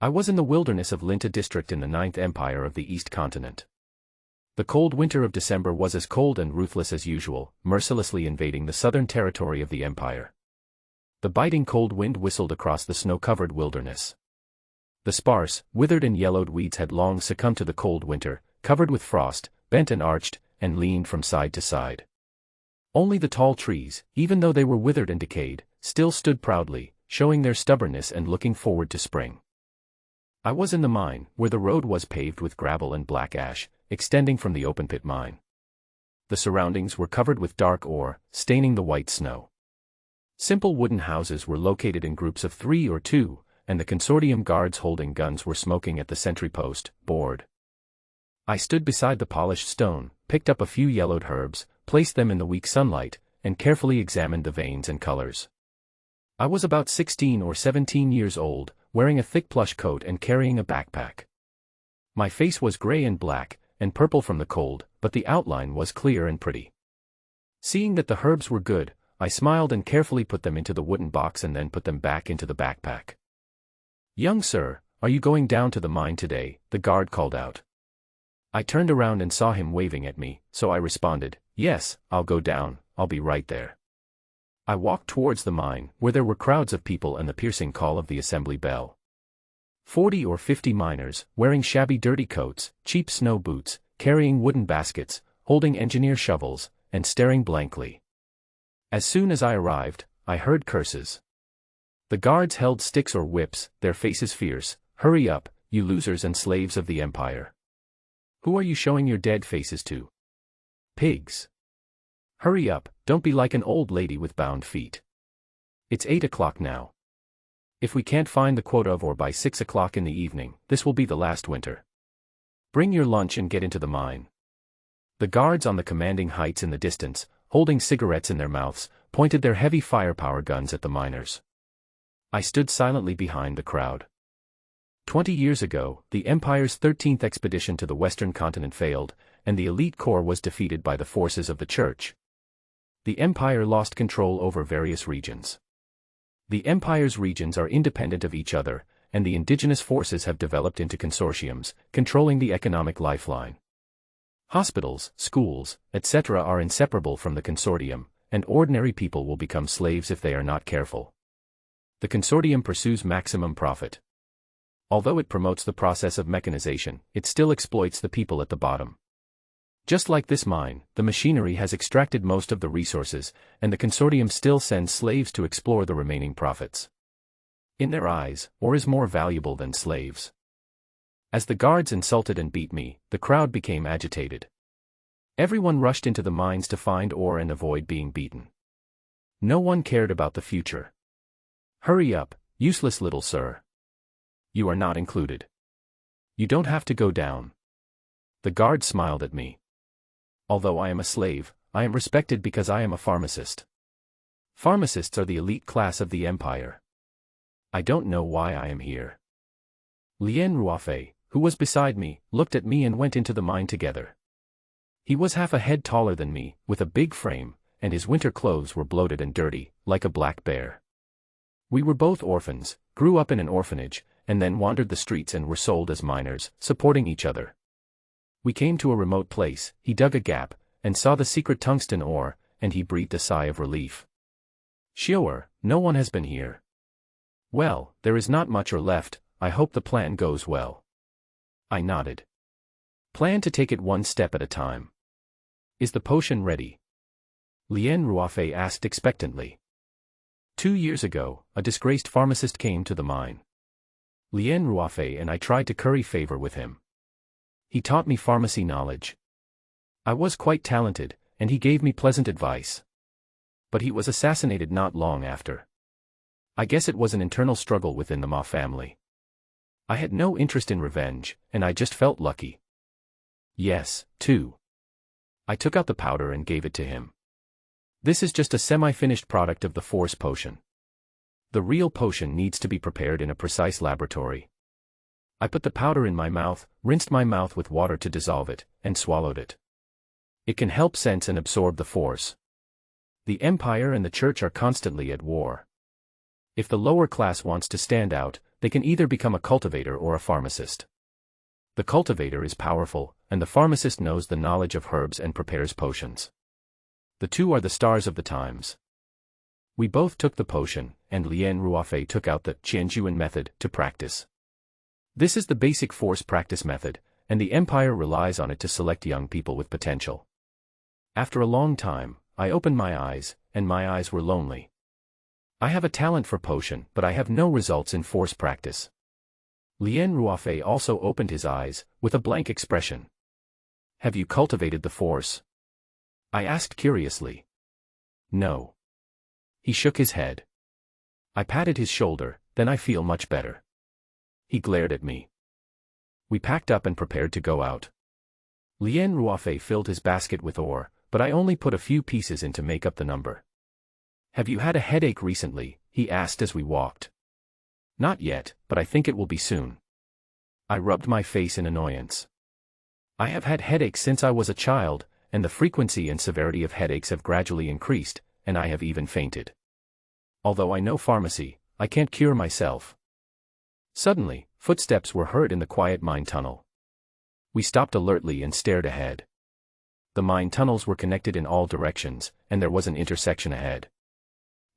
I was in the wilderness of Linta district in the Ninth Empire of the East Continent. The cold winter of December was as cold and ruthless as usual, mercilessly invading the southern territory of the empire. The biting cold wind whistled across the snow-covered wilderness. The sparse, withered and yellowed weeds had long succumbed to the cold winter, covered with frost, bent and arched, and leaned from side to side. Only the tall trees, even though they were withered and decayed, still stood proudly, showing their stubbornness and looking forward to spring. I was in the mine, where the road was paved with gravel and black ash, extending from the open-pit mine. The surroundings were covered with dark ore, staining the white snow. Simple wooden houses were located in groups of 3 or 2, and the consortium guards holding guns were smoking at the sentry post, bored. I stood beside the polished stone, picked up a few yellowed herbs, placed them in the weak sunlight, and carefully examined the veins and colors. I was about 16 or 17 years old, wearing a thick plush coat and carrying a backpack. My face was gray and black, and purple from the cold, but the outline was clear and pretty. Seeing that the herbs were good, I smiled and carefully put them into the wooden box and then put them back into the backpack. "Young sir, are you going down to the mine today?" the guard called out. I turned around and saw him waving at me, so I responded, "Yes, I'll go down, I'll be right there." I walked towards the mine, where there were crowds of people and the piercing call of the assembly bell. 40 or 50 miners, wearing shabby dirty coats, cheap snow boots, carrying wooden baskets, holding engineer shovels, and staring blankly. As soon as I arrived, I heard curses. The guards held sticks or whips, their faces fierce. "Hurry up, you losers and slaves of the empire. Who are you showing your dead faces to? Pigs. Hurry up, don't be like an old lady with bound feet. It's 8 o'clock now. If we can't find the quota of ore by 6 o'clock in the evening, this will be the last winter. Bring your lunch and get into the mine." The guards on the commanding heights in the distance, holding cigarettes in their mouths, pointed their heavy firepower guns at the miners. I stood silently behind the crowd. 20 years ago, the Empire's 13th expedition to the Western continent failed, and the elite corps was defeated by the forces of the Church. The Empire lost control over various regions. The Empire's regions are independent of each other, and the indigenous forces have developed into consortiums, controlling the economic lifeline. Hospitals, schools, etc. are inseparable from the consortium, and ordinary people will become slaves if they are not careful. The consortium pursues maximum profit. Although it promotes the process of mechanization, it still exploits the people at the bottom. Just like this mine, the machinery has extracted most of the resources, and the consortium still sends slaves to explore the remaining profits. In their eyes, ore is more valuable than slaves. As the guards insulted and beat me, the crowd became agitated. Everyone rushed into the mines to find ore and avoid being beaten. No one cared about the future. "Hurry up, useless little sir. You are not included. You don't have to go down." The guard smiled at me. "Although I am a slave, I am respected because I am a pharmacist. Pharmacists are the elite class of the empire. I don't know why I am here." Lien Ruafei, who was beside me, looked at me and went into the mine together. He was half a head taller than me, with a big frame, and his winter clothes were bloated and dirty, like a black bear. We were both orphans, grew up in an orphanage, and then wandered the streets and were sold as miners, supporting each other. We came to a remote place, he dug a gap, and saw the secret tungsten ore, and he breathed a sigh of relief. "Sure, no one has been here." "Well, there is not much ore left, I hope the plan goes well." I nodded. "Plan to take it one step at a time. Is the potion ready?" Lien Ruafei asked expectantly. 2 years ago, a disgraced pharmacist came to the mine. Lien Ruafei and I tried to curry favor with him. He taught me pharmacy knowledge. I was quite talented, and he gave me pleasant advice. But he was assassinated not long after. I guess it was an internal struggle within the Ma family. I had no interest in revenge, and I just felt lucky. Yes, too. I took out the powder and gave it to him. This is just a semi-finished product of the Force potion. The real potion needs to be prepared in a precise laboratory. I put the powder in my mouth, rinsed my mouth with water to dissolve it, and swallowed it. It can help sense and absorb the Force. The Empire and the Church are constantly at war. If the lower class wants to stand out, They can either become a cultivator or a pharmacist. The cultivator is powerful, and the pharmacist knows the knowledge of herbs and prepares potions. The two are the stars of the times. We both took the potion, and Lien Ruofei took out the Qianjuan method to practice. This is the basic force practice method, and the Empire relies on it to select young people with potential. After a long time, I opened my eyes, and my eyes were lonely. I have a talent for potion, but I have no results in force practice. Lien Ruofei also opened his eyes, with a blank expression. Have you cultivated the force? I asked curiously. No. He shook his head. I patted his shoulder, then I feel much better. He glared at me. We packed up and prepared to go out. Lien Ruofei filled his basket with ore, but I only put a few pieces in to make up the number. Have you had a headache recently? He asked as we walked. Not yet, but I think it will be soon. I rubbed my face in annoyance. I have had headaches since I was a child, and the frequency and severity of headaches have gradually increased, and I have even fainted. Although I know pharmacy, I can't cure myself. Suddenly, footsteps were heard in the quiet mine tunnel. We stopped alertly and stared ahead. The mine tunnels were connected in all directions, and there was an intersection ahead.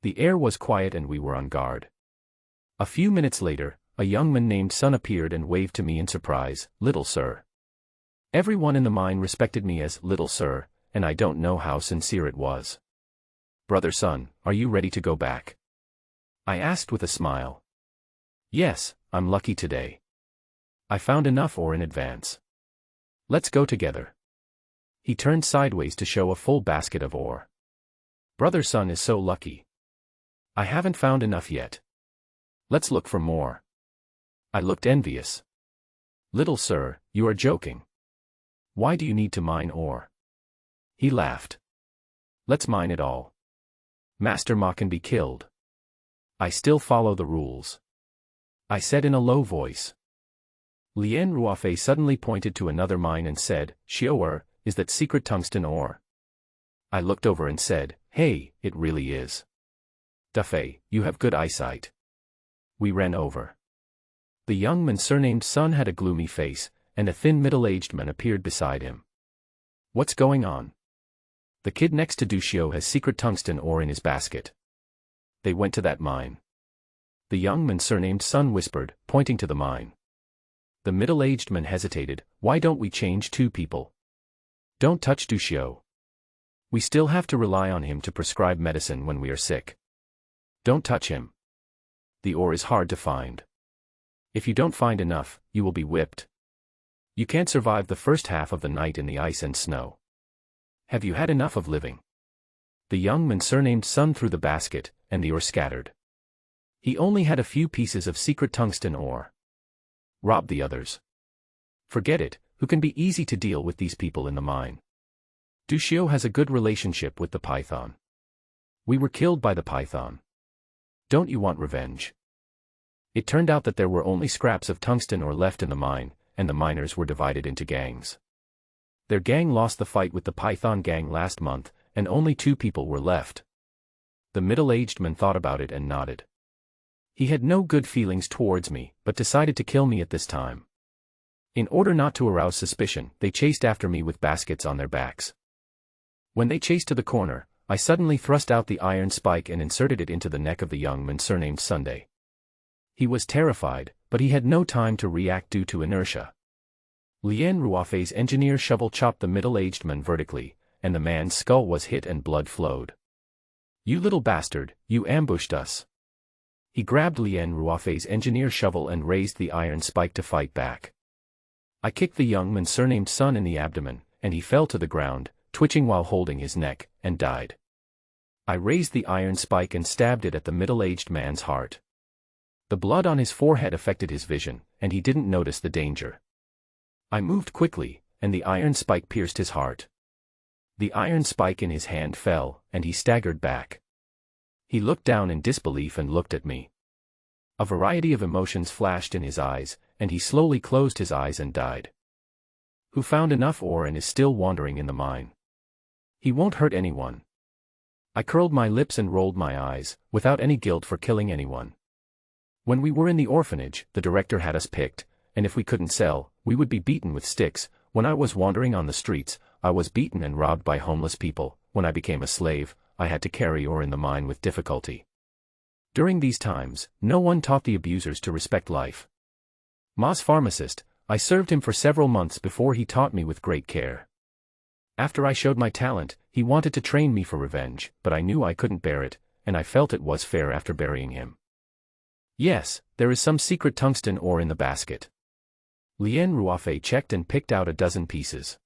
The air was quiet and we were on guard. A few minutes later, a young man named Sun appeared and waved to me in surprise, "Little sir." Everyone in the mine respected me as "Little sir," and I don't know how sincere it was. "Brother Sun, are you ready to go back?" I asked with a smile. "Yes, I'm lucky today. I found enough ore in advance. Let's go together." He turned sideways to show a full basket of ore. "Brother Sun is so lucky. I haven't found enough yet. Let's look for more." I looked envious. "Little sir, you are joking. Why do you need to mine ore?" He laughed. "Let's mine it all. Master Ma can be killed. I still follow the rules," I said in a low voice. Lien Ruofei suddenly pointed to another mine and said, "Xiao, is that secret tungsten ore?" I looked over and said, "Hey, it really is. Dafei, you have good eyesight." We ran over. The young man surnamed Sun had a gloomy face, and a thin middle-aged man appeared beside him. "What's going on?" "The kid next to Duxiu has secret tungsten ore in his basket. They went to that mine." The young man surnamed Sun whispered, pointing to the mine. The middle-aged man hesitated. "Why don't we change two people? Don't touch Duxiu. We still have to rely on him to prescribe medicine when we are sick. Don't touch him. The ore is hard to find. If you don't find enough, you will be whipped. You can't survive the first half of the night in the ice and snow. Have you had enough of living?" The young man surnamed Sun threw the basket, and the ore scattered. He only had a few pieces of secret tungsten ore. "Rob the others. Forget it, who can be easy to deal with these people in the mine. Duxiu has a good relationship with the python. We were killed by the python. Don't you want revenge?" It turned out that there were only scraps of tungsten ore left in the mine, and the miners were divided into gangs. Their gang lost the fight with the python gang last month, and only 2 people were left. The middle-aged man thought about it and nodded. He had no good feelings towards me, but decided to kill me at this time. In order not to arouse suspicion, they chased after me with baskets on their backs. When they chased to the corner, I suddenly thrust out the iron spike and inserted it into the neck of the young man surnamed Sunday. He was terrified, but he had no time to react due to inertia. Lien Ruofei's engineer shovel chopped the middle-aged man vertically, and the man's skull was hit and blood flowed. "You little bastard, you ambushed us." He grabbed Lien Ruofei's engineer shovel and raised the iron spike to fight back. I kicked the young man surnamed Sun in the abdomen, and he fell to the ground, twitching while holding his neck, and died. I raised the iron spike and stabbed it at the middle-aged man's heart. The blood on his forehead affected his vision, and he didn't notice the danger. I moved quickly, and the iron spike pierced his heart. The iron spike in his hand fell, and he staggered back. He looked down in disbelief and looked at me. A variety of emotions flashed in his eyes, and he slowly closed his eyes and died. Who found enough ore and is still wandering in the mine? He won't hurt anyone. I curled my lips and rolled my eyes, without any guilt for killing anyone. When we were in the orphanage, the director had us picked, and if we couldn't sell, we would be beaten with sticks. When I was wandering on the streets, I was beaten and robbed by homeless people. When I became a slave, I had to carry ore in the mine with difficulty. During these times, no one taught the abusers to respect life. Ma's pharmacist, I served him for several months before he taught me with great care. After I showed my talent, he wanted to train me for revenge, but I knew I couldn't bear it, and I felt it was fair after burying him. Yes, there is some secret tungsten ore in the basket. Lien Ruafe checked and picked out a dozen pieces.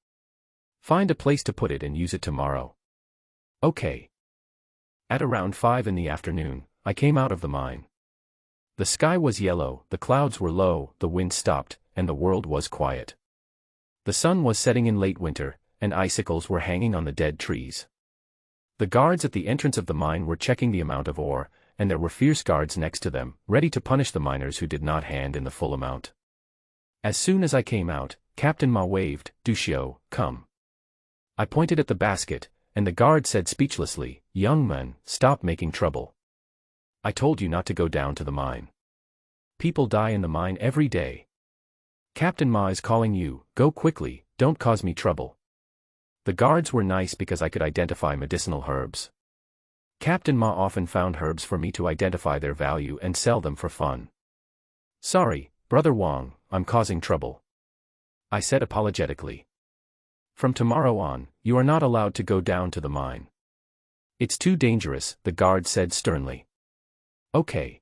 Find a place to put it and use it tomorrow. Okay. At around 5 in the afternoon, I came out of the mine. The sky was yellow, the clouds were low, the wind stopped, and the world was quiet. The sun was setting in late winter, and icicles were hanging on the dead trees. The guards at the entrance of the mine were checking the amount of ore, and there were fierce guards next to them, ready to punish the miners who did not hand in the full amount. As soon as I came out, Captain Ma waved, "Dushio, come." I pointed at the basket, and the guard said speechlessly, "Young man, stop making trouble. I told you not to go down to the mine. People die in the mine every day. Captain Ma is calling you, go quickly, don't cause me trouble." The guards were nice because I could identify medicinal herbs. Captain Ma often found herbs for me to identify their value and sell them for fun. "Sorry, Brother Wang, I'm causing trouble," I said apologetically. "From tomorrow on, you are not allowed to go down to the mine." "It's too dangerous," the guard said sternly. "Okay."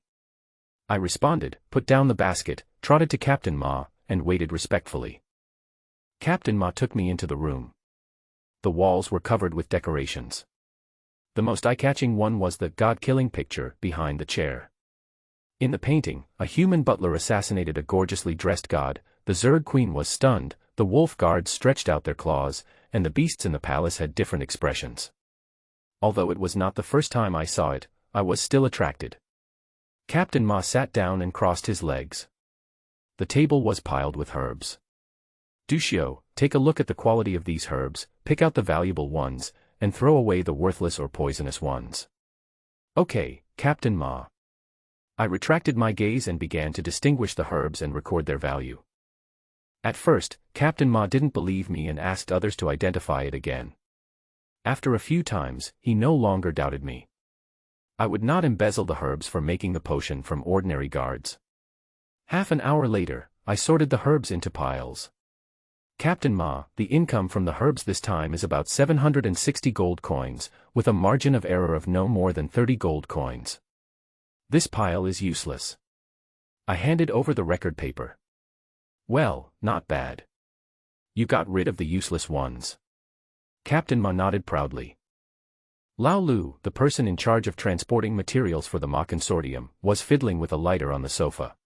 I responded, put down the basket, trotted to Captain Ma, and waited respectfully. Captain Ma took me into the room. The walls were covered with decorations. The most eye-catching one was the God-killing picture behind the chair. In the painting, a human butler assassinated a gorgeously dressed god, the Zerg queen was stunned, the wolf guards stretched out their claws, and the beasts in the palace had different expressions. Although it was not the first time I saw it, I was still attracted. Captain Ma sat down and crossed his legs. The table was piled with herbs. "Dushio, take a look at the quality of these herbs, pick out the valuable ones, and throw away the worthless or poisonous ones." "Okay, Captain Ma." I retracted my gaze and began to distinguish the herbs and record their value. At first, Captain Ma didn't believe me and asked others to identify it again. After a few times, he no longer doubted me. I would not embezzle the herbs for making the potion from ordinary guards. Half an hour later, I sorted the herbs into piles. "Captain Ma, the income from the herbs this time is about 760 gold coins, with a margin of error of no more than 30 gold coins. This pile is useless." I handed over the record paper. "Well, not bad. You got rid of the useless ones." Captain Ma nodded proudly. Lao Lu, the person in charge of transporting materials for the Ma Consortium, was fiddling with a lighter on the sofa.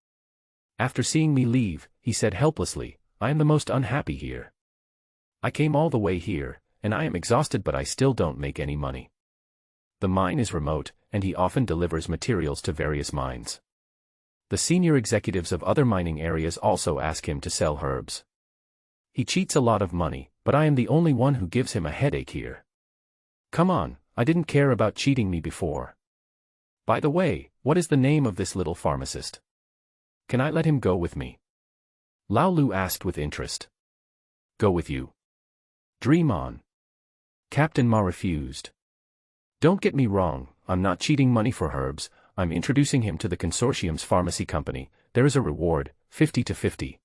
After seeing me leave, he said helplessly, "I am the most unhappy here. I came all the way here, and I am exhausted, but I still don't make any money. The mine is remote, and he often delivers materials to various mines. The senior executives of other mining areas also ask him to sell herbs. He cheats a lot of money, but I am the only one who gives him a headache here. Come on, I didn't care about cheating me before. By the way, what is the name of this little pharmacist? Can I let him go with me?" Lao Lu asked with interest. "Go with you? Dream on." Captain Ma refused. "Don't get me wrong, I'm not cheating money for herbs, I'm introducing him to the consortium's pharmacy company, there is a reward, 50 to 50.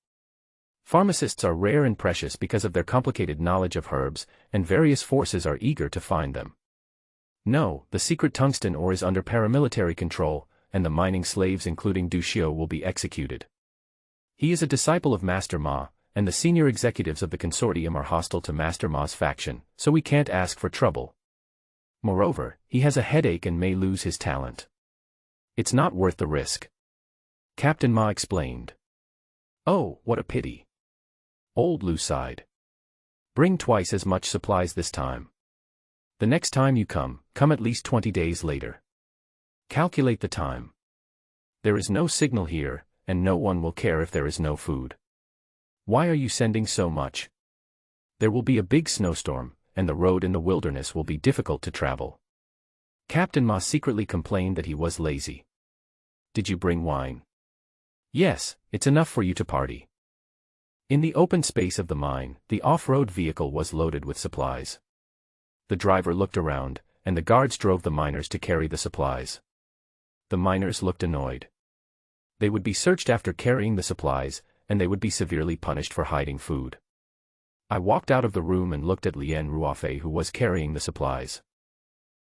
Pharmacists are rare and precious because of their complicated knowledge of herbs, and various forces are eager to find them. No, the secret tungsten ore is under paramilitary control, and the mining slaves including Dushio will be executed. He is a disciple of Master Ma, and the senior executives of the consortium are hostile to Master Ma's faction, so we can't ask for trouble. Moreover, he has a headache and may lose his talent. It's not worth the risk." Captain Ma explained. "Oh, what a pity." Old Lu sighed. "Bring twice as much supplies this time. The next time you come at least 20 days later. Calculate the time. There is no signal here, and no one will care if there is no food. Why are you sending so much? There will be a big snowstorm, and the road in the wilderness will be difficult to travel." Captain Ma secretly complained that he was lazy. "Did you bring wine?" Yes, it's enough for you to party. In the open space of the mine, the off-road vehicle was loaded with supplies. The driver looked around, and the guards drove the miners to carry the supplies. The miners looked annoyed. They would be searched after carrying the supplies, and they would be severely punished for hiding food. I walked out of the room and looked at Lien Ruafe, who was carrying the supplies.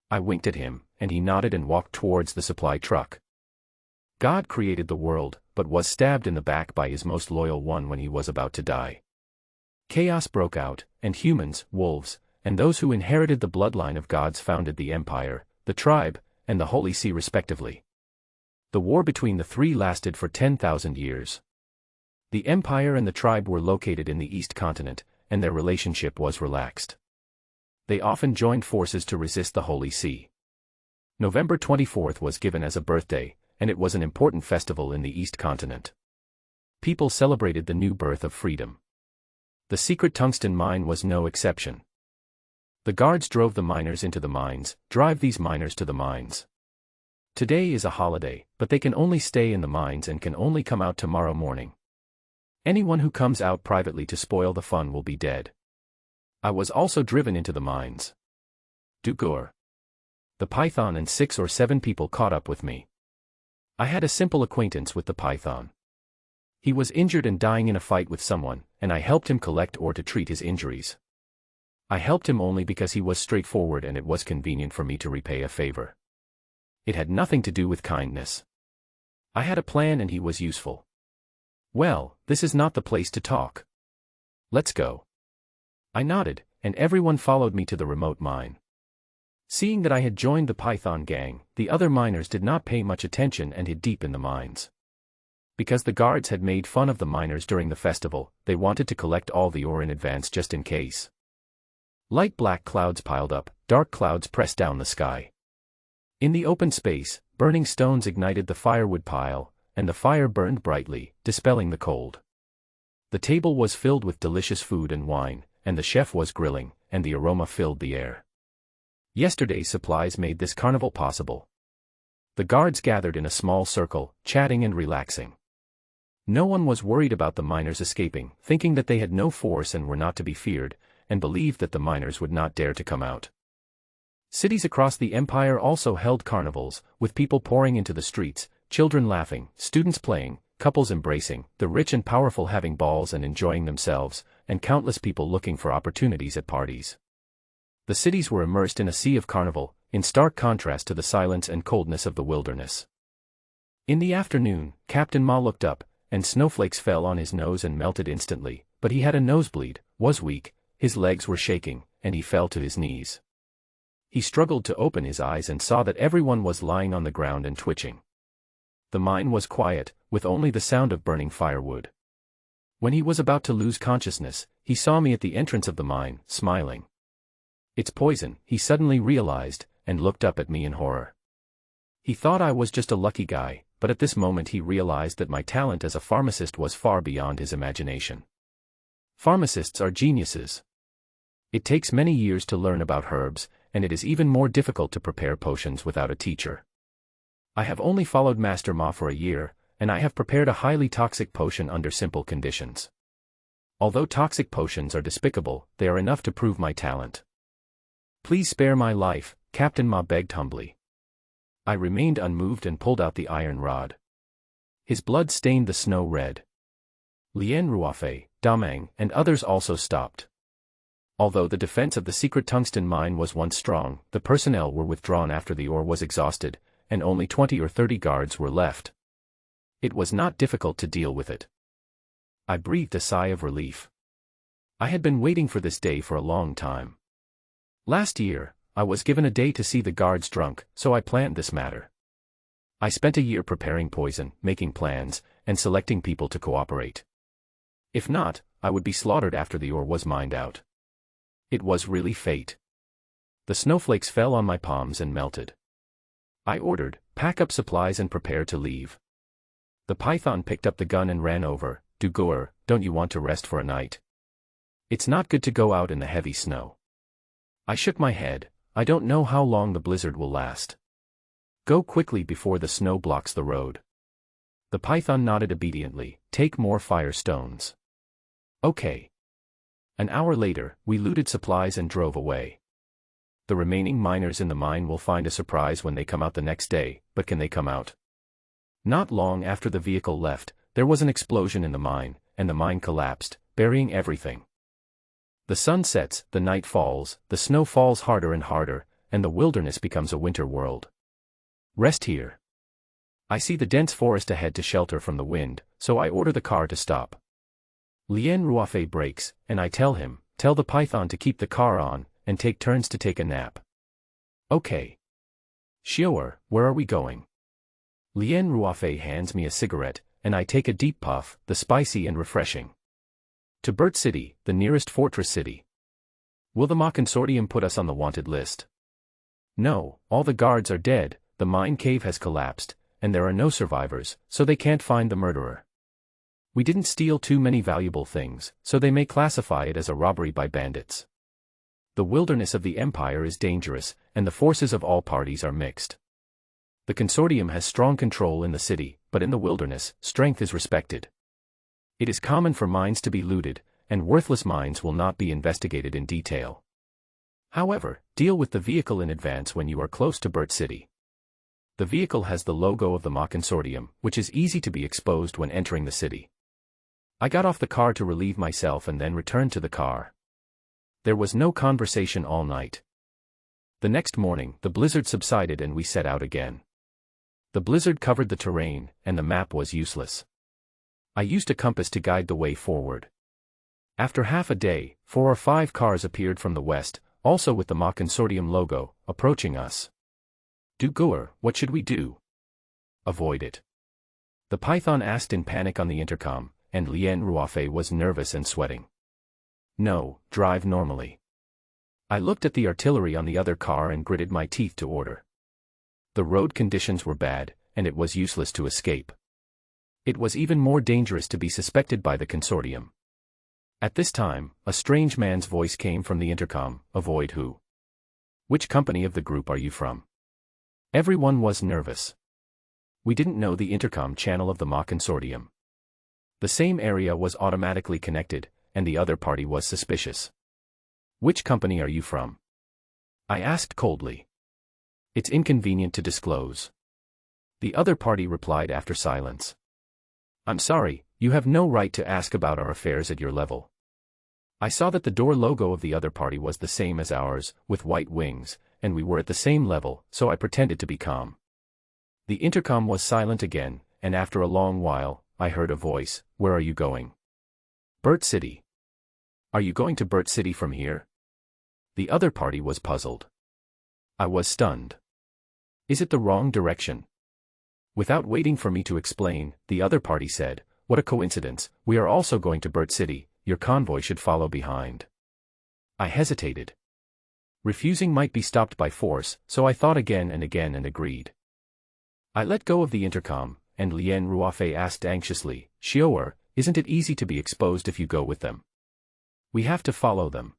I winked at him, and he nodded and walked towards the supply truck. God created the world, but was stabbed in the back by his most loyal one when he was about to die. Chaos broke out, and humans, wolves, and those who inherited the bloodline of gods founded the empire, the tribe, and the Holy See respectively. The war between the three lasted for 10,000 years. The empire and the tribe were located in the East Continent, and their relationship was relaxed. They often joined forces to resist the Holy See. November 24th was given as a birthday, and it was an important festival in the East Continent. People celebrated the new birth of freedom. The secret tungsten mine was no exception. The guards drove the miners into the mines. Drive these miners to the mines. Today is a holiday, but they can only stay in the mines and can only come out tomorrow morning. Anyone who comes out privately to spoil the fun will be dead. I was also driven into the mines. Dugur. The python and 6 or 7 people caught up with me. I had a simple acquaintance with the python. He was injured and dying in a fight with someone, and I helped him collect ore to treat his injuries. I helped him only because he was straightforward and it was convenient for me to repay a favor. It had nothing to do with kindness. I had a plan and he was useful. Well, this is not the place to talk. Let's go. I nodded, and everyone followed me to the remote mine. Seeing that I had joined the Python gang, the other miners did not pay much attention and hid deep in the mines. Because the guards had made fun of the miners during the festival, they wanted to collect all the ore in advance just in case. Light black clouds piled up, dark clouds pressed down the sky. In the open space, burning stones ignited the firewood pile, and the fire burned brightly, dispelling the cold. The table was filled with delicious food and wine, and the chef was grilling, and the aroma filled the air. Yesterday's supplies made this carnival possible. The guards gathered in a small circle, chatting and relaxing. No one was worried about the miners escaping, thinking that they had no force and were not to be feared, and believed that the miners would not dare to come out. Cities across the empire also held carnivals, with people pouring into the streets, children laughing, students playing, couples embracing, the rich and powerful having balls and enjoying themselves, and countless people looking for opportunities at parties. The cities were immersed in a sea of carnival, in stark contrast to the silence and coldness of the wilderness. In the afternoon, Captain Ma looked up, and snowflakes fell on his nose and melted instantly, but he had a nosebleed, was weak, his legs were shaking, and he fell to his knees. He struggled to open his eyes and saw that everyone was lying on the ground and twitching. The mine was quiet, with only the sound of burning firewood. When he was about to lose consciousness, he saw me at the entrance of the mine, smiling. It's poison, he suddenly realized, and looked up at me in horror. He thought I was just a lucky guy, but at this moment he realized that my talent as a pharmacist was far beyond his imagination. Pharmacists are geniuses. It takes many years to learn about herbs, and it is even more difficult to prepare potions without a teacher. I have only followed Master Ma for a year, and I have prepared a highly toxic potion under simple conditions. Although toxic potions are despicable, they are enough to prove my talent. Please spare my life, Captain Ma begged humbly. I remained unmoved and pulled out the iron rod. His blood stained the snow red. Lien Ruafe, Damang, and others also stopped. Although the defense of the secret tungsten mine was once strong, the personnel were withdrawn after the ore was exhausted, and only 20 or 30 guards were left. It was not difficult to deal with it. I breathed a sigh of relief. I had been waiting for this day for a long time. Last year, I was given a day to see the guards drunk, so I planned this matter. I spent a year preparing poison, making plans, and selecting people to cooperate. If not, I would be slaughtered after the ore was mined out. It was really fate. The snowflakes fell on my palms and melted. I ordered, pack up supplies and prepare to leave. The python picked up the gun and ran over. Dugur, don't you want to rest for a night? It's not good to go out in the heavy snow. I shook my head. I don't know how long the blizzard will last. Go quickly before the snow blocks the road. The python nodded obediently. Take more firestones. Okay. An hour later, we looted supplies and drove away. The remaining miners in the mine will find a surprise when they come out the next day, but can they come out? Not long after the vehicle left, there was an explosion in the mine, and the mine collapsed, burying everything. The sun sets, the night falls, the snow falls harder and harder, and the wilderness becomes a winter world. Rest here. I see the dense forest ahead to shelter from the wind, so I order the car to stop. Lien Ruafei brakes, and I tell him, tell the python to keep the car on, and take turns to take a nap. Okay. Xiaoer, where are we going? Lien Ruafei hands me a cigarette, and I take a deep puff, the spicy and refreshing. To Burt City, the nearest fortress city. Will the Ma Consortium put us on the wanted list? No, all the guards are dead, the mine cave has collapsed, and there are no survivors, so they can't find the murderer. We didn't steal too many valuable things, so they may classify it as a robbery by bandits. The wilderness of the Empire is dangerous, and the forces of all parties are mixed. The Consortium has strong control in the city, but in the wilderness, strength is respected. It is common for mines to be looted, and worthless mines will not be investigated in detail. However, deal with the vehicle in advance when you are close to Burt City. The vehicle has the logo of the Ma Consortium, which is easy to be exposed when entering the city. I got off the car to relieve myself and then returned to the car. There was no conversation all night. The next morning, the blizzard subsided and we set out again. The blizzard covered the terrain, and the map was useless. I used a compass to guide the way forward. After half a day, 4 or 5 cars appeared from the west, also with the Ma Consortium logo, approaching us. Du Guer, what should we do? Avoid it. The python asked in panic on the intercom, and Lien Ruafei was nervous and sweating. No, drive normally. I looked at the artillery on the other car and gritted my teeth to order. The road conditions were bad, and it was useless to escape. It was even more dangerous to be suspected by the Consortium. At this time, a strange man's voice came from the intercom. Avoid who? Which company of the group are you from? Everyone was nervous. We didn't know the intercom channel of the Ma Consortium. The same area was automatically connected, and the other party was suspicious. Which company are you from? I asked coldly. It's inconvenient to disclose. The other party replied after silence. I'm sorry, you have no right to ask about our affairs at your level. I saw that the door logo of the other party was the same as ours, with white wings, and we were at the same level, so I pretended to be calm. The intercom was silent again, and after a long while, I heard a voice. Where are you going? Burt City. Are you going to Burt City from here? The other party was puzzled. I was stunned. Is it the wrong direction? Without waiting for me to explain, the other party said, what a coincidence, we are also going to Burt City, your convoy should follow behind. I hesitated. Refusing might be stopped by force, so I thought again and agreed. I let go of the intercom, and Lien Ruafei asked anxiously, Xiaoer, isn't it easy to be exposed if you go with them? We have to follow them.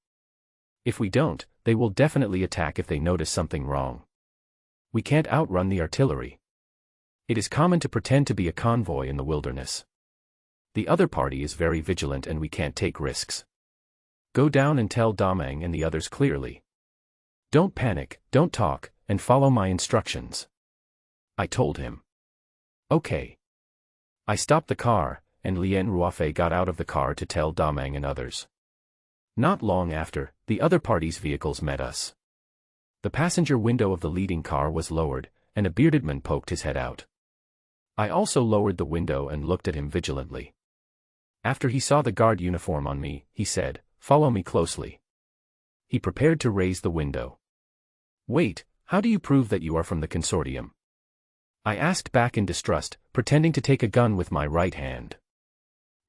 If we don't, they will definitely attack if they notice something wrong. We can't outrun the artillery. It is common to pretend to be a convoy in the wilderness. The other party is very vigilant and we can't take risks. Go down and tell Damang and the others clearly. Don't panic, don't talk, and follow my instructions. I told him. Okay. I stopped the car, and Lien Ruafei got out of the car to tell Damang and others. Not long after, the other party's vehicles met us. The passenger window of the leading car was lowered, and a bearded man poked his head out. I also lowered the window and looked at him vigilantly. After he saw the guard uniform on me, he said, follow me closely. He prepared to raise the window. Wait, how do you prove that you are from the Consortium? I asked back in distrust, pretending to take a gun with my right hand.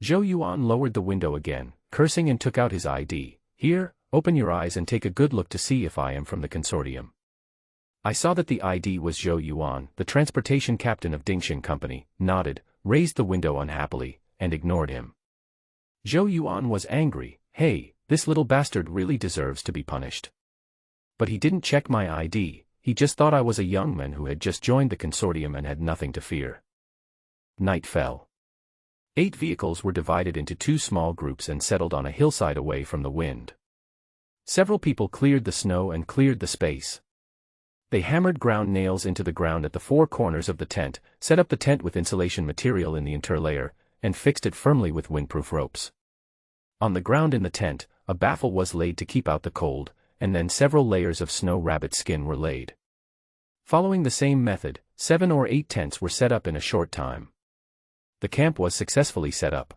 Zhou Yuan lowered the window again, cursing, and took out his ID. Here, open your eyes and take a good look to see if I am from the Consortium. I saw that the ID was Zhou Yuan, the transportation captain of Dingxin Company, nodded, raised the window unhappily, and ignored him. Zhou Yuan was angry. Hey, this little bastard really deserves to be punished. But he didn't check my ID, he just thought I was a young man who had just joined the Consortium and had nothing to fear. Night fell. 8 vehicles were divided into 2 small groups and settled on a hillside away from the wind. Several people cleared the snow and cleared the space. They hammered ground nails into the ground at the 4 corners of the tent, set up the tent with insulation material in the interlayer, and fixed it firmly with windproof ropes. On the ground in the tent, a baffle was laid to keep out the cold, and then several layers of snow rabbit skin were laid. Following the same method, 7 or 8 tents were set up in a short time. The camp was successfully set up.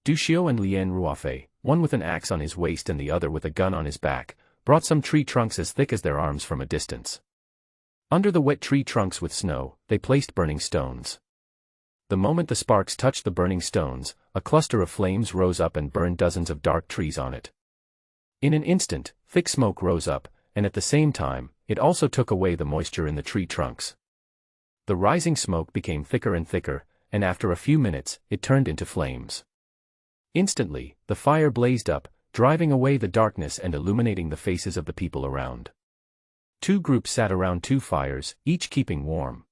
Duxiu and Lien Ruofei, one with an axe on his waist and the other with a gun on his back, brought some tree trunks as thick as their arms from a distance. Under the wet tree trunks with snow, they placed burning stones. The moment the sparks touched the burning stones, a cluster of flames rose up and burned dozens of dark trees on it. In an instant, thick smoke rose up, and at the same time, it also took away the moisture in the tree trunks. The rising smoke became thicker and thicker, and after a few minutes, it turned into flames. Instantly, the fire blazed up, driving away the darkness and illuminating the faces of the people around. 2 groups sat around 2 fires, each keeping warm.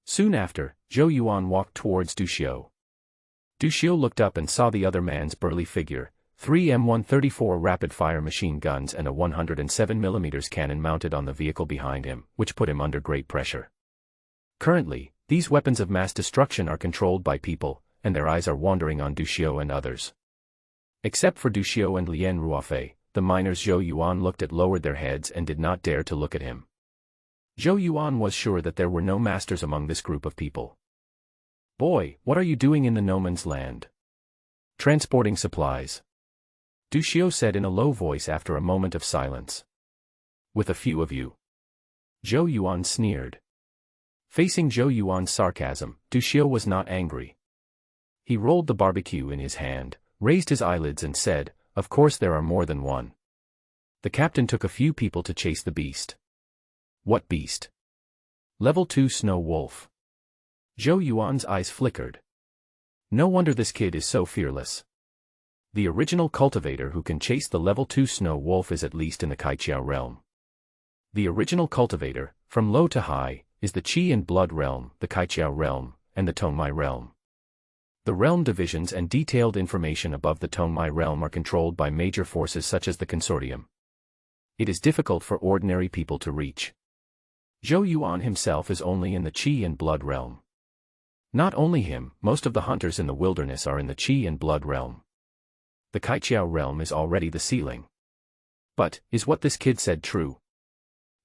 Soon after, Zhou Yuan walked towards Duxiu. Duxiu looked up and saw the other man's burly figure, 3 M134 rapid-fire machine guns and a 107mm cannon mounted on the vehicle behind him, which put him under great pressure. Currently, these weapons of mass destruction are controlled by people, and their eyes are wandering on Duxiu and others. Except for Duxiu and Lien Ruofei, the miners Zhou Yuan looked at lowered their heads and did not dare to look at him. Zhou Yuan was sure that there were no masters among this group of people. "Boy, what are you doing in the no man's land?" "Transporting supplies," Duxiu said in a low voice after a moment of silence. "With a few of you?" Zhou Yuan sneered. Facing Zhou Yuan's sarcasm, Duxiu was not angry. He rolled the barbecue in his hand, raised his eyelids and said, "Of course there are more than one. The captain took a few people to chase the beast." "What beast?" "Level 2 snow wolf." Zhou Yuan's eyes flickered. No wonder this kid is so fearless. The original cultivator who can chase the level 2 snow wolf is at least in the Kaiqiao realm. The original cultivator, from low to high, is the Qi and Blood realm, the Kaiqiao realm, and the Tongmai realm. The realm divisions and detailed information above the Tongmai realm are controlled by major forces such as the Consortium. It is difficult for ordinary people to reach. Zhou Yuan himself is only in the Qi and Blood realm. Not only him, most of the hunters in the wilderness are in the Qi and Blood realm. The Kaiqiao realm is already the ceiling. But, is what this kid said true?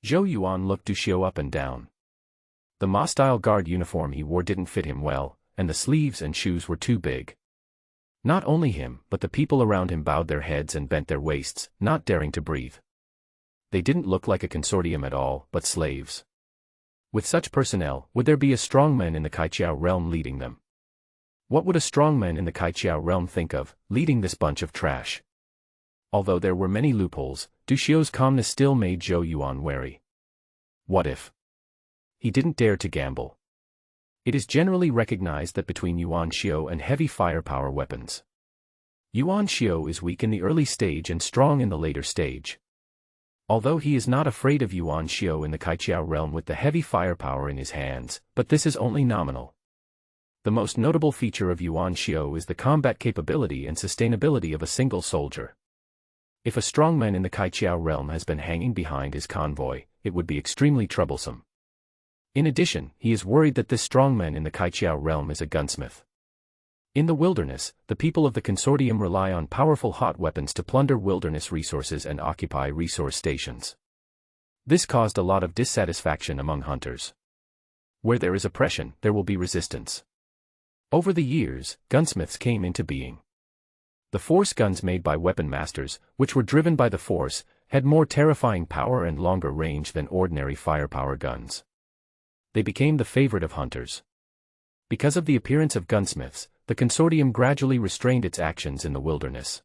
Zhou Yuan looked Duxiu up and down. The Ma-style guard uniform he wore didn't fit him well, and the sleeves and shoes were too big. Not only him, but the people around him bowed their heads and bent their waists, not daring to breathe. They didn't look like a consortium at all, but slaves. With such personnel, would there be a strongman in the Kaiqiao realm leading them? What would a strongman in the Kaiqiao realm think of, leading this bunch of trash? Although there were many loopholes, Duxiu's calmness still made Zhou Yuan wary. What if? He didn't dare to gamble. It is generally recognized that between Yuan Xiu and heavy firepower weapons, Yuan Xiu is weak in the early stage and strong in the later stage. Although he is not afraid of Yuan Xiu in the Kaiqiao realm with the heavy firepower in his hands, but this is only nominal. The most notable feature of Yuan Xiu is the combat capability and sustainability of a single soldier. If a strongman in the Kaiqiao realm has been hanging behind his convoy, it would be extremely troublesome. In addition, he is worried that this strongman in the Kaiqiao realm is a gunsmith. In the wilderness, the people of the Consortium rely on powerful hot weapons to plunder wilderness resources and occupy resource stations. This caused a lot of dissatisfaction among hunters. Where there is oppression, there will be resistance. Over the years, gunsmiths came into being. The force guns made by weapon masters, which were driven by the force, had more terrifying power and longer range than ordinary firepower guns. They became the favorite of hunters. Because of the appearance of gunsmiths, the Consortium gradually restrained its actions in the wilderness.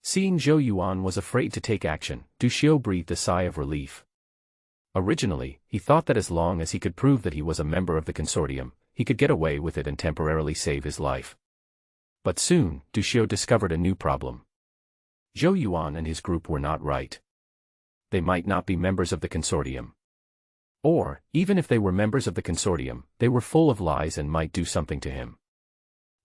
Seeing Zhou Yuan was afraid to take action, Duxiu breathed a sigh of relief. Originally, he thought that as long as he could prove that he was a member of the Consortium, he could get away with it and temporarily save his life. But soon, Duxiu discovered a new problem. Zhou Yuan and his group were not right. They might not be members of the Consortium. Or, even if they were members of the consortium, they were full of lies and might do something to him.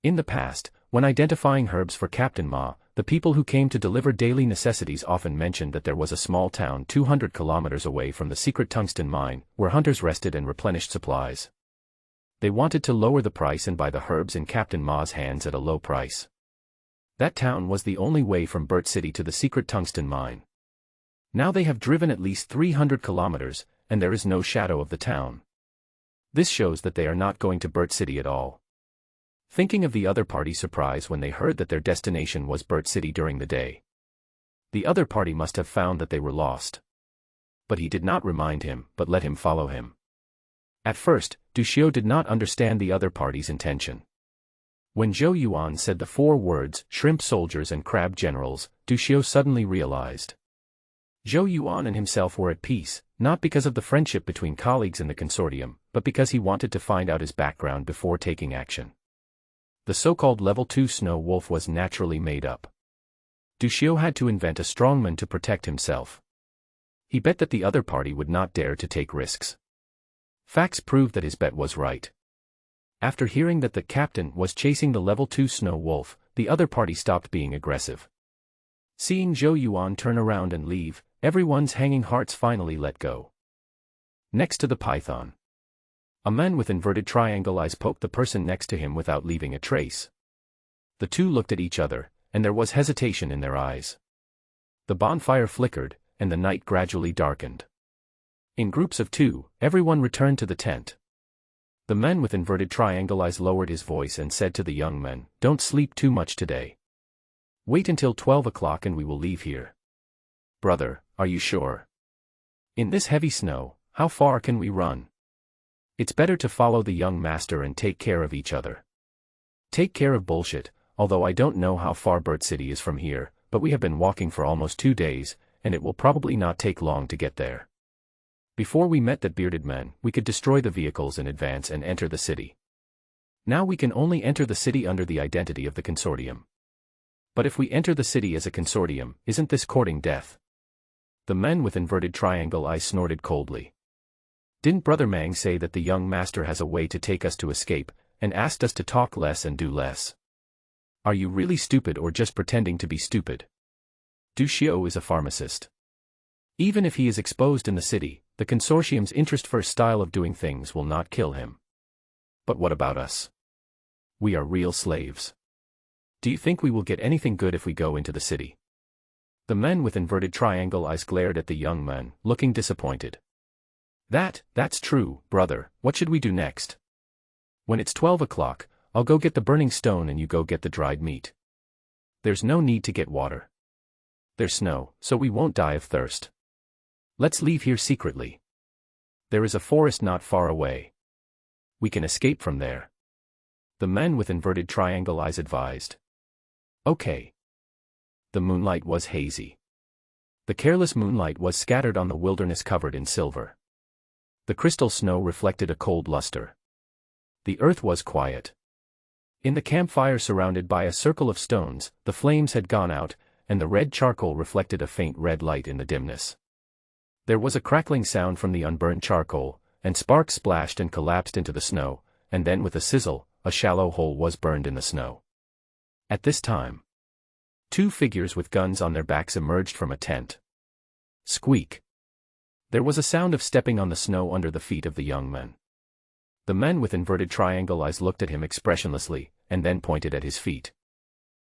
In the past, when identifying herbs for Captain Ma, the people who came to deliver daily necessities often mentioned that there was a small town 200 kilometers away from the secret tungsten mine, where hunters rested and replenished supplies. They wanted to lower the price and buy the herbs in Captain Ma's hands at a low price. That town was the only way from Burt City to the secret tungsten mine. Now they have driven at least 300 kilometers, and there is no shadow of the town. This shows that they are not going to Burt City at all. Thinking of the other party's surprise when they heard that their destination was Burt City during the day. The other party must have found that they were lost. But he did not remind him, but let him follow him. At first, Du Xiu did not understand the other party's intention. When Zhou Yuan said the 4 words, shrimp soldiers and crab generals, Du Xiu suddenly realized. Zhou Yuan and himself were at peace, not because of the friendship between colleagues in the consortium, but because he wanted to find out his background before taking action. The so-called Level 2 Snow Wolf was naturally made up. Du Xiu had to invent a strongman to protect himself. He bet that the other party would not dare to take risks. Facts proved that his bet was right. After hearing that the captain was chasing the Level 2 Snow Wolf, the other party stopped being aggressive. Seeing Zhou Yuan turn around and leave, everyone's hanging hearts finally let go. Next to the python. A man with inverted triangle eyes poked the person next to him without leaving a trace. The two looked at each other, and there was hesitation in their eyes. The bonfire flickered, and the night gradually darkened. In groups of 2, everyone returned to the tent. The man with inverted triangle eyes lowered his voice and said to the young men, "Don't sleep too much today. Wait until 12 o'clock and we will leave here." "Brother, are you sure? In this heavy snow, how far can we run?" "It's better to follow the young master and take care of each other." "Take care of bullshit, although I don't know how far Burt City is from here, but we have been walking for almost 2 days, and it will probably not take long to get there. Before we met that bearded man, we could destroy the vehicles in advance and enter the city. Now we can only enter the city under the identity of the consortium. But if we enter the city as a consortium, isn't this courting death?" The men with inverted triangle eyes snorted coldly. "Didn't Brother Mang say that the young master has a way to take us to escape, and asked us to talk less and do less? Are you really stupid or just pretending to be stupid?" Du Xiu is a pharmacist. Even if he is exposed in the city, the consortium's interest-first style of doing things will not kill him. But what about us? We are real slaves. Do you think we will get anything good if we go into the city?" The men with inverted triangle eyes glared at the young man, looking disappointed. That's true, brother. What should we do next?" "When it's 12 o'clock, I'll go get the burning stone and you go get the dried meat. There's no need to get water. There's snow, so we won't die of thirst. Let's leave here secretly. There is a forest not far away. We can escape from there." The men with inverted triangle eyes advised. "Okay." The moonlight was hazy. The careless moonlight was scattered on the wilderness covered in silver. The crystal snow reflected a cold luster. The earth was quiet. In the campfire surrounded by a circle of stones, the flames had gone out, and the red charcoal reflected a faint red light in the dimness. There was a crackling sound from the unburnt charcoal, and sparks splashed and collapsed into the snow, and then with a sizzle, a shallow hole was burned in the snow. At this time, 2 figures with guns on their backs emerged from a tent. Squeak. There was a sound of stepping on the snow under the feet of the young men. The men with inverted triangle eyes looked at him expressionlessly, and then pointed at his feet.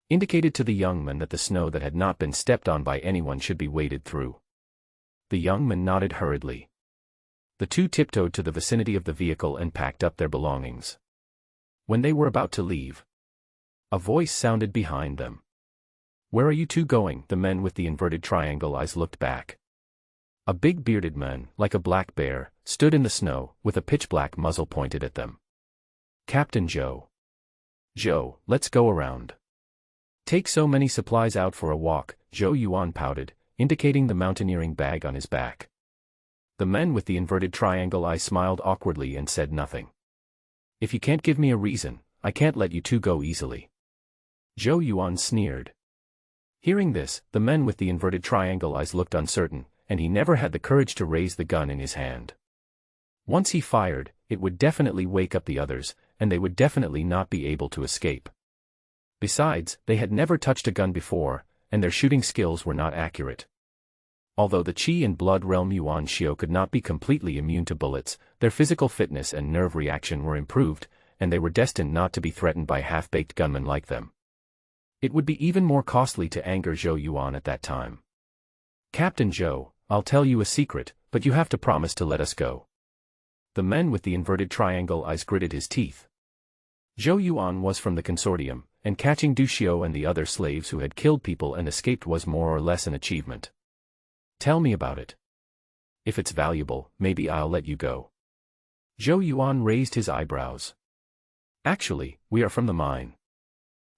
Indicated to the young man that the snow that had not been stepped on by anyone should be waded through. The young man nodded hurriedly. The 2 tiptoed to the vicinity of the vehicle and packed up their belongings. When they were about to leave, a voice sounded behind them. "Where are you 2 going?" The men with the inverted triangle eyes looked back. A big bearded man, like a black bear, stood in the snow, with a pitch-black muzzle pointed at them. "Captain Zhou. Zhou, let's go around. Take so many supplies out for a walk," Zhou Yuan pouted, indicating the mountaineering bag on his back. The men with the inverted triangle eyes smiled awkwardly and said nothing. "If you can't give me a reason, I can't let you 2 go easily." Zhou Yuan sneered. Hearing this, the men with the inverted triangle eyes looked uncertain, and he never had the courage to raise the gun in his hand. Once he fired, it would definitely wake up the others, and they would definitely not be able to escape. Besides, they had never touched a gun before, and their shooting skills were not accurate. Although the Qi and Blood Realm Yuan Xiao could not be completely immune to bullets, their physical fitness and nerve reaction were improved, and they were destined not to be threatened by half-baked gunmen like them. It would be even more costly to anger Zhou Yuan at that time. "Captain Zhou, I'll tell you a secret, but you have to promise to let us go." The man with the inverted triangle eyes gritted his teeth. Zhou Yuan was from the consortium, and catching Du Xiu and the other slaves who had killed people and escaped was more or less an achievement. "Tell me about it. If it's valuable, maybe I'll let you go." Zhou Yuan raised his eyebrows. "Actually, we are from the mine."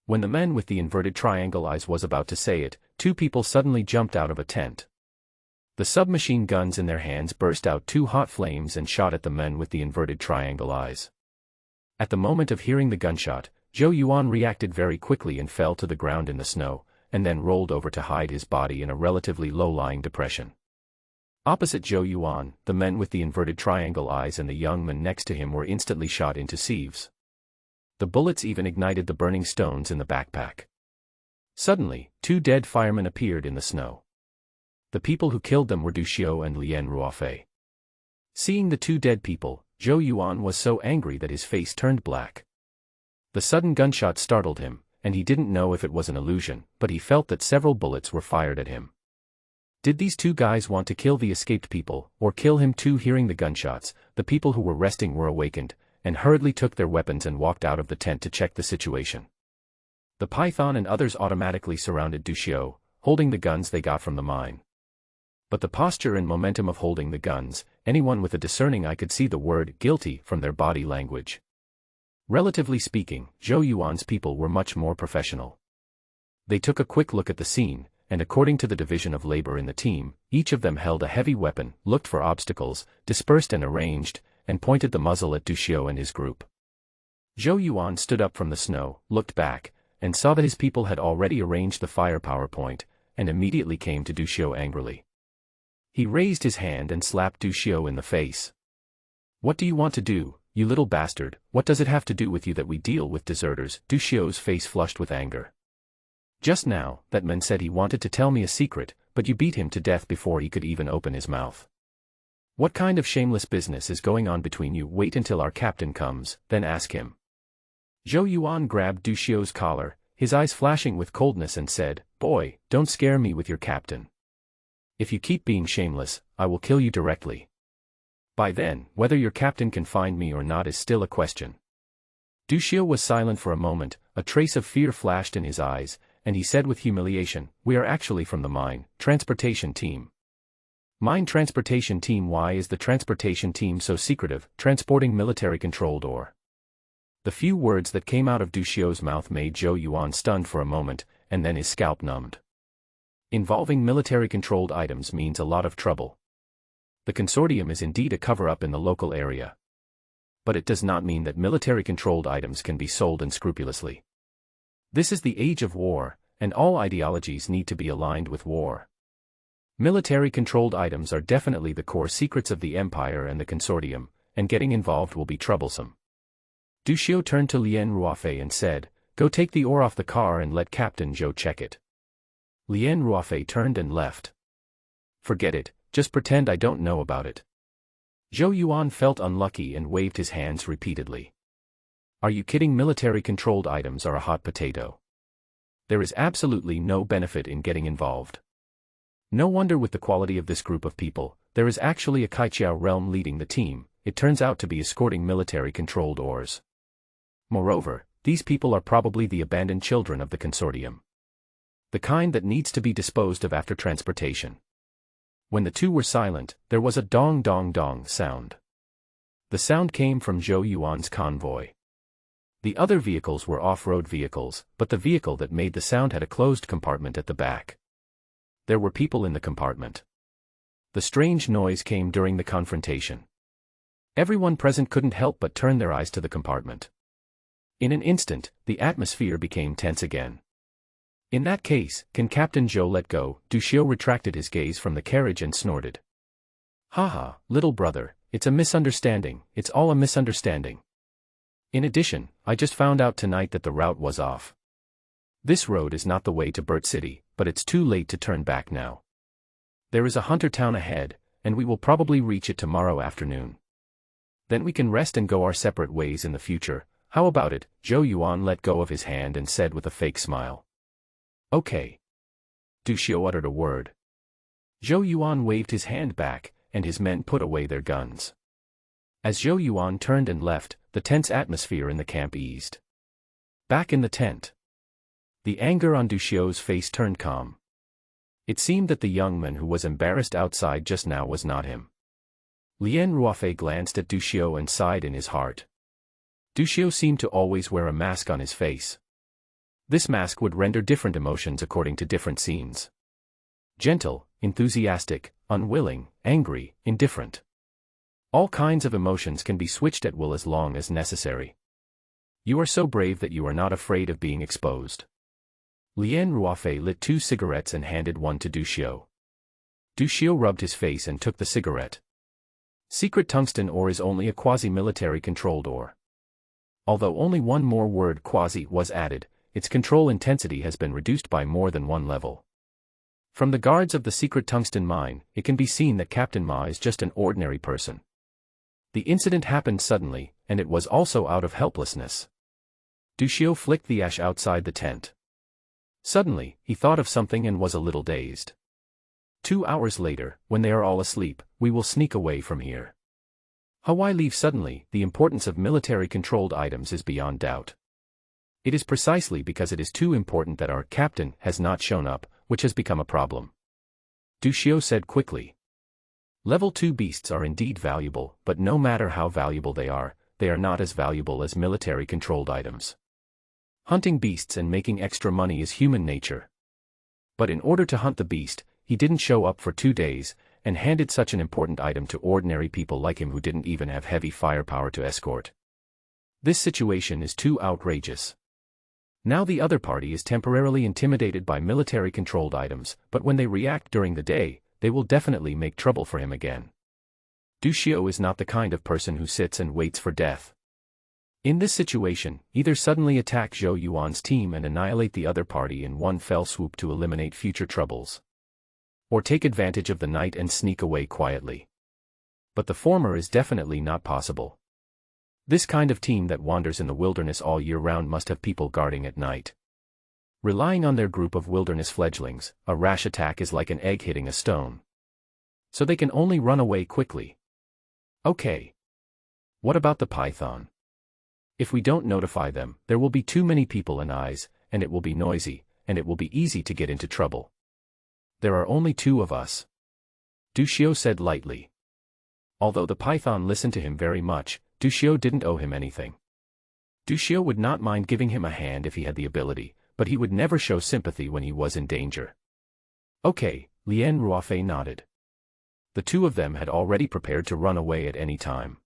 When the man with the inverted triangle eyes was about to say it, two people suddenly jumped out of a tent. The submachine guns in their hands burst out two hot flames and shot at the men with the inverted triangle eyes. At the moment of hearing the gunshot, Zhou Yuan reacted very quickly and fell to the ground in the snow, and then rolled over to hide his body in a relatively low-lying depression. Opposite Zhou Yuan, the men with the inverted triangle eyes and the young man next to him were instantly shot into sieves. The bullets even ignited the burning stones in the backpack. Suddenly, two dead firemen appeared in the snow. The people who killed them were Du Xiu and Lien Ruofei. Seeing the two dead people, Zhou Yuan was so angry that his face turned black. The sudden gunshot startled him, and he didn't know if it was an illusion, but he felt that several bullets were fired at him. Did these two guys want to kill the escaped people, or kill him too? Hearing the gunshots, the people who were resting were awakened, and hurriedly took their weapons and walked out of the tent to check the situation. The Python and others automatically surrounded Du Xiu, holding the guns they got from the mine. But the posture and momentum of holding the guns, anyone with a discerning eye could see the word "guilty" from their body language. Relatively speaking, Zhou Yuan's people were much more professional. They took a quick look at the scene, and according to the division of labor in the team, each of them held a heavy weapon, looked for obstacles, dispersed and arranged, and pointed the muzzle at Du Xiu and his group. Zhou Yuan stood up from the snow, looked back, and saw that his people had already arranged the firepower point, and immediately came to Du Xiu angrily. He raised his hand and slapped Du Xiu in the face. "What do you want to do, you little bastard? What does it have to do with you that we deal with deserters?" Du Xiu's face flushed with anger. "Just now, that man said he wanted to tell me a secret, but you beat him to death before he could even open his mouth. What kind of shameless business is going on between you? Wait until our captain comes, then ask him." Zhou Yuan grabbed Du Xiu's collar, his eyes flashing with coldness, and said, "Boy, don't scare me with your captain. If you keep being shameless, I will kill you directly. By then, whether your captain can find me or not is still a question." Du Xiu was silent for a moment, a trace of fear flashed in his eyes, and he said with humiliation, "We are actually from the mine transportation team." "Mine transportation team? Why is the transportation team so secretive, transporting military-controlled ore?" The few words that came out of Du Xiu's mouth made Zhou Yuan stunned for a moment, and then his scalp numbed. Involving military-controlled items means a lot of trouble. The consortium is indeed a cover-up in the local area. But it does not mean that military-controlled items can be sold unscrupulously. This is the age of war, and all ideologies need to be aligned with war. Military-controlled items are definitely the core secrets of the Empire and the consortium, and getting involved will be troublesome. Du Xiu turned to Lien Ruofei and said, "Go take the ore off the car and let Captain Zhou check it." Lien Ruofei turned and left. "Forget it, just pretend I don't know about it." Zhou Yuan felt unlucky and waved his hands repeatedly. "Are you kidding? Military-controlled items are a hot potato. There is absolutely no benefit in getting involved. No wonder with the quality of this group of people, there is actually a Kaiqiao realm leading the team. It turns out to be escorting military-controlled ores. Moreover, these people are probably the abandoned children of the consortium. The kind that needs to be disposed of after transportation." When the two were silent, there was a dong dong dong sound. The sound came from Zhou Yuan's convoy. The other vehicles were off-road vehicles, but the vehicle that made the sound had a closed compartment at the back. There were people in the compartment. The strange noise came during the confrontation. Everyone present couldn't help but turn their eyes to the compartment. In an instant, the atmosphere became tense again. "In that case, can Captain Zhou let go?" Du Xiu retracted his gaze from the carriage and snorted. "Haha, little brother, It's a misunderstanding, it's all a misunderstanding. In addition, I just found out tonight that the route was off. This road is not the way to Burt City, but it's too late to turn back now. There is a hunter town ahead, and we will probably reach it tomorrow afternoon. Then we can rest and go our separate ways in the future. How about it? Zhou Yuan let go of his hand and said with a fake smile. Okay. Du Xiu uttered a word. Zhou Yuan waved his hand back, and his men put away their guns. As Zhou Yuan turned and left, the tense atmosphere in the camp eased. Back in the tent. The anger on Du Xiu's face turned calm. It seemed that the young man who was embarrassed outside just now was not him. Lien Ruofei glanced at Du Xiu and sighed in his heart. Du Xiu seemed to always wear a mask on his face. This mask would render different emotions according to different scenes. Gentle, enthusiastic, unwilling, angry, indifferent. All kinds of emotions can be switched at will as long as necessary. You are so brave that you are not afraid of being exposed. Lien Ruofei lit 2 cigarettes and handed one to Du Xiu. Du Xiu rubbed his face and took the cigarette. Secret tungsten ore is only a quasi-military controlled ore. Although only one more word quasi was added, its control intensity has been reduced by more than 1 level. From the guards of the secret tungsten mine, it can be seen that Captain Ma is just an ordinary person. The incident happened suddenly, and it was also out of helplessness. Du Xiu flicked the ash outside the tent. Suddenly, he thought of something and was a little dazed. 2 hours later, when they are all asleep, we will sneak away from here. How I leave suddenly? The importance of military-controlled items is beyond doubt. It is precisely because it is too important that our captain has not shown up, which has become a problem. Du Xiu said quickly. Level 2 beasts are indeed valuable, but no matter how valuable they are not as valuable as military-controlled items. Hunting beasts and making extra money is human nature. But in order to hunt the beast, he didn't show up for 2 days, and handed such an important item to ordinary people like him who didn't even have heavy firepower to escort. This situation is too outrageous. Now the other party is temporarily intimidated by military-controlled items, but when they react during the day, they will definitely make trouble for him again. Du Xiu is not the kind of person who sits and waits for death. In this situation, either suddenly attack Zhou Yuan's team and annihilate the other party in one fell swoop to eliminate future troubles. Or take advantage of the night and sneak away quietly. But the former is definitely not possible. This kind of team that wanders in the wilderness all year round must have people guarding at night. Relying on their group of wilderness fledglings, a rash attack is like an egg hitting a stone. So they can only run away quickly. Okay. What about the python? If we don't notify them, there will be too many people and eyes, and it will be noisy, and it will be easy to get into trouble. There are only 2 of us. Du Xiu said lightly. Although the python listened to him very much, Du Xiu didn't owe him anything. Du Xiu would not mind giving him a hand if he had the ability, but he would never show sympathy when he was in danger. Okay, Lien Ruofei nodded. The 2 of them had already prepared to run away at any time.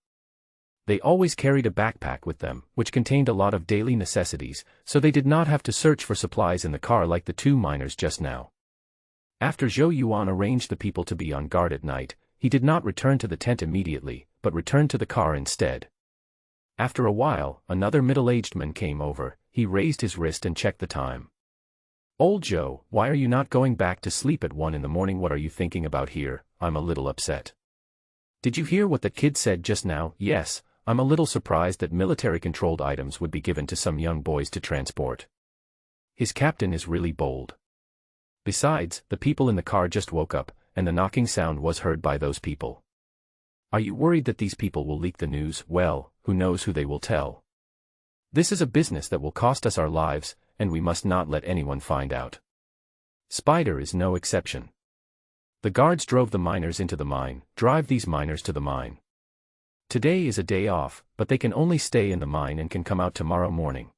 They always carried a backpack with them, which contained a lot of daily necessities, so they did not have to search for supplies in the car like the 2 miners just now. After Zhou Yuan arranged the people to be on guard at night, he did not return to the tent immediately, but returned to the car instead. After a while, another middle-aged man came over. He raised his wrist and checked the time. Old Zhou, why are you not going back to sleep at 1 in the morning? What are you thinking about here? I'm a little upset. Did you hear what that kid said just now? Yes, I'm a little surprised that military-controlled items would be given to some young boys to transport. His captain is really bold. Besides, the people in the car just woke up, and the knocking sound was heard by those people. Are you worried that these people will leak the news? Well, who knows who they will tell. This is a business that will cost us our lives, and we must not let anyone find out. Spider is no exception. The guards drove the miners into the mine. Drive these miners to the mine. Today is a day off, but they can only stay in the mine and can come out tomorrow morning.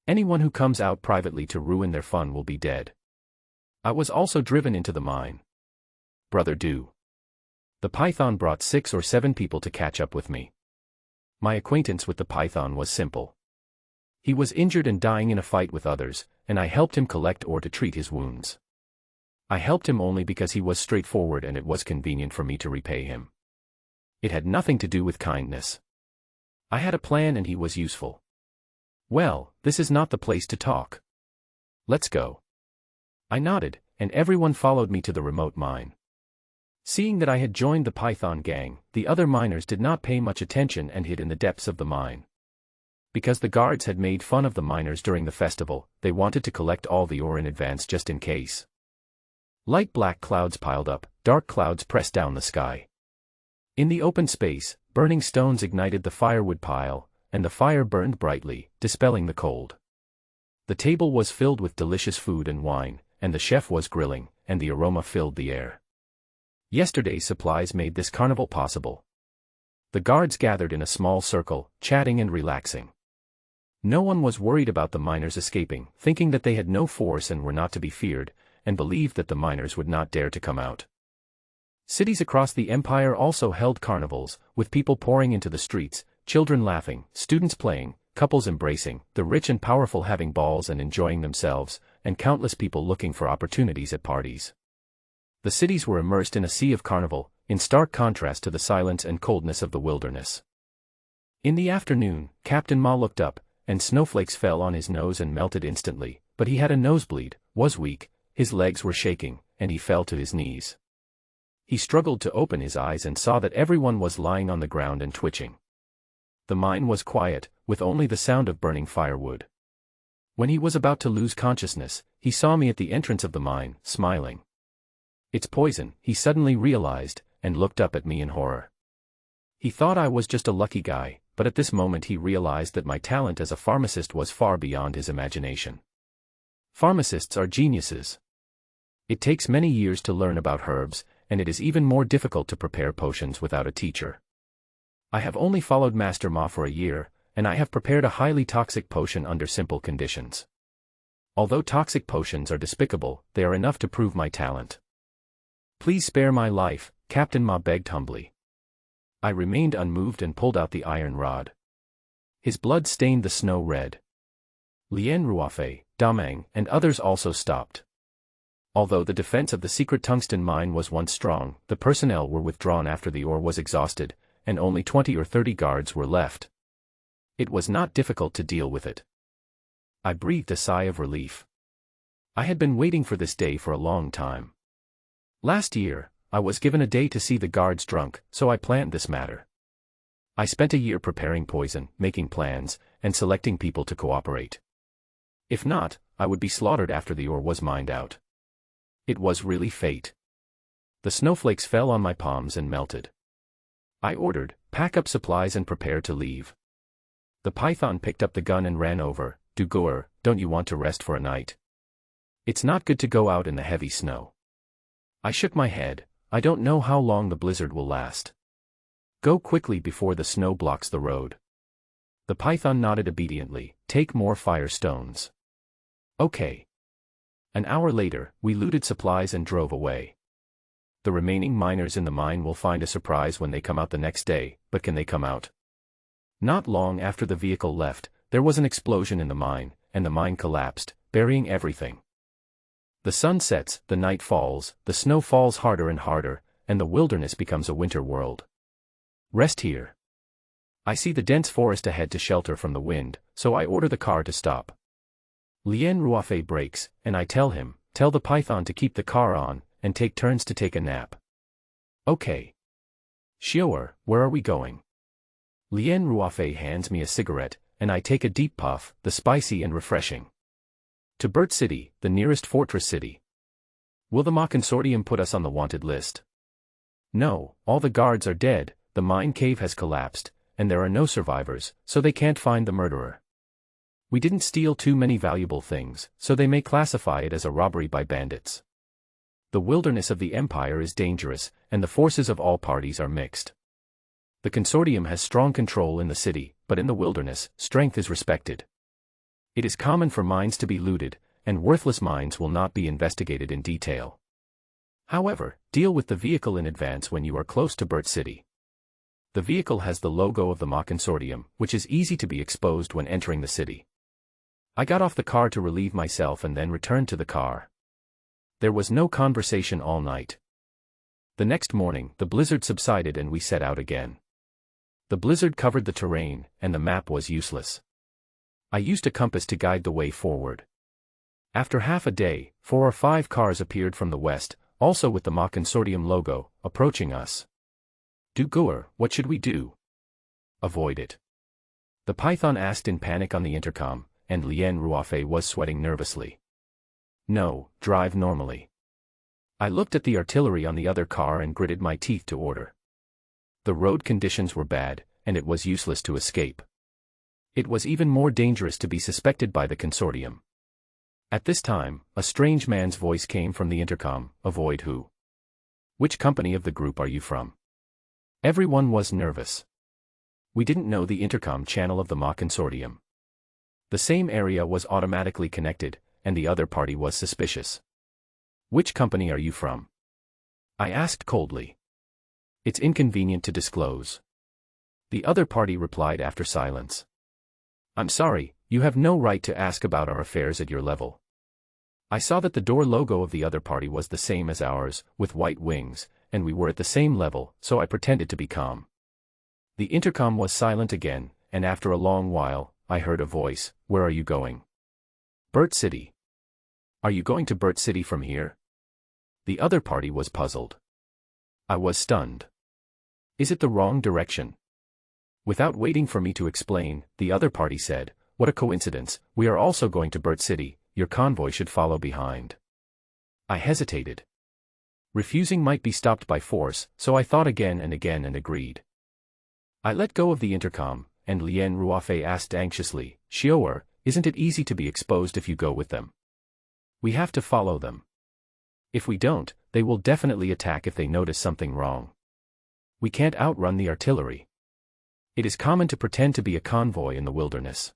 Anyone who comes out privately to ruin their fun will be dead. I was also driven into the mine. Brother Du. The python brought 6 or 7 people to catch up with me. My acquaintance with the python was simple. He was injured and dying in a fight with others, and I helped him collect ore to treat his wounds. I helped him only because he was straightforward and it was convenient for me to repay him. It had nothing to do with kindness. I had a plan and he was useful. Well, this is not the place to talk. Let's go. I nodded, and everyone followed me to the remote mine. Seeing that I had joined the Python gang, the other miners did not pay much attention and hid in the depths of the mine. Because the guards had made fun of the miners during the festival, they wanted to collect all the ore in advance just in case. Light black clouds piled up, dark clouds pressed down the sky. In the open space, burning stones ignited the firewood pile, and the fire burned brightly, dispelling the cold. The table was filled with delicious food and wine, and the chef was grilling, and the aroma filled the air. Yesterday's supplies made this carnival possible. The guards gathered in a small circle, chatting and relaxing. No one was worried about the miners escaping, thinking that they had no force and were not to be feared, and believed that the miners would not dare to come out. Cities across the empire also held carnivals, with people pouring into the streets, children laughing, students playing, couples embracing, the rich and powerful having balls and enjoying themselves, and countless people looking for opportunities at parties. The cities were immersed in a sea of carnival, in stark contrast to the silence and coldness of the wilderness. In the afternoon, Captain Ma looked up, and snowflakes fell on his nose and melted instantly, but he had a nosebleed, was weak, his legs were shaking, and he fell to his knees. He struggled to open his eyes and saw that everyone was lying on the ground and twitching. The mine was quiet, with only the sound of burning firewood. When he was about to lose consciousness, he saw me at the entrance of the mine, smiling. It's poison, he suddenly realized, and looked up at me in horror. He thought I was just a lucky guy, but at this moment he realized that my talent as a pharmacist was far beyond his imagination. Pharmacists are geniuses. It takes many years to learn about herbs, and it is even more difficult to prepare potions without a teacher. I have only followed Master Ma for a year, and I have prepared a highly toxic potion under simple conditions. Although toxic potions are despicable, they are enough to prove my talent. Please spare my life, Captain Ma begged humbly. I remained unmoved and pulled out the iron rod. His blood stained the snow red. Lien Ruofei, Damang, and others also stopped. Although the defense of the secret tungsten mine was once strong, the personnel were withdrawn after the ore was exhausted, and only 20 or 30 guards were left. It was not difficult to deal with it. I breathed a sigh of relief. I had been waiting for this day for a long time. Last year, I was given a day to see the guards drunk, so I planned this matter. I spent a year preparing poison, making plans, and selecting people to cooperate. If not, I would be slaughtered after the ore was mined out. It was really fate. The snowflakes fell on my palms and melted. I ordered, pack up supplies and prepare to leave. The python picked up the gun and ran over. Dugur, don't you want to rest for a night? It's not good to go out in the heavy snow. I shook my head. I don't know how long the blizzard will last. Go quickly before the snow blocks the road. The python nodded obediently. Take more fire stones. Okay. An hour later, we looted supplies and drove away. The remaining miners in the mine will find a surprise when they come out the next day, but can they come out? Not long after the vehicle left, there was an explosion in the mine, and the mine collapsed, burying everything. The sun sets, the night falls, the snow falls harder and harder, and the wilderness becomes a winter world. Rest here. I see the dense forest ahead to shelter from the wind, so I order the car to stop. Lien Ruofei brakes, and I tell the python to keep the car on, and take turns to take a nap. Okay. Xiaoer, where are we going? Lien Ruofei hands me a cigarette, and I take a deep puff, the spicy and refreshing. To Burt City, the nearest fortress city. Will the Ma Consortium put us on the wanted list? No, all the guards are dead, the mine cave has collapsed, and there are no survivors, so they can't find the murderer. We didn't steal too many valuable things, so they may classify it as a robbery by bandits. The wilderness of the empire is dangerous, and the forces of all parties are mixed. The consortium has strong control in the city, but in the wilderness, strength is respected. It is common for mines to be looted, and worthless mines will not be investigated in detail. However, deal with the vehicle in advance when you are close to Burt City. The vehicle has the logo of the Ma Consortium, which is easy to be exposed when entering the city. I got off the car to relieve myself and then returned to the car. There was no conversation all night. The next morning, the blizzard subsided and we set out again. The blizzard covered the terrain, and the map was useless. I used a compass to guide the way forward. After half a day, 4 or 5 cars appeared from the west, also with the Ma Consortium logo, approaching us. Du Goer, what should we do? Avoid it. The Python asked in panic on the intercom, and Lien Ruafe was sweating nervously. No, drive normally. I looked at the artillery on the other car and gritted my teeth to order. The road conditions were bad, and it was useless to escape. It was even more dangerous to be suspected by the consortium. At this time, a strange man's voice came from the intercom. Avoid who? Which company of the group are you from? Everyone was nervous. We didn't know the intercom channel of the Ma Consortium. The same area was automatically connected, and the other party was suspicious. Which company are you from? I asked coldly. It's inconvenient to disclose. The other party replied after silence. I'm sorry, you have no right to ask about our affairs at your level. I saw that the door logo of the other party was the same as ours, with white wings, and we were at the same level, so I pretended to be calm. The intercom was silent again, and after a long while, I heard a voice. Where are you going? Burt City. Are you going to Burt City from here? The other party was puzzled. I was stunned. Is it the wrong direction? Without waiting for me to explain, the other party said, what a coincidence, we are also going to Burt City, your convoy should follow behind. I hesitated. Refusing might be stopped by force, so I thought again and agreed. I let go of the intercom, and Lien Ruafe asked anxiously, Xiaoer, isn't it easy to be exposed if you go with them? We have to follow them. If we don't, they will definitely attack if they notice something wrong. We can't outrun the artillery. It is common to pretend to be a convoy in the wilderness.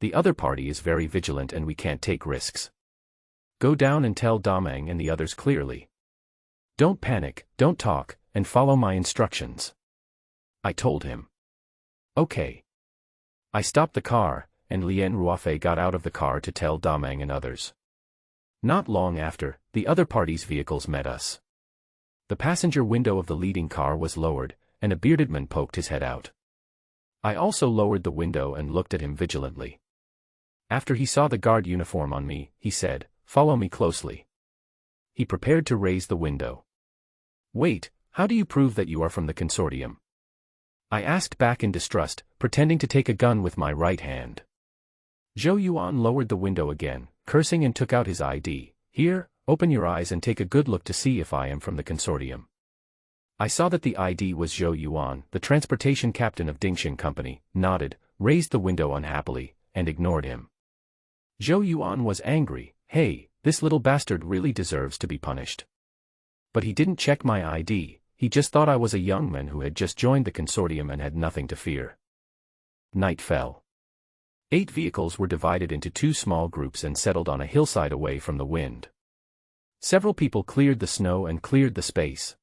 The other party is very vigilant and we can't take risks. Go down and tell Damang and the others clearly. Don't panic, don't talk, and follow my instructions. I told him. Okay. I stopped the car, and Lien Ruafe got out of the car to tell Damang and others. Not long after, the other party's vehicles met us. The passenger window of the leading car was lowered, and a bearded man poked his head out. I also lowered the window and looked at him vigilantly. After he saw the guard uniform on me, he said, follow me closely. He prepared to raise the window. Wait, how do you prove that you are from the consortium? I asked back in distrust, pretending to take a gun with my right hand. Zhou Yuan lowered the window again, cursing and took out his ID. Here, open your eyes and take a good look to see if I am from the consortium. I saw that the ID was Zhou Yuan, the transportation captain of Dingxing Company, nodded, raised the window unhappily, and ignored him. Zhou Yuan was angry. Hey, this little bastard really deserves to be punished. But he didn't check my ID, he just thought I was a young man who had just joined the consortium and had nothing to fear. Night fell. 8 vehicles were divided into 2 small groups and settled on a hillside away from the wind. Several people cleared the snow and cleared the space.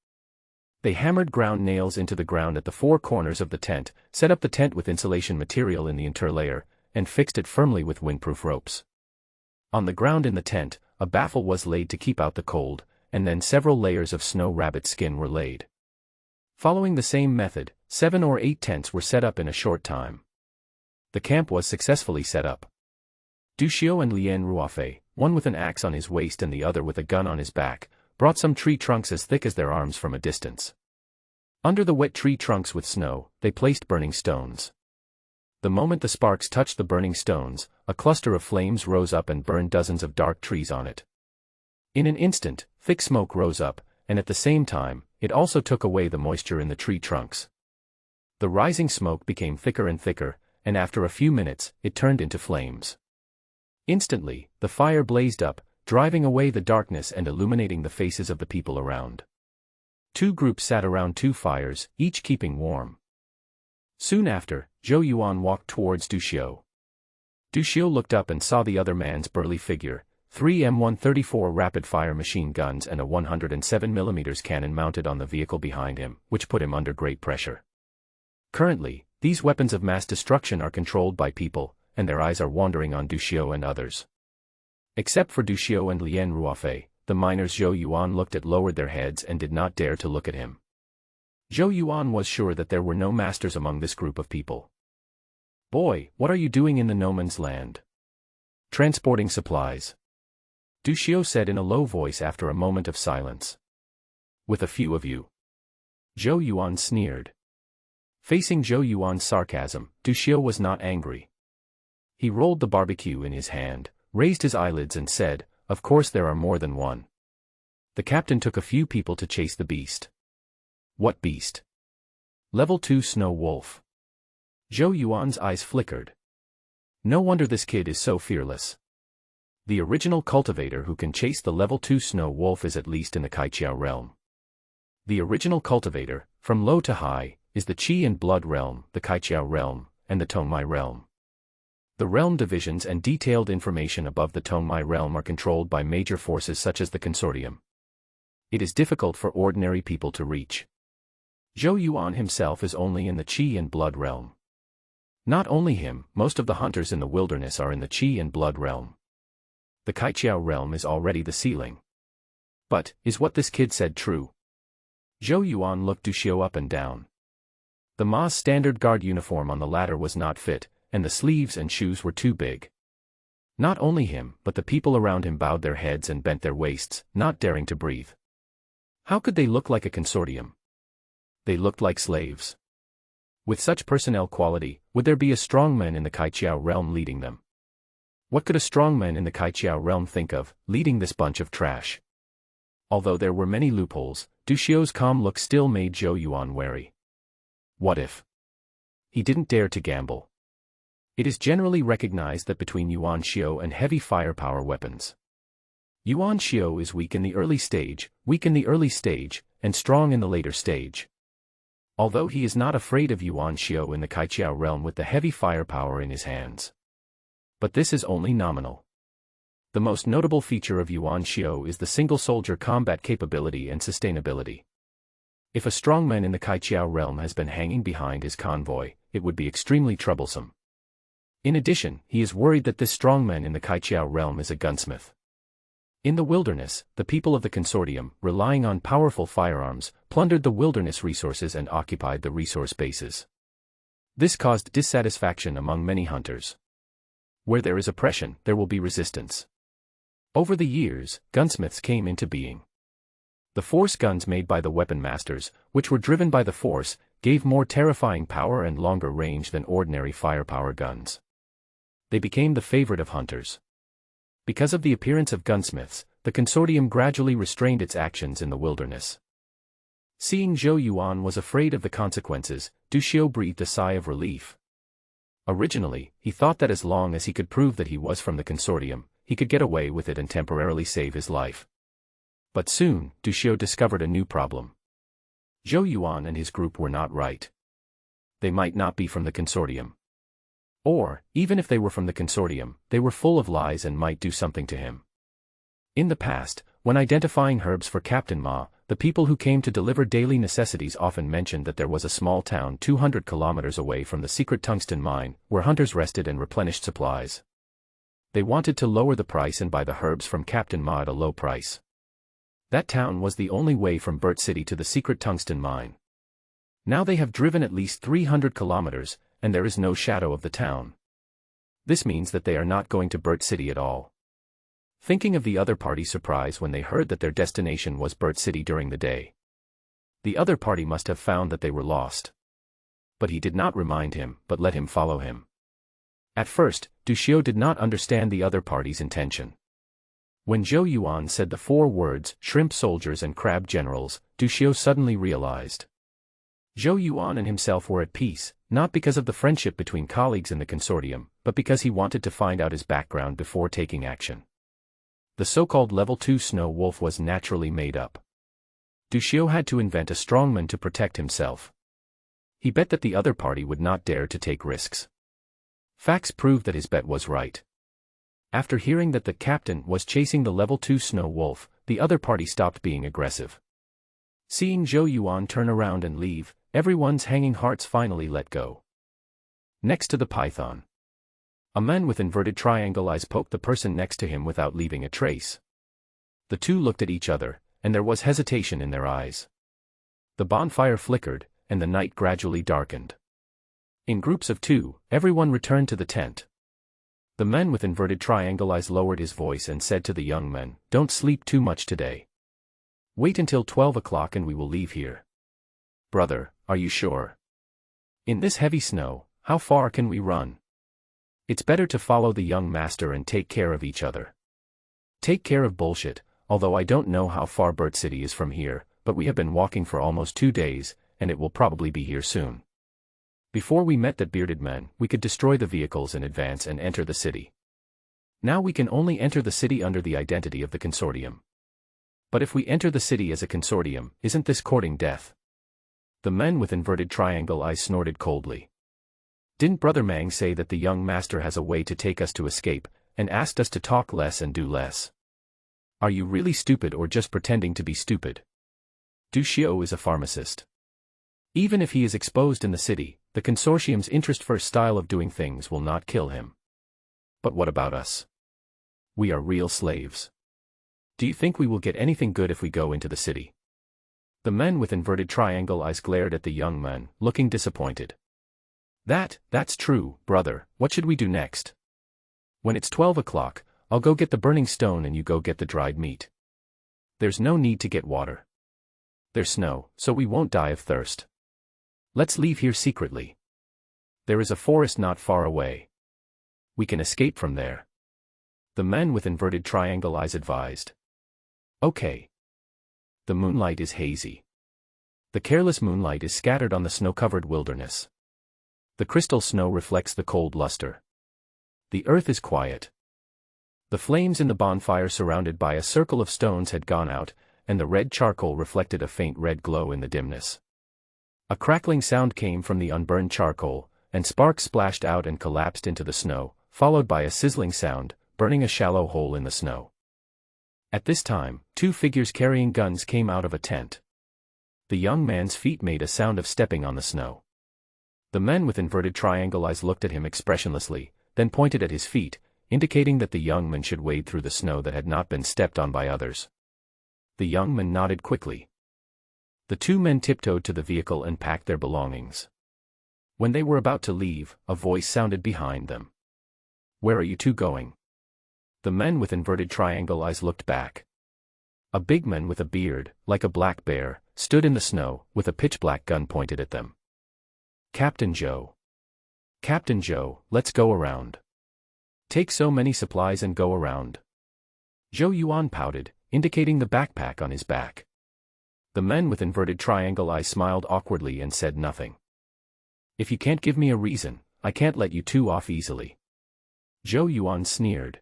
They hammered ground nails into the ground at the 4 corners of the tent, set up the tent with insulation material in the interlayer, and fixed it firmly with windproof ropes. On the ground in the tent, a baffle was laid to keep out the cold, and then several layers of snow rabbit skin were laid. Following the same method, 7 or 8 tents were set up in a short time. The camp was successfully set up. Du Xiu and Lien Ruafe, one with an axe on his waist and the other with a gun on his back, brought some tree trunks as thick as their arms from a distance. Under the wet tree trunks with snow, they placed burning stones. The moment the sparks touched the burning stones, a cluster of flames rose up and burned dozens of dark trees on it. In an instant, thick smoke rose up, and at the same time, it also took away the moisture in the tree trunks. The rising smoke became thicker and thicker, and after a few minutes, it turned into flames. Instantly, the fire blazed up, driving away the darkness and illuminating the faces of the people around. 2 groups sat around 2 fires, each keeping warm. Soon after, Zhou Yuan walked towards Du Xiu. Du Xiu looked up and saw the other man's burly figure, 3 M134 rapid-fire machine guns and a 107mm cannon mounted on the vehicle behind him, which put him under great pressure. Currently, these weapons of mass destruction are controlled by people, and their eyes are wandering on Du Xiu and others. Except for Du Xiu and Lien Ruafe, the miners Zhou Yuan looked at lowered their heads and did not dare to look at him. Zhou Yuan was sure that there were no masters among this group of people. "Boy, what are you doing in the no man's land?" "Transporting supplies," Du Xiu said in a low voice after a moment of silence. "With a few of you?" Zhou Yuan sneered. Facing Zhou Yuan's sarcasm, Du Xiu was not angry. He rolled the barbecue in his hand, raised his eyelids and said, "Of course there are more than one. The captain took a few people to chase the beast." "What beast?" "Level 2 snow wolf." Zhou Yuan's eyes flickered. No wonder this kid is so fearless. The original cultivator who can chase the level 2 snow wolf is at least in the Kaiqiao realm. The original cultivator, from low to high, is the Qi and Blood realm, the Kaiqiao realm, and the Tongmai realm. The realm divisions and detailed information above the Tongmai realm are controlled by major forces such as the Consortium. It is difficult for ordinary people to reach. Zhou Yuan himself is only in the Qi and Blood realm. Not only him, most of the hunters in the wilderness are in the Qi and Blood realm. The Kaiqiao realm is already the ceiling. But, is what this kid said true? Zhou Yuan looked Du Xiu up and down. The Ma's standard guard uniform on the latter was not fit, and the sleeves and shoes were too big. Not only him, but the people around him bowed their heads and bent their waists, not daring to breathe. How could they look like a consortium? They looked like slaves. With such personnel quality, would there be a strongman in the Kaiqiao realm leading them? What could a strongman in the Kaiqiao realm think of, leading this bunch of trash? Although there were many loopholes, Du Xiu's calm look still made Zhou Yuan wary. What if? He didn't dare to gamble. It is generally recognized that between Yuan Xiu and heavy firepower weapons, Yuan Xiu is weak in the early stage, and strong in the later stage. Although he is not afraid of Yuan Xiu in the Kaiqiao realm with the heavy firepower in his hands. But this is only nominal. The most notable feature of Yuan Xiu is the single-soldier combat capability and sustainability. If a strongman in the Kaiqiao realm has been hanging behind his convoy, it would be extremely troublesome. In addition, he is worried that this strongman in the Kaiqiao realm is a gunsmith. In the wilderness, the people of the Consortium, relying on powerful firearms, plundered the wilderness resources and occupied the resource bases. This caused dissatisfaction among many hunters. Where there is oppression, there will be resistance. Over the years, gunsmiths came into being. The force guns made by the weapon masters, which were driven by the force, gave more terrifying power and longer range than ordinary firepower guns. They became the favorite of hunters. Because of the appearance of gunsmiths, the Consortium gradually restrained its actions in the wilderness. Seeing Zhou Yuan was afraid of the consequences, Du Xiu breathed a sigh of relief. Originally, he thought that as long as he could prove that he was from the Consortium, he could get away with it and temporarily save his life. But soon, Du Xiu discovered a new problem. Zhou Yuan and his group were not right. They might not be from the Consortium. Or, even if they were from the Consortium, they were full of lies and might do something to him. In the past, when identifying herbs for Captain Ma, the people who came to deliver daily necessities often mentioned that there was a small town 200 kilometers away from the secret tungsten mine, where hunters rested and replenished supplies. They wanted to lower the price and buy the herbs from Captain Ma at a low price. That town was the only way from Burt City to the secret tungsten mine. Now they have driven at least 300 kilometers, and there is no shadow of the town. This means that they are not going to Burt City at all. Thinking of the other party's surprise when they heard that their destination was Burt City during the day. The other party must have found that they were lost. But he did not remind him, but let him follow him. At first, Du Xiu did not understand the other party's intention. When Zhou Yuan said the 4 words, shrimp soldiers and crab generals, Du Xiu suddenly realized. Zhou Yuan and himself were at peace, not because of the friendship between colleagues in the Consortium, but because he wanted to find out his background before taking action. The so-called level 2 snow wolf was naturally made up. Du Xiu had to invent a strongman to protect himself. He bet that the other party would not dare to take risks. Facts proved that his bet was right. After hearing that the captain was chasing the level 2 snow wolf, the other party stopped being aggressive. Seeing Zhou Yuan turn around and leave, everyone's hanging hearts finally let go. Next to the python, a man with inverted triangle eyes poked the person next to him without leaving a trace. The two looked at each other, and there was hesitation in their eyes. The bonfire flickered, and the night gradually darkened. In groups of two, everyone returned to the tent. The man with inverted triangle eyes lowered his voice and said to the young men, "Don't sleep too much today. Wait until 12 o'clock and we will leave here." "Brother, are you sure? In this heavy snow, how far can we run? It's better to follow the young master and take care of each other." "Take care of bullshit, although I don't know how far Bird City is from here, but we have been walking for almost 2 days, and it will probably be here soon. Before we met that bearded man, we could destroy the vehicles in advance and enter the city. Now we can only enter the city under the identity of the consortium. But if we enter the city as a consortium, isn't this courting death?" The men with inverted triangle eyes snorted coldly. "Didn't Brother Mang say that the young master has a way to take us to escape, and asked us to talk less and do less? Are you really stupid or just pretending to be stupid? Du Xiao is a pharmacist. Even if he is exposed in the city, the consortium's interest-first style of doing things will not kill him. But what about us? We are real slaves. Do you think we will get anything good if we go into the city?" The men with inverted triangle eyes glared at the young man, looking disappointed. That's true, brother. What should we do next?" "When it's 12 o'clock, I'll go get the burning stone and you go get the dried meat. There's no need to get water. There's snow, so we won't die of thirst. Let's leave here secretly. There is a forest not far away. We can escape from there." The men with inverted triangle eyes advised. "Okay." The moonlight is hazy. The careless moonlight is scattered on the snow-covered wilderness. The crystal snow reflects the cold luster. The earth is quiet. The flames in the bonfire surrounded by a circle of stones had gone out, and the red charcoal reflected a faint red glow in the dimness. A crackling sound came from the unburned charcoal, and sparks splashed out and collapsed into the snow, followed by a sizzling sound, burning a shallow hole in the snow. At this time, 2 figures carrying guns came out of a tent. The young man's feet made a sound of stepping on the snow. The men with inverted triangle eyes looked at him expressionlessly, then pointed at his feet, indicating that the young man should wade through the snow that had not been stepped on by others. The young man nodded quickly. The 2 men tiptoed to the vehicle and packed their belongings. When they were about to leave, a voice sounded behind them. "Where are you 2 going?" The men with inverted triangle eyes looked back. A big man with a beard, like a black bear, stood in the snow, with a pitch-black gun pointed at them. "Captain Joe. Captain Joe, let's go around. Take so many supplies and go around." Zhou Yuan pouted, indicating the backpack on his back. The men with inverted triangle eyes smiled awkwardly and said nothing. "If you can't give me a reason, I can't let you 2 off easily." Zhou Yuan sneered.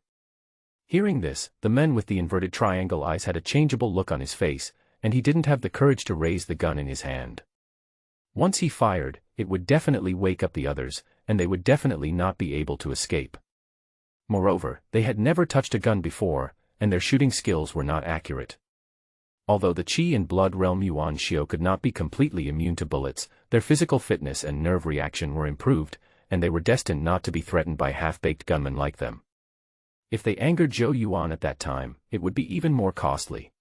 Hearing this, the men with the inverted triangle eyes had a changeable look on his face, and he didn't have the courage to raise the gun in his hand. Once he fired, it would definitely wake up the others, and they would definitely not be able to escape. Moreover, they had never touched a gun before, and their shooting skills were not accurate. Although the Qi and Blood Realm Yuan Xiao could not be completely immune to bullets, their physical fitness and nerve reaction were improved, and they were destined not to be threatened by half-baked gunmen like them. If they angered Zhou Yuan at that time, it would be even more costly.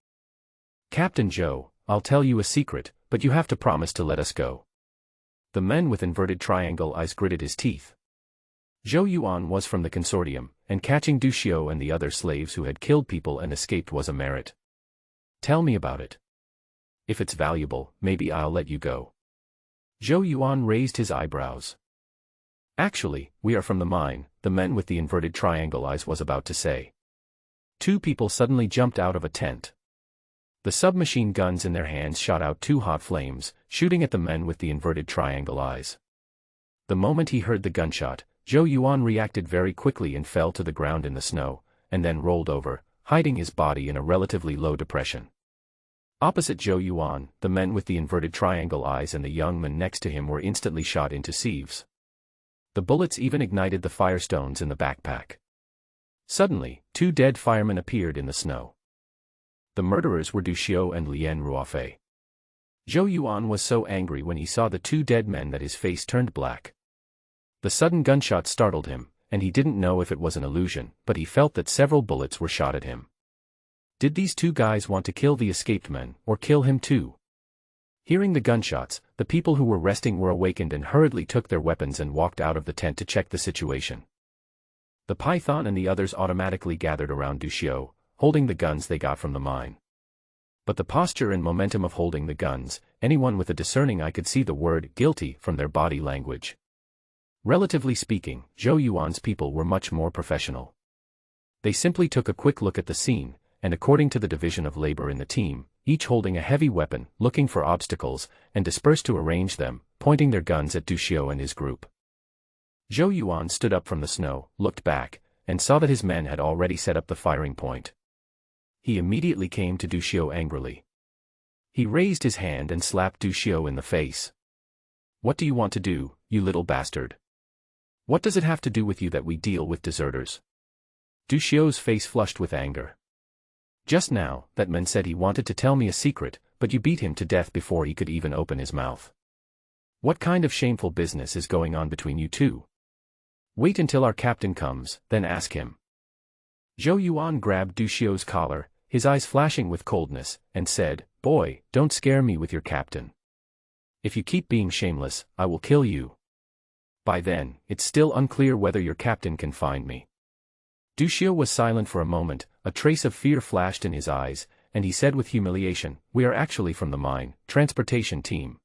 "Captain Zhou, I'll tell you a secret, but you have to promise to let us go." The men with inverted triangle eyes gritted his teeth. Zhou Yuan was from the consortium, and catching Du Xiao and the other slaves who had killed people and escaped was a merit. "Tell me about it. If it's valuable, maybe I'll let you go." Zhou Yuan raised his eyebrows. "Actually, we are from the mine," the men with the inverted triangle eyes was about to say. 2 people suddenly jumped out of a tent. The submachine guns in their hands shot out 2 hot flames, shooting at the men with the inverted triangle eyes. The moment he heard the gunshot, Zhou Yuan reacted very quickly and fell to the ground in the snow, and then rolled over, hiding his body in a relatively low depression. Opposite Zhou Yuan, the men with the inverted triangle eyes and the young man next to him were instantly shot into sieves. The bullets even ignited the firestones in the backpack. Suddenly, 2 dead firemen appeared in the snow. The murderers were Du Xiao and Lian Ruofei. Zhou Yuan was so angry when he saw the 2 dead men that his face turned black. The sudden gunshot startled him, and he didn't know if it was an illusion, but he felt that several bullets were shot at him. Did these two guys want to kill the escaped men, or kill him too? Hearing the gunshots, the people who were resting were awakened and hurriedly took their weapons and walked out of the tent to check the situation. The python and the others automatically gathered around Dushio, holding the guns they got from the mine. But the posture and momentum of holding the guns, anyone with a discerning eye could see the word guilty from their body language. Relatively speaking, Zhou Yuan's people were much more professional. They simply took a quick look at the scene, and according to the division of labor in the team, each holding a heavy weapon, looking for obstacles, and dispersed to arrange them, pointing their guns at Dushio and his group. Zhou Yuan stood up from the snow, looked back, and saw that his men had already set up the firing point. He immediately came to Dushio angrily. He raised his hand and slapped Dushio in the face. "What do you want to do, you little bastard? What does it have to do with you that we deal with deserters?" Dushio's face flushed with anger. "Just now, that man said he wanted to tell me a secret, but you beat him to death before he could even open his mouth. What kind of shameful business is going on between you two? Wait until our captain comes, then ask him." Zhou Yuan grabbed Dushio's collar, his eyes flashing with coldness, and said, "Boy, don't scare me with your captain. If you keep being shameless, I will kill you. By then, it's still unclear whether your captain can find me." Dushio was silent for a moment, a trace of fear flashed in his eyes, and he said with humiliation, "We are actually from the mine transportation team."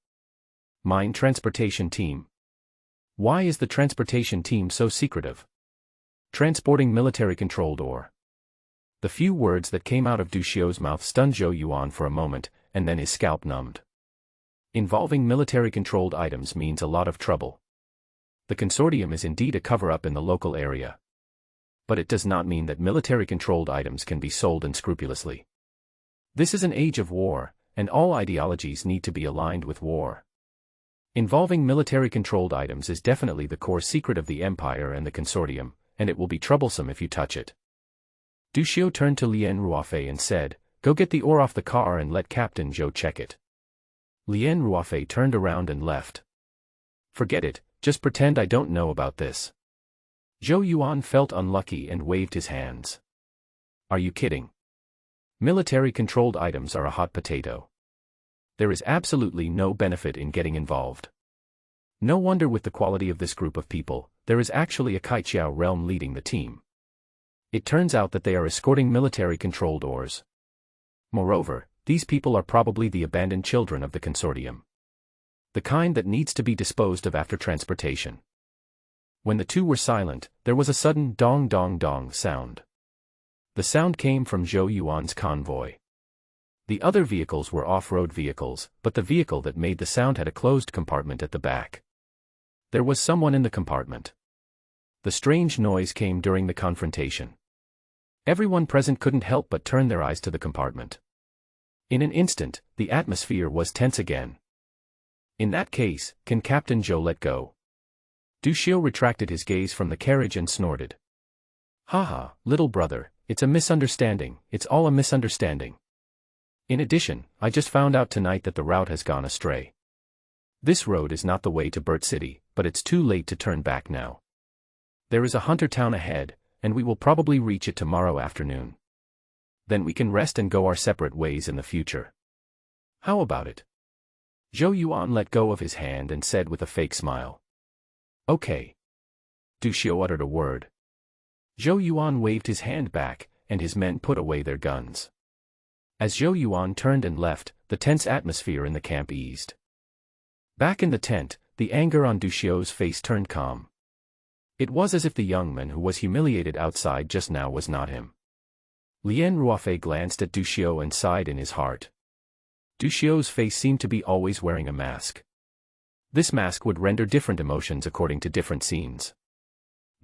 "Mine transportation team? Why is the transportation team so secretive? Transporting military-controlled ore?" The few words that came out of Dushio's mouth stunned Zhou Yuan for a moment, and then his scalp numbed. Involving military-controlled items means a lot of trouble. The consortium is indeed a cover-up in the local area. But it does not mean that military-controlled items can be sold unscrupulously. This is an age of war, and all ideologies need to be aligned with war. Involving military-controlled items is definitely the core secret of the Empire and the consortium, and it will be troublesome if you touch it. Dushio turned to Lien Ruofei and said, "Go get the ore off the car and let Captain Zhou check it." Lien Ruofei turned around and left. "Forget it, just pretend I don't know about this." Zhou Yuan felt unlucky and waved his hands. "Are you kidding? Military-controlled items are a hot potato. There is absolutely no benefit in getting involved. No wonder with the quality of this group of people, there is actually a Kaiqiao realm leading the team. It turns out that they are escorting military-controlled ores. Moreover, these people are probably the abandoned children of the consortium. The kind that needs to be disposed of after transportation." When the two were silent, there was a sudden dong-dong-dong sound. The sound came from Zhou Yuan's convoy. The other vehicles were off-road vehicles, but the vehicle that made the sound had a closed compartment at the back. There was someone in the compartment. The strange noise came during the confrontation. Everyone present couldn't help but turn their eyes to the compartment. In an instant, the atmosphere was tense again. "In that case, can Captain Zhou let go?" Dushio retracted his gaze from the carriage and snorted. "Haha, little brother, it's a misunderstanding, it's all a misunderstanding. In addition, I just found out tonight that the route has gone astray. This road is not the way to Burt City, but it's too late to turn back now. There is a hunter town ahead, and we will probably reach it tomorrow afternoon. Then we can rest and go our separate ways in the future. How about it?" Zhou Yuan let go of his hand and said with a fake smile. "Okay." Dushio uttered a word. Zhou Yuan waved his hand back, and his men put away their guns. As Zhou Yuan turned and left, the tense atmosphere in the camp eased. Back in the tent, the anger on Dushio's face turned calm. It was as if the young man who was humiliated outside just now was not him. Lien Ruofei glanced at Dushio and sighed in his heart. Dushio's face seemed to be always wearing a mask. This mask would render different emotions according to different scenes.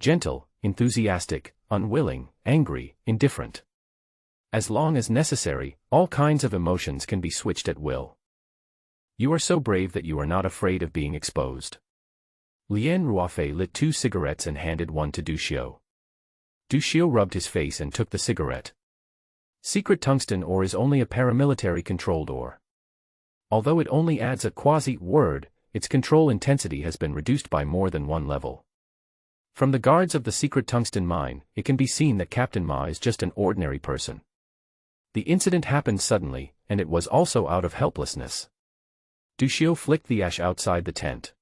Gentle, enthusiastic, unwilling, angry, indifferent. As long as necessary, all kinds of emotions can be switched at will. You are so brave that you are not afraid of being exposed. Lien Ruofei lit 2 cigarettes and handed one to Dushio. Dushio rubbed his face and took the cigarette. Secret tungsten ore is only a paramilitary-controlled ore. Although it only adds a quasi-word, its control intensity has been reduced by more than one level. From the guards of the secret tungsten mine, it can be seen that Captain Ma is just an ordinary person. The incident happened suddenly, and it was also out of helplessness. Du Xiu flicked the ash outside the tent.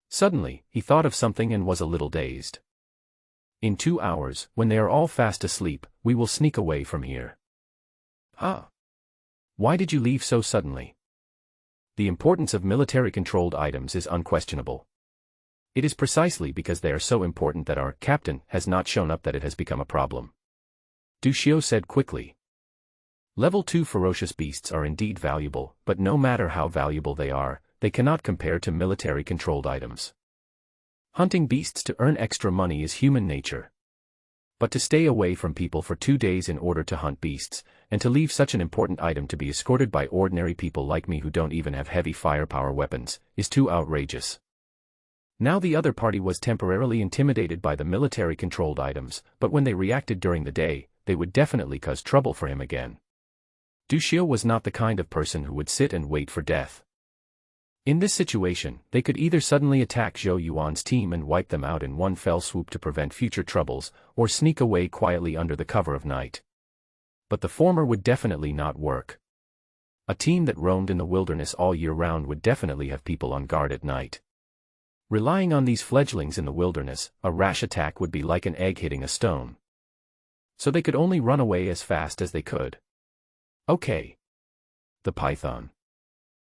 Suddenly, he thought of something and was a little dazed. In 2 hours, when they are all fast asleep, we will sneak away from here. Ah! Why did you leave so suddenly? The importance of military-controlled items is unquestionable. It is precisely because they are so important that our captain has not shown up that it has become a problem. Du Xiu said quickly. Level 2 ferocious beasts are indeed valuable, but no matter how valuable they are, they cannot compare to military-controlled items. Hunting beasts to earn extra money is human nature. But to stay away from people for 2 days in order to hunt beasts, and to leave such an important item to be escorted by ordinary people like me who don't even have heavy firepower weapons, is too outrageous. Now the other party was temporarily intimidated by the military-controlled items, but when they reacted during the day, they would definitely cause trouble for him again. Du Xiu was not the kind of person who would sit and wait for death. In this situation, they could either suddenly attack Zhou Yuan's team and wipe them out in one fell swoop to prevent future troubles, or sneak away quietly under the cover of night. But the former would definitely not work. A team that roamed in the wilderness all year round would definitely have people on guard at night. Relying on these fledglings in the wilderness, a rash attack would be like an egg hitting a stone. So they could only run away as fast as they could. Okay. The python.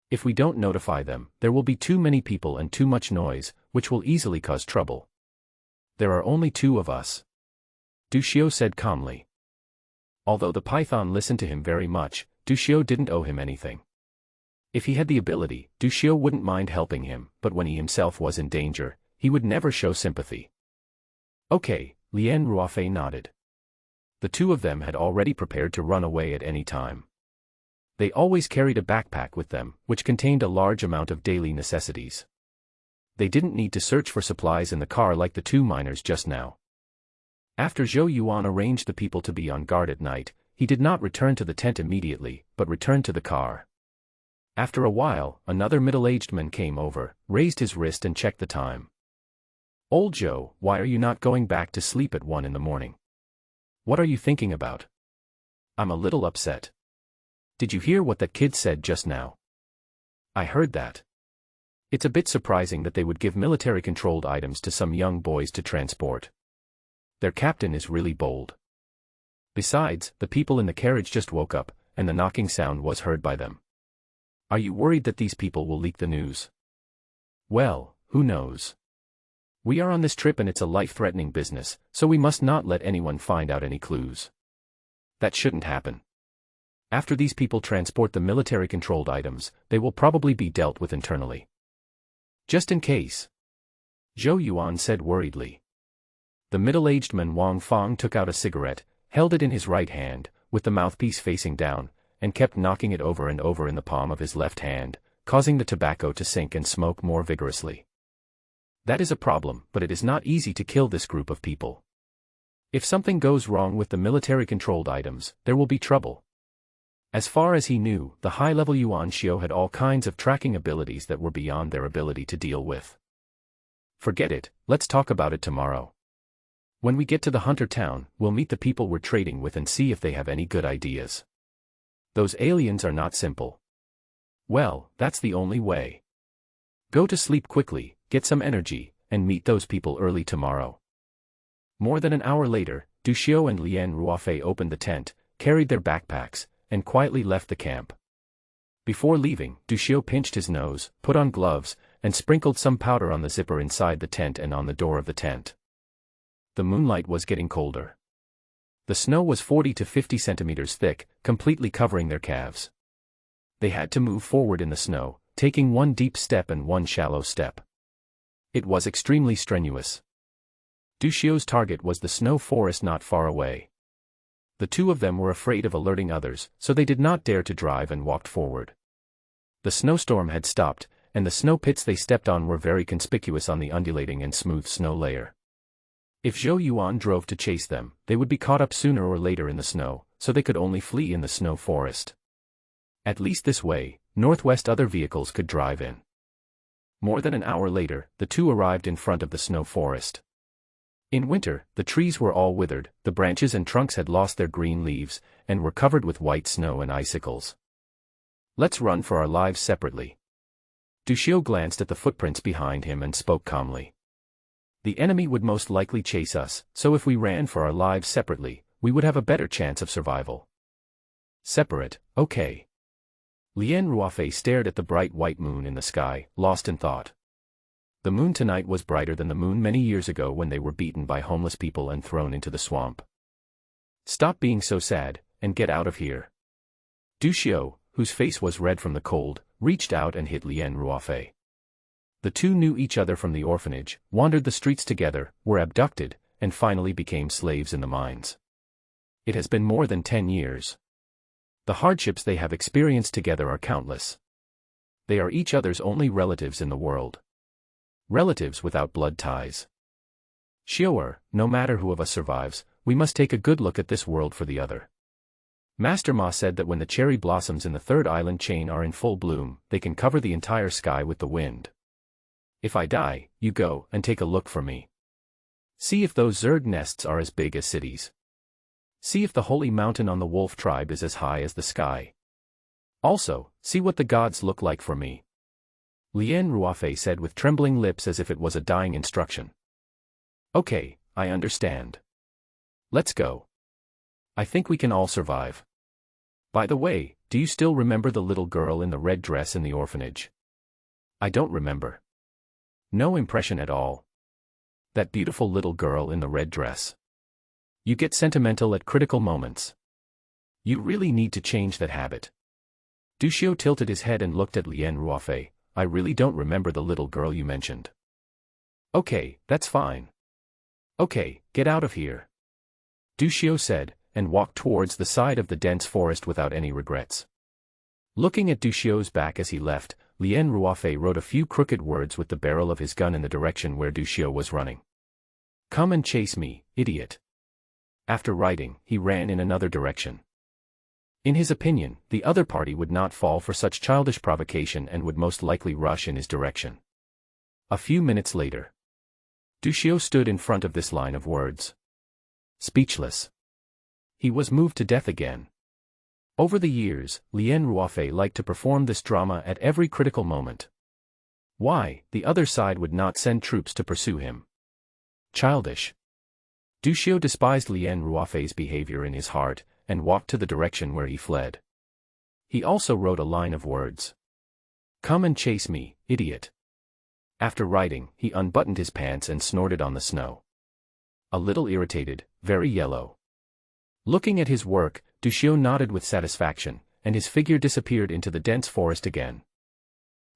If we don't notify them, there will be too many people and too much noise, which will easily cause trouble. There are only 2 of us. Du Xiu said calmly. Although the python listened to him very much, Du Xiu didn't owe him anything. If he had the ability, Du Xiu wouldn't mind helping him, but when he himself was in danger, he would never show sympathy. Okay, Lian Ruofei nodded. The 2 of them had already prepared to run away at any time. They always carried a backpack with them, which contained a large amount of daily necessities. They didn't need to search for supplies in the car like the 2 miners just now. After Zhou Yuan arranged the people to be on guard at night, he did not return to the tent immediately, but returned to the car. After a while, another middle-aged man came over, raised his wrist and checked the time. Old Zhou, why are you not going back to sleep at 1 in the morning? What are you thinking about? I'm a little upset. Did you hear what that kid said just now? I heard that. It's a bit surprising that they would give military-controlled items to some young boys to transport. Their captain is really bold. Besides, the people in the carriage just woke up, and the knocking sound was heard by them. Are you worried that these people will leak the news? Well, who knows? We are on this trip and it's a life-threatening business, so we must not let anyone find out any clues. That shouldn't happen. After these people transport the military-controlled items, they will probably be dealt with internally. Just in case. Zhou Yuan said worriedly. The middle-aged man Wang Fang took out a cigarette, held it in his right hand, with the mouthpiece facing down, and kept knocking it over and over in the palm of his left hand, causing the tobacco to sink and smoke more vigorously. That is a problem, but it is not easy to kill this group of people. If something goes wrong with the military-controlled items, there will be trouble. As far as he knew, the high-level Yuan Xiu had all kinds of tracking abilities that were beyond their ability to deal with. Forget it, let's talk about it tomorrow. When we get to the hunter town, we'll meet the people we're trading with and see if they have any good ideas. Those aliens are not simple. Well, that's the only way. Go to sleep quickly, get some energy, and meet those people early tomorrow. More than an hour later, Du Xiu and Lian Ruofei opened the tent, carried their backpacks, and quietly left the camp. Before leaving, Du Xiu pinched his nose, put on gloves, and sprinkled some powder on the zipper inside the tent and on the door of the tent. The moonlight was getting colder. The snow was 40 to 50 centimeters thick, completely covering their calves. They had to move forward in the snow, taking one deep step and one shallow step. It was extremely strenuous. Du Xiu's target was the snow forest not far away. The 2 of them were afraid of alerting others, so they did not dare to drive and walked forward. The snowstorm had stopped, and the snow pits they stepped on were very conspicuous on the undulating and smooth snow layer. If Zhou Yuan drove to chase them, they would be caught up sooner or later in the snow, so they could only flee in the snow forest. At least this way, northwest other vehicles could drive in. More than an hour later, the 2 arrived in front of the snow forest. In winter, the trees were all withered, the branches and trunks had lost their green leaves, and were covered with white snow and icicles. Let's run for our lives separately. Dushio glanced at the footprints behind him and spoke calmly. The enemy would most likely chase us, so if we ran for our lives separately, we would have a better chance of survival. Separate, okay. Lien Ruofei stared at the bright white moon in the sky, lost in thought. The moon tonight was brighter than the moon many years ago when they were beaten by homeless people and thrown into the swamp. Stop being so sad, and get out of here. Dushio, whose face was red from the cold, reached out and hit Lien Ruofei. The two knew each other from the orphanage, wandered the streets together, were abducted, and finally became slaves in the mines. It has been more than 10 years. The hardships they have experienced together are countless. They are each other's only relatives in the world. Relatives without blood ties. Shioer, no matter who of us survives, we must take a good look at this world for the other. Master Ma said that when the cherry blossoms in the third island chain are in full bloom, they can cover the entire sky with the wind. If I die, you go and take a look for me. See if those Zerg nests are as big as cities. See if the holy mountain on the wolf tribe is as high as the sky. Also, see what the gods look like for me. Lien Ruofei said with trembling lips as if it was a dying instruction. Okay, I understand. Let's go. I think we can all survive. By the way, do you still remember the little girl in the red dress in the orphanage? I don't remember. No impression at all. That beautiful little girl in the red dress. You get sentimental at critical moments. You really need to change that habit. Dushio tilted his head and looked at Lien Ruofei. I really don't remember the little girl you mentioned. Okay, that's fine. Okay, get out of here. Dushio said, and walked towards the side of the dense forest without any regrets. Looking at Dushio's back as he left, Lien Ruofei wrote a few crooked words with the barrel of his gun in the direction where Dushio was running. Come and chase me, idiot. After writing, he ran in another direction. In his opinion, the other party would not fall for such childish provocation and would most likely rush in his direction. A few minutes later, Dushio stood in front of this line of words. Speechless. He was moved to death again. Over the years, Lien Ruofei liked to perform this drama at every critical moment. Why, the other side would not send troops to pursue him? Childish. Dushio despised Lien Ruofei's behavior in his heart, and walked to the direction where he fled. He also wrote a line of words. Come and chase me, idiot. After writing, he unbuttoned his pants and snorted on the snow. A little irritated, very yellow. Looking at his work, Dushio nodded with satisfaction, and his figure disappeared into the dense forest again.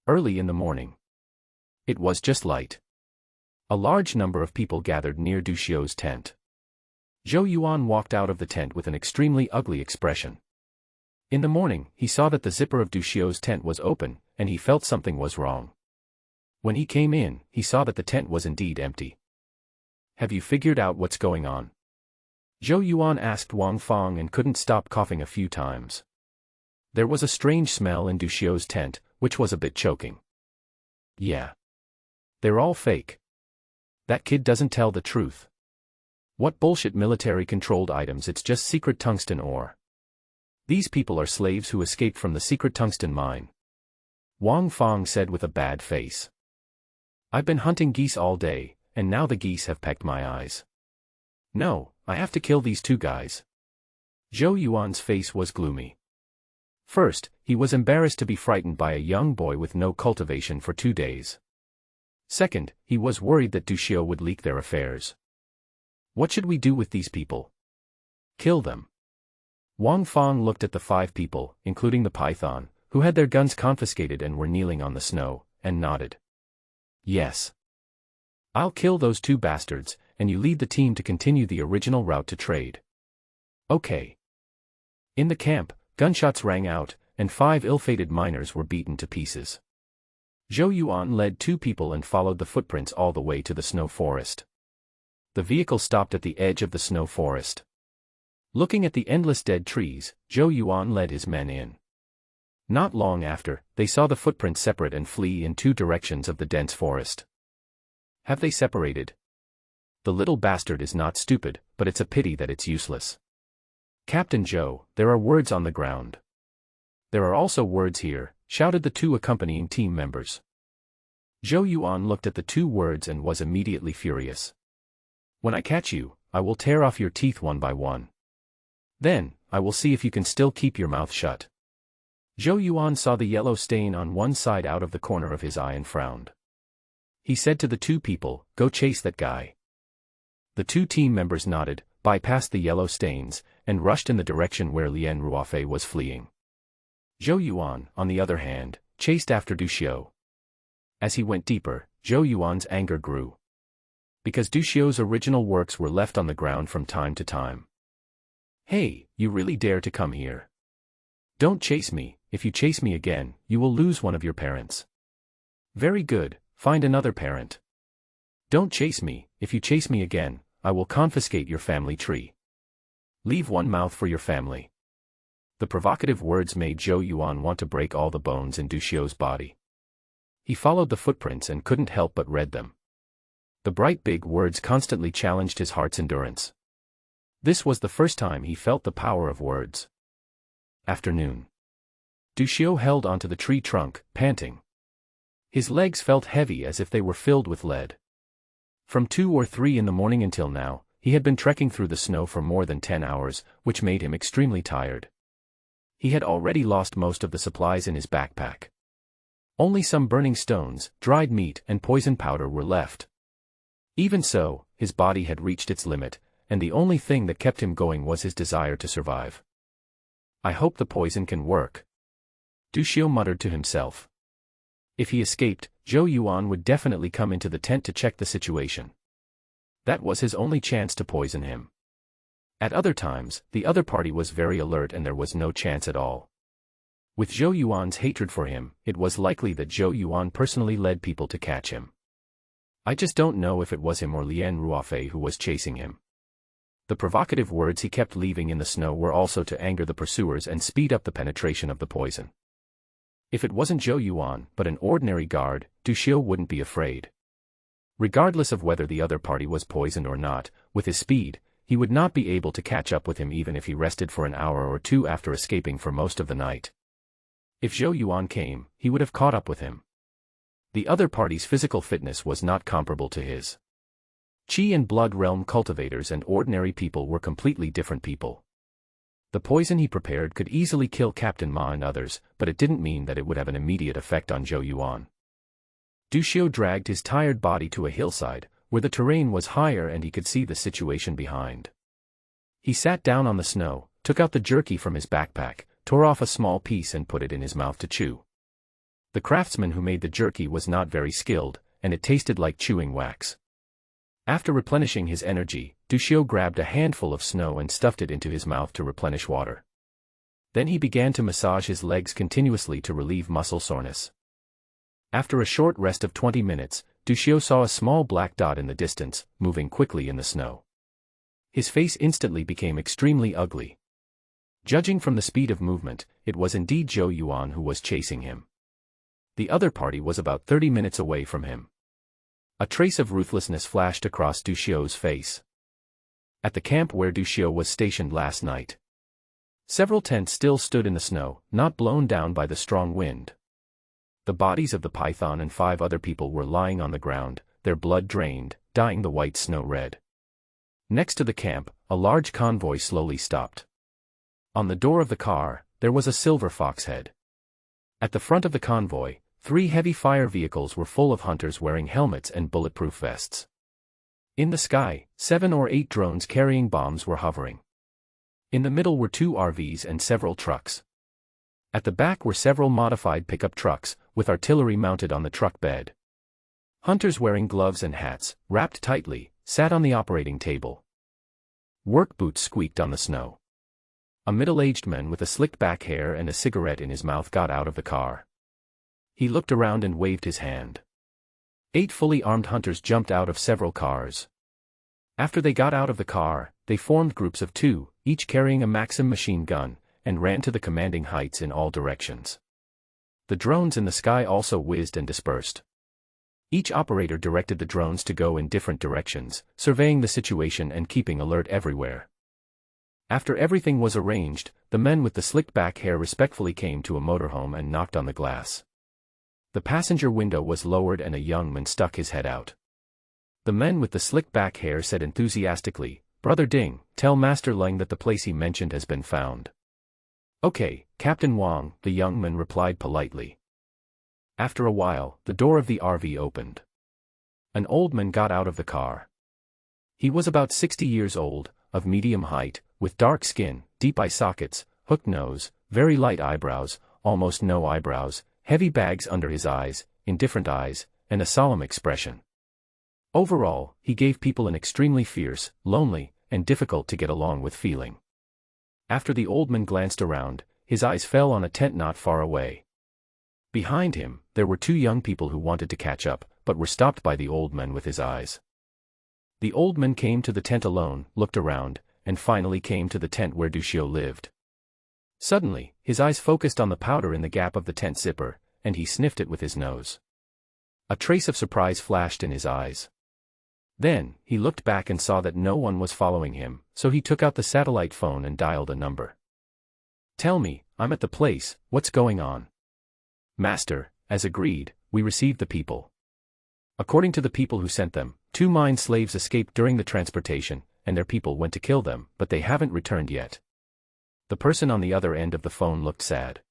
Early in the morning. It was just light. A large number of people gathered near Dushio's tent. Zhou Yuan walked out of the tent with an extremely ugly expression. In the morning, he saw that the zipper of Dushio's tent was open, and he felt something was wrong. When he came in, he saw that the tent was indeed empty. Have you figured out what's going on? Zhou Yuan asked Wang Fang and couldn't stop coughing a few times. There was a strange smell in Dushio's tent, which was a bit choking. Yeah. They're all fake. That kid doesn't tell the truth. What bullshit military-controlled items, it's just secret tungsten ore. These people are slaves who escaped from the secret tungsten mine. Wang Fang said with a bad face. I've been hunting geese all day, and now the geese have pecked my eyes. No, I have to kill these two guys. Zhou Yuan's face was gloomy. First, he was embarrassed to be frightened by a young boy with no cultivation for 2 days. Second, he was worried that Dushio would leak their affairs. What should we do with these people? Kill them. Wang Fang looked at the 5 people, including the python, who had their guns confiscated and were kneeling on the snow, and nodded. Yes. I'll kill those 2 bastards, and you lead the team to continue the original route to trade. Okay. In the camp, gunshots rang out, and 5 ill-fated miners were beaten to pieces. Zhou Yuan led 2 people and followed the footprints all the way to the snow forest. The vehicle stopped at the edge of the snow forest. Looking at the endless dead trees, Zhou Yuan led his men in. Not long after, they saw the footprints separate and flee in 2 directions of the dense forest. Have they separated? The little bastard is not stupid, but it's a pity that it's useless. Captain Joe, there are words on the ground. There are also words here, shouted the two accompanying team members. Zhou Yuan looked at the two words and was immediately furious. When I catch you, I will tear off your teeth one by one. Then, I will see if you can still keep your mouth shut. Zhou Yuan saw the yellow stain on one side out of the corner of his eye and frowned. He said to the two people, "Go chase that guy." The two team members nodded, bypassed the yellow stains, and rushed in the direction where Lien Ruofei was fleeing. Zhou Yuan, on the other hand, chased after Du Xiu. As he went deeper, Zhou Yuan's anger grew. Because Du Xiu's original works were left on the ground from time to time. "Hey, you really dare to come here? Don't chase me. If you chase me again, you will lose one of your parents." "Very good, find another parent." "Don't chase me. If you chase me again, I will confiscate your family tree." "Leave one mouth for your family." The provocative words made Zhou Yuan want to break all the bones in Du Xiu's body. He followed the footprints and couldn't help but read them. The bright big words constantly challenged his heart's endurance. This was the first time he felt the power of words. Afternoon. Du Xiu held onto the tree trunk, panting. His legs felt heavy as if they were filled with lead. From 2 or 3 in the morning until now, he had been trekking through the snow for more than 10 hours, which made him extremely tired. He had already lost most of the supplies in his backpack. Only some burning stones, dried meat, and poison powder were left. Even so, his body had reached its limit, and the only thing that kept him going was his desire to survive. "I hope the poison can work," Du Xiu muttered to himself. If he escaped, Zhou Yuan would definitely come into the tent to check the situation. That was his only chance to poison him. At other times, the other party was very alert and there was no chance at all. With Zhou Yuan's hatred for him, it was likely that Zhou Yuan personally led people to catch him. I just don't know if it was him or Lien Ruofei who was chasing him. The provocative words he kept leaving in the snow were also to anger the pursuers and speed up the penetration of the poison. If it wasn't Zhou Yuan, but an ordinary guard, Du Xiu wouldn't be afraid. Regardless of whether the other party was poisoned or not, with his speed, he would not be able to catch up with him even if he rested for an hour or two after escaping for most of the night. If Zhou Yuan came, he would have caught up with him. The other party's physical fitness was not comparable to his. Qi and Blood Realm cultivators and ordinary people were completely different people. The poison he prepared could easily kill Captain Ma and others, but it didn't mean that it would have an immediate effect on Zhou Yuan. Du Xiu dragged his tired body to a hillside, where the terrain was higher and he could see the situation behind. He sat down on the snow, took out the jerky from his backpack, tore off a small piece and put it in his mouth to chew. The craftsman who made the jerky was not very skilled, and it tasted like chewing wax. After replenishing his energy, Du Xiu grabbed a handful of snow and stuffed it into his mouth to replenish water. Then he began to massage his legs continuously to relieve muscle soreness. After a short rest of 20 minutes, Du Xiu saw a small black dot in the distance, moving quickly in the snow. His face instantly became extremely ugly. Judging from the speed of movement, it was indeed Zhou Yuan who was chasing him. The other party was about 30 minutes away from him. A trace of ruthlessness flashed across Du Xiu's face. At the camp where Du Xiu was stationed last night, several tents still stood in the snow, not blown down by the strong wind. The bodies of the python and 5 other people were lying on the ground, their blood drained, dyeing the white snow red. Next to the camp, a large convoy slowly stopped. On the door of the car, there was a silver fox head. At the front of the convoy, 3 heavy fire vehicles were full of hunters wearing helmets and bulletproof vests. In the sky, 7 or 8 drones carrying bombs were hovering. In the middle were 2 RVs and several trucks. At the back were several modified pickup trucks, with artillery mounted on the truck bed. Hunters wearing gloves and hats, wrapped tightly, sat on the operating table. Work boots squeaked on the snow. A middle-aged man with a slicked back hair and a cigarette in his mouth got out of the car. He looked around and waved his hand. 8 fully armed hunters jumped out of several cars. After they got out of the car, they formed groups of 2, each carrying a Maxim machine gun, and ran to the commanding heights in all directions. The drones in the sky also whizzed and dispersed. Each operator directed the drones to go in different directions, surveying the situation and keeping alert everywhere. After everything was arranged, the men with the slicked back hair respectfully came to a motorhome and knocked on the glass. The passenger window was lowered and a young man stuck his head out. The men with the slicked back hair said enthusiastically, "Brother Ding, tell Master Leng that the place he mentioned has been found." "Okay, Captain Wang," the young man replied politely. After a while, the door of the RV opened. An old man got out of the car. He was about 60 years old, of medium height, with dark skin, deep eye sockets, hooked nose, very light eyebrows, almost no eyebrows, heavy bags under his eyes, indifferent eyes, and a solemn expression. Overall, he gave people an extremely fierce, lonely, and difficult to get along with feeling. After the old man glanced around, his eyes fell on a tent not far away. Behind him, there were two young people who wanted to catch up, but were stopped by the old man with his eyes. The old man came to the tent alone, looked around, and finally came to the tent where Duxiu lived. Suddenly, his eyes focused on the powder in the gap of the tent zipper, and he sniffed it with his nose. A trace of surprise flashed in his eyes. Then, he looked back and saw that no one was following him, so he took out the satellite phone and dialed a number. "Tell me, I'm at the place, what's going on?" "Master, as agreed, we received the people. According to the people who sent them, 2 mine slaves escaped during the transportation, and their people went to kill them, but they haven't returned yet." The person on the other end of the phone looked sad.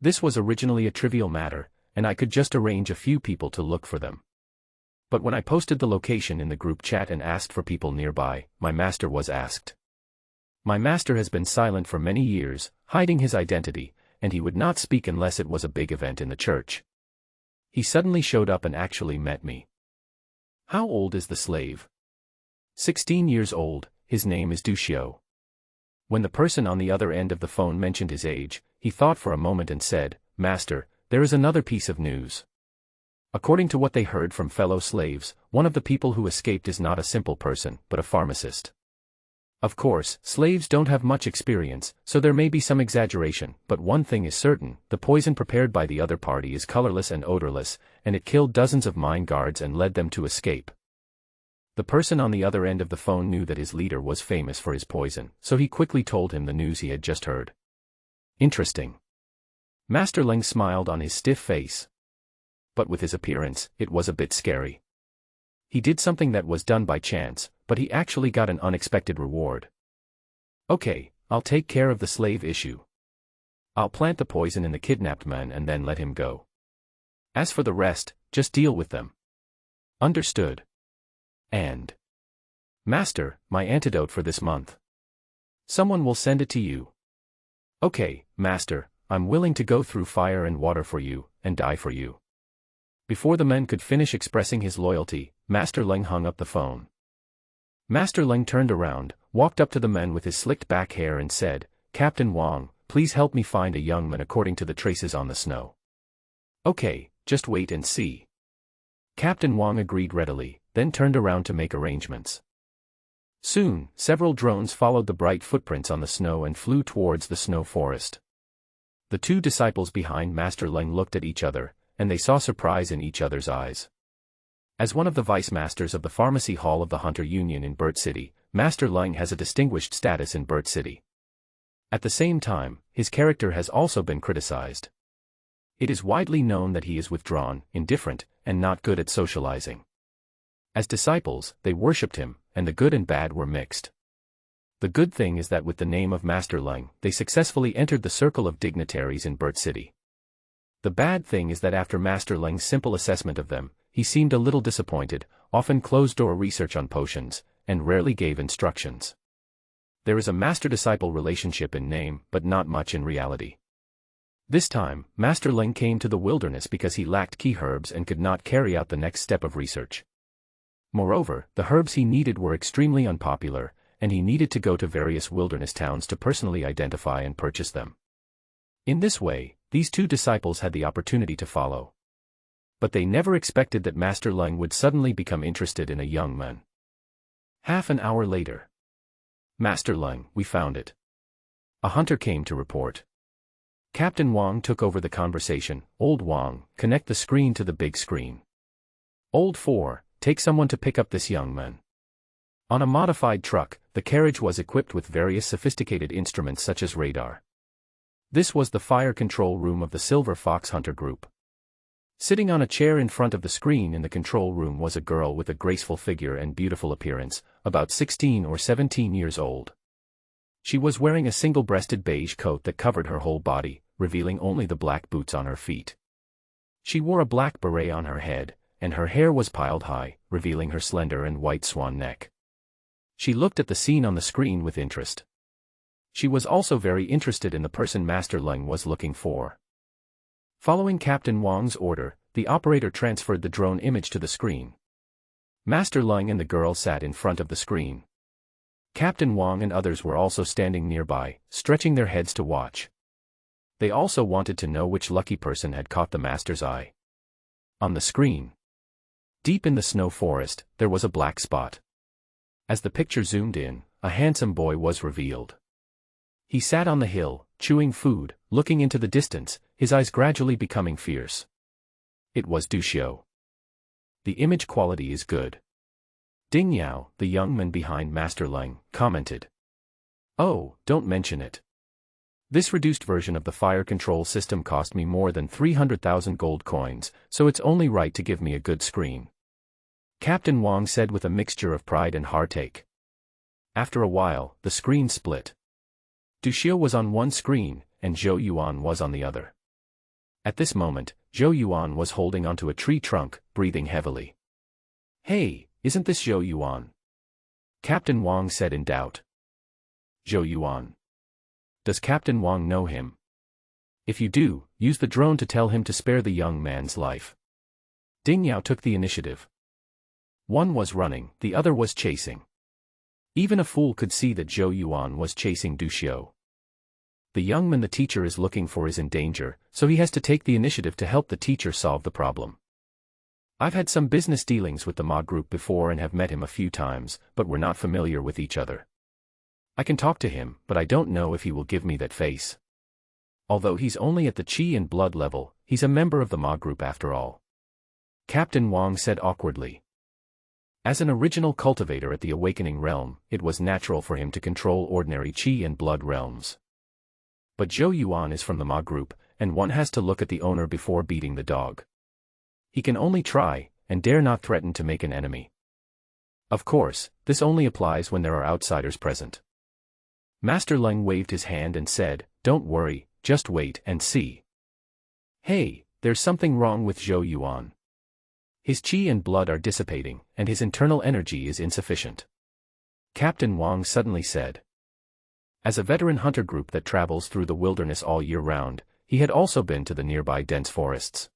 "This was originally a trivial matter, and I could just arrange a few people to look for them. But when I posted the location in the group chat and asked for people nearby, my master was asked. My master has been silent for many years, hiding his identity, and he would not speak unless it was a big event in the church. He suddenly showed up and actually met me." "How old is the slave?" 16 years old, his name is Duxiu." When the person on the other end of the phone mentioned his age, he thought for a moment and said, "Master, there is another piece of news. According to what they heard from fellow slaves, one of the people who escaped is not a simple person, but a pharmacist. Of course, slaves don't have much experience, so there may be some exaggeration, but one thing is certain, the poison prepared by the other party is colorless and odorless, and it killed dozens of mine guards and led them to escape." The person on the other end of the phone knew that his leader was famous for his poison, so he quickly told him the news he had just heard. "Interesting." Master Leng smiled on his stiff face. But with his appearance, it was a bit scary. He did something that was done by chance, but he actually got an unexpected reward. "Okay, I'll take care of the slave issue. I'll plant the poison in the kidnapped man and then let him go. As for the rest, just deal with them." "Understood." "And Master, my antidote for this month. Someone will send it to you." "Okay, Master, I'm willing to go through fire and water for you, and die for you." Before the man could finish expressing his loyalty, Master Leng hung up the phone. Master Leng turned around, walked up to the man with his slicked back hair and said, "Captain Wang, please help me find a young man according to the traces on the snow." "Okay, just wait and see." Captain Wang agreed readily, then turned around to make arrangements. Soon, several drones followed the bright footprints on the snow and flew towards the snow forest. The two disciples behind Master Leng looked at each other, and they saw surprise in each other's eyes. As one of the vice masters of the pharmacy hall of the Hunter Union in Burt City, Master Leng has a distinguished status in Burt City. At the same time, his character has also been criticized. It is widely known that he is withdrawn, indifferent, and not good at socializing. As disciples, they worshipped him, and the good and bad were mixed. The good thing is that with the name of Master Leng, they successfully entered the circle of dignitaries in Burt City. The bad thing is that after Master Leng's simple assessment of them, he seemed a little disappointed, often closed-door research on potions, and rarely gave instructions. There is a master-disciple relationship in name, but not much in reality. This time, Master Leng came to the wilderness because he lacked key herbs and could not carry out the next step of research. Moreover, the herbs he needed were extremely unpopular, and he needed to go to various wilderness towns to personally identify and purchase them. In this way, these two disciples had the opportunity to follow. But they never expected that Master Leng would suddenly become interested in a young man. Half an hour later. "Master Leng, we found it." A hunter came to report. Captain Wang took over the conversation. "Old Wang, connect the screen to the big screen." Old 4, take someone to pick up this young man. On a modified truck, the carriage was equipped with various sophisticated instruments such as radar. This was the fire control room of the Silver Fox Hunter Group. Sitting on a chair in front of the screen in the control room was a girl with a graceful figure and beautiful appearance, about 16 or 17 years old. She was wearing a single-breasted beige coat that covered her whole body, revealing only the black boots on her feet. She wore a black beret on her head, and her hair was piled high, revealing her slender and white swan neck. She looked at the scene on the screen with interest. She was also very interested in the person Master Leng was looking for. Following Captain Wang's order, the operator transferred the drone image to the screen. Master Leng and the girl sat in front of the screen. Captain Wang and others were also standing nearby, stretching their heads to watch. They also wanted to know which lucky person had caught the master's eye. On the screen, deep in the snow forest, there was a black spot. As the picture zoomed in, a handsome boy was revealed. He sat on the hill, chewing food, looking into the distance, his eyes gradually becoming fierce. It was Du Xiu. The image quality is good. Ding Yao, the young man behind Master Leng, commented. Oh, don't mention it. This reduced version of the fire control system cost me more than 300,000 gold coins, so it's only right to give me a good screen. Captain Wang said with a mixture of pride and heartache. After a while, the screen split. Du Xiu was on one screen, and Zhou Yuan was on the other. At this moment, Zhou Yuan was holding onto a tree trunk, breathing heavily. Hey, isn't this Zhou Yuan? Captain Wang said in doubt. Zhou Yuan. Does Captain Wang know him? If you do, use the drone to tell him to spare the young man's life. Ding Yao took the initiative. One was running, the other was chasing. Even a fool could see that Zhou Yuan was chasing Du Xiu. The young man the teacher is looking for is in danger, so he has to take the initiative to help the teacher solve the problem. I've had some business dealings with the Ma group before and have met him a few times, but we're not familiar with each other. I can talk to him, but I don't know if he will give me that face. Although he's only at the Qi and blood level, he's a member of the Ma group after all. Captain Wang said awkwardly. As an original cultivator at the Awakening Realm, it was natural for him to control ordinary Qi and blood realms. But Zhou Yuan is from the Ma group, and one has to look at the owner before beating the dog. He can only try, and dare not threaten to make an enemy. Of course, this only applies when there are outsiders present. Master Leng waved his hand and said, "Don't worry, just wait and see." Hey, there's something wrong with Zhou Yuan. His qi and blood are dissipating, and his internal energy is insufficient. Captain Wang suddenly said. As a veteran hunter group that travels through the wilderness all year round, he had also been to the nearby dense forests.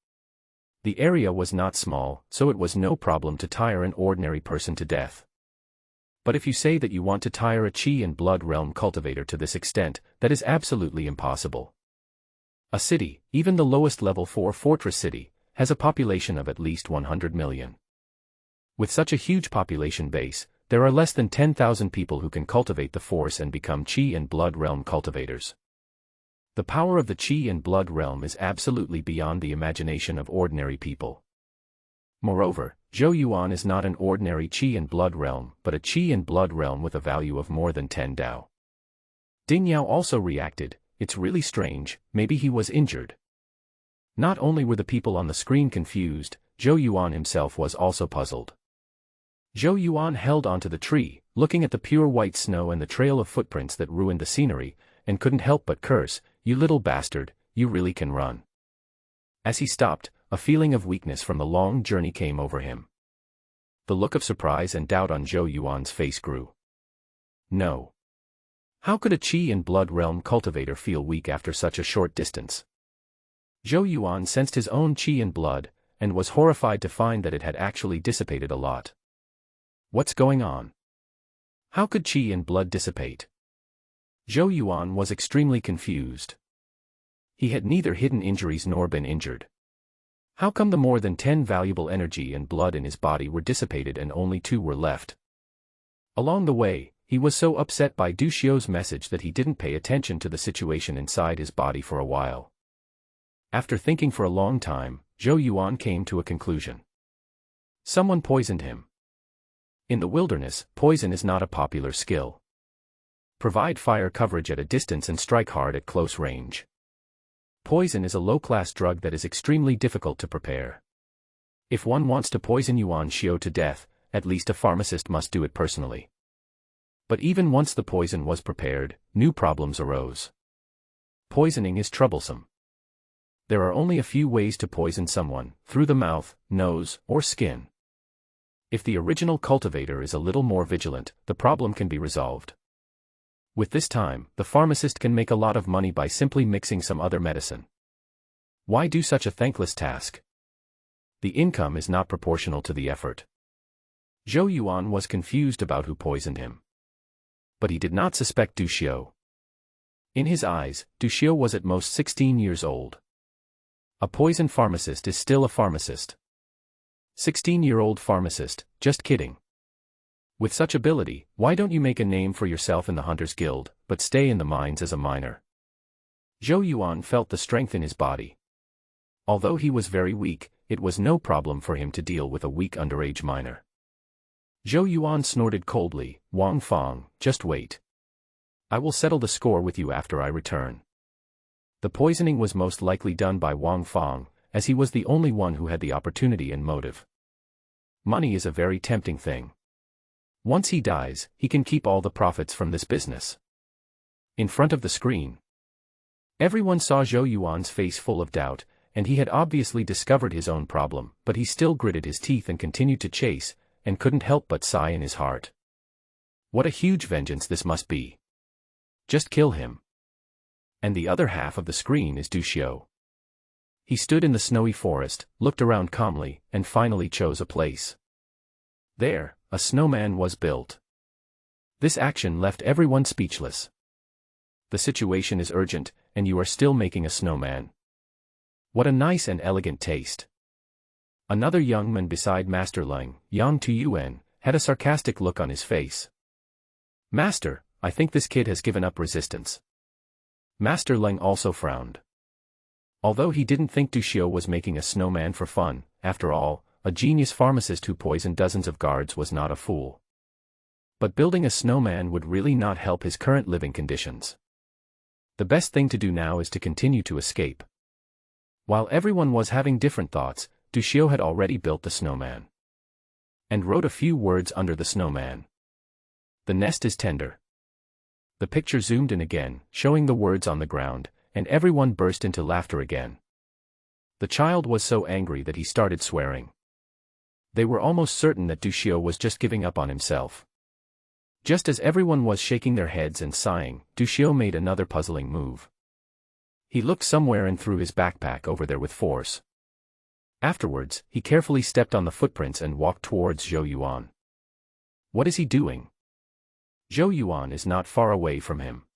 The area was not small, so it was no problem to tire an ordinary person to death. But if you say that you want to tire a qi and blood realm cultivator to this extent, that is absolutely impossible. A city, even the lowest level 4 fortress city, has a population of at least 100 million. With such a huge population base, there are less than 10,000 people who can cultivate the force and become qi and blood realm cultivators. The power of the qi and blood realm is absolutely beyond the imagination of ordinary people. Moreover, Zhou Yuan is not an ordinary qi and blood realm, but a qi and blood realm with a value of more than 10 Dao. Ding Yao also reacted, "It's really strange, maybe he was injured." Not only were the people on the screen confused, Zhou Yuan himself was also puzzled. Zhou Yuan held onto the tree, looking at the pure white snow and the trail of footprints that ruined the scenery, and couldn't help but curse, "You little bastard, you really can run." As he stopped, a feeling of weakness from the long journey came over him. The look of surprise and doubt on Zhou Yuan's face grew. No. How could a qi and blood realm cultivator feel weak after such a short distance? Zhou Yuan sensed his own qi and blood, and was horrified to find that it had actually dissipated a lot. What's going on? How could qi and blood dissipate? Zhou Yuan was extremely confused. He had neither hidden injuries nor been injured. How come the more than 10 valuable energy and blood in his body were dissipated and only 2 were left? Along the way, he was so upset by Du Xiu's message that he didn't pay attention to the situation inside his body for a while. After thinking for a long time, Zhou Yuan came to a conclusion. Someone poisoned him. In the wilderness, poison is not a popular skill. Provide fire coverage at a distance and strike hard at close range. Poison is a low-class drug that is extremely difficult to prepare. If one wants to poison Yuan Xiao to death, at least a pharmacist must do it personally. But even once the poison was prepared, new problems arose. Poisoning is troublesome. There are only a few ways to poison someone, through the mouth, nose, or skin. If the original cultivator is a little more vigilant, the problem can be resolved. With this time, the pharmacist can make a lot of money by simply mixing some other medicine. Why do such a thankless task? The income is not proportional to the effort. Zhou Yuan was confused about who poisoned him. But he did not suspect Du Xiao. In his eyes, Du Xiao was at most 16 years old. A poison pharmacist is still a pharmacist. 16-year-old pharmacist, just kidding. With such ability, why don't you make a name for yourself in the Hunters Guild, but stay in the mines as a miner? Zhou Yuan felt the strength in his body. Although he was very weak, it was no problem for him to deal with a weak underage miner. Zhou Yuan snorted coldly, "Wang Fang, just wait. I will settle the score with you after I return." The poisoning was most likely done by Wang Fang, as he was the only one who had the opportunity and motive. Money is a very tempting thing. Once he dies, he can keep all the profits from this business. In front of the screen, everyone saw Zhou Yuan's face full of doubt, and he had obviously discovered his own problem, but he still gritted his teeth and continued to chase, and couldn't help but sigh in his heart. What a huge vengeance this must be. Just kill him. And the other half of the screen is Du Xiao. He stood in the snowy forest, looked around calmly, and finally chose a place. There, a snowman was built. This action left everyone speechless. The situation is urgent, and you are still making a snowman. What a nice and elegant taste. Another young man beside Master Leng, Yang Tuyuan, had a sarcastic look on his face. "Master, I think this kid has given up resistance." Master Leng also frowned. Although he didn't think Du Xiao was making a snowman for fun, after all, a genius pharmacist who poisoned dozens of guards was not a fool. But building a snowman would really not help his current living conditions. The best thing to do now is to continue to escape. While everyone was having different thoughts, Du Xiao had already built the snowman. And wrote a few words under the snowman. "The nest is tender." The picture zoomed in again, showing the words on the ground, and everyone burst into laughter again. The child was so angry that he started swearing. They were almost certain that Du Xiao was just giving up on himself. Just as everyone was shaking their heads and sighing, Du Xiao made another puzzling move. He looked somewhere and threw his backpack over there with force. Afterwards, he carefully stepped on the footprints and walked towards Zhou Yuan. What is he doing? Zhou Yuan is not far away from him.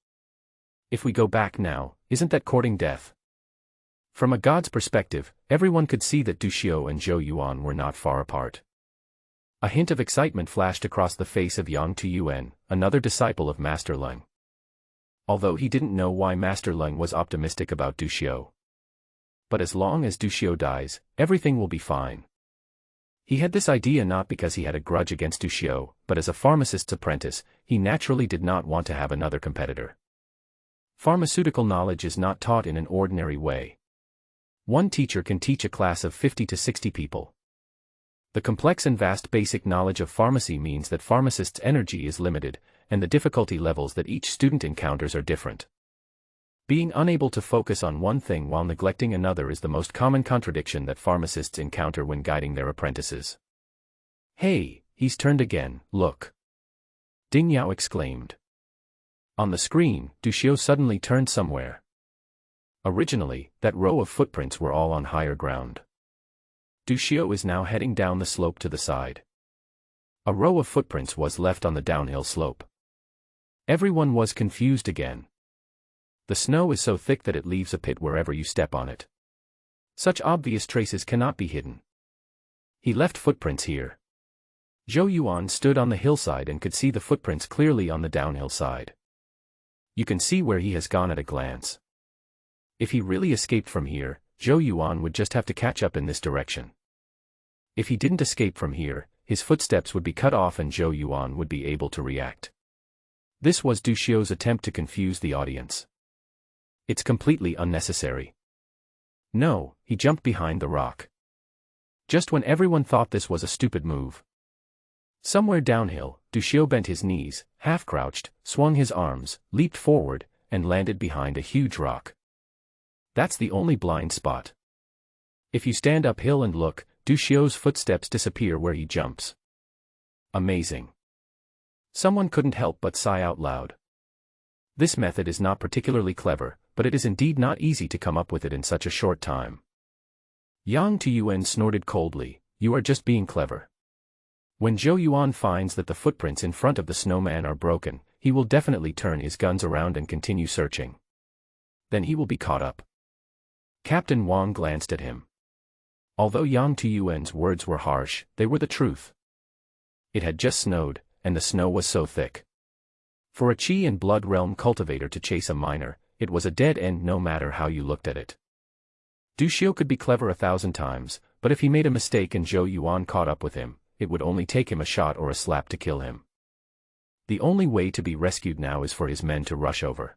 If we go back now, isn't that courting death? From a god's perspective, everyone could see that Du Xiao and Zhou Yuan were not far apart. A hint of excitement flashed across the face of Yang Tuyuan, another disciple of Master Leng. Although he didn't know why Master Leng was optimistic about Du Xiao. But as long as Du Xiao dies, everything will be fine. He had this idea not because he had a grudge against Du Xiao, but as a pharmacist's apprentice, he naturally did not want to have another competitor. Pharmaceutical knowledge is not taught in an ordinary way. One teacher can teach a class of 50 to 60 people. The complex and vast basic knowledge of pharmacy means that pharmacists' energy is limited, and the difficulty levels that each student encounters are different. Being unable to focus on one thing while neglecting another is the most common contradiction that pharmacists encounter when guiding their apprentices. "Hey, he's turned again, look!" Ding Yao exclaimed. On the screen, Du Xiao suddenly turned somewhere. Originally, that row of footprints were all on higher ground. Du Xiao is now heading down the slope to the side. A row of footprints was left on the downhill slope. Everyone was confused again. The snow is so thick that it leaves a pit wherever you step on it. Such obvious traces cannot be hidden. He left footprints here. Zhou Yuan stood on the hillside and could see the footprints clearly on the downhill side. You can see where he has gone at a glance. If he really escaped from here, Zhou Yuan would just have to catch up in this direction. If he didn't escape from here, his footsteps would be cut off and Zhou Yuan would be able to react. This was Du Xiu's attempt to confuse the audience. It's completely unnecessary. No, he jumped behind the rock. Just when everyone thought this was a stupid move. Somewhere downhill, Du Xiu bent his knees, half-crouched, swung his arms, leaped forward, and landed behind a huge rock. That's the only blind spot. If you stand uphill and look, Du Xiu's footsteps disappear where he jumps. Amazing. Someone couldn't help but sigh out loud. This method is not particularly clever, but it is indeed not easy to come up with it in such a short time. Yang Tuyuan snorted coldly, "You are just being clever." When Zhou Yuan finds that the footprints in front of the snowman are broken, he will definitely turn his guns around and continue searching. Then he will be caught up. Captain Wang glanced at him. Although Yang Tuyuan's words were harsh, they were the truth. It had just snowed, and the snow was so thick. For a Qi and Blood Realm cultivator to chase a miner, it was a dead end no matter how you looked at it. Du Xiu could be clever 1,000 times, but if he made a mistake and Zhou Yuan caught up with him, it would only take him a shot or a slap to kill him. The only way to be rescued now is for his men to rush over.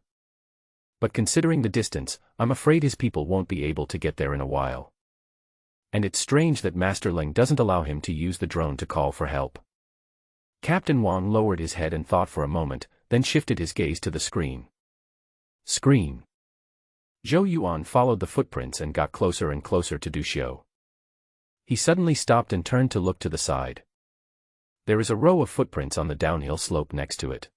But considering the distance, I'm afraid his people won't be able to get there in a while. And it's strange that Master Ling doesn't allow him to use the drone to call for help. Captain Wang lowered his head and thought for a moment, then shifted his gaze to the screen. Screen. Zhou Yuan followed the footprints and got closer and closer to Du Xiu. He suddenly stopped and turned to look to the side. There is a row of footprints on the downhill slope next to it.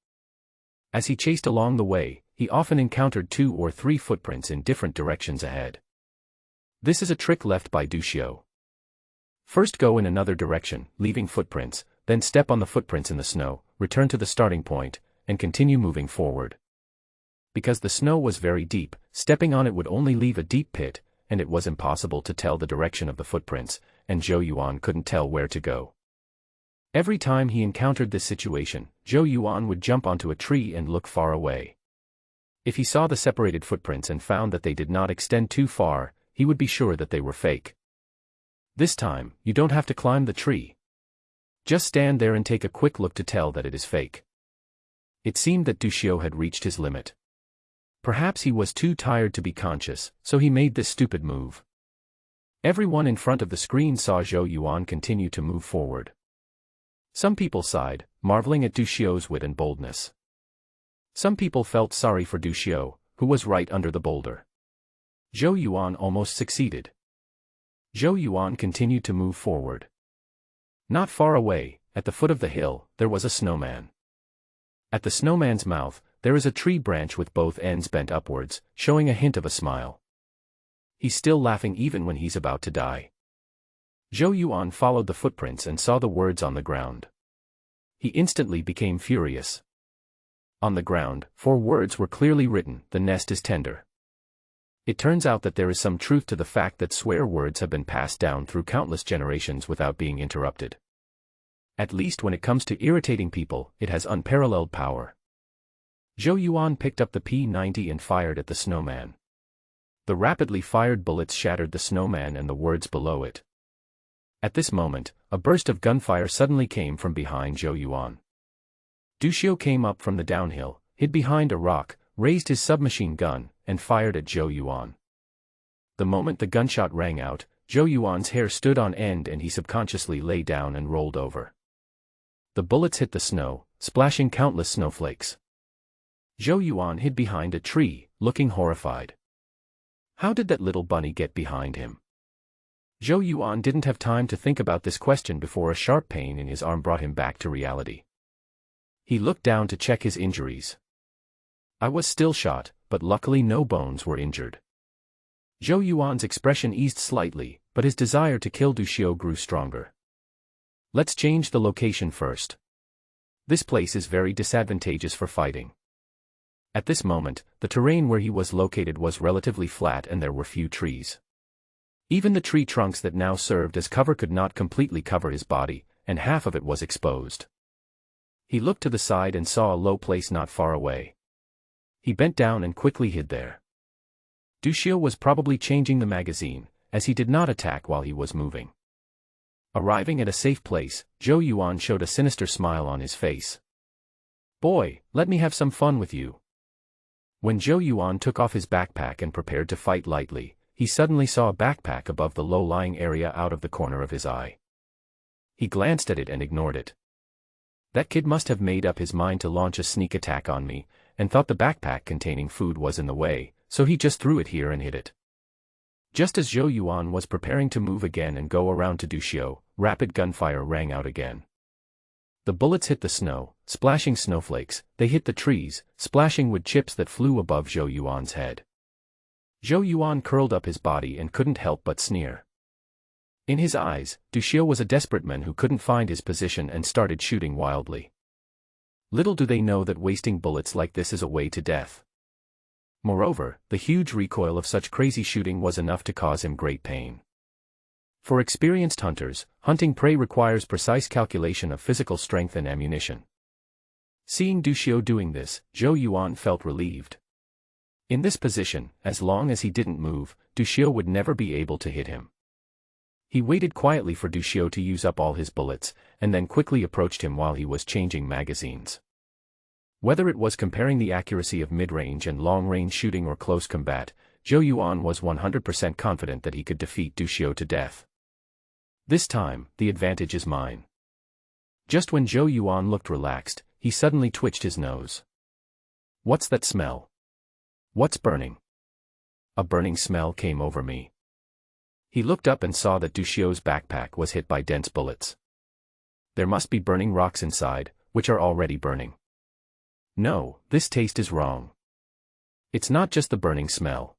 As he chased along the way, he often encountered 2 or 3 footprints in different directions ahead. This is a trick left by Du Xiu. First go in another direction, leaving footprints, then step on the footprints in the snow, return to the starting point, and continue moving forward. Because the snow was very deep, stepping on it would only leave a deep pit, and it was impossible to tell the direction of the footprints, and Zhou Yuan couldn't tell where to go. Every time he encountered this situation, Zhou Yuan would jump onto a tree and look far away. If he saw the separated footprints and found that they did not extend too far, he would be sure that they were fake. This time, you don't have to climb the tree. Just stand there and take a quick look to tell that it is fake. It seemed that Du Xiu had reached his limit. Perhaps he was too tired to be conscious, so he made this stupid move. Everyone in front of the screen saw Zhou Yuan continue to move forward. Some people sighed, marveling at Du Xiu's wit and boldness. Some people felt sorry for Du Xiu, who was right under the boulder. Zhou Yuan almost succeeded. Zhou Yuan continued to move forward. Not far away, at the foot of the hill, there was a snowman. At the snowman's mouth, there is a tree branch with both ends bent upwards, showing a hint of a smile. He's still laughing even when he's about to die. Zhou Yuan followed the footprints and saw the words on the ground. He instantly became furious. On the ground, 4 words were clearly written: "The nest is tender." It turns out that there is some truth to the fact that swear words have been passed down through countless generations without being interrupted. At least when it comes to irritating people, it has unparalleled power. Zhou Yuan picked up the P90 and fired at the snowman. The rapidly fired bullets shattered the snowman and the words below it. At this moment, a burst of gunfire suddenly came from behind Zhou Yuan. Du Xiu came up from the downhill, hid behind a rock, raised his submachine gun, and fired at Zhou Yuan. The moment the gunshot rang out, Zhou Yuan's hair stood on end and he subconsciously lay down and rolled over. The bullets hit the snow, splashing countless snowflakes. Zhou Yuan hid behind a tree, looking horrified. How did that little bunny get behind him? Zhou Yuan didn't have time to think about this question before a sharp pain in his arm brought him back to reality. He looked down to check his injuries. I was still shot, but luckily no bones were injured. Zhou Yuan's expression eased slightly, but his desire to kill Du Xiu grew stronger. Let's change the location first. This place is very disadvantageous for fighting. At this moment, the terrain where he was located was relatively flat and there were few trees. Even the tree trunks that now served as cover could not completely cover his body, and half of it was exposed. He looked to the side and saw a low place not far away. He bent down and quickly hid there. Du Xiu was probably changing the magazine, as he did not attack while he was moving. Arriving at a safe place, Zhou Yuan showed a sinister smile on his face. "Boy, let me have some fun with you." When Zhou Yuan took off his backpack and prepared to fight lightly, he suddenly saw a backpack above the low-lying area out of the corner of his eye. He glanced at it and ignored it. That kid must have made up his mind to launch a sneak attack on me, and thought the backpack containing food was in the way, so he just threw it here and hid it. Just as Zhou Yuan was preparing to move again and go around to Duxiu, rapid gunfire rang out again. The bullets hit the snow, splashing snowflakes. They hit the trees, splashing wood chips that flew above Zhou Yuan's head. Zhou Yuan curled up his body and couldn't help but sneer. In his eyes, Duxiu was a desperate man who couldn't find his position and started shooting wildly. Little do they know that wasting bullets like this is a way to death. Moreover, the huge recoil of such crazy shooting was enough to cause him great pain. For experienced hunters, hunting prey requires precise calculation of physical strength and ammunition. Seeing Duxiu doing this, Zhou Yuan felt relieved. In this position, as long as he didn't move, Duxiu would never be able to hit him. He waited quietly for Duxiu to use up all his bullets, and then quickly approached him while he was changing magazines. Whether it was comparing the accuracy of mid-range and long-range shooting or close combat, Zhou Yuan was 100% confident that he could defeat Duxiu to death. This time, the advantage is mine. Just when Zhou Yuan looked relaxed, he suddenly twitched his nose. "What's that smell? What's burning?" A burning smell came over me. He looked up and saw that Duxiu's backpack was hit by dense bullets. There must be burning rocks inside, which are already burning. No, this taste is wrong. It's not just the burning smell.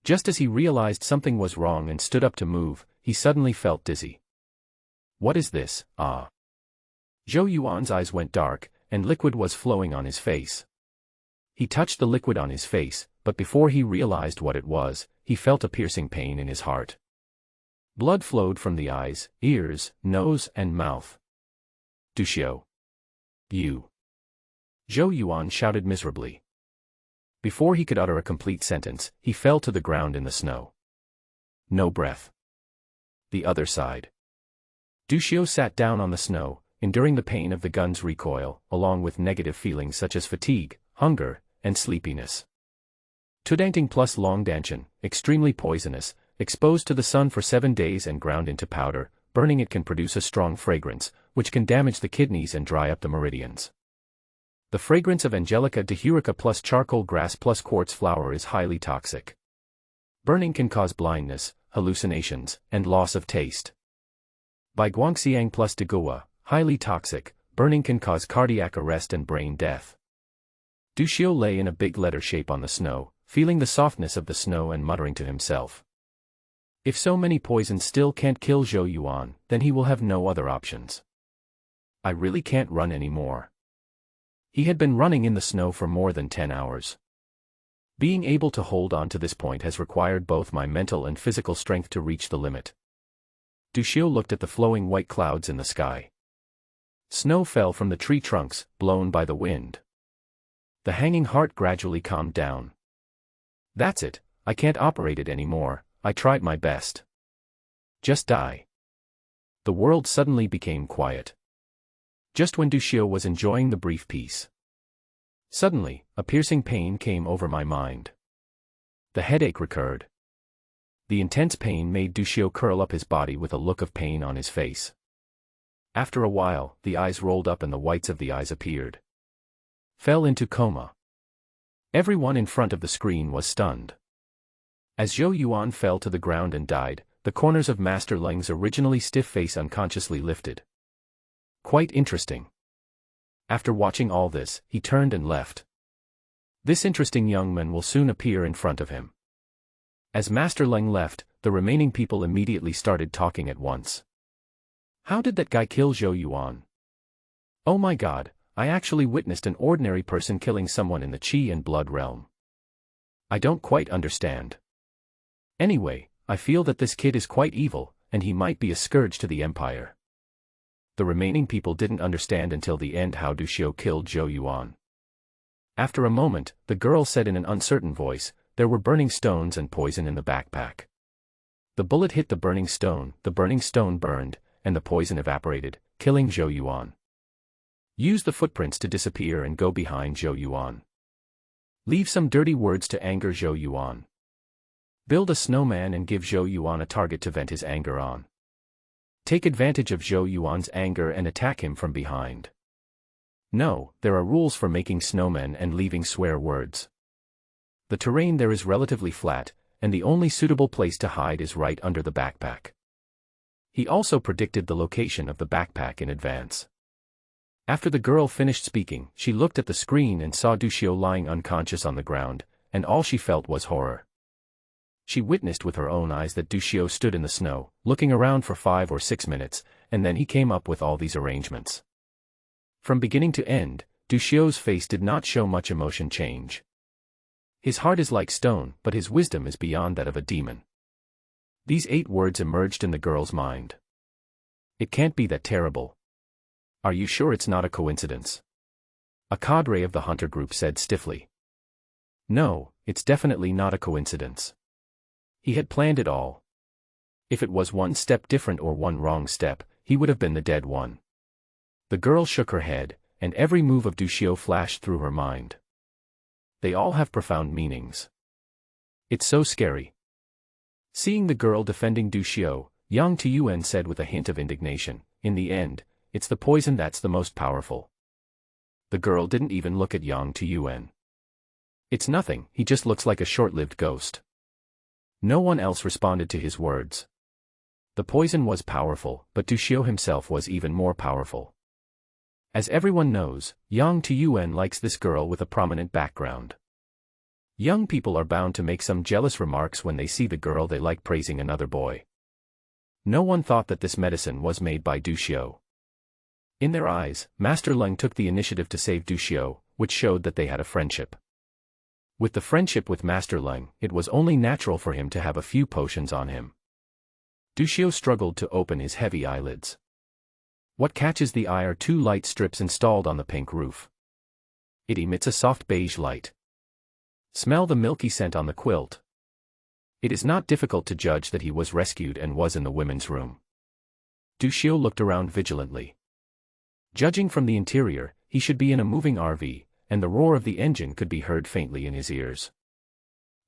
Just as he realized something was wrong and stood up to move, he suddenly felt dizzy. What is this? Ah. Zhou Yuan's eyes went dark, and liquid was flowing on his face. He touched the liquid on his face, but before he realized what it was, he felt a piercing pain in his heart. Blood flowed from the eyes, ears, nose, and mouth. "Duxiu. You." Zhou Yuan shouted miserably. Before he could utter a complete sentence, he fell to the ground in the snow. No breath. The other side. Duxiu sat down on the snow, enduring the pain of the gun's recoil, along with negative feelings such as fatigue, hunger, and sleepiness. Tudanting plus Longdantian, extremely poisonous, exposed to the sun for 7 days and ground into powder, burning it can produce a strong fragrance, which can damage the kidneys and dry up the meridians. The fragrance of Angelica dihurica plus charcoal grass plus quartz flower is highly toxic. Burning can cause blindness, hallucinations, and loss of taste. By Guangxiang plus Degua, highly toxic, burning can cause cardiac arrest and brain death. Duxiu lay in a big letter shape on the snow, feeling the softness of the snow and muttering to himself. If so many poisons still can't kill Zhou Yuan, then he will have no other options. I really can't run anymore. He had been running in the snow for more than 10 hours. Being able to hold on to this point has required both my mental and physical strength to reach the limit. Duxiu looked at the flowing white clouds in the sky. Snow fell from the tree trunks, blown by the wind. The hanging heart gradually calmed down. That's it, I can't operate it anymore, I tried my best. Just die. The world suddenly became quiet. Just when Duxiu was enjoying the brief peace. Suddenly, a piercing pain came over my mind. The headache recurred. The intense pain made Duxiu curl up his body with a look of pain on his face. After a while, the eyes rolled up and the whites of the eyes appeared. Fell into coma. Everyone in front of the screen was stunned. As Zhou Yuan fell to the ground and died, the corners of Master Leng's originally stiff face unconsciously lifted. Quite interesting. After watching all this, he turned and left. This interesting young man will soon appear in front of him. As Master Leng left, the remaining people immediately started talking at once. How did that guy kill Zhou Yuan? Oh my god, I actually witnessed an ordinary person killing someone in the Qi and blood realm. I don't quite understand. Anyway, I feel that this kid is quite evil, and he might be a scourge to the empire. The remaining people didn't understand until the end how Duxiu killed Zhou Yuan. After a moment, the girl said in an uncertain voice, there were burning stones and poison in the backpack. The bullet hit the burning stone burned, and the poison evaporated, killing Zhou Yuan. Use the footprints to disappear and go behind Zhou Yuan. Leave some dirty words to anger Zhou Yuan. Build a snowman and give Zhou Yuan a target to vent his anger on. Take advantage of Zhou Yuan's anger and attack him from behind. No, there are rules for making snowmen and leaving swear words. The terrain there is relatively flat, and the only suitable place to hide is right under the backpack. He also predicted the location of the backpack in advance. After the girl finished speaking, she looked at the screen and saw Du Xiu lying unconscious on the ground, and all she felt was horror. She witnessed with her own eyes that Du Xiu stood in the snow, looking around for 5 or 6 minutes, and then he came up with all these arrangements. From beginning to end, Du Xiu's face did not show much emotion change. His heart is like stone, but his wisdom is beyond that of a demon. These 8 words emerged in the girl's mind. It can't be that terrible. Are you sure it's not a coincidence? A cadre of the hunter group said stiffly. No, it's definitely not a coincidence. He had planned it all. If it was one step different or one wrong step, he would have been the dead one. The girl shook her head, and every move of Du Xiu flashed through her mind. They all have profound meanings. It's so scary. Seeing the girl defending Du Xiu, Yang Tuyuan said with a hint of indignation, in the end, it's the poison that's the most powerful. The girl didn't even look at Yang Tuyuan. It's nothing, he just looks like a short-lived ghost. No one else responded to his words. The poison was powerful, but Du Xiu himself was even more powerful. As everyone knows, Yang Tuyuan likes this girl with a prominent background. Young people are bound to make some jealous remarks when they see the girl they like praising another boy. No one thought that this medicine was made by Du Xiu. In their eyes, Master Leng took the initiative to save Du Xiu, which showed that they had a friendship. With the friendship with Master Leng, it was only natural for him to have a few potions on him. Du Xiu struggled to open his heavy eyelids. What catches the eye are 2 light strips installed on the pink roof. It emits a soft beige light. Smell the milky scent on the quilt. It is not difficult to judge that he was rescued and was in the women's room. Du Xiu looked around vigilantly. Judging from the interior, he should be in a moving RV, and the roar of the engine could be heard faintly in his ears.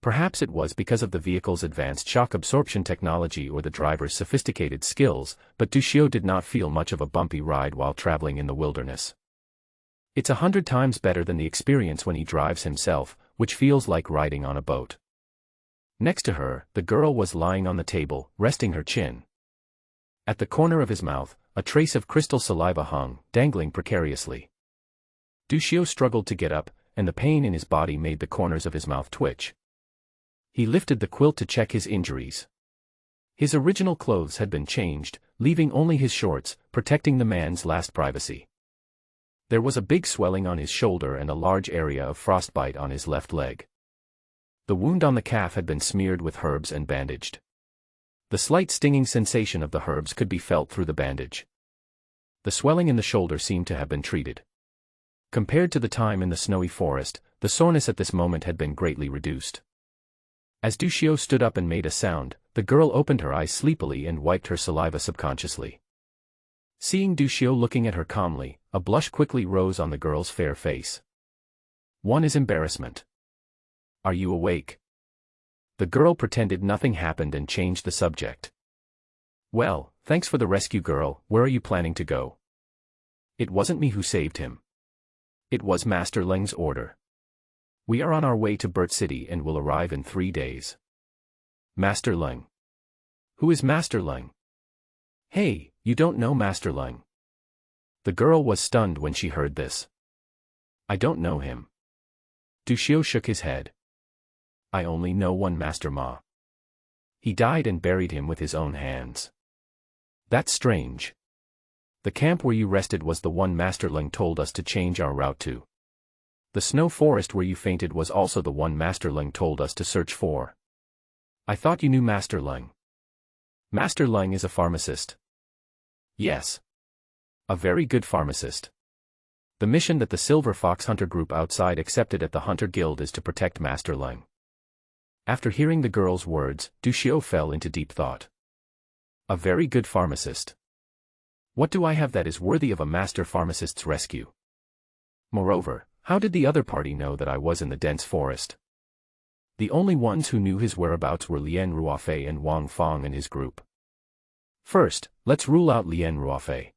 Perhaps it was because of the vehicle's advanced shock absorption technology or the driver's sophisticated skills, but Du Xiu did not feel much of a bumpy ride while traveling in the wilderness. It's 100 times better than the experience when he drives himself, which feels like riding on a boat. Next to her, the girl was lying on the table, resting her chin. At the corner of his mouth, a trace of crystal saliva hung, dangling precariously. Du Xiu struggled to get up, and the pain in his body made the corners of his mouth twitch. He lifted the quilt to check his injuries. His original clothes had been changed, leaving only his shorts, protecting the man's last privacy. There was a big swelling on his shoulder and a large area of frostbite on his left leg. The wound on the calf had been smeared with herbs and bandaged. The slight stinging sensation of the herbs could be felt through the bandage. The swelling in the shoulder seemed to have been treated. Compared to the time in the snowy forest, the soreness at this moment had been greatly reduced. As Du Xiu stood up and made a sound, the girl opened her eyes sleepily and wiped her saliva subconsciously. Seeing Du Xiu looking at her calmly, a blush quickly rose on the girl's fair face. One is embarrassment. Are you awake? The girl pretended nothing happened and changed the subject. Well, thanks for the rescue, girl. Where are you planning to go? It wasn't me who saved him. It was Master Leng's order. We are on our way to Burt City and will arrive in 3 days. Master Leng. Who is Master Leng? Hey, you don't know Master Leng. The girl was stunned when she heard this. I don't know him. Du Xiu shook his head. I only know one Master Ma. He died and buried him with his own hands. That's strange. The camp where you rested was the one Master Leng told us to change our route to. The snow forest where you fainted was also the one Master Leng told us to search for. I thought you knew Master Leng. Master Leng is a pharmacist. Yes. A very good pharmacist. The mission that the Silver Fox Hunter group outside accepted at the Hunter Guild is to protect Master Leng. After hearing the girl's words, Du Xiu fell into deep thought. A very good pharmacist. What do I have that is worthy of a master pharmacist's rescue? Moreover, how did the other party know that I was in the dense forest? The only ones who knew his whereabouts were Lien Ruofei and Wang Fong and his group. First, let's rule out Lien Ruofei.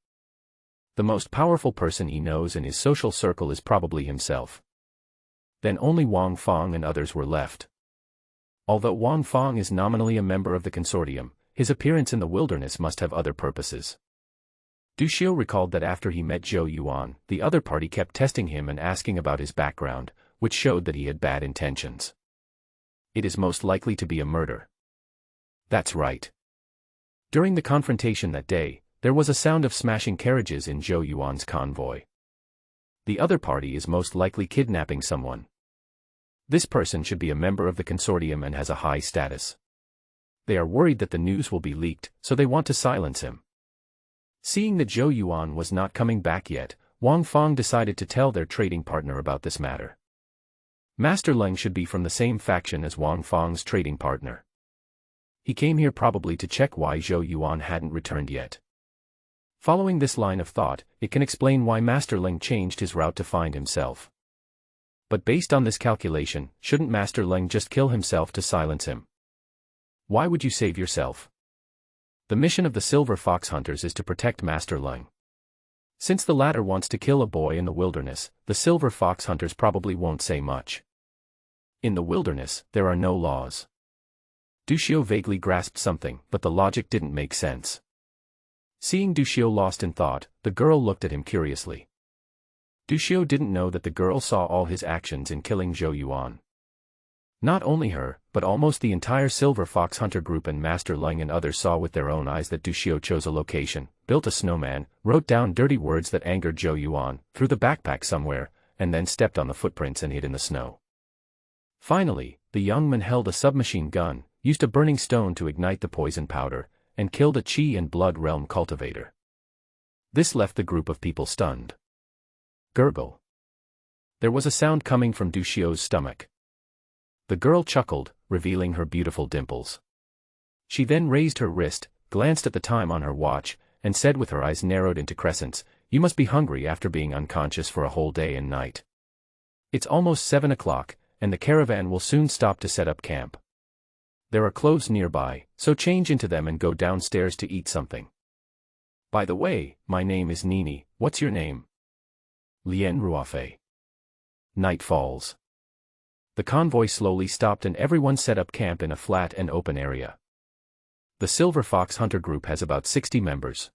The most powerful person he knows in his social circle is probably himself. Then only Wang Fong and others were left. Although Wang Fong is nominally a member of the consortium, his appearance in the wilderness must have other purposes. Du Xiu recalled that after he met Zhou Yuan, the other party kept testing him and asking about his background, which showed that he had bad intentions. It is most likely to be a murder. That's right. During the confrontation that day, there was a sound of smashing carriages in Zhou Yuan's convoy. The other party is most likely kidnapping someone. This person should be a member of the consortium and has a high status. They are worried that the news will be leaked, so they want to silence him. Seeing that Zhou Yuan was not coming back yet, Wang Fong decided to tell their trading partner about this matter. Master Leng should be from the same faction as Wang Fong's trading partner. He came here probably to check why Zhou Yuan hadn't returned yet. Following this line of thought, it can explain why Master Leng changed his route to find himself. But based on this calculation, shouldn't Master Leng just kill himself to silence him? Why would you save yourself? The mission of the Silver Fox Hunters is to protect Master Leng. Since the latter wants to kill a boy in the wilderness, the Silver Fox Hunters probably won't say much. In the wilderness, there are no laws. Du Xiu vaguely grasped something, but the logic didn't make sense. Seeing Du Xiu lost in thought, the girl looked at him curiously. Du Xiu didn't know that the girl saw all his actions in killing Zhou Yuan. Not only her, but almost the entire Silver Fox Hunter group and Master Leng and others saw with their own eyes that Du Xiu chose a location, built a snowman, wrote down dirty words that angered Zhou Yuan, threw the backpack somewhere, and then stepped on the footprints and hid in the snow. Finally, the young man held a submachine gun, used a burning stone to ignite the poison powder, and killed a Qi and Blood Realm cultivator. This left the group of people stunned. Gurgle. There was a sound coming from Du Xiu's stomach. The girl chuckled, revealing her beautiful dimples. She then raised her wrist, glanced at the time on her watch, and said with her eyes narrowed into crescents, "You must be hungry after being unconscious for a whole day and night. It's almost 7 o'clock, and the caravan will soon stop to set up camp. There are clothes nearby, so change into them and go downstairs to eat something. By the way, my name is Nini, what's your name?" "Lien Ruofei." Night falls. The convoy slowly stopped and everyone set up camp in a flat and open area. The Silver Fox Hunter group has about 60 members.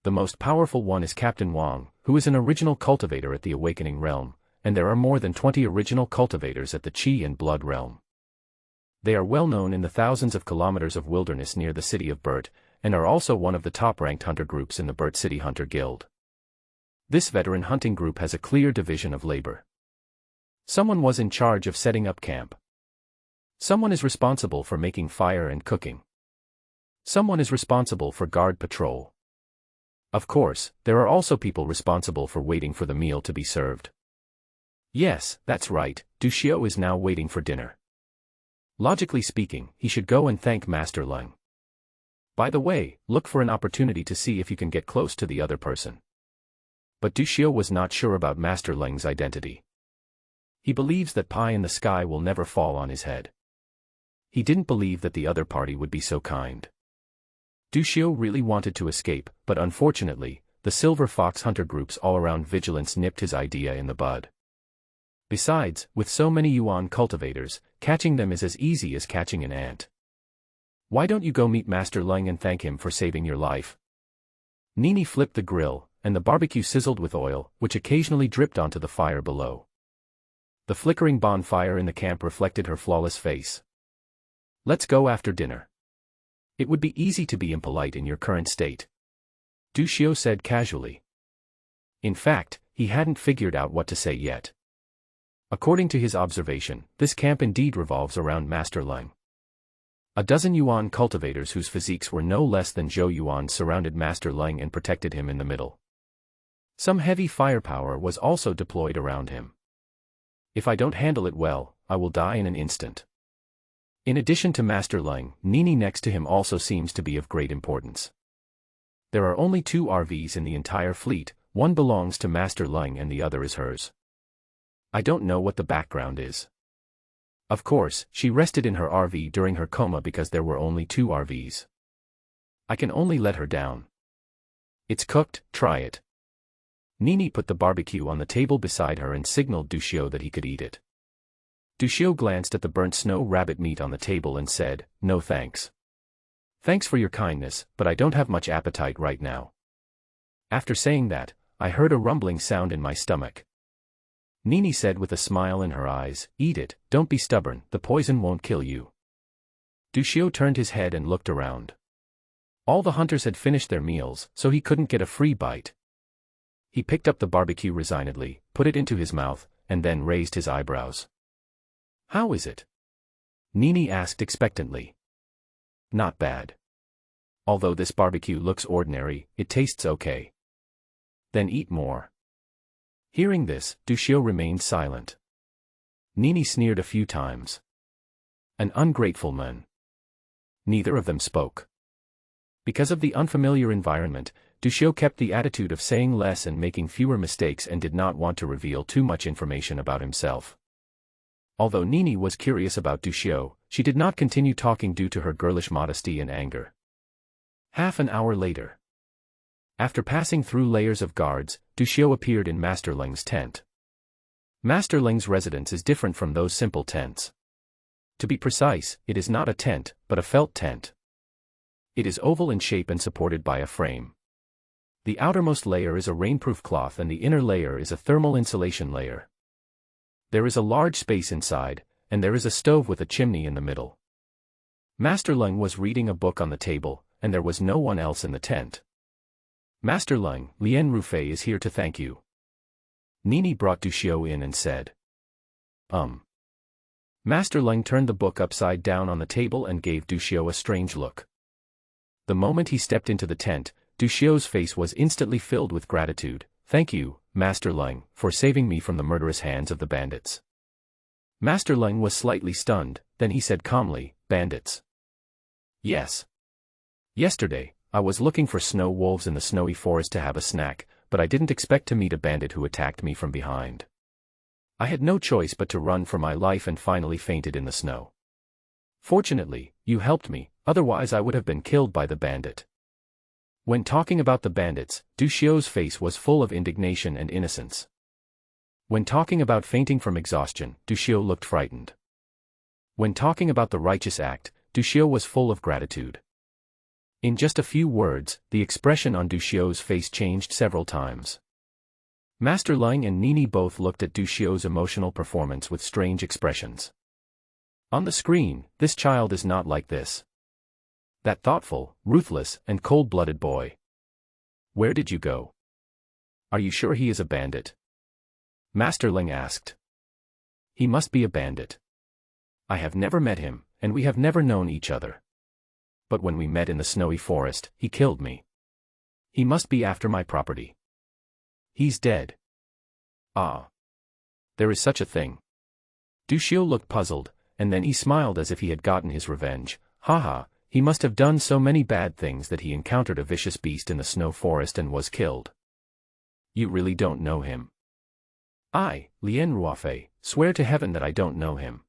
The most powerful one is Captain Wang, who is an original cultivator at the Awakening Realm, and there are more than 20 original cultivators at the Qi and Blood Realm. They are well known in the thousands of kilometers of wilderness near the city of Burt, and are also one of the top-ranked hunter groups in the Burt City Hunter Guild. This veteran hunting group has a clear division of labor. Someone was in charge of setting up camp. Someone is responsible for making fire and cooking. Someone is responsible for guard patrol. Of course, there are also people responsible for waiting for the meal to be served. Yes, that's right, Du Xiu is now waiting for dinner. Logically speaking, he should go and thank Master Leng. By the way, look for an opportunity to see if you can get close to the other person. But Du Xiu was not sure about Master Leng's identity. He believes that pie in the sky will never fall on his head. He didn't believe that the other party would be so kind. Du Xiu really wanted to escape, but unfortunately, the Silver Fox Hunter group's all-around vigilance nipped his idea in the bud. Besides, with so many Yuan cultivators, catching them is as easy as catching an ant. Why don't you go meet Master Leng and thank him for saving your life? Nini flipped the grill, and the barbecue sizzled with oil, which occasionally dripped onto the fire below. The flickering bonfire in the camp reflected her flawless face. "Let's go after dinner. It would be easy to be impolite in your current state," Du Xiu said casually. In fact, he hadn't figured out what to say yet. According to his observation, this camp indeed revolves around Master Leng. A dozen Yuan cultivators whose physiques were no less than Zhou Yuan surrounded Master Leng and protected him in the middle. Some heavy firepower was also deployed around him. "If I don't handle it well, I will die in an instant." In addition to Master Leng, Nini next to him also seems to be of great importance. There are only 2 RVs in the entire fleet, one belongs to Master Leng and the other is hers. I don't know what the background is. Of course, she rested in her RV during her coma because there were only 2 RVs. I can only let her down. It's cooked, try it. Nini put the barbecue on the table beside her and signaled Duxiu that he could eat it. Duxiu glanced at the burnt snow rabbit meat on the table and said, "No thanks. Thanks for your kindness, but I don't have much appetite right now." After saying that, I heard a rumbling sound in my stomach. Nini said with a smile in her eyes, "Eat it, don't be stubborn, the poison won't kill you." Duxiu turned his head and looked around. All the hunters had finished their meals, so he couldn't get a free bite. He picked up the barbecue resignedly, put it into his mouth, and then raised his eyebrows. "How is it?" Nini asked expectantly. "Not bad. Although this barbecue looks ordinary, it tastes okay." "Then eat more." Hearing this, Duxiu remained silent. Nini sneered a few times. An ungrateful man. Neither of them spoke. Because of the unfamiliar environment, Duxiu kept the attitude of saying less and making fewer mistakes and did not want to reveal too much information about himself. Although Nini was curious about Duxiu, she did not continue talking due to her girlish modesty and anger. Half an hour later. After passing through layers of guards, Duxiu appeared in Master Leng's tent. Master Leng's residence is different from those simple tents. To be precise, it is not a tent, but a felt tent. It is oval in shape and supported by a frame. The outermost layer is a rainproof cloth and the inner layer is a thermal insulation layer. There is a large space inside, and there is a stove with a chimney in the middle. Master Leng was reading a book on the table, and there was no one else in the tent. "Master Leng, Lien Rufei is here to thank you." Nini brought Duxiu in and said. Master Leng turned the book upside down on the table and gave Duxiu a strange look. The moment he stepped into the tent, Duxiu's face was instantly filled with gratitude. "Thank you, Master Leng, for saving me from the murderous hands of the bandits." Master Leng was slightly stunned, then he said calmly, "Bandits?" "Yes. Yesterday, I was looking for snow wolves in the snowy forest to have a snack, but I didn't expect to meet a bandit who attacked me from behind. I had no choice but to run for my life and finally fainted in the snow. Fortunately, you helped me, otherwise I would have been killed by the bandit." When talking about the bandits, Duxiu's face was full of indignation and innocence. When talking about fainting from exhaustion, Duxiu looked frightened. When talking about the righteous act, Duxiu was full of gratitude. In just a few words, the expression on Duxiu's face changed several times. Master Leng and Nini both looked at Duxiu's emotional performance with strange expressions. On the screen, this child is not like this. That thoughtful, ruthless, and cold-blooded boy. Where did you go? Are you sure he is a bandit? Master Leng asked. He must be a bandit. I have never met him, and we have never known each other. But when we met in the snowy forest, he killed me. He must be after my property. He's dead. Ah. There is such a thing. Duxiu looked puzzled, and then he smiled as if he had gotten his revenge. Haha, he must have done so many bad things that he encountered a vicious beast in the snow forest and was killed. You really don't know him. I, Lien Ruofei, swear to heaven that I don't know him.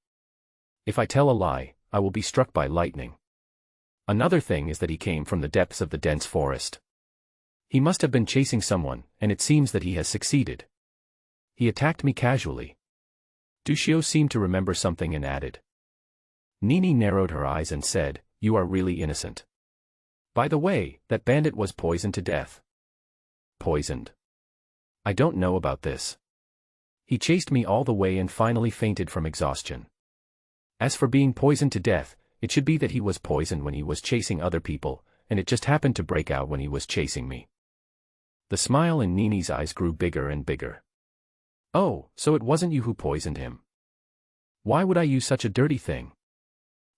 If I tell a lie, I will be struck by lightning. Another thing is that he came from the depths of the dense forest. He must have been chasing someone, and it seems that he has succeeded. He attacked me casually. Duxiu seemed to remember something and added. Nini narrowed her eyes and said, You are really innocent. By the way, that bandit was poisoned to death. Poisoned? I don't know about this. He chased me all the way and finally fainted from exhaustion. As for being poisoned to death, it should be that he was poisoned when he was chasing other people, and it just happened to break out when he was chasing me. The smile in Nini's eyes grew bigger and bigger. Oh, so it wasn't you who poisoned him. Why would I use such a dirty thing?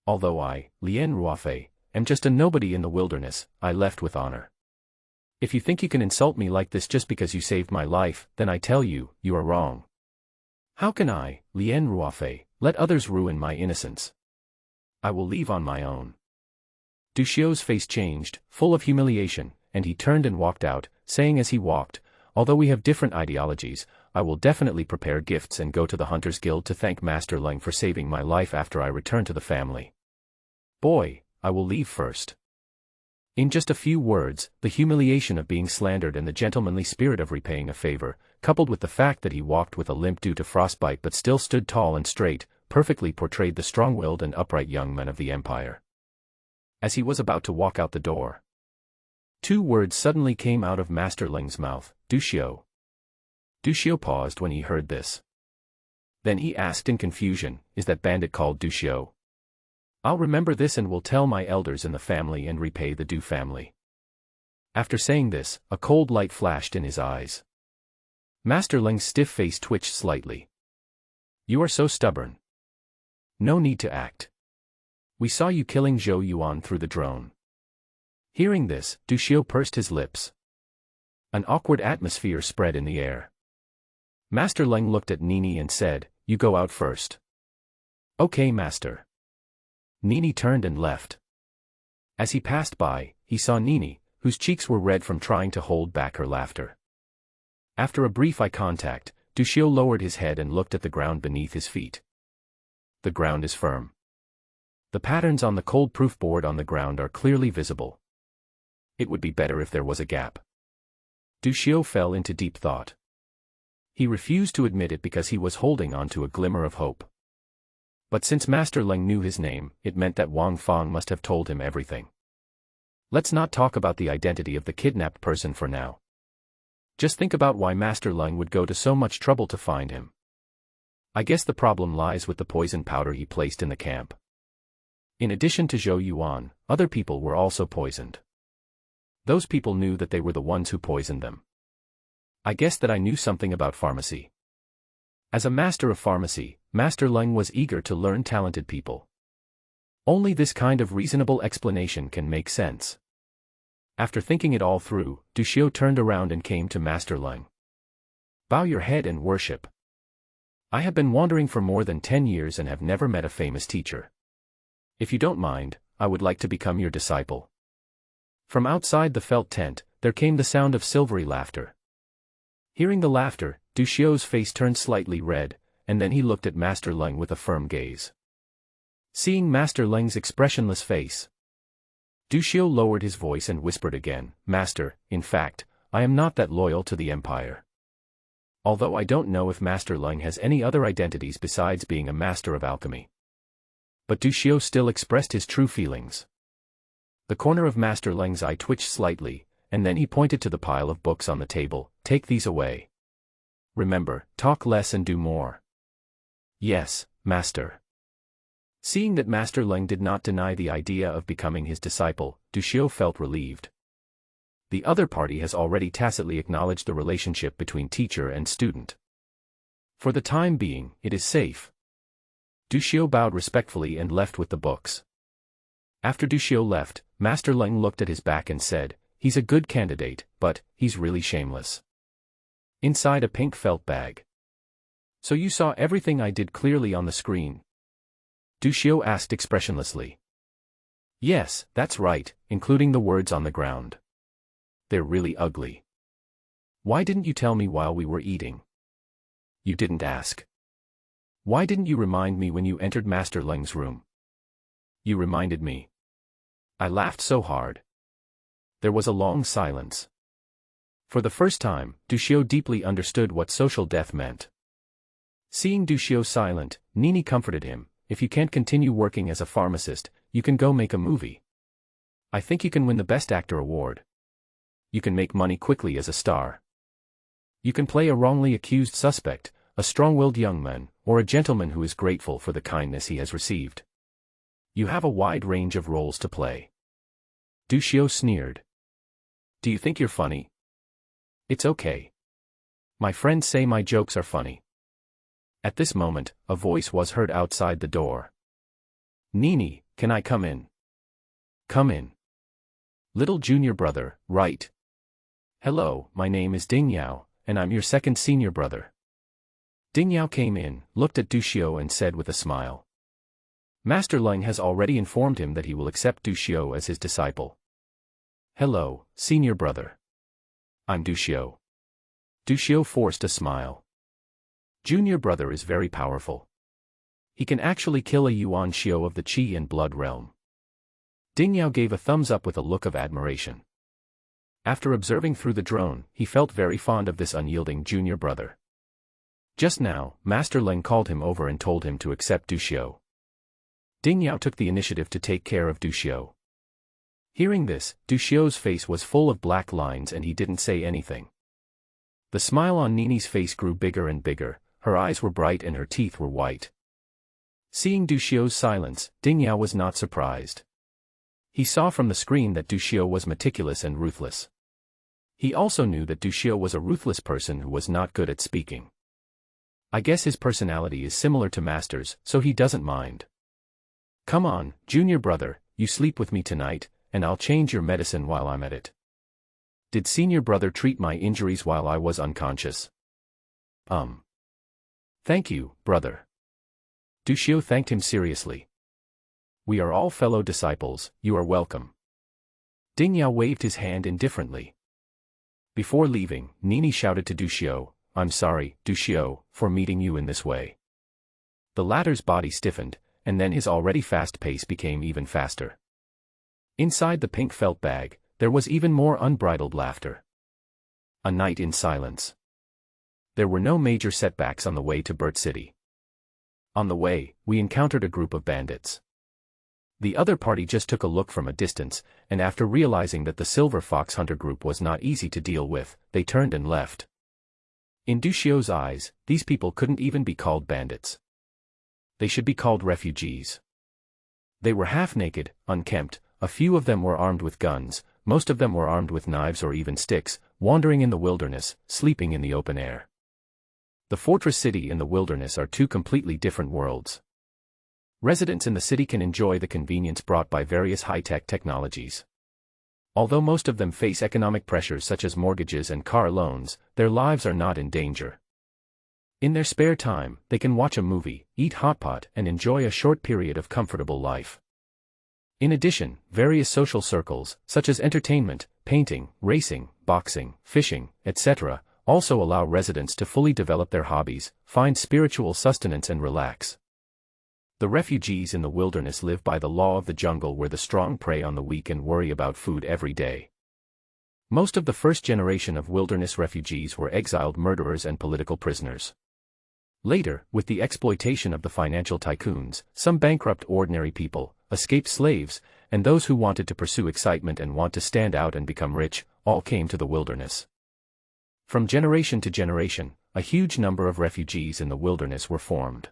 Although I, Lien Ruofei, am just a nobody in the wilderness, I left with honor. If you think you can insult me like this just because you saved my life, then I tell you, you are wrong. How can I, Lien Ruofei, let others ruin my innocence? I will leave on my own. Duxiu's face changed, full of humiliation, and he turned and walked out, saying as he walked, "Although we have different ideologies, I will definitely prepare gifts and go to the Hunters Guild to thank Master Leng for saving my life after I return to the family. Boy, I will leave first." In just a few words, the humiliation of being slandered and the gentlemanly spirit of repaying a favor, coupled with the fact that he walked with a limp due to frostbite but still stood tall and straight, perfectly portrayed the strong-willed and upright young man of the Empire. As he was about to walk out the door, two words suddenly came out of Master Leng's mouth: "Duxiu." Duxiu paused when he heard this. Then he asked in confusion, "Is that bandit called Duxiu? I'll remember this and will tell my elders in the family and repay the Du family." After saying this, a cold light flashed in his eyes. Master Leng's stiff face twitched slightly. "You are so stubborn. No need to act. We saw you killing Zhou Yuan through the drone." Hearing this, Duxiu pursed his lips. An awkward atmosphere spread in the air. Master Leng looked at Nini and said, "You go out first." "Okay, Master." Nini turned and left. As he passed by, he saw Nini, whose cheeks were red from trying to hold back her laughter. After a brief eye contact, Duxiu lowered his head and looked at the ground beneath his feet. The ground is firm. The patterns on the cold-proof board on the ground are clearly visible. It would be better if there was a gap. Duxiu fell into deep thought. He refused to admit it because he was holding on to a glimmer of hope. But since Master Leng knew his name, it meant that Wang Fang must have told him everything. Let's not talk about the identity of the kidnapped person for now. Just think about why Master Leng would go to so much trouble to find him. I guess the problem lies with the poison powder he placed in the camp. In addition to Zhou Yuan, other people were also poisoned. Those people knew that they were the ones who poisoned them. I guess that I knew something about pharmacy. As a master of pharmacy, Master Leng was eager to learn talented people. Only this kind of reasonable explanation can make sense. After thinking it all through, Duxiu turned around and came to Master Leng. "Bow your head and worship. I have been wandering for more than 10 years and have never met a famous teacher. If you don't mind, I would like to become your disciple." From outside the felt tent, there came the sound of silvery laughter. Hearing the laughter, Duxiu's face turned slightly red, and then he looked at Master Leng with a firm gaze. Seeing Master Leng's expressionless face, Duxiu lowered his voice and whispered again, "Master, in fact, I am not that loyal to the Empire. Although I don't know if Master Leng has any other identities besides being a master of alchemy." But Duxiu still expressed his true feelings. The corner of Master Leng's eye twitched slightly, and then he pointed to the pile of books on the table. "Take these away. Remember, talk less and do more." "Yes, Master." Seeing that Master Leng did not deny the idea of becoming his disciple, Duxiu felt relieved. The other party has already tacitly acknowledged the relationship between teacher and student. For the time being, it is safe. Duxiu bowed respectfully and left with the books. After Duxiu left, Master Leng looked at his back and said, "He's a good candidate, but he's really shameless." Inside a pink felt bag. "So you saw everything I did clearly on the screen?" Duxiu asked expressionlessly. "Yes, that's right, including the words on the ground. They're really ugly. Why didn't you tell me while we were eating?" "You didn't ask." "Why didn't you remind me when you entered Master Leng's room?" "You reminded me." I laughed so hard. There was a long silence. For the first time, Duxiu deeply understood what social death meant. Seeing Duxiu silent, Nini comforted him. "If you can't continue working as a pharmacist, you can go make a movie. I think you can win the Best Actor award. You can make money quickly as a star. You can play a wrongly accused suspect, a strong-willed young man, or a gentleman who is grateful for the kindness he has received. You have a wide range of roles to play." Duxiu sneered. "Do you think you're funny?" "It's okay. My friends say my jokes are funny." At this moment, a voice was heard outside the door. "Nini, can I come in?" "Come in. Little junior brother, right?" "Hello, my name is Ding Yao, and I'm your second senior brother." Ding Yao came in, looked at Duxiu and said with a smile, "Master Leng has already informed him that he will accept Duxiu as his disciple." Hello, senior brother. I'm Duxiu. Duxiu forced a smile. Junior brother is very powerful. He can actually kill a Yuan Xiu of the Qi and Blood realm. Ding Yao gave a thumbs up with a look of admiration. After observing through the drone, he felt very fond of this unyielding junior brother. Just now, Master Leng called him over and told him to accept Duxiu. Ding Yao took the initiative to take care of Duxiu. Hearing this, Duxiu's face was full of black lines and he didn't say anything. The smile on Nini's face grew bigger and bigger, her eyes were bright and her teeth were white. Seeing Duxiu's silence, Ding Yao was not surprised. He saw from the screen that Duxiu was meticulous and ruthless. He also knew that Duxiu was a ruthless person who was not good at speaking. I guess his personality is similar to Master's, so he doesn't mind. Come on, junior brother, you sleep with me tonight, and I'll change your medicine while I'm at it. Did senior brother treat my injuries while I was unconscious? Thank you, brother. Duxiu thanked him seriously. We are all fellow disciples, you are welcome. Ding Yao waved his hand indifferently. Before leaving, Nini shouted to Duxiu, I'm sorry, Duxiu, for meeting you in this way. The latter's body stiffened, and then his already fast pace became even faster. Inside the pink felt bag, there was even more unbridled laughter. A night in silence. There were no major setbacks on the way to Burt City. On the way, we encountered a group of bandits. The other party just took a look from a distance, and after realizing that the Silver Fox Hunter group was not easy to deal with, they turned and left. In Duxiu's eyes, these people couldn't even be called bandits. They should be called refugees. They were half-naked, unkempt, a few of them were armed with guns, most of them were armed with knives or even sticks, wandering in the wilderness, sleeping in the open air. The fortress city and the wilderness are two completely different worlds. Residents in the city can enjoy the convenience brought by various high-tech technologies. Although most of them face economic pressures such as mortgages and car loans, their lives are not in danger. In their spare time, they can watch a movie, eat hot pot, and enjoy a short period of comfortable life. In addition, various social circles, such as entertainment, painting, racing, boxing, fishing, etc., also allow residents to fully develop their hobbies, find spiritual sustenance and relax. The refugees in the wilderness live by the law of the jungle where the strong prey on the weak and worry about food every day. Most of the first generation of wilderness refugees were exiled murderers and political prisoners. Later, with the exploitation of the financial tycoons, some bankrupt ordinary people, escaped slaves, and those who wanted to pursue excitement and want to stand out and become rich, all came to the wilderness. From generation to generation, a huge number of refugees in the wilderness were formed.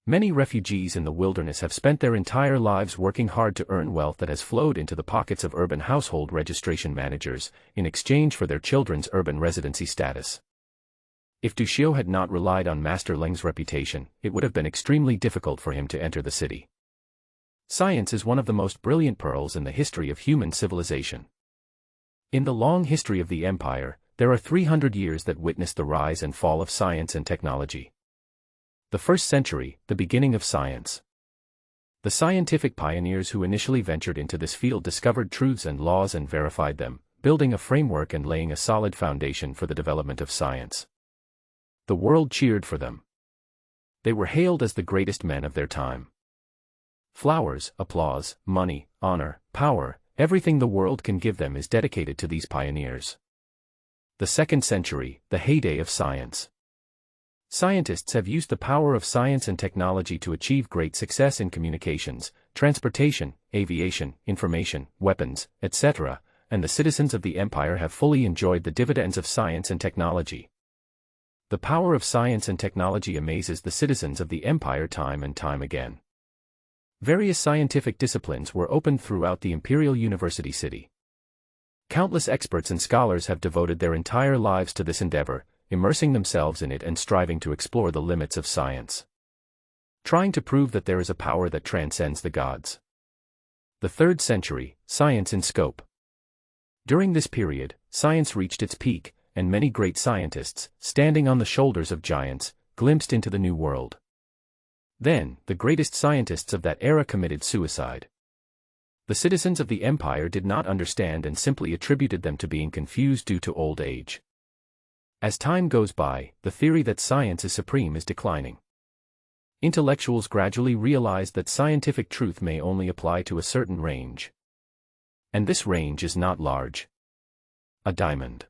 Many refugees in the wilderness have spent their entire lives working hard to earn wealth that has flowed into the pockets of urban household registration managers, in exchange for their children's urban residency status. If Duxiu had not relied on Master Leng's reputation, it would have been extremely difficult for him to enter the city. Science is one of the most brilliant pearls in the history of human civilization. In the long history of the Empire, there are 300 years that witnessed the rise and fall of science and technology. The first century, the beginning of science. The scientific pioneers who initially ventured into this field discovered truths and laws and verified them, building a framework and laying a solid foundation for the development of science. The world cheered for them. They were hailed as the greatest men of their time. Flowers, applause, money, honor, power, everything the world can give them is dedicated to these pioneers. The second century, the heyday of science. Scientists have used the power of science and technology to achieve great success in communications, transportation, aviation, information, weapons, etc., and the citizens of the empire have fully enjoyed the dividends of science and technology. The power of science and technology amazes the citizens of the empire time and time again. Various scientific disciplines were opened throughout the imperial university city. Countless experts and scholars have devoted their entire lives to this endeavor, immersing themselves in it and striving to explore the limits of science. Trying to prove that there is a power that transcends the gods. The third century, science in scope. During this period, science reached its peak, and many great scientists, standing on the shoulders of giants, glimpsed into the new world. Then, the greatest scientists of that era committed suicide. The citizens of the empire did not understand and simply attributed them to being confused due to old age. As time goes by, the theory that science is supreme is declining. Intellectuals gradually realize that scientific truth may only apply to a certain range. And this range is not large. A diamond.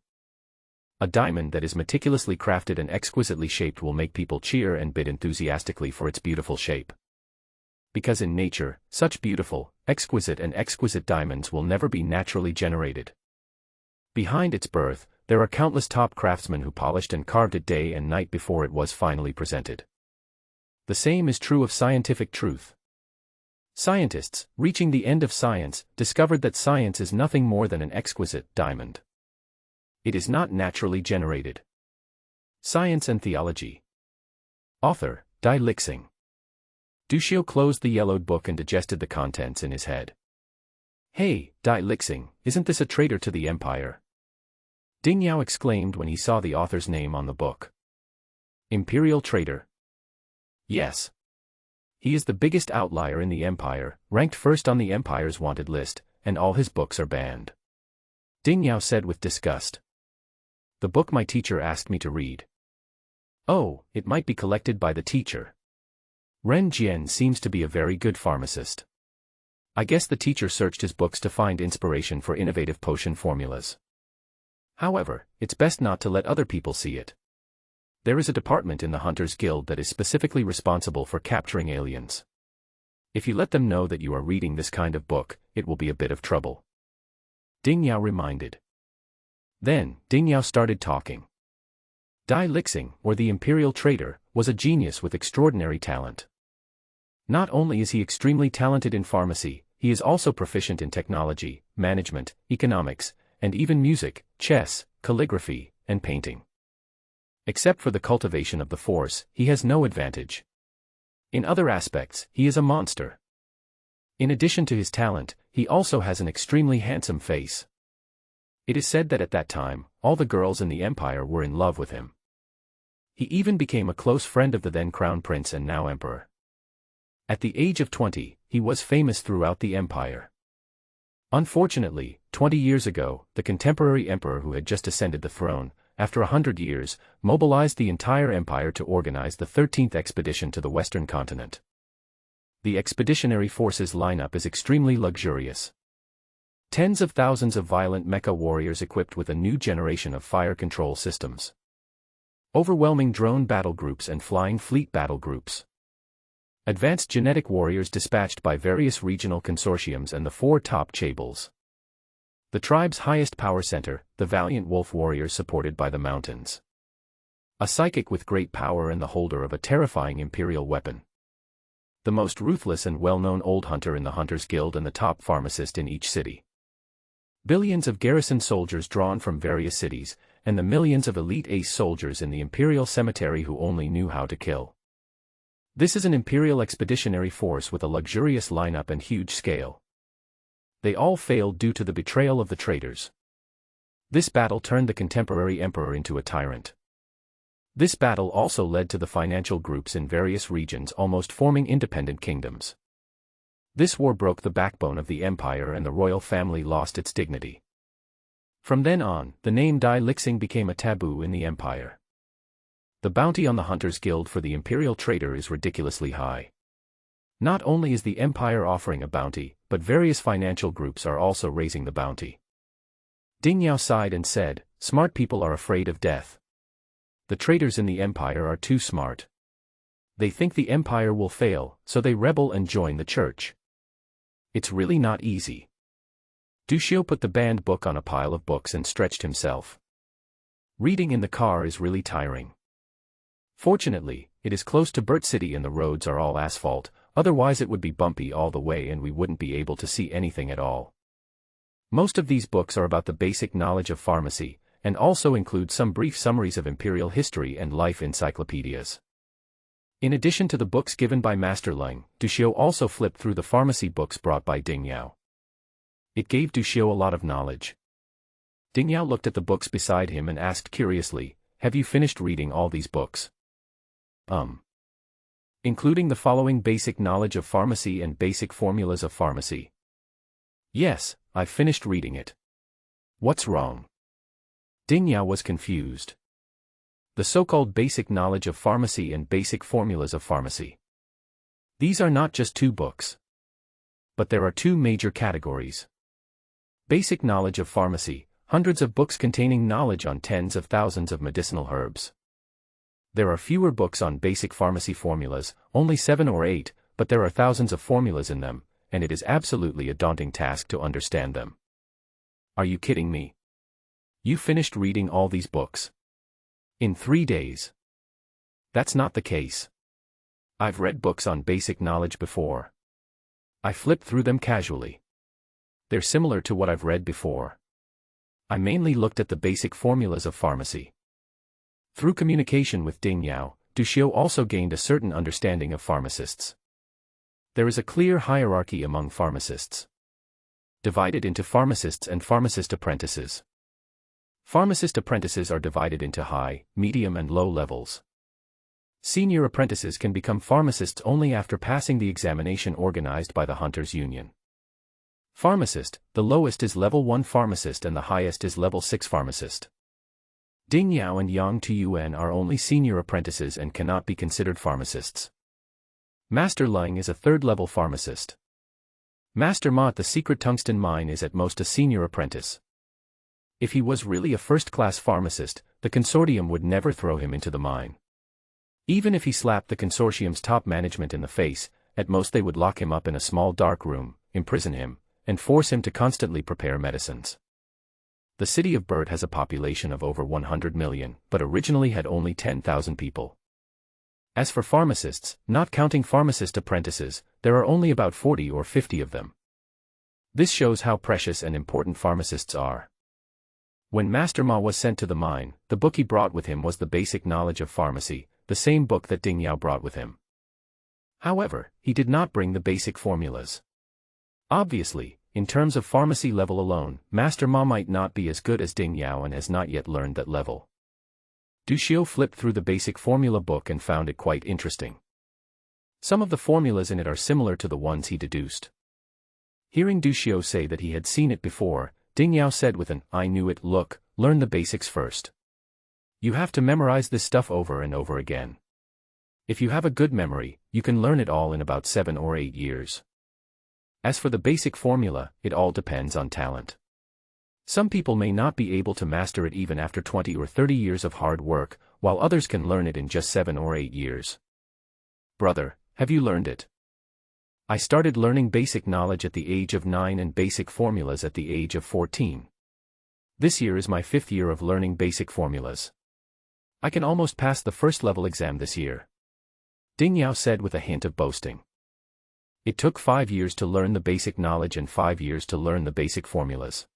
A diamond that is meticulously crafted and exquisitely shaped will make people cheer and bid enthusiastically for its beautiful shape. Because in nature, such beautiful, exquisite diamonds will never be naturally generated. Behind its birth, there are countless top craftsmen who polished and carved it day and night before it was finally presented. The same is true of scientific truth. Scientists, reaching the end of science, discovered that science is nothing more than an exquisite diamond. It is not naturally generated. Science and Theology. Author, Die Lixing. Duccio closed the yellowed book and digested the contents in his head. Hey, Die Lixing, isn't this a traitor to the empire? Ding Yao exclaimed when he saw the author's name on the book. Imperial traitor? Yes. He is the biggest outlier in the empire, ranked first on the empire's wanted list, and all his books are banned. Ding Yao said with disgust. The book my teacher asked me to read. Oh, it might be collected by the teacher. Ren Jian seems to be a very good pharmacist. I guess the teacher searched his books to find inspiration for innovative potion formulas. However, it's best not to let other people see it. There is a department in the Hunters Guild that is specifically responsible for capturing aliens. If you let them know that you are reading this kind of book, it will be a bit of trouble. Ding Yao reminded. Then, Ding Yao started talking. Dai Lixing, or the Imperial Traitor, was a genius with extraordinary talent. Not only is he extremely talented in pharmacy, he is also proficient in technology, management, economics, and even music, chess, calligraphy, and painting. Except for the cultivation of the force, he has no advantage. In other aspects, he is a monster. In addition to his talent, he also has an extremely handsome face. It is said that at that time, all the girls in the empire were in love with him. He even became a close friend of the then crown prince and now emperor. At the age of 20, he was famous throughout the empire. Unfortunately, 20 years ago, the contemporary emperor who had just ascended the throne, after 100 years, mobilized the entire empire to organize the 13th expedition to the western continent. The expeditionary forces lineup is extremely luxurious. Tens of thousands of violent mecha warriors equipped with a new generation of fire control systems. Overwhelming drone battle groups and flying fleet battle groups. Advanced genetic warriors dispatched by various regional consortiums and the 4 top chaebol. The tribe's highest power center, the valiant wolf warriors supported by the mountains. A psychic with great power and the holder of a terrifying imperial weapon. The most ruthless and well-known old hunter in the Hunters Guild and the top pharmacist in each city. Billions of garrison soldiers drawn from various cities, and the millions of elite ace soldiers in the imperial cemetery who only knew how to kill. This is an imperial expeditionary force with a luxurious lineup and huge scale. They all failed due to the betrayal of the traitors. This battle turned the contemporary emperor into a tyrant. This battle also led to the financial groups in various regions almost forming independent kingdoms. This war broke the backbone of the empire and the royal family lost its dignity. From then on, the name Dai Lixing became a taboo in the empire. The bounty on the Hunters Guild for the Imperial Traitor is ridiculously high. Not only is the empire offering a bounty, but various financial groups are also raising the bounty. Ding Yao sighed and said, "Smart people are afraid of death. The traitors in the empire are too smart. They think the empire will fail, so they rebel and join the church. It's really not easy." Duccio put the banned book on a pile of books and stretched himself. Reading in the car is really tiring. Fortunately, it is close to Burt City and the roads are all asphalt, otherwise it would be bumpy all the way and we wouldn't be able to see anything at all. Most of these books are about the basic knowledge of pharmacy, and also include some brief summaries of imperial history and life encyclopedias. In addition to the books given by Master Ling, Duccio also flipped through the pharmacy books brought by Ding Yao. It gave Duccio a lot of knowledge. Ding Yao looked at the books beside him and asked curiously, "Have you finished reading all these books?" Including the following: basic knowledge of pharmacy and basic formulas of pharmacy. Yes, I've finished reading it. What's wrong? Ding Yao was confused. The so-called basic knowledge of pharmacy and basic formulas of pharmacy. These are not just two books. But there are two major categories. Basic knowledge of pharmacy, hundreds of books containing knowledge on tens of thousands of medicinal herbs. There are fewer books on basic pharmacy formulas, only 7 or 8, but there are thousands of formulas in them, and it is absolutely a daunting task to understand them. Are you kidding me? You finished reading all these books in 3 days. That's not the case. I've read books on basic knowledge before. I flipped through them casually. They're similar to what I've read before. I mainly looked at the basic formulas of pharmacy. Through communication with Ding Yao, Du Xiu also gained a certain understanding of pharmacists. There is a clear hierarchy among pharmacists, divided into pharmacists and pharmacist apprentices. Pharmacist apprentices are divided into high, medium and low levels. Senior apprentices can become pharmacists only after passing the examination organized by the Hunters Union. Pharmacist, the lowest is level 1 pharmacist and the highest is level 6 pharmacist. Ding Yao and Yang Tuyuan are only senior apprentices and cannot be considered pharmacists. Master Ling is a third-level pharmacist. Master Ma at the secret tungsten mine is at most a senior apprentice. If he was really a first-class pharmacist, the consortium would never throw him into the mine. Even if he slapped the consortium's top management in the face, at most they would lock him up in a small dark room, imprison him, and force him to constantly prepare medicines. The city of Burt has a population of over 100 million, but originally had only 10,000 people. As for pharmacists, not counting pharmacist apprentices, there are only about 40 or 50 of them. This shows how precious and important pharmacists are. When Master Ma was sent to the mine, the book he brought with him was the basic knowledge of pharmacy, the same book that Ding Yao brought with him. However, he did not bring the basic formulas. Obviously, in terms of pharmacy level alone, Master Ma might not be as good as Ding Yao and has not yet learned that level. Du Xiu flipped through the basic formula book and found it quite interesting. Some of the formulas in it are similar to the ones he deduced. Hearing Du Xiu say that he had seen it before, Ding Yao said with an "I knew it" look, "Learn the basics first. You have to memorize this stuff over and over again. If you have a good memory, you can learn it all in about 7 or 8 years. As for the basic formula, it all depends on talent. Some people may not be able to master it even after 20 or 30 years of hard work, while others can learn it in just 7 or 8 years. Brother, have you learned it? I started learning basic knowledge at the age of 9 and basic formulas at the age of 14. This year is my 5th year of learning basic formulas. I can almost pass the first level exam this year. Ding Yao said with a hint of boasting. It took 5 years to learn the basic knowledge and 5 years to learn the basic formulas.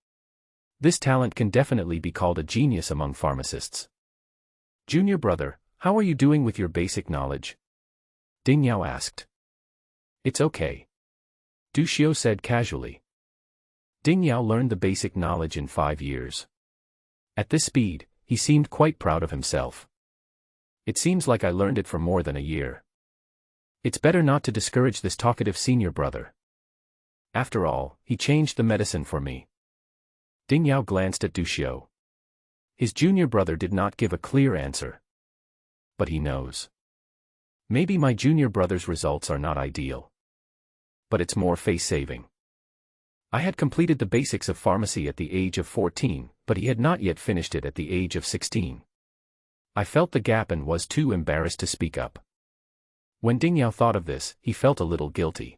This talent can definitely be called a genius among pharmacists. Junior brother, how are you doing with your basic knowledge? Ding Yao asked. It's okay. Du Xiu said casually. Ding Yao learned the basic knowledge in 5 years. At this speed, he seemed quite proud of himself. It seems like I learned it for more than a year. It's better not to discourage this talkative senior brother. After all, he changed the medicine for me. Ding Yao glanced at Du Xiu. His junior brother did not give a clear answer. But he knows. Maybe my junior brother's results are not ideal. But it's more face-saving. I had completed the basics of pharmacy at the age of 14, but he had not yet finished it at the age of 16. I felt the gap and was too embarrassed to speak up. When Ding Yao thought of this, he felt a little guilty.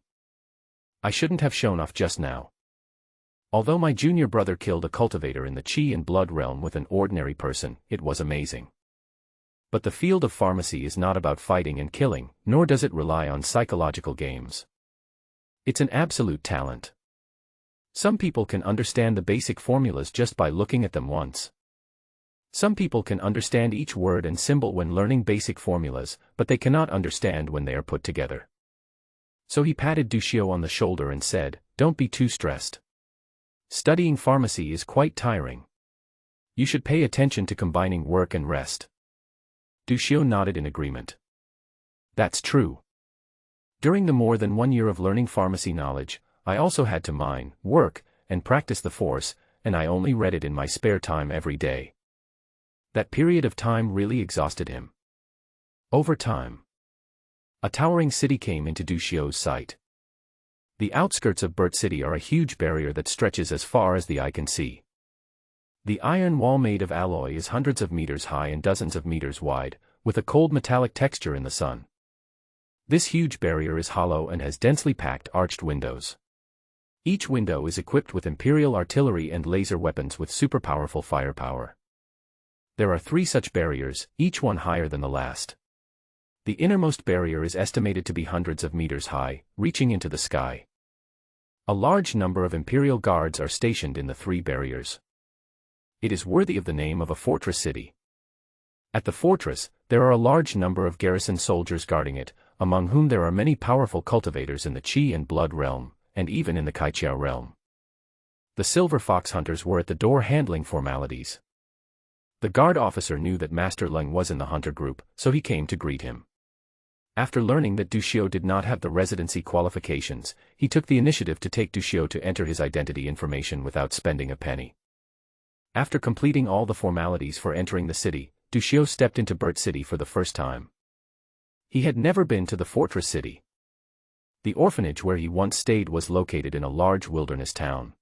I shouldn't have shown off just now. Although my junior brother killed a cultivator in the Qi and Blood realm with an ordinary person, it was amazing. But the field of pharmacy is not about fighting and killing, nor does it rely on psychological games. It's an absolute talent. Some people can understand the basic formulas just by looking at them once. Some people can understand each word and symbol when learning basic formulas, but they cannot understand when they are put together. So he patted Du Xiu on the shoulder and said, "Don't be too stressed. Studying pharmacy is quite tiring. You should pay attention to combining work and rest." Du Xiu nodded in agreement. That's true. During the more than 1 year of learning pharmacy knowledge, I also had to mine, work, and practice the force, and I only read it in my spare time every day. That period of time really exhausted him. Over time, a towering city came into Du Xiu's sight. The outskirts of Burt City are a huge barrier that stretches as far as the eye can see. The iron wall made of alloy is hundreds of meters high and dozens of meters wide, with a cold metallic texture in the sun. This huge barrier is hollow and has densely packed arched windows. Each window is equipped with Imperial artillery and laser weapons with super-powerful firepower. There are 3 such barriers, each one higher than the last. The innermost barrier is estimated to be hundreds of meters high, reaching into the sky. A large number of Imperial guards are stationed in the 3 barriers. It is worthy of the name of a fortress city. At the fortress, there are a large number of garrison soldiers guarding it, among whom there are many powerful cultivators in the Qi and Blood realm, and even in the Kaiqiao realm. The Silver Fox hunters were at the door handling formalities. The guard officer knew that Master Leng was in the hunter group, so he came to greet him. After learning that Du Xiu did not have the residency qualifications, he took the initiative to take Du Xiu to enter his identity information without spending a penny. After completing all the formalities for entering the city, Du Xiu stepped into Burt City for the first time. He had never been to the fortress city. The orphanage where he once stayed was located in a large wilderness town.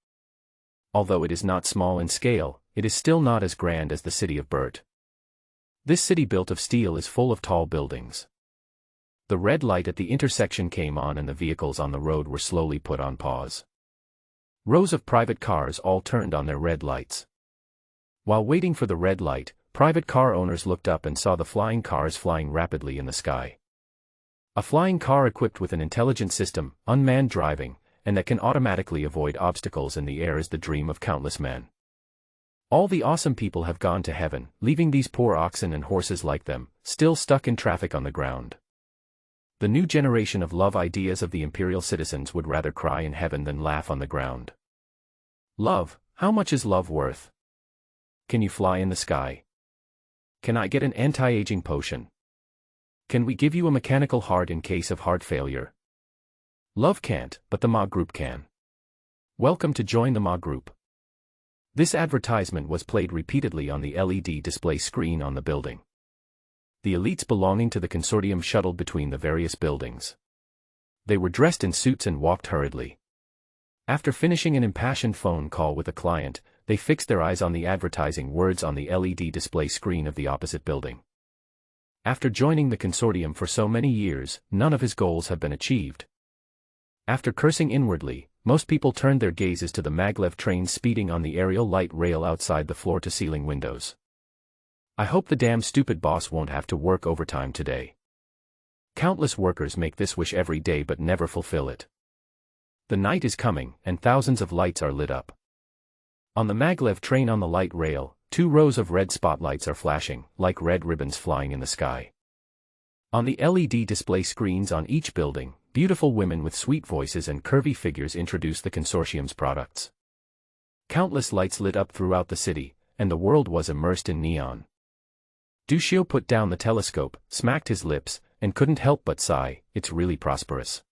Although it is not small in scale, it is still not as grand as the city of Burt. This city built of steel is full of tall buildings. The red light at the intersection came on and the vehicles on the road were slowly put on pause. Rows of private cars all turned on their red lights. While waiting for the red light, private car owners looked up and saw the flying cars flying rapidly in the sky. A flying car equipped with an intelligent system, unmanned driving, and that can automatically avoid obstacles in the air is the dream of countless men. All the awesome people have gone to heaven, leaving these poor oxen and horses like them, still stuck in traffic on the ground. The new generation of love ideas of the imperial citizens would rather cry in heaven than laugh on the ground. Love, how much is love worth? Can you fly in the sky? Can I get an anti-aging potion? Can we give you a mechanical heart in case of heart failure? Love can't, but the Ma Group can. Welcome to join the Ma Group. This advertisement was played repeatedly on the LED display screen on the building. The elites belonging to the consortium shuttled between the various buildings. They were dressed in suits and walked hurriedly. After finishing an impassioned phone call with a client, they fixed their eyes on the advertising words on the LED display screen of the opposite building. After joining the consortium for so many years, none of his goals have been achieved. After cursing inwardly, most people turned their gazes to the maglev trains speeding on the aerial light rail outside the floor-to-ceiling windows. I hope the damn stupid boss won't have to work overtime today. Countless workers make this wish every day but never fulfill it. The night is coming, and thousands of lights are lit up. On the maglev train on the light rail, 2 rows of red spotlights are flashing, like red ribbons flying in the sky. On the LED display screens on each building, beautiful women with sweet voices and curvy figures introduce the consortium's products. Countless lights lit up throughout the city, and the world was immersed in neon. Du Xiu put down the telescope, smacked his lips, and couldn't help but sigh, it's really prosperous.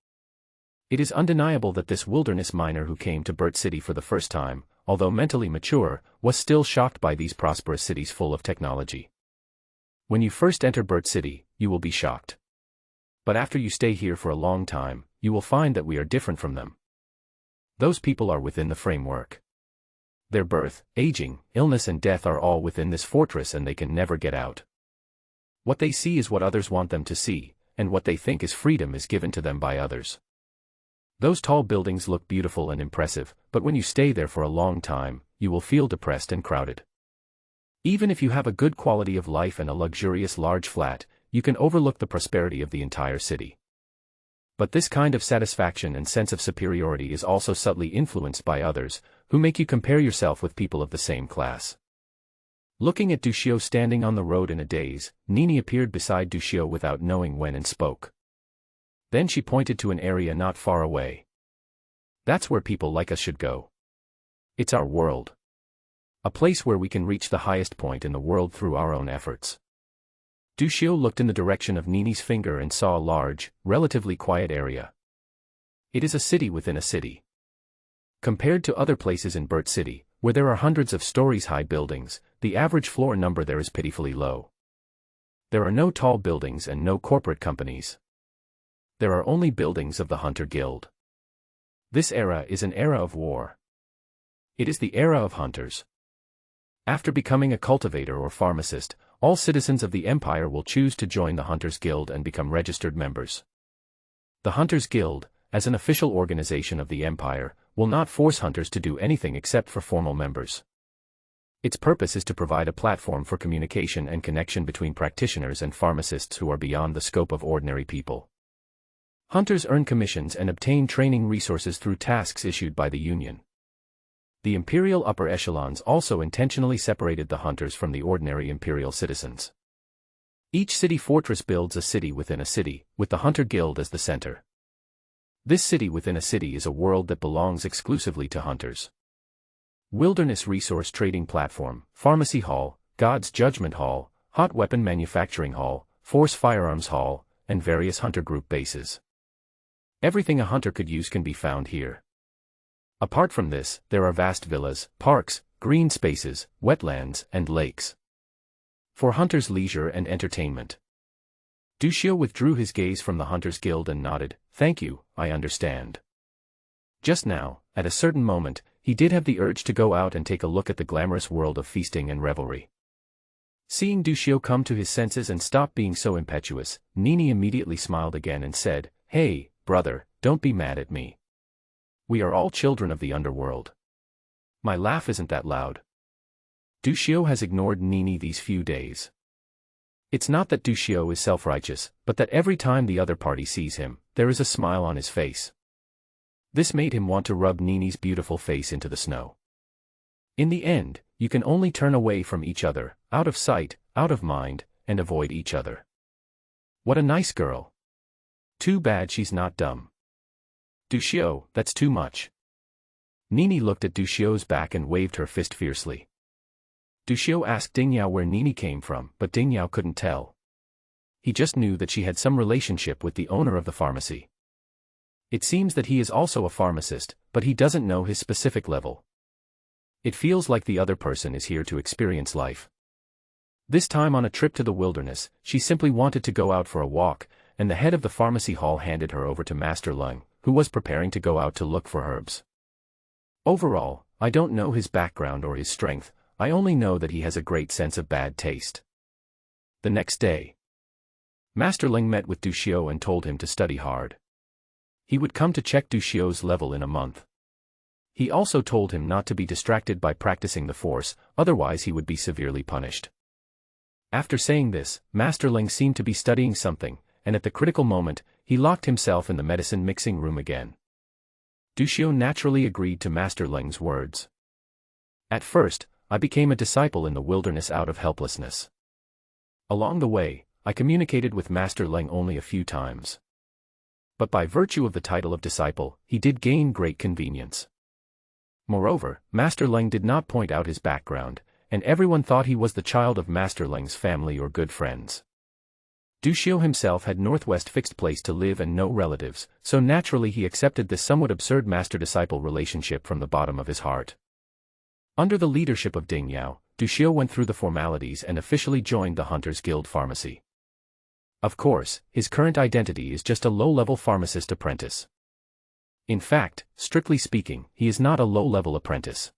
It is undeniable that this wilderness miner who came to Burt City for the first time, although mentally mature, was still shocked by these prosperous cities full of technology. When you first enter Burt City, you will be shocked. But after you stay here for a long time, you will find that we are different from them. Those people are within the framework. Their birth, aging, illness and death are all within this fortress and they can never get out. What they see is what others want them to see, and what they think is freedom is given to them by others. Those tall buildings look beautiful and impressive, but when you stay there for a long time, you will feel depressed and crowded. Even if you have a good quality of life and a luxurious large flat, you can overlook the prosperity of the entire city. But this kind of satisfaction and sense of superiority is also subtly influenced by others, who make you compare yourself with people of the same class. Looking at Du Xiu standing on the road in a daze, Nini appeared beside Du Xiu without knowing when and spoke. Then she pointed to an area not far away. That's where people like us should go. It's our world. A place where we can reach the highest point in the world through our own efforts. Du Xiu looked in the direction of Nini's finger and saw a large, relatively quiet area. It is a city within a city. Compared to other places in Burt City, where there are hundreds of stories high buildings, the average floor number there is pitifully low. There are no tall buildings and no corporate companies. There are only buildings of the Hunter Guild. This era is an era of war. It is the era of hunters. After becoming a cultivator or pharmacist, all citizens of the Empire will choose to join the Hunters Guild and become registered members. The Hunters Guild, as an official organization of the Empire, will not force hunters to do anything except for formal members. Its purpose is to provide a platform for communication and connection between practitioners and pharmacists who are beyond the scope of ordinary people. Hunters earn commissions and obtain training resources through tasks issued by the Union. The imperial upper echelons also intentionally separated the hunters from the ordinary imperial citizens. Each city fortress builds a city within a city, with the Hunter Guild as the center. This city within a city is a world that belongs exclusively to hunters. Wilderness Resource Trading Platform, Pharmacy Hall, God's Judgment Hall, Hot Weapon Manufacturing Hall, Force Firearms Hall, and various hunter group bases. Everything a hunter could use can be found here. Apart from this, there are vast villas, parks, green spaces, wetlands, and lakes. For hunters' leisure and entertainment. Dushio withdrew his gaze from the Hunters Guild and nodded, "Thank you, I understand." Just now, at a certain moment, he did have the urge to go out and take a look at the glamorous world of feasting and revelry. Seeing Dushio come to his senses and stop being so impetuous, Nini immediately smiled again and said, "Hey, brother, don't be mad at me. We are all children of the underworld. My laugh isn't that loud." Dushio has ignored Nini these few days. It's not that Dushio is self-righteous, but that every time the other party sees him, there is a smile on his face. This made him want to rub Nini's beautiful face into the snow. In the end, you can only turn away from each other, out of sight, out of mind, and avoid each other. What a nice girl. Too bad she's not dumb. Dushio, that's too much. Nini looked at Dushio's back and waved her fist fiercely. Dushio asked Dingyao where Nini came from, but Dingyao couldn't tell. He just knew that she had some relationship with the owner of the pharmacy. It seems that he is also a pharmacist, but he doesn't know his specific level. It feels like the other person is here to experience life. This time on a trip to the wilderness, she simply wanted to go out for a walk, and the head of the pharmacy hall handed her over to Master Lung, who was preparing to go out to look for herbs. Overall, I don't know his background or his strength, I only know that he has a great sense of bad taste. The next day, Master Ling met with Dushio and told him to study hard. He would come to check Dushio's level in a month. He also told him not to be distracted by practicing the force, otherwise he would be severely punished. After saying this, Master Ling seemed to be studying something, and at the critical moment, he locked himself in the medicine mixing room again. Dushio naturally agreed to Master Ling's words. At first, I became a disciple in the wilderness out of helplessness. Along the way, I communicated with Master Ling only a few times. But by virtue of the title of disciple, he did gain great convenience. Moreover, Master Ling did not point out his background, and everyone thought he was the child of Master Ling's family or good friends. Dushio himself had Northwest fixed place to live and no relatives, so naturally he accepted this somewhat absurd master-disciple relationship from the bottom of his heart. Under the leadership of Dingyao, Dushio went through the formalities and officially joined the Hunters Guild Pharmacy. Of course, his current identity is just a low-level pharmacist apprentice. In fact, strictly speaking, he is not a low-level apprentice.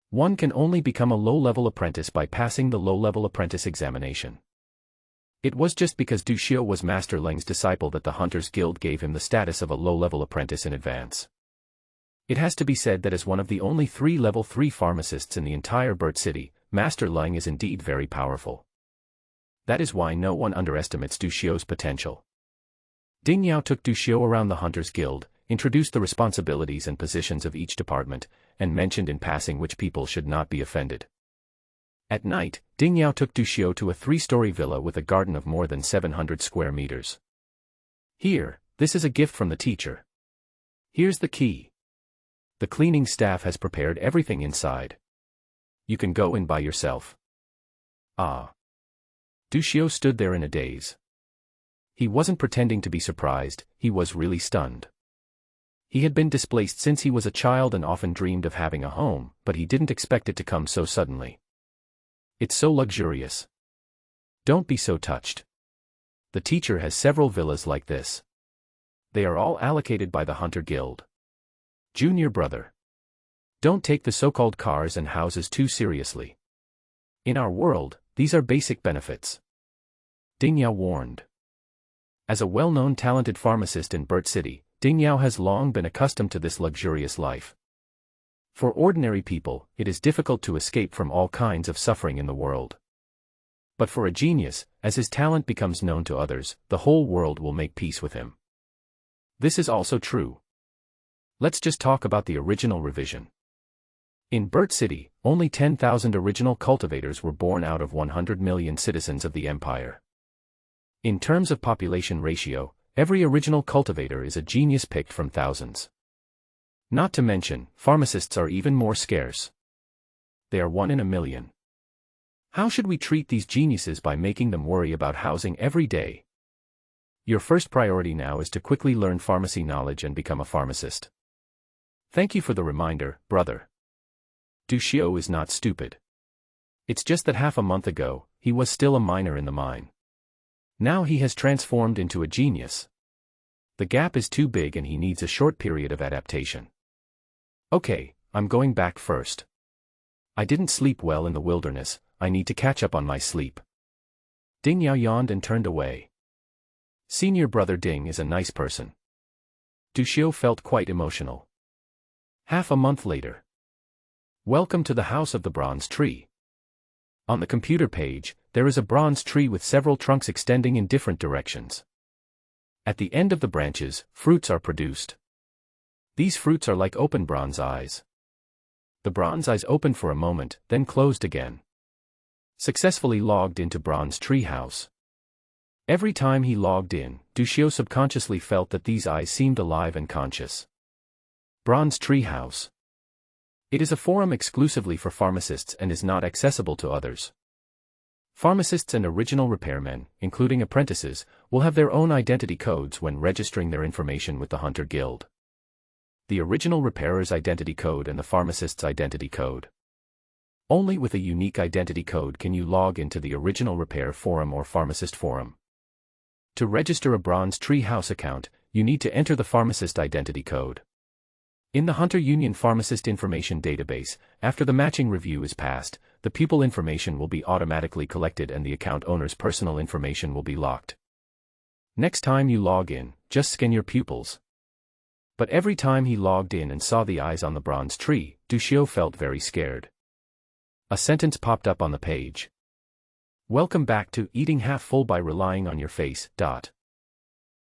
One can only become a low-level apprentice by passing the low-level apprentice examination. It was just because Dushio was Master Ling's disciple that the Hunters Guild gave him the status of a low-level apprentice in advance. It has to be said that as one of the only 3 level 3 pharmacists in the entire Burt City, Master Ling is indeed very powerful. That is why no one underestimates Dushio's potential. Dingyao took Dushio around the Hunters Guild, introduced the responsibilities and positions of each department, and mentioned in passing which people should not be offended. At night, Dingyao took Dushio to a 3-story villa with a garden of more than 700 square meters. "Here, this is a gift from the teacher. Here's the key. The cleaning staff has prepared everything inside. You can go in by yourself." Ah. Dushio stood there in a daze. He wasn't pretending to be surprised, he was really stunned. He had been displaced since he was a child and often dreamed of having a home, but he didn't expect it to come so suddenly. It's so luxurious. Don't be so touched. The teacher has several villas like this. They are all allocated by the Hunter Guild. Junior brother. Don't take the so-called cars and houses too seriously. In our world, these are basic benefits. Ding Yao warned. As a well-known talented pharmacist in Burt City, Ding Yao has long been accustomed to this luxurious life. For ordinary people, it is difficult to escape from all kinds of suffering in the world. But for a genius, as his talent becomes known to others, the whole world will make peace with him. This is also true. Let's just talk about the original revision. In Burt City, only 10,000 original cultivators were born out of 100 million citizens of the empire. In terms of population ratio, every original cultivator is a genius picked from thousands. Not to mention, pharmacists are even more scarce. They are 1 in a million. How should we treat these geniuses by making them worry about housing every day? Your first priority now is to quickly learn pharmacy knowledge and become a pharmacist. Thank you for the reminder, brother. Du Xiao is not stupid. It's just that half a month ago, he was still a miner in the mine. Now he has transformed into a genius. The gap is too big and he needs a short period of adaptation. Okay, I'm going back first. I didn't sleep well in the wilderness, I need to catch up on my sleep. Ding Yao yawned and turned away. Senior brother Ding is a nice person. Du Xiao felt quite emotional. Half a month later. Welcome to the House of the Bronze Tree. On the computer page, there is a bronze tree with several trunks extending in different directions. At the end of the branches, fruits are produced. These fruits are like open bronze eyes. The bronze eyes opened for a moment, then closed again. Successfully logged into Bronze Tree House. Every time he logged in, Du Xiao subconsciously felt that these eyes seemed alive and conscious. Bronze Tree House. It is a forum exclusively for pharmacists and is not accessible to others. Pharmacists and original repairmen, including apprentices, will have their own identity codes when registering their information with the Hunter Guild. The original repairer's identity code and the pharmacist's identity code. Only with a unique identity code can you log into the original repair forum or pharmacist forum. To register a Bronze Tree House account, you need to enter the pharmacist identity code. In the Hunter Union Pharmacist Information Database, after the matching review is passed, the pupil information will be automatically collected and the account owner's personal information will be locked. Next time you log in, just scan your pupils. But every time he logged in and saw the eyes on the bronze tree, Du Xiao felt very scared. A sentence popped up on the page. Welcome back to eating half full by relying on your face.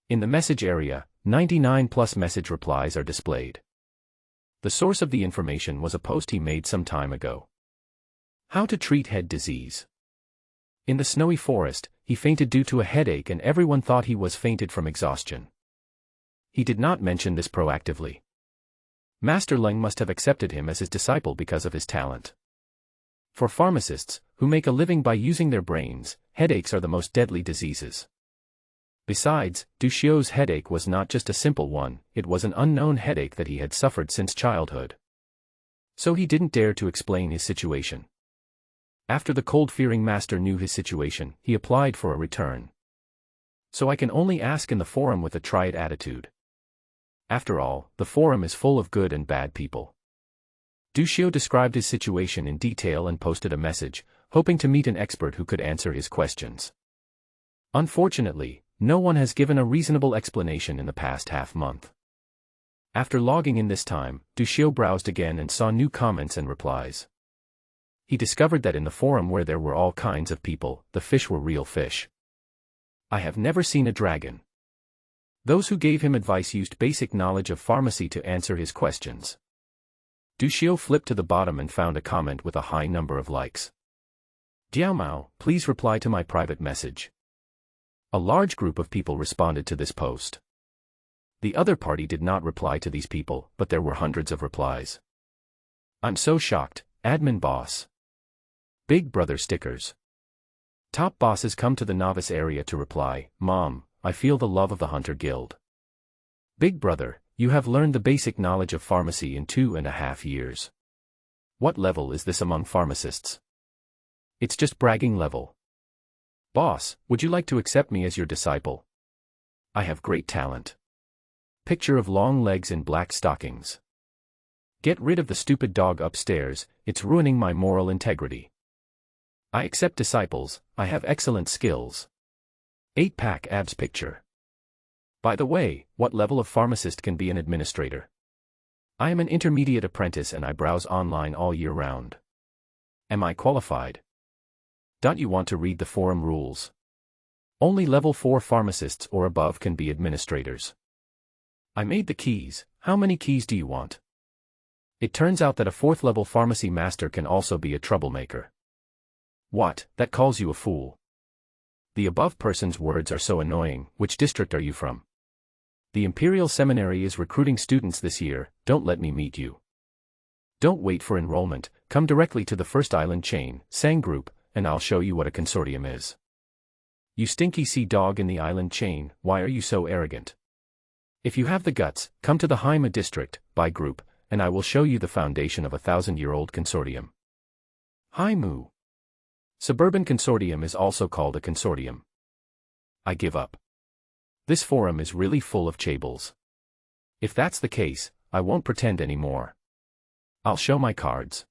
In the message area, 99+ message replies are displayed. The source of the information was a post he made some time ago. How to treat head disease. In the snowy forest, he fainted due to a headache and everyone thought he was fainted from exhaustion. He did not mention this proactively. Master Leng must have accepted him as his disciple because of his talent. For pharmacists, who make a living by using their brains, headaches are the most deadly diseases. Besides, Du Xiao's headache was not just a simple one, it was an unknown headache that he had suffered since childhood. So he didn't dare to explain his situation. After the cold-fearing master knew his situation, he applied for a return. So I can only ask in the forum with a try it attitude. After all, the forum is full of good and bad people. Du Xiao described his situation in detail and posted a message, hoping to meet an expert who could answer his questions. Unfortunately, no one has given a reasonable explanation in the past half-month. After logging in this time, Du Xiao browsed again and saw new comments and replies. He discovered that in the forum where there were all kinds of people, the fish were real fish. I have never seen a dragon. Those who gave him advice used basic knowledge of pharmacy to answer his questions. Du Xiao flipped to the bottom and found a comment with a high number of likes. Jiao Mao, please reply to my private message. A large group of people responded to this post. The other party did not reply to these people, but there were hundreds of replies. I'm so shocked, admin boss. Big brother stickers. Top bosses come to the novice area to reply, Mom, I feel the love of the Hunter Guild. Big brother, You have learned the basic knowledge of pharmacy in 2.5 years. What level is this among pharmacists? It's just bragging level. Boss, would you like to accept me as your disciple? I have great talent. Picture of long legs in black stockings. Get rid of the stupid dog upstairs, it's ruining my moral integrity. I accept disciples, I have excellent skills. 8-pack abs picture. By the way, what level of pharmacist can be an administrator? I am an intermediate apprentice and I browse online all year round. Am I qualified? Don't you want to read the forum rules? Only level 4 pharmacists or above can be administrators. I made the keys, how many keys do you want? It turns out that a 4th level pharmacy master can also be a troublemaker. What, that calls you a fool? The above person's words are so annoying. Which district are you from? The Imperial Seminary is recruiting students this year, don't let me meet you. Don't wait for enrollment, come directly to the first island chain, Sang Group, and I'll show you what a consortium is. You stinky sea dog in the island chain, why are you so arrogant? If you have the guts, come to the Haima district, by group, and I will show you the foundation of a 1,000-year-old consortium. Hi Moo. Suburban consortium is also called a consortium. I give up. This forum is really full of chables. If that's the case, I won't pretend anymore. I'll show my cards.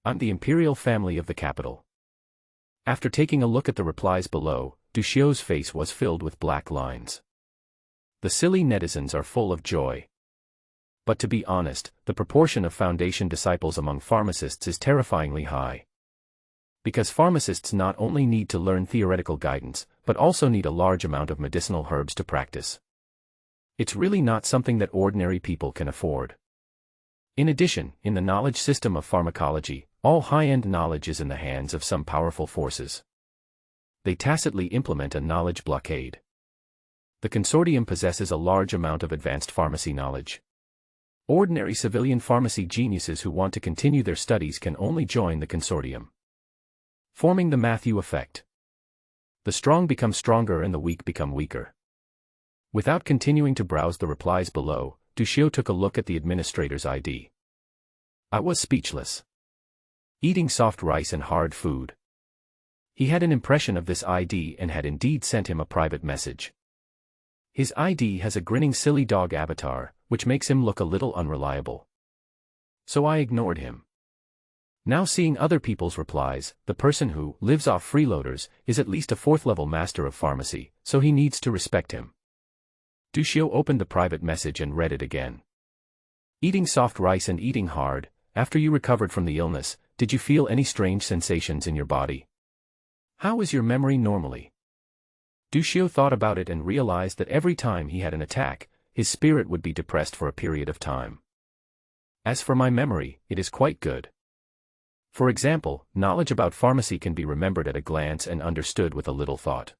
I'm the imperial family of the capital. After taking a look at the replies below, Dushio's face was filled with black lines. The silly netizens are full of joy. But to be honest, the proportion of foundation disciples among pharmacists is terrifyingly high. Because pharmacists not only need to learn theoretical guidance, but also need a large amount of medicinal herbs to practice. It's really not something that ordinary people can afford. In addition, in the knowledge system of pharmacology, all high-end knowledge is in the hands of some powerful forces. They tacitly implement a knowledge blockade. The consortium possesses a large amount of advanced pharmacy knowledge. Ordinary civilian pharmacy geniuses who want to continue their studies can only join the consortium. Forming the Matthew effect. The strong become stronger and the weak become weaker. Without continuing to browse the replies below, Dushio took a look at the administrator's ID. I was speechless. Eating soft rice and hard food. He had an impression of this ID and had indeed sent him a private message. His ID has a grinning silly dog avatar, which makes him look a little unreliable. So I ignored him. Now seeing other people's replies, the person who lives off freeloaders is at least a 4th level master of pharmacy, so he needs to respect him. Dushio opened the private message and read it again. Eating soft rice and eating hard, after you recovered from the illness, did you feel any strange sensations in your body? How is your memory normally? Dushio thought about it and realized that every time he had an attack, his spirit would be depressed for a period of time. As for my memory, it is quite good. For example, knowledge about pharmacy can be remembered at a glance and understood with a little thought.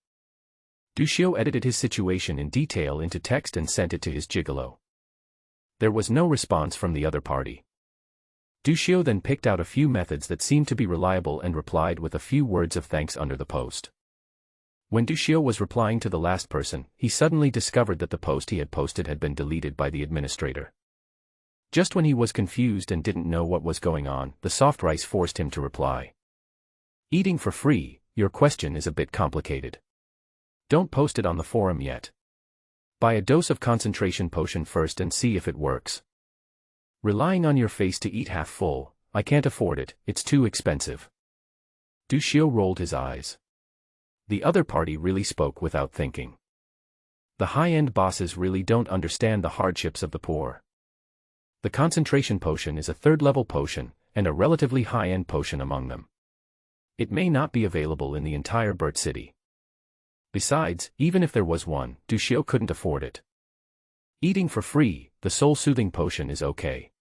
Dushio edited his situation in detail into text and sent it to his gigolo. There was no response from the other party. Dushio then picked out a few methods that seemed to be reliable and replied with a few words of thanks under the post. When Dushio was replying to the last person, he suddenly discovered that the post he had posted had been deleted by the administrator. Just when he was confused and didn't know what was going on, the soft rice forced him to reply. Eating for free, your question is a bit complicated. Don't post it on the forum yet. Buy a dose of concentration potion first and see if it works. Relying on your face to eat half full, I can't afford it, it's too expensive. Dushio rolled his eyes. The other party really spoke without thinking. The high-end bosses really don't understand the hardships of the poor. The concentration potion is a 3rd-level potion, and a relatively high-end potion among them. It may not be available in the entire Burt City. Besides, even if there was one, Dushio couldn't afford it. Eating for free, the soul-soothing potion is okay.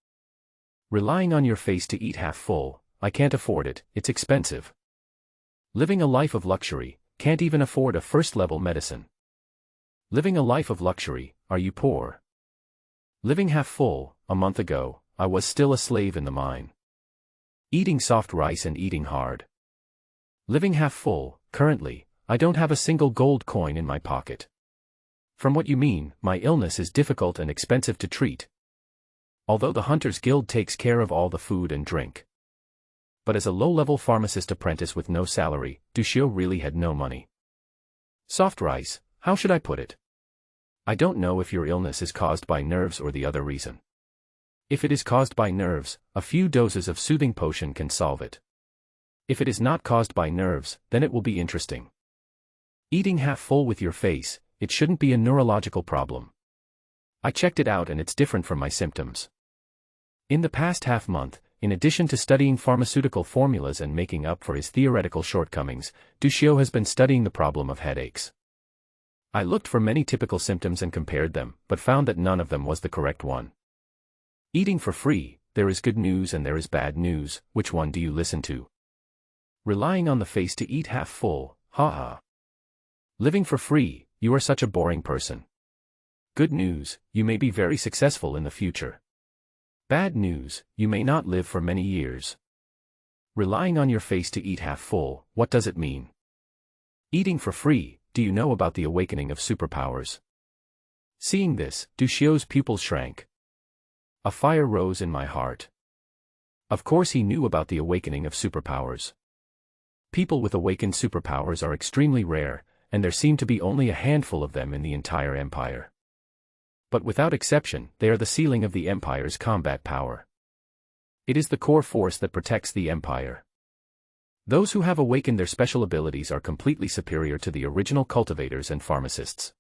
Relying on your face to eat half full, I can't afford it, it's expensive. Living a life of luxury, can't even afford a 1st-level medicine. Living a life of luxury, are you poor? Living half full, a month ago, I was still a slave in the mine. Eating soft rice and eating hard. Living half full, currently, I don't have a single gold coin in my pocket. From what you mean, my illness is difficult and expensive to treat. Although the Hunters Guild takes care of all the food and drink. But as a low-level pharmacist apprentice with no salary, Dushio really had no money. Soft rice, how should I put it? I don't know if your illness is caused by nerves or the other reason. If it is caused by nerves, a few doses of soothing potion can solve it. If it is not caused by nerves, then it will be interesting. Eating half full with your face, it shouldn't be a neurological problem. I checked it out and it's different from my symptoms. In the past half-month, in addition to studying pharmaceutical formulas and making up for his theoretical shortcomings, Dushio has been studying the problem of headaches. I looked for many typical symptoms and compared them, but found that none of them was the correct one. Eating for free, there is good news and there is bad news, which one do you listen to? Relying on the face to eat half full, haha. Living for free, you are such a boring person. Good news, you may be very successful in the future. Bad news, you may not live for many years. Relying on your face to eat half full, what does it mean? Eating for free, do you know about the awakening of superpowers? Seeing this, Dushio's pupils shrank. A fire rose in my heart. Of course he knew about the awakening of superpowers. People with awakened superpowers are extremely rare, and there seem to be only a handful of them in the entire empire. But without exception, they are the ceiling of the empire's combat power. It is the core force that protects the empire. Those who have awakened their special abilities are completely superior to the original cultivators and pharmacists.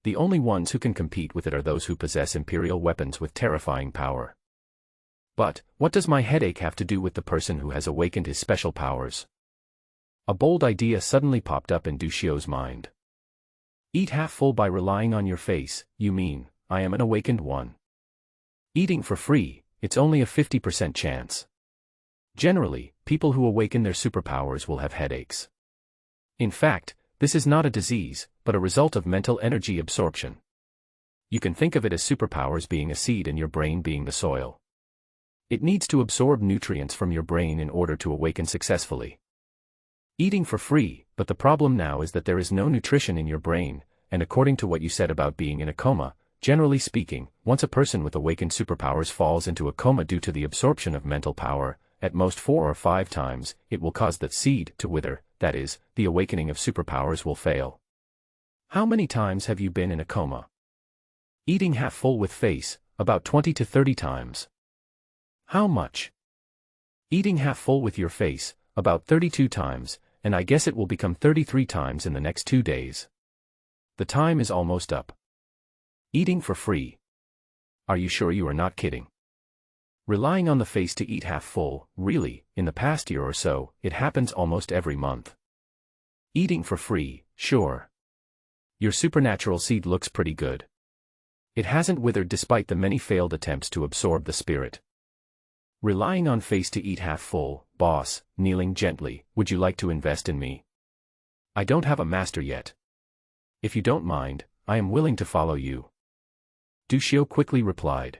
The only ones who can compete with it are those who possess imperial weapons with terrifying power. But, what does my headache have to do with the person who has awakened his special powers? A bold idea suddenly popped up in Dushio's mind. Eat half full by relying on your face, you mean, I am an awakened one. Eating for free, it's only a 50% chance. Generally, people who awaken their superpowers will have headaches. In fact, this is not a disease, but a result of mental energy absorption. You can think of it as superpowers being a seed and your brain being the soil. It needs to absorb nutrients from your brain in order to awaken successfully. Eating for free, but the problem now is that there is no nutrition in your brain, and according to what you said about being in a coma, generally speaking, once a person with awakened superpowers falls into a coma due to the absorption of mental power, at most 4 or 5 times, it will cause that seed to wither, that is, the awakening of superpowers will fail. How many times have you been in a coma? Eating half full with face, about 20 to 30 times. How much? Eating half full with your face, about 32 times, and I guess it will become 33 times in the next 2 days. The time is almost up. Eating for free. Are you sure you are not kidding? Relying on the face to eat half full, really, in the past year or so, it happens almost every month. Eating for free, sure. Your supernatural seed looks pretty good. It hasn't withered despite the many failed attempts to absorb the spirit. Relying on face to eat half full, boss, kneeling gently, would you like to invest in me? I don't have a master yet. If you don't mind, I am willing to follow you. Dushio quickly replied.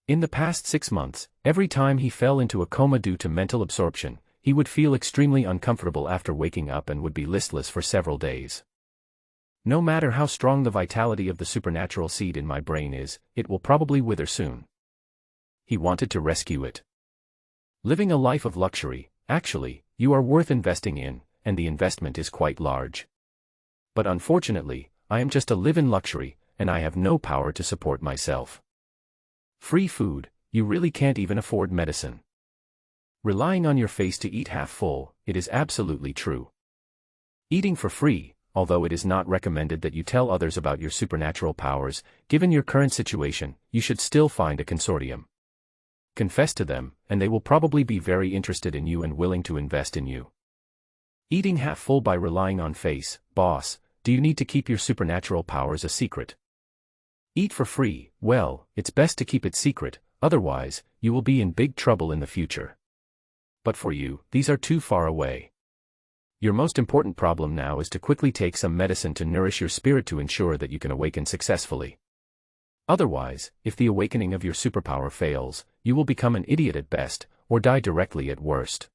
In the past 6 months, every time he fell into a coma due to mental absorption, he would feel extremely uncomfortable after waking up and would be listless for several days. No matter how strong the vitality of the supernatural seed in my brain is, it will probably wither soon. He wanted to rescue it. Living a life of luxury, actually, you are worth investing in, and the investment is quite large. But unfortunately, I am just a live-in luxury, and I have no power to support myself. Free food, you really can't even afford medicine. Relying on your face to eat half full, it is absolutely true. Eating for free, although it is not recommended that you tell others about your supernatural powers, given your current situation, you should still find a consortium. Confess to them, and they will probably be very interested in you and willing to invest in you. Eating half full by relying on face, boss, do you need to keep your supernatural powers a secret? Eat for free, well, it's best to keep it secret, otherwise, you will be in big trouble in the future. But for you, these are too far away. Your most important problem now is to quickly take some medicine to nourish your spirit to ensure that you can awaken successfully. Otherwise, if the awakening of your superpower fails, you will become an idiot at best, or die directly at worst.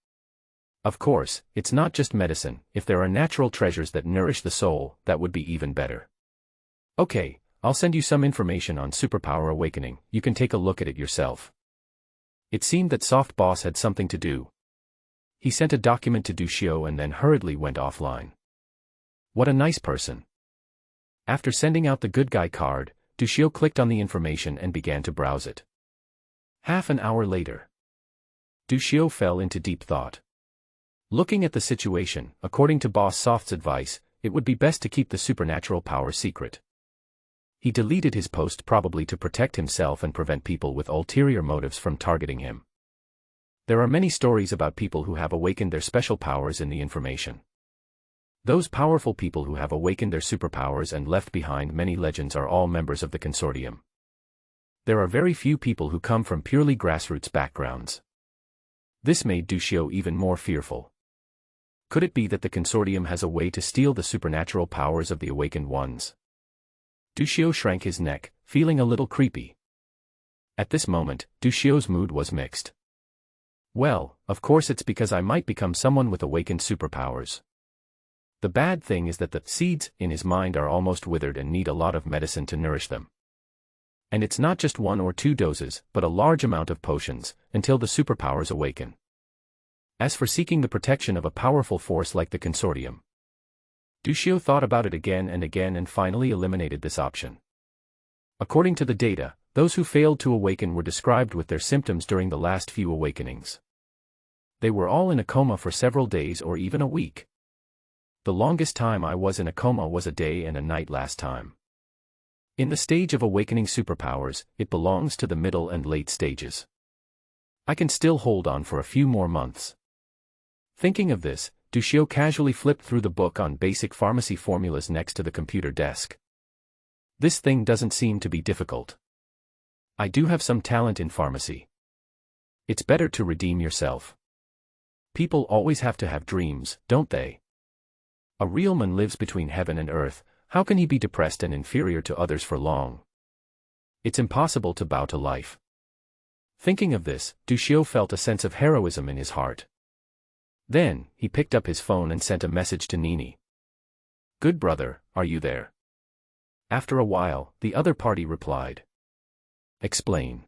Of course, it's not just medicine. If there are natural treasures that nourish the soul, that would be even better. Okay, I'll send you some information on superpower awakening, you can take a look at it yourself. It seemed that Soft Boss had something to do. He sent a document to Dushio and then hurriedly went offline. What a nice person. After sending out the good guy card, Dushio clicked on the information and began to browse it. Half an hour later, Dushio fell into deep thought. Looking at the situation, according to Boss Soft's advice, it would be best to keep the supernatural power secret. He deleted his post probably to protect himself and prevent people with ulterior motives from targeting him. There are many stories about people who have awakened their special powers in the information. Those powerful people who have awakened their superpowers and left behind many legends are all members of the consortium. There are very few people who come from purely grassroots backgrounds. This made Dushio even more fearful. Could it be that the consortium has a way to steal the supernatural powers of the awakened ones? Dushio shrank his neck, feeling a little creepy. At this moment, Dushio's mood was mixed. Well, of course it's because I might become someone with awakened superpowers. The bad thing is that the seeds in his mind are almost withered and need a lot of medicine to nourish them. And it's not just 1 or 2 doses, but a large amount of potions, until the superpowers awaken. As for seeking the protection of a powerful force like the consortium, Dushio thought about it again and finally eliminated this option. According to the data, those who failed to awaken were described with their symptoms during the last few awakenings. They were all in a coma for several days or even a week. The longest time I was in a coma was a day and a night last time. In the stage of awakening superpowers, it belongs to the middle and late stages. I can still hold on for a few more months. Thinking of this, Dushio casually flipped through the book on basic pharmacy formulas next to the computer desk. This thing doesn't seem to be difficult. I do have some talent in pharmacy. It's better to redeem yourself. People always have to have dreams, don't they? A real man lives between heaven and earth, how can he be depressed and inferior to others for long? It's impossible to bow to life. Thinking of this, Dushio felt a sense of heroism in his heart. Then, he picked up his phone and sent a message to Nini. Good brother, are you there? After a while, the other party replied. Explain.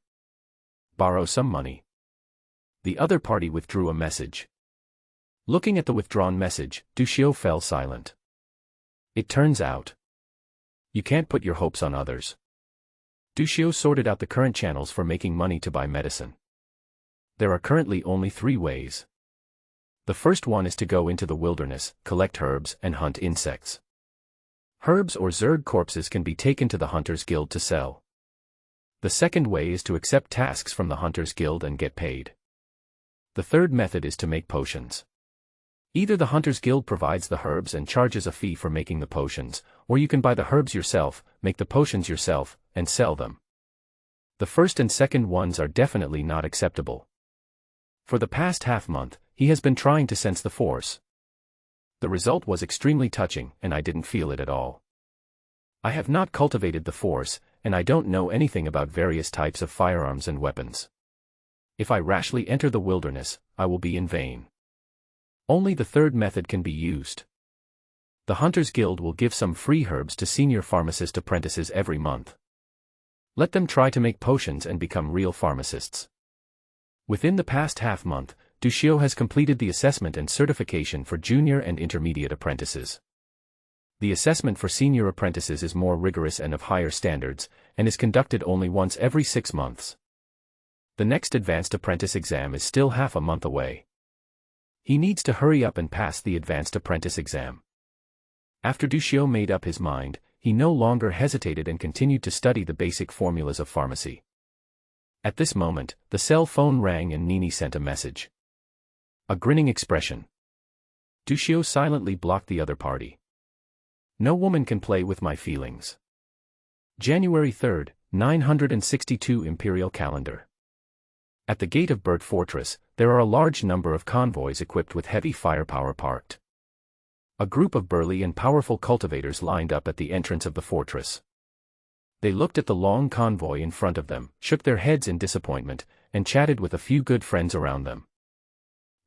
Borrow some money. The other party withdrew a message. Looking at the withdrawn message, Dushio fell silent. It turns out, you can't put your hopes on others. Dushio sorted out the current channels for making money to buy medicine. There are currently only 3 ways. The first one is to go into the wilderness, collect herbs, and hunt insects. Herbs or zerg corpses can be taken to the Hunters Guild to sell. The second way is to accept tasks from the Hunters Guild and get paid. The third method is to make potions. Either the Hunters Guild provides the herbs and charges a fee for making the potions, or you can buy the herbs yourself, make the potions yourself, and sell them. The first and second ones are definitely not acceptable. For the past half-month, he has been trying to sense the force. The result was extremely touching, and I didn't feel it at all. I have not cultivated the force, and I don't know anything about various types of firearms and weapons. If I rashly enter the wilderness, I will be in vain. Only the third method can be used. The Hunters Guild will give some free herbs to senior pharmacist apprentices every month. Let them try to make potions and become real pharmacists. Within the past half-month, Dushio has completed the assessment and certification for junior and intermediate apprentices. The assessment for senior apprentices is more rigorous and of higher standards, and is conducted only once every 6 months. The next advanced apprentice exam is still half a month away. He needs to hurry up and pass the advanced apprentice exam. After Dushio made up his mind, he no longer hesitated and continued to study the basic formulas of pharmacy. At this moment, the cell phone rang and Nini sent a message. A grinning expression. Dushio silently blocked the other party. No woman can play with my feelings. January 3rd, 962 Imperial Calendar. At the gate of Burt Fortress, there are a large number of convoys equipped with heavy firepower parked. A group of burly and powerful cultivators lined up at the entrance of the fortress. They looked at the long convoy in front of them, shook their heads in disappointment, and chatted with a few good friends around them.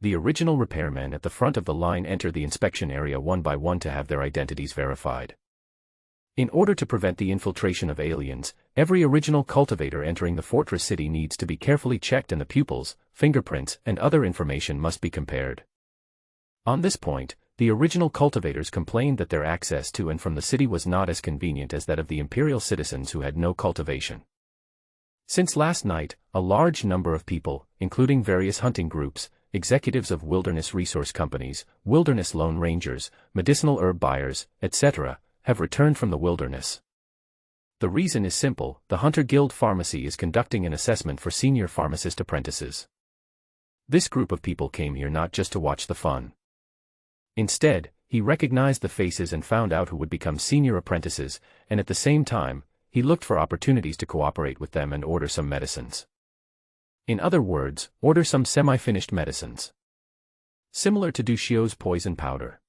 The original repairmen at the front of the line enter the inspection area one by one to have their identities verified. In order to prevent the infiltration of aliens, every original cultivator entering the fortress city needs to be carefully checked and the pupils, fingerprints, and other information must be compared. On this point, the original cultivators complained that their access to and from the city was not as convenient as that of the imperial citizens who had no cultivation. Since last night, a large number of people, including various hunting groups, executives of wilderness resource companies, wilderness lone rangers, medicinal herb buyers, etc., have returned from the wilderness. The reason is simple: the Hunter Guild Pharmacy is conducting an assessment for senior pharmacist apprentices. This group of people came here not just to watch the fun. Instead, he recognized the faces and found out who would become senior apprentices, and at the same time, he looked for opportunities to cooperate with them and order some medicines. In other words, order some semi-finished medicines. Similar to Dushio's poison powder.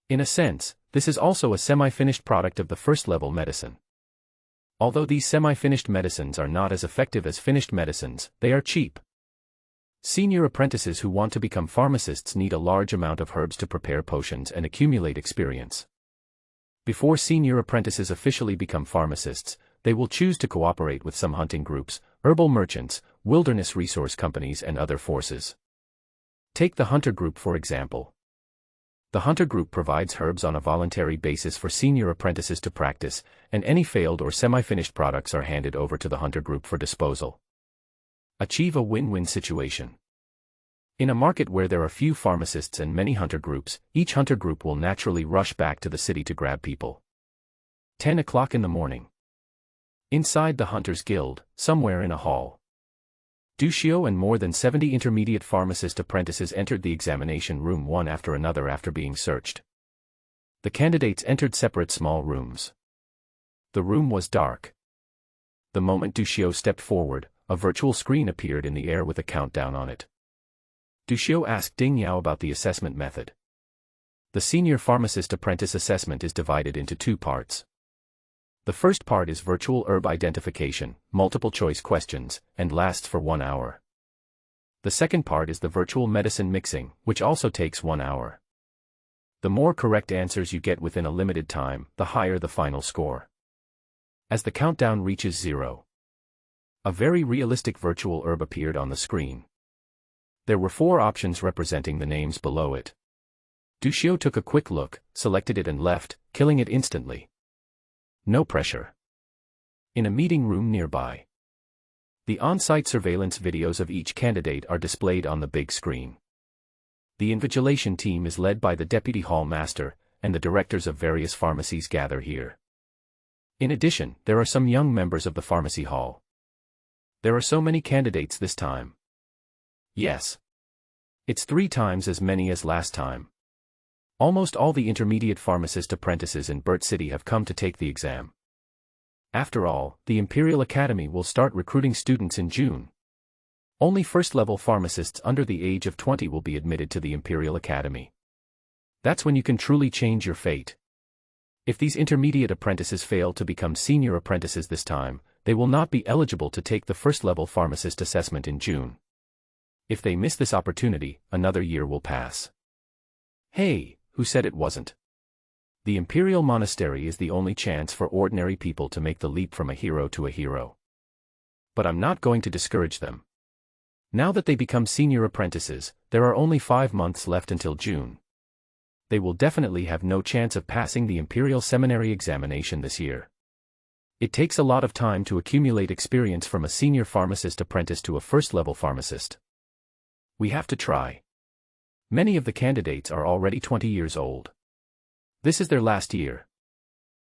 In a sense, this is also a semi-finished product of the first-level medicine. Although these semi-finished medicines are not as effective as finished medicines, they are cheap. Senior apprentices who want to become pharmacists need a large amount of herbs to prepare potions and accumulate experience. Before senior apprentices officially become pharmacists, they will choose to cooperate with some hunting groups, herbal merchants, wilderness resource companies, and other forces. Take the Hunter Group for example. The Hunter Group provides herbs on a voluntary basis for senior apprentices to practice, and any failed or semi-finished products are handed over to the Hunter Group for disposal. Achieve a win-win situation. In a market where there are few pharmacists and many hunter groups, each hunter group will naturally rush back to the city to grab people. 10 o'clock in the morning. Inside the Hunters Guild, somewhere in a hall. Dushio and more than 70 intermediate pharmacist apprentices entered the examination room one after another after being searched. The candidates entered separate small rooms. The room was dark. The moment Dushio stepped forward, a virtual screen appeared in the air with a countdown on it. Dushio asked Ding Yao about the assessment method. The senior pharmacist apprentice assessment is divided into two parts. The first part is virtual herb identification, multiple choice questions, and lasts for 1 hour. The second part is the virtual medicine mixing, which also takes 1 hour. The more correct answers you get within a limited time, the higher the final score. As the countdown reaches 0, a very realistic virtual herb appeared on the screen. There were 4 options representing the names below it. Dushio took a quick look, selected it and left, killing it instantly. No pressure. In a meeting room nearby. The on-site surveillance videos of each candidate are displayed on the big screen. The invigilation team is led by the deputy hall master, and the directors of various pharmacies gather here. In addition, there are some young members of the pharmacy hall. There are so many candidates this time. Yes. It's 3 times as many as last time. Almost all the intermediate pharmacist apprentices in Burt City have come to take the exam. After all, the Imperial Academy will start recruiting students in June. Only first-level pharmacists under the age of 20 will be admitted to the Imperial Academy. That's when you can truly change your fate. If these intermediate apprentices fail to become senior apprentices this time, they will not be eligible to take the first-level pharmacist assessment in June. If they miss this opportunity, another year will pass. Hey, who said it wasn't? The Imperial Monastery is the only chance for ordinary people to make the leap from a hero to a hero. But I'm not going to discourage them. Now that they become senior apprentices, there are only 5 months left until June. They will definitely have no chance of passing the Imperial Seminary examination this year. It takes a lot of time to accumulate experience from a senior pharmacist apprentice to a first-level pharmacist. We have to try. Many of the candidates are already 20 years old. This is their last year.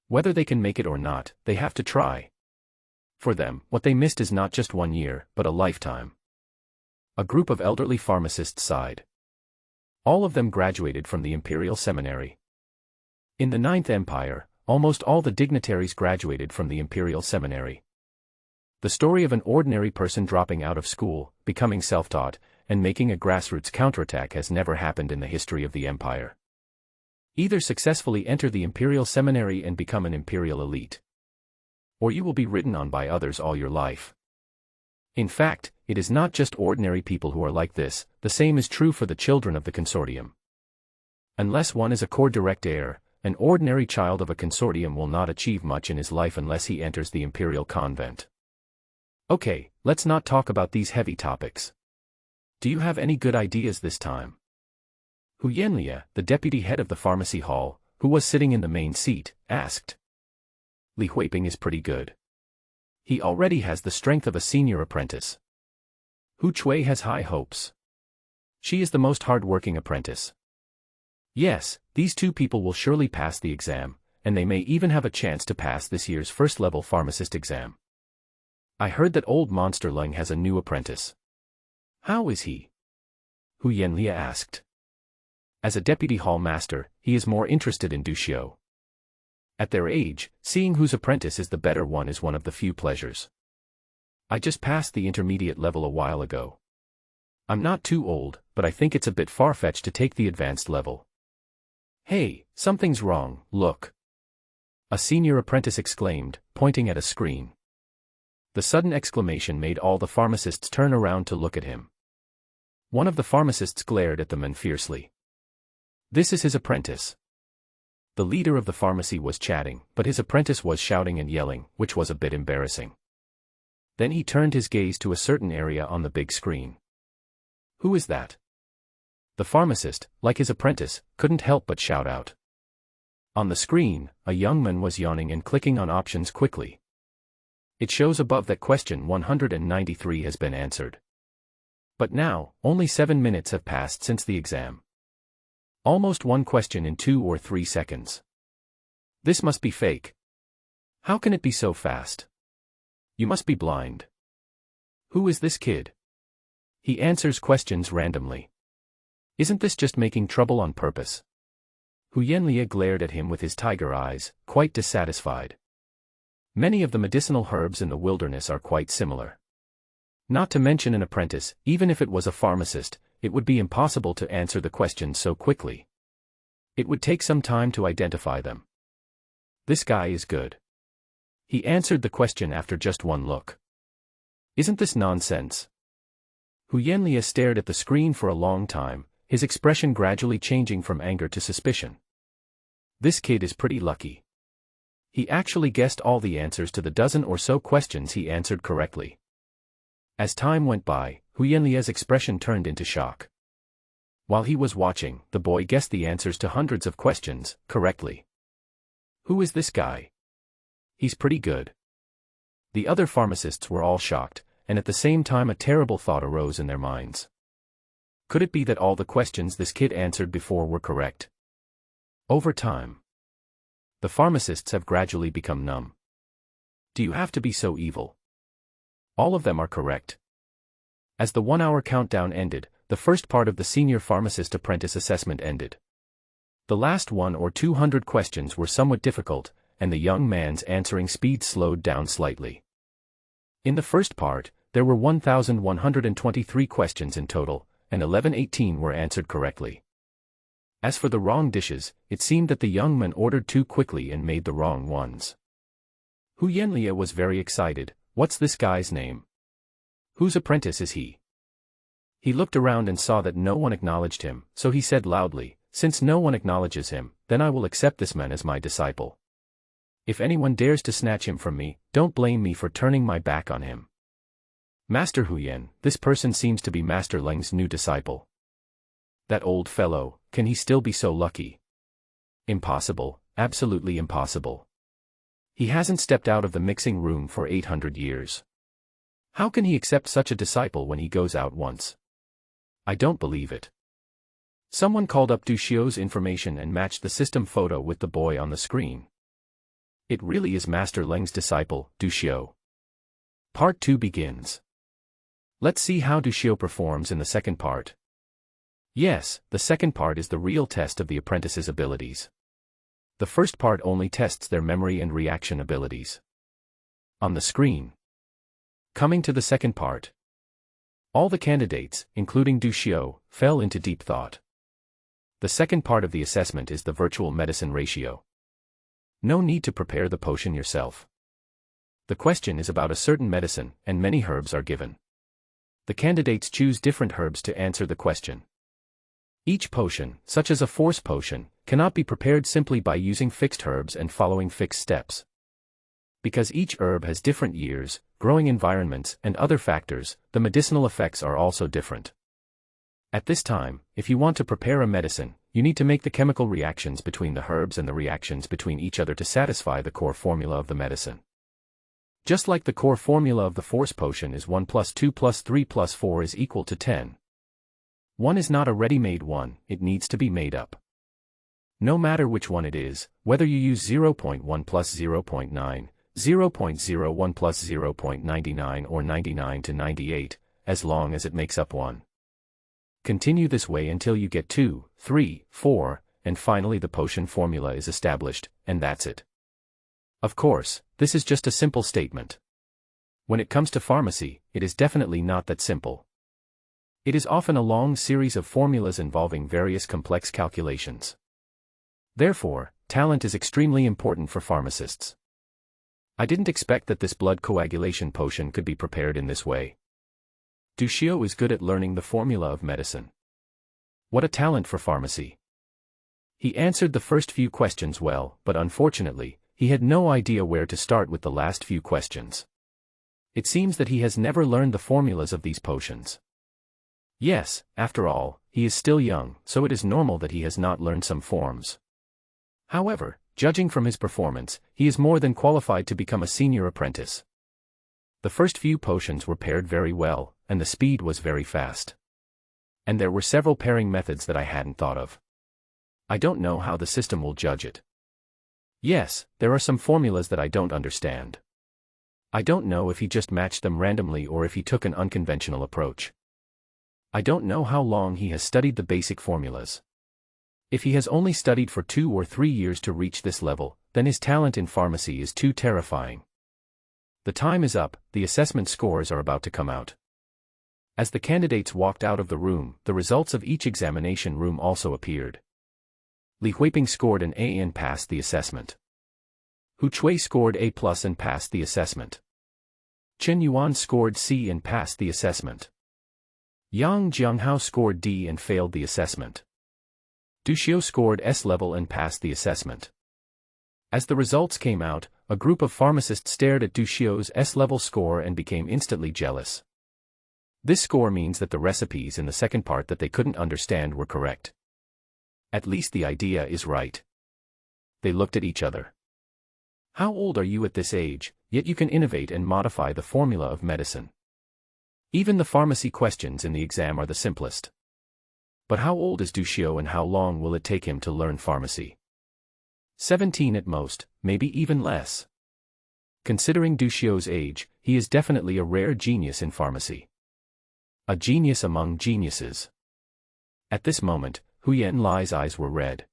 Whether they can make it or not, they have to try. For them, what they missed is not just 1 year, but a lifetime. A group of elderly pharmacists sighed. All of them graduated from the Imperial Seminary. In the Ninth Empire, almost all the dignitaries graduated from the Imperial Seminary. The story of an ordinary person dropping out of school, becoming self-taught, and making a grassroots counterattack has never happened in the history of the Empire. Either successfully enter the Imperial Seminary and become an Imperial elite, or you will be written on by others all your life. In fact, it is not just ordinary people who are like this, the same is true for the children of the consortium. Unless one is a core direct heir, An ordinary child of a consortium will not achieve much in his life unless he enters the imperial convent. Okay, let's not talk about these heavy topics. Do you have any good ideas this time? Hu Yanlia, the deputy head of the pharmacy hall, who was sitting in the main seat, asked. Li Huiping is pretty good. He already has the strength of a senior apprentice. Hu Chui has high hopes. She is the most hard-working apprentice. Yes, these two people will surely pass the exam, and they may even have a chance to pass this year's first-level pharmacist exam. I heard that old Monster Leng has a new apprentice. How is he? Hu Yanlia asked. As a deputy hall master, he is more interested in Duxiu. At their age, seeing whose apprentice is the better one is one of the few pleasures. I just passed the intermediate level a while ago. I'm not too old, but I think it's a bit far-fetched to take the advanced level. Hey, something's wrong, look. A senior apprentice exclaimed, pointing at a screen. The sudden exclamation made all the pharmacists turn around to look at him. One of the pharmacists glared at the man fiercely. This is his apprentice. The leader of the pharmacy was chatting, but his apprentice was shouting and yelling, which was a bit embarrassing. Then he turned his gaze to a certain area on the big screen. Who is that? The pharmacist, like his apprentice, couldn't help but shout out. On the screen, a young man was yawning and clicking on options quickly. It shows above that question 193 has been answered. But now, only 7 minutes have passed since the exam. Almost one question in 2 or 3 seconds. This must be fake. How can it be so fast? You must be blind. Who is this kid? He answers questions randomly. Isn't this just making trouble on purpose? Hu Yanlia glared at him with his tiger eyes, quite dissatisfied. Many of the medicinal herbs in the wilderness are quite similar. Not to mention an apprentice, even if it was a pharmacist, it would be impossible to answer the questions so quickly. It would take some time to identify them. This guy is good. He answered the question after just one look. Isn't this nonsense? Hu Yanlia stared at the screen for a long time, his expression gradually changing from anger to suspicion. This kid is pretty lucky. He actually guessed all the answers to the dozen or so questions he answered correctly. As time went by, Hu Yanlia's expression turned into shock. While he was watching, the boy guessed the answers to hundreds of questions, correctly. Who is this guy? He's pretty good. The other pharmacists were all shocked, and at the same time a terrible thought arose in their minds. Could it be that all the questions this kid answered before were correct? Over time, the pharmacists have gradually become numb. Do you have to be so evil? All of them are correct. As the 1-hour countdown ended, the first part of the senior pharmacist apprentice assessment ended. The last 1 or 200 questions were somewhat difficult, and the young man's answering speed slowed down slightly. In the first part, there were 1,123 questions in total, and 1118 were answered correctly. As for the wrong dishes, it seemed that the young man ordered too quickly and made the wrong ones. Hu Yanlia was very excited. What's this guy's name? Whose apprentice is he? He looked around and saw that no one acknowledged him, so he said loudly, since no one acknowledges him, then I will accept this man as my disciple. If anyone dares to snatch him from me, don't blame me for turning my back on him. Master Huyen, this person seems to be Master Leng's new disciple. That old fellow, can he still be so lucky? Impossible, absolutely impossible. He hasn't stepped out of the mixing room for 800 years. How can he accept such a disciple when he goes out once? I don't believe it. Someone called up Duxiu's information and matched the system photo with the boy on the screen. It really is Master Leng's disciple, Duxiu. Part 2 begins. Let's see how Duxiu performs in the second part. Yes, the second part is the real test of the apprentice's abilities. The first part only tests their memory and reaction abilities. On the screen. Coming to the second part. All the candidates, including Duxiu, fell into deep thought. The second part of the assessment is the virtual medicine ratio. No need to prepare the potion yourself. The question is about a certain medicine, and many herbs are given. The candidates choose different herbs to answer the question. Each potion, such as a force potion, cannot be prepared simply by using fixed herbs and following fixed steps. Because each herb has different years, growing environments, and other factors, the medicinal effects are also different. At this time, if you want to prepare a medicine, you need to make the chemical reactions between the herbs and the reactions between each other to satisfy the core formula of the medicine. Just like the core formula of the force potion is 1 plus 2 plus 3 plus 4 is equal to 10. One is not a ready-made one, it needs to be made up. No matter which one it is, whether you use 0.1 plus 0.9, 0.01 plus 0.99 or 99 to 98, as long as it makes up 1. Continue this way until you get 2, 3, 4, and finally the potion formula is established, and that's it. Of course, this is just a simple statement. When it comes to pharmacy, it is definitely not that simple. It is often a long series of formulas involving various complex calculations. Therefore, talent is extremely important for pharmacists. I didn't expect that this blood coagulation potion could be prepared in this way. Dushio is good at learning the formula of medicine. What a talent for pharmacy. He answered the first few questions well, but unfortunately, he had no idea where to start with the last few questions. It seems that he has never learned the formulas of these potions. Yes, after all, he is still young, so it is normal that he has not learned some forms. However, judging from his performance, he is more than qualified to become a senior apprentice. The first few potions were paired very well, and the speed was very fast. And there were several pairing methods that I hadn't thought of. I don't know how the system will judge it. Yes, there are some formulas that I don't understand. I don't know if he just matched them randomly or if he took an unconventional approach. I don't know how long he has studied the basic formulas. If he has only studied for 2 or 3 years to reach this level, then his talent in pharmacy is too terrifying. The time is up, the assessment scores are about to come out. As the candidates walked out of the room, the results of each examination room also appeared. Li Huiping scored an A and passed the assessment. Hu Chui scored A+ and passed the assessment. Chen Yuan scored C and passed the assessment. Yang Jianghao scored D and failed the assessment. Dushio scored S level and passed the assessment. As the results came out, a group of pharmacists stared at Dushio's S-level score and became instantly jealous. This score means that the recipes in the second part that they couldn't understand were correct. At least the idea is right. They looked at each other. How old are you at this age, yet you can innovate and modify the formula of medicine? Even the pharmacy questions in the exam are the simplest. But how old is Dushio and how long will it take him to learn pharmacy? 17 at most, maybe even less. Considering Dushio's age, he is definitely a rare genius in pharmacy. A genius among geniuses. At this moment, Huyen Lai's eyes were red.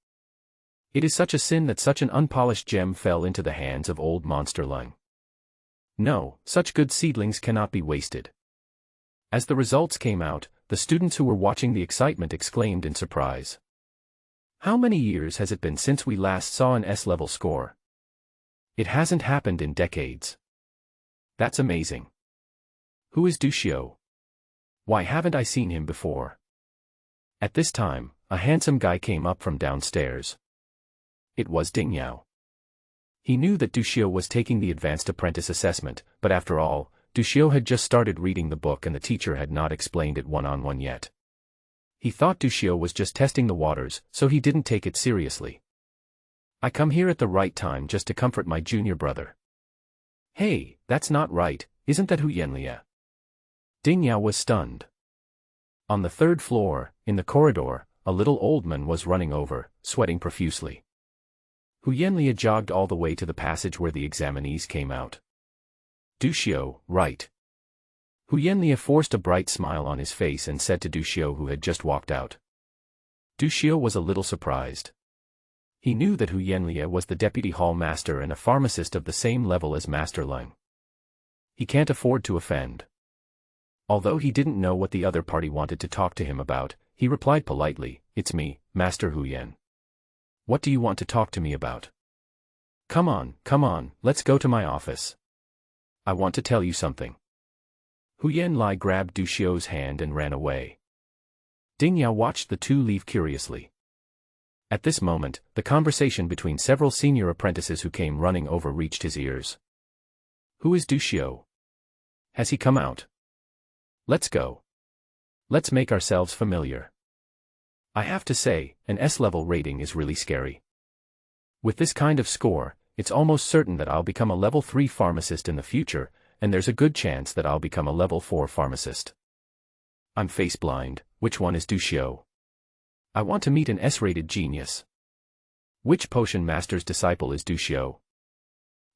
It is such a sin that such an unpolished gem fell into the hands of old monster Lung. No, such good seedlings cannot be wasted. As the results came out, the students who were watching the excitement exclaimed in surprise. How many years has it been since we last saw an S-level score? It hasn't happened in decades. That's amazing. Who is Dushio? Why haven't I seen him before? At this time, a handsome guy came up from downstairs. It was Ding Yao. He knew that Dushio was taking the advanced apprentice assessment, but after all, Dushio had just started reading the book and the teacher had not explained it one-on-one yet. He thought Dushio was just testing the waters, so he didn't take it seriously. I come here at the right time just to comfort my junior brother. Hey, that's not right, isn't that Hu Yanlia? Ding Yao was stunned. On the 3rd floor, in the corridor, a little old man was running over, sweating profusely. Hu Yanlia jogged all the way to the passage where the examinees came out. Dushio, right. Hu Yanlia forced a bright smile on his face and said to Dushio who had just walked out. Dushio was a little surprised. He knew that Hu Yanlia was the deputy hall master and a pharmacist of the same level as Master Lung. He can't afford to offend. Although he didn't know what the other party wanted to talk to him about, he replied politely, "It's me, Master Hu Yan. What do you want to talk to me about? Come on, let's go to my office. I want to tell you something." Huyen Lai grabbed Dushio's hand and ran away. Ding Yao watched the two leave curiously. At this moment, the conversation between several senior apprentices who came running over reached his ears. Who is Du Xiu? Has he come out? Let's go. Let's make ourselves familiar. I have to say, an S-level rating is really scary. With this kind of score, it's almost certain that I'll become a level 3 pharmacist in the future, and there's a good chance that I'll become a level 4 pharmacist. I'm face blind. Which one is Du Xiu? I want to meet an S-rated genius. Which potion master's disciple is Du Xiu?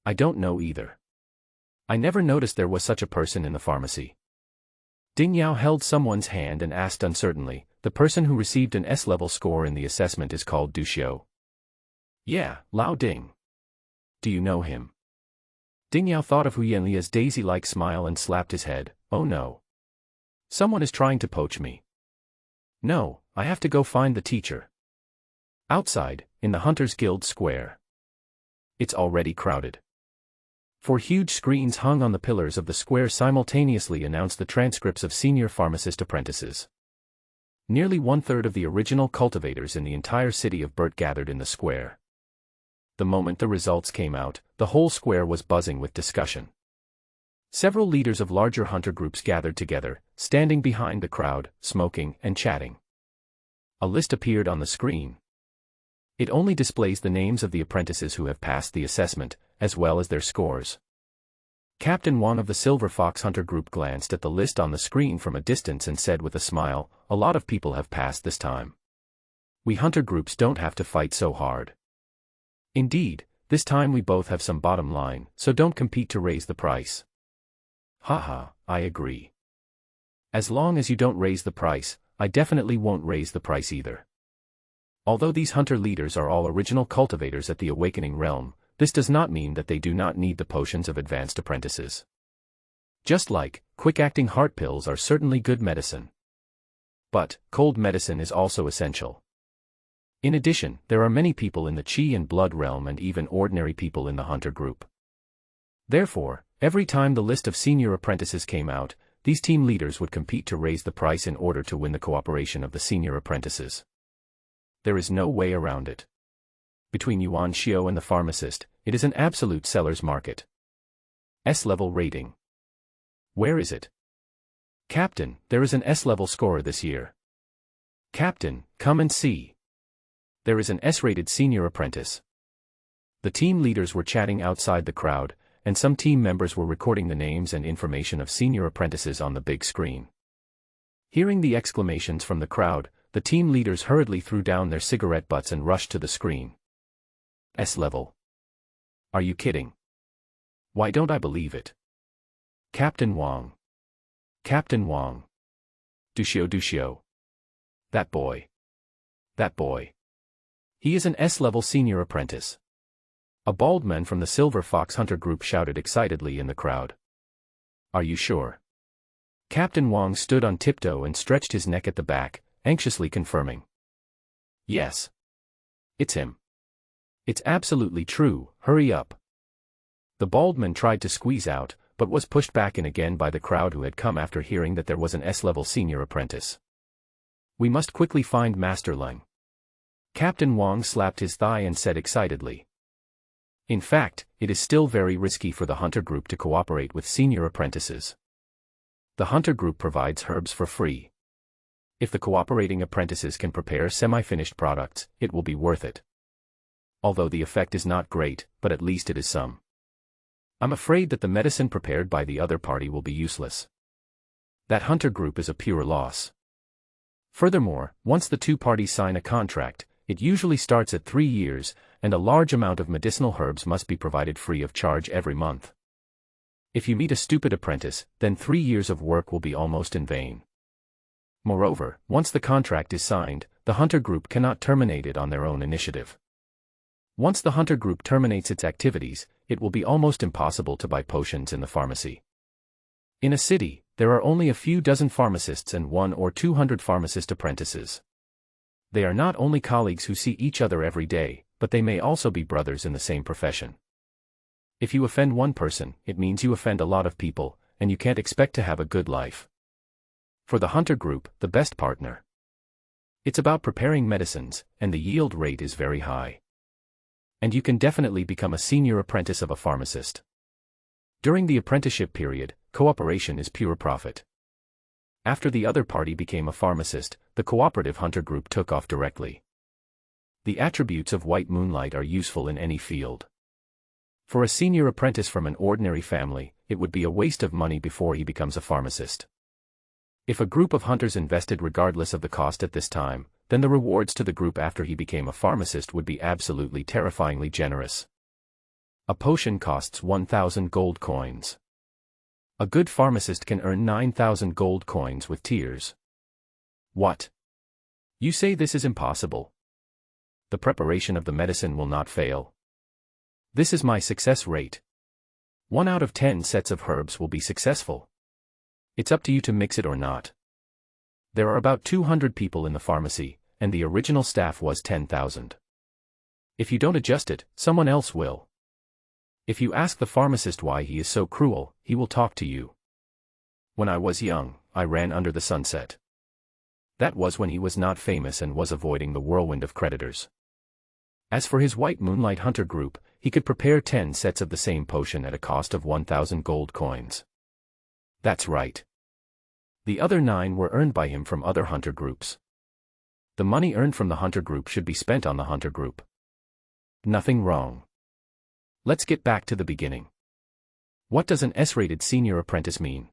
I don't know either. I never noticed there was such a person in the pharmacy. Ding Yao held someone's hand and asked uncertainly, the person who received an S-level score in the assessment is called Du Xiu. Yeah, Lao Ding. Do you know him? Ding Yao thought of Hu Yanlia's daisy-like smile and slapped his head. Oh no. Someone is trying to poach me. No, I have to go find the teacher. Outside, in the Hunters Guild Square. It's already crowded. 4 huge screens hung on the pillars of the square simultaneously announced the transcripts of senior pharmacist apprentices. Nearly 1/3 of the original cultivators in the entire city of Burt gathered in the square. The moment the results came out, the whole square was buzzing with discussion. Several leaders of larger hunter groups gathered together, standing behind the crowd, smoking and chatting. A list appeared on the screen. It only displays the names of the apprentices who have passed the assessment, as well as their scores. Captain Wang of the Silver Fox Hunter Group glanced at the list on the screen from a distance and said with a smile, "A lot of people have passed this time. We hunter groups don't have to fight so hard. Indeed, this time we both have some bottom line, so don't compete to raise the price." Haha, I agree. As long as you don't raise the price, I definitely won't raise the price either. Although these hunter leaders are all original cultivators at the Awakening Realm, this does not mean that they do not need the potions of advanced apprentices. Just like, quick-acting heart pills are certainly good medicine. But, cold medicine is also essential. In addition, there are many people in the Qi and Blood realm and even ordinary people in the hunter group. Therefore, every time the list of senior apprentices came out, these team leaders would compete to raise the price in order to win the cooperation of the senior apprentices. There is no way around it. Between Yuan Xiu and the pharmacist, it is an absolute seller's market. S-level rating. Where is it? Captain, there is an S-level scorer this year. Captain, come and see. There is an S-rated senior apprentice. The team leaders were chatting outside the crowd, and some team members were recording the names and information of senior apprentices on the big screen. Hearing the exclamations from the crowd, the team leaders hurriedly threw down their cigarette butts and rushed to the screen. S-level. Are you kidding? Why don't I believe it? Captain Wang. Captain Wang. Du Xiu. That boy. That boy. He is an S-level senior apprentice. A bald man from the Silver Fox Hunter Group shouted excitedly in the crowd. Are you sure? Captain Wang stood on tiptoe and stretched his neck at the back, anxiously confirming. Yes. It's him. It's absolutely true, hurry up. The bald man tried to squeeze out, but was pushed back in again by the crowd who had come after hearing that there was an S-level senior apprentice. We must quickly find Master Leng. Captain Wang slapped his thigh and said excitedly. In fact, it is still very risky for the hunter group to cooperate with senior apprentices. The hunter group provides herbs for free. If the cooperating apprentices can prepare semi-finished products, it will be worth it. Although the effect is not great, but at least it is some. I'm afraid that the medicine prepared by the other party will be useless. That hunter group is a pure loss. Furthermore, once the two parties sign a contract, it usually starts at 3 years, and a large amount of medicinal herbs must be provided free of charge every month. If you meet a stupid apprentice, then 3 years of work will be almost in vain. Moreover, once the contract is signed, the hunter group cannot terminate it on their own initiative. Once the hunter group terminates its activities, it will be almost impossible to buy potions in the pharmacy. In a city, there are only a few dozen pharmacists and 100 or 200 pharmacist apprentices. They are not only colleagues who see each other every day, but they may also be brothers in the same profession. If you offend one person, it means you offend a lot of people, and you can't expect to have a good life. For the hunter group, the best partner It's about preparing medicines, and the yield rate is very high. And you can definitely become a senior apprentice of a pharmacist. During the apprenticeship period, cooperation is pure profit. After the other party became a pharmacist, the cooperative hunter group took off directly. The attributes of white moonlight are useful in any field. For a senior apprentice from an ordinary family, it would be a waste of money before he becomes a pharmacist. If a group of hunters invested regardless of the cost at this time, then the rewards to the group after he became a pharmacist would be absolutely terrifyingly generous. A potion costs 1,000 gold coins. A good pharmacist can earn 9,000 gold coins with tears. What? You say this is impossible? The preparation of the medicine will not fail. This is my success rate. 1 out of 10 sets of herbs will be successful. It's up to you to mix it or not. There are about 200 people in the pharmacy, and the original staff was 10,000. If you don't adjust it, someone else will. If you ask the pharmacist why he is so cruel, he will talk to you. When I was young, I ran under the sunset. That was when he was not famous and was avoiding the whirlwind of creditors. As for his white moonlight hunter group, he could prepare 10 sets of the same potion at a cost of 1,000 gold coins. That's right. The other 9 were earned by him from other hunter groups. The money earned from the hunter group should be spent on the hunter group. Nothing wrong. Let's get back to the beginning. What does an S-rated senior apprentice mean?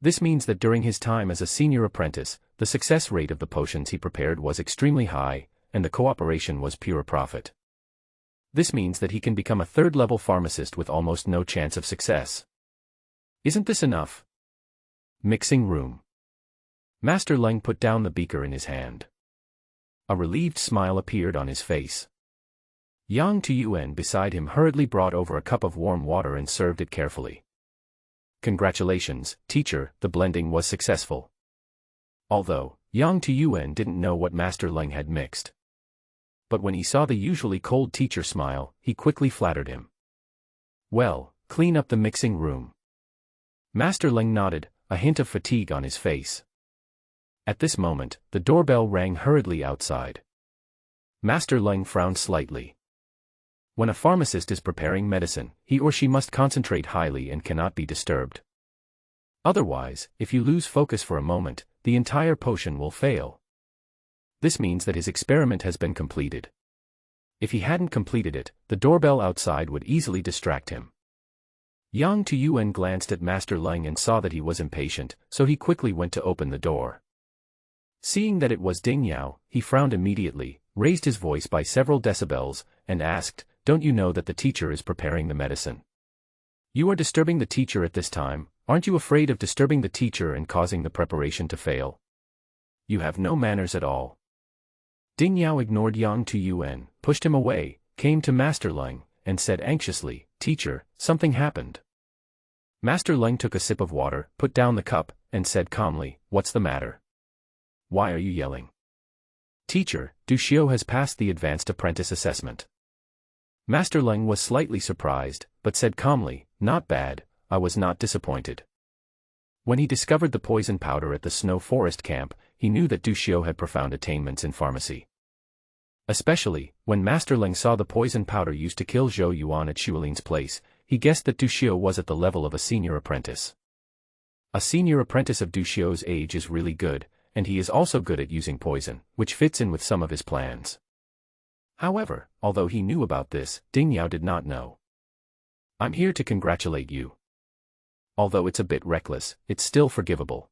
This means that during his time as a senior apprentice, the success rate of the potions he prepared was extremely high, and the cooperation was pure profit. This means that he can become a third-level pharmacist with almost no chance of success. Isn't this enough? Mixing room. Master Leng put down the beaker in his hand. A relieved smile appeared on his face. Yang Tuyuan beside him hurriedly brought over a cup of warm water and served it carefully. Congratulations, teacher, the blending was successful. Although, Yang Tuyuan didn't know what Master Leng had mixed. But when he saw the usually cold teacher smile, he quickly flattered him. Well, clean up the mixing room. Master Leng nodded, a hint of fatigue on his face. At this moment, the doorbell rang hurriedly outside. Master Leng frowned slightly. When a pharmacist is preparing medicine, he or she must concentrate highly and cannot be disturbed. Otherwise, if you lose focus for a moment, the entire potion will fail. This means that his experiment has been completed. If he hadn't completed it, the doorbell outside would easily distract him. Yang Tuyuan glanced at Master Leng and saw that he was impatient, so he quickly went to open the door. Seeing that it was Ding Yao, he frowned immediately, raised his voice by several decibels, and asked, "Don't you know that the teacher is preparing the medicine? You are disturbing the teacher at this time, aren't you afraid of disturbing the teacher and causing the preparation to fail? You have no manners at all." Ding Yao ignored Yang Tuyuan, pushed him away, came to Master Leng, and said anxiously, "Teacher, something happened." Master Leng took a sip of water, put down the cup, and said calmly, "What's the matter? Why are you yelling?" "Teacher, Du Xiu has passed the advanced apprentice assessment." Master Leng was slightly surprised, but said calmly, "Not bad, I was not disappointed." When he discovered the poison powder at the Snow Forest camp, he knew that Du Xiu had profound attainments in pharmacy. Especially, when Master Leng saw the poison powder used to kill Zhou Yuan at Xuelin's place, he guessed that Du Xiu was at the level of a senior apprentice. A senior apprentice of Du Xiu's age is really good, and he is also good at using poison, which fits in with some of his plans. However, although he knew about this, Ding Yao did not know. "I'm here to congratulate you. Although it's a bit reckless, it's still forgivable.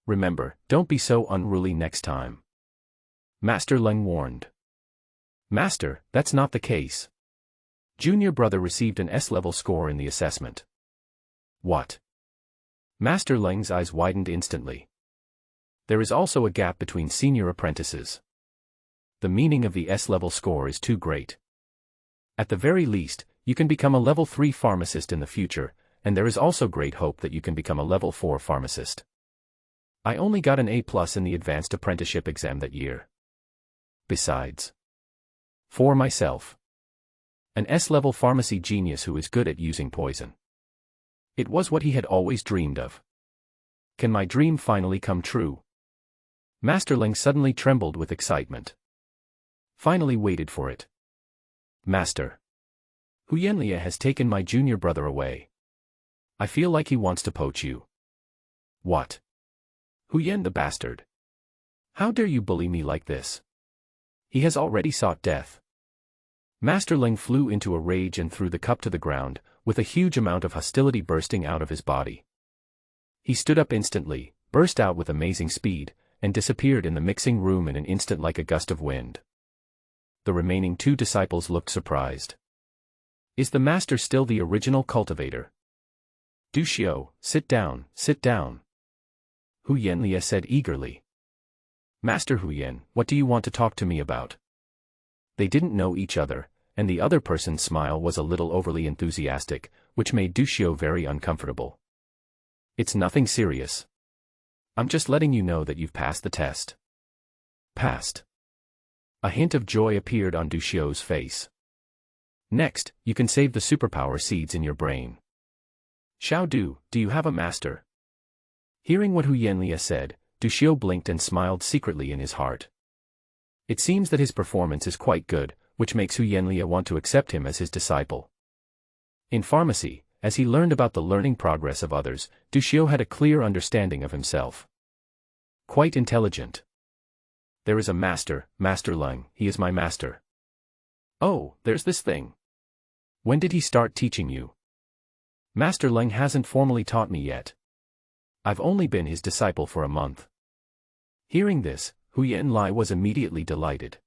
Remember, don't be so unruly next time," Master Leng warned. "Master, that's not the case. Junior brother received an S-level score in the assessment." "What?" Master Leng's eyes widened instantly. There is also a gap between senior apprentices. The meaning of the S-level score is too great. At the very least, you can become a level 3 pharmacist in the future, and there is also great hope that you can become a level 4 pharmacist. I only got an A+ in the advanced apprenticeship exam that year. Besides, for myself, an S-level pharmacy genius who is good at using poison. It was what he had always dreamed of. Can my dream finally come true? Master Ling suddenly trembled with excitement. Finally waited for it. Master. Hu Yanlia has taken my junior brother away. I feel like he wants to poach you. What? Hu Yan the bastard. How dare you bully me like this? He has already sought death. Master Ling flew into a rage and threw the cup to the ground, with a huge amount of hostility bursting out of his body. He stood up instantly, burst out with amazing speed, and disappeared in the mixing room in an instant like a gust of wind. The remaining 2 disciples looked surprised. Is the master still the original cultivator? Du Xiu, sit down, sit down. Hu Yanlia said eagerly. Master Hu Yan, what do you want to talk to me about? They didn't know each other, and the other person's smile was a little overly enthusiastic, which made Du Xiu very uncomfortable. It's nothing serious. I'm just letting you know that you've passed the test. Passed. A hint of joy appeared on Du Xiu's face. Next, you can save the superpower seeds in your brain. Xiao Du, do you have a master? Hearing what Hu Yanlia said, Du Xiu blinked and smiled secretly in his heart. It seems that his performance is quite good, which makes Hu Yanlia want to accept him as his disciple. In pharmacy, as he learned about the learning progress of others, Du Xiu had a clear understanding of himself. Quite intelligent. There is a master, Master Ling, he is my master. Oh, there's this thing. When did he start teaching you? Master Ling hasn't formally taught me yet. I've only been his disciple for a month. Hearing this, Hu Yanli was immediately delighted.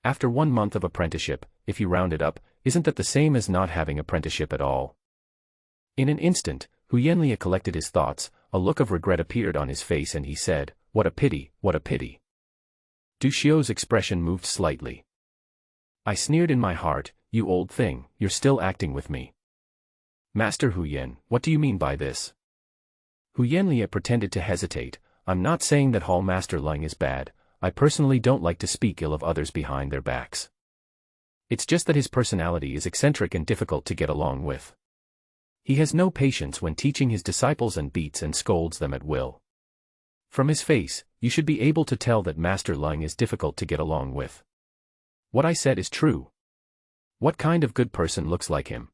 After 1 month of apprenticeship, if you round it up, isn't that the same as not having apprenticeship at all? In an instant, Hu Yanli collected his thoughts, a look of regret appeared on his face and he said, what a pity, what a pity. Du Xiu's expression moved slightly. I sneered in my heart, you old thing, you're still acting with me. Master Hu Yan, what do you mean by this? Hu Yanlia pretended to hesitate. I'm not saying that Hall Master Ling is bad, I personally don't like to speak ill of others behind their backs. It's just that his personality is eccentric and difficult to get along with. He has no patience when teaching his disciples and beats and scolds them at will. From his face, you should be able to tell that Master Ling is difficult to get along with. What I said is true. What kind of good person looks like him?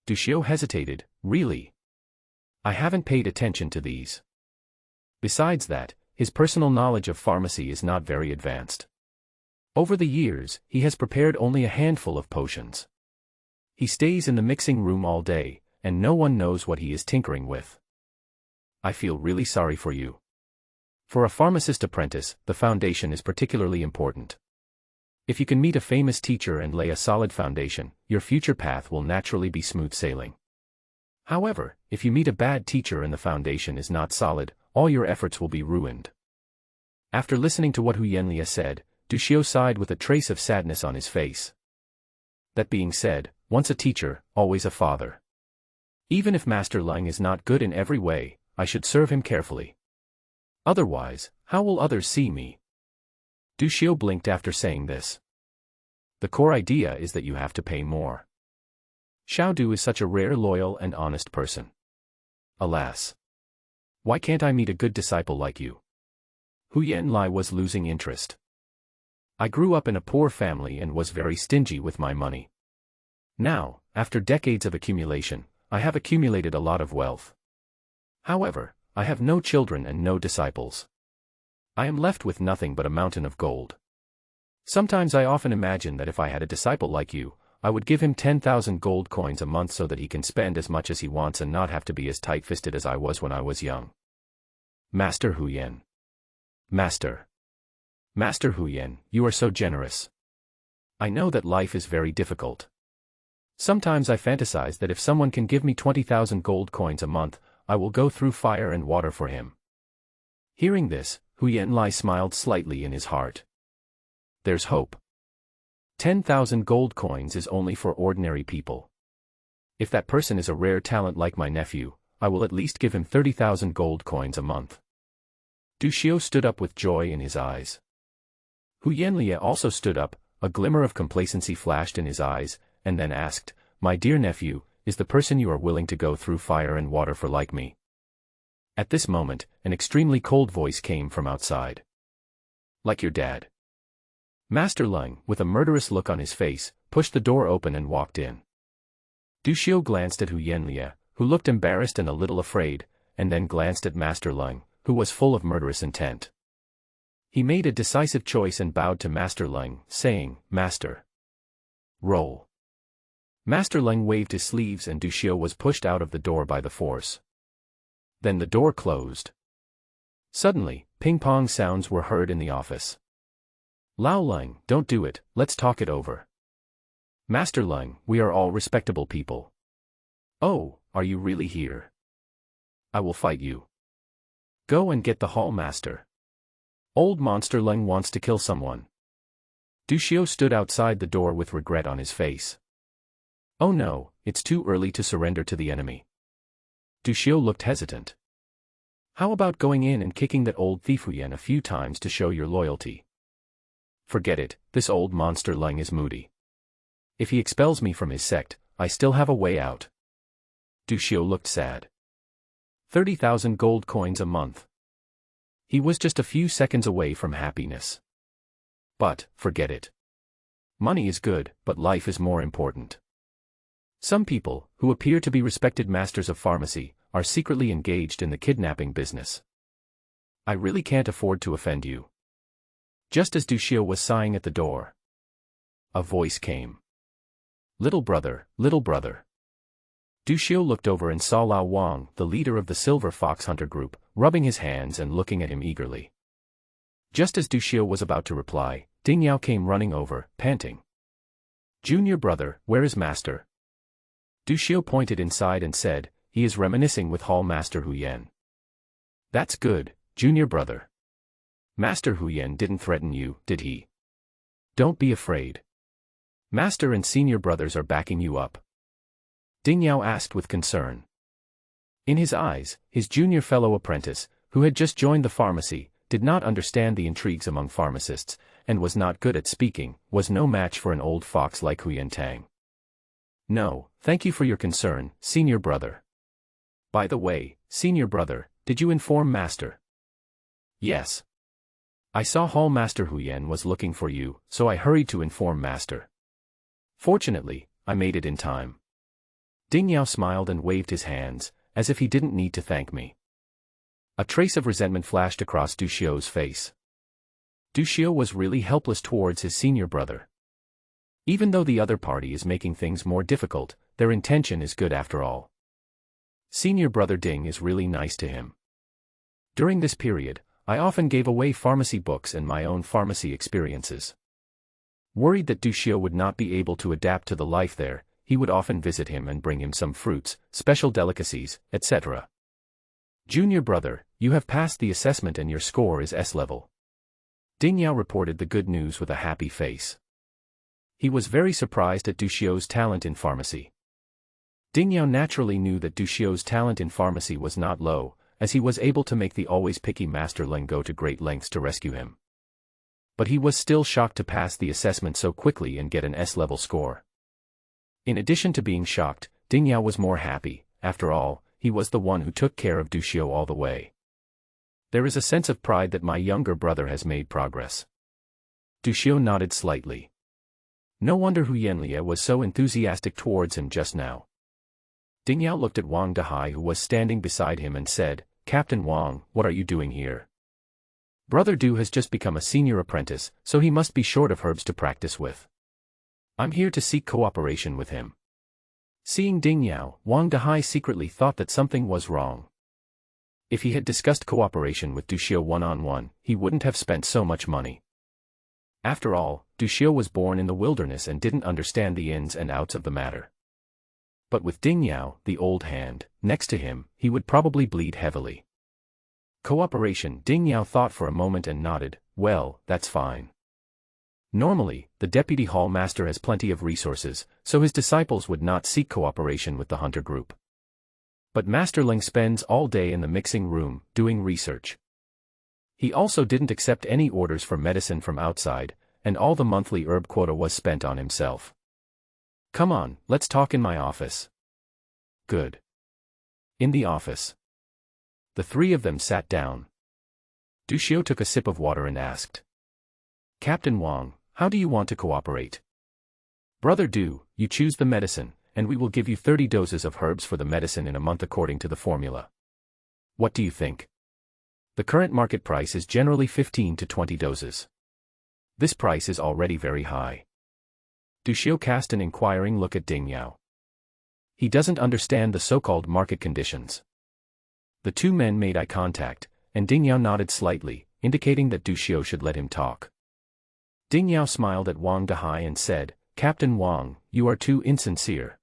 Du Xiu hesitated, really? I haven't paid attention to these. Besides that, his personal knowledge of pharmacy is not very advanced. Over the years, he has prepared only a handful of potions. He stays in the mixing room all day, and no one knows what he is tinkering with. I feel really sorry for you. For a pharmacist apprentice, the foundation is particularly important. If you can meet a famous teacher and lay a solid foundation, your future path will naturally be smooth sailing. However, if you meet a bad teacher and the foundation is not solid, all your efforts will be ruined. After listening to what Hu Yanlia said, Du Xiu sighed with a trace of sadness on his face. That being said, once a teacher, always a father. Even if Master Ling is not good in every way, I should serve him carefully. Otherwise, how will others see me? Du Xiu blinked after saying this. The core idea is that you have to pay more. Xiao Du is such a rare, loyal and honest person. Alas. Why can't I meet a good disciple like you? Hu Yanli was losing interest. I grew up in a poor family and was very stingy with my money. Now, after decades of accumulation, I have accumulated a lot of wealth. However, I have no children and no disciples. I am left with nothing but a mountain of gold. Sometimes I often imagine that if I had a disciple like you, I would give him 10,000 gold coins a month so that he can spend as much as he wants and not have to be as tight-fisted as I was when I was young. Master Hu Yan. Master. Master Hu Yan, you are so generous. I know that life is very difficult. Sometimes I fantasize that if someone can give me 20,000 gold coins a month, I will go through fire and water for him. Hearing this, Hu Yanli smiled slightly in his heart. There's hope. 10,000 gold coins is only for ordinary people. If that person is a rare talent like my nephew, I will at least give him 30,000 gold coins a month. Du Xiu stood up with joy in his eyes. Hu Yanlia also stood up, a glimmer of complacency flashed in his eyes, and then asked, My dear nephew, is the person you are willing to go through fire and water for like me? At this moment, an extremely cold voice came from outside. Like your dad. Master Leng, with a murderous look on his face, pushed the door open and walked in. Du Xiu glanced at Hu Yanlia, who looked embarrassed and a little afraid, and then glanced at Master Leng, who was full of murderous intent. He made a decisive choice and bowed to Master Leng, saying, "Master. Roll." Master Leng waved his sleeves and Du Xiu was pushed out of the door by the force. Then the door closed. Suddenly, ping-pong sounds were heard in the office. "Lao Leng, don't do it, let's talk it over." "Master Leng, we are all respectable people." "Oh, are you really here?" "I will fight you." "Go and get the hall master." "Old monster Leng wants to kill someone." Du Xiu stood outside the door with regret on his face. "Oh no, it's too early to surrender to the enemy." Du Xiu looked hesitant. "How about going in and kicking that old thief Huyen a few times to show your loyalty?" "Forget it, this old monster Leng is moody. If he expels me from his sect, I still have a way out." Du Xiu looked sad. 30,000 gold coins a month. He was just a few seconds away from happiness. But, forget it. Money is good, but life is more important. Some people, who appear to be respected masters of pharmacy, are secretly engaged in the kidnapping business. I really can't afford to offend you. Just as Du Xiu was sighing at the door, a voice came. "Little brother, little brother." Du Xiu looked over and saw Lao Wang, the leader of the Silver Fox Hunter group, rubbing his hands and looking at him eagerly. Just as Du Xiu was about to reply, Ding Yao came running over, panting. "Junior brother, where is master?" Du Xiu pointed inside and said, "He is reminiscing with Hall Master Huyen." "That's good, junior brother. Master Huyen didn't threaten you, did he? Don't be afraid. Master and senior brothers are backing you up." Ding Yao asked with concern. In his eyes, his junior fellow apprentice, who had just joined the pharmacy, did not understand the intrigues among pharmacists, and was not good at speaking, was no match for an old fox like Huyen Tang. "No, thank you for your concern, senior brother. By the way, senior brother, did you inform master?" "Yes. I saw Hall Master Huyen was looking for you, so I hurried to inform master. Fortunately, I made it in time." Ding Yao smiled and waved his hands, as if he didn't need to thank me. A trace of resentment flashed across Du Xiu's face. Du Xiu was really helpless towards his senior brother. Even though the other party is making things more difficult, their intention is good after all. Senior brother Ding is really nice to him. During this period, I often gave away pharmacy books and my own pharmacy experiences. Worried that Du Xiu would not be able to adapt to the life there, he would often visit him and bring him some fruits, special delicacies, etc. "Junior brother, you have passed the assessment and your score is S level." Ding Yao reported the good news with a happy face. He was very surprised at Du Xiu's talent in pharmacy. Ding Yao naturally knew that Du Xiu's talent in pharmacy was not low, as he was able to make the always picky Master Leng go to great lengths to rescue him. But he was still shocked to pass the assessment so quickly and get an S-level score. In addition to being shocked, Ding Yao was more happy. After all, he was the one who took care of Du Xiu all the way. There is a sense of pride that my younger brother has made progress. Du Xiu nodded slightly. No wonder Hu Yanlia was so enthusiastic towards him just now. Ding Yao looked at Wang Dehai who was standing beside him and said, "Captain Wang, what are you doing here?" "Brother Du has just become a senior apprentice, so he must be short of herbs to practice with. I'm here to seek cooperation with him." Seeing Ding Yao, Wang Dehai secretly thought that something was wrong. If he had discussed cooperation with Du Xiu one-on-one, he wouldn't have spent so much money. After all, Du Xiu was born in the wilderness and didn't understand the ins and outs of the matter. But with Ding Yao, the old hand, next to him, he would probably bleed heavily. Cooperation. Ding Yao thought for a moment and nodded. "Well, that's fine. Normally, the deputy hall master has plenty of resources, so his disciples would not seek cooperation with the hunter group. But Master Leng spends all day in the mixing room, doing research. He also didn't accept any orders for medicine from outside, and all the monthly herb quota was spent on himself. Come on, let's talk in my office." "Good." In the office. The three of them sat down. Du Xiu took a sip of water and asked, Captain Wang, how do you want to cooperate? Brother Du, you choose the medicine, and we will give you 30 doses of herbs for the medicine in a month according to the formula. What do you think? The current market price is generally 15 to 20 doses. This price is already very high. Du Xiu cast an inquiring look at Ding Yao. He doesn't understand the so-called market conditions. The two men made eye contact, and Ding Yao nodded slightly, indicating that Du Xiu should let him talk. Ding Yao smiled at Wang Dehai and said, Captain Wang, you are too insincere.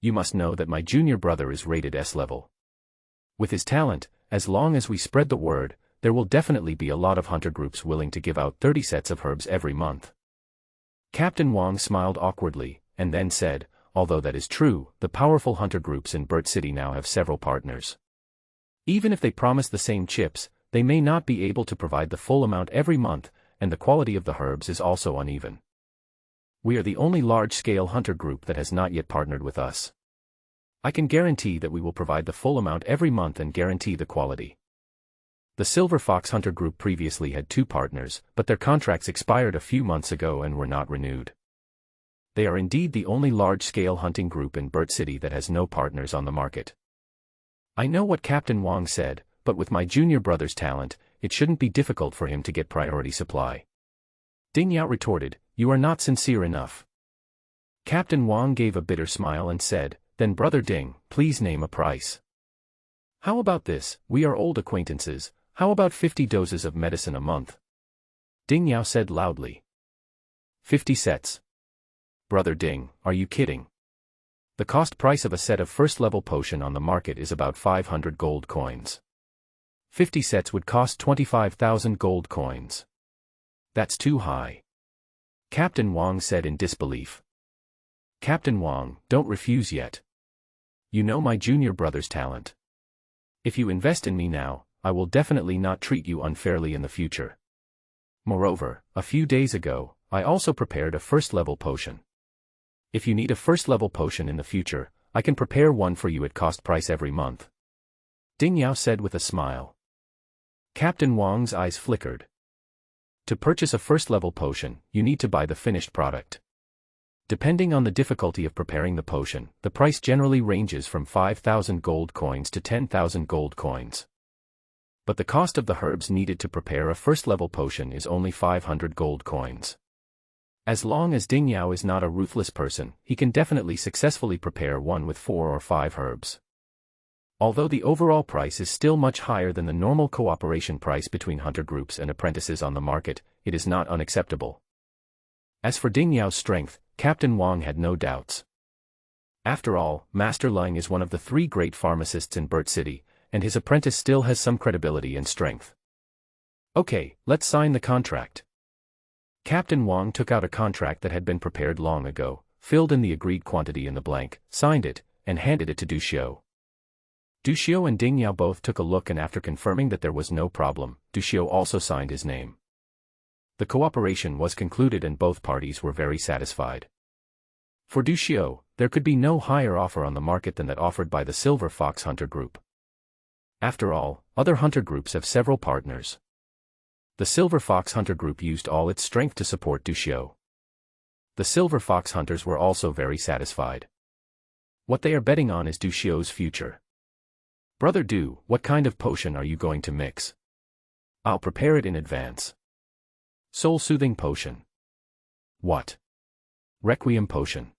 You must know that my junior brother is rated S level. With his talent, as long as we spread the word, there will definitely be a lot of hunter groups willing to give out 30 sets of herbs every month. Captain Wang smiled awkwardly, and then said, although that is true, the powerful hunter groups in Burt City now have several partners. Even if they promise the same chips, they may not be able to provide the full amount every month, and the quality of the herbs is also uneven. We are the only large-scale hunter group that has not yet partnered with us. I can guarantee that we will provide the full amount every month and guarantee the quality. The Silver Fox Hunter Group previously had 2 partners, but their contracts expired a few months ago and were not renewed. They are indeed the only large-scale hunting group in Burt City that has no partners on the market. I know what Captain Wang said, but with my junior brother's talent, it shouldn't be difficult for him to get priority supply. Ding Yao retorted, you are not sincere enough. Captain Wang gave a bitter smile and said, then Brother Ding, please name a price. How about this, we are old acquaintances, how about 50 doses of medicine a month? Ding Yao said loudly. 50 sets. Brother Ding, are you kidding? The cost price of a set of first-level potion on the market is about 500 gold coins. 50 sets would cost 25,000 gold coins. That's too high. Captain Wang said in disbelief. Captain Wang, don't refuse yet. You know my junior brother's talent. If you invest in me now, I will definitely not treat you unfairly in the future. Moreover, a few days ago, I also prepared a first-level potion. If you need a first-level potion in the future, I can prepare one for you at cost price every month. Ding Yao said with a smile. Captain Wang's eyes flickered. To purchase a first-level potion, you need to buy the finished product. Depending on the difficulty of preparing the potion, the price generally ranges from 5,000 gold coins to 10,000 gold coins. But the cost of the herbs needed to prepare a first-level potion is only 500 gold coins. As long as Ding Yao is not a ruthless person, he can definitely successfully prepare one with 4 or 5 herbs. Although the overall price is still much higher than the normal cooperation price between hunter groups and apprentices on the market, it is not unacceptable. As for Ding Yao's strength, Captain Wang had no doubts. After all, Master Ling is one of the 3 great pharmacists in Burt City, and his apprentice still has some credibility and strength. Okay, let's sign the contract. Captain Wang took out a contract that had been prepared long ago, filled in the agreed quantity in the blank, signed it, and handed it to Du Xiu. Du Xiu and Ding Yao both took a look, and after confirming that there was no problem, Du Xiu also signed his name. The cooperation was concluded and both parties were very satisfied. For Du Xiu, there could be no higher offer on the market than that offered by the Silver Fox Hunter Group. After all, other hunter groups have several partners. The Silver Fox Hunter Group used all its strength to support Du Xiu. The Silver Fox Hunters were also very satisfied. What they are betting on is Du Xiu's future. Brother Du, what kind of potion are you going to mix? I'll prepare it in advance. Soul-soothing potion. What? Requiem potion.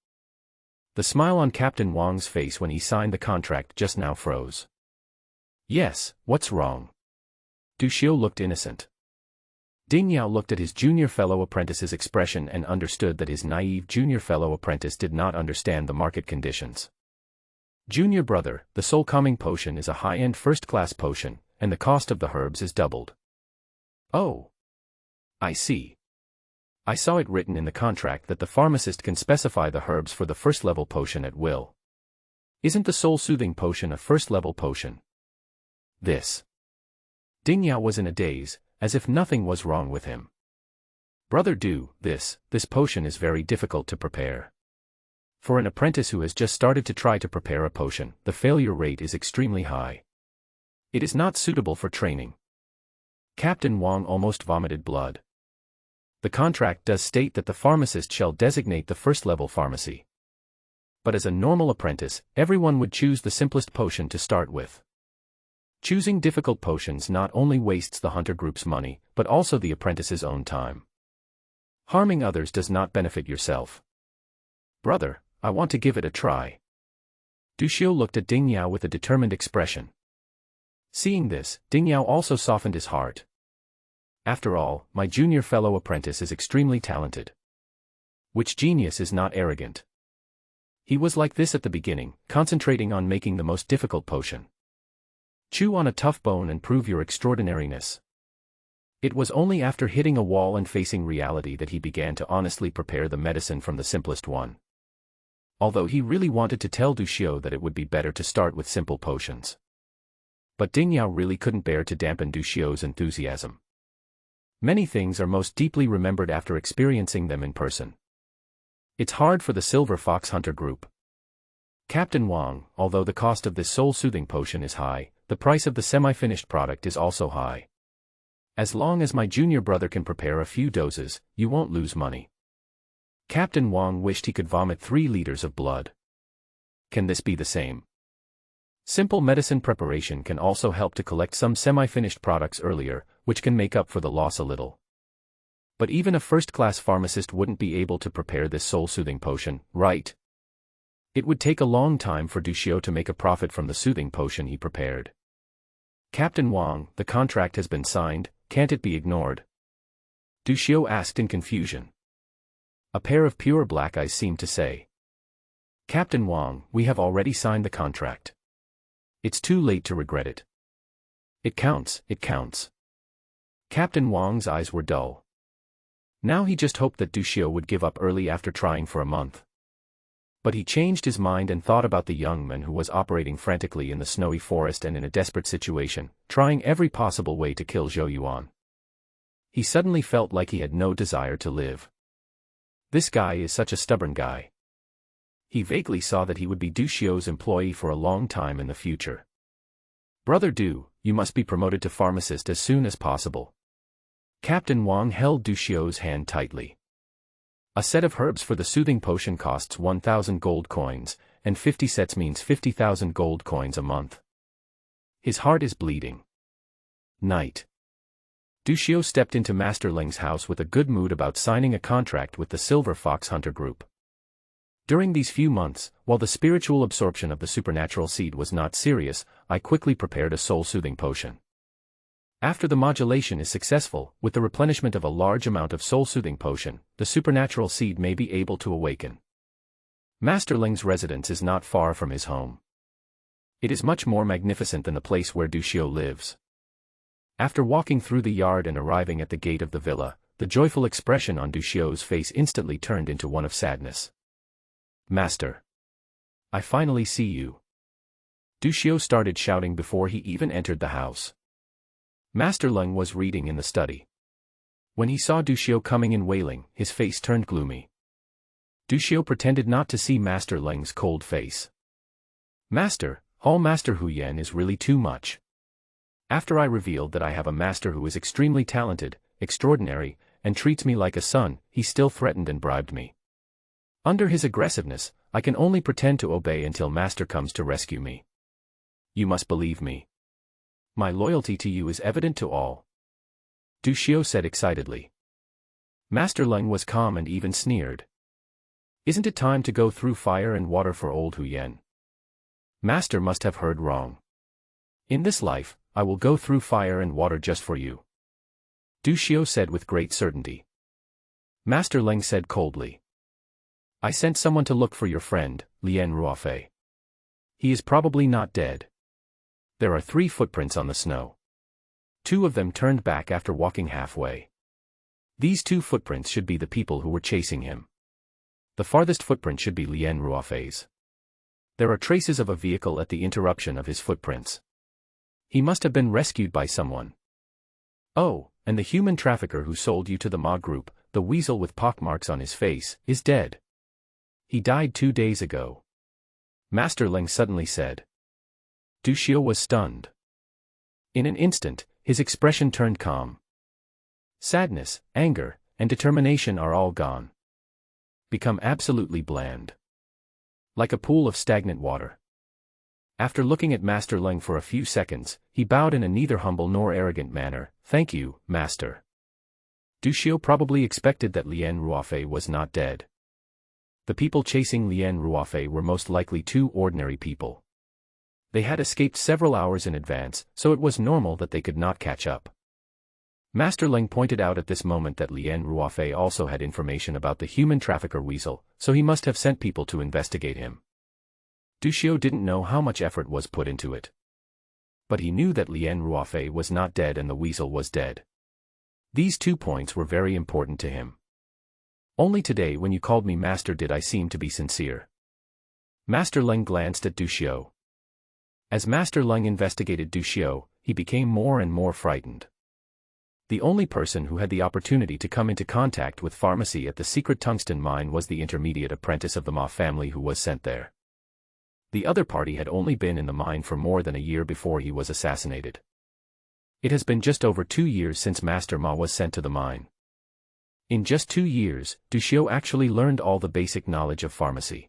The smile on Captain Wang's face when he signed the contract just now froze. Yes, what's wrong? Du Xiu looked innocent. Ding Yao looked at his junior fellow apprentice's expression and understood that his naive junior fellow apprentice did not understand the market conditions. Junior brother, the soul-calming potion is a high-end first-class potion, and the cost of the herbs is doubled. Oh. I see. I saw it written in the contract that the pharmacist can specify the herbs for the first-level potion at will. Isn't the soul-soothing potion a first-level potion? This. Ding Yao was in a daze, as if nothing was wrong with him. Brother Du, this potion is very difficult to prepare. For an apprentice who has just started to try to prepare a potion, the failure rate is extremely high. It is not suitable for training. Captain Wang almost vomited blood. The contract does state that the pharmacist shall designate the first-level pharmacy. But as a normal apprentice, everyone would choose the simplest potion to start with. Choosing difficult potions not only wastes the hunter group's money, but also the apprentice's own time. Harming others does not benefit yourself. Brother, I want to give it a try. Du Xiu looked at Ding Yao with a determined expression. Seeing this, Ding Yao also softened his heart. After all, my junior fellow apprentice is extremely talented. Which genius is not arrogant? He was like this at the beginning, concentrating on making the most difficult potion. Chew on a tough bone and prove your extraordinariness. It was only after hitting a wall and facing reality that he began to honestly prepare the medicine from the simplest one. Although he really wanted to tell Du Xiu that it would be better to start with simple potions. But Ding Yao really couldn't bear to dampen Du Xiu's enthusiasm. Many things are most deeply remembered after experiencing them in person. It's hard for the Silver Fox Hunter group. Captain Wang, although the cost of this soul-soothing potion is high, the price of the semi-finished product is also high. As long as my junior brother can prepare a few doses, you won't lose money. Captain Wang wished he could vomit 3 liters of blood. Can this be the same? Simple medicine preparation can also help to collect some semi-finished products earlier, which can make up for the loss a little. But even a first-class pharmacist wouldn't be able to prepare this soul-soothing potion, right? It would take a long time for Du Xiu to make a profit from the soothing potion he prepared. Captain Wang, the contract has been signed, can't it be ignored? Du Xiu asked in confusion. A pair of pure black eyes seemed to say. Captain Wang, we have already signed the contract. It's too late to regret it. It counts, it counts. Captain Wang's eyes were dull. Now he just hoped that Du Xiu would give up early after trying for a month. But he changed his mind and thought about the young man who was operating frantically in the snowy forest and in a desperate situation, trying every possible way to kill Zhou Yuan. He suddenly felt like he had no desire to live. This guy is such a stubborn guy. He vaguely saw that he would be Du Xiu's employee for a long time in the future. Brother Du, you must be promoted to pharmacist as soon as possible. Captain Wang held Du Xiu's hand tightly. A set of herbs for the soothing potion costs 1,000 gold coins, and 50 sets means 50,000 gold coins a month. His heart is bleeding. Night. Du Xiu stepped into Master Ling's house with a good mood about signing a contract with the Silver Fox Hunter group. During these few months, while the spiritual absorption of the supernatural seed was not serious, I quickly prepared a soul-soothing potion. After the modulation is successful, with the replenishment of a large amount of soul-soothing potion, the supernatural seed may be able to awaken. Master Ling's residence is not far from his home. It is much more magnificent than the place where Du Xiu lives. After walking through the yard and arriving at the gate of the villa, the joyful expression on Du Xiu's face instantly turned into one of sadness. Master! I finally see you. Du Xiu started shouting before he even entered the house. Master Ling was reading in the study. When he saw Du Xiu coming in wailing, his face turned gloomy. Du Xiu pretended not to see Master Ling's cold face. Master, Hall Master Hu Yan is really too much. After I revealed that I have a master who is extremely talented, extraordinary, and treats me like a son, he still threatened and bribed me. Under his aggressiveness, I can only pretend to obey until Master comes to rescue me. You must believe me. My loyalty to you is evident to all. Du Xiu said excitedly. Master Ling was calm and even sneered. Isn't it time to go through fire and water for old Hu Yan? Master must have heard wrong. In this life, I will go through fire and water just for you. Du Xiu said with great certainty. Master Ling said coldly. I sent someone to look for your friend, Lian Ruofei. He is probably not dead. There are 3 footprints on the snow. 2 of them turned back after walking halfway. These 2 footprints should be the people who were chasing him. The farthest footprint should be Lian Ruofei's. There are traces of a vehicle at the interruption of his footprints. He must have been rescued by someone. Oh, and the human trafficker who sold you to the Ma group, the weasel with pockmarks on his face, is dead. He died 2 days ago. Master Ling suddenly said. Du Xiu was stunned. In an instant, his expression turned calm. Sadness, anger, and determination are all gone. Become absolutely bland. Like a pool of stagnant water. After looking at Master Leng for a few seconds, he bowed in a neither humble nor arrogant manner. "Thank you, Master." Du Xiu probably expected that Lien Ruofei was not dead. The people chasing Lien Ruofei were most likely two ordinary people. They had escaped several hours in advance, so it was normal that they could not catch up. Master Leng pointed out at this moment that Lien Ruofei also had information about the human trafficker Weasel, so he must have sent people to investigate him. Du Xiu didn't know how much effort was put into it. But he knew that Lien Ruofei was not dead and the Weasel was dead. These 2 points were very important to him. "Only today when you called me Master did I seem to be sincere." Master Leng glanced at Du Xiu. As Master Leng investigated Du Xiu, he became more and more frightened. The only person who had the opportunity to come into contact with pharmacy at the secret tungsten mine was the intermediate apprentice of the Ma family who was sent there. The other party had only been in the mine for more than a year before he was assassinated. It has been just over 2 years since Master Ma was sent to the mine. In just 2 years, Du Xiu actually learned all the basic knowledge of pharmacy.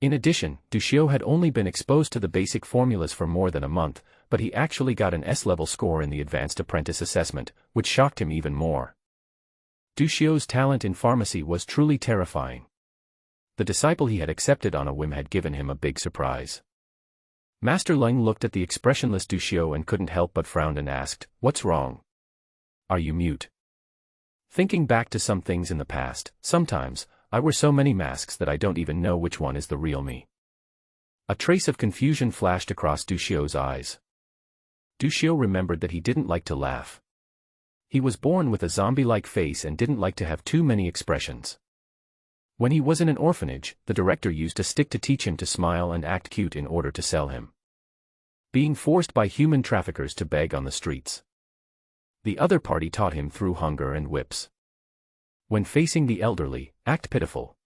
In addition, Du Xiu had only been exposed to the basic formulas for more than a month, but he actually got an S-level score in the Advanced Apprentice Assessment, which shocked him even more. Du Xiu's talent in pharmacy was truly terrifying. The disciple he had accepted on a whim had given him a big surprise. Master Leng looked at the expressionless Du Xiu and couldn't help but frown and asked, "What's wrong? Are you mute?" Thinking back to some things in the past, sometimes, I wear so many masks that I don't even know which one is the real me. A trace of confusion flashed across Du Xiu's eyes. Du Xiu remembered that he didn't like to laugh. He was born with a zombie-like face and didn't like to have too many expressions. When he was in an orphanage, the director used a stick to teach him to smile and act cute in order to sell him. Being forced by human traffickers to beg on the streets. The other party taught him through hunger and whips. When facing the elderly, act pitiful.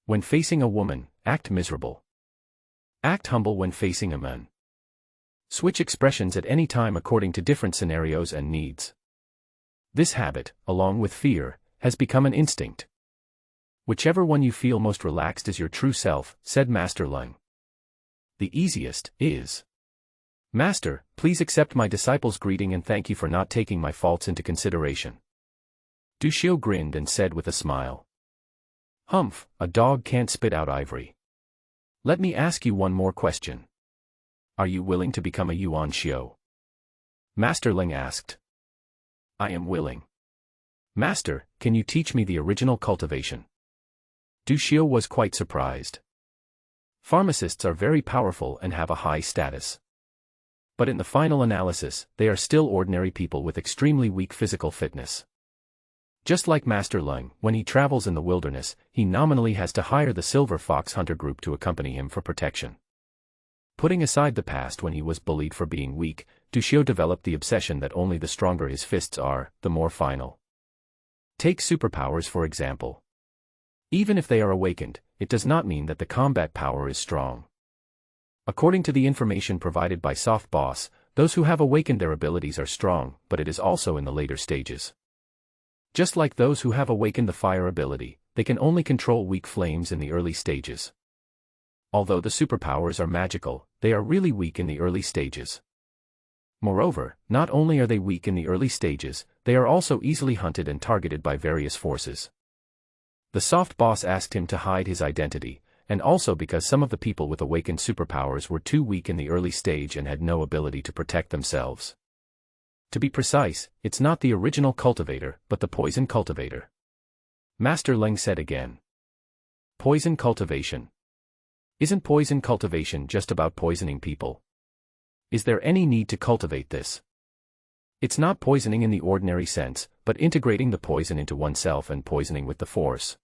When facing a woman, act miserable. Act humble when facing a man. Switch expressions at any time according to different scenarios and needs. This habit, along with fear, has become an instinct. Whichever one you feel most relaxed is your true self, said Master Leng. The easiest is. Master, please accept my disciple's greeting and thank you for not taking my faults into consideration. Du Xiu grinned and said with a smile. Humph, a dog can't spit out ivory. Let me ask you one more question. Are you willing to become a Yuan Xiu? Master Leng asked. I am willing. Master, can you teach me the original cultivation? Du Xiu was quite surprised. Pharmacists are very powerful and have a high status. But in the final analysis, they are still ordinary people with extremely weak physical fitness. Just like Master Leng, when he travels in the wilderness, he nominally has to hire the Silver Fox Hunter group to accompany him for protection. Putting aside the past when he was bullied for being weak, Du Xiu developed the obsession that only the stronger his fists are, the more final. Take superpowers for example. Even if they are awakened, it does not mean that the combat power is strong. According to the information provided by Soft Boss, those who have awakened their abilities are strong, but it is also in the later stages. Just like those who have awakened the fire ability, they can only control weak flames in the early stages. Although the superpowers are magical, they are really weak in the early stages. Moreover, not only are they weak in the early stages, they are also easily hunted and targeted by various forces. The Soft Boss asked him to hide his identity, and also because some of the people with awakened superpowers were too weak in the early stage and had no ability to protect themselves. To be precise, it's not the original cultivator, but the poison cultivator. Master Leng said again. Poison cultivation. Isn't poison cultivation just about poisoning people? Is there any need to cultivate this? It's not poisoning in the ordinary sense, but integrating the poison into oneself and poisoning with the force.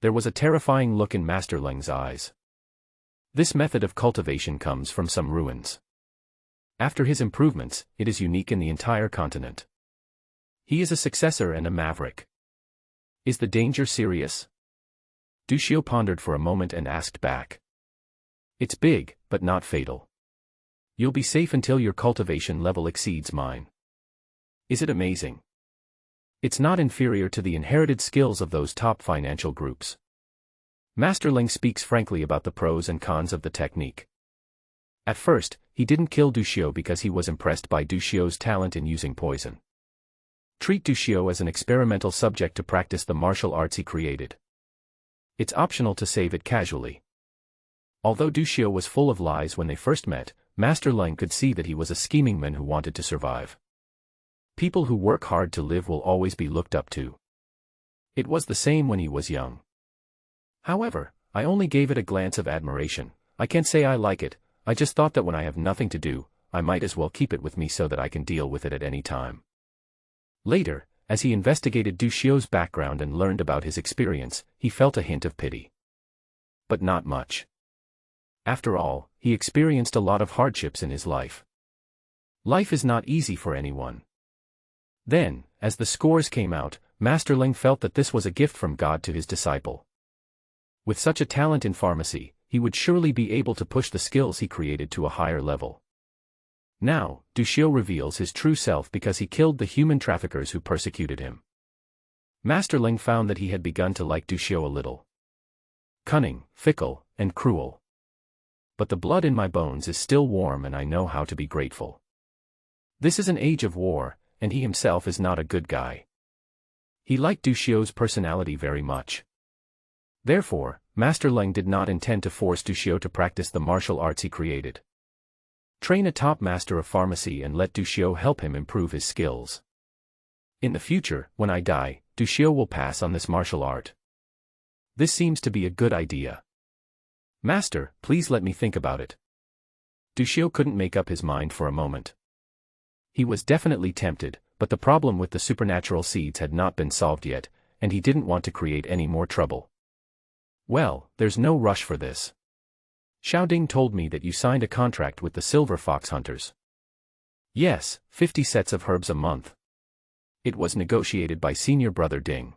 There was a terrifying look in Master Leng's eyes. This method of cultivation comes from some ruins. After his improvements, it is unique in the entire continent. He is a successor and a maverick. Is the danger serious? Du Xiu pondered for a moment and asked back. It's big, but not fatal. You'll be safe until your cultivation level exceeds mine. Is it amazing? It's not inferior to the inherited skills of those top financial groups. Master Ling speaks frankly about the pros and cons of the technique. At first, he didn't kill Du Xiu because he was impressed by Du Xiu's talent in using poison. Treat Du Xiu as an experimental subject to practice the martial arts he created. It's optional to save it casually. Although Du Xiu was full of lies when they first met, Master Ling could see that he was a scheming man who wanted to survive. People who work hard to live will always be looked up to. It was the same when he was young. However, I only gave it a glance of admiration. I can't say I like it, I just thought that when I have nothing to do, I might as well keep it with me so that I can deal with it at any time. Later, as he investigated Du Xiu's background and learned about his experience, he felt a hint of pity. But not much. After all, he experienced a lot of hardships in his life. Life is not easy for anyone. Then, as the scores came out, Master Ling felt that this was a gift from God to his disciple. With such a talent in pharmacy, he would surely be able to push the skills he created to a higher level. Now, Du Xiu reveals his true self because he killed the human traffickers who persecuted him. Master Ling found that he had begun to like Du Xiu a little. Cunning, fickle, and cruel. But the blood in my bones is still warm and I know how to be grateful. This is an age of war, and he himself is not a good guy. He liked Du Xiu's personality very much. Therefore, Master Ling did not intend to force Du Xiu to practice the martial arts he created. Train a top master of pharmacy and let Du Xiu help him improve his skills. In the future, when I die, Du Xiu will pass on this martial art. This seems to be a good idea. Master, please let me think about it. Du Xiu couldn't make up his mind for a moment. He was definitely tempted, but the problem with the supernatural seeds had not been solved yet, and he didn't want to create any more trouble. Well, there's no rush for this. Xiao Ding told me that you signed a contract with the Silver Fox Hunters. Yes, 50 sets of herbs a month. It was negotiated by senior brother Ding.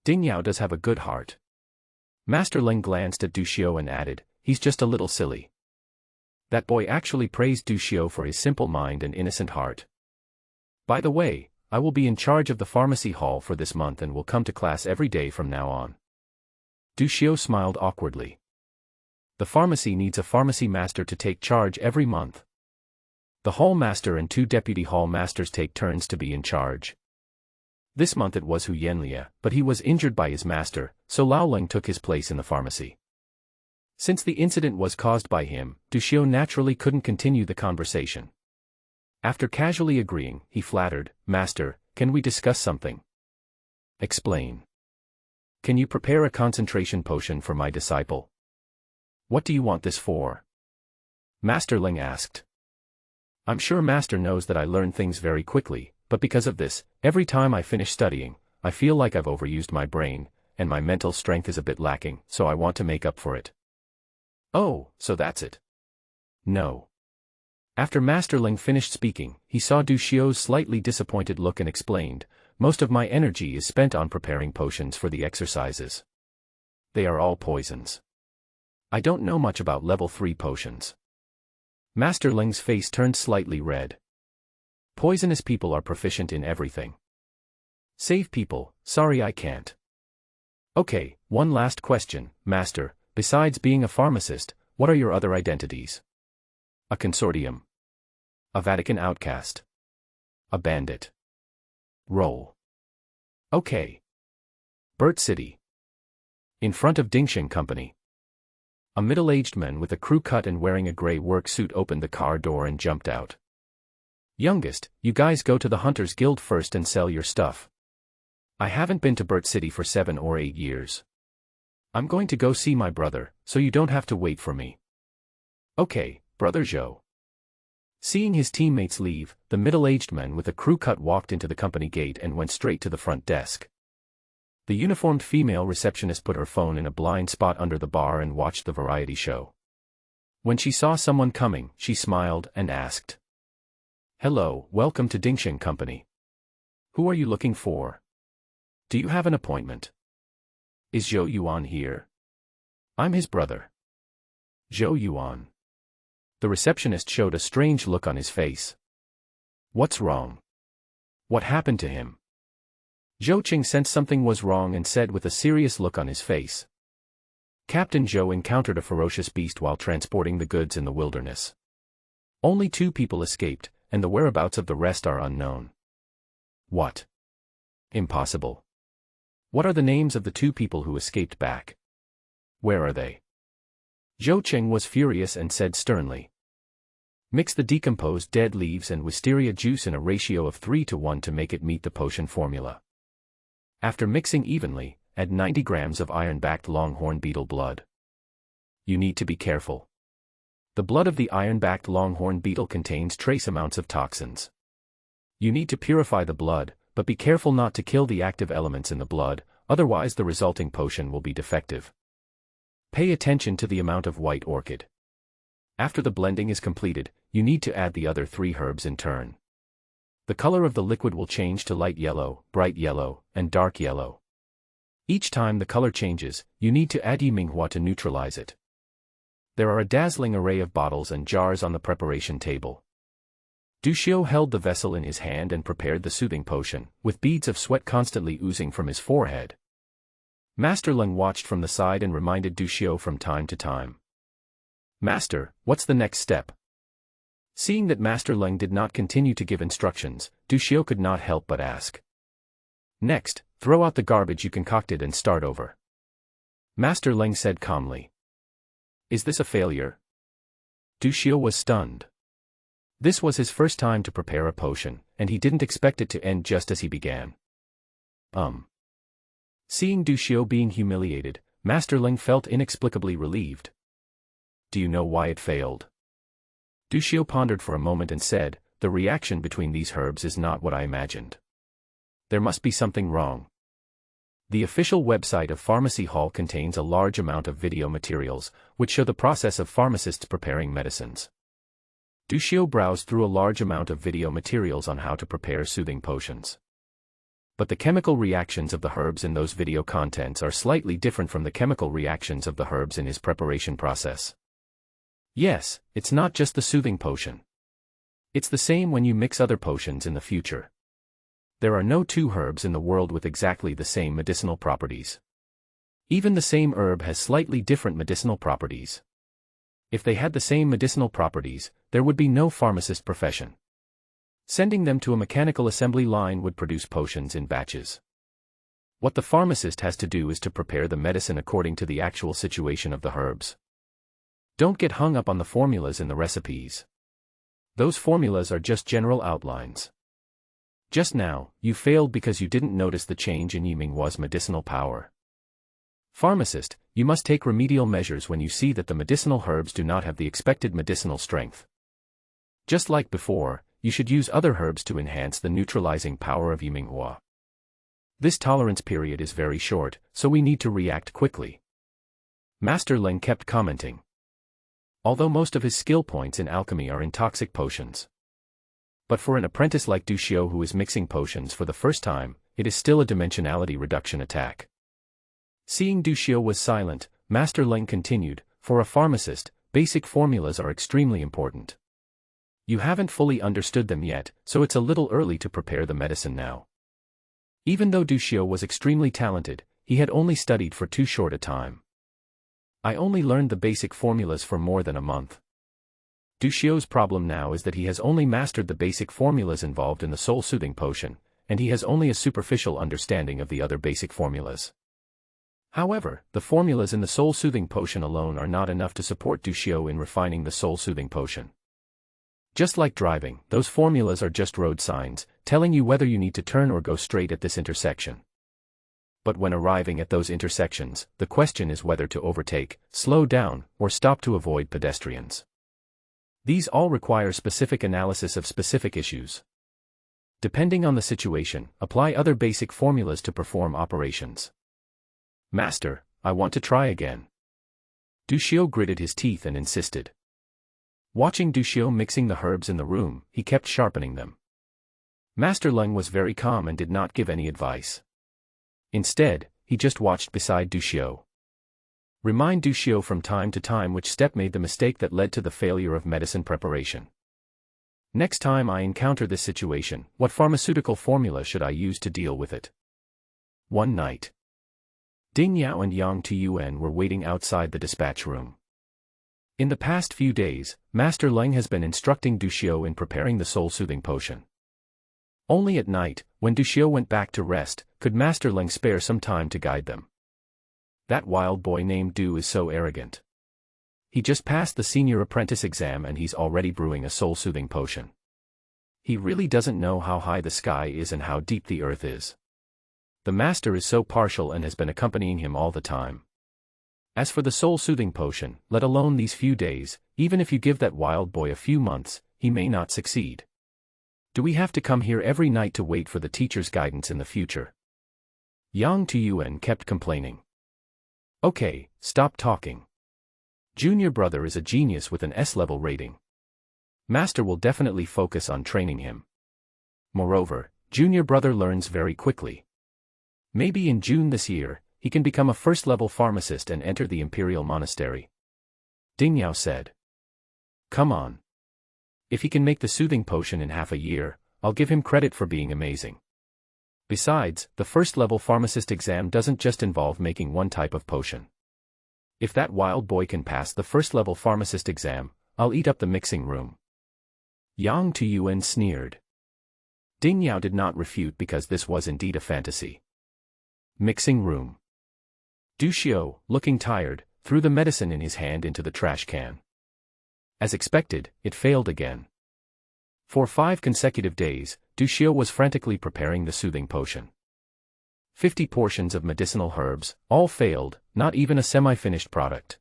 Ding Yao does have a good heart. Master Ling glanced at Du Xiu and added, he's just a little silly. That boy actually praised Du Xiu for his simple mind and innocent heart. By the way, I will be in charge of the pharmacy hall for this month and will come to class every day from now on. Du Xiu smiled awkwardly. The pharmacy needs a pharmacy master to take charge every month. The hall master and 2 deputy hall masters take turns to be in charge. This month it was Hu Yanlia, but he was injured by his master, so Lao Ling took his place in the pharmacy. Since the incident was caused by him, Du Xiu naturally couldn't continue the conversation. After casually agreeing, he flattered, Master, can we discuss something? Explain. Can you prepare a concentration potion for my disciple? What do you want this for? Master Ling asked. I'm sure Master knows that I learn things very quickly, but because of this, every time I finish studying, I feel like I've overused my brain, and my mental strength is a bit lacking, so I want to make up for it. Oh, so that's it. No. After Master Ling finished speaking, he saw Du Xiu's slightly disappointed look and explained, most of my energy is spent on preparing potions for the exercises. They are all poisons. I don't know much about level 3 potions. Master Ling's face turned slightly red. Poisonous people are proficient in everything. Save people, sorry I can't. Okay, one last question, Master, besides being a pharmacist, what are your other identities? A consortium. A Vatican outcast. A bandit. Roll. Okay. Burt City. In front of Dingxing Company. A middle-aged man with a crew cut and wearing a gray work suit opened the car door and jumped out. Youngest, you guys go to the Hunters Guild first and sell your stuff. I haven't been to Burt City for 7 or 8 years. I'm going to go see my brother, so you don't have to wait for me. Okay, Brother Zhou. Seeing his teammates leave, the middle-aged man with a crew cut walked into the company gate and went straight to the front desk. The uniformed female receptionist put her phone in a blind spot under the bar and watched the variety show. When she saw someone coming, she smiled and asked, Hello, welcome to Dingxing Company. Who are you looking for? Do you have an appointment? Is Zhou Yuan here? I'm his brother. Zhou Yuan. The receptionist showed a strange look on his face. What's wrong? What happened to him? Zhou Qing sensed something was wrong and said with a serious look on his face. Captain Zhou encountered a ferocious beast while transporting the goods in the wilderness. Only 2 people escaped, and the whereabouts of the rest are unknown. What? Impossible. What are the names of the 2 people who escaped back? Where are they? Zhou Qing was furious and said sternly. Mix the decomposed dead leaves and wisteria juice in a ratio of 3:1 to make it meet the potion formula. After mixing evenly, add 90 grams of iron-backed longhorn beetle blood. You need to be careful. The blood of the iron-backed longhorn beetle contains trace amounts of toxins. You need to purify the blood, but be careful not to kill the active elements in the blood, otherwise the resulting potion will be defective. Pay attention to the amount of white orchid. After the blending is completed, you need to add the other 3 herbs in turn. The color of the liquid will change to light yellow, bright yellow, and dark yellow. Each time the color changes, you need to add Yiming to neutralize it. There are a dazzling array of bottles and jars on the preparation table. Du Xiu held the vessel in his hand and prepared the soothing potion, with beads of sweat constantly oozing from his forehead. Master Leng watched from the side and reminded Du Xiu from time to time. Master, what's the next step? Seeing that Master Leng did not continue to give instructions, Du Xiu could not help but ask. Next, throw out the garbage you concocted and start over. Master Leng said calmly. Is this a failure? Du Xiu was stunned. This was his first time to prepare a potion, and he didn't expect it to end just as he began. Seeing Du Xiu being humiliated, Master Leng felt inexplicably relieved. Do you know why it failed? Du Xiu pondered for a moment and said, the reaction between these herbs is not what I imagined. There must be something wrong. The official website of Pharmacy Hall contains a large amount of video materials, which show the process of pharmacists preparing medicines. Du Xiu browsed through a large amount of video materials on how to prepare soothing potions. But the chemical reactions of the herbs in those video contents are slightly different from the chemical reactions of the herbs in his preparation process. Yes, it's not just the soothing potion. It's the same when you mix other potions in the future. There are no 2 herbs in the world with exactly the same medicinal properties. Even the same herb has slightly different medicinal properties. If they had the same medicinal properties, there would be no pharmacist profession. Sending them to a mechanical assembly line would produce potions in batches. What the pharmacist has to do is to prepare the medicine according to the actual situation of the herbs. Don't get hung up on the formulas in the recipes. Those formulas are just general outlines. Just now, you failed because you didn't notice the change in Yiminghua's medicinal power. Pharmacist, you must take remedial measures when you see that the medicinal herbs do not have the expected medicinal strength. Just like before, you should use other herbs to enhance the neutralizing power of Yiminghua. This tolerance period is very short, so we need to react quickly. Master Leng kept commenting. Although most of his skill points in alchemy are in toxic potions. But for an apprentice like Du Xiu who is mixing potions for the first time, it is still a dimensionality reduction attack. Seeing Du Xiu was silent, Master Leng continued, for a pharmacist, basic formulas are extremely important. You haven't fully understood them yet, so it's a little early to prepare the medicine now. Even though Du Xiu was extremely talented, he had only studied for too short a time. I only learned the basic formulas for more than a month. Du Xiu's problem now is that he has only mastered the basic formulas involved in the soul-soothing potion, and he has only a superficial understanding of the other basic formulas. However, the formulas in the soul-soothing potion alone are not enough to support Du Xiu in refining the soul-soothing potion. Just like driving, those formulas are just road signs, telling you whether you need to turn or go straight at this intersection. But when arriving at those intersections, the question is whether to overtake, slow down, or stop to avoid pedestrians. These all require specific analysis of specific issues. Depending on the situation, apply other basic formulas to perform operations. Master, I want to try again. Du Xiu gritted his teeth and insisted. Watching Du Xiu mixing the herbs in the room, he kept sharpening them. Master Leng was very calm and did not give any advice. Instead, he just watched beside Du Xiu. Remind Du Xiu from time to time which step made the mistake that led to the failure of medicine preparation. Next time I encounter this situation, what pharmaceutical formula should I use to deal with it? One night, Ding Yao and Yang Tuyuan were waiting outside the dispatch room. In the past few days, Master Leng has been instructing Du Xiu in preparing the soul-soothing potion. Only at night, when Du Xiu went back to rest, could Master Leng spare some time to guide them. That wild boy named Du is so arrogant. He just passed the senior apprentice exam and he's already brewing a soul-soothing potion. He really doesn't know how high the sky is and how deep the earth is. The master is so partial and has been accompanying him all the time. As for the soul-soothing potion, let alone these few days, even if you give that wild boy a few months, he may not succeed. Do we have to come here every night to wait for the teacher's guidance in the future? Yang Tuyuan kept complaining. Okay, stop talking. Junior brother is a genius with an S-level rating. Master will definitely focus on training him. Moreover, junior brother learns very quickly. Maybe in June this year, he can become a first-level pharmacist and enter the imperial monastery. Ding Yao said. Come on. If he can make the soothing potion in half a year, I'll give him credit for being amazing. Besides, the first-level pharmacist exam doesn't just involve making one type of potion. If that wild boy can pass the first-level pharmacist exam, I'll eat up the mixing room. Yang Tuyuan sneered. Ding Yao did not refute because this was indeed a fantasy. Mixing room. Du Xiu, looking tired, threw the medicine in his hand into the trash can. As expected, it failed again. For 5 consecutive days, Du Xiu was frantically preparing the soothing potion. 50 portions of medicinal herbs, all failed, not even a semi-finished product.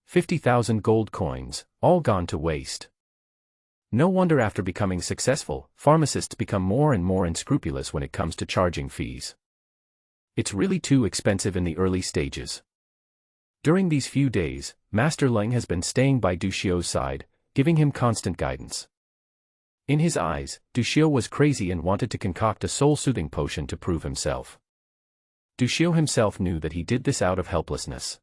50,000 gold coins, all gone to waste. No wonder after becoming successful, pharmacists become more and more unscrupulous when it comes to charging fees. It's really too expensive in the early stages. During these few days, Master Leng has been staying by Du Xiu's side, giving him constant guidance. In his eyes, Du Xiu was crazy and wanted to concoct a soul-soothing potion to prove himself. Du Xiu himself knew that he did this out of helplessness.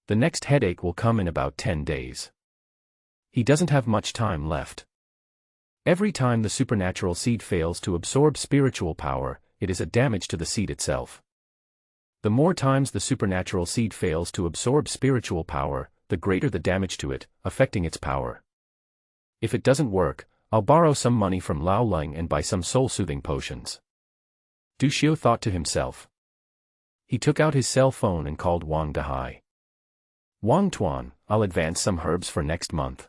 The next headache will come in about 10 days. He doesn't have much time left. Every time the supernatural seed fails to absorb spiritual power, it is a damage to the seed itself. The more times the supernatural seed fails to absorb spiritual power, the greater the damage to it, affecting its power. If it doesn't work, I'll borrow some money from Lao Leng and buy some soul-soothing potions. Du Xiu thought to himself. He took out his cell phone and called Wang Dahai. Wang Tuan, I'll advance some herbs for next month.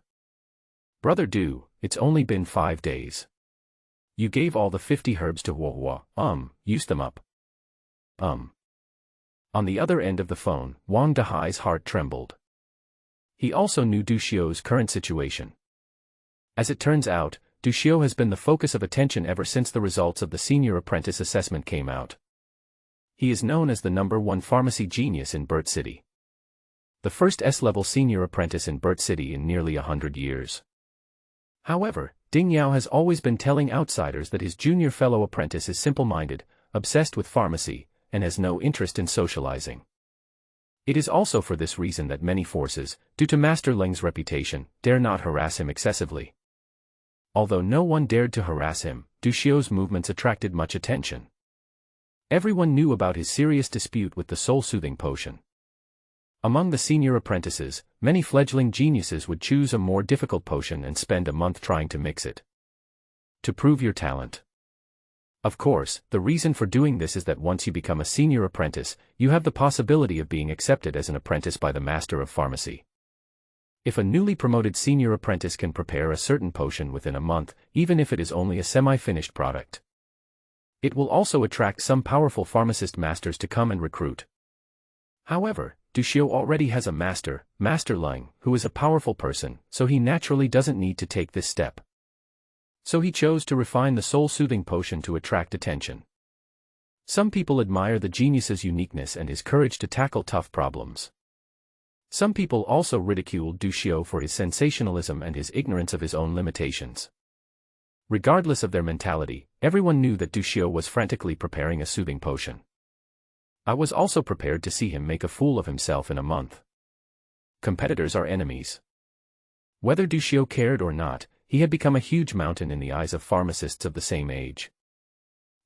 Brother Du, it's only been 5 days. You gave all the 50 herbs to Huohua, use them up. On the other end of the phone, Wang Dahai's heart trembled. He also knew Du Xiu's current situation. As it turns out, Du Xiu has been the focus of attention ever since the results of the senior apprentice assessment came out. He is known as the #1 pharmacy genius in Burt City. The first S-level senior apprentice in Burt City in nearly 100 years. However, Ding Yao has always been telling outsiders that his junior fellow apprentice is simple-minded, obsessed with pharmacy, and has no interest in socializing. It is also for this reason that many forces, due to Master Leng's reputation, dare not harass him excessively. Although no one dared to harass him, Du Xiu's movements attracted much attention. Everyone knew about his serious dispute with the soul-soothing potion. Among the senior apprentices, many fledgling geniuses would choose a more difficult potion and spend a month trying to mix it. To prove your talent. Of course, the reason for doing this is that once you become a senior apprentice, you have the possibility of being accepted as an apprentice by the Master of Pharmacy. If a newly promoted senior apprentice can prepare a certain potion within a month, even if it is only a semi-finished product, it will also attract some powerful pharmacist masters to come and recruit. However, Du Xiu already has a master, Master Leng, who is a powerful person, so he naturally doesn't need to take this step. So he chose to refine the soul-soothing potion to attract attention. Some people admire the genius's uniqueness and his courage to tackle tough problems. Some people also ridiculed Du Xiu for his sensationalism and his ignorance of his own limitations. Regardless of their mentality, everyone knew that Du Xiu was frantically preparing a soothing potion. I was also prepared to see him make a fool of himself in a month. Competitors are enemies. Whether Dushio cared or not, he had become a huge mountain in the eyes of pharmacists of the same age.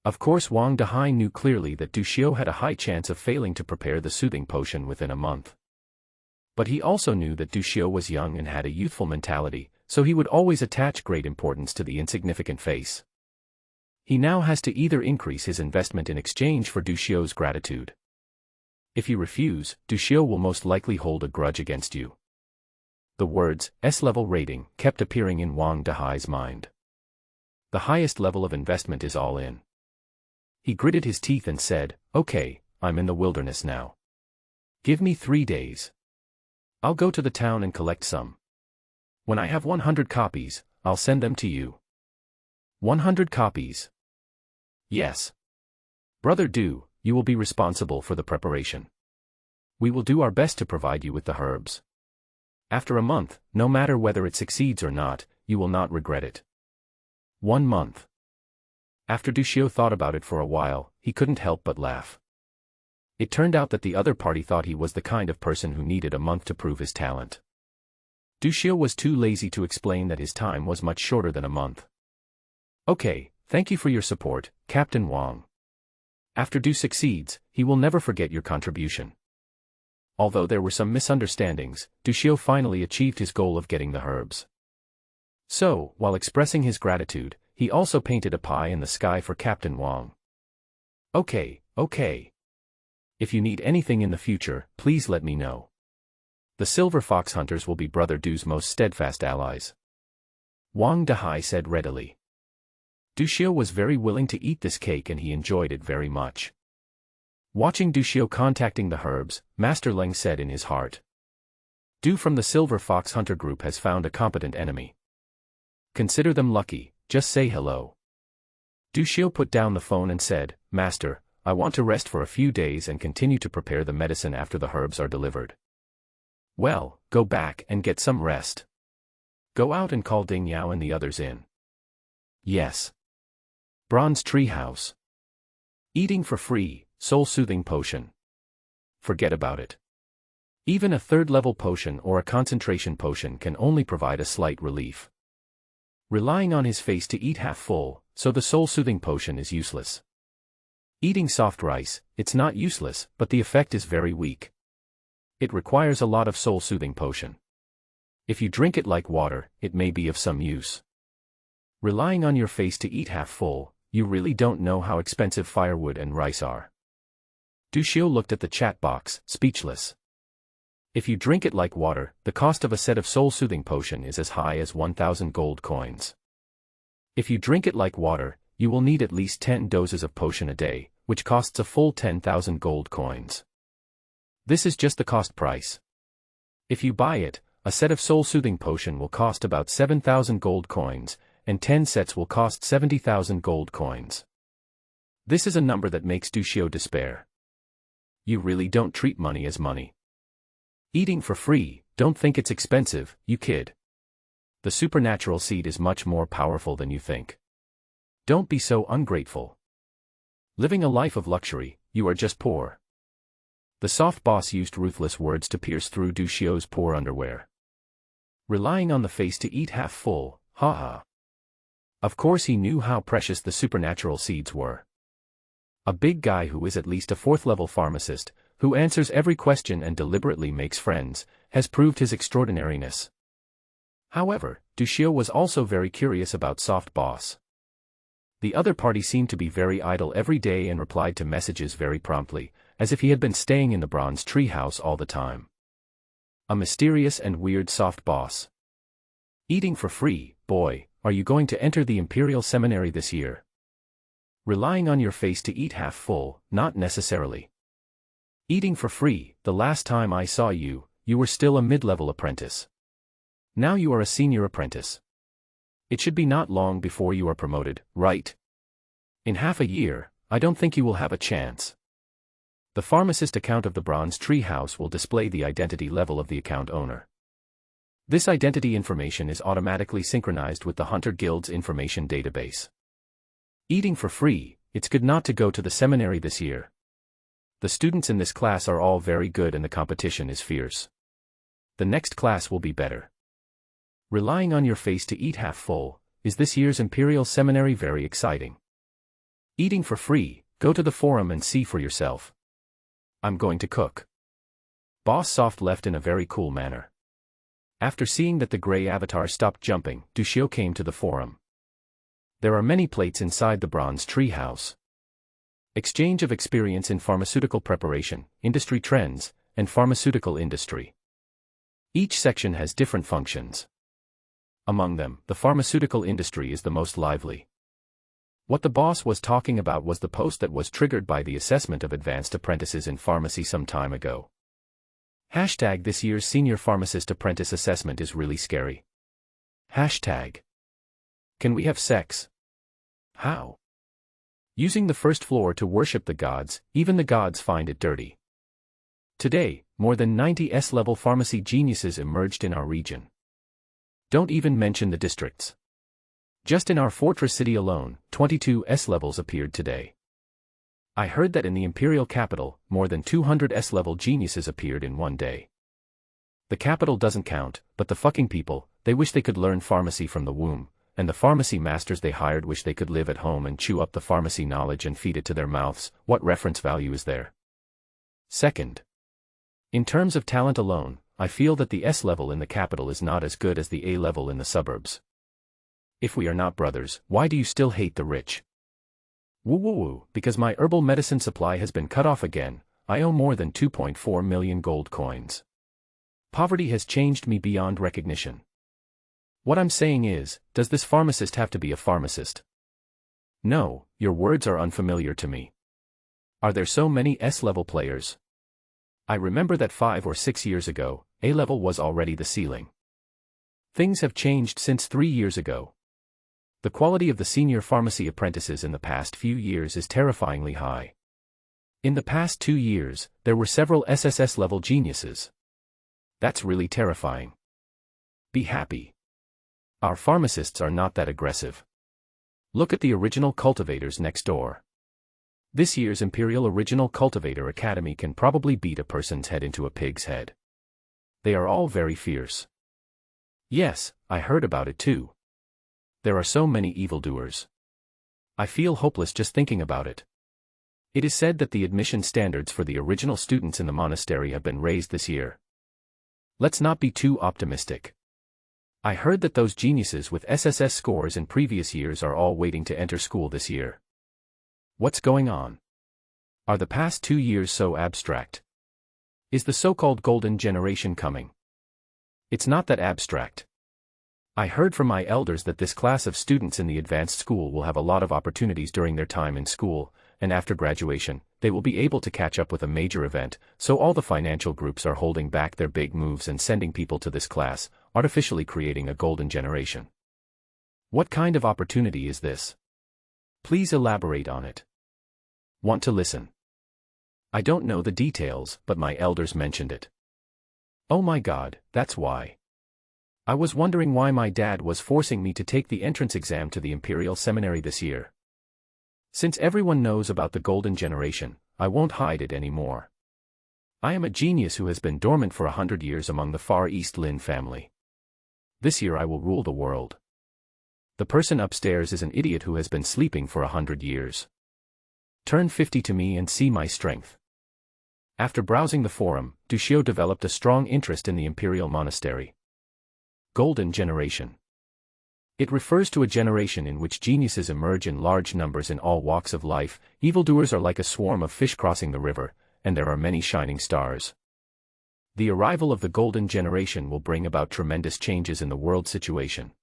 Of course, Wang Dehai knew clearly that Dushio had a high chance of failing to prepare the soothing potion within a month. But he also knew that Dushio was young and had a youthful mentality, so he would always attach great importance to the insignificant face. He now has to either increase his investment in exchange for Dushio's gratitude. If you refuse, Dushio will most likely hold a grudge against you. The words, S-level rating, kept appearing in Wang Dehai's mind. The highest level of investment is all in. He gritted his teeth and said, "Okay, I'm in the wilderness now. Give me 3 days. I'll go to the town and collect some. When I have 100 copies, I'll send them to you." 100 copies. Yes. Brother Du, you will be responsible for the preparation. We will do our best to provide you with the herbs. After a month, no matter whether it succeeds or not, you will not regret it. 1 month. After Dushio thought about it for a while, he couldn't help but laugh. It turned out that the other party thought he was the kind of person who needed a month to prove his talent. Dushio was too lazy to explain that his time was much shorter than a month. "Okay, thank you for your support, Captain Wang. After Du succeeds, he will never forget your contribution." Although there were some misunderstandings, Dushio finally achieved his goal of getting the herbs. So, while expressing his gratitude, he also painted a pie in the sky for Captain Wang. Okay. If you need anything in the future, please let me know. The Silver Fox Hunters will be Brother Du's most steadfast allies. Wang Dehai said readily. Dushio was very willing to eat this cake and he enjoyed it very much. Watching Dushio contacting the herbs, Master Leng said in his heart. Du from the Silver Fox Hunter group has found a competent enemy. Consider them lucky, just say hello. Dushio put down the phone and said, "Master, I want to rest for a few days and continue to prepare the medicine after the herbs are delivered." "Well, go back and get some rest. Go out and call Ding Yao and the others in." "Yes." Bronze Tree House. Eating for free, soul-soothing potion. Forget about it. Even a third-level potion or a concentration potion can only provide a slight relief. Relying on his face to eat half full, so the soul-soothing potion is useless. Eating soft rice, it's not useless, but the effect is very weak. It requires a lot of soul-soothing potion. If you drink it like water, it may be of some use. Relying on your face to eat half full, you really don't know how expensive firewood and rice are. Dushio looked at the chat box, speechless. If you drink it like water, the cost of a set of soul-soothing potion is as high as 1,000 gold coins. If you drink it like water, you will need at least 10 doses of potion a day, which costs a full 10,000 gold coins. This is just the cost price. If you buy it, a set of soul-soothing potion will cost about 7,000 gold coins, and 10 sets will cost 70,000 gold coins. This is a number that makes Dushio despair. You really don't treat money as money. Eating for free, don't think it's expensive, you kid. The supernatural seed is much more powerful than you think. Don't be so ungrateful. Living a life of luxury, you are just poor. The soft boss used ruthless words to pierce through Dushio's poor underwear. Relying on the face to eat half full, haha. Of course he knew how precious the supernatural seeds were. A big guy who is at least a 4th-level pharmacist, who answers every question and deliberately makes friends, has proved his extraordinariness. However, Dushio was also very curious about Soft Boss. The other party seemed to be very idle every day and replied to messages very promptly, as if he had been staying in the Bronze Tree House all the time. A mysterious and weird Soft Boss. Eating for free, boy, are you going to enter the Imperial Seminary this year? Relying on your face to eat half full, not necessarily. Eating for free, the last time I saw you, you were still a mid-level apprentice. Now you are a senior apprentice. It should be not long before you are promoted, right? In half a year, I don't think you will have a chance. The pharmacist account of the Bronze Tree House will display the identity level of the account owner. This identity information is automatically synchronized with the Hunter Guild's information database. Eating for free, it's good not to go to the seminary this year. The students in this class are all very good and the competition is fierce. The next class will be better. Relying on your face to eat half full, is this year's Imperial Seminary very exciting? Eating for free, go to the forum and see for yourself. I'm going to cook. Boss Soft left in a very cool manner. After seeing that the gray avatar stopped jumping, Dushio came to the forum. There are many plates inside the bronze treehouse. Exchange of experience in pharmaceutical preparation, industry trends, and pharmaceutical industry. Each section has different functions. Among them, the pharmaceutical industry is the most lively. What the boss was talking about was the post that was triggered by the assessment of advanced apprentices in pharmacy some time ago. Hashtag this year's senior pharmacist apprentice assessment is really scary. Hashtag. Can we have sex? How? Using the first floor to worship the gods, even the gods find it dirty. Today, more than 90 S-level pharmacy geniuses emerged in our region. Don't even mention the districts. Just in our fortress city alone, 22 S-levels appeared today. I heard that in the imperial capital, more than 200 S-level geniuses appeared in one day. The capital doesn't count, but the fucking people, they wish they could learn pharmacy from the womb, and the pharmacy masters they hired wish they could live at home and chew up the pharmacy knowledge and feed it to their mouths. What reference value is there? Second. In terms of talent alone, I feel that the S-level in the capital is not as good as the A-level in the suburbs. If we are not brothers, why do you still hate the rich? Woo woo woo, because my herbal medicine supply has been cut off again. I owe more than 2.4 million gold coins. Poverty has changed me beyond recognition. What I'm saying is, does this pharmacist have to be a pharmacist? No, your words are unfamiliar to me. Are there so many S-level players? I remember that 5 or 6 years ago, A-level was already the ceiling. Things have changed since 3 years ago. The quality of the senior pharmacy apprentices in the past few years is terrifyingly high. In the past 2 years, there were several SSS-level geniuses. That's really terrifying. Be happy. Our pharmacists are not that aggressive. Look at the original cultivators next door. This year's Imperial Original Cultivator Academy can probably beat a person's head into a pig's head. They are all very fierce. Yes, I heard about it too. There are so many evildoers. I feel hopeless just thinking about it. It is said that the admission standards for the original students in the monastery have been raised this year. Let's not be too optimistic. I heard that those geniuses with SSS scores in previous years are all waiting to enter school this year. What's going on? Are the past 2 years so abstract? Is the so-called golden generation coming? It's not that abstract. I heard from my elders that this class of students in the advanced school will have a lot of opportunities during their time in school, and after graduation, they will be able to catch up with a major event, so all the financial groups are holding back their big moves and sending people to this class, artificially creating a golden generation. What kind of opportunity is this? Please elaborate on it. Want to listen? I don't know the details, but my elders mentioned it. Oh my God, that's why. I was wondering why my dad was forcing me to take the entrance exam to the Imperial Seminary this year. Since everyone knows about the golden generation, I won't hide it anymore. I am a genius who has been dormant for 100 years among the Far East Lin family. This year I will rule the world. The person upstairs is an idiot who has been sleeping for 100 years. Turn 50 to me and see my strength. After browsing the forum, Dushio developed a strong interest in the Imperial Monastery. Golden generation. It refers to a generation in which geniuses emerge in large numbers in all walks of life. Evildoers are like a swarm of fish crossing the river, and there are many shining stars. The arrival of the golden generation will bring about tremendous changes in the world situation.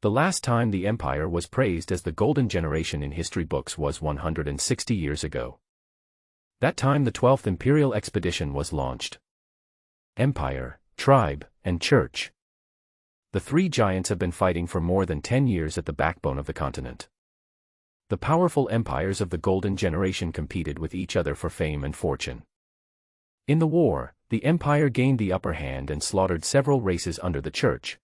The last time the Empire was praised as the golden generation in history books was 160 years ago. That time the 12th Imperial Expedition was launched. Empire, tribe, and church. The three giants have been fighting for more than 10 years at the backbone of the continent. The powerful empires of the golden generation competed with each other for fame and fortune. In the war, the empire gained the upper hand and slaughtered several races under the church.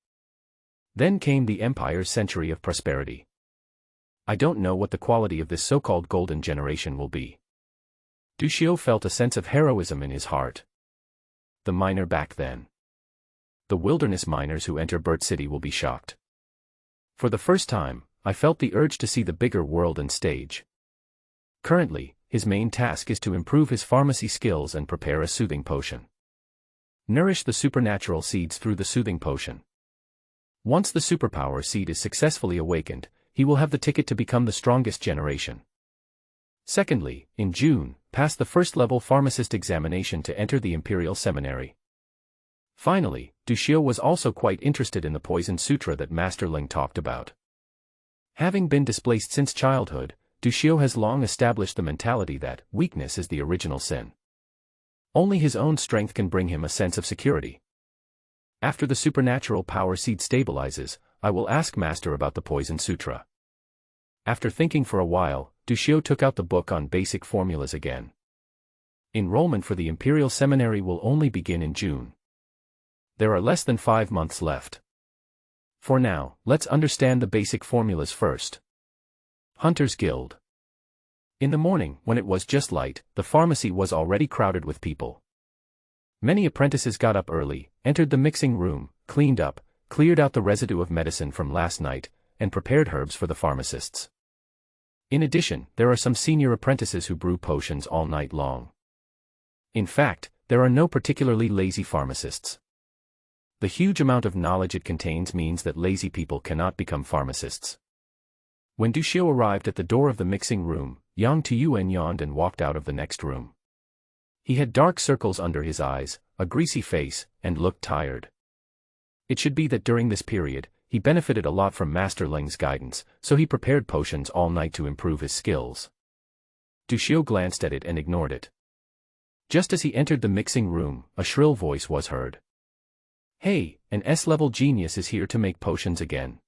Then came the empire's century of prosperity. I don't know what the quality of this so-called golden generation will be. Du Xiu felt a sense of heroism in his heart. The miner back then. The wilderness miners who enter Bird City will be shocked. For the first time, I felt the urge to see the bigger world and stage. Currently, his main task is to improve his pharmacy skills and prepare a soothing potion. Nourish the supernatural seeds through the soothing potion. Once the superpower seed is successfully awakened, he will have the ticket to become the strongest generation. Secondly, in June, pass the first-level pharmacist examination to enter the Imperial Seminary. Finally, Du Xiu was also quite interested in the Poison Sutra that Master Ling talked about. Having been displaced since childhood, Du Xiu has long established the mentality that weakness is the original sin. Only his own strength can bring him a sense of security. After the supernatural power seed stabilizes, I will ask Master about the Poison Sutra. After thinking for a while, Du Xiu took out the book on basic formulas again. Enrollment for the Imperial Seminary will only begin in June. There are less than 5 months left. For now, let's understand the basic formulas first. Hunter's Guild. In the morning, when it was just light, the pharmacy was already crowded with people. Many apprentices got up early, entered the mixing room, cleaned up, cleared out the residue of medicine from last night, and prepared herbs for the pharmacists. In addition, there are some senior apprentices who brew potions all night long. In fact, there are no particularly lazy pharmacists. The huge amount of knowledge it contains means that lazy people cannot become pharmacists. When Du Xiu arrived at the door of the mixing room, Yang Tuyuan yawned and walked out of the next room. He had dark circles under his eyes, a greasy face, and looked tired. It should be that during this period, he benefited a lot from Master Ling's guidance, so he prepared potions all night to improve his skills. Du Xiu glanced at it and ignored it. Just as he entered the mixing room, a shrill voice was heard. "Hey, an S-level genius is here to make potions again."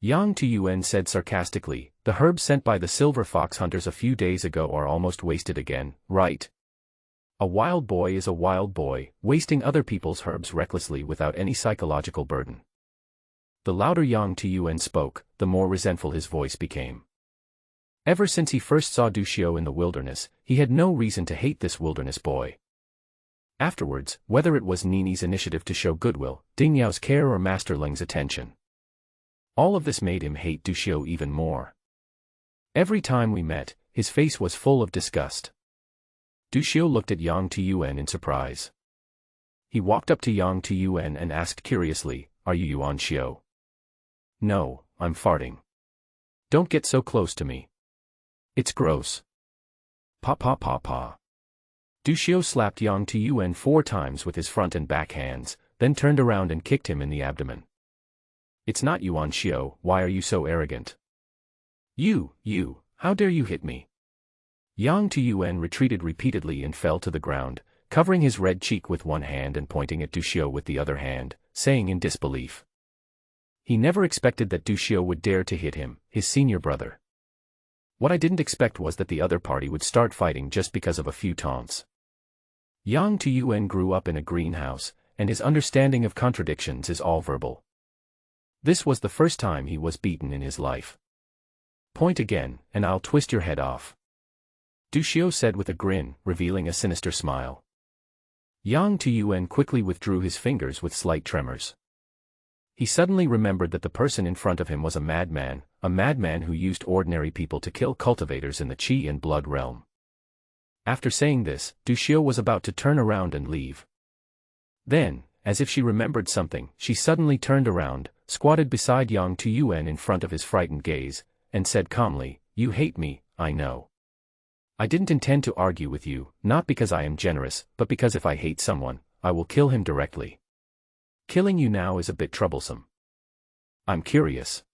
Yang Tuyuan said sarcastically, "The herbs sent by the silver fox hunters a few days ago are almost wasted again, right? A wild boy is a wild boy, wasting other people's herbs recklessly without any psychological burden." The louder Yang Tuyuan spoke, the more resentful his voice became. Ever since he first saw Du Xiu in the wilderness, he had no reason to hate this wilderness boy. Afterwards, whether it was Nini's initiative to show goodwill, Ding Yao's care or Master Ling's attention, all of this made him hate Du Xiu even more. Every time we met, his face was full of disgust. Du Xiu looked at Yang Tuyuan in surprise. He walked up to Yang Tuyuan and asked curiously, "Are you Yuan Xiu?" "No, I'm farting." "Don't get so close to me. It's gross." "Pa pa pa pa." Du Xiu slapped Yang Tuyuan 4 times with his front and back hands, then turned around and kicked him in the abdomen. "It's not Yuan Xiu, why are you so arrogant? You, how dare you hit me?" Yang Tuyuan retreated repeatedly and fell to the ground, covering his red cheek with one hand and pointing at Du Xiu with the other hand, saying in disbelief. He never expected that Du Xiu would dare to hit him, his senior brother. What I didn't expect was that the other party would start fighting just because of a few taunts. Yang Tuyuan grew up in a greenhouse, and his understanding of contradictions is all verbal. This was the first time he was beaten in his life. "Point again, and I'll twist your head off," Du Xiu said with a grin, revealing a sinister smile. Yang Tuyuan quickly withdrew his fingers with slight tremors. He suddenly remembered that the person in front of him was a madman who used ordinary people to kill cultivators in the Qi and Blood realm. After saying this, Du Xiu was about to turn around and leave. Then, as if she remembered something, she suddenly turned around, squatted beside Yang Tuyuan in front of his frightened gaze, and said calmly, "You hate me, I know. I didn't intend to argue with you, not because I am generous, but because if I hate someone, I will kill him directly. Killing you now is a bit troublesome. I'm curious.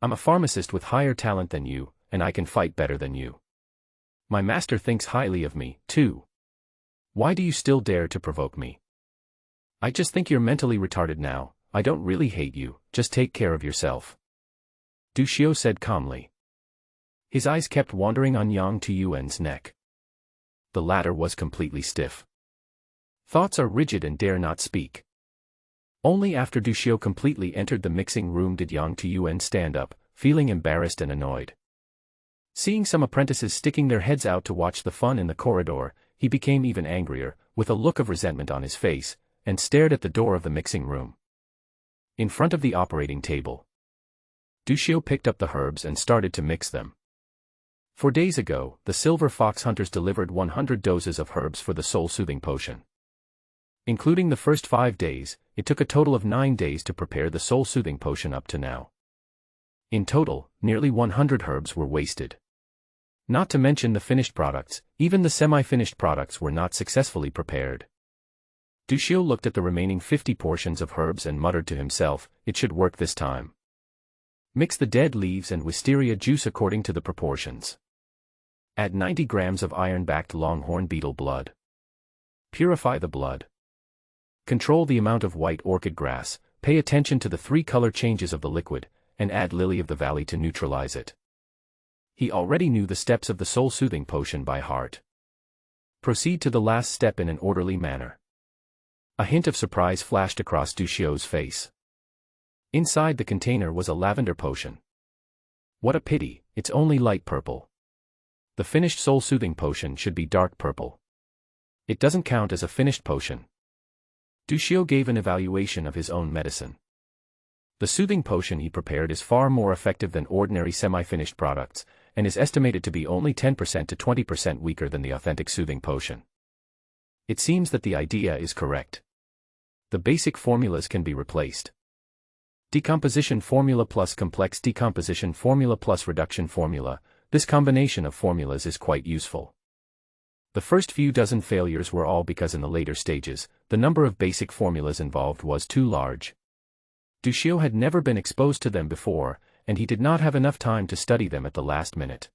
I'm a pharmacist with higher talent than you, and I can fight better than you. My master thinks highly of me, too. Why do you still dare to provoke me? I just think you're mentally retarded now. I don't really hate you, just take care of yourself," Du Xiu said calmly. His eyes kept wandering on Yang Tuyuan's neck. The latter was completely stiff. Thoughts are rigid and dare not speak. Only after Du Xiu completely entered the mixing room did Yang Tuyuan stand up, feeling embarrassed and annoyed. Seeing some apprentices sticking their heads out to watch the fun in the corridor, he became even angrier, with a look of resentment on his face, and stared at the door of the mixing room. In front of the operating table, Dushio picked up the herbs and started to mix them. 4 days ago, the Silver Fox Hunters delivered 100 doses of herbs for the soul-soothing potion. Including the first 5 days, it took a total of 9 days to prepare the soul-soothing potion up to now. In total, nearly 100 herbs were wasted. Not to mention the finished products, even the semi-finished products were not successfully prepared. Dushio looked at the remaining 50 portions of herbs and muttered to himself, it should work this time. Mix the dead leaves and wisteria juice according to the proportions. Add 90 grams of iron-backed longhorn beetle blood. Purify the blood. Control the amount of white orchid grass, pay attention to the 3 color changes of the liquid, and add lily of the valley to neutralize it. He already knew the steps of the soul-soothing potion by heart. Proceed to the last step in an orderly manner. A hint of surprise flashed across Dushio's face. Inside the container was a lavender potion. What a pity, it's only light purple. The finished soul-soothing potion should be dark purple. It doesn't count as a finished potion. Dushio gave an evaluation of his own medicine. The soothing potion he prepared is far more effective than ordinary semi-finished products, and is estimated to be only 10% to 20% weaker than the authentic soothing potion. It seems that the idea is correct. The basic formulas can be replaced. Decomposition formula plus complex decomposition formula plus reduction formula, this combination of formulas is quite useful. The first few dozen failures were all because in the later stages, the number of basic formulas involved was too large. Dushio had never been exposed to them before, and he did not have enough time to study them at the last minute.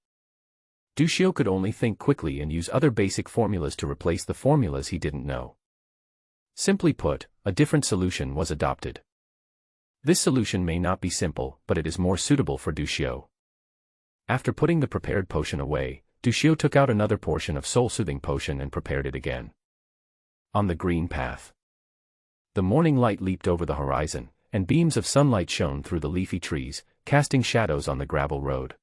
Dushio could only think quickly and use other basic formulas to replace the formulas he didn't know. Simply put, a different solution was adopted. This solution may not be simple, but it is more suitable for Dushio. After putting the prepared potion away, Dushio took out another portion of soul-soothing potion and prepared it again. On the green path, the morning light leaped over the horizon, and beams of sunlight shone through the leafy trees, casting shadows on the gravel road.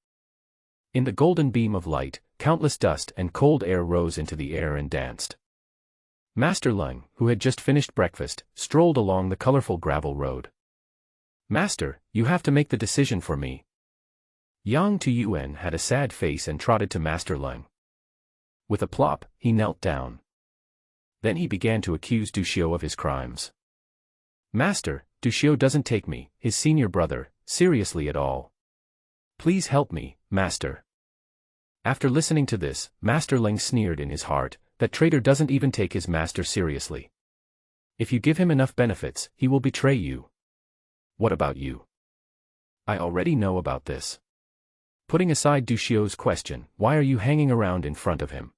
In the golden beam of light, countless dust and cold air rose into the air and danced. Master Leng, who had just finished breakfast, strolled along the colorful gravel road. Master, you have to make the decision for me. Yang Tuyuan had a sad face and trotted to Master Leng. With a plop, he knelt down. Then he began to accuse Dushio of his crimes. Master, Dushio doesn't take me, his senior brother, seriously at all. Please help me, Master. After listening to this, Master Leng sneered in his heart, that traitor doesn't even take his master seriously. If you give him enough benefits, he will betray you. What about you? I already know about this. Putting aside Dushio's question, why are you hanging around in front of him?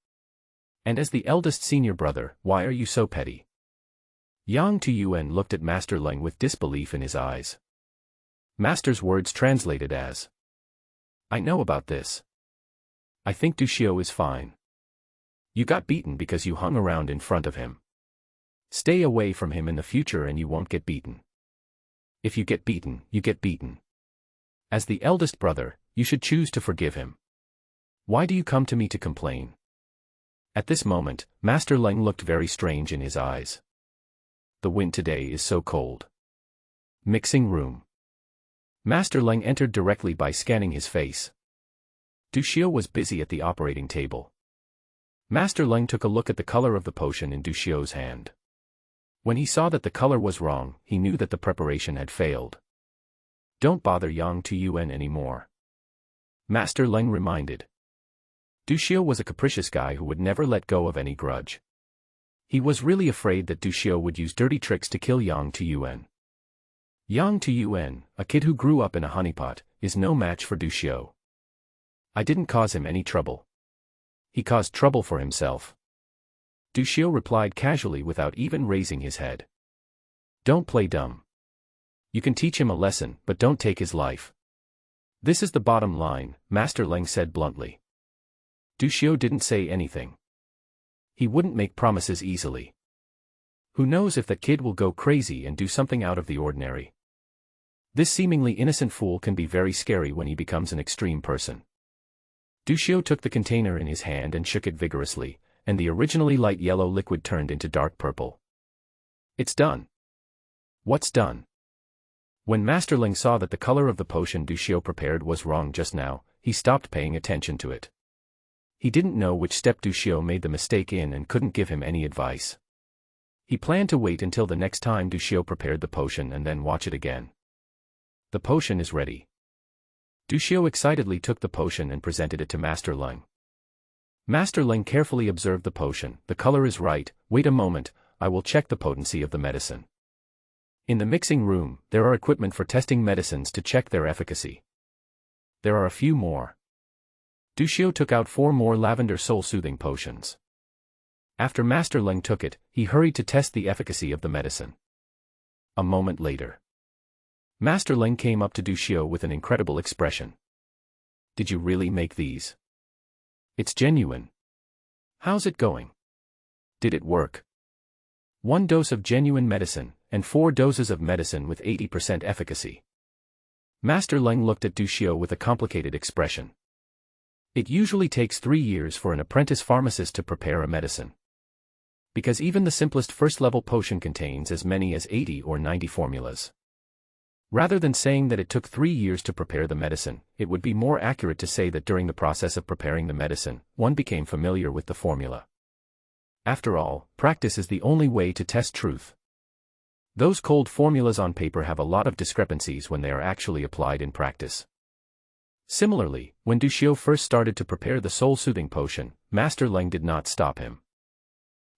And as the eldest senior brother, why are you so petty? Yang Tuyuan looked at Master Leng with disbelief in his eyes. Master's words translated as, I know about this. I think Dushio is fine. You got beaten because you hung around in front of him. Stay away from him in the future and you won't get beaten. If you get beaten, you get beaten. As the eldest brother, you should choose to forgive him. Why do you come to me to complain? At this moment, Master Leng looked very strange in his eyes. The wind today is so cold. Mixing room. Master Leng entered directly by scanning his face. Dushio was busy at the operating table. Master Leng took a look at the color of the potion in Dushio's hand. When he saw that the color was wrong, he knew that the preparation had failed. Don't bother Yang Tuyuan anymore. Master Leng reminded. Dushio was a capricious guy who would never let go of any grudge. He was really afraid that Dushio would use dirty tricks to kill Yang Tuyuan. Yang Tuyuan, a kid who grew up in a honeypot, is no match for Dushio. I didn't cause him any trouble. He caused trouble for himself. Dushio replied casually without even raising his head. Don't play dumb. You can teach him a lesson, but don't take his life. This is the bottom line, Master Leng said bluntly. Dushio didn't say anything. He wouldn't make promises easily. Who knows if that kid will go crazy and do something out of the ordinary. This seemingly innocent fool can be very scary when he becomes an extreme person. Duccio took the container in his hand and shook it vigorously, and the originally light yellow liquid turned into dark purple. It's done. What's done? When Masterling saw that the color of the potion Duccio prepared was wrong just now, he stopped paying attention to it. He didn't know which step Duccio made the mistake in and couldn't give him any advice. He planned to wait until the next time Duccio prepared the potion and then watch it again. The potion is ready. Duccio excitedly took the potion and presented it to Masterling. Masterling carefully observed the potion. The color is right. Wait a moment, I will check the potency of the medicine. In the mixing room, there are equipment for testing medicines to check their efficacy. There are a few more. Duccio took out 4 more lavender soul-soothing potions. After Masterling took it, he hurried to test the efficacy of the medicine. A moment later, Masterling came up to Duccio with an incredible expression. Did you really make these? It's genuine. How's it going? Did it work? 1 dose of genuine medicine, and 4 doses of medicine with 80% efficacy. Masterling looked at Duccio with a complicated expression. It usually takes 3 years for an apprentice pharmacist to prepare a medicine. Because even the simplest first-level potion contains as many as 80 or 90 formulas. Rather than saying that it took 3 years to prepare the medicine, it would be more accurate to say that during the process of preparing the medicine, one became familiar with the formula. After all, practice is the only way to test truth. Those cold formulas on paper have a lot of discrepancies when they are actually applied in practice. Similarly, when Duccio first started to prepare the soul-soothing potion, Masterling did not stop him.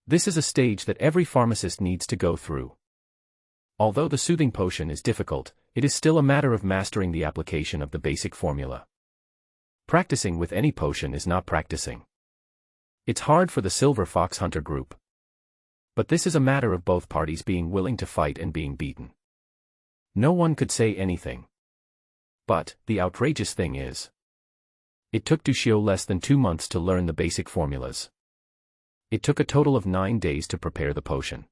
This is a stage that every pharmacist needs to go through. Although the soothing potion is difficult, it is still a matter of mastering the application of the basic formula. Practicing with any potion is not practicing. It's hard for the Silver Fox Hunter group. But this is a matter of both parties being willing to fight and being beaten. No one could say anything. But, the outrageous thing is, it took Duccio less than 2 months to learn the basic formulas. It took a total of 9 days to prepare the potion.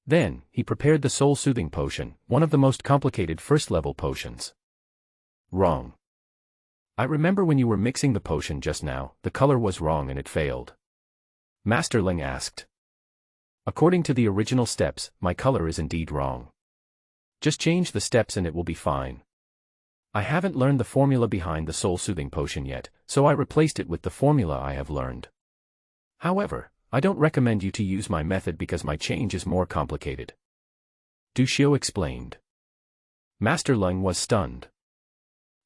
Then, he prepared the soul-soothing potion, one of the most complicated first-level potions. Wrong. I remember when you were mixing the potion just now, the color was wrong and it failed. Masterling asked. According to the original steps, my color is indeed wrong. Just change the steps and it will be fine. I haven't learned the formula behind the soul-soothing potion yet, so I replaced it with the formula I have learned. However, I don't recommend you to use my method because my change is more complicated. Duccio explained. Masterling was stunned.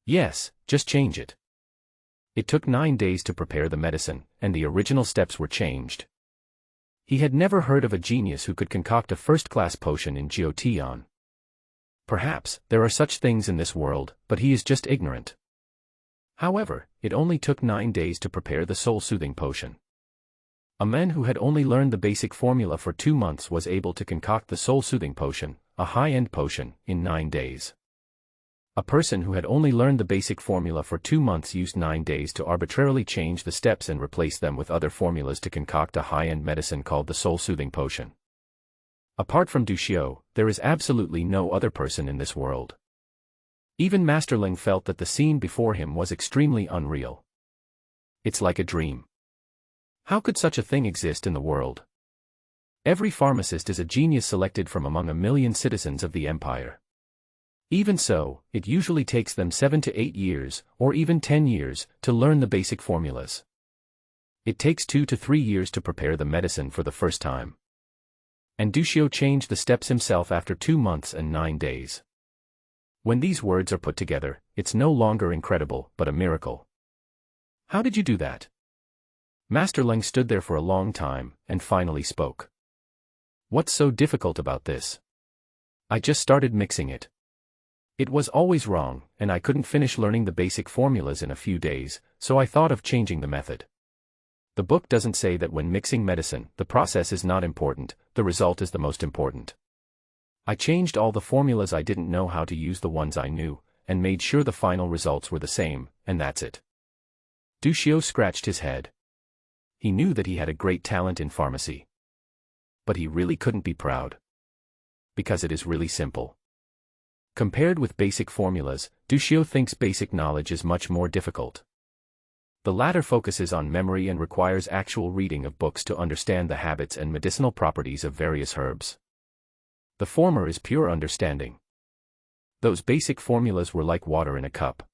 Yes, just change it. It took 9 days to prepare the medicine, and the original steps were changed. He had never heard of a genius who could concoct a first-class potion in Geotion. Perhaps, there are such things in this world, but he is just ignorant. However, it only took 9 days to prepare the soul-soothing potion. A man who had only learned the basic formula for 2 months was able to concoct the soul-soothing potion, a high-end potion, in 9 days. A person who had only learned the basic formula for 2 months used 9 days to arbitrarily change the steps and replace them with other formulas to concoct a high-end medicine called the soul-soothing potion. Apart from Duccio, there is absolutely no other person in this world. Even Masterling felt that the scene before him was extremely unreal. It's like a dream. How could such a thing exist in the world? Every pharmacist is a genius selected from among a million citizens of the empire. Even so, it usually takes them 7 to 8 years, or even 10 years, to learn the basic formulas. It takes 2 to 3 years to prepare the medicine for the first time. And Duccio changed the steps himself after 2 months and 9 days. When these words are put together, it's no longer incredible, but a miracle. How did you do that? Masterling stood there for a long time, and finally spoke. What's so difficult about this? I just started mixing it. It was always wrong, and I couldn't finish learning the basic formulas in a few days, so I thought of changing the method. The book doesn't say that when mixing medicine, the process is not important, the result is the most important. I changed all the formulas I didn't know how to use the ones I knew, and made sure the final results were the same, and that's it. Duccio scratched his head. He knew that he had a great talent in pharmacy. But he really couldn't be proud. Because it is really simple. Compared with basic formulas, Duccio thinks basic knowledge is much more difficult. The latter focuses on memory and requires actual reading of books to understand the habits and medicinal properties of various herbs. The former is pure understanding. Those basic formulas were like water in a cup.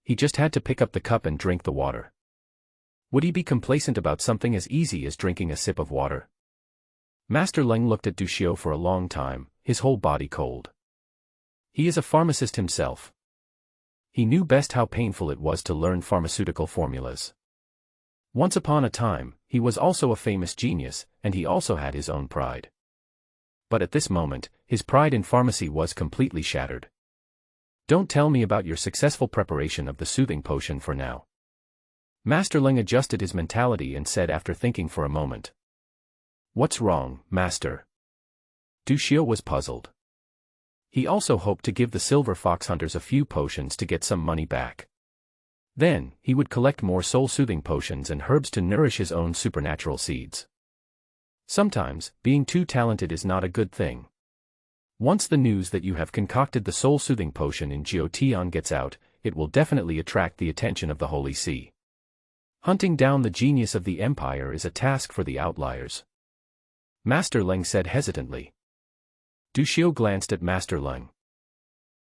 He just had to pick up the cup and drink the water. Would he be complacent about something as easy as drinking a sip of water? Master Leng looked at Du Xiu for a long time, his whole body cold. He is a pharmacist himself. He knew best how painful it was to learn pharmaceutical formulas. Once upon a time, he was also a famous genius, and he also had his own pride. But at this moment, his pride in pharmacy was completely shattered. Don't tell me about your successful preparation of the soothing potion for now. Master Leng adjusted his mentality and said after thinking for a moment. What's wrong, Master? Du Xiu was puzzled. He also hoped to give the silver fox hunters a few potions to get some money back. Then, he would collect more soul-soothing potions and herbs to nourish his own supernatural seeds. Sometimes, being too talented is not a good thing. Once the news that you have concocted the soul-soothing potion in Jiutian gets out, it will definitely attract the attention of the Holy See. Hunting down the genius of the Empire is a task for the outliers. Master Leng said hesitantly. Du Xiu glanced at Master Leng.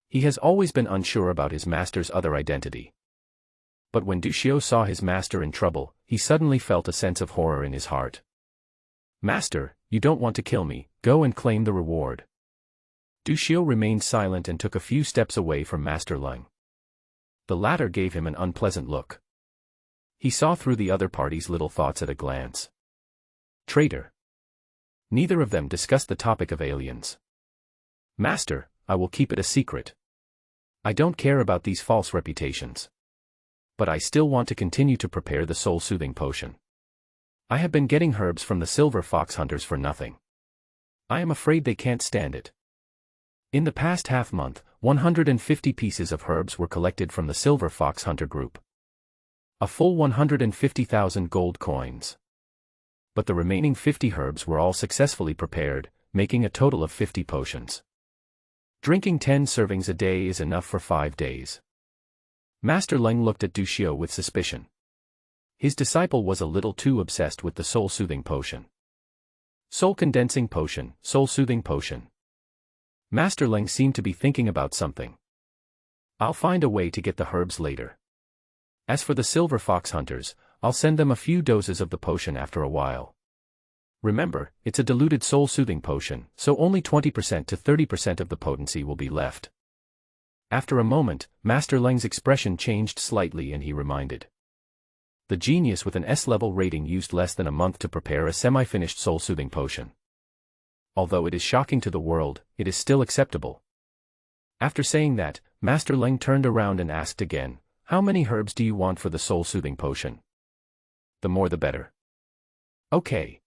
He has always been unsure about his master's other identity. But when Du Xiu saw his master in trouble, he suddenly felt a sense of horror in his heart. Master, you don't want to kill me, go and claim the reward. Du Xiu remained silent and took a few steps away from Master Leng. The latter gave him an unpleasant look. He saw through the other party's little thoughts at a glance. Traitor. Neither of them discussed the topic of aliens. Master, I will keep it a secret. I don't care about these false reputations. But I still want to continue to prepare the soul-soothing potion. I have been getting herbs from the silver fox hunters for nothing. I am afraid they can't stand it. In the past half-month, 150 pieces of herbs were collected from the silver fox hunter group. A full 150,000 gold coins. But the remaining 50 herbs were all successfully prepared, making a total of 50 potions. Drinking 10 servings a day is enough for 5 days. Master Leng looked at Du Xiu with suspicion. His disciple was a little too obsessed with the soul-soothing potion. Soul-condensing potion, soul-soothing potion. Master Leng seemed to be thinking about something. I'll find a way to get the herbs later. As for the silver fox hunters, I'll send them a few doses of the potion after a while. Remember, it's a diluted soul-soothing potion, so only 20% to 30% of the potency will be left. After a moment, Master Leng's expression changed slightly and he reminded. The genius with an S-level rating used less than a month to prepare a semi-finished soul-soothing potion. Although it is shocking to the world, it is still acceptable. After saying that, Master Leng turned around and asked again, how many herbs do you want for the soul-soothing potion? The more the better. Okay.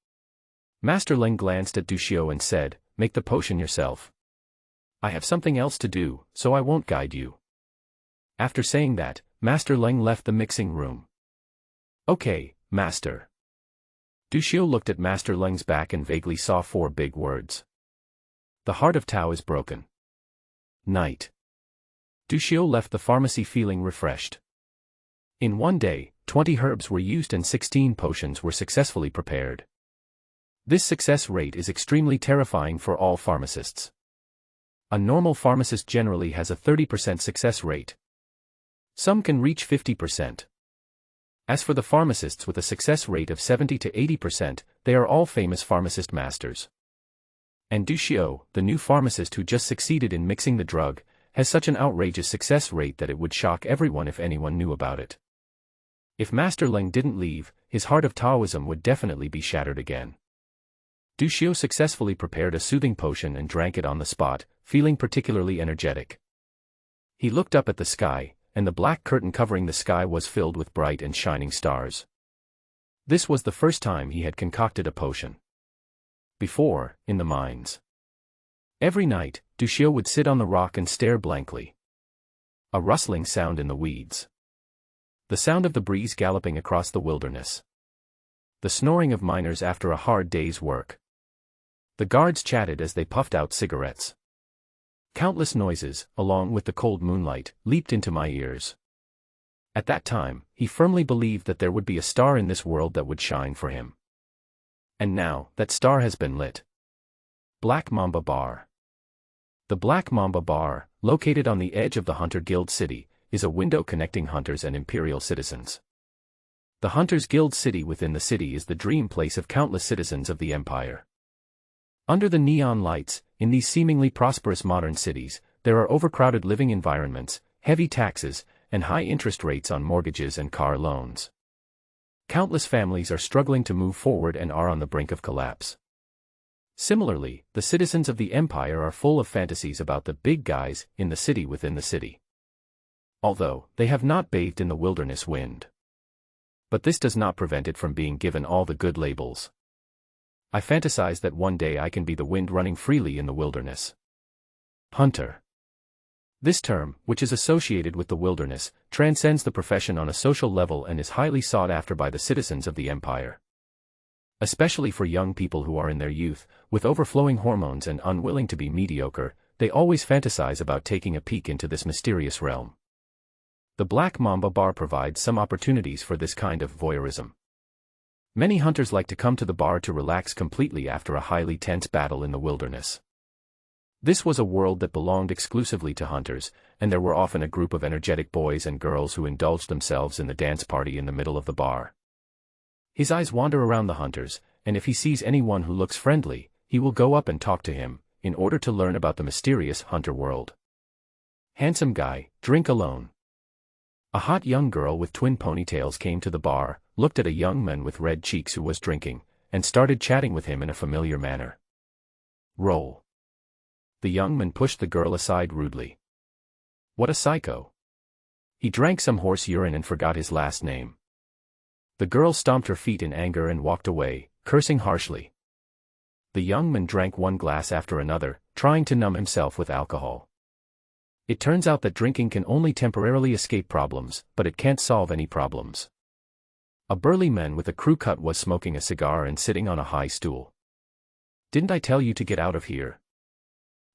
Master Leng glanced at Du Xiu and said, make the potion yourself. I have something else to do, so I won't guide you. After saying that, Master Leng left the mixing room. Okay, Master. Du Xiu looked at Master Leng's back and vaguely saw 4 big words. The heart of Tao is broken. Night. Du Xiu left the pharmacy feeling refreshed. In one day, 20 herbs were used and 16 potions were successfully prepared. This success rate is extremely terrifying for all pharmacists. A normal pharmacist generally has a 30% success rate. Some can reach 50%. As for the pharmacists with a success rate of 70 to 80%, they are all famous pharmacist masters. And Du Xiu, the new pharmacist who just succeeded in mixing the drug, has such an outrageous success rate that it would shock everyone if anyone knew about it. If Master Leng didn't leave, his heart of Taoism would definitely be shattered again. Du Xiu successfully prepared a soothing potion and drank it on the spot, feeling particularly energetic. He looked up at the sky, and the black curtain covering the sky was filled with bright and shining stars. This was the first time he had concocted a potion. Before, in the mines. Every night, Du Xiu would sit on the rock and stare blankly. A rustling sound in the weeds. The sound of the breeze galloping across the wilderness. The snoring of miners after a hard day's work. The guards chatted as they puffed out cigarettes. Countless noises, along with the cold moonlight, leaped into my ears. At that time, he firmly believed that there would be a star in this world that would shine for him. And now, that star has been lit. Black Mamba Bar. The Black Mamba Bar, located on the edge of the Hunter Guild City, is a window connecting hunters and imperial citizens. The Hunters Guild City within the city is the dream place of countless citizens of the Empire. Under the neon lights, in these seemingly prosperous modern cities, there are overcrowded living environments, heavy taxes, and high interest rates on mortgages and car loans. Countless families are struggling to move forward and are on the brink of collapse. Similarly, the citizens of the Empire are full of fantasies about the big guys in the city within the city. Although, they have not bathed in the wilderness wind. But this does not prevent it from being given all the good labels. I fantasize that one day I can be the wind running freely in the wilderness. Hunter. This term, which is associated with the wilderness, transcends the profession on a social level and is highly sought after by the citizens of the Empire. Especially for young people who are in their youth, with overflowing hormones and unwilling to be mediocre, they always fantasize about taking a peek into this mysterious realm. The Black Mamba Bar provides some opportunities for this kind of voyeurism. Many hunters like to come to the bar to relax completely after a highly tense battle in the wilderness. This was a world that belonged exclusively to hunters, and there were often a group of energetic boys and girls who indulged themselves in the dance party in the middle of the bar. His eyes wander around the hunters, and if he sees anyone who looks friendly, he will go up and talk to him, in order to learn about the mysterious hunter world. Handsome guy, drink alone. A hot young girl with twin ponytails came to the bar, looked at a young man with red cheeks who was drinking, and started chatting with him in a familiar manner. Roll. The young man pushed the girl aside rudely. What a psycho. He drank some horse urine and forgot his last name. The girl stomped her feet in anger and walked away, cursing harshly. The young man drank one glass after another, trying to numb himself with alcohol. It turns out that drinking can only temporarily escape problems, but it can't solve any problems. A burly man with a crew cut was smoking a cigar and sitting on a high stool. Didn't I tell you to get out of here?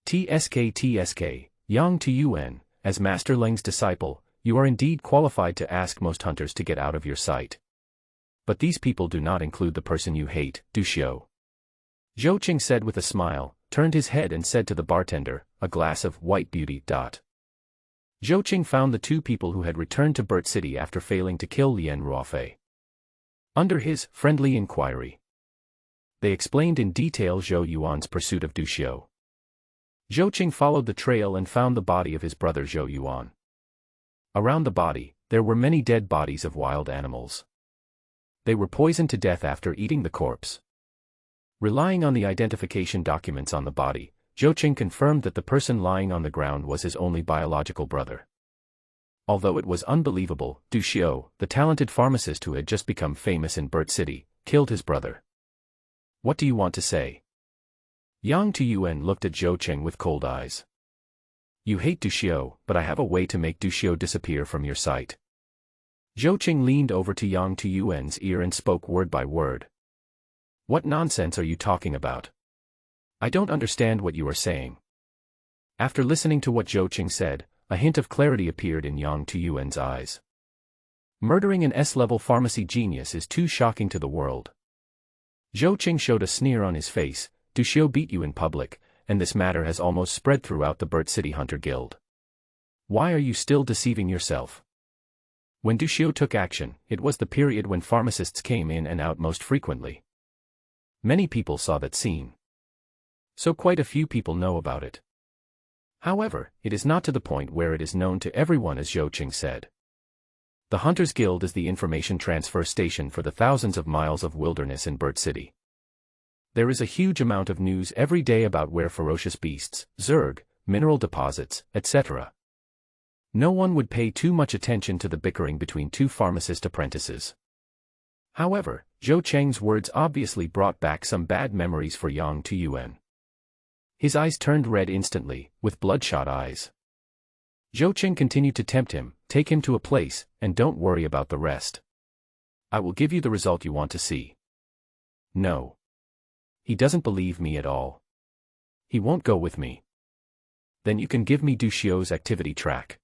TSK, Yang to UN, as Master Leng's disciple, you are indeed qualified to ask most hunters to get out of your sight. But these people do not include the person you hate, Duxiu. Zhou Qing said with a smile, turned his head and said to the bartender, a glass of white beauty. Zhou Qing found the two people who had returned to Burt City after failing to kill Lien Ruofei. Under his friendly inquiry, they explained in detail Zhou Yuan's pursuit of Duxiu. Zhou Qing followed the trail and found the body of his brother Zhou Yuan. Around the body, there were many dead bodies of wild animals. They were poisoned to death after eating the corpse. Relying on the identification documents on the body, Zhou Qing confirmed that the person lying on the ground was his only biological brother. Although it was unbelievable, Duxiu, the talented pharmacist who had just become famous in Burt City, killed his brother. What do you want to say? Yang Tuyuan looked at Zhou Qing with cold eyes. You hate Duxiu, but I have a way to make Duxiu disappear from your sight. Zhou Qing leaned over to Yang Tuyuan's ear and spoke word by word. What nonsense are you talking about? I don't understand what you are saying. After listening to what Zhou Qing said, a hint of clarity appeared in Yang Tuyuan's eyes. Murdering an S-level pharmacy genius is too shocking to the world. Zhou Qing showed a sneer on his face. Duxiu beat you in public, and this matter has almost spread throughout the Burt City Hunter Guild. Why are you still deceiving yourself? When Duxiu took action, it was the period when pharmacists came in and out most frequently. Many people saw that scene. So quite a few people know about it. However, it is not to the point where it is known to everyone, as Zhou Qing said. The Hunters Guild is the information transfer station for the thousands of miles of wilderness in Burt City. There is a huge amount of news every day about where ferocious beasts, zerg, mineral deposits, etc. No one would pay too much attention to the bickering between two pharmacist apprentices. However, Zhou Qing's words obviously brought back some bad memories for Yang Tuyuan. His eyes turned red instantly, with bloodshot eyes. Zhou Qing continued to tempt him, take him to a place, and don't worry about the rest. I will give you the result you want to see. No. He doesn't believe me at all. He won't go with me. Then you can give me Duxiu's activity track.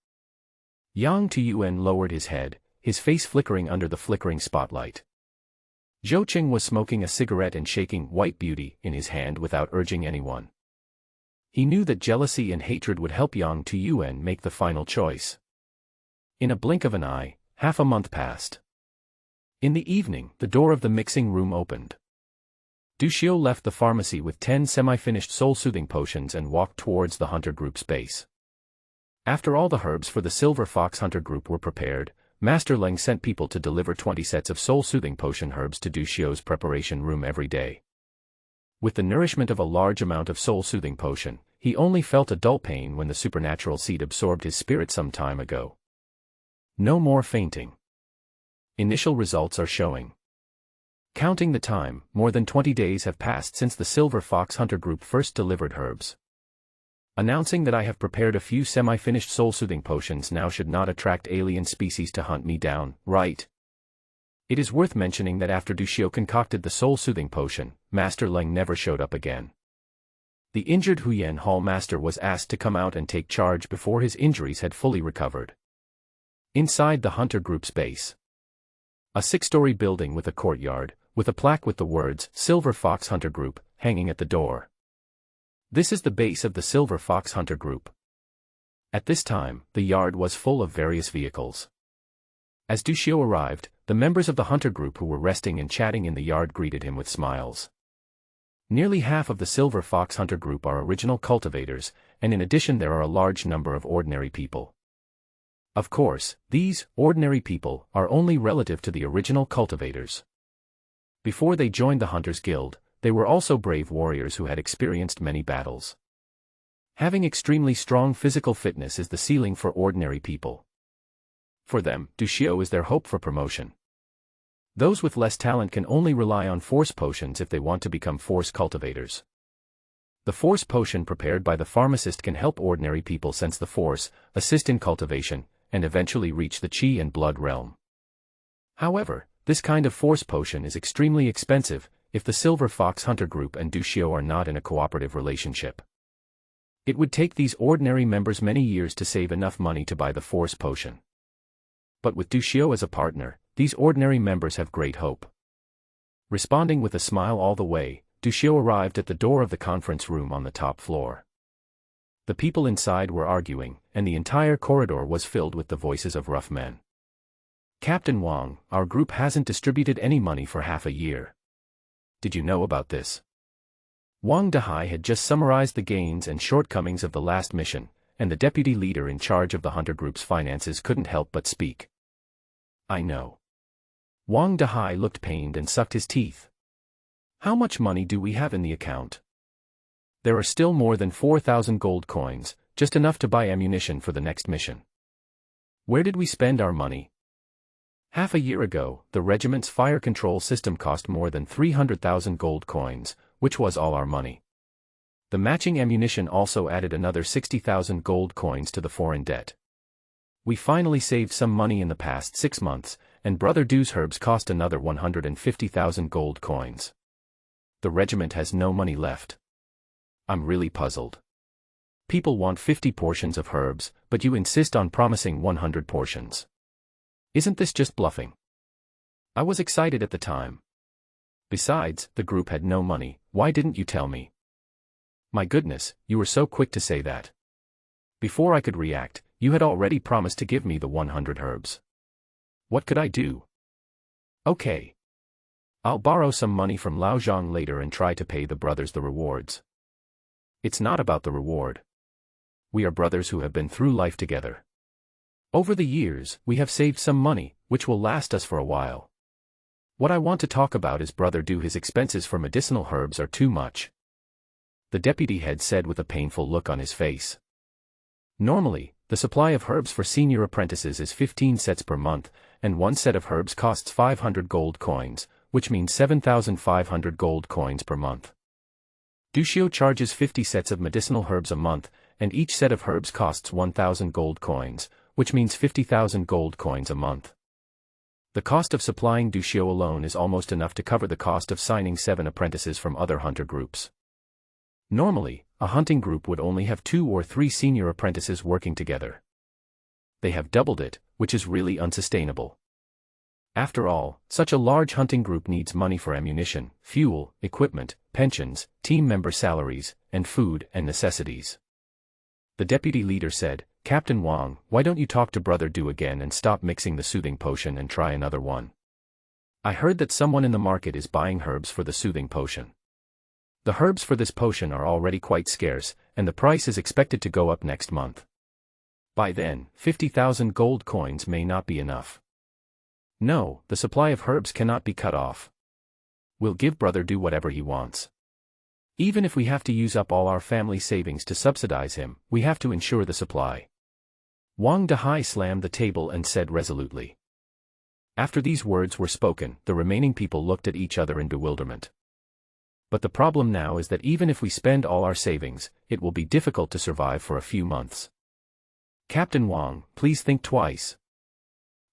Yang Tuyuan lowered his head, his face flickering under the flickering spotlight. Zhou Qing was smoking a cigarette and shaking White Beauty in his hand without urging anyone. He knew that jealousy and hatred would help Yang Tuyuan make the final choice. In a blink of an eye, half a month passed. In the evening, the door of the mixing room opened. Du Xiu left the pharmacy with 10 semi-finished soul-soothing potions and walked towards the hunter group's base. After all the herbs for the Silver Fox Hunter group were prepared, Master Leng sent people to deliver 20 sets of soul-soothing potion herbs to Du Xiu's preparation room every day. With the nourishment of a large amount of soul-soothing potion, he only felt a dull pain when the supernatural seed absorbed his spirit some time ago. No more fainting. Initial results are showing. Counting the time, more than 20 days have passed since the Silver Fox Hunter group first delivered herbs. Announcing that I have prepared a few semi-finished soul-soothing potions now should not attract alien species to hunt me down, right? It is worth mentioning that after Du Xiu concocted the soul-soothing potion, Master Leng never showed up again. The injured Huyan Hall Master was asked to come out and take charge before his injuries had fully recovered. Inside the hunter group's base. A 6-story building with a courtyard, with a plaque with the words, Silver Fox Hunter Group, hanging at the door. This is the base of the Silver Fox Hunter Group. At this time, the yard was full of various vehicles. As Du Xiu arrived, the members of the hunter group who were resting and chatting in the yard greeted him with smiles. Nearly half of the Silver Fox Hunter Group are original cultivators, and in addition there are a large number of ordinary people. Of course, these ordinary people are only relative to the original cultivators. Before they joined the Hunters Guild, they were also brave warriors who had experienced many battles. Having extremely strong physical fitness is the ceiling for ordinary people. For them, Du Xiu is their hope for promotion. Those with less talent can only rely on force potions if they want to become force cultivators. The force potion prepared by the pharmacist can help ordinary people sense the force, assist in cultivation, and eventually reach the Qi and blood realm. However, this kind of force potion is extremely expensive if the Silver Fox Hunter Group and Du Xiu are not in a cooperative relationship. It would take these ordinary members many years to save enough money to buy the force potion. But with Du Xiu as a partner, these ordinary members have great hope. Responding with a smile all the way, Du Xiu arrived at the door of the conference room on the top floor. The people inside were arguing, and the entire corridor was filled with the voices of rough men. Captain Wang, our group hasn't distributed any money for half a year. Did you know about this? Wang Dehai had just summarized the gains and shortcomings of the last mission, and the deputy leader in charge of the hunter group's finances couldn't help but speak. I know. Wang Dehai looked pained and sucked his teeth. How much money do we have in the account? There are still more than 4,000 gold coins, just enough to buy ammunition for the next mission. Where did we spend our money? Half a year ago, the regiment's fire control system cost more than 300,000 gold coins, which was all our money. The matching ammunition also added another 60,000 gold coins to the foreign debt. We finally saved some money in the past 6 months, and Brother Du's herbs cost another 150,000 gold coins. The regiment has no money left. I'm really puzzled. People want 50 portions of herbs, but you insist on promising 100 portions. Isn't this just bluffing? I was excited at the time. Besides, the group had no money. Why didn't you tell me? My goodness, you were so quick to say that. Before I could react, you had already promised to give me the 100 herbs. What could I do? Okay. I'll borrow some money from Lao Zhang later and try to pay the brothers the rewards. It's not about the reward. We are brothers who have been through life together. Over the years, we have saved some money, which will last us for a while. What I want to talk about is Brother Du. His expenses for medicinal herbs are too much. The deputy head said with a painful look on his face. Normally, the supply of herbs for senior apprentices is 15 sets per month, and one set of herbs costs 500 gold coins, which means 7,500 gold coins per month. Du Xiu charges 50 sets of medicinal herbs a month, and each set of herbs costs 1,000 gold coins, which means 50,000 gold coins a month. The cost of supplying Du Xiu alone is almost enough to cover the cost of signing 7 apprentices from other hunter groups. Normally, a hunting group would only have 2 or 3 senior apprentices working together. They have doubled it, which is really unsustainable. After all, such a large hunting group needs money for ammunition, fuel, equipment, pensions, team member salaries, and food and necessities. The deputy leader said, "Captain Wang, why don't you talk to Brother Du again and stop mixing the soothing potion and try another one? I heard that someone in the market is buying herbs for the soothing potion. The herbs for this potion are already quite scarce, and the price is expected to go up next month. By then, 50,000 gold coins may not be enough. No, the supply of herbs cannot be cut off. We'll give Brother Du whatever he wants. Even if we have to use up all our family savings to subsidize him, we have to ensure the supply." Wang Dahai slammed the table and said resolutely. After these words were spoken, the remaining people looked at each other in bewilderment. But the problem now is that even if we spend all our savings, it will be difficult to survive for a few months. Captain Wang, please think twice.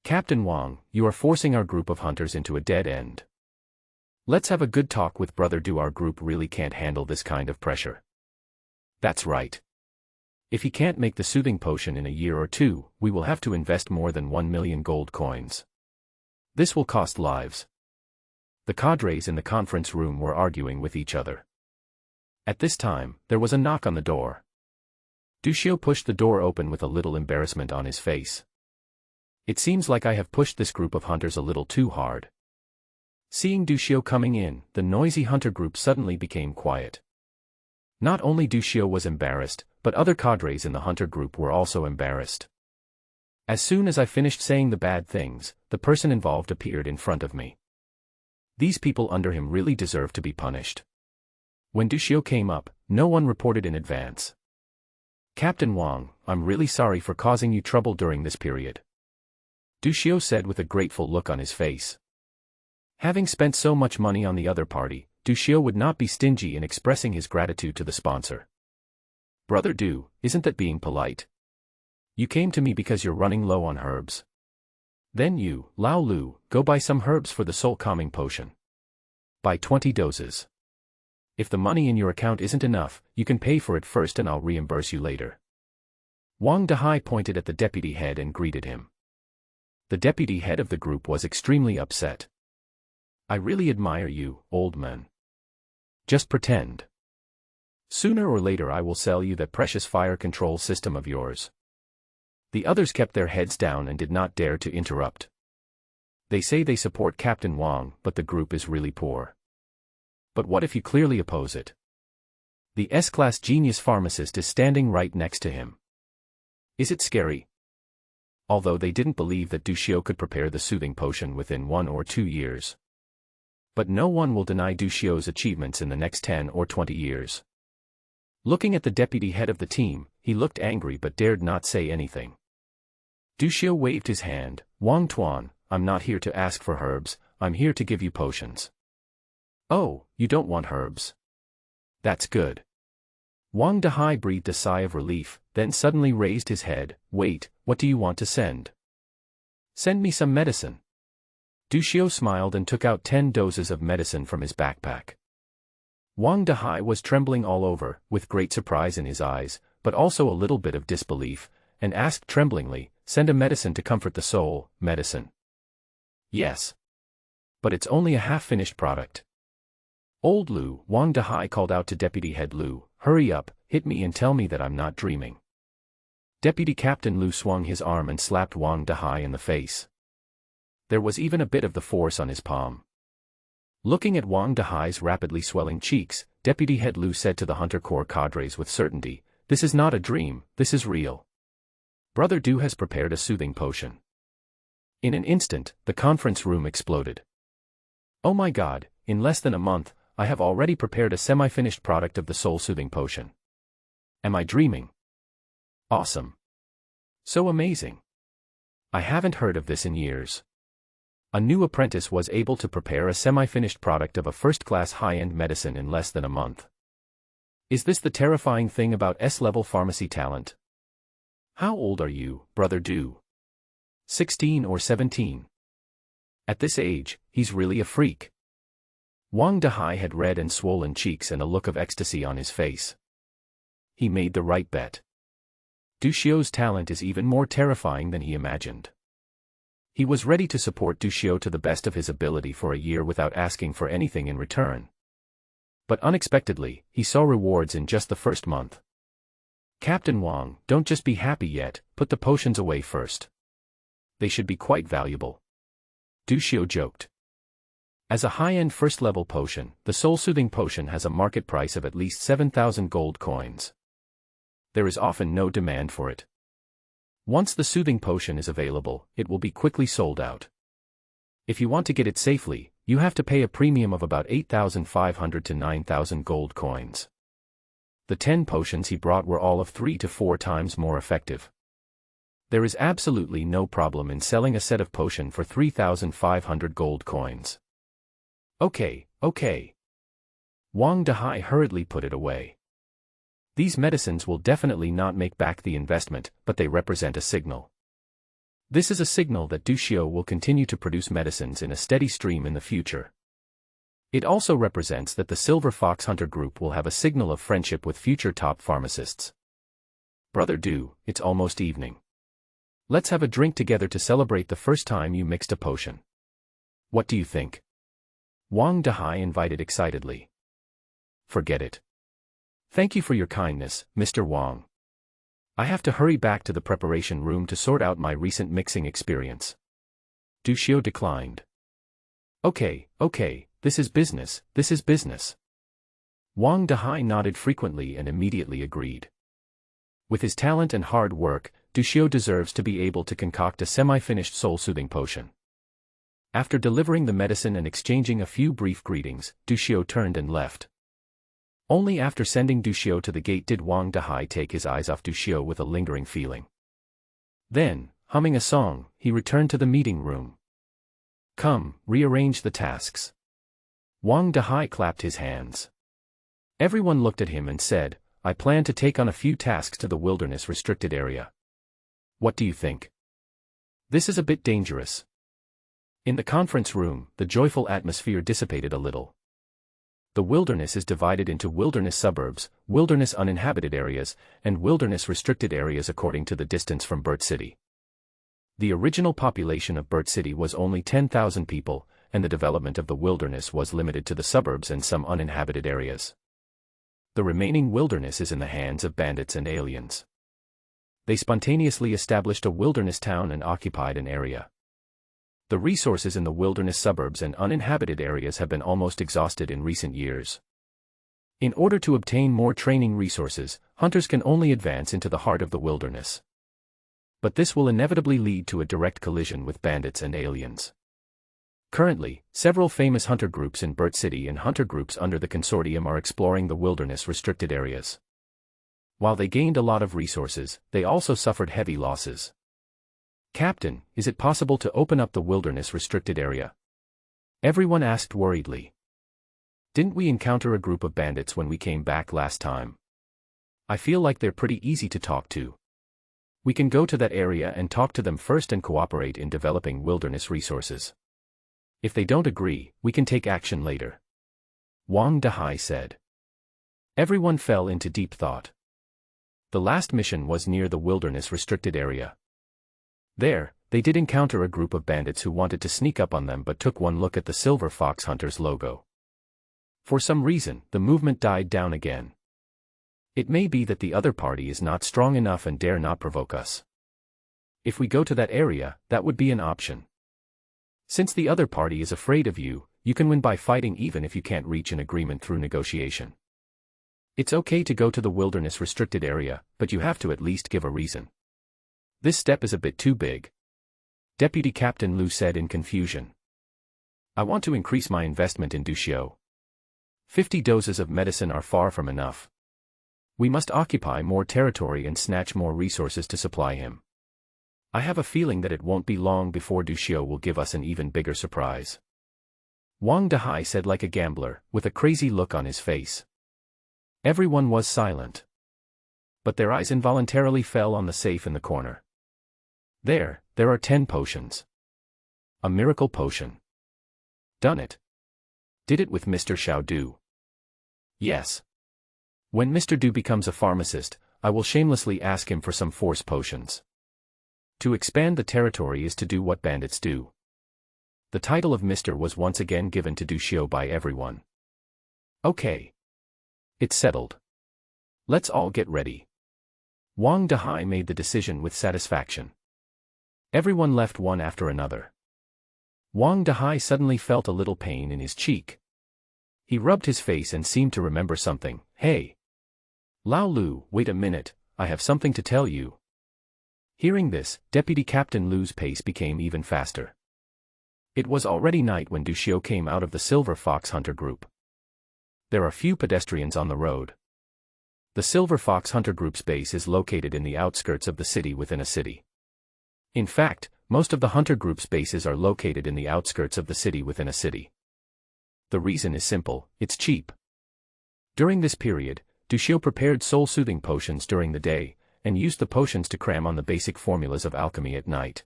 Captain Wang, you are forcing our group of hunters into a dead end. Let's have a good talk with Brother Du. Our group really can't handle this kind of pressure. That's right. If he can't make the soothing potion in a year or two, we will have to invest more than 1 million gold coins. This will cost lives. The cadres in the conference room were arguing with each other. At this time, there was a knock on the door. Du Xiu pushed the door open with a little embarrassment on his face. It seems like I have pushed this group of hunters a little too hard. Seeing Du Xiu coming in, the noisy hunter group suddenly became quiet. Not only Du Xiu was embarrassed, but other cadres in the hunter group were also embarrassed. As soon as I finished saying the bad things, the person involved appeared in front of me. These people under him really deserve to be punished. When Du Xiu came up, no one reported in advance. Captain Wang, I'm really sorry for causing you trouble during this period. Du Xiu said with a grateful look on his face. Having spent so much money on the other party, Du Xiu would not be stingy in expressing his gratitude to the sponsor. Brother Du, isn't that being polite? You came to me because you're running low on herbs. Then you, Lao Lu, go buy some herbs for the soul calming potion. Buy 20 doses. If the money in your account isn't enough, you can pay for it first and I'll reimburse you later. Wang Dahai pointed at the deputy head and greeted him. The deputy head of the group was extremely upset. I really admire you, old man. Just pretend. Sooner or later I will sell you that precious fire control system of yours. The others kept their heads down and did not dare to interrupt. They say they support Captain Wang, but the group is really poor. But what if you clearly oppose it? The S-class genius pharmacist is standing right next to him. Is it scary? Although they didn't believe that Du Xiu could prepare the soothing potion within 1 or 2 years. But no one will deny Du Xiu's achievements in the next 10 or 20 years. Looking at the deputy head of the team, he looked angry but dared not say anything. Du Xiu waved his hand. Wang Tuan, I'm not here to ask for herbs, I'm here to give you potions. Oh, you don't want herbs? That's good. Wang Dahai breathed a sigh of relief, then suddenly raised his head. Wait, what do you want to send? Send me some medicine. Du Xiu smiled and took out 10 doses of medicine from his backpack. Wang Dahai was trembling all over, with great surprise in his eyes, but also a little bit of disbelief, and asked tremblingly, send a medicine to comfort the soul, medicine. Yes. But it's only a half-finished product. Old Lu, Wang Dahai called out to Deputy Head Lu, hurry up, hit me and tell me that I'm not dreaming. Deputy Captain Lu swung his arm and slapped Wang Dahai in the face. There was even a bit of the force on his palm. Looking at Wang Dahai's rapidly swelling cheeks, Deputy Head Lu said to the Hunter Corps cadres with certainty, this is not a dream, this is real. Brother Du has prepared a soothing potion. In an instant, the conference room exploded. Oh my God, in less than a month, I have already prepared a semi-finished product of the soul-soothing potion. Am I dreaming? Awesome. So amazing. I haven't heard of this in years. A new apprentice was able to prepare a semi-finished product of a first-class high-end medicine in less than a month. Is this the terrifying thing about S-level pharmacy talent? How old are you, Brother Du? 16 or 17? At this age, he's really a freak. Wang Dahai had red and swollen cheeks and a look of ecstasy on his face. He made the right bet. Du Xiu's talent is even more terrifying than he imagined. He was ready to support Du Xiu to the best of his ability for a year without asking for anything in return. But unexpectedly, he saw rewards in just the first month. Captain Wang, don't just be happy yet, put the potions away first. They should be quite valuable. Du Xiu joked. As a high-end first-level potion, the soul-soothing potion has a market price of at least 7,000 gold coins. There is often no demand for it. Once the soothing potion is available, it will be quickly sold out. If you want to get it safely, you have to pay a premium of about 8,500 to 9,000 gold coins. The 10 potions he brought were all of 3 to 4 times more effective. There is absolutely no problem in selling a set of potion for 3,500 gold coins. Okay. Wang Dahai hurriedly put it away. These medicines will definitely not make back the investment, but they represent a signal. This is a signal that Du Xiu will continue to produce medicines in a steady stream in the future. It also represents that the Silver Fox Hunter Group will have a signal of friendship with future top pharmacists. Brother Du, it's almost evening. Let's have a drink together to celebrate the first time you mixed a potion. What do you think? Wang Dahai invited excitedly. Forget it. Thank you for your kindness, Mr. Wang. I have to hurry back to the preparation room to sort out my recent mixing experience. Du Xiu declined. Okay, this is business. Wang Dahai nodded frequently and immediately agreed. With his talent and hard work, Du Xiu deserves to be able to concoct a semi-finished soul-soothing potion. After delivering the medicine and exchanging a few brief greetings, Du Xiu turned and left. Only after sending Du Xiu to the gate did Wang Dahai take his eyes off Du Xiu with a lingering feeling. Then, humming a song, he returned to the meeting room. Come, rearrange the tasks. Wang Dahai clapped his hands. Everyone looked at him and said, I plan to take on a few tasks to the wilderness restricted area. What do you think? This is a bit dangerous. In the conference room, the joyful atmosphere dissipated a little. The wilderness is divided into wilderness suburbs, wilderness uninhabited areas, and wilderness restricted areas according to the distance from Burt City. The original population of Burt City was only 10,000 people, and the development of the wilderness was limited to the suburbs and some uninhabited areas. The remaining wilderness is in the hands of bandits and aliens. They spontaneously established a wilderness town and occupied an area. The resources in the wilderness suburbs and uninhabited areas have been almost exhausted in recent years. In order to obtain more training resources, hunters can only advance into the heart of the wilderness. But this will inevitably lead to a direct collision with bandits and aliens. Currently, several famous hunter groups in Burt City and hunter groups under the consortium are exploring the wilderness restricted areas. While they gained a lot of resources, they also suffered heavy losses. Captain, is it possible to open up the wilderness restricted area? Everyone asked worriedly. Didn't we encounter a group of bandits when we came back last time? I feel like they're pretty easy to talk to. We can go to that area and talk to them first and cooperate in developing wilderness resources. If they don't agree, we can take action later. Wang Dahai said. Everyone fell into deep thought. The last mission was near the wilderness restricted area. There, they did encounter a group of bandits who wanted to sneak up on them but took one look at the Silver Fox Hunters logo. For some reason, the movement died down again. It may be that the other party is not strong enough and dare not provoke us. If we go to that area, that would be an option. Since the other party is afraid of you, you can win by fighting even if you can't reach an agreement through negotiation. It's okay to go to the wilderness restricted area, but you have to at least give a reason. This step is a bit too big. Deputy Captain Lu said in confusion. I want to increase my investment in Du Xiu. 50 doses of medicine are far from enough. We must occupy more territory and snatch more resources to supply him. I have a feeling that it won't be long before Du Xiu will give us an even bigger surprise. Wang Dahai said like a gambler, with a crazy look on his face. Everyone was silent. But their eyes involuntarily fell on the safe in the corner. There are 10 potions. A miracle potion. Done it. Did it with Mr. Xiao Du. Yes. When Mr. Du becomes a pharmacist, I will shamelessly ask him for some force potions. To expand the territory is to do what bandits do. The title of Mr. was once again given to Du Xiu by everyone. Okay. It's settled. Let's all get ready. Wang Dehai made the decision with satisfaction. Everyone left one after another. Wang Dehai suddenly felt a little pain in his cheek. He rubbed his face and seemed to remember something. Hey! Lao Lu, wait a minute, I have something to tell you. Hearing this, Deputy Captain Lu's pace became even faster. It was already night when Du Xiu came out of the Silver Fox Hunter group. There are few pedestrians on the road. The Silver Fox Hunter group's base is located in the outskirts of the city within a city. In fact, most of the Hunter group's bases are located in the outskirts of the city within a city. The reason is simple, it's cheap. During this period, Du Xiu prepared soul-soothing potions during the day, and used the potions to cram on the basic formulas of alchemy at night.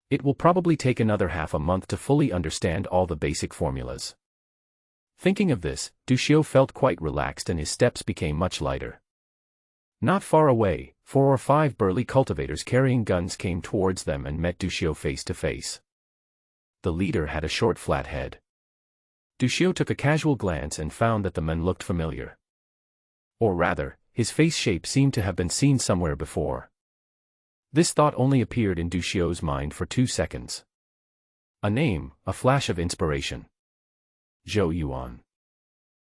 It will probably take another half a month to fully understand all the basic formulas. Thinking of this, Du Xiu felt quite relaxed and his steps became much lighter. Not far away, 4 or 5 burly cultivators carrying guns came towards them and met Du Xiu face to face. The leader had a short flat head. Du Xiu took a casual glance and found that the men looked familiar. Or rather, his face shape seemed to have been seen somewhere before. This thought only appeared in Du Xiu's mind for 2 seconds. A name, a flash of inspiration. Zhou Yuan.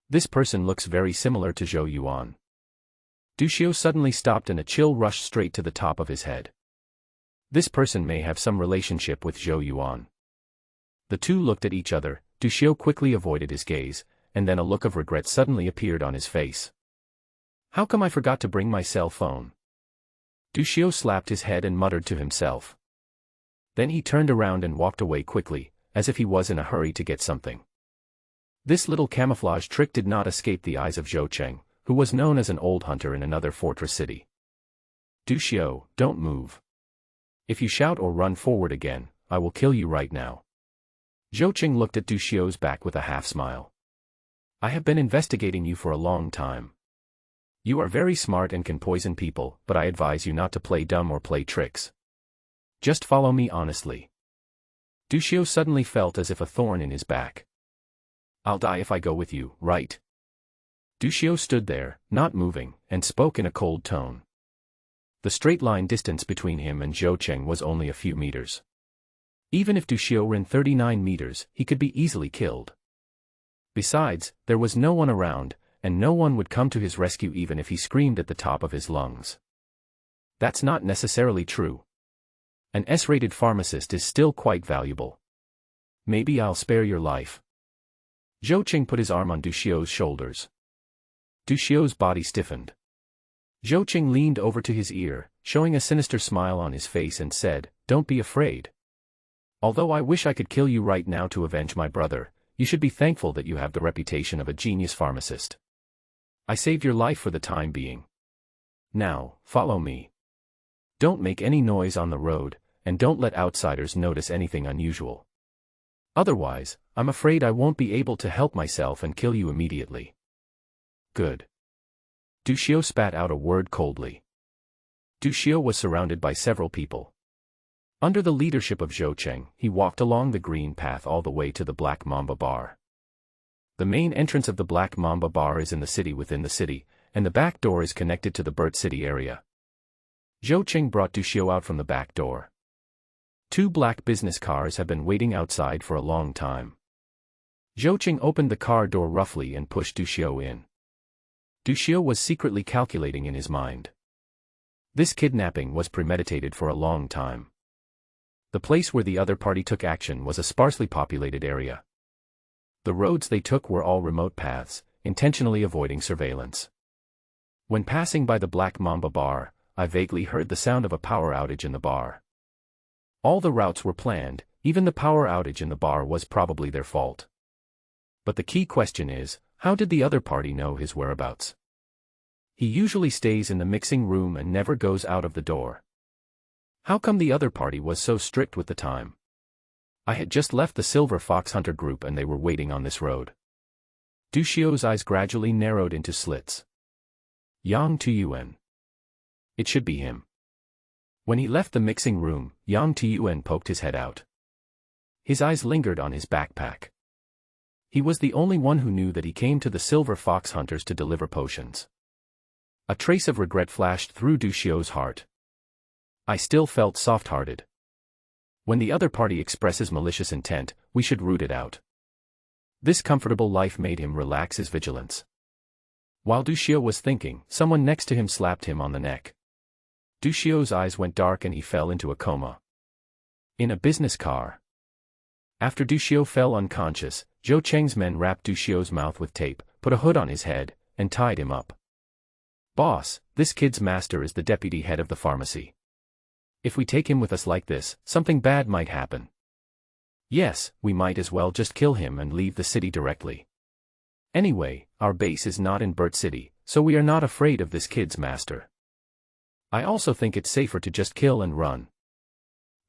This person looks very similar to Zhou Yuan. Du Xiu suddenly stopped and a chill rushed straight to the top of his head. This person may have some relationship with Zhou Yuan. The two looked at each other. Du Xiu quickly avoided his gaze, and then a look of regret suddenly appeared on his face. How come I forgot to bring my cell phone? Du Xiu slapped his head and muttered to himself. Then he turned around and walked away quickly, as if he was in a hurry to get something. This little camouflage trick did not escape the eyes of Zhou Cheng, who was known as an old hunter in another fortress city. Du Xiu, don't move. If you shout or run forward again, I will kill you right now. Zhou Cheng looked at Du Xiu's back with a half-smile. I have been investigating you for a long time. You are very smart and can poison people, but I advise you not to play dumb or play tricks. Just follow me honestly. Du Xiu suddenly felt as if a thorn in his back. I'll die if I go with you, right? Du Xiu stood there, not moving, and spoke in a cold tone. The straight line distance between him and Zhou Cheng was only a few meters. Even if Du Xiu ran 39 meters, he could be easily killed. Besides, there was no one around, and no one would come to his rescue even if he screamed at the top of his lungs. That's not necessarily true. An S-rated pharmacist is still quite valuable. Maybe I'll spare your life. Zhou Cheng put his arm on Du Xiu's shoulders. Du Xiu's body stiffened. Zhou Cheng leaned over to his ear, showing a sinister smile on his face and said, "Don't be afraid. Although I wish I could kill you right now to avenge my brother, you should be thankful that you have the reputation of a genius pharmacist. I saved your life for the time being. Now, follow me. Don't make any noise on the road, and don't let outsiders notice anything unusual. Otherwise, I'm afraid I won't be able to help myself and kill you immediately." Good. Du Xiu spat out a word coldly. Du Xiu was surrounded by several people. Under the leadership of Zhou Cheng, he walked along the green path all the way to the Black Mamba Bar. The main entrance of the Black Mamba Bar is in the city within the city, and the back door is connected to the Burt City area. Zhou Cheng brought Du Xiu out from the back door. 2 black business cars have been waiting outside for a long time. Zhou Cheng opened the car door roughly and pushed Du Xiu in. Du Xiu was secretly calculating in his mind. This kidnapping was premeditated for a long time. The place where the other party took action was a sparsely populated area. The roads they took were all remote paths, intentionally avoiding surveillance. When passing by the Black Mamba Bar, I vaguely heard the sound of a power outage in the bar. All the routes were planned, even the power outage in the bar was probably their fault. But the key question is, how did the other party know his whereabouts? He usually stays in the mixing room and never goes out of the door. How come the other party was so strict with the time? I had just left the Silver Fox Hunter group and they were waiting on this road. Du Xiu's eyes gradually narrowed into slits. Yang Tuyuan. It should be him. When he left the mixing room, Yang Tuen poked his head out. His eyes lingered on his backpack. He was the only one who knew that he came to the Silver Fox Hunters to deliver potions. A trace of regret flashed through Du Xiu's heart. I still felt soft-hearted. When the other party expresses malicious intent, we should root it out. This comfortable life made him relax his vigilance. While Du Xiu was thinking, someone next to him slapped him on the neck. Du Xiu's eyes went dark and he fell into a coma. In a business car. After Du Xiu fell unconscious, Zhou Cheng's men wrapped Du Xiu's mouth with tape, put a hood on his head, and tied him up. Boss, this kid's master is the deputy head of the pharmacy. If we take him with us like this, something bad might happen. Yes, we might as well just kill him and leave the city directly. Anyway, our base is not in Burt City, so we are not afraid of this kid's master. I also think it's safer to just kill and run.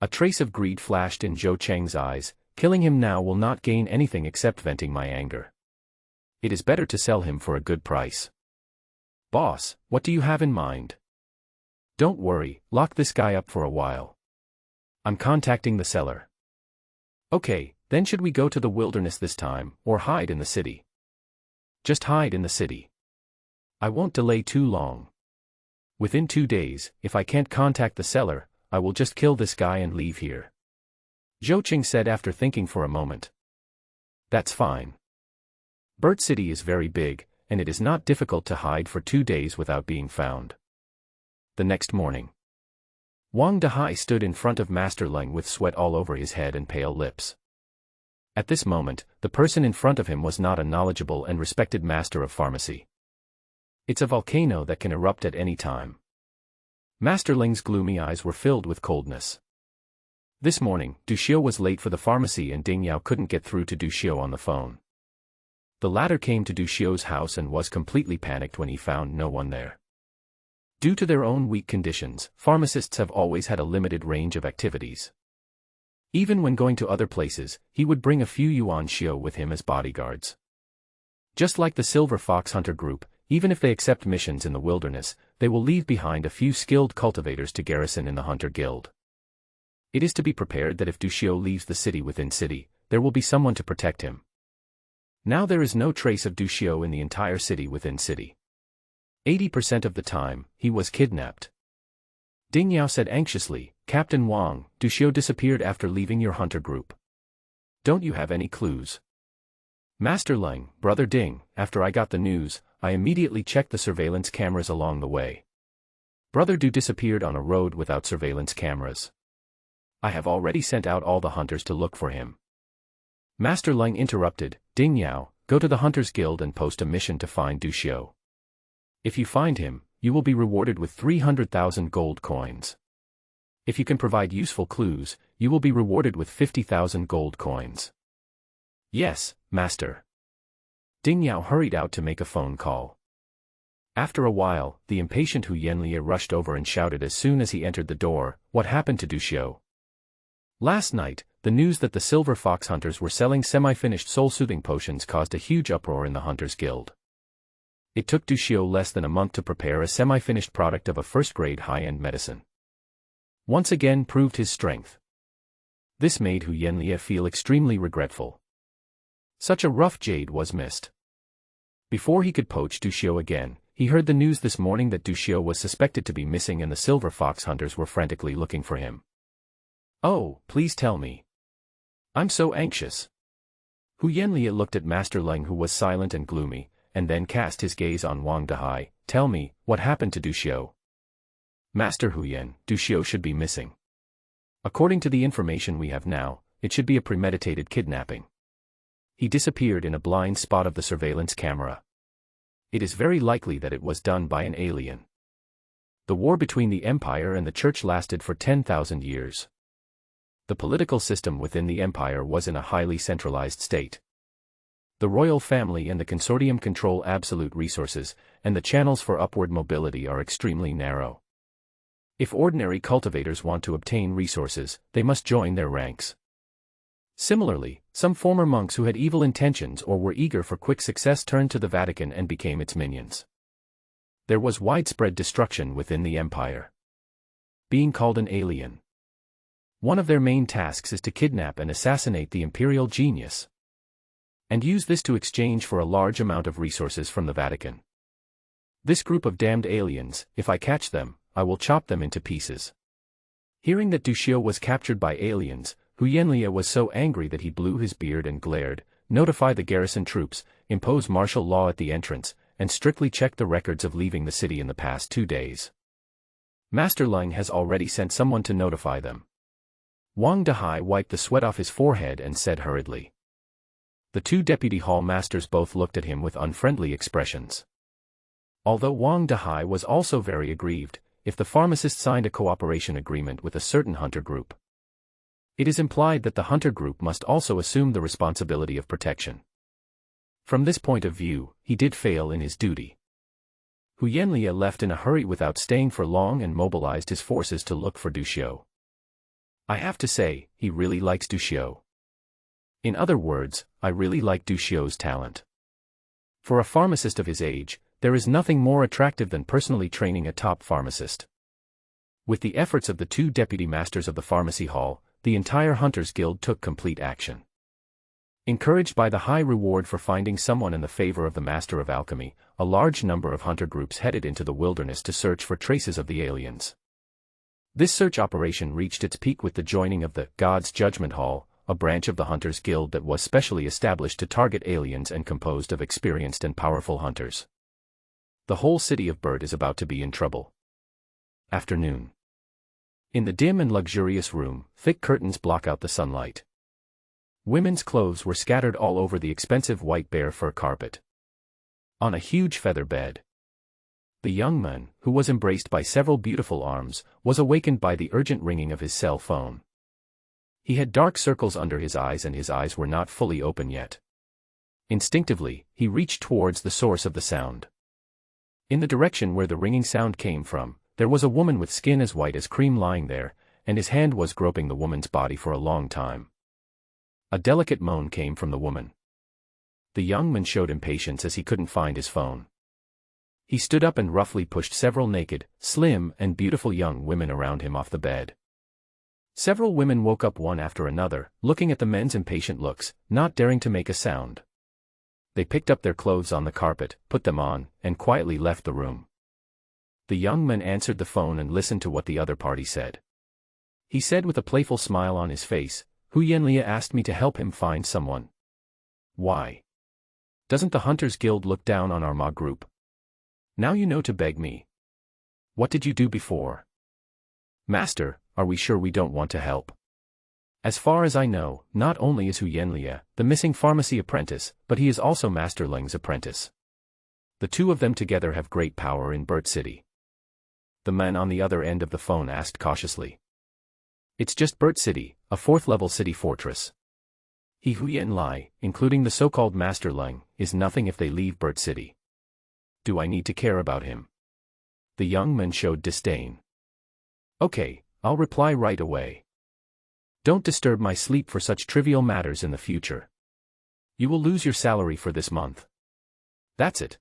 A trace of greed flashed in Zhou Cheng's eyes. Killing him now will not gain anything except venting my anger. It is better to sell him for a good price. Boss, what do you have in mind? Don't worry, lock this guy up for a while. I'm contacting the seller. Okay, then should we go to the wilderness this time, or hide in the city? Just hide in the city. I won't delay too long. Within 2 days, if I can't contact the seller, I will just kill this guy and leave here. Zhou Cheng said after thinking for a moment. That's fine. Burt City is very big, and it is not difficult to hide for 2 days without being found. The next morning, Wang Dehai stood in front of Master Leng with sweat all over his head and pale lips. At this moment, the person in front of him was not a knowledgeable and respected master of pharmacy. It's a volcano that can erupt at any time. Master Leng's gloomy eyes were filled with coldness. This morning, Du Xiu was late for the pharmacy and Ding Yao couldn't get through to Du Xiu on the phone. The latter came to Du Xiu's house and was completely panicked when he found no one there. Due to their own weak conditions, pharmacists have always had a limited range of activities. Even when going to other places, he would bring a few Yuan Xiu with him as bodyguards. Just like the Silver Fox Hunter group, even if they accept missions in the wilderness, they will leave behind a few skilled cultivators to garrison in the Hunter Guild. It is to be prepared that if Du Xiu leaves the city within city, there will be someone to protect him. Now there is no trace of Du Xiu in the entire city within city. 80% of the time, he was kidnapped. Ding Yao said anxiously, Captain Wang, Du Xiu disappeared after leaving your hunter group. Don't you have any clues? Master Leng, Brother Ding, after I got the news, I immediately checked the surveillance cameras along the way. Brother Du disappeared on a road without surveillance cameras. I have already sent out all the hunters to look for him. Master Leng interrupted, Ding Yao, go to the Hunters Guild and post a mission to find Du Xiu. If you find him, you will be rewarded with 300,000 gold coins. If you can provide useful clues, you will be rewarded with 50,000 gold coins. Yes, Master. Ding Yao hurried out to make a phone call. After a while, the impatient Hu Yanlie rushed over and shouted as soon as he entered the door, what happened to Du Xiu? Last night, the news that the Silver Fox Hunters were selling semi-finished soul-soothing potions caused a huge uproar in the Hunters Guild. It took Du Xiu less than a month to prepare a semi-finished product of a first-grade high-end medicine. Once again proved his strength. This made Hu Yanlie feel extremely regretful. Such a rough jade was missed. Before he could poach Du Xiu again, he heard the news this morning that Du Xiu was suspected to be missing and the Silver Fox Hunters were frantically looking for him. Oh, please tell me. I'm so anxious. Hu Yanlie looked at Master Leng who was silent and gloomy, and then cast his gaze on Wang Dehai. Tell me, what happened to Du Xiu? Master Hu Yan, Du Xiu should be missing. According to the information we have now, it should be a premeditated kidnapping. He disappeared in a blind spot of the surveillance camera. It is very likely that it was done by an alien. The war between the Empire and the Church lasted for 10,000 years. The political system within the Empire was in a highly centralized state. The royal family and the consortium control absolute resources, and the channels for upward mobility are extremely narrow. If ordinary cultivators want to obtain resources, they must join their ranks. Similarly, some former monks who had evil intentions or were eager for quick success turned to the Vatican and became its minions. There was widespread destruction within the empire. being called an alien. One of their main tasks is to kidnap and assassinate the imperial genius, and use this to exchange for a large amount of resources from the Vatican. This group of damned aliens, if I catch them, I will chop them into pieces. Hearing that Dushio was captured by aliens, Huyenlia was so angry that he blew his beard and glared, notify the garrison troops, impose martial law at the entrance, and strictly check the records of leaving the city in the past 2 days. Master Leng has already sent someone to notify them. Wang Dehai wiped the sweat off his forehead and said hurriedly. The 2 deputy hall masters both looked at him with unfriendly expressions. Although Wang Dehai was also very aggrieved, if the pharmacist signed a cooperation agreement with a certain hunter group, it is implied that the hunter group must also assume the responsibility of protection. From this point of view, he did fail in his duty. Huyenlia left in a hurry without staying for long and mobilized his forces to look for Dushio. I have to say, he really likes Dushio. In other words, I really like Dushio's talent. For a pharmacist of his age, there is nothing more attractive than personally training a top pharmacist. With the efforts of the 2 deputy masters of the pharmacy hall, the entire Hunters Guild took complete action. Encouraged by the high reward for finding someone in the favor of the Master of Alchemy, a large number of hunter groups headed into the wilderness to search for traces of the aliens. This search operation reached its peak with the joining of the God's Judgment Hall, a branch of the Hunters Guild that was specially established to target aliens and composed of experienced and powerful hunters. The whole city of Burt is about to be in trouble. Afternoon. In the dim and luxurious room, thick curtains block out the sunlight. Women's clothes were scattered all over the expensive white bear fur carpet. On a huge feather bed, the young man, who was embraced by several beautiful arms, was awakened by the urgent ringing of his cell phone. He had dark circles under his eyes and his eyes were not fully open yet. Instinctively, he reached towards the source of the sound. In the direction where the ringing sound came from, there was a woman with skin as white as cream lying there, and his hand was groping the woman's body for a long time. A delicate moan came from the woman. The young man showed impatience as he couldn't find his phone. He stood up and roughly pushed several naked, slim, and beautiful young women around him off the bed. Several women woke up one after another, looking at the men's impatient looks, not daring to make a sound. They picked up their clothes on the carpet, put them on, and quietly left the room. The young man answered the phone and listened to what the other party said. He said with a playful smile on his face, Huyenlia asked me to help him find someone. Why? Doesn't the Hunters Guild look down on our Ma group? Now you know to beg me. What did you do before? Master, are we sure we don't want to help? As far as I know, not only is Huyenlia the missing pharmacy apprentice, but he is also Master Leng's apprentice. The 2 of them together have great power in Burt City. The man on the other end of the phone asked cautiously. It's just Burt City, a 4th-level city fortress. He Huyenlia, including the so-called Master Leng, is nothing if they leave Burt City. Do I need to care about him? The young man showed disdain. Okay, I'll reply right away. Don't disturb my sleep for such trivial matters in the future. You will lose your salary for this month. That's it.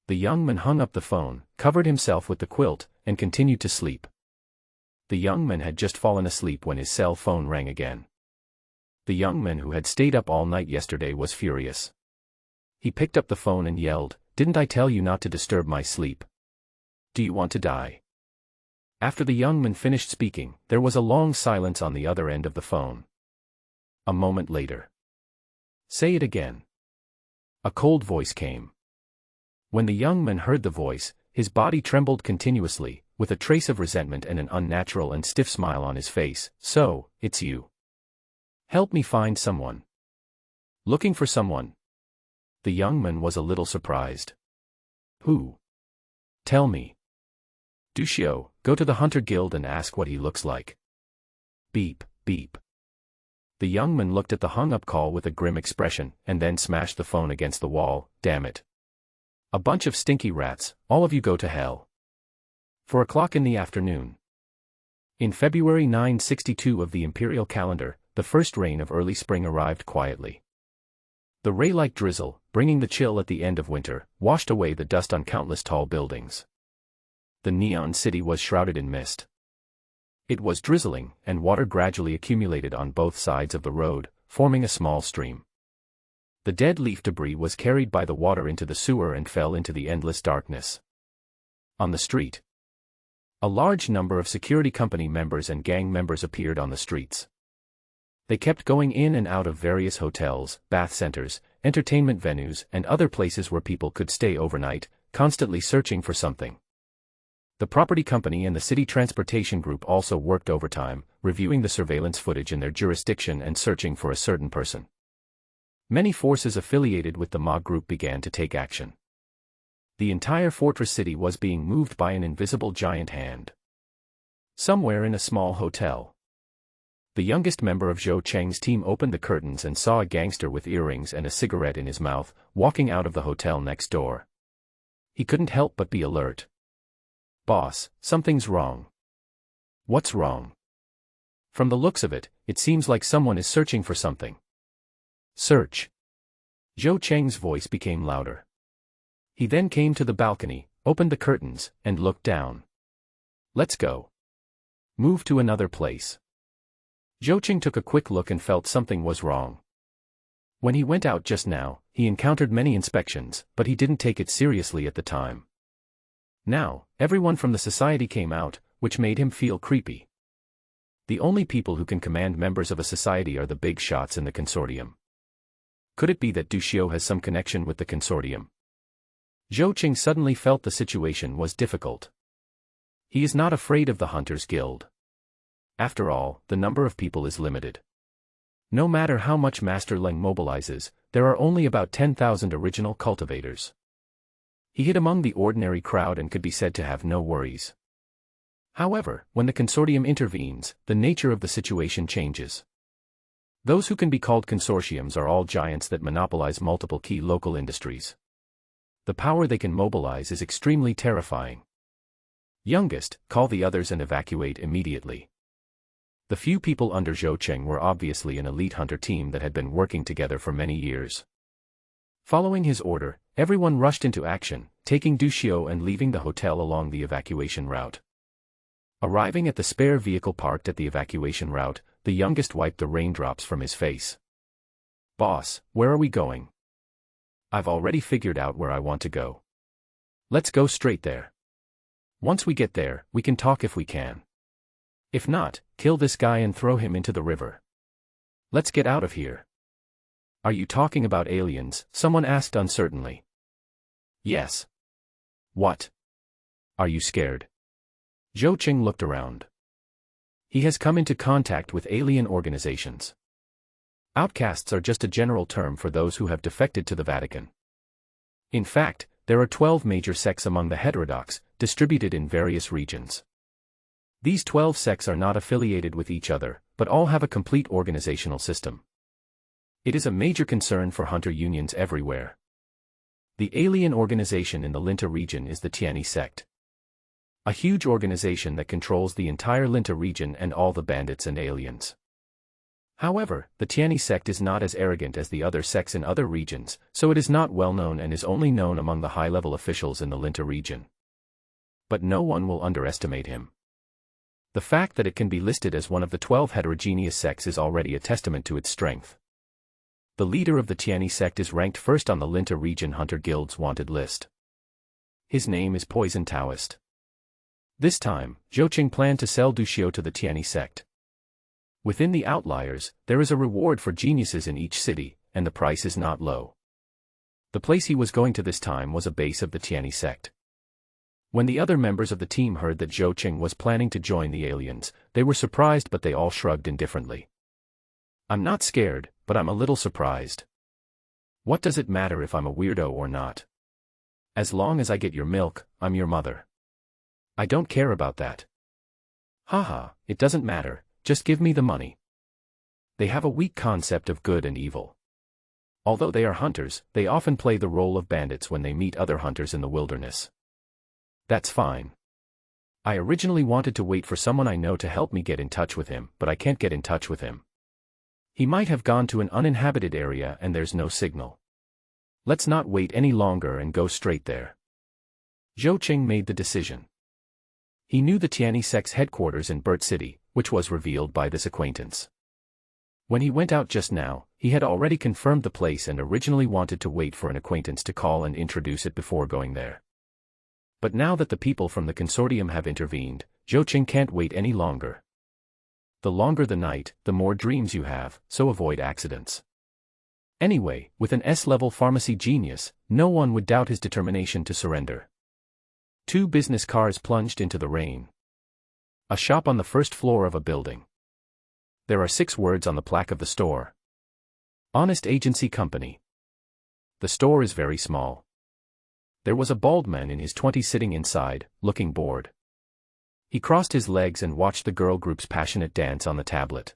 The young man hung up the phone, covered himself with the quilt, and continued to sleep. The young man had just fallen asleep when his cell phone rang again. The young man who had stayed up all night yesterday was furious. He picked up the phone and yelled, "Didn't I tell you not to disturb my sleep? Do you want to die?" After the young man finished speaking, there was a long silence on the other end of the phone. A moment later. Say it again. A cold voice came. When the young man heard the voice, his body trembled continuously, with a trace of resentment and an unnatural and stiff smile on his face. So, it's you. Help me find someone. Looking for someone. The young man was a little surprised. Who? Tell me. Dushio, go to the Hunter Guild and ask what he looks like. Beep, beep. The young man looked at the hung-up call with a grim expression, and then smashed the phone against the wall. Damn it. A bunch of stinky rats, all of you go to hell. 4 o'clock in the afternoon. In February 962 of the imperial calendar, the first rain of early spring arrived quietly. The ray-like drizzle, bringing the chill at the end of winter, washed away the dust on countless tall buildings. The neon city was shrouded in mist. It was drizzling, and water gradually accumulated on both sides of the road, forming a small stream. The dead leaf debris was carried by the water into the sewer and fell into the endless darkness. On the street, a large number of security company members and gang members appeared on the streets. They kept going in and out of various hotels, bath centers, entertainment venues, and other places where people could stay overnight, constantly searching for something. The property company and the city transportation group also worked overtime, reviewing the surveillance footage in their jurisdiction and searching for a certain person. Many forces affiliated with the Ma group began to take action. The entire fortress city was being moved by an invisible giant hand. Somewhere in a small hotel, the youngest member of Zhou Cheng's team opened the curtains and saw a gangster with earrings and a cigarette in his mouth, walking out of the hotel next door. He couldn't help but be alert. "Boss, something's wrong." "What's wrong?" "From the looks of it, it seems like someone is searching for something." "Search." Zhou Cheng's voice became louder. He then came to the balcony, opened the curtains, and looked down. "Let's go. Move to another place." Zhou Cheng took a quick look and felt something was wrong. When he went out just now, he encountered many inspections, but he didn't take it seriously at the time. Now, everyone from the society came out, which made him feel creepy. The only people who can command members of a society are the big shots in the consortium. Could it be that Du Xiu has some connection with the consortium? Zhou Cheng suddenly felt the situation was difficult. He is not afraid of the Hunters Guild. After all, the number of people is limited. No matter how much Master Leng mobilizes, there are only about 10,000 original cultivators. He hid among the ordinary crowd and could be said to have no worries. However, when the consortium intervenes, the nature of the situation changes. Those who can be called consortiums are all giants that monopolize multiple key local industries. The power they can mobilize is extremely terrifying. Youngest, call the others and evacuate immediately. The few people under Zhou Cheng were obviously an elite hunter team that had been working together for many years. Following his order, everyone rushed into action, taking Du Xiu and leaving the hotel along the evacuation route. Arriving at the spare vehicle parked at the evacuation route, the youngest wiped the raindrops from his face. "Boss, where are we going?" "I've already figured out where I want to go. Let's go straight there. Once we get there, we can talk if we can. If not, kill this guy and throw him into the river. Let's get out of here." "Are you talking about aliens?" someone asked uncertainly. "Yes." "What? Are you scared?" Zhou Cheng looked around. He has come into contact with alien organizations. Outcasts are just a general term for those who have defected to the Vatican. In fact, there are 12 major sects among the heterodox, distributed in various regions. These 12 sects are not affiliated with each other, but all have a complete organizational system. It is a major concern for hunter unions everywhere. The alien organization in the Linta region is the Tianyi sect. A huge organization that controls the entire Linta region and all the bandits and aliens. However, the Tianyi sect is not as arrogant as the other sects in other regions, so it is not well known and is only known among the high-level officials in the Linta region. But no one will underestimate him. The fact that it can be listed as one of the 12 heterogeneous sects is already a testament to its strength. The leader of the Tianyi sect is ranked first on the Linta region Hunter Guild's wanted list. His name is Poison Taoist. This time, Zhou Cheng planned to sell Du Xiu to the Tianyi sect. Within the outliers, there is a reward for geniuses in each city, and the price is not low. The place he was going to this time was a base of the Tianyi sect. When the other members of the team heard that Zhou Cheng was planning to join the aliens, they were surprised, but they all shrugged indifferently. "I'm not scared, but I'm a little surprised. What does it matter if I'm a weirdo or not? As long as I get your milk, I'm your mother. I don't care about that." "Haha, it doesn't matter, just give me the money." They have a weak concept of good and evil. Although they are hunters, they often play the role of bandits when they meet other hunters in the wilderness. "That's fine. I originally wanted to wait for someone I know to help me get in touch with him, but I can't get in touch with him. He might have gone to an uninhabited area and there's no signal. Let's not wait any longer and go straight there." Zhou Cheng made the decision. He knew the Tianyi sect's headquarters in Burt City, which was revealed by this acquaintance. When he went out just now, he had already confirmed the place and originally wanted to wait for an acquaintance to call and introduce it before going there. But now that the people from the consortium have intervened, Zhou Qing can't wait any longer. The longer the night, the more dreams you have, so avoid accidents. Anyway, with an S-level pharmacy genius, no one would doubt his determination to surrender. 2 business cars plunged into the rain. A shop on the first floor of a building. There are 6 words on the plaque of the store. Honest Agency Company. The store is very small. There was a bald man in his 20s sitting inside, looking bored. He crossed his legs and watched the girl group's passionate dance on the tablet.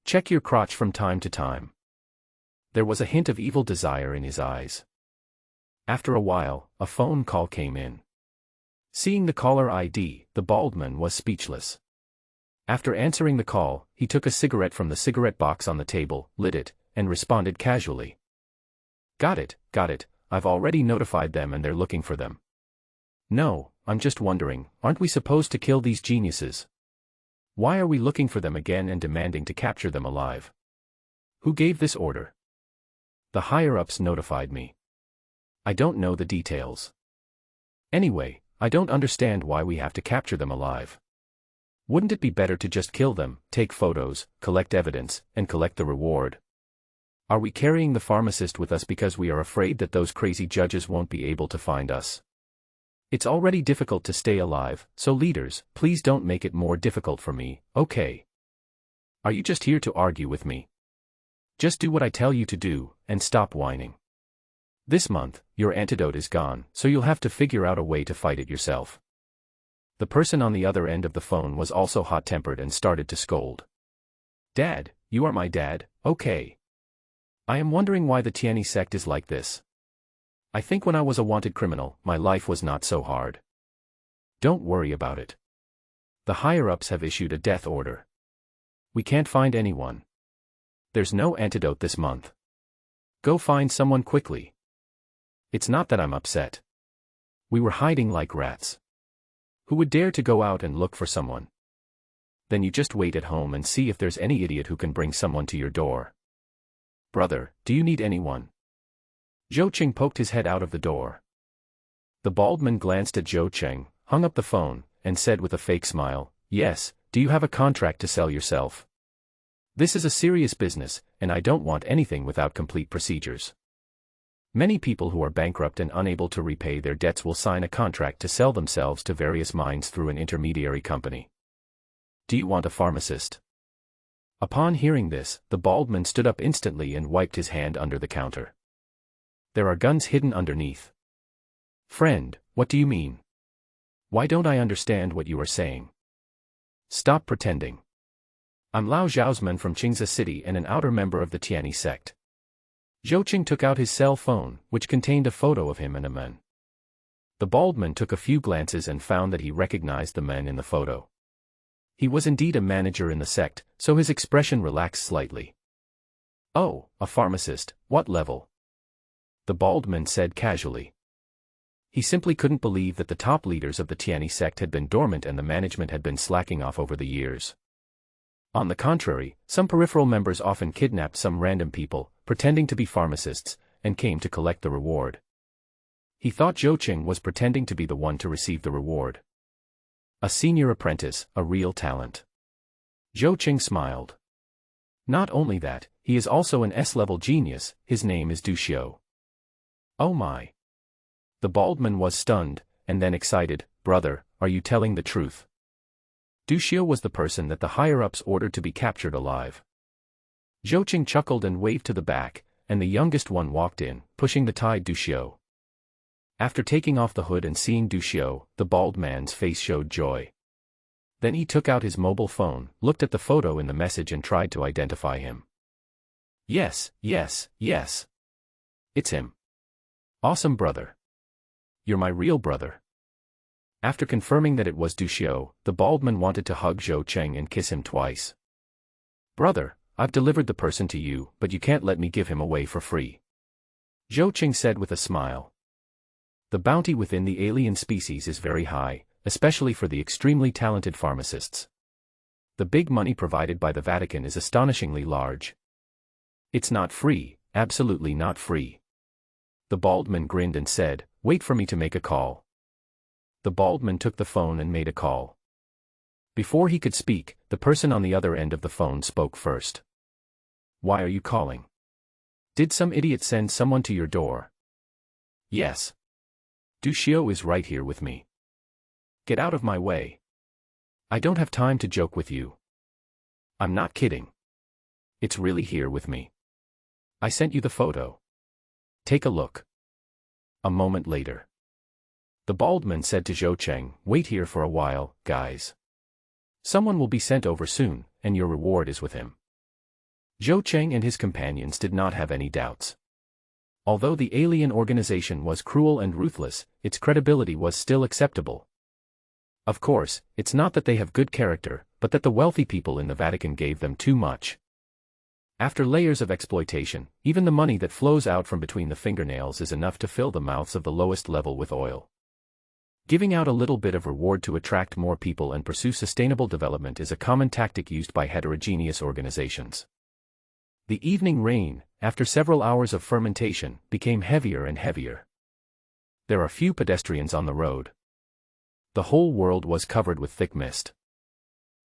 Check your crotch from time to time. There was a hint of evil desire in his eyes. After a while, a phone call came in. Seeing the caller ID, the bald man was speechless. After answering the call, he took a cigarette from the cigarette box on the table, lit it, and responded casually. Got it, I've already notified them and they're looking for them. No, I'm just wondering, aren't we supposed to kill these geniuses? Why are we looking for them again and demanding to capture them alive? Who gave this order? The higher-ups notified me. I don't know the details. Anyway, I don't understand why we have to capture them alive. Wouldn't it be better to just kill them, take photos, collect evidence, and collect the reward? Are we carrying the pharmacist with us because we are afraid that those crazy judges won't be able to find us? It's already difficult to stay alive, so leaders, please don't make it more difficult for me, okay? Are you just here to argue with me? Just do what I tell you to do, and stop whining. This month, your antidote is gone, so you'll have to figure out a way to fight it yourself. The person on the other end of the phone was also hot-tempered and started to scold. Dad, you are my dad, okay? I am wondering why the Tianyi sect is like this. I think when I was a wanted criminal, my life was not so hard. Don't worry about it. The higher-ups have issued a death order. We can't find anyone. There's no antidote this month. Go find someone quickly. It's not that I'm upset. We were hiding like rats. Who would dare to go out and look for someone? Then you just wait at home and see if there's any idiot who can bring someone to your door. Brother, do you need anyone? Zhou Qing poked his head out of the door. The bald man glanced at Zhou Qing, hung up the phone, and said with a fake smile, Yes, do you have a contract to sell yourself? This is a serious business, and I don't want anything without complete procedures. Many people who are bankrupt and unable to repay their debts will sign a contract to sell themselves to various mines through an intermediary company. Do you want a pharmacist? Upon hearing this, the bald man stood up instantly and wiped his hand under the counter. There are guns hidden underneath. Friend, what do you mean? Why don't I understand what you are saying? Stop pretending. I'm Lao Zhaozman from Qingzi City and an outer member of the Tianyi sect. Zhou Qing took out his cell phone, which contained a photo of him and a man. The bald man took a few glances and found that he recognized the man in the photo. He was indeed a manager in the sect, so his expression relaxed slightly. Oh, a pharmacist, what level? The bald man said casually. He simply couldn't believe that the top leaders of the Tianyi sect had been dormant and the management had been slacking off over the years. On the contrary, some peripheral members often kidnapped some random people, pretending to be pharmacists, and came to collect the reward. He thought Zhou Qing was pretending to be the one to receive the reward. A senior apprentice, a real talent. Zhou Qing smiled. Not only that, he is also an S-level genius, his name is Du Xiu. Oh my. The bald man was stunned, and then excited. Brother, are you telling the truth? Du Xiu was the person that the higher-ups ordered to be captured alive. Zhou Qing chuckled and waved to the back, and the youngest one walked in, pushing the tied Du Xiu. After taking off the hood and seeing Du Xiu, the bald man's face showed joy. Then he took out his mobile phone, looked at the photo in the message and tried to identify him. Yes. It's him. Awesome, brother. You're my real brother. After confirming that it was Du Xiu, the bald man wanted to hug Zhou Qing and kiss him twice. Brother, I've delivered the person to you, but you can't let me give him away for free. Zhou Qing said with a smile. The bounty within the alien species is very high, especially for the extremely talented pharmacists. The big money provided by the Vatican is astonishingly large. It's not free, absolutely not free. The bald man grinned and said, "Wait for me to make a call." The bald man took the phone and made a call. Before he could speak, the person on the other end of the phone spoke first. "Why are you calling? Did some idiot send someone to your door?" "Yes. Duccio is right here with me." "Get out of my way. I don't have time to joke with you." "I'm not kidding. It's really here with me. I sent you the photo. Take a look." A moment later, the bald man said to Zhou Cheng, "Wait here for a while, guys. Someone will be sent over soon, and your reward is with him." Zhou Cheng and his companions did not have any doubts. Although the alien organization was cruel and ruthless, its credibility was still acceptable. Of course, it's not that they have good character, but that the wealthy people in the Vatican gave them too much. After layers of exploitation, even the money that flows out from between the fingernails is enough to fill the mouths of the lowest level with oil. Giving out a little bit of reward to attract more people and pursue sustainable development is a common tactic used by heterogeneous organizations. The evening rain, after several hours of fermentation, became heavier and heavier. There are few pedestrians on the road. The whole world was covered with thick mist.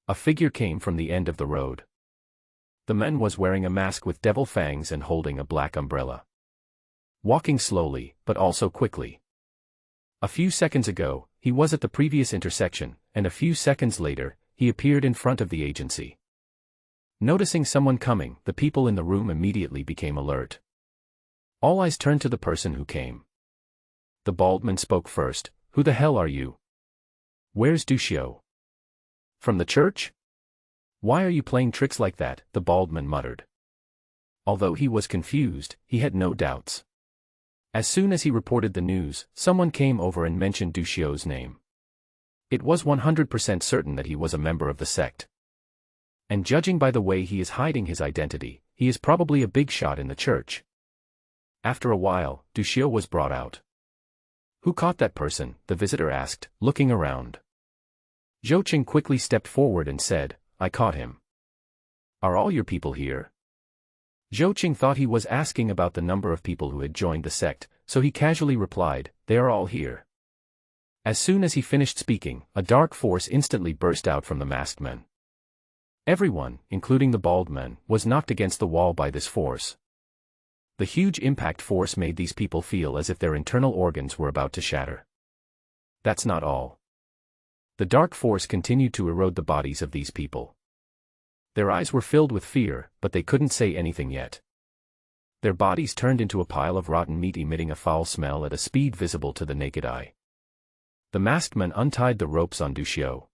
A figure came from the end of the road. The man was wearing a mask with devil fangs and holding a black umbrella. Walking slowly, but also quickly. A few seconds ago, he was at the previous intersection, and a few seconds later, he appeared in front of the agency. Noticing someone coming, the people in the room immediately became alert. All eyes turned to the person who came. The bald man spoke first. "Who the hell are you? Where's Duccio? From the church? Why are you playing tricks like that?" the bald man muttered. Although he was confused, he had no doubts. As soon as he reported the news, someone came over and mentioned Duccio's name. It was 100% certain that he was a member of the sect. And judging by the way he is hiding his identity, he is probably a big shot in the church. After a while, Duccio was brought out. "Who caught that person?" the visitor asked, looking around. Zhou Cheng quickly stepped forward and said, "I caught him." "Are all your people here?" Zhou Cheng thought he was asking about the number of people who had joined the sect, so he casually replied, "They are all here." As soon as he finished speaking, a dark force instantly burst out from the masked men. Everyone, including the bald man, was knocked against the wall by this force. The huge impact force made these people feel as if their internal organs were about to shatter. That's not all. The dark force continued to erode the bodies of these people. Their eyes were filled with fear, but they couldn't say anything yet. Their bodies turned into a pile of rotten meat emitting a foul smell at a speed visible to the naked eye. The masked man untied the ropes on Duccio.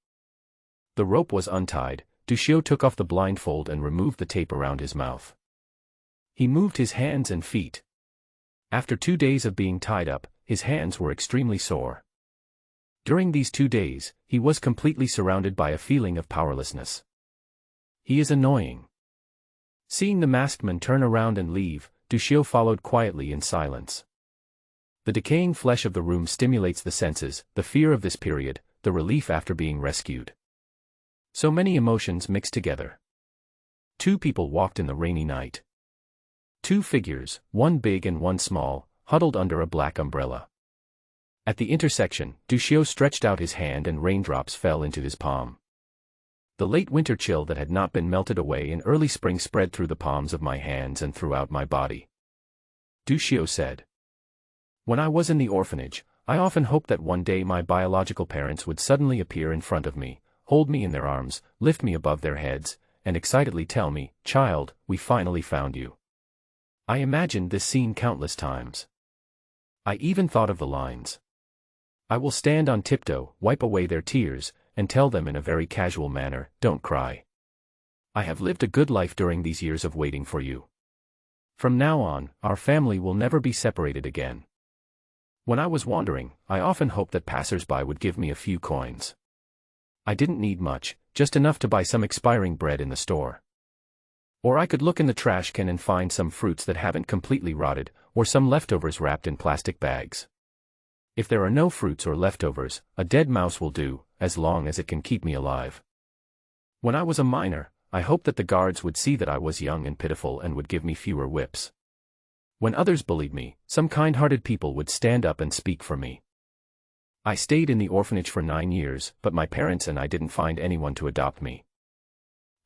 The rope was untied. Duccio took off the blindfold and removed the tape around his mouth. He moved his hands and feet. After 2 days of being tied up, his hands were extremely sore. During these 2 days, he was completely surrounded by a feeling of powerlessness. He is annoying. Seeing the masked man turn around and leave, Duccio followed quietly in silence. The decaying flesh of the room stimulates the senses, the fear of this period, the relief after being rescued. So many emotions mixed together. 2 people walked in the rainy night. 2 figures, one big and one small, huddled under a black umbrella. At the intersection, Duccio stretched out his hand and raindrops fell into his palm. The late winter chill that had not been melted away in early spring spread through the palms of my hands and throughout my body. Duccio said, "When I was in the orphanage, I often hoped that one day my biological parents would suddenly appear in front of me, hold me in their arms, lift me above their heads, and excitedly tell me, 'Child, we finally found you.' I imagined this scene countless times. I even thought of the lines. I will stand on tiptoe, wipe away their tears, and tell them in a very casual manner, 'Don't cry. I have lived a good life during these years of waiting for you. From now on, our family will never be separated again.' When I was wandering, I often hoped that passers-by would give me a few coins. I didn't need much, just enough to buy some expiring bread in the store. Or I could look in the trash can and find some fruits that haven't completely rotted, or some leftovers wrapped in plastic bags. If there are no fruits or leftovers, a dead mouse will do, as long as it can keep me alive. When I was a minor, I hoped that the guards would see that I was young and pitiful and would give me fewer whips. When others bullied me, some kind-hearted people would stand up and speak for me. I stayed in the orphanage for 9 years, but my parents and I didn't find anyone to adopt me.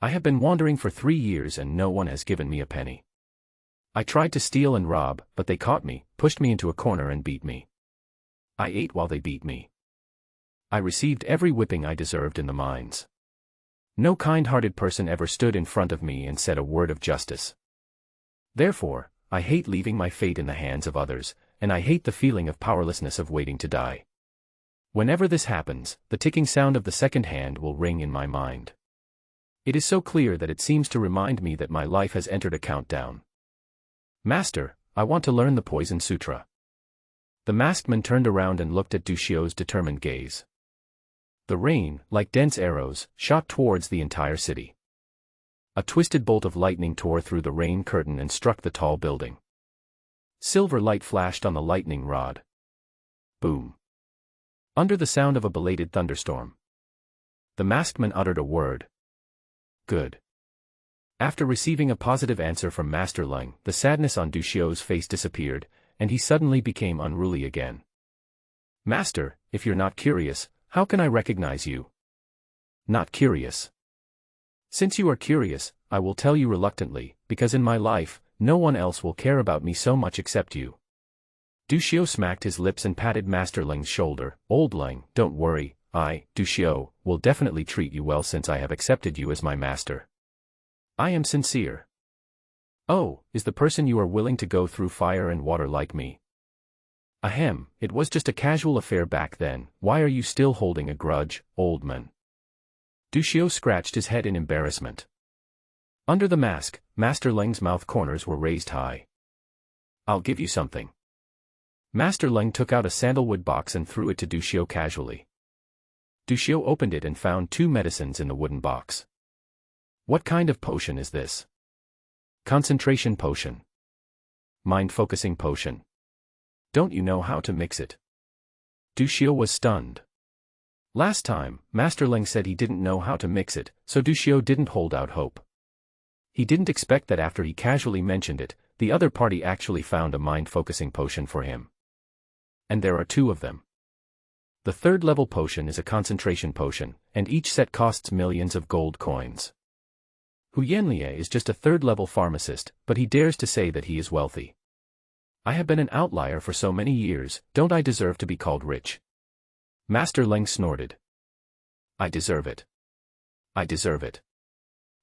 I have been wandering for 3 years and no one has given me a penny. I tried to steal and rob, but they caught me, pushed me into a corner and beat me. I ate while they beat me. I received every whipping I deserved in the mines. No kind-hearted person ever stood in front of me and said a word of justice. Therefore, I hate leaving my fate in the hands of others, and I hate the feeling of powerlessness of waiting to die. Whenever this happens, the ticking sound of the second hand will ring in my mind. It is so clear that it seems to remind me that my life has entered a countdown. Master, I want to learn the Poison Sutra. The masked man turned around and looked at Dushio's determined gaze. The rain, like dense arrows, shot towards the entire city. A twisted bolt of lightning tore through the rain curtain and struck the tall building. Silver light flashed on the lightning rod. Boom. Under the sound of a belated thunderstorm, the masked man uttered a word. Good. After receiving a positive answer from Master Leng, the sadness on Dushio's face disappeared, and he suddenly became unruly again. Master, if you're not curious, how can I recognize you? Not curious. Since you are curious, I will tell you reluctantly, because in my life, no one else will care about me so much except you. Dushio smacked his lips and patted Master Leng's shoulder. Old Leng, don't worry, Dushio, will definitely treat you well since I have accepted you as my master. I am sincere. Oh, is the person you are willing to go through fire and water like me? Ahem, it was just a casual affair back then, why are you still holding a grudge, old man? Dushio scratched his head in embarrassment. Under the mask, Master Leng's mouth corners were raised high. I'll give you something. Master Leng took out a sandalwood box and threw it to Dushio casually. Dushio opened it and found 2 medicines in the wooden box. What kind of potion is this? Concentration potion. Mind-focusing potion. Don't you know how to mix it? Dushio was stunned. Last time, Master Leng said he didn't know how to mix it, so Dushio didn't hold out hope. He didn't expect that after he casually mentioned it, the other party actually found a mind-focusing potion for him. And there are 2 of them. The 3rd level potion is a concentration potion, and each set costs millions of gold coins. Hu Yanlie is just a 3rd level pharmacist, but he dares to say that he is wealthy. I have been an outlier for so many years, don't I deserve to be called rich? Master Leng snorted. I deserve it. I deserve it.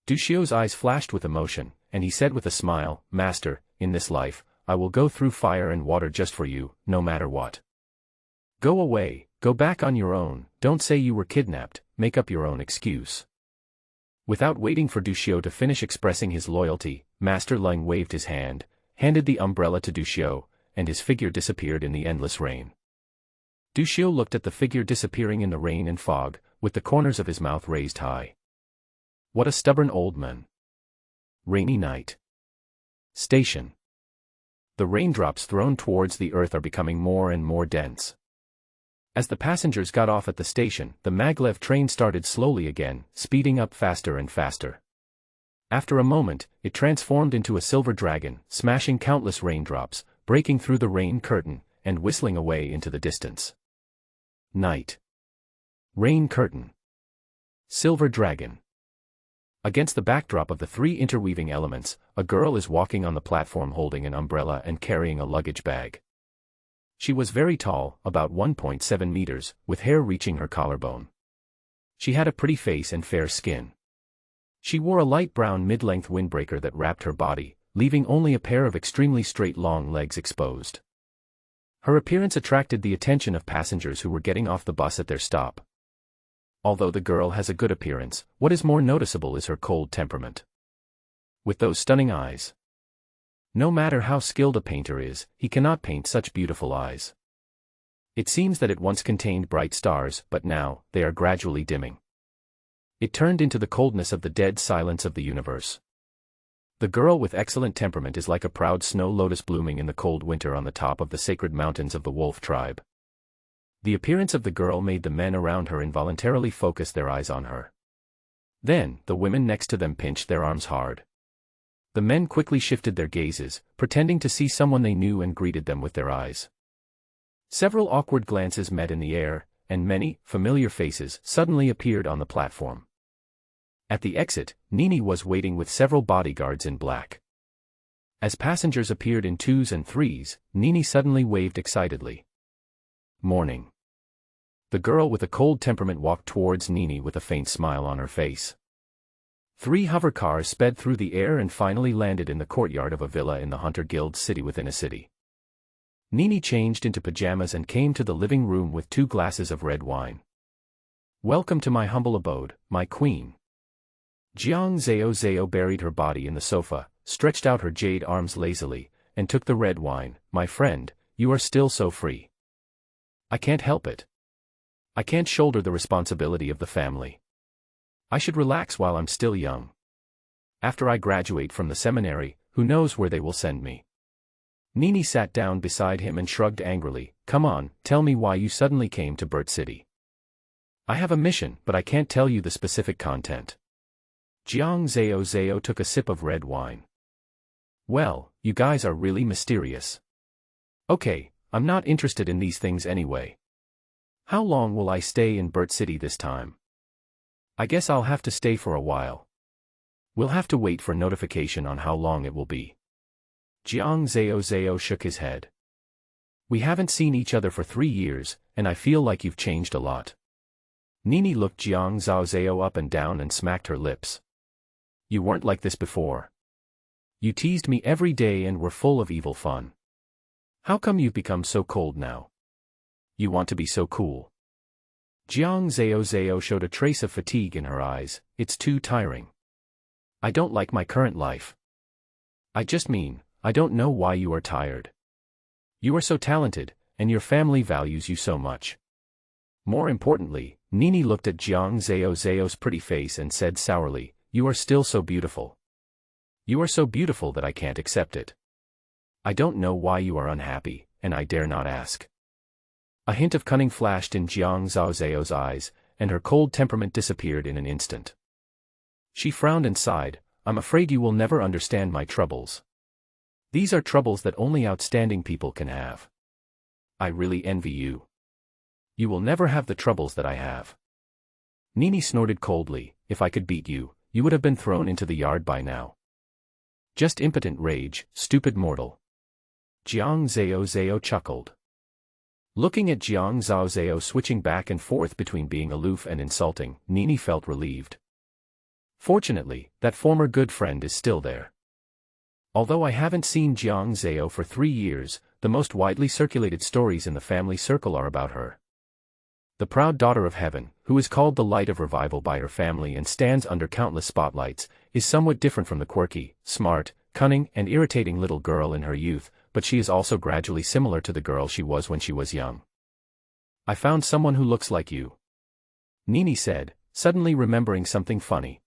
Dushio's eyes flashed with emotion, and he said with a smile, Master, in this life, I will go through fire and water just for you, no matter what. Go away, go back on your own, don't say you were kidnapped, make up your own excuse. Without waiting for Dushio to finish expressing his loyalty, Master Leng waved his hand, handed the umbrella to Dushio, and his figure disappeared in the endless rain. Dushio looked at the figure disappearing in the rain and fog, with the corners of his mouth raised high. What a stubborn old man. Rainy night. Station. The raindrops thrown towards the earth are becoming more and more dense. As the passengers got off at the station, the maglev train started slowly again, speeding up faster and faster. After a moment, it transformed into a silver dragon, smashing countless raindrops, breaking through the rain curtain, and whistling away into the distance. Night. Rain curtain. Silver dragon. Against the backdrop of the 3 interweaving elements, a girl is walking on the platform holding an umbrella and carrying a luggage bag. She was very tall, about 1.7 meters, with hair reaching her collarbone. She had a pretty face and fair skin. She wore a light brown mid-length windbreaker that wrapped her body, leaving only a pair of extremely straight long legs exposed. Her appearance attracted the attention of passengers who were getting off the bus at their stop. Although the girl has a good appearance, what is more noticeable is her cold temperament. With those stunning eyes. No matter how skilled a painter is, he cannot paint such beautiful eyes. It seems that it once contained bright stars, but now, they are gradually dimming. It turned into the coldness of the dead silence of the universe. The girl with excellent temperament is like a proud snow lotus blooming in the cold winter on the top of the sacred mountains of the wolf tribe. The appearance of the girl made the men around her involuntarily focus their eyes on her. Then, the women next to them pinched their arms hard. The men quickly shifted their gazes, pretending to see someone they knew and greeted them with their eyes. Several awkward glances met in the air, and many, familiar faces suddenly appeared on the platform. At the exit, Nini was waiting with several bodyguards in black. As passengers appeared in twos and threes, Nini suddenly waved excitedly. Morning. The girl with a cold temperament walked towards Nini with a faint smile on her face. 3 hover cars sped through the air and finally landed in the courtyard of a villa in the Hunter Guild's city within a city. Nini changed into pajamas and came to the living room with 2 glasses of red wine. Welcome to my humble abode, my queen. Jiang Zhao buried her body in the sofa, stretched out her jade arms lazily, and took the red wine. My friend, you are still so free. I can't help it. I can't shoulder the responsibility of the family. I should relax while I'm still young. After I graduate from the seminary, who knows where they will send me. Nini sat down beside him and shrugged angrily. Come on, tell me why you suddenly came to Burt City. I have a mission, but I can't tell you the specific content. Jiang Zhao took a sip of red wine. Well, you guys are really mysterious. Okay, I'm not interested in these things anyway. How long will I stay in Burt City this time? I guess I'll have to stay for a while. We'll have to wait for notification on how long it will be. Jiang Zhao shook his head. We haven't seen each other for 3 years, and I feel like you've changed a lot. Nini looked Jiang Zhao up and down and smacked her lips. You weren't like this before. You teased me every day and were full of evil fun. How come you've become so cold now? You want to be so cool. Jiang Zhao showed a trace of fatigue in her eyes. It's too tiring. I don't like my current life. I just mean, I don't know why you are tired. You are so talented, and your family values you so much. More importantly, Nini looked at Jiang Zhao's pretty face and said sourly, you are still so beautiful. You are so beautiful that I can't accept it. I don't know why you are unhappy, and I dare not ask. A hint of cunning flashed in Jiang Zhao's eyes, and her cold temperament disappeared in an instant. She frowned and sighed, I'm afraid you will never understand my troubles. These are troubles that only outstanding people can have. I really envy you. You will never have the troubles that I have. Nini snorted coldly, if I could beat you, you would have been thrown into the yard by now. Just impotent rage, stupid mortal. Jiang Zhao chuckled. Looking at Jiang Zhao switching back and forth between being aloof and insulting, Nini felt relieved. Fortunately, that former good friend is still there. Although I haven't seen Jiang Zhao for 3 years, the most widely circulated stories in the family circle are about her. The proud daughter of heaven, who is called the light of revival by her family and stands under countless spotlights, is somewhat different from the quirky, smart, cunning and irritating little girl in her youth, but she is also gradually similar to the girl she was when she was young. I found someone who looks like you. Nini said, suddenly remembering something funny.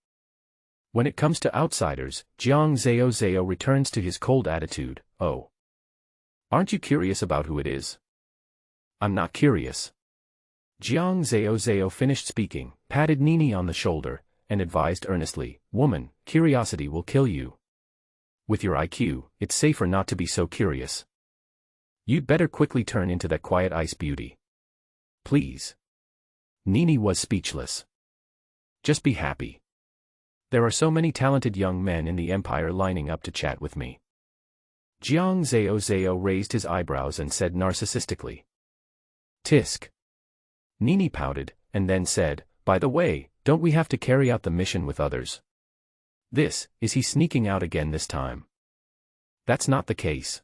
When it comes to outsiders, Jiang Zhao returns to his cold attitude, oh. Aren't you curious about who it is? I'm not curious. Jiang Zhao finished speaking, patted Nini on the shoulder, and advised earnestly, woman, curiosity will kill you. With your IQ, it's safer not to be so curious. You'd better quickly turn into that quiet ice beauty. Please. Nini was speechless. Just be happy. There are so many talented young men in the empire lining up to chat with me. Jiang Zhao raised his eyebrows and said narcissistically. Tisk. Nini pouted, and then said, by the way, don't we have to carry out the mission with others? Is he sneaking out again this time? That's not the case.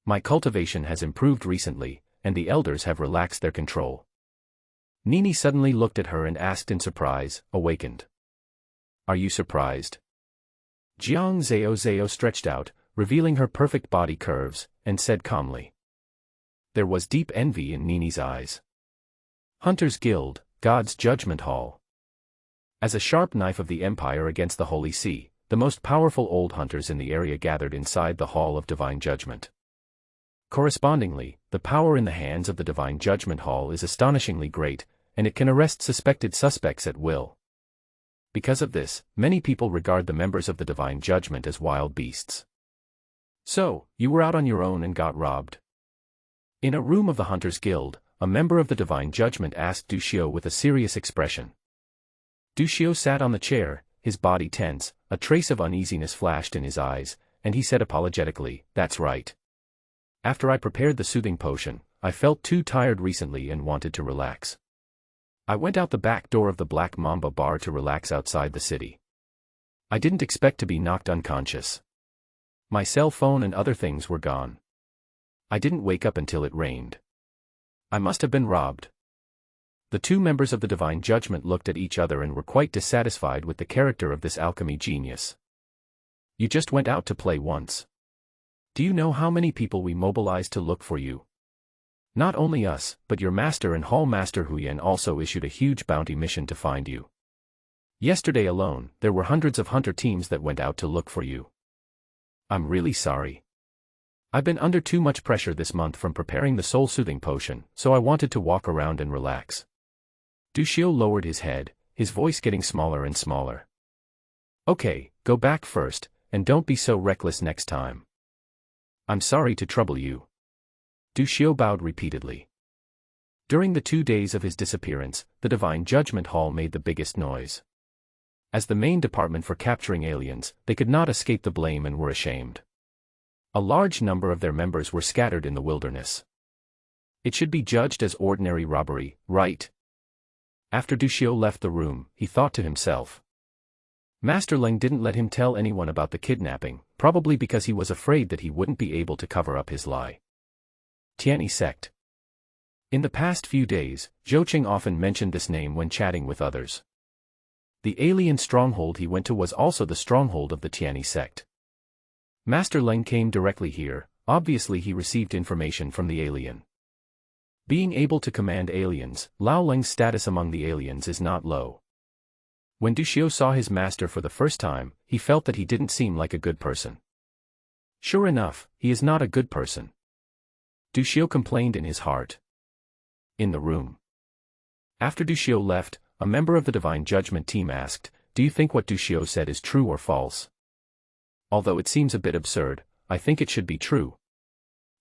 My cultivation has improved recently, and the elders have relaxed their control. Nini suddenly looked at her and asked in surprise, awakened. Are you surprised? Jiang Zhao stretched out, revealing her perfect body curves, and said calmly. There was deep envy in Nini's eyes. Hunter's Guild, God's Judgment Hall. As a sharp knife of the Empire against the Holy See, the most powerful old hunters in the area gathered inside the Hall of Divine Judgment. Correspondingly, the power in the hands of the Divine Judgment Hall is astonishingly great, and it can arrest suspected suspects at will. Because of this, many people regard the members of the Divine Judgment as wild beasts. So, you were out on your own and got robbed. In a room of the Hunters Guild, a member of the Divine Judgment asked Du Xiu with a serious expression. Du Xiu sat on the chair, his body tense, a trace of uneasiness flashed in his eyes, and he said apologetically, "That's right. After I prepared the soothing potion, I felt too tired recently and wanted to relax. I went out the back door of the Black Mamba bar to relax outside the city. I didn't expect to be knocked unconscious. My cell phone and other things were gone. I didn't wake up until it rained. I must have been robbed." The two members of the Divine Judgment looked at each other and were quite dissatisfied with the character of this alchemy genius. "You just went out to play once. Do you know how many people we mobilized to look for you? Not only us, but your master and Hall Master Huyen also issued a huge bounty mission to find you. Yesterday alone, there were hundreds of hunter teams that went out to look for you. I'm really sorry. I've been under too much pressure this month from preparing the soul-soothing potion, so I wanted to walk around and relax." Du Xiu lowered his head, his voice getting smaller and smaller. "Okay, go back first, and don't be so reckless next time. I'm sorry to trouble you." Du Xiu bowed repeatedly. During the 2 days of his disappearance, the Divine Judgment Hall made the biggest noise. As the main department for capturing aliens, they could not escape the blame and were ashamed. A large number of their members were scattered in the wilderness. It should be judged as ordinary robbery, right? After Du Xiu left the room, he thought to himself. Master Leng didn't let him tell anyone about the kidnapping, probably because he was afraid that he wouldn't be able to cover up his lie. Tianyi sect. In the past few days, Zhou Qing often mentioned this name when chatting with others. The alien stronghold he went to was also the stronghold of the Tianyi sect. Master Leng came directly here, obviously he received information from the alien. Being able to command aliens, Lao Leng's status among the aliens is not low. When Du Xiu saw his master for the first time, he felt that he didn't seem like a good person. Sure enough, he is not a good person. Du Xiu complained in his heart. In the room. After Du Xiu left, a member of the Divine Judgment team asked, "Do you think what Du Xiu said is true or false? Although it seems a bit absurd, I think it should be true.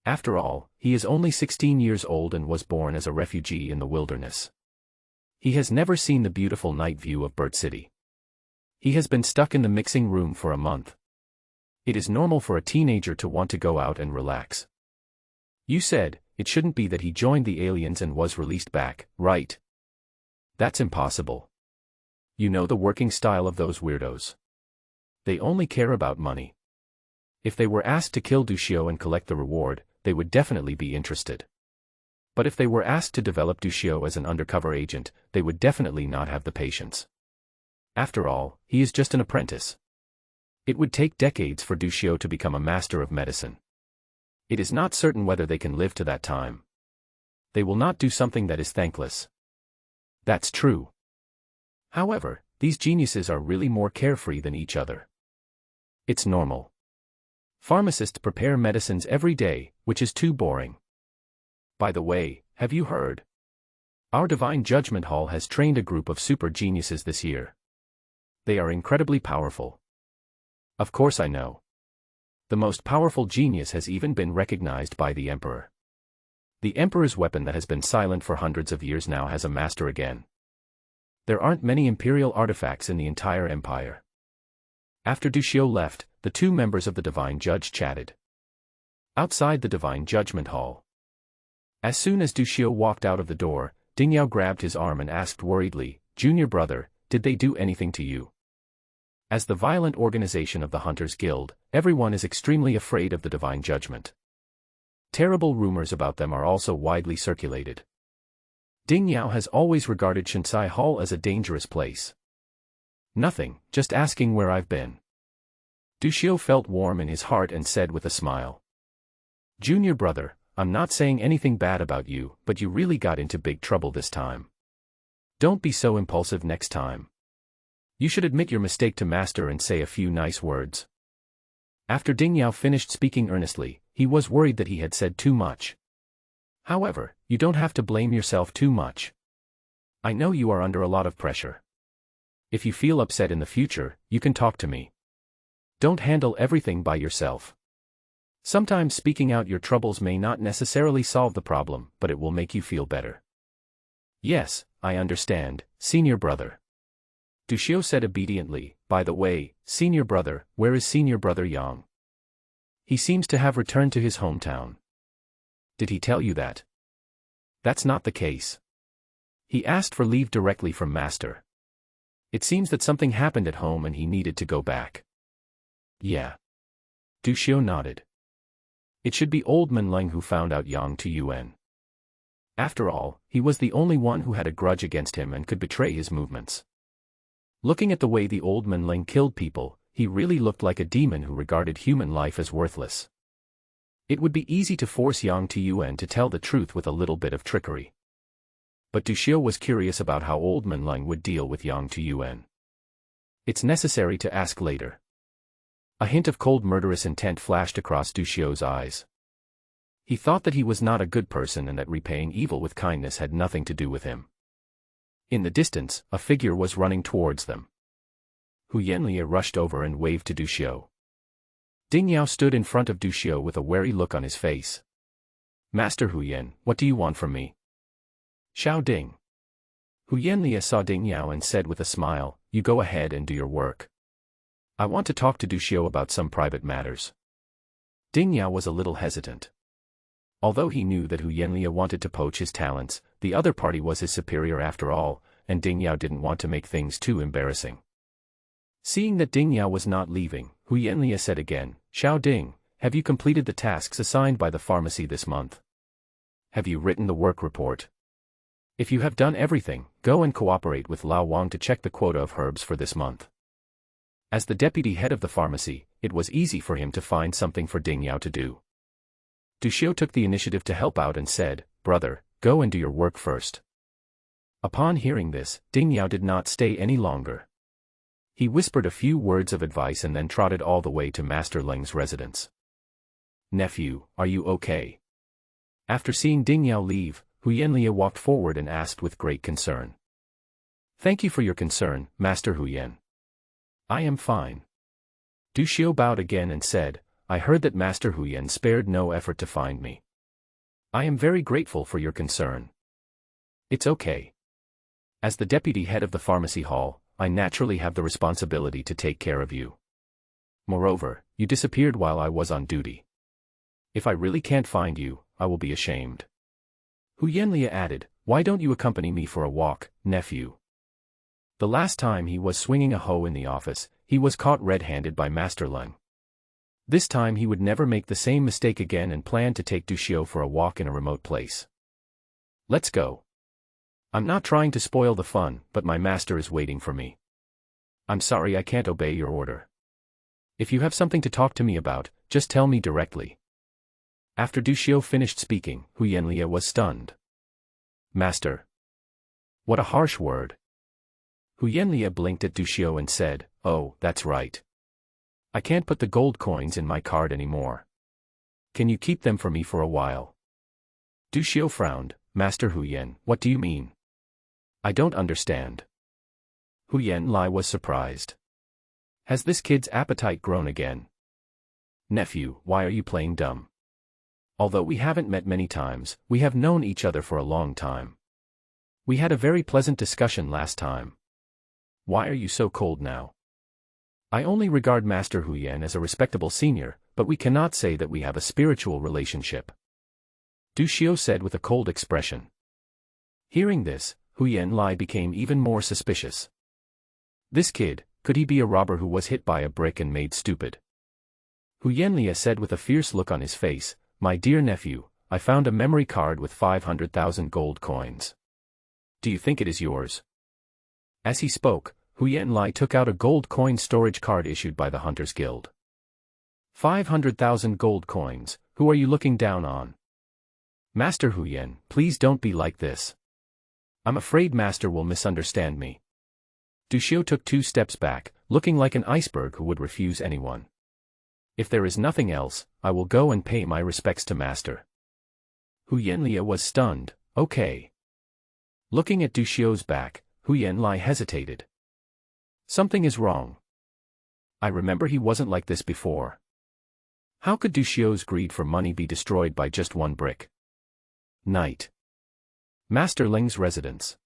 After all, he is only 16 years old and was born as a refugee in the wilderness. He has never seen the beautiful night view of Bird City. He has been stuck in the mixing room for a month. It is normal for a teenager to want to go out and relax. You said, it shouldn't be that he joined the aliens and was released back, right? That's impossible. You know the working style of those weirdos. They only care about money. If they were asked to kill Du Xiu and collect the reward, they would definitely be interested. But if they were asked to develop Du Xiu as an undercover agent, they would definitely not have the patience. After all, he is just an apprentice. It would take decades for Du Xiu to become a master of medicine. It is not certain whether they can live to that time. They will not do something that is thankless. That's true. However, these geniuses are really more carefree than each other. It's normal. Pharmacists prepare medicines every day, which is too boring. By the way, have you heard? Our Divine Judgment Hall has trained a group of super geniuses this year. They are incredibly powerful. Of course I know. The most powerful genius has even been recognized by the Emperor. The Emperor's weapon that has been silent for hundreds of years now has a master again. There aren't many imperial artifacts in the entire empire. After Du Xiu left, the two members of the Divine Judge chatted. Outside the Divine Judgment Hall. As soon as Du Xiu walked out of the door, Ding Yao grabbed his arm and asked worriedly, "Junior brother, did they do anything to you?" As the violent organization of the Hunters Guild, everyone is extremely afraid of the Divine Judgment. Terrible rumors about them are also widely circulated. Ding Yao has always regarded Shinsai Hall as a dangerous place. Nothing, just asking where I've been. Du Xiu felt warm in his heart and said with a smile. Junior brother, I'm not saying anything bad about you, but you really got into big trouble this time. Don't be so impulsive next time. You should admit your mistake to Master and say a few nice words. After Ding Yao finished speaking earnestly, he was worried that he had said too much. However, you don't have to blame yourself too much. I know you are under a lot of pressure. If you feel upset in the future, you can talk to me. Don't handle everything by yourself. Sometimes speaking out your troubles may not necessarily solve the problem, but it will make you feel better. Yes, I understand, senior brother. Du Xiu said obediently. By the way, senior brother, where is senior brother Yang? He seems to have returned to his hometown. Did he tell you that? That's not the case. He asked for leave directly from master. It seems that something happened at home and he needed to go back. Yeah. Du Xiu nodded. It should be old Menleng who found out Yang to Yuan. After all, he was the only one who had a grudge against him and could betray his movements. Looking at the way the old Menleng killed people, he really looked like a demon who regarded human life as worthless. It would be easy to force Yang to Yuan to tell the truth with a little bit of trickery. But Du Xiu was curious about how old Menleng would deal with Yang to Yuan. It's necessary to ask later. A hint of cold murderous intent flashed across Du Xiu's eyes. He thought that he was not a good person and that repaying evil with kindness had nothing to do with him. In the distance, a figure was running towards them. Hu Yanlia rushed over and waved to Du Xiu. Ding Yao stood in front of Du Xiu with a wary look on his face. Master Hu Yan, what do you want from me? Xiao Ding. Hu Yanlia saw Ding Yao and said with a smile, you go ahead and do your work. I want to talk to Du Xiu about some private matters. Ding Yao was a little hesitant. Although he knew that Hu Yanlia wanted to poach his talents, the other party was his superior after all, and Ding Yao didn't want to make things too embarrassing. Seeing that Ding Yao was not leaving, Hu Yanlia said again, Xiao Ding, have you completed the tasks assigned by the pharmacy this month? Have you written the work report? If you have done everything, go and cooperate with Lao Wang to check the quota of herbs for this month. As the deputy head of the pharmacy, it was easy for him to find something for Ding Yao to do. Du Xiu took the initiative to help out and said, brother, go and do your work first. Upon hearing this, Ding Yao did not stay any longer. He whispered a few words of advice and then trotted all the way to Master Leng's residence. Nephew, are you okay? After seeing Ding Yao leave, Hu Yanlia walked forward and asked with great concern. Thank you for your concern, Master Hu Yan. I am fine. Du Xiu bowed again and said, I heard that Master Hu Yan spared no effort to find me. I am very grateful for your concern. It's okay. As the deputy head of the pharmacy hall, I naturally have the responsibility to take care of you. Moreover, you disappeared while I was on duty. If I really can't find you, I will be ashamed. Hu Yanlia added, why don't you accompany me for a walk, nephew? The last time he was swinging a hoe in the office, he was caught red-handed by Master Leng. This time he would never make the same mistake again and planned to take Du Xiu for a walk in a remote place. Let's go. I'm not trying to spoil the fun, but my master is waiting for me. I'm sorry I can't obey your order. If you have something to talk to me about, just tell me directly. After Du Xiu finished speaking, Hu Yanlia was stunned. Master. What a harsh word. Hu Yanlia blinked at Du Xiu and said, oh, that's right. I can't put the gold coins in my card anymore. Can you keep them for me for a while? Du Xiu frowned. Master Hu Yan, what do you mean? I don't understand. Hu Yanli was surprised. Has this kid's appetite grown again? Nephew, why are you playing dumb? Although we haven't met many times, we have known each other for a long time. We had a very pleasant discussion last time. Why are you so cold now? I only regard Master Hu Yan as a respectable senior, but we cannot say that we have a spiritual relationship. Du Xiu said with a cold expression. Hearing this, Hu Yanli became even more suspicious. This kid, could he be a robber who was hit by a brick and made stupid? Hu Yanlia said with a fierce look on his face, my dear nephew, I found a memory card with 500,000 gold coins. Do you think it is yours? As he spoke, Hu Yanli took out a gold coin storage card issued by the Hunters Guild. 500,000 gold coins, who are you looking down on? Master Hu Yan, please don't be like this. I'm afraid Master will misunderstand me. Du Xiu took 2 steps back, looking like an iceberg who would refuse anyone. If there is nothing else, I will go and pay my respects to Master. Hu Yanlia was stunned. Okay. Looking at Du Xiu's back, Hu Yanli hesitated. Something is wrong. I remember he wasn't like this before. How could Du Xiu's greed for money be destroyed by just one brick? Night. Master Ling's residence.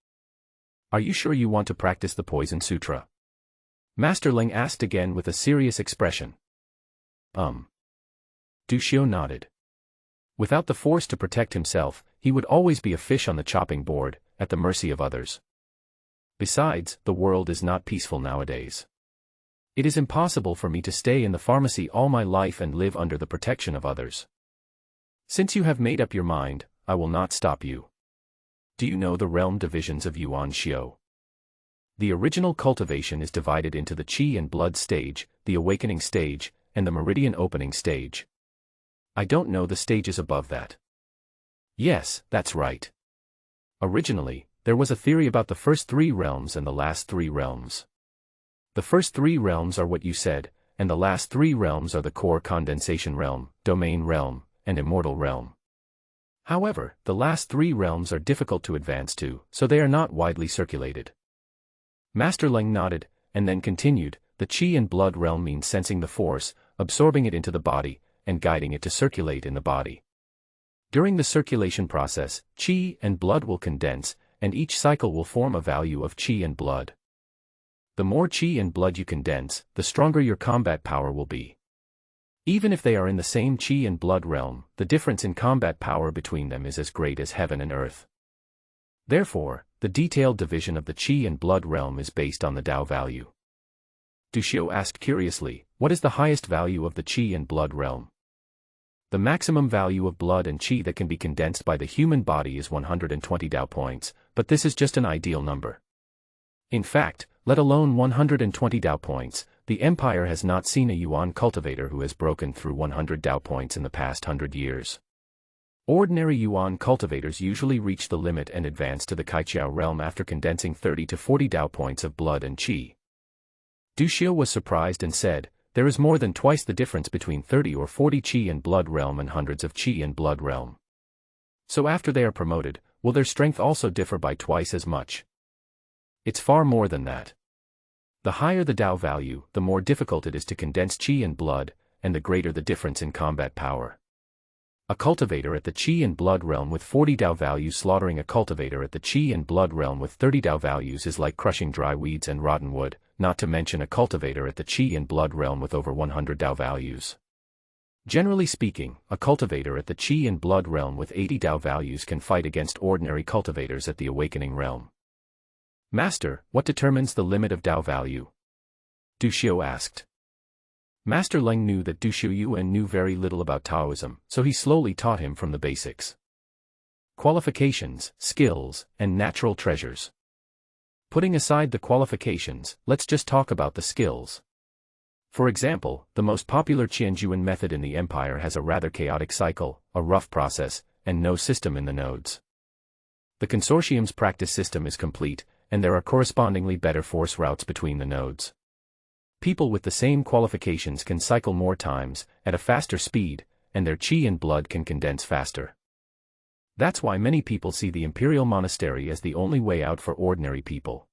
Are you sure you want to practice the Poison Sutra? Master Ling asked again with a serious expression. Du Xiu nodded. Without the force to protect himself, he would always be a fish on the chopping board, at the mercy of others. Besides, the world is not peaceful nowadays. It is impossible for me to stay in the pharmacy all my life and live under the protection of others. Since you have made up your mind, I will not stop you. Do you know the realm divisions of Yuan Xiu? The original cultivation is divided into the Qi and Blood stage, the Awakening stage, and the Meridian Opening stage. I don't know the stages above that. Yes, that's right. Originally, there was a theory about the first 3 realms and the last 3 realms. The first 3 realms are what you said, and the last 3 realms are the core condensation realm, domain realm, and immortal realm. However, the last 3 realms are difficult to advance to, so they are not widely circulated. Master Ling nodded, and then continued, the Qi and Blood realm means sensing the force, absorbing it into the body, and guiding it to circulate in the body. During the circulation process, Qi and Blood will condense, and each cycle will form a value of Qi and Blood. The more Qi and Blood you condense, the stronger your combat power will be. Even if they are in the same Qi and Blood realm, the difference in combat power between them is as great as heaven and earth. Therefore, the detailed division of the Qi and Blood realm is based on the Tao value. Du Xiu asked curiously, what is the highest value of the Qi and Blood realm? The maximum value of blood and Qi that can be condensed by the human body is 120 Tao points, but this is just an ideal number. In fact, let alone 120 Tao points, the Empire has not seen a Yuan cultivator who has broken through 100 Tao points in the past 100 years. Ordinary Yuan cultivators usually reach the limit and advance to the Kaiqiao realm after condensing 30 to 40 Tao points of blood and Qi. Du Xiu was surprised and said, there is more than twice the difference between 30 or 40 Qi and Blood realm and hundreds of Qi and Blood realm. So after they are promoted, will their strength also differ by twice as much? It's far more than that. The higher the Tao value, the more difficult it is to condense Qi and Blood, and the greater the difference in combat power. A cultivator at the Qi and Blood realm with 40 Tao values slaughtering a cultivator at the Qi and Blood realm with 30 Tao values is like crushing dry weeds and rotten wood, not to mention a cultivator at the Qi and Blood realm with over 100 Tao values. Generally speaking, a cultivator at the Qi and Blood realm with 80 Tao values can fight against ordinary cultivators at the Awakening realm. Master, what determines the limit of Tao value? Du Xiu asked. Master Ling knew that Du Xiu knew very little about Taoism, so he slowly taught him from the basics. Qualifications, skills, and natural treasures. Putting aside the qualifications, let's just talk about the skills. For example, the most popular Qianjuan method in the Empire has a rather chaotic cycle, a rough process, and no system in the nodes. The consortium's practice system is complete, and there are correspondingly better force routes between the nodes. People with the same qualifications can cycle more times, at a faster speed, and their Qi and Blood can condense faster. That's why many people see the Imperial Monastery as the only way out for ordinary people.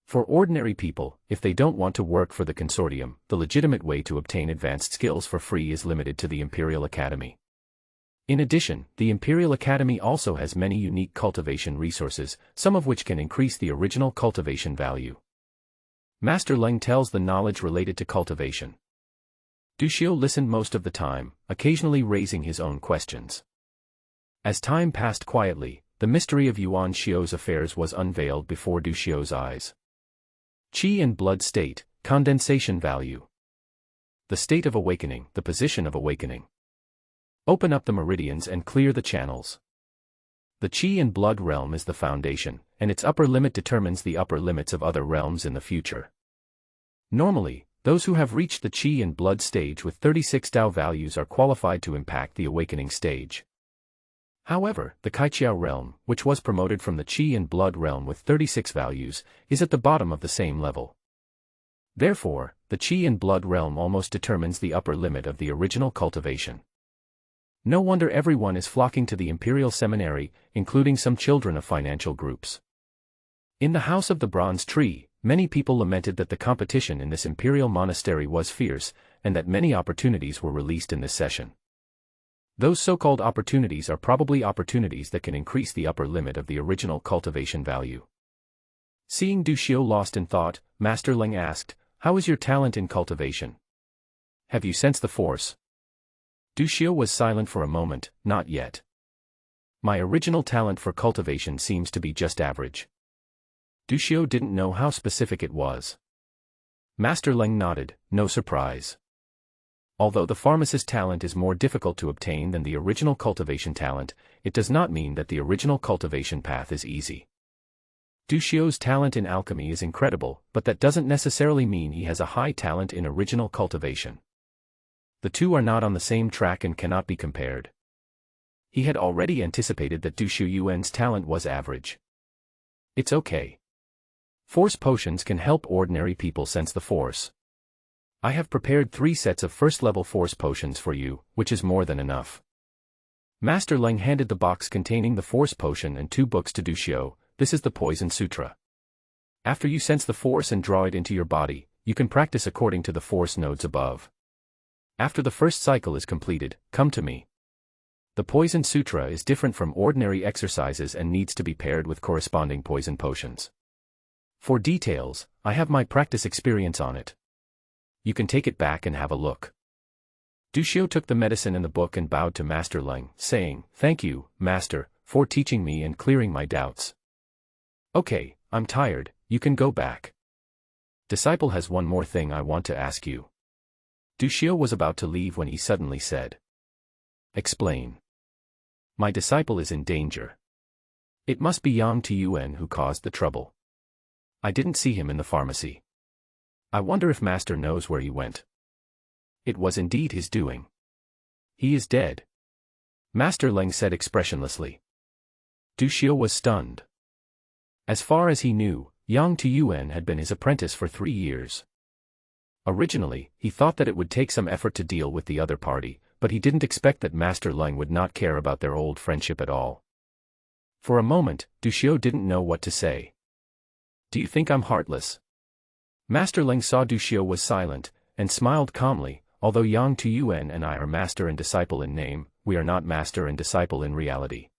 For ordinary people, if they don't want to work for the consortium, the legitimate way to obtain advanced skills for free is limited to the Imperial Academy. In addition, the Imperial Academy also has many unique cultivation resources, some of which can increase the original cultivation value. Master Ling tells the knowledge related to cultivation. Du Xiu listened most of the time, occasionally raising his own questions. As time passed quietly, the mystery of Yuan Xiu's affairs was unveiled before Du Xiu's eyes. Qi and Blood state, condensation value. The state of awakening, the position of awakening. Open up the meridians and clear the channels. The Qi and Blood realm is the foundation, and its upper limit determines the upper limits of other realms in the future. Normally, those who have reached the Qi and Blood stage with 36 Tao values are qualified to impact the awakening stage. However, the Kaiqiao realm, which was promoted from the Qi and Blood realm with 36 values, is at the bottom of the same level. Therefore, the Qi and Blood realm almost determines the upper limit of the original cultivation. No wonder everyone is flocking to the Imperial Seminary, including some children of financial groups. In the House of the Bronze Tree, Many people lamented that the competition in this imperial monastery was fierce, and that many opportunities were released in this session. Those so-called opportunities are probably opportunities that can increase the upper limit of the original cultivation value. Seeing Du Xiu lost in thought, Master Ling asked, "How is your talent in cultivation? Have you sensed the force?" Du Xiu was silent for a moment. "Not yet. My original talent for cultivation seems to be just average." Du Xiu didn't know how specific it was. Master Ling nodded, no surprise. Although the pharmacist talent is more difficult to obtain than the original cultivation talent, it does not mean that the original cultivation path is easy. Du Xiu's talent in alchemy is incredible, but that doesn't necessarily mean he has a high talent in original cultivation. The two are not on the same track and cannot be compared. He had already anticipated that Du Xiuyuan's talent was average. It's okay. Force potions can help ordinary people sense the force. I have prepared 3 sets of first-level force potions for you, which is more than enough. Master Ling handed the box containing the force potion and 2 books to Du Xiu. This is the Poison Sutra. After you sense the force and draw it into your body, you can practice according to the force nodes above. After the first cycle is completed, come to me. The Poison Sutra is different from ordinary exercises and needs to be paired with corresponding poison potions. For details, I have my practice experience on it. You can take it back and have a look. Du Xiu took the medicine and the book and bowed to Master Ling, saying, "Thank you, Master, for teaching me and clearing my doubts. Okay, I'm tired, you can go back. Disciple has one more thing I want to ask you." Du Xiu was about to leave when he suddenly said, "Explain." "My disciple is in danger. It must be Yang Tiyuan who caused the trouble. I didn't see him in the pharmacy. I wonder if Master knows where he went." It was indeed his doing. "He is dead," Master Ling said expressionlessly. Du Xiu was stunned. As far as he knew, Yang Tiyuan had been his apprentice for 3 years. Originally, he thought that it would take some effort to deal with the other party, but he didn't expect that Master Ling would not care about their old friendship at all. For a moment, Du Xiu didn't know what to say. "Do you think I'm heartless?" Master Ling saw Du Xiu was silent, and smiled calmly. "Although Yang Tiyuan and I are master and disciple in name, we are not master and disciple in reality.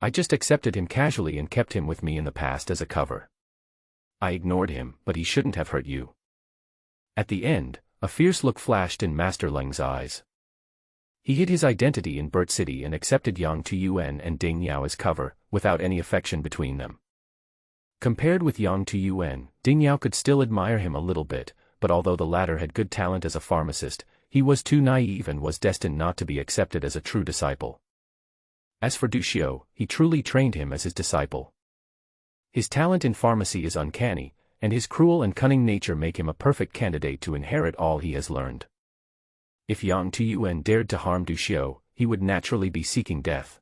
I just accepted him casually and kept him with me in the past as a cover. I ignored him, but he shouldn't have hurt you." At the end, a fierce look flashed in Master Ling's eyes. He hid his identity in Burt City and accepted Yang Tiyuan and Ding Yao as cover, without any affection between them. Compared with Yang Tiyuan, Ding Yao could still admire him a little bit, but although the latter had good talent as a pharmacist, he was too naive and was destined not to be accepted as a true disciple. As for Du Xiu, he truly trained him as his disciple. His talent in pharmacy is uncanny, and his cruel and cunning nature make him a perfect candidate to inherit all he has learned. If Yang Tiyuan dared to harm Du Xiu, he would naturally be seeking death.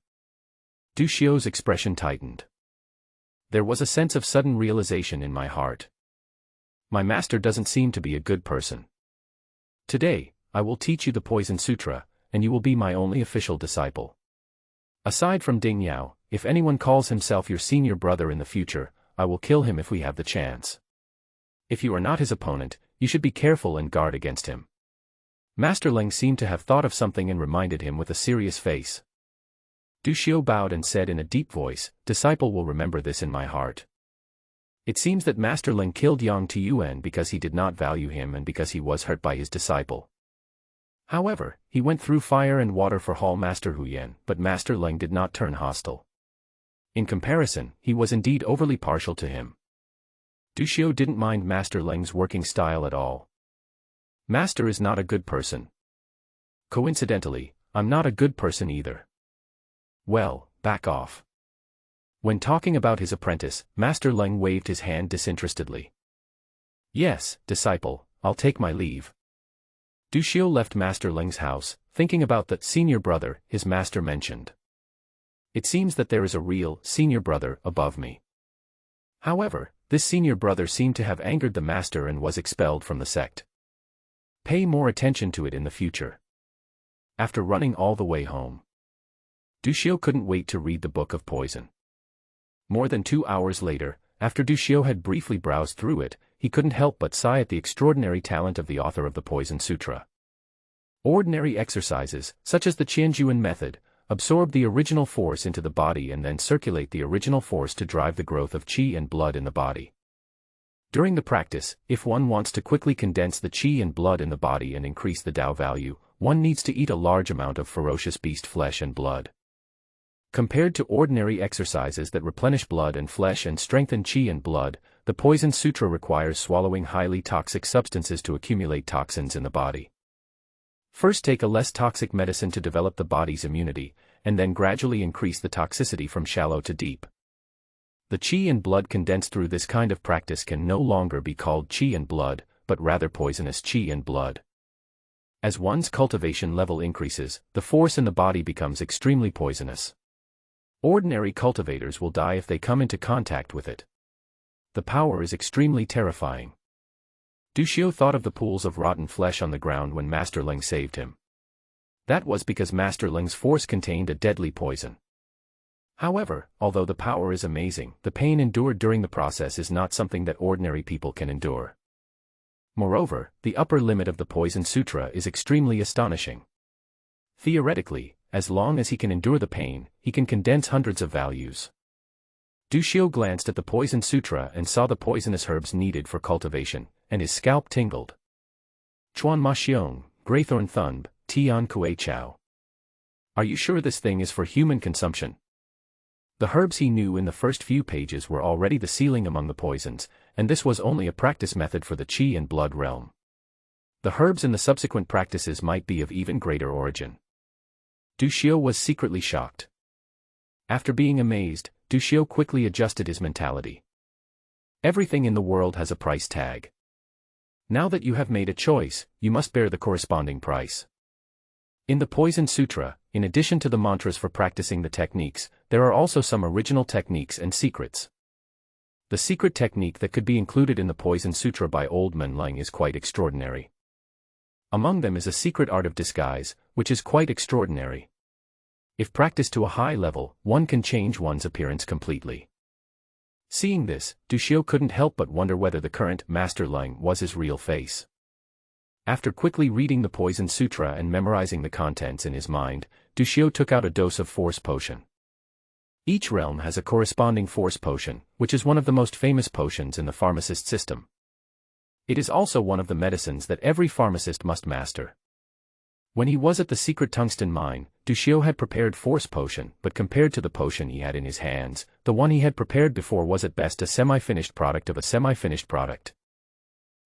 Du Xiu's expression tightened. There was a sense of sudden realization in my heart. My master doesn't seem to be a good person. Today, I will teach you the Poison Sutra, and you will be my only official disciple. Aside from Ding Yao, if anyone calls himself your senior brother in the future, I will kill him if we have the chance. If you are not his opponent, you should be careful and guard against him." Master Ling seemed to have thought of something and reminded him with a serious face. Du Xiu bowed and said in a deep voice, "Disciple will remember this in my heart." It seems that Master Ling killed Yang Tiyuan because he did not value him and because he was hurt by his disciple. However, he went through fire and water for Hall Master Huyan, but Master Ling did not turn hostile. In comparison, he was indeed overly partial to him. Du Xiu didn't mind Master Ling's working style at all. Master is not a good person. Coincidentally, I'm not a good person either. Well, back off. When talking about his apprentice, Master Ling waved his hand disinterestedly. "Yes, disciple, I'll take my leave." Du Xiu left Master Ling's house, thinking about that senior brother his master mentioned. It seems that there is a real senior brother above me. However, this senior brother seemed to have angered the master and was expelled from the sect. Pay more attention to it in the future. After running all the way home, Du Xiu couldn't wait to read the Book of Poison. More than 2 hours later, After Du Xiu had briefly browsed through it, he couldn't help but sigh at the extraordinary talent of the author of the Poison Sutra. Ordinary exercises, such as the Qianjuan method, absorb the original force into the body and then circulate the original force to drive the growth of qi and blood in the body. During the practice, if one wants to quickly condense the qi and blood in the body and increase the Tao value, one needs to eat a large amount of ferocious beast flesh and blood. Compared to ordinary exercises that replenish blood and flesh and strengthen qi and blood, the Poison Sutra requires swallowing highly toxic substances to accumulate toxins in the body. First take a less toxic medicine to develop the body's immunity, and then gradually increase the toxicity from shallow to deep. The qi and blood condensed through this kind of practice can no longer be called qi and blood, but rather poisonous qi and blood. As one's cultivation level increases, the force in the body becomes extremely poisonous. Ordinary cultivators will die if they come into contact with it. The power is extremely terrifying. Du Xiu thought of the pools of rotten flesh on the ground when Master Ling saved him. That was because Master Ling's force contained a deadly poison. However, although the power is amazing, the pain endured during the process is not something that ordinary people can endure. Moreover, the upper limit of the Poison Sutra is extremely astonishing. Theoretically, as long as he can endure the pain, he can condense hundreds of values. Du Xiu glanced at the Poison Sutra and saw the poisonous herbs needed for cultivation, and his scalp tingled. Chuan Ma Xiong, Greythorn Thumb, Tian Kue Chao. Are you sure this thing is for human consumption? The herbs he knew in the first few pages were already the ceiling among the poisons, and this was only a practice method for the qi and blood realm. The herbs in the subsequent practices might be of even greater origin. Du Xiu was secretly shocked. After being amazed, Du Xiu quickly adjusted his mentality. Everything in the world has a price tag. Now that you have made a choice, you must bear the corresponding price. In the Poison Sutra, in addition to the mantras for practicing the techniques, there are also some original techniques and secrets. The secret technique that could be included in the Poison Sutra by Old Man Ling is quite extraordinary. Among them is a secret art of disguise, which is quite extraordinary. If practiced to a high level, one can change one's appearance completely. Seeing this, Du Xiu couldn't help but wonder whether the current Master Ling was his real face. After quickly reading the Poison Sutra and memorizing the contents in his mind, Du Xiu took out a dose of Force Potion. Each realm has a corresponding Force Potion, which is one of the most famous potions in the pharmacist system. It is also one of the medicines that every pharmacist must master. When he was at the secret tungsten mine, Du Xiu had prepared Force Potion, but compared to the potion he had in his hands, the one he had prepared before was at best a semi-finished product of a semi-finished product.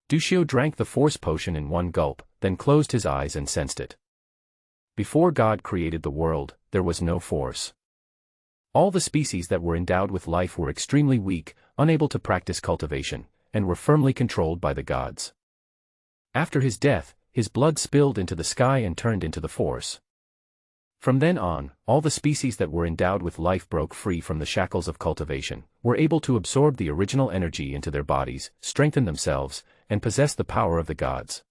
Du Xiu drank the Force Potion in one gulp, then closed his eyes and sensed it. Before God created the world, there was no force. All the species that were endowed with life were extremely weak, unable to practice cultivation, and were firmly controlled by the gods. After his death, his blood spilled into the sky and turned into the force. From then on, all the species that were endowed with life broke free from the shackles of cultivation, were able to absorb the original energy into their bodies, strengthen themselves, and possess the power of the gods.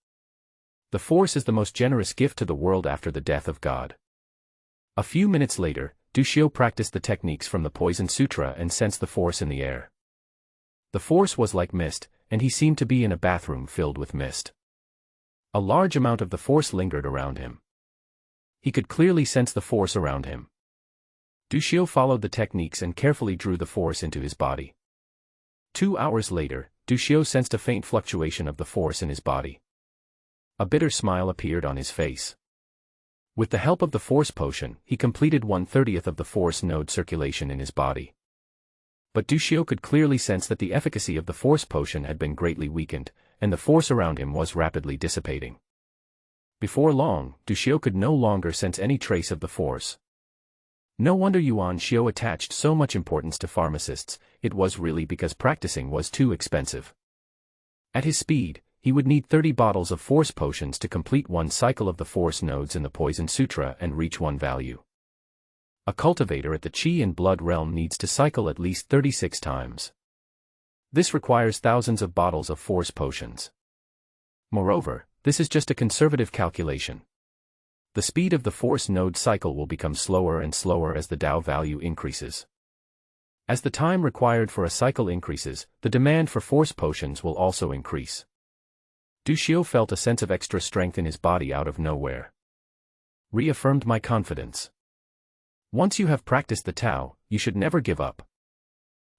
The force is the most generous gift to the world after the death of God. A few minutes later, Du Xiu practiced the techniques from the Poison Sutra and sensed the force in the air. The force was like mist, and he seemed to be in a bathroom filled with mist. A large amount of the force lingered around him. He could clearly sense the force around him. Du Xiu followed the techniques and carefully drew the force into his body. 2 hours later, Du Xiu sensed a faint fluctuation of the force in his body. A bitter smile appeared on his face. With the help of the Force Potion, he completed 1/30th of the force node circulation in his body. But Du Xiu could clearly sense that the efficacy of the Force Potion had been greatly weakened, and the force around him was rapidly dissipating. Before long, Du Xiu could no longer sense any trace of the force. No wonder Yuan Xiu attached so much importance to pharmacists, it was really because practicing was too expensive. At his speed, he would need 30 bottles of force potions to complete one cycle of the force nodes in the Poison Sutra and reach one value. A cultivator at the Qi and Blood realm needs to cycle at least 36 times. This requires thousands of bottles of force potions. Moreover, this is just a conservative calculation. The speed of the force node cycle will become slower and slower as the Tao value increases. As the time required for a cycle increases, the demand for force potions will also increase. Dushio felt a sense of extra strength in his body out of nowhere. Reaffirmed my confidence. Once you have practiced the Tao, you should never give up.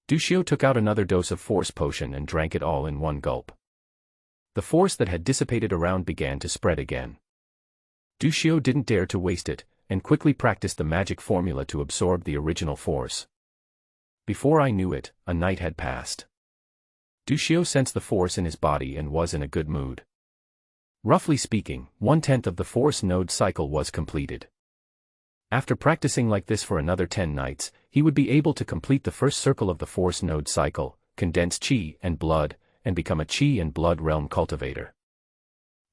Dushio took out another dose of force potion and drank it all in one gulp. The force that had dissipated around began to spread again. Dushio didn't dare to waste it, and quickly practiced the magic formula to absorb the original force. Before I knew it, a night had passed. Dushio sensed the force in his body and was in a good mood. Roughly speaking, 1/10 of the force node cycle was completed. After practicing like this for another 10 nights, he would be able to complete the first circle of the force node cycle, condense chi and blood, and become a chi and blood realm cultivator.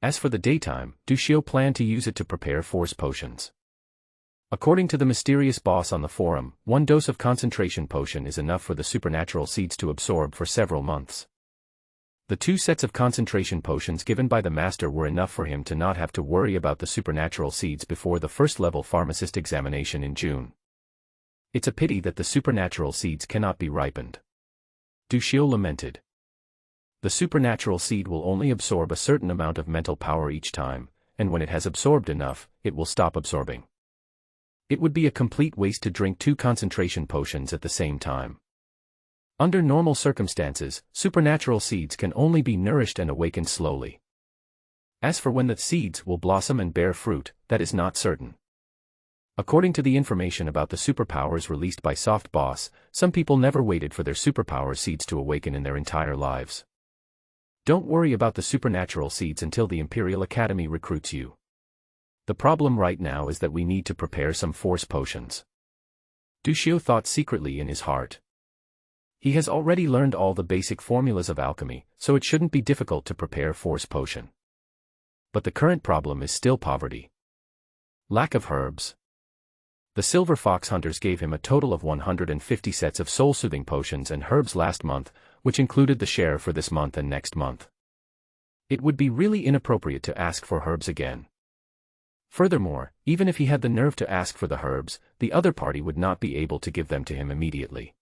As for the daytime, Dushio planned to use it to prepare force potions. According to the mysterious boss on the forum, 1 dose of concentration potion is enough for the supernatural seeds to absorb for several months. The 2 sets of concentration potions given by the master were enough for him to not have to worry about the supernatural seeds before the first-level pharmacist examination in June. It's a pity that the supernatural seeds cannot be ripened. Dushio lamented. The supernatural seed will only absorb a certain amount of mental power each time, and when it has absorbed enough, it will stop absorbing. It would be a complete waste to drink 2 concentration potions at the same time. Under normal circumstances, supernatural seeds can only be nourished and awakened slowly. As for when the seeds will blossom and bear fruit, that is not certain. According to the information about the superpowers released by Soft Boss, some people never waited for their superpower seeds to awaken in their entire lives. Don't worry about the supernatural seeds until the Imperial Academy recruits you. The problem right now is that we need to prepare some force potions. Dushio thought secretly in his heart. He has already learned all the basic formulas of alchemy, so it shouldn't be difficult to prepare force potion. But the current problem is still poverty. Lack of herbs. The Silver Fox Hunters gave him a total of 150 sets of soul-soothing potions and herbs last month, which included the share for this month and next month. It would be really inappropriate to ask for herbs again. Furthermore, even if he had the nerve to ask for the herbs, the other party would not be able to give them to him immediately.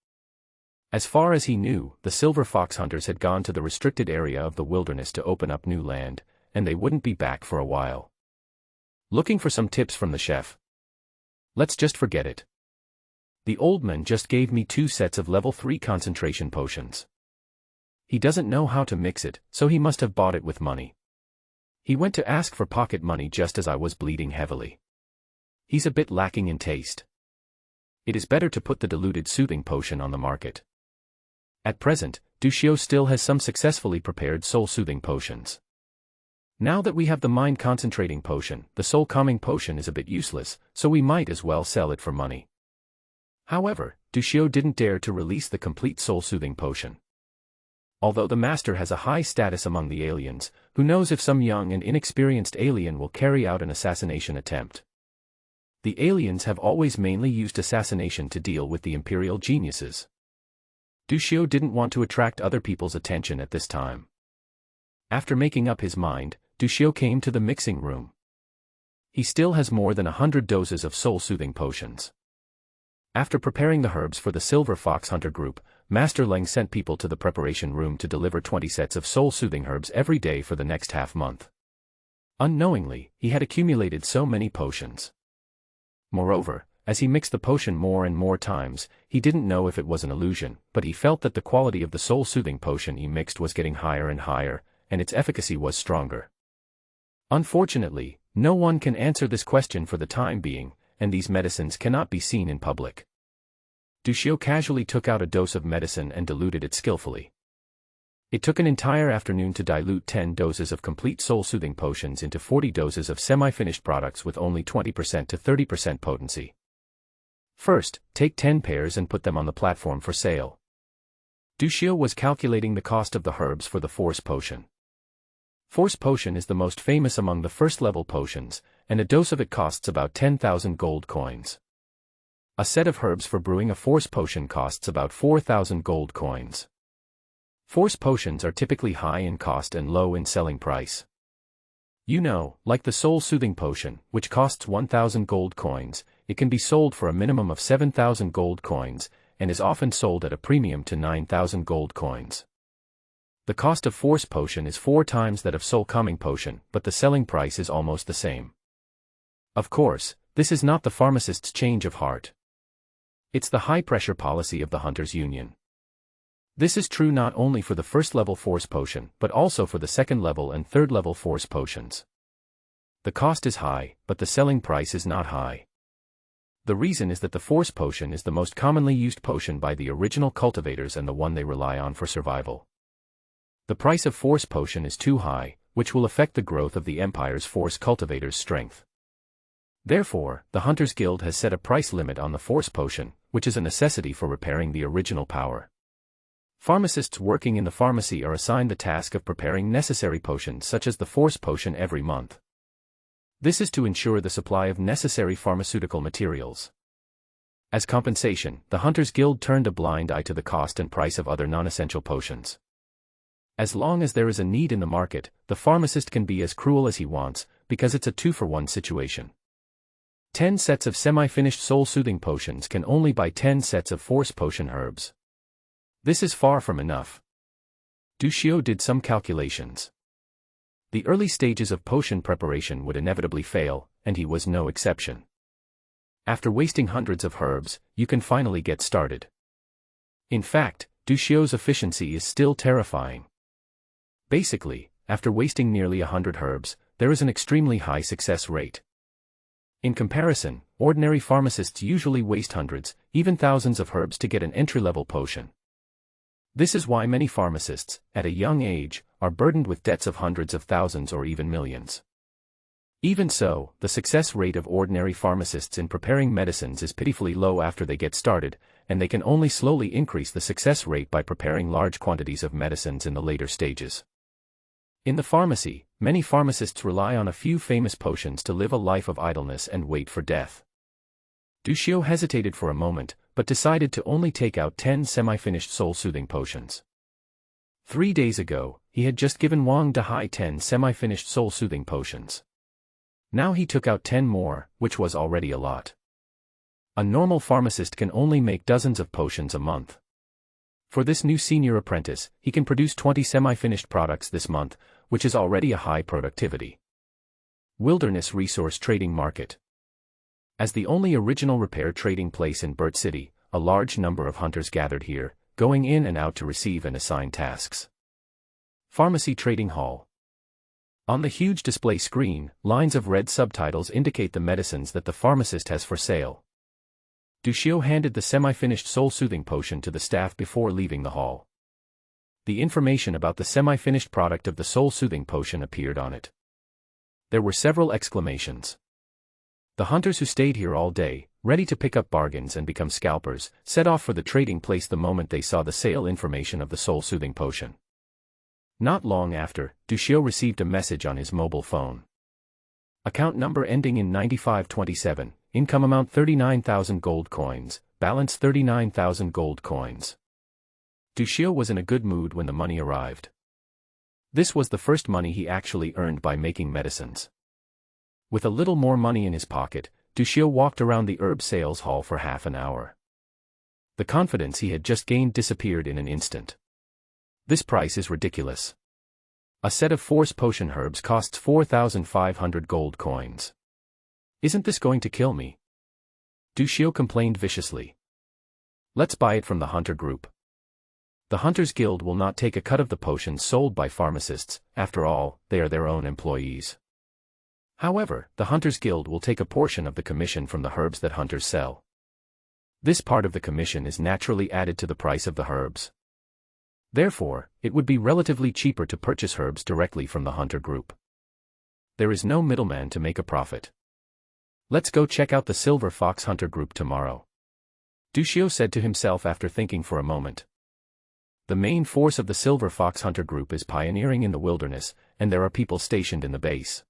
As far as he knew, the Silver Fox Hunters had gone to the restricted area of the wilderness to open up new land, and they wouldn't be back for a while. Looking for some tips from the chef? Let's just forget it. The old man just gave me 2 sets of level 3 concentration potions. He doesn't know how to mix it, so he must have bought it with money. He went to ask for pocket money just as I was bleeding heavily. He's a bit lacking in taste. It is better to put the diluted soothing potion on the market. At present, Dushio still has some successfully prepared soul-soothing potions. Now that we have the mind-concentrating potion, the soul-calming potion is a bit useless, so we might as well sell it for money. However, Dushio didn't dare to release the complete soul-soothing potion. Although the master has a high status among the aliens, who knows if some young and inexperienced alien will carry out an assassination attempt. The aliens have always mainly used assassination to deal with the imperial geniuses. Dushio didn't want to attract other people's attention at this time. After making up his mind, Dushio came to the mixing room. He still has more than 100 doses of soul-soothing potions. After preparing the herbs for the Silver Fox Hunter group, Master Leng sent people to the preparation room to deliver 20 sets of soul-soothing herbs every day for the next half-month. Unknowingly, he had accumulated so many potions. Moreover, as he mixed the potion more and more times, he didn't know if it was an illusion, but he felt that the quality of the soul-soothing potion he mixed was getting higher and higher, and its efficacy was stronger. Unfortunately, no one can answer this question for the time being, and these medicines cannot be seen in public. Dushio casually took out a dose of medicine and diluted it skillfully. It took an entire afternoon to dilute 10 doses of complete soul-soothing potions into 40 doses of semi-finished products with only 20% to 30% potency. First, take 10 pairs and put them on the platform for sale. Dushio was calculating the cost of the herbs for the Force Potion. Force Potion is the most famous among the first-level potions, and a dose of it costs about 10,000 gold coins. A set of herbs for brewing a Force Potion costs about 4,000 gold coins. Force Potions are typically high in cost and low in selling price. You know, like the Soul-Soothing Potion, which costs 1,000 gold coins, it can be sold for a minimum of 7,000 gold coins, and is often sold at a premium to 9,000 gold coins. The cost of force potion is 4 times that of soul calming potion, but the selling price is almost the same. Of course, this is not the pharmacist's change of heart. It's the high-pressure policy of the Hunters' Union. This is true not only for the first-level force potion, but also for the second-level and third-level force potions. The cost is high, but the selling price is not high. The reason is that the force potion is the most commonly used potion by the original cultivators and the one they rely on for survival. The price of force potion is too high, which will affect the growth of the Empire's force cultivators' strength. Therefore, the Hunters Guild has set a price limit on the force potion, which is a necessity for repairing the original power. Pharmacists working in the pharmacy are assigned the task of preparing necessary potions such as the force potion every month. This is to ensure the supply of necessary pharmaceutical materials. As compensation, the Hunters Guild turned a blind eye to the cost and price of other non-essential potions. As long as there is a need in the market, the pharmacist can be as cruel as he wants, because it's a 2-for-1 situation. 10 sets of semi-finished soul-soothing potions can only buy 10 sets of force potion herbs. This is far from enough. Dushio did some calculations. The early stages of potion preparation would inevitably fail, and he was no exception. After wasting hundreds of herbs, you can finally get started. In fact, Dushio's efficiency is still terrifying. Basically, after wasting nearly 100 herbs, there is an extremely high success rate. In comparison, ordinary pharmacists usually waste hundreds, even thousands of herbs to get an entry-level potion. This is why many pharmacists, at a young age, are burdened with debts of hundreds of thousands or even millions. Even so, the success rate of ordinary pharmacists in preparing medicines is pitifully low after they get started, and they can only slowly increase the success rate by preparing large quantities of medicines in the later stages. In the pharmacy, many pharmacists rely on a few famous potions to live a life of idleness and wait for death. Dushio hesitated for a moment, but decided to only take out 10 semi-finished soul-soothing potions. 3 days ago, he had just given Wang Dahai 10 semi-finished soul-soothing potions. Now he took out 10 more, which was already a lot. A normal pharmacist can only make dozens of potions a month. For this new senior apprentice, he can produce 20 semi-finished products this month, which is already a high productivity. Wilderness Resource Trading Market. As the only original repair trading place in Burt City, a large number of hunters gathered here, going in and out to receive and assign tasks. Pharmacy Trading Hall. On the huge display screen, lines of red subtitles indicate the medicines that the pharmacist has for sale. Dushio handed the semi-finished soul-soothing potion to the staff before leaving the hall. The information about the semi-finished product of the soul-soothing potion appeared on it. There were several exclamations. The hunters who stayed here all day, ready to pick up bargains and become scalpers, set off for the trading place the moment they saw the sale information of the soul-soothing potion. Not long after, Dushio received a message on his mobile phone. Account number ending in 9527, income amount 39,000 gold coins, balance 39,000 gold coins. Dushio was in a good mood when the money arrived. This was the first money he actually earned by making medicines. With a little more money in his pocket, Dushio walked around the herb sales hall for half an hour. The confidence he had just gained disappeared in an instant. This price is ridiculous. A set of force potion herbs costs 4,500 gold coins. Isn't this going to kill me? Dushio complained viciously. Let's buy it from the hunter group. The Hunters Guild will not take a cut of the potions sold by pharmacists, after all, they are their own employees. However, the Hunters Guild will take a portion of the commission from the herbs that hunters sell. This part of the commission is naturally added to the price of the herbs. Therefore, it would be relatively cheaper to purchase herbs directly from the hunter group. There is no middleman to make a profit. Let's go check out the Silver Fox Hunter group tomorrow. Dushio said to himself after thinking for a moment. The main force of the Silver Fox Hunter group is pioneering in the wilderness, and there are people stationed in the base.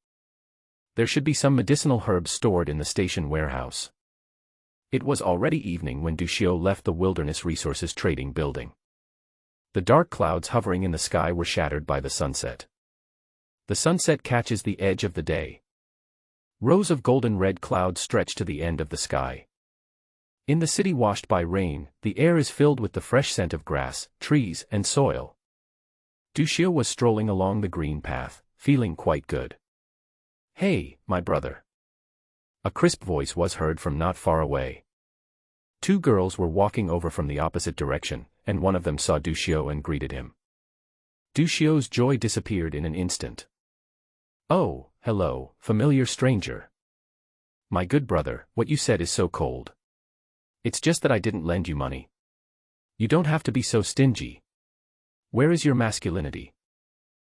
There should be some medicinal herbs stored in the station warehouse. It was already evening when Dushio left the Wilderness Resources Trading Building. The dark clouds hovering in the sky were shattered by the sunset. The sunset catches the edge of the day. Rows of golden red clouds stretch to the end of the sky. In the city washed by rain, the air is filled with the fresh scent of grass, trees, and soil. Du Xiu was strolling along the green path, feeling quite good. "Hey, my brother." A crisp voice was heard from not far away. Two girls were walking over from the opposite direction, and one of them saw Du Xiu and greeted him. Du Xiu's joy disappeared in an instant. "Oh, hello, familiar stranger. My good brother, what you said is so cold. It's just that I didn't lend you money. You don't have to be so stingy. Where is your masculinity?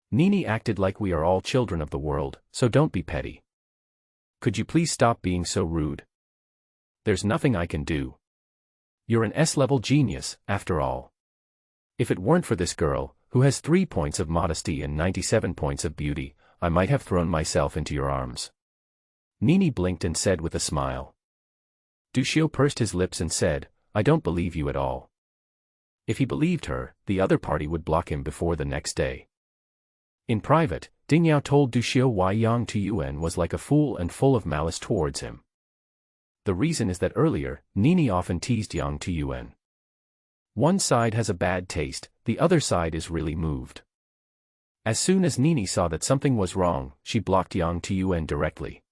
Nini acted like we are all children of the world, so don't be petty. Could you please stop being so rude? There's nothing I can do. You're an S-level genius, after all. If it weren't for this girl, who has 3 points of modesty and 97 points of beauty, I might have thrown myself into your arms." Nini blinked and said with a smile. Du Xiu pursed his lips and said, "I don't believe you at all." If he believed her, the other party would block him before the next day. In private, Ding Yao told Du Xiu why Yang Tuyuan was like a fool and full of malice towards him. The reason is that earlier, Nini often teased Yang Tuyuan. One side has a bad taste, the other side is really moved. As soon as Nini saw that something was wrong, she blocked Yang Tuyuan directly.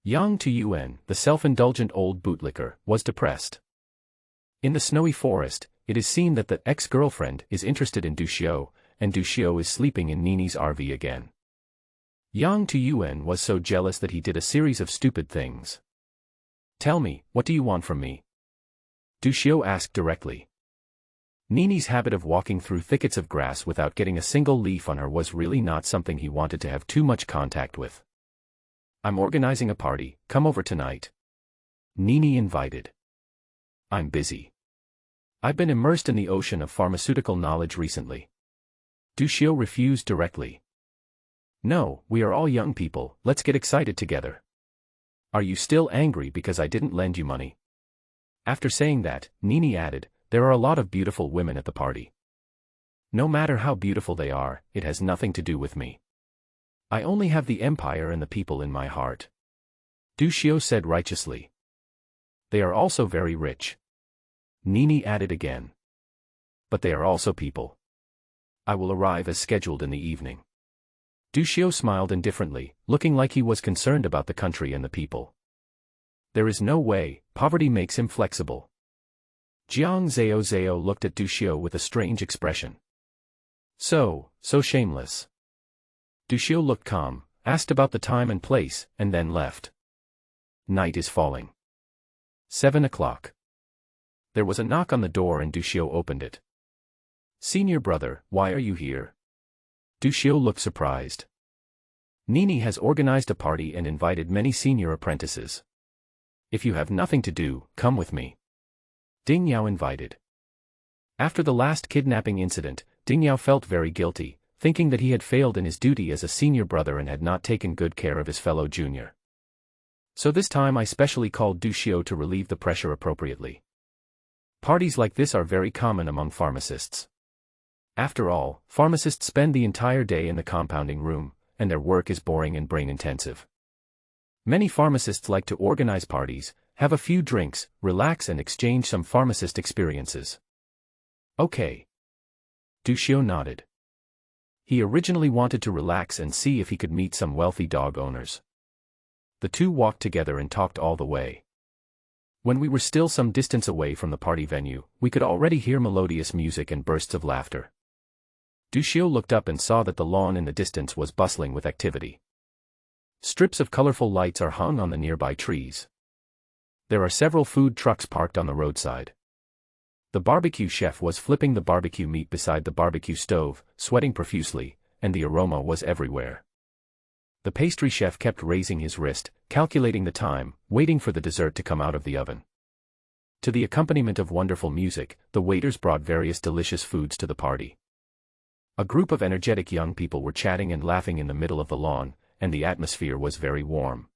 Yang Tuyuan, the self-indulgent old bootlicker, was depressed. In the snowy forest, it is seen that the ex-girlfriend is interested in Du Xiu, and Du Xiu is sleeping in Nini's RV again. Yang Tuyuan was so jealous that he did a series of stupid things. "Tell me, what do you want from me?" Du Xiu asked directly. Nini's habit of walking through thickets of grass without getting a single leaf on her was really not something he wanted to have too much contact with. "I'm organizing a party, come over tonight." Nini invited. "I'm busy. I've been immersed in the ocean of pharmaceutical knowledge recently." Du Xiu refused directly. "No, we are all young people, let's get excited together. Are you still angry because I didn't lend you money?" After saying that, Nini added, "There are a lot of beautiful women at the party. No matter how beautiful they are, it has nothing to do with me. I only have the empire and the people in my heart." Du Xiu said righteously. "They are also very rich." Nini added again. "But they are also people. I will arrive as scheduled in the evening." Du Xiu smiled indifferently, looking like he was concerned about the country and the people. There is no way, poverty makes him flexible. Jiang Zhao looked at Du Xiu with a strange expression. So shameless." Du Xiu looked calm, asked about the time and place, and then left. Night is falling. 7 o'clock. There was a knock on the door and Du Xiu opened it. "Senior brother, why are you here?" Du Xiu looked surprised. "Nini has organized a party and invited many senior apprentices. If you have nothing to do, come with me." Ding Yao invited. After the last kidnapping incident, Ding Yao felt very guilty, thinking that he had failed in his duty as a senior brother and had not taken good care of his fellow junior. So this time I specially called Du Xiu to relieve the pressure appropriately. Parties like this are very common among pharmacists. After all, pharmacists spend the entire day in the compounding room, and their work is boring and brain-intensive. Many pharmacists like to organize parties, have a few drinks, relax and exchange some pharmacist experiences. Okay. Du Xiu nodded. He originally wanted to relax and see if he could meet some wealthy dog owners. The two walked together and talked all the way. When we were still some distance away from the party venue, we could already hear melodious music and bursts of laughter. Du Xiu looked up and saw that the lawn in the distance was bustling with activity. Strips of colorful lights are hung on the nearby trees. There are several food trucks parked on the roadside. The barbecue chef was flipping the barbecue meat beside the barbecue stove, sweating profusely, and the aroma was everywhere. The pastry chef kept raising his wrist, calculating the time, waiting for the dessert to come out of the oven. To the accompaniment of wonderful music, the waiters brought various delicious foods to the party. A group of energetic young people were chatting and laughing in the middle of the lawn, and the atmosphere was very warm.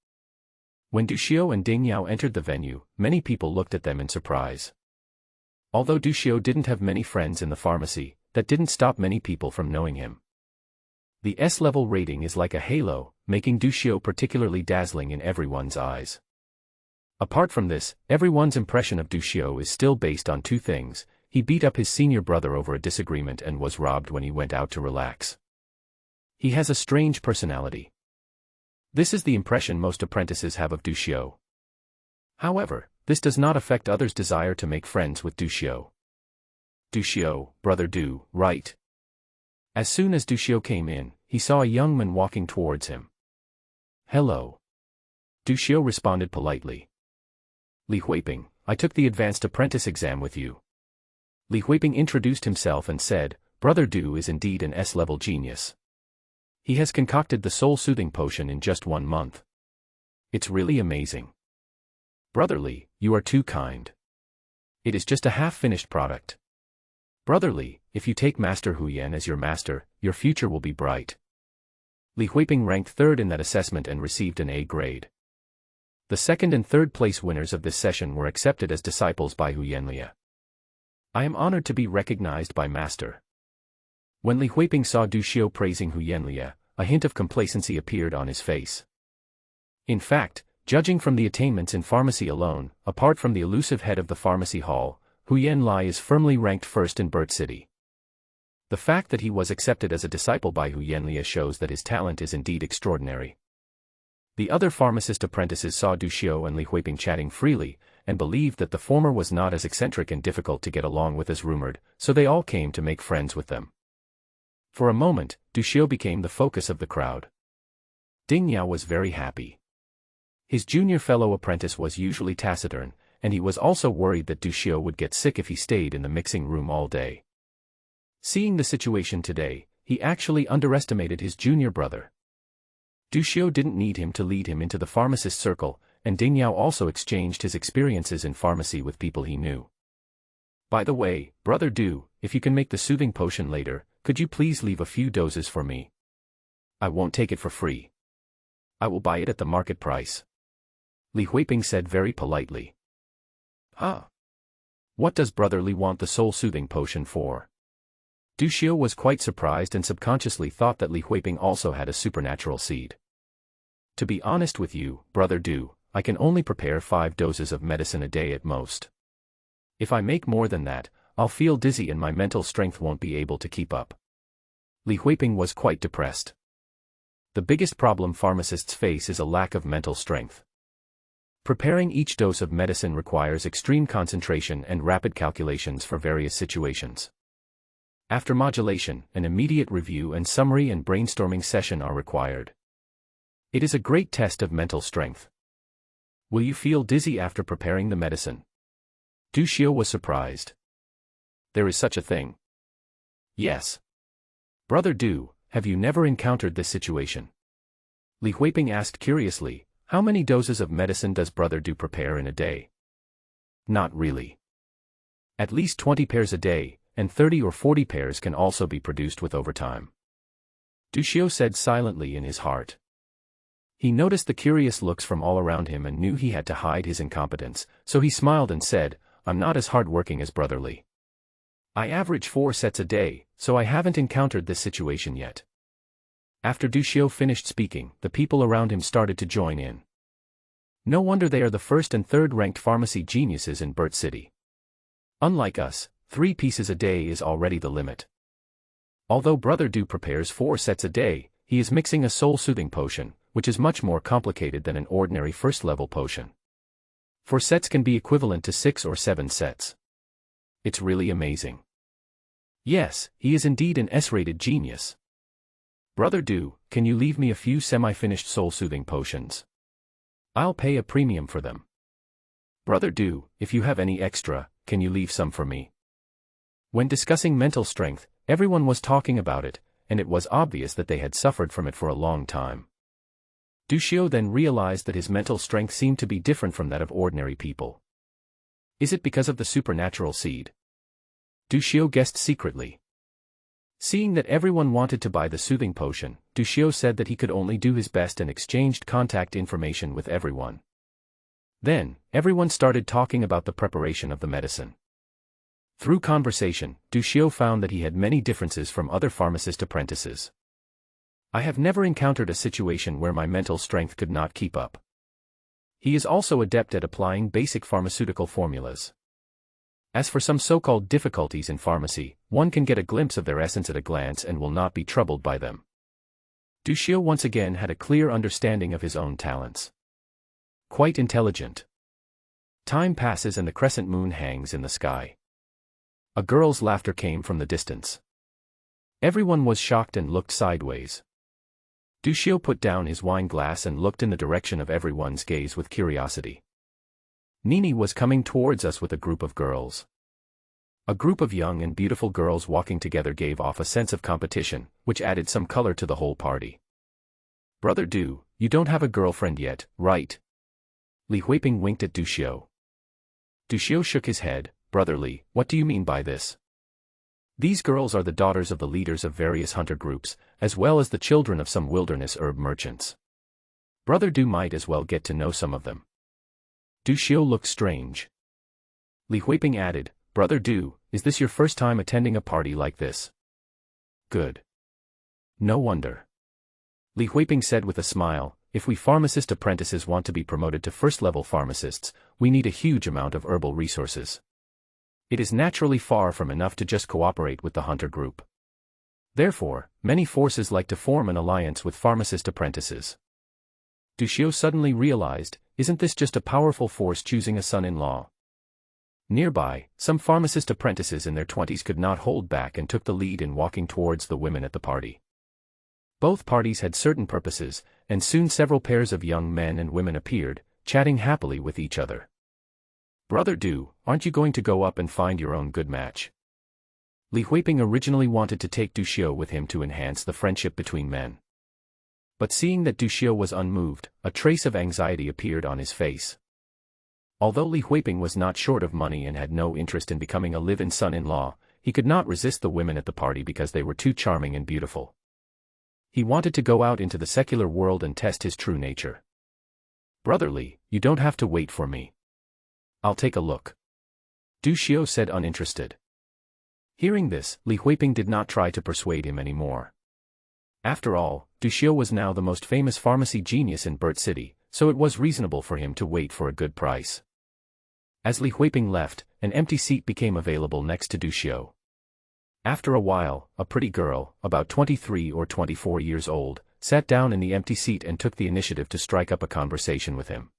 When Du Xiu and Ding Yao entered the venue, many people looked at them in surprise. Although Du Xiu didn't have many friends in the pharmacy, that didn't stop many people from knowing him. The S-level rating is like a halo, making Du Xiu particularly dazzling in everyone's eyes. Apart from this, everyone's impression of Du Xiu is still based on two things: he beat up his senior brother over a disagreement and was robbed when he went out to relax. He has a strange personality. This is the impression most apprentices have of Du Xiu. However, this does not affect others' desire to make friends with Du Xiu. Du Xiu, brother Du, right? As soon as Du Xiu came in, he saw a young man walking towards him. Hello. Du Xiu responded politely. Li Huiping, I took the advanced apprentice exam with you. Li Huiping introduced himself and said, Brother Du is indeed an S-level genius. He has concocted the soul-soothing potion in just 1 month. It's really amazing. Brother Li, you are too kind. It is just a half-finished product. Brother Li, if you take Master Huyan as your master, your future will be bright. Li Huiping ranked 3rd in that assessment and received an A grade. The 2nd and 3rd place winners of this session were accepted as disciples by Huyanlia. I am honored to be recognized by Master. When Li Huiping saw Du Xiu praising Huyanlia, a hint of complacency appeared on his face. In fact, judging from the attainments in pharmacy alone, apart from the elusive head of the pharmacy hall, Huyanlia is firmly ranked 1st in Burt City. The fact that he was accepted as a disciple by Huyanlia shows that his talent is indeed extraordinary. The other pharmacist apprentices saw Du Xiu and Li Huiping chatting freely, and believed that the former was not as eccentric and difficult to get along with as rumored, so they all came to make friends with them. For a moment, Du Xiu became the focus of the crowd. Ding Yao was very happy. His junior fellow apprentice was usually taciturn, and he was also worried that Du Xiu would get sick if he stayed in the mixing room all day. Seeing the situation today, he actually underestimated his junior brother. Du Xiu didn't need him to lead him into the pharmacist circle, and Ding Yao also exchanged his experiences in pharmacy with people he knew. By the way, Brother Du, if you can make the soothing potion later, could you please leave a few doses for me? I won't take it for free. I will buy it at the market price. Li Huiping said very politely. Huh? What does Brother Li want the soul-soothing potion for? Du Xiu was quite surprised and subconsciously thought that Li Huiping also had a supernatural seed. To be honest with you, Brother Du, I can only prepare 5 doses of medicine a day at most. If I make more than that, I'll feel dizzy and my mental strength won't be able to keep up. Li Huiping was quite depressed. The biggest problem pharmacists face is a lack of mental strength. Preparing each dose of medicine requires extreme concentration and rapid calculations for various situations. After modulation, an immediate review and summary and brainstorming session are required. It is a great test of mental strength. Will you feel dizzy after preparing the medicine? Du Xiu was surprised. There is such a thing. Yes. Brother Du, have you never encountered this situation? Li Huiping asked curiously, how many doses of medicine does Brother Du prepare in a day? Not really. At least 20 pairs a day, and 30 or 40 pairs can also be produced with overtime. Du Xiu said silently in his heart. He noticed the curious looks from all around him and knew he had to hide his incompetence, so he smiled and said, I'm not as hard-working as Brother Li. I average 4 sets a day, so I haven't encountered this situation yet. After Du Xiu finished speaking, the people around him started to join in. No wonder they are the 1st and 3rd ranked pharmacy geniuses in Burt City. Unlike us, 3 pieces a day is already the limit. Although Brother Du prepares 4 sets a day, he is mixing a soul-soothing potion, which is much more complicated than an ordinary first-level potion. 4 sets can be equivalent to 6 or 7 sets. It's really amazing. Yes, he is indeed an S-rated genius. Brother Du, can you leave me a few semi-finished soul-soothing potions? I'll pay a premium for them. Brother Du, if you have any extra, can you leave some for me? When discussing mental strength, everyone was talking about it, and it was obvious that they had suffered from it for a long time. Du Xiu then realized that his mental strength seemed to be different from that of ordinary people. Is it because of the supernatural seed? Du Xiu guessed secretly. Seeing that everyone wanted to buy the soothing potion, Du Xiu said that he could only do his best and exchanged contact information with everyone. Then, everyone started talking about the preparation of the medicine. Through conversation, Du Xiu found that he had many differences from other pharmacist apprentices. I have never encountered a situation where my mental strength could not keep up. He is also adept at applying basic pharmaceutical formulas. As for some so-called difficulties in pharmacy, one can get a glimpse of their essence at a glance and will not be troubled by them. Du Xiu once again had a clear understanding of his own talents. Quite intelligent. Time passes and the crescent moon hangs in the sky. A girl's laughter came from the distance. Everyone was shocked and looked sideways. Du Xiu put down his wine glass and looked in the direction of everyone's gaze with curiosity. Nini was coming towards us with a group of girls. A group of young and beautiful girls walking together gave off a sense of competition, which added some color to the whole party. "Brother Du, you don't have a girlfriend yet, right?" Li Huiping winked at Du Xiu. Du Xiu shook his head. "Brother Li, what do you mean by this?" "These girls are the daughters of the leaders of various hunter groups, as well as the children of some wilderness herb merchants. Brother Du might as well get to know some of them." Du Xiu looked strange. Li Huiping added, "Brother Du, is this your first time attending a party like this?" "Good. No wonder." Li Huiping said with a smile, "If we pharmacist apprentices want to be promoted to first-level pharmacists, we need a huge amount of herbal resources. It is naturally far from enough to just cooperate with the hunter group. Therefore, many forces like to form an alliance with pharmacist apprentices." Du Xiu suddenly realized, isn't this just a powerful force choosing a son-in-law? Nearby, some pharmacist apprentices in their 20s could not hold back and took the lead in walking towards the women at the party. Both parties had certain purposes, and soon several pairs of young men and women appeared, chatting happily with each other. "Brother Du, aren't you going to go up and find your own good match?" Li Huiping originally wanted to take Du Xiu with him to enhance the friendship between men. But seeing that Du Xiu was unmoved, a trace of anxiety appeared on his face. Although Li Huiping was not short of money and had no interest in becoming a live-in son-in-law, he could not resist the women at the party because they were too charming and beautiful. He wanted to go out into the secular world and test his true nature. "Brother Li, you don't have to wait for me. I'll take a look," Du Xiu said uninterested. Hearing this, Li Huiping did not try to persuade him anymore. After all, Du Xiu was now the most famous pharmacy genius in Burt City, so it was reasonable for him to wait for a good price. As Li Huiping left, an empty seat became available next to Du Xiu. After a while, a pretty girl, about 23 or 24 years old, sat down in the empty seat and took the initiative to strike up a conversation with him.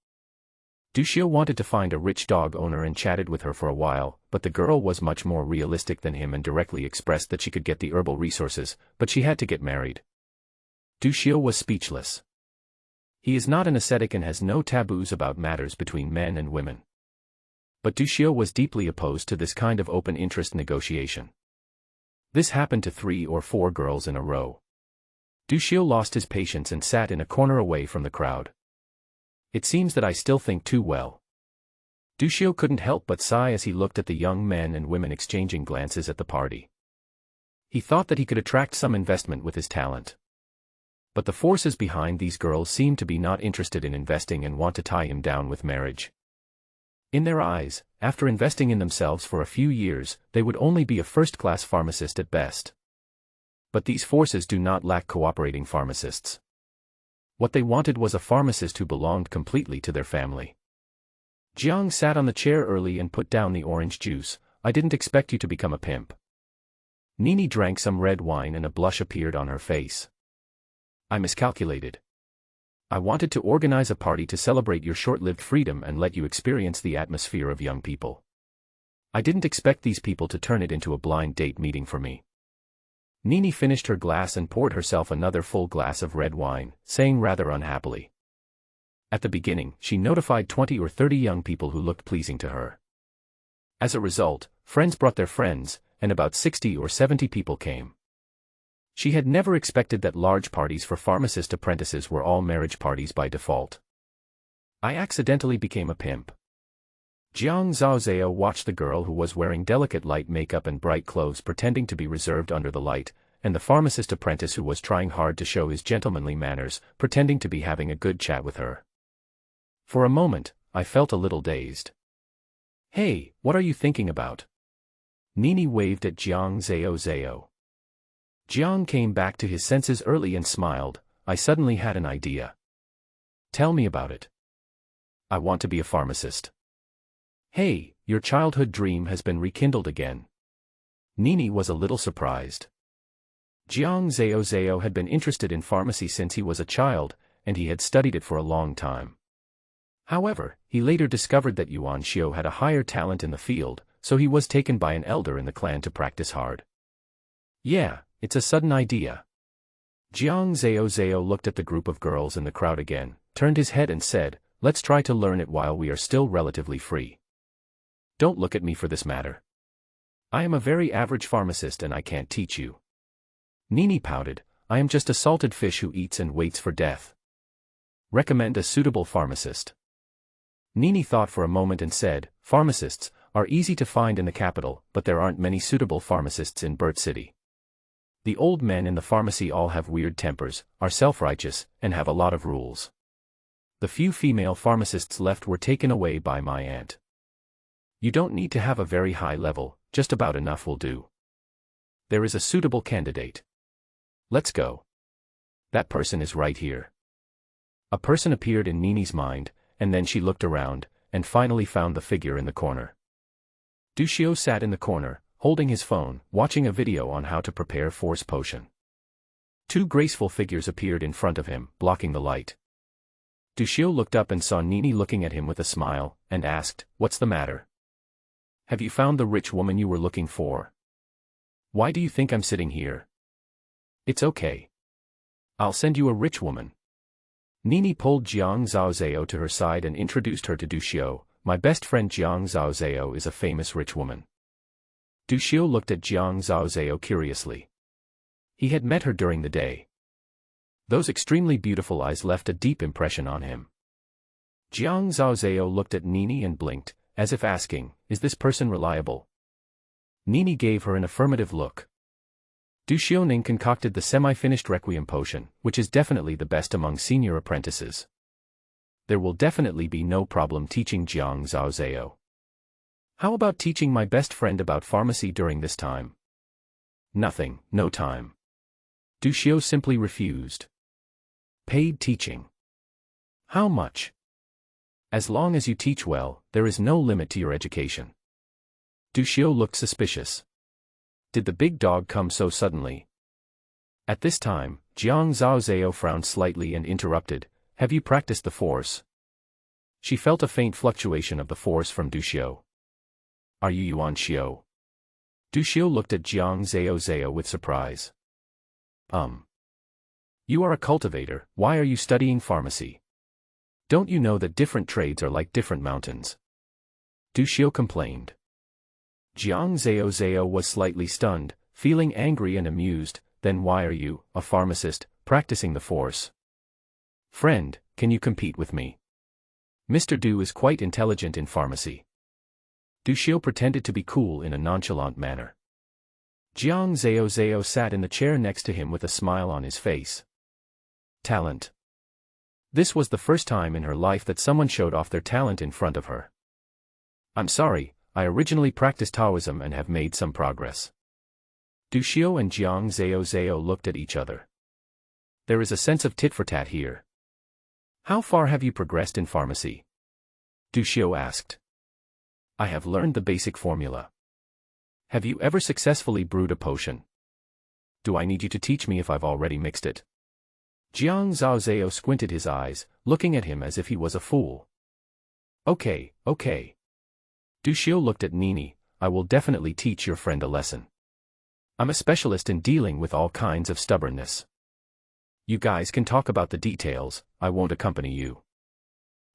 Du Xiu wanted to find a rich dog owner and chatted with her for a while, but the girl was much more realistic than him and directly expressed that she could get the herbal resources, but she had to get married. Du Xiu was speechless. He is not an ascetic and has no taboos about matters between men and women. But Du Xiu was deeply opposed to this kind of open interest negotiation. This happened to 3 or 4 girls in a row. Du Xiu lost his patience and sat in a corner away from the crowd. "It seems that I still think too well." Du Xiu couldn't help but sigh as he looked at the young men and women exchanging glances at the party. He thought that he could attract some investment with his talent. But the forces behind these girls seemed to be not interested in investing and want to tie him down with marriage. In their eyes, after investing in themselves for a few years, they would only be a first-class pharmacist at best. But these forces do not lack cooperating pharmacists. What they wanted was a pharmacist who belonged completely to their family. Jiang sat on the chair early and put down the orange juice. "I didn't expect you to become a pimp." Nini drank some red wine and a blush appeared on her face. "I miscalculated. I wanted to organize a party to celebrate your short-lived freedom and let you experience the atmosphere of young people. I didn't expect these people to turn it into a blind date meeting for me." Nini finished her glass and poured herself another full glass of red wine, saying rather unhappily. At the beginning, she notified 20 or 30 young people who looked pleasing to her. As a result, friends brought their friends, and about 60 or 70 people came. She had never expected that large parties for pharmacist apprentices were all marriage parties by default. "I accidentally became a pimp." Jiang Zhaozhao watched the girl who was wearing delicate light makeup and bright clothes pretending to be reserved under the light, and the pharmacist apprentice who was trying hard to show his gentlemanly manners, pretending to be having a good chat with her. For a moment, I felt a little dazed. "Hey, what are you thinking about?" Nini waved at Jiang Zhaozhao. Jiang came back to his senses early and smiled. "I suddenly had an idea." "Tell me about it." I want to be a pharmacist. Hey, your childhood dream has been rekindled again. Nini was a little surprised. Jiang Zhao had been interested in pharmacy since he was a child, and he had studied it for a long time. However, he later discovered that Yuan Xiao had a higher talent in the field, so he was taken by an elder in the clan to practice hard. Yeah, it's a sudden idea. Jiang Zhao looked at the group of girls in the crowd again, turned his head and said, let's try to learn it while we are still relatively free. Don't look at me for this matter. I am a very average pharmacist and I can't teach you. Nini pouted, I am just a salted fish who eats and waits for death. Recommend a suitable pharmacist. Nini thought for a moment and said, pharmacists are easy to find in the capital, but there aren't many suitable pharmacists in Burt City. The old men in the pharmacy all have weird tempers, are self-righteous, and have a lot of rules. The few female pharmacists left were taken away by my aunt. You don't need to have a very high level, just about enough will do. There is a suitable candidate. Let's go. That person is right here. A person appeared in Nini's mind, and then she looked around, and finally found the figure in the corner. Du Xiao sat in the corner, holding his phone, watching a video on how to prepare force potion. Two graceful figures appeared in front of him, blocking the light. Du Xiao looked up and saw Nini looking at him with a smile, and asked, what's the matter? Have you found the rich woman you were looking for? Why do you think I'm sitting here? It's okay. I'll send you a rich woman. Nini pulled Jiang Zhao to her side and introduced her to Du Xiao. My best friend Jiang Zhao is a famous rich woman. Du Xiao looked at Jiang Zhao curiously. He had met her during the day. Those extremely beautiful eyes left a deep impression on him. Jiang Zhao looked at Nini and blinked, as if asking, is this person reliable? Nini gave her an affirmative look. Du Xiaoning concocted the semi-finished Requiem potion, which is definitely the best among senior apprentices. There will definitely be no problem teaching Jiang Zhao. How about teaching my best friend about pharmacy during this time? Nothing, no time. Du Xiao simply refused. Paid teaching. How much? As long as you teach well, there is no limit to your education. Du Xiao looked suspicious. Did the big dog come so suddenly? At this time, Jiang Zhao frowned slightly and interrupted, have you practiced the force? She felt a faint fluctuation of the force from Du Xiao. Are you Yuan Xiao? Du Xiao looked at Jiang Zhao with surprise. You are a cultivator, why are you studying pharmacy? Don't you know that different trades are like different mountains? Du Xiao complained. Jiang Zhao was slightly stunned, feeling angry and amused, then why are you, a pharmacist, practicing the force? Friend, can you compete with me? Mr. Du is quite intelligent in pharmacy. Du Xiao pretended to be cool in a nonchalant manner. Jiang Zhao sat in the chair next to him with a smile on his face. Talent. This was the first time in her life that someone showed off their talent in front of her. I'm sorry, I originally practiced Taoism and have made some progress. Du Xiao and Jiang Zhao looked at each other. There is a sense of tit-for-tat here. How far have you progressed in pharmacy? Du Xiao asked. I have learned the basic formula. Have you ever successfully brewed a potion? Do I need you to teach me if I've already mixed it? Jiang Zhao squinted his eyes, looking at him as if he was a fool. Okay. Du Xiao looked at Nini, I will definitely teach your friend a lesson. I'm a specialist in dealing with all kinds of stubbornness. You guys can talk about the details, I won't accompany you.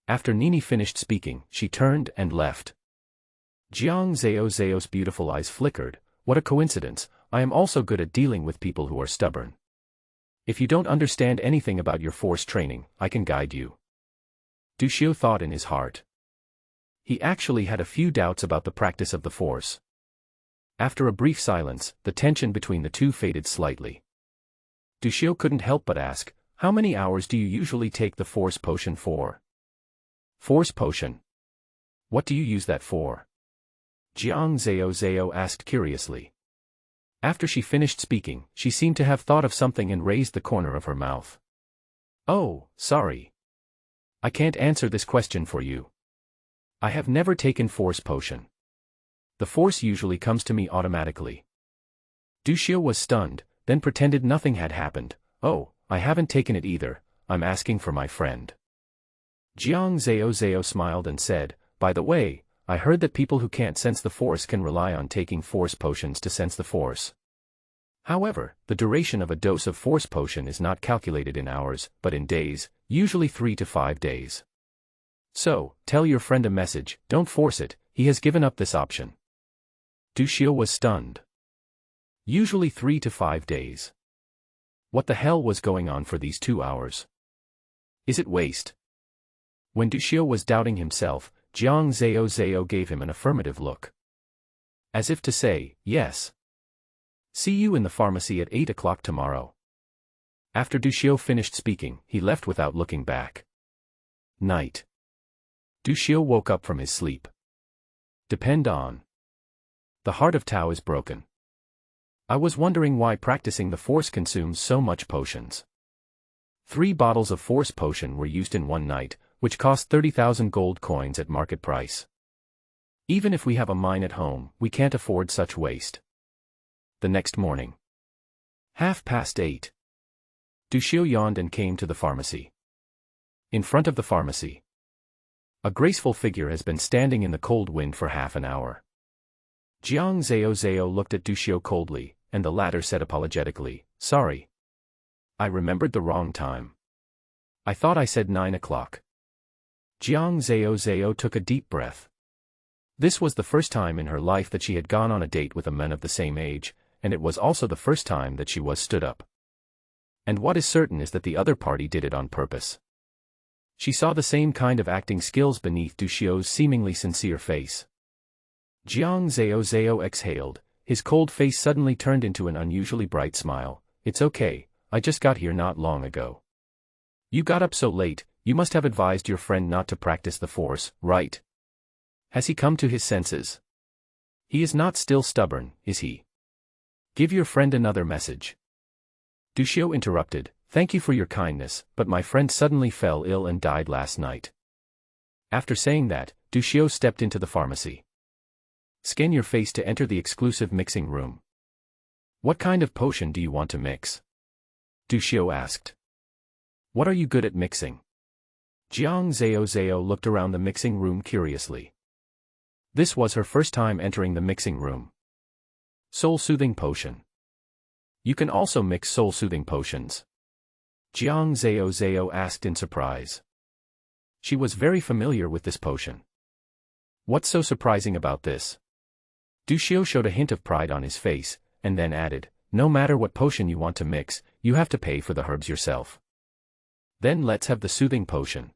After Nini finished speaking, she turned and left. Jiang Zhao's beautiful eyes flickered, what a coincidence, I am also good at dealing with people who are stubborn. If you don't understand anything about your force training, I can guide you. Du Xiao thought in his heart. He actually had a few doubts about the practice of the force. After a brief silence, the tension between the two faded slightly. Du Xiao couldn't help but ask, how many hours do you usually take the force potion for? Force potion? What do you use that for? Jiang Zhao asked curiously. After she finished speaking, she seemed to have thought of something and raised the corner of her mouth. Oh, sorry. I can't answer this question for you. I have never taken force potion. The force usually comes to me automatically. Du Xiu was stunned, then pretended nothing had happened. Oh, I haven't taken it either, I'm asking for my friend. Jiang Zhao smiled and said, by the way, I heard that people who can't sense the force can rely on taking force potions to sense the force. However, the duration of a dose of force potion is not calculated in hours, but in days, usually 3 to 5 days. So, tell your friend a message, don't force it, he has given up this option. Du Xiu was stunned. Usually 3 to 5 days. What the hell was going on for these 2 hours? Is it waste? When Du Xiu was doubting himself, Jiang Zhao gave him an affirmative look. As if to say, yes. See you in the pharmacy at 8 o'clock tomorrow. After Du Xiu finished speaking, he left without looking back. Night. Du Xiu woke up from his sleep. Depend on. The heart of Tao is broken. I was wondering why practicing the force consumes so much potions. 3 bottles of force potion were used in one night, which cost 30,000 gold coins at market price. Even if we have a mine at home, we can't afford such waste. The next morning. 8:30. Du Xiu yawned and came to the pharmacy. In front of the pharmacy, a graceful figure has been standing in the cold wind for half an hour. Jiang Zhao looked at Du Xiu coldly, and the latter said apologetically, sorry. I remembered the wrong time. I thought I said 9 o'clock. Jiang Zhao took a deep breath. This was the first time in her life that she had gone on a date with a man of the same age, and it was also the first time that she was stood up. And what is certain is that the other party did it on purpose. She saw the same kind of acting skills beneath Du Xiu's seemingly sincere face. Jiang Zhao exhaled, his cold face suddenly turned into an unusually bright smile. It's okay, I just got here not long ago. You got up so late, you must have advised your friend not to practice the force, right? Has he come to his senses? He is not still stubborn, is he? Give your friend another message. Du Xiu interrupted, thank you for your kindness, but my friend suddenly fell ill and died last night. After saying that, Du Xiu stepped into the pharmacy. Scan your face to enter the exclusive mixing room. What kind of potion do you want to mix? Du Xiu asked. What are you good at mixing? Jiang Zhao looked around the mixing room curiously. This was her first time entering the mixing room. Soul-soothing potion. You can also mix soul-soothing potions. Jiang Zhao asked in surprise. She was very familiar with this potion. What's so surprising about this? Du Xiu showed a hint of pride on his face, and then added, no matter what potion you want to mix, you have to pay for the herbs yourself. Then let's have the soothing potion.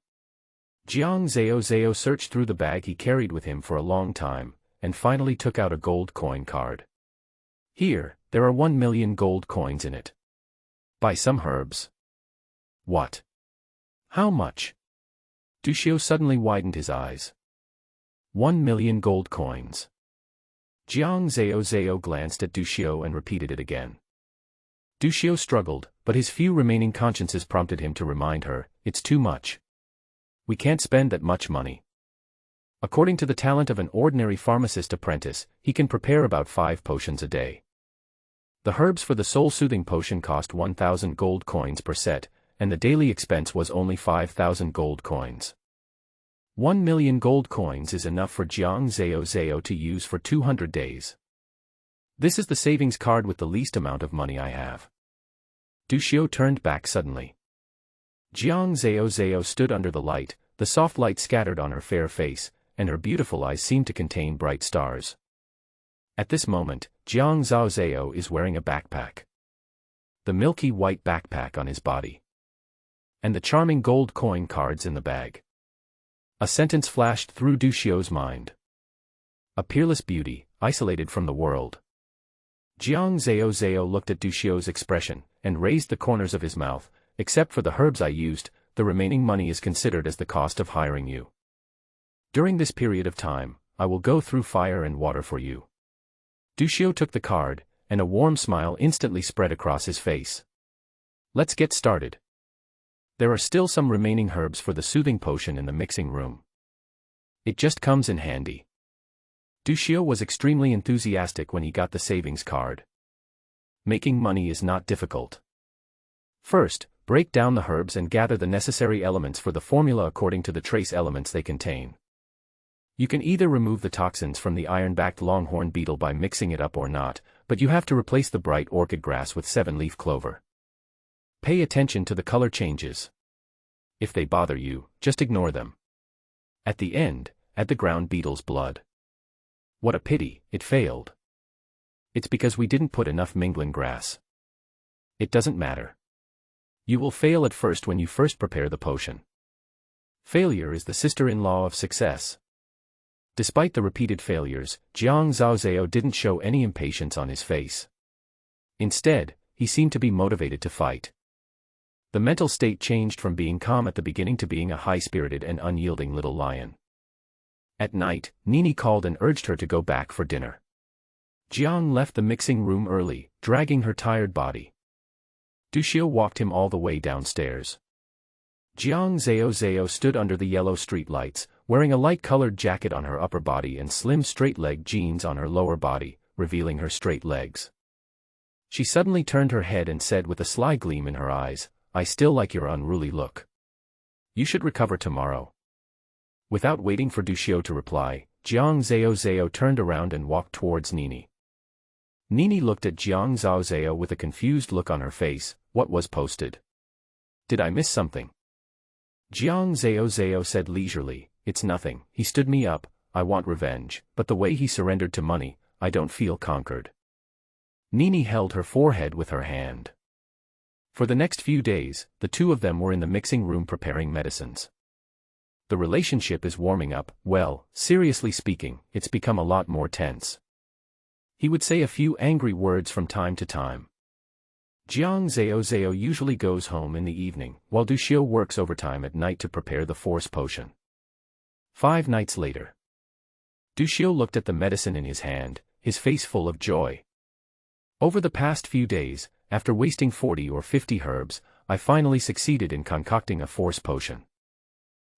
Jiang Zhao searched through the bag he carried with him for a long time, and finally took out a gold coin card. Here, there are 1 million gold coins in it. Buy some herbs. What? How much? Du Xiu suddenly widened his eyes. 1 million gold coins. Jiang Zhao glanced at Du Xiu and repeated it again. Du Xiu struggled, but his few remaining consciences prompted him to remind her, it's too much. We can't spend that much money. According to the talent of an ordinary pharmacist apprentice, he can prepare about 5 potions a day. The herbs for the soul-soothing potion cost 1,000 gold coins per set, and the daily expense was only 5,000 gold coins. 1 million gold coins is enough for Jiang Zhao to use for 200 days. This is the savings card with the least amount of money I have. Du Xiu turned back suddenly. Jiang Zhao stood under the light, the soft light scattered on her fair face, and her beautiful eyes seemed to contain bright stars. At this moment, Jiang Zhao is wearing a backpack. The milky white backpack on his body. And the charming gold coin cards in the bag. A sentence flashed through Du Xiu's mind. A peerless beauty, isolated from the world. Jiang Zhao looked at Du Xiu's expression, and raised the corners of his mouth. Except for the herbs I used, the remaining money is considered as the cost of hiring you. During this period of time, I will go through fire and water for you. Du Xiu took the card, and a warm smile instantly spread across his face. Let's get started. There are still some remaining herbs for the soothing potion in the mixing room. It just comes in handy. Du Xiu was extremely enthusiastic when he got the savings card. Making money is not difficult. First, break down the herbs and gather the necessary elements for the formula according to the trace elements they contain. You can either remove the toxins from the iron-backed longhorn beetle by mixing it up or not, but you have to replace the bright orchid grass with 7-leaf clover. Pay attention to the color changes. If they bother you, just ignore them. At the end, add the ground beetle's blood. What a pity, it failed. It's because we didn't put enough mingling grass. It doesn't matter. You will fail at first when you first prepare the potion. Failure is the sister-in-law of success. Despite the repeated failures, Jiang Zhaozhao didn't show any impatience on his face. Instead, he seemed to be motivated to fight. The mental state changed from being calm at the beginning to being a high-spirited and unyielding little lion. At night, Nini called and urged her to go back for dinner. Jiang left the mixing room early, dragging her tired body. Du Xiu walked him all the way downstairs. Jiang Zhaozhao stood under the yellow street lights, wearing a light-colored jacket on her upper body and slim straight-leg jeans on her lower body, revealing her straight legs. She suddenly turned her head and said with a sly gleam in her eyes, "I still like your unruly look. You should recover tomorrow." Without waiting for Du Xiu to reply, Jiang Zhaozhao turned around and walked towards Nini. Nini looked at Jiang Zhaozhao with a confused look on her face. What was posted? Did I miss something? Jiang Zhaozhao said leisurely, "It's nothing. He stood me up. I want revenge, but the way he surrendered to money, I don't feel conquered." Nini held her forehead with her hand. For the next few days, the two of them were in the mixing room preparing medicines. The relationship is warming up. Well, seriously speaking, it's become a lot more tense. He would say a few angry words from time to time. Jiang Zhaozhao usually goes home in the evening, while Du Xiu works overtime at night to prepare the force potion. 5 nights later. Du Xiu looked at the medicine in his hand, his face full of joy. Over the past few days, after wasting 40 or 50 herbs, I finally succeeded in concocting a force potion.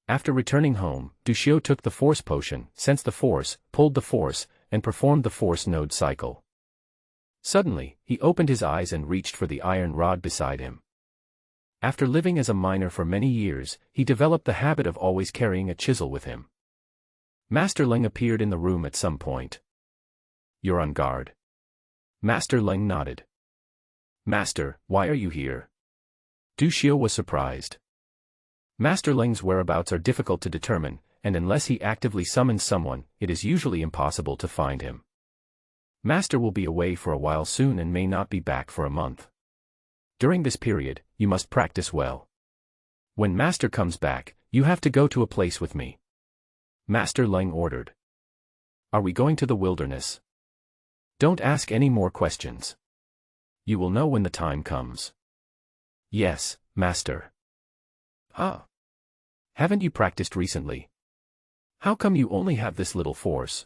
After returning home, Du Xiu took the force potion, sensed the force, pulled the force, and performed the force node cycle. Suddenly, he opened his eyes and reached for the iron rod beside him. After living as a miner for many years, he developed the habit of always carrying a chisel with him. Master Leng appeared in the room at some point. "You're on guard." Master Leng nodded. "Master, why are you here?" Du Xiu was surprised. Master Leng's whereabouts are difficult to determine, and unless he actively summons someone, it is usually impossible to find him. Master will be away for a while soon and may not be back for a month. During this period, you must practice well. When Master comes back, you have to go to a place with me. Master Leng ordered. "Are we going to the wilderness?" "Don't ask any more questions. You will know when the time comes." "Yes, Master." "Ah. Haven't you practiced recently? How come you only have this little force?"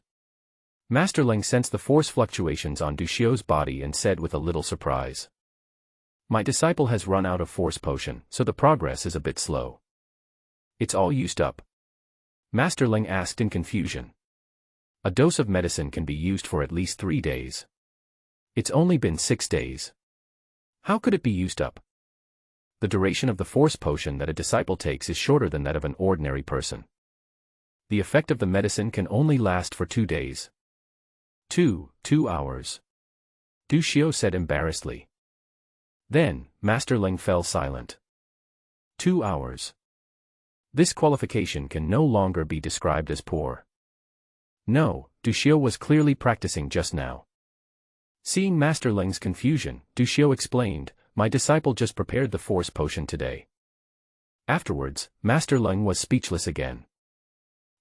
Master Leng sensed the force fluctuations on Du Xiu's body and said with a little surprise. "My disciple has run out of force potion, so the progress is a bit slow." "It's all used up?" Master Leng asked in confusion. "A dose of medicine can be used for at least 3 days. It's only been 6 days. How could it be used up?" The duration of the force potion that a disciple takes is shorter than that of an ordinary person. The effect of the medicine can only last for 2 days. 2 hours. Du Xiu said embarrassedly. Then, Master Leng fell silent. 2 hours. This qualification can no longer be described as poor. No, Du Xiu was clearly practicing just now. Seeing Master Leng's confusion, Du Xiu explained, "My disciple just prepared the force potion today." Afterwards, Master Leng was speechless again.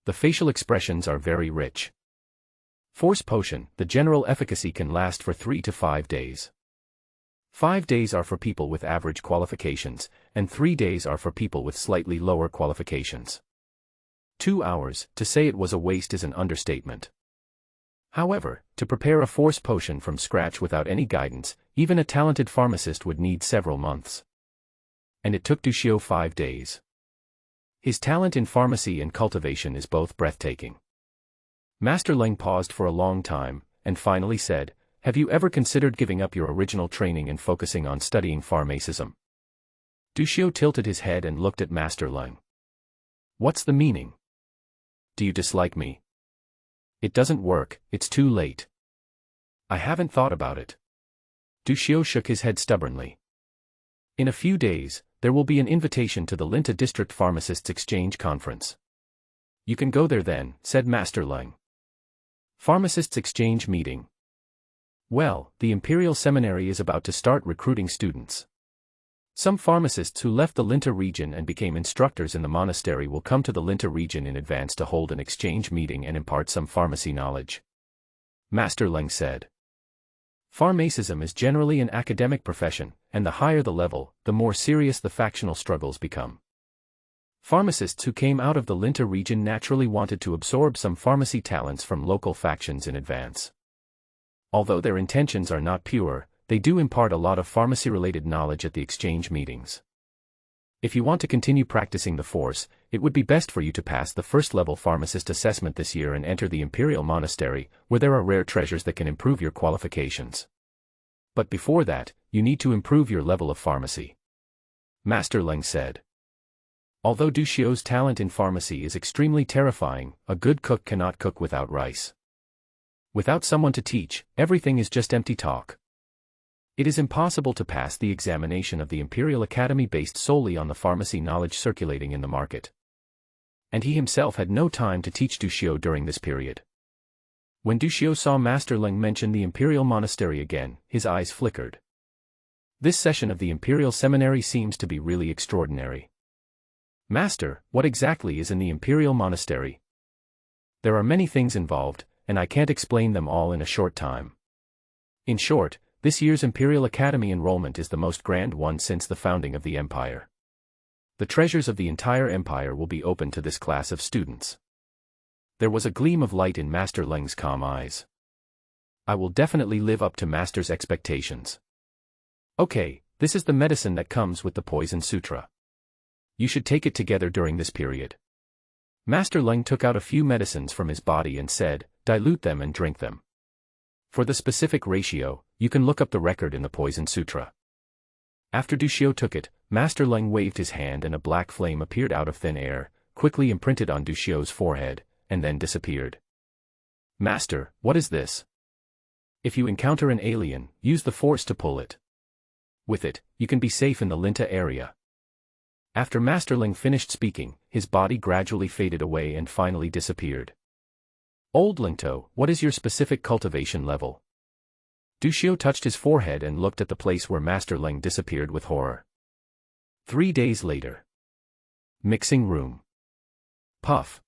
The facial expressions are very rich. Force potion, the general efficacy can last for 3 to 5 days. 5 days are for people with average qualifications, and 3 days are for people with slightly lower qualifications. 2 hours, to say it was a waste is an understatement. However, to prepare a force potion from scratch without any guidance, even a talented pharmacist would need several months. And it took Du Xiu 5 days. His talent in pharmacy and cultivation is both breathtaking. Master Leng paused for a long time, and finally said, "Have you ever considered giving up your original training and focusing on studying pharmacism?" Du Xiu tilted his head and looked at Master Leng. "What's the meaning? Do you dislike me?" "It doesn't work, it's too late." "I haven't thought about it." Du Xiu shook his head stubbornly. "In a few days, there will be an invitation to the Linta District Pharmacists Exchange Conference. You can go there then," said Master Leng. Pharmacists Exchange Meeting. Well, the Imperial Seminary is about to start recruiting students. Some pharmacists who left the Linta region and became instructors in the monastery will come to the Linta region in advance to hold an exchange meeting and impart some pharmacy knowledge. Master Leng said. Pharmacism is generally an academic profession, and the higher the level, the more serious the factional struggles become. Pharmacists who came out of the Linta region naturally wanted to absorb some pharmacy talents from local factions in advance. Although their intentions are not pure, they do impart a lot of pharmacy-related knowledge at the exchange meetings. If you want to continue practicing the force, it would be best for you to pass the first-level pharmacist assessment this year and enter the Imperial Monastery, where there are rare treasures that can improve your qualifications. But before that, you need to improve your level of pharmacy. Master Leng said. Although Du Xiu's talent in pharmacy is extremely terrifying, a good cook cannot cook without rice. Without someone to teach, everything is just empty talk. It is impossible to pass the examination of the Imperial Academy based solely on the pharmacy knowledge circulating in the market. And he himself had no time to teach Du Xiu during this period. When Du Xiu saw Master Leng mention the Imperial Monastery again, his eyes flickered. This session of the Imperial Seminary seems to be really extraordinary. Master, what exactly is in the Imperial Monastery? There are many things involved, and I can't explain them all in a short time. In short, this year's Imperial Academy enrollment is the most grand one since the founding of the Empire. The treasures of the entire Empire will be open to this class of students. There was a gleam of light in Master Leng's calm eyes. I will definitely live up to Master's expectations. Okay, this is the medicine that comes with the Poison Sutra. You should take it together during this period. Master Leng took out a few medicines from his body and said, dilute them and drink them. For the specific ratio, you can look up the record in the Poison Sutra. After Du Xiu took it, Master Leng waved his hand and a black flame appeared out of thin air, quickly imprinted on Du Xiu's forehead, and then disappeared. Master, what is this? If you encounter an alien, use the force to pull it. With it, you can be safe in the Linta area. After Master Leng finished speaking, his body gradually faded away and finally disappeared. Old Lingto, what is your specific cultivation level? Du Xiu touched his forehead and looked at the place where Master Leng disappeared with horror. 3 days later. Mixing room. Puff.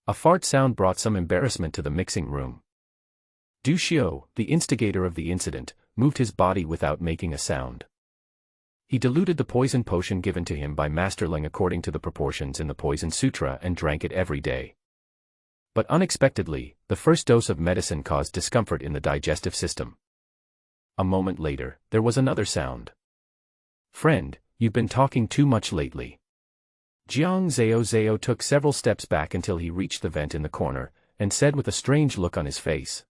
A fart sound brought some embarrassment to the mixing room. Du Xiu, the instigator of the incident, moved his body without making a sound. He diluted the poison potion given to him by Master Leng according to the proportions in the Poison Sutra and drank it every day. But unexpectedly, the first dose of medicine caused discomfort in the digestive system. A moment later, there was another sound. Friend, you've been talking too much lately. Jiang Zhao took several steps back until he reached the vent in the corner, and said with a strange look on his face.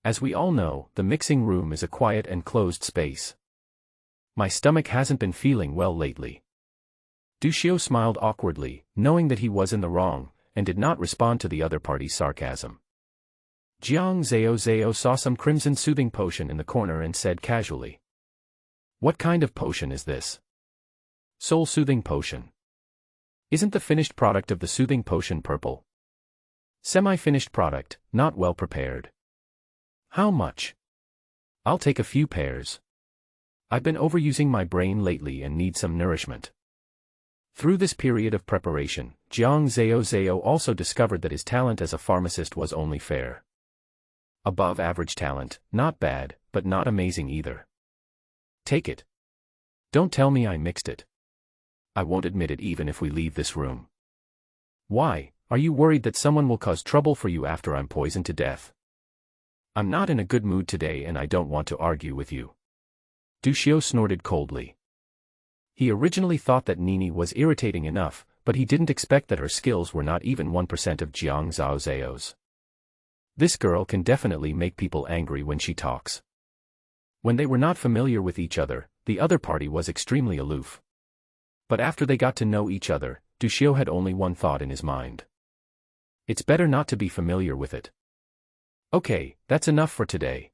As we all know, the mixing room is a quiet and closed space. My stomach hasn't been feeling well lately. Du Xiu smiled awkwardly, knowing that he was in the wrong, and did not respond to the other party's sarcasm. Jiang Zhao saw some crimson soothing potion in the corner and said casually. What kind of potion is this? Soul soothing potion. Isn't the finished product of the soothing potion purple? Semi-finished product, not well prepared. How much? I'll take a few pairs. I've been overusing my brain lately and need some nourishment. Through this period of preparation, Jiang Zhao also discovered that his talent as a pharmacist was only fair. Above average talent, not bad, but not amazing either. Take it. Don't tell me I mixed it. I won't admit it even if we leave this room. Why, are you worried that someone will cause trouble for you after I'm poisoned to death? I'm not in a good mood today and I don't want to argue with you. Du Xiu snorted coldly. He originally thought that Nini was irritating enough, but he didn't expect that her skills were not even 1% of Jiang Zhao's. This girl can definitely make people angry when she talks. When they were not familiar with each other, the other party was extremely aloof. But after they got to know each other, Du Xiu had only one thought in his mind. It's better not to be familiar with it. Okay, that's enough for today.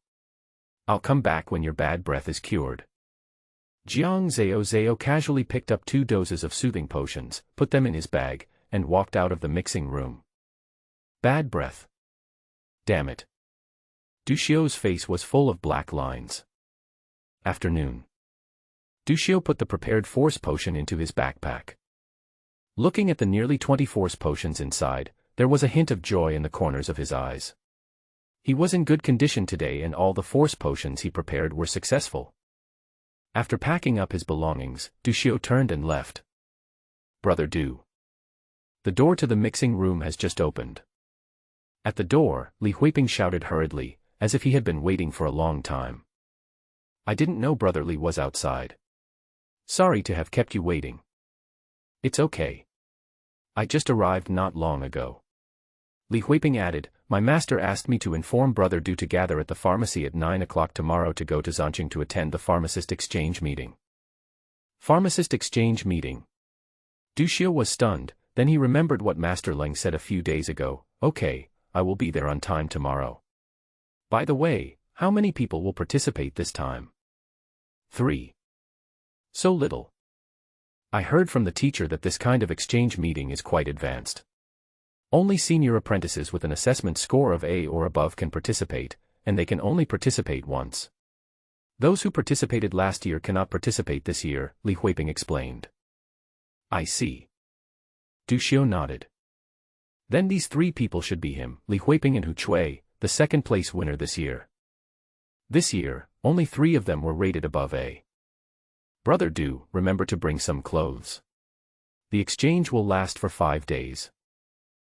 I'll come back when your bad breath is cured. Jiang Zhao casually picked up 2 doses of soothing potions, put them in his bag, and walked out of the mixing room. Bad breath. Damn it. Du Xiu's face was full of black lines. Afternoon. Du Xiu put the prepared force potion into his backpack. Looking at the nearly 20 force potions inside, there was a hint of joy in the corners of his eyes. He was in good condition today and all the force potions he prepared were successful. After packing up his belongings, Du Xiu turned and left. Brother Du. The door to the mixing room has just opened. At the door, Li Huiping shouted hurriedly, as if he had been waiting for a long time. I didn't know Brother Li was outside. Sorry to have kept you waiting. It's okay. I just arrived not long ago. Li Huiping added, my master asked me to inform Brother Du to gather at the pharmacy at 9 o'clock tomorrow to go to Zanqing to attend the pharmacist exchange meeting. Pharmacist exchange meeting. Du Xiu was stunned, then he remembered what Master Leng said a few days ago, okay, I will be there on time tomorrow. By the way, how many people will participate this time? 3. So little. I heard from the teacher that this kind of exchange meeting is quite advanced. Only senior apprentices with an assessment score of A or above can participate, and they can only participate once. Those who participated last year cannot participate this year, Li Huiping explained. I see. Du Xiu nodded. Then these 3 people should be him, Li Huiping and Hu Chui, the second-place winner this year. This year, only 3 of them were rated above A. Brother Du, remember to bring some clothes. The exchange will last for 5 days.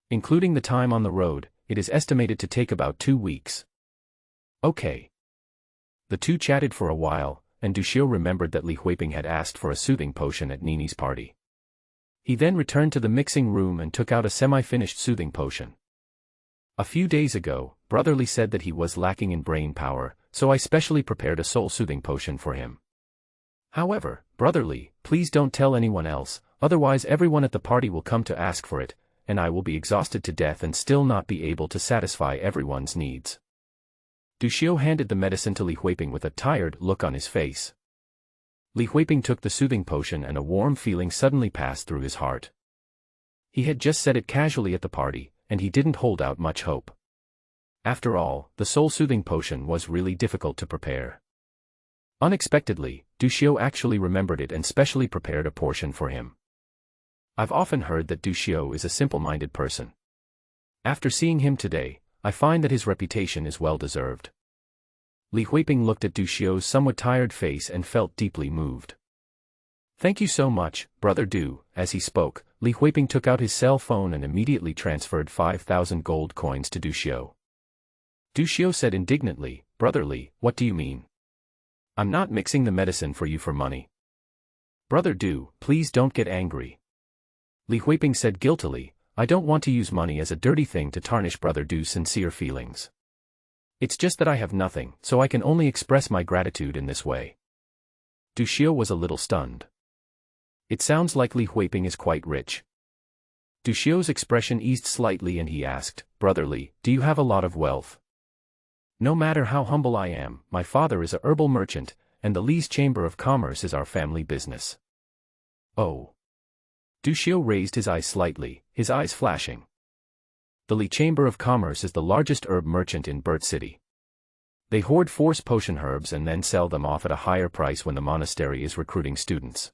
Including the time on the road, it is estimated to take about 2 weeks. Okay. The 2 chatted for a while, and Du Xiu remembered that Li Huiping had asked for a soothing potion at Nini's party. He then returned to the mixing room and took out a semi-finished soothing potion. A few days ago, Brother Li said that he was lacking in brain power, so I specially prepared a soul-soothing potion for him. However, Brother Li, please don't tell anyone else, otherwise everyone at the party will come to ask for it, and I will be exhausted to death and still not be able to satisfy everyone's needs. Du Xiu handed the medicine to Li Huiping with a tired look on his face. Li Huiping took the soothing potion and a warm feeling suddenly passed through his heart. He had just said it casually at the party, and he didn't hold out much hope. After all, the soul-soothing potion was really difficult to prepare. Unexpectedly, Du Xiu actually remembered it and specially prepared a portion for him. I've often heard that Du Xiu is a simple-minded person. After seeing him today, I find that his reputation is well-deserved. Li Huiping looked at Du Xiu's somewhat tired face and felt deeply moved. Thank you so much, Brother Du. As he spoke, Li Huiping took out his cell phone and immediately transferred 5,000 gold coins to Du Xiu. Du Xiu said indignantly, Brother Li, what do you mean? I'm not mixing the medicine for you for money. Brother Du, please don't get angry. Li Huiping said guiltily, I don't want to use money as a dirty thing to tarnish Brother Du's sincere feelings. It's just that I have nothing, so I can only express my gratitude in this way. Du Xiu was a little stunned. It sounds like Li Huiping is quite rich. Du Xiu's expression eased slightly and he asked, Brother Li, do you have a lot of wealth? No matter how humble I am, my father is a herbal merchant, and the Li's Chamber of Commerce is our family business. Oh. Du Xiu raised his eyes slightly, his eyes flashing. The Li Chamber of Commerce is the largest herb merchant in Burt City. They hoard force potion herbs and then sell them off at a higher price when the monastery is recruiting students.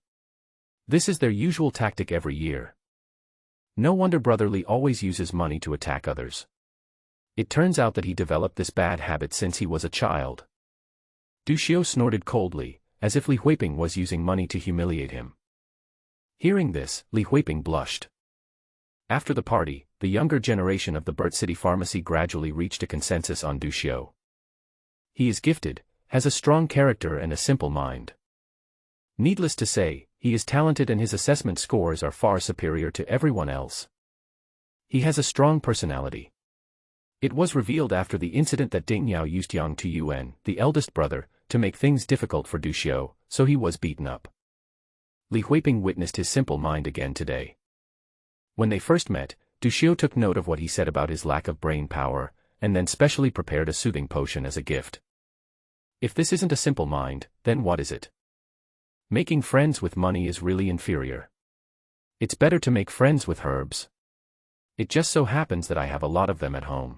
This is their usual tactic every year. No wonder Brother Li always uses money to attack others. It turns out that he developed this bad habit since he was a child. Du Xiu snorted coldly, as if Li Huiping was using money to humiliate him. Hearing this, Li Huiping blushed. After the party, the younger generation of the Burt City pharmacy gradually reached a consensus on Du Xiu. He is gifted, has a strong character and a simple mind. Needless to say, he is talented and his assessment scores are far superior to everyone else. He has a strong personality. It was revealed after the incident that Ding Yao used Yang Tuyuan, the eldest brother, to make things difficult for Du Xiu, so he was beaten up. Li Huiping witnessed his simple mind again today. When they first met, Du Xiu took note of what he said about his lack of brain power, and then specially prepared a soothing potion as a gift. If this isn't a simple mind, then what is it? Making friends with money is really inferior. It's better to make friends with herbs. It just so happens that I have a lot of them at home.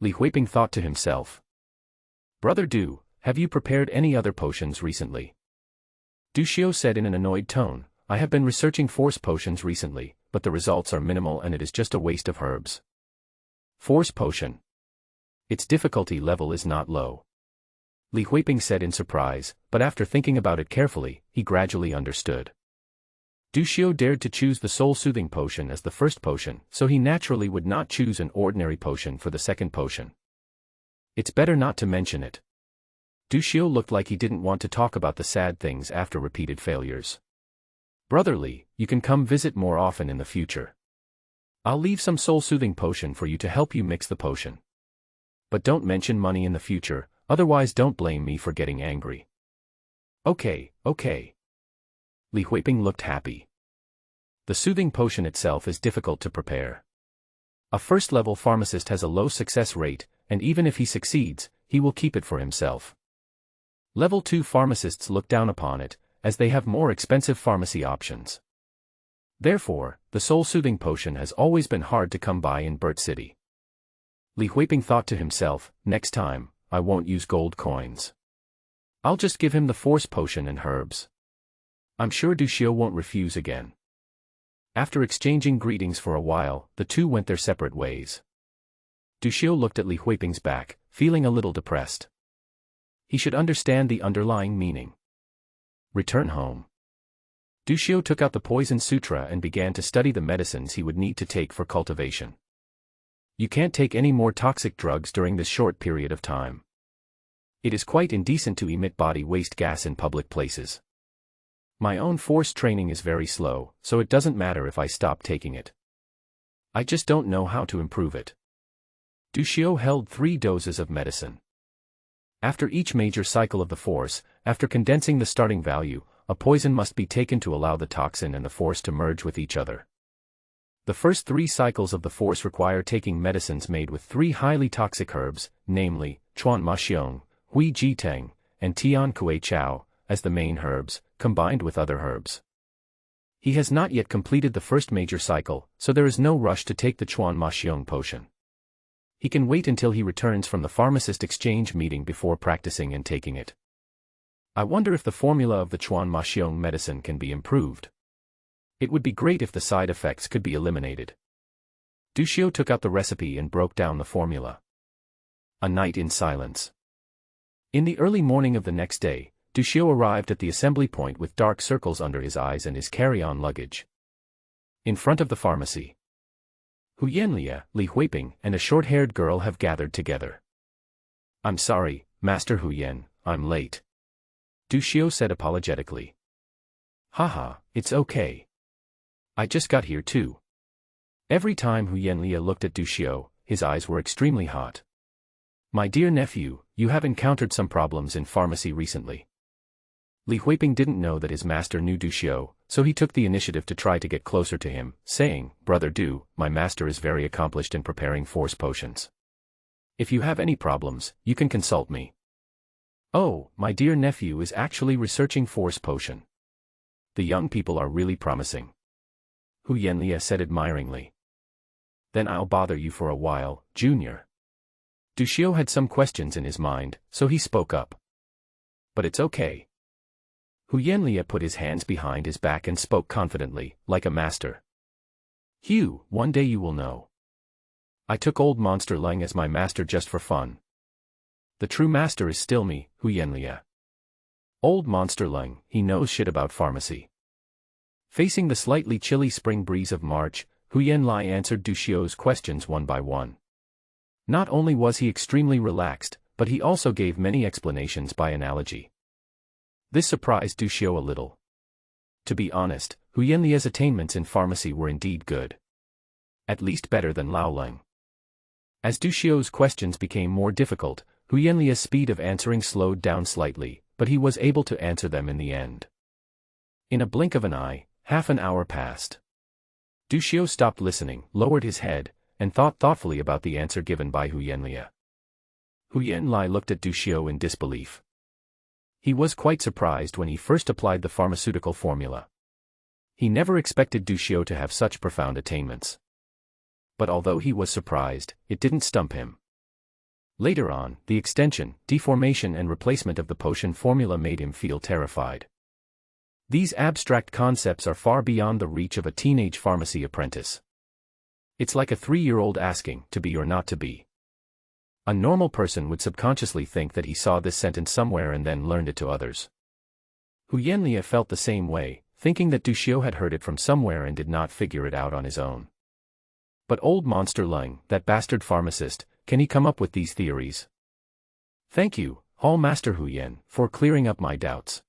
Li Huiping thought to himself. Brother Du, have you prepared any other potions recently? Du Xiu said in an annoyed tone, I have been researching force potions recently, but the results are minimal and it is just a waste of herbs. Force potion. Its difficulty level is not low. Li Huiping said in surprise, but after thinking about it carefully, he gradually understood. Du Xiu dared to choose the soul-soothing potion as the first potion, so he naturally would not choose an ordinary potion for the second potion. It's better not to mention it. Du Xiu looked like he didn't want to talk about the sad things after repeated failures. Brother Li, you can come visit more often in the future. I'll leave some soul-soothing potion for you to help you mix the potion. But don't mention money in the future, otherwise don't blame me for getting angry. Okay. Li Huiping looked happy. The soothing potion itself is difficult to prepare. A first-level pharmacist has a low success rate, and even if he succeeds, he will keep it for himself. Level 2 pharmacists look down upon it, as they have more expensive pharmacy options. Therefore, the soul-soothing potion has always been hard to come by in Burt City. Li Huiping thought to himself, next time, I won't use gold coins. I'll just give him the force potion and herbs. I'm sure Du Xiu won't refuse again. After exchanging greetings for a while, the two went their separate ways. Du Xiu looked at Li Huiping's back, feeling a little depressed. He should understand the underlying meaning. Return home. Du Xiu took out the Poison Sutra and began to study the medicines he would need to take for cultivation. You can't take any more toxic drugs during this short period of time. It is quite indecent to emit body waste gas in public places. My own force training is very slow, so it doesn't matter if I stop taking it. I just don't know how to improve it. Du Xiu held 3 doses of medicine. After each major cycle of the force, after condensing the starting value, a poison must be taken to allow the toxin and the force to merge with each other. The first 3 cycles of the force require taking medicines made with 3 highly toxic herbs, namely, Chuan Ma Xiong, Hui Ji Teng, and Tian Kue Chao, as the main herbs, combined with other herbs. He has not yet completed the first major cycle, so there is no rush to take the Chuan Ma Xiong potion. He can wait until he returns from the pharmacist exchange meeting before practicing and taking it. I wonder if the formula of the Chuan Ma Xiong medicine can be improved. It would be great if the side effects could be eliminated. Du Xiu took out the recipe and broke down the formula. A night in silence. In the early morning of the next day, Du Xiu arrived at the assembly point with dark circles under his eyes and his carry-on luggage. In front of the pharmacy, Hu Yanlia, Li Huiping, and a short-haired girl have gathered together. I'm sorry, Master Hu Yan, I'm late. Du Xiu said apologetically. Haha, it's okay. I just got here too. Every time Hu Yanlia looked at Du Xiu, his eyes were extremely hot. My dear nephew, you have encountered some problems in pharmacy recently. Li Huiping didn't know that his master knew Du Xiu, so he took the initiative to try to get closer to him, saying, Brother Du, my master is very accomplished in preparing force potions. If you have any problems, you can consult me. Oh, my dear nephew is actually researching force potion. The young people are really promising. Hu Yanlia said admiringly. Then I'll bother you for a while, Junior. Du Xiu had some questions in his mind, so he spoke up. But it's okay. Hu Yanlia put his hands behind his back and spoke confidently, like a master. Hugh, one day you will know. I took old Monster Leng as my master just for fun. The true master is still me, Hu Yanlia. Old Monster Leng, he knows shit about pharmacy. Facing the slightly chilly spring breeze of March, Hu Yanlia answered Du Xiu's questions one by one. Not only was he extremely relaxed, but he also gave many explanations by analogy. This surprised Du Xiu a little. To be honest, Hu Yanlia's attainments in pharmacy were indeed good. At least better than Lao Ling. As Du Xiu's questions became more difficult, Hu Yanlia's speed of answering slowed down slightly, but he was able to answer them in the end. In a blink of an eye, half an hour passed. Du Xiu stopped listening, lowered his head, and thought thoughtfully about the answer given by Hu Yanlia. Hu Yanli looked at Du Xiu in disbelief. He was quite surprised when he first applied the pharmaceutical formula. He never expected Du Xiu to have such profound attainments. But although he was surprised, it didn't stump him. Later on, the extension, deformation and replacement of the potion formula made him feel terrified. These abstract concepts are far beyond the reach of a teenage pharmacy apprentice. It's like a 3-year-old asking, to be or not to be. A normal person would subconsciously think that he saw this sentence somewhere and then learned it to others. Hu Yanlia felt the same way, thinking that Du Xiu had heard it from somewhere and did not figure it out on his own. But old Monster Ling, that bastard pharmacist, can he come up with these theories? Thank you, Hall Master Hu Yan, for clearing up my doubts.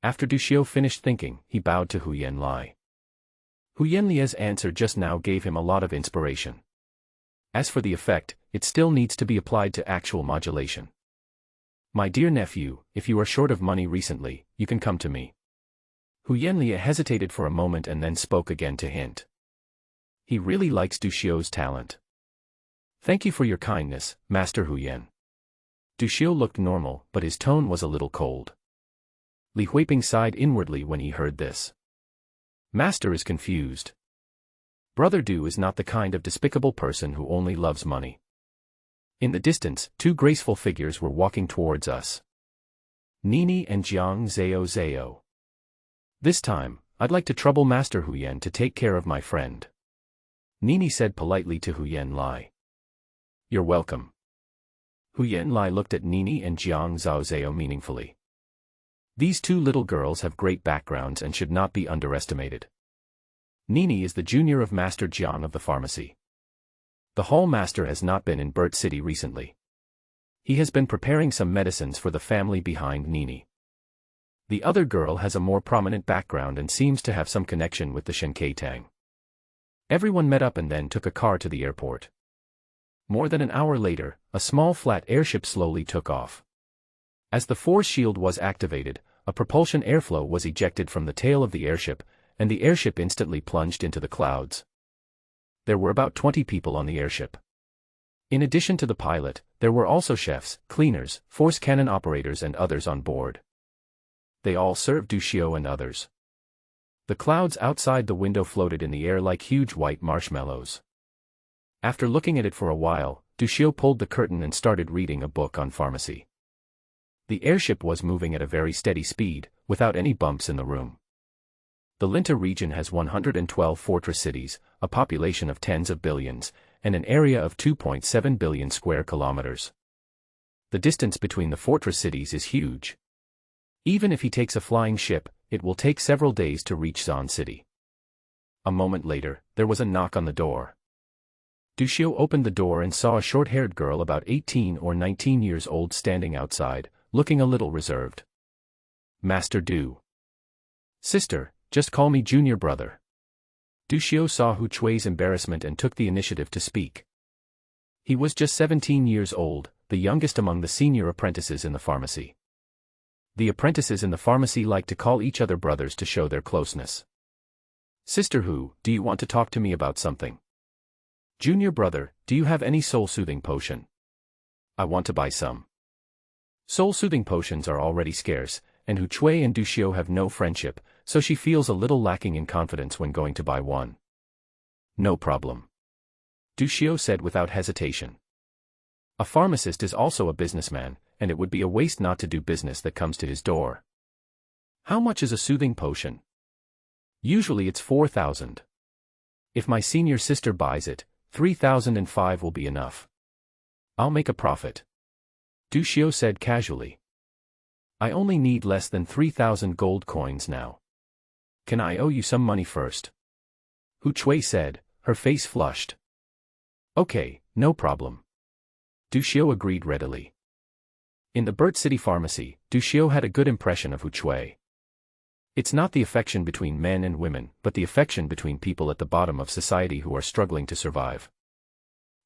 After Du Xiu finished thinking, he bowed to Hu Yanli. Hu Yanlia's answer just now gave him a lot of inspiration. As for the effect, it still needs to be applied to actual modulation. My dear nephew, if you are short of money recently, you can come to me. Hu Yanlia hesitated for a moment and then spoke again to hint. He really likes Du Xiu's talent. Thank you for your kindness, Master Hu Yan. Du Xiu looked normal, but his tone was a little cold. Li Huiping sighed inwardly when he heard this. Master is confused. Brother Du is not the kind of despicable person who only loves money. In the distance, 2 graceful figures were walking towards us. Nini and Jiang Zhao. This time, I'd like to trouble Master Hu Yan to take care of my friend. Nini said politely to Hu Yanli. You're welcome. Hu Yanli looked at Nini and Jiang Zhao meaningfully. These 2 little girls have great backgrounds and should not be underestimated. Nini is the junior of Master Jiang of the pharmacy. The hall master has not been in Burt City recently. He has been preparing some medicines for the family behind Nini. The other girl has a more prominent background and seems to have some connection with the Shenkei Tang. Everyone met up and then took a car to the airport. More than an hour later, a small flat airship slowly took off. As the force shield was activated, a propulsion airflow was ejected from the tail of the airship, and the airship instantly plunged into the clouds. There were about 20 people on the airship. In addition to the pilot, there were also chefs, cleaners, force cannon operators and others on board. They all served Du Xiu and others. The clouds outside the window floated in the air like huge white marshmallows. After looking at it for a while, Du Xiu pulled the curtain and started reading a book on pharmacy. The airship was moving at a very steady speed, without any bumps in the room. The Linta region has 112 fortress cities, a population of tens of billions, and an area of 2.7 billion square kilometers. The distance between the fortress cities is huge. Even if he takes a flying ship, it will take several days to reach Zan City. A moment later, there was a knock on the door. Du Xiu opened the door and saw a short-haired girl about 18 or 19 years old standing outside, looking a little reserved. Master Du. Sister, just call me junior brother. Du Xiu saw Hu Chui's embarrassment and took the initiative to speak. He was just 17 years old, the youngest among the senior apprentices in the pharmacy. The apprentices in the pharmacy like to call each other brothers to show their closeness. Sister Hu, do you want to talk to me about something? Junior brother, do you have any soul-soothing potion? I want to buy some. Soul-soothing potions are already scarce, and Hu Chui and Du Xiu have no friendship, so she feels a little lacking in confidence when going to buy one. No problem. Du Xiu said without hesitation. A pharmacist is also a businessman, and it would be a waste not to do business that comes to his door. How much is a soothing potion? Usually it's 4,000. If my senior sister buys it, 3,005 will be enough. I'll make a profit. Du Xiu said casually. I only need less than 3,000 gold coins now. Can I owe you some money first? Hu Chui said, her face flushed. Okay, no problem. Du Xiu agreed readily. In the Burt City pharmacy, Du Xiu had a good impression of Hu Chui. It's not the affection between men and women, but the affection between people at the bottom of society who are struggling to survive.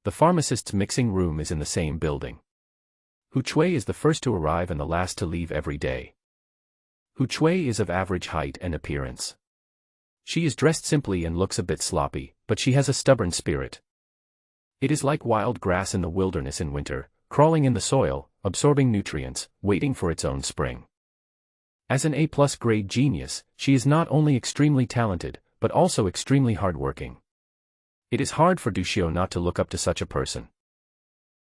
The pharmacist's mixing room is in the same building. Hu Chui is the first to arrive and the last to leave every day. Hu Chui is of average height and appearance. She is dressed simply and looks a bit sloppy, but she has a stubborn spirit. It is like wild grass in the wilderness in winter, crawling in the soil, absorbing nutrients, waiting for its own spring. As an A+ grade genius, she is not only extremely talented, but also extremely hardworking. It is hard for Du Xiu not to look up to such a person.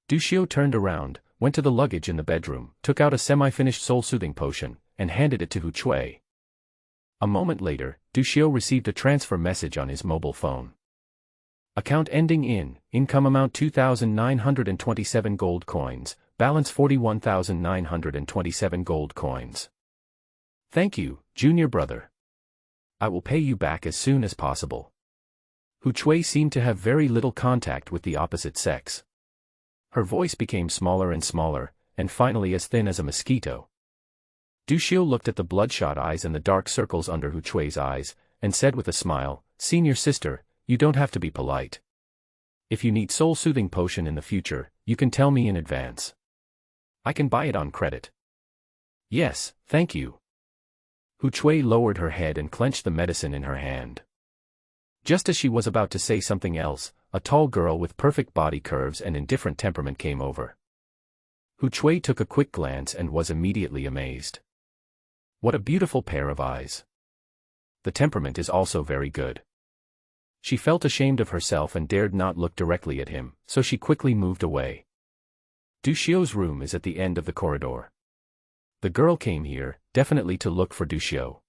Du Xiu turned around, went to the luggage in the bedroom, took out a semi-finished soul-soothing potion, and handed it to Hu Chui. A moment later, Du Xiu received a transfer message on his mobile phone. Account ending in, income amount 2,927 gold coins, balance 41,927 gold coins. Thank you, junior brother. I will pay you back as soon as possible. Hu Chui seemed to have very little contact with the opposite sex. Her voice became smaller and smaller, and finally as thin as a mosquito. Du Xiu looked at the bloodshot eyes and the dark circles under Hu Chui's eyes, and said with a smile, "Senior sister, you don't have to be polite. If you need soul-soothing potion in the future, you can tell me in advance. I can buy it on credit." "Yes, thank you." Hu Chui lowered her head and clenched the medicine in her hand. Just as she was about to say something else, a tall girl with perfect body curves and indifferent temperament came over. Hu Chui took a quick glance and was immediately amazed. What a beautiful pair of eyes. The temperament is also very good. She felt ashamed of herself and dared not look directly at him, so she quickly moved away. Du Xiu's room is at the end of the corridor. The girl came here, definitely to look for Du Xiu.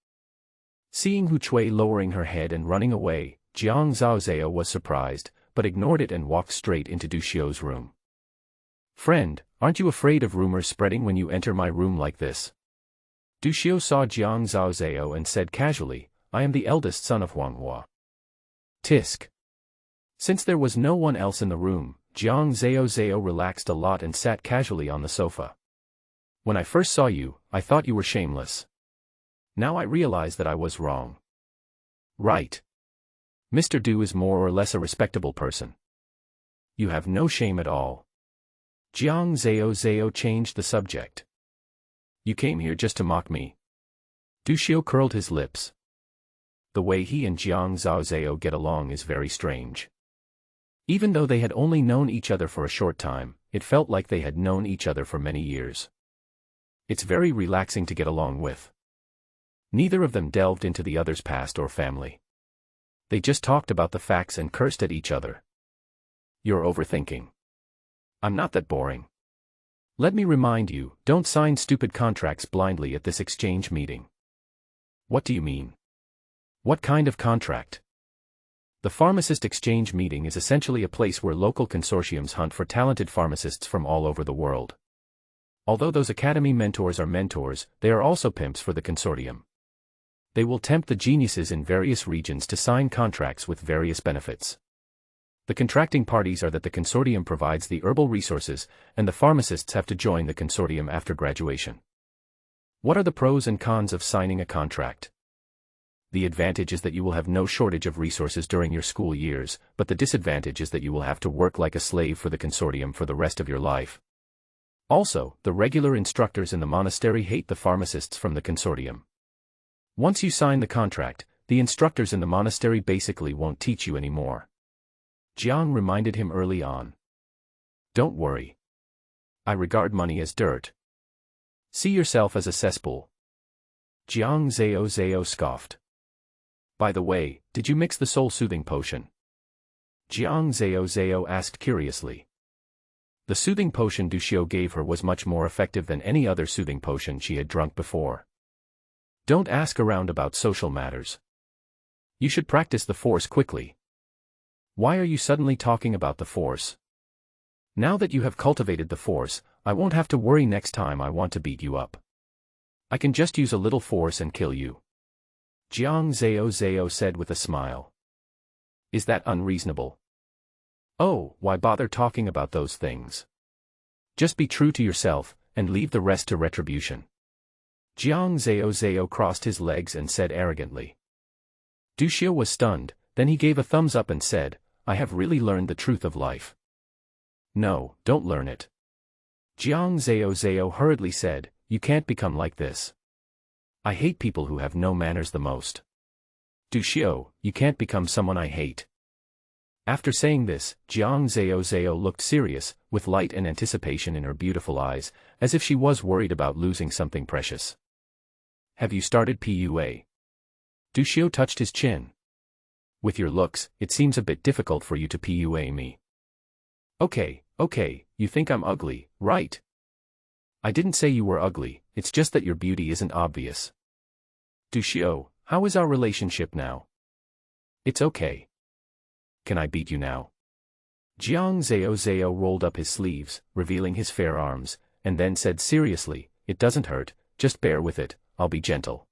Seeing Hu Chui lowering her head and running away, Jiang Zhaozhao was surprised, but ignored it and walked straight into Du Xiu's room. "Friend, aren't you afraid of rumors spreading when you enter my room like this?" Du Xiu saw Jiang Zhaozhao and said casually, "I am the eldest son of Huang Hua." Tisk. Since there was no one else in the room, Jiang Zhaozhao relaxed a lot and sat casually on the sofa. "When I first saw you, I thought you were shameless. Now I realize that I was wrong." "Right. Mr. Du is more or less a respectable person. You have no shame at all." Jiang Zhaozhao changed the subject. "You came here just to mock me." Du Xiu curled his lips. The way he and Jiang Zhaozhao get along is very strange. Even though they had only known each other for a short time, it felt like they had known each other for many years. It's very relaxing to get along with. Neither of them delved into the other's past or family. They just talked about the facts and cursed at each other. "You're overthinking. I'm not that boring. Let me remind you, don't sign stupid contracts blindly at this exchange meeting." "What do you mean? What kind of contract?" The pharmacist exchange meeting is essentially a place where local consortiums hunt for talented pharmacists from all over the world. Although those academy mentors are mentors, they are also pimps for the consortium. They will tempt the geniuses in various regions to sign contracts with various benefits. The contracting parties are that the consortium provides the herbal resources, and the pharmacists have to join the consortium after graduation. What are the pros and cons of signing a contract? The advantage is that you will have no shortage of resources during your school years, but the disadvantage is that you will have to work like a slave for the consortium for the rest of your life. Also, the regular instructors in the monastery hate the pharmacists from the consortium. Once you sign the contract, the instructors in the monastery basically won't teach you anymore. Jiang reminded him early on. "Don't worry. I regard money as dirt. See yourself as a cesspool." Jiang Zhaozhao scoffed. "By the way, did you mix the soul-soothing potion?" Jiang Zhaozhao asked curiously. The soothing potion Du Xiu gave her was much more effective than any other soothing potion she had drunk before. Don't ask around about social matters. You should practice the force quickly. Why are you suddenly talking about the force? Now that you have cultivated the force, I won't have to worry next time I want to beat you up. I can just use a little force and kill you." Jiang Zhaozhao said with a smile. "Is that unreasonable?" "Oh, why bother talking about those things? Just be true to yourself, and leave the rest to retribution." Jiang Zhao crossed his legs and said arrogantly. Du Xiu was stunned, then he gave a thumbs up and said, I have really learned the truth of life. No, don't learn it. Jiang Zhao hurriedly said, you can't become like this. I hate people who have no manners the most. Du Xiu, you can't become someone I hate. After saying this, Jiang Zhao looked serious, with light and anticipation in her beautiful eyes, as if she was worried about losing something precious. Have you started PUA? Du Xiu touched his chin. With your looks, it seems a bit difficult for you to PUA me. Okay, you think I'm ugly, right? I didn't say you were ugly, it's just that your beauty isn't obvious. Du Xiu, how is our relationship now? It's okay. Can I beat you now? Jiang Zhao rolled up his sleeves, revealing his fair arms, and then said seriously, it doesn't hurt, just bear with it, I'll be gentle.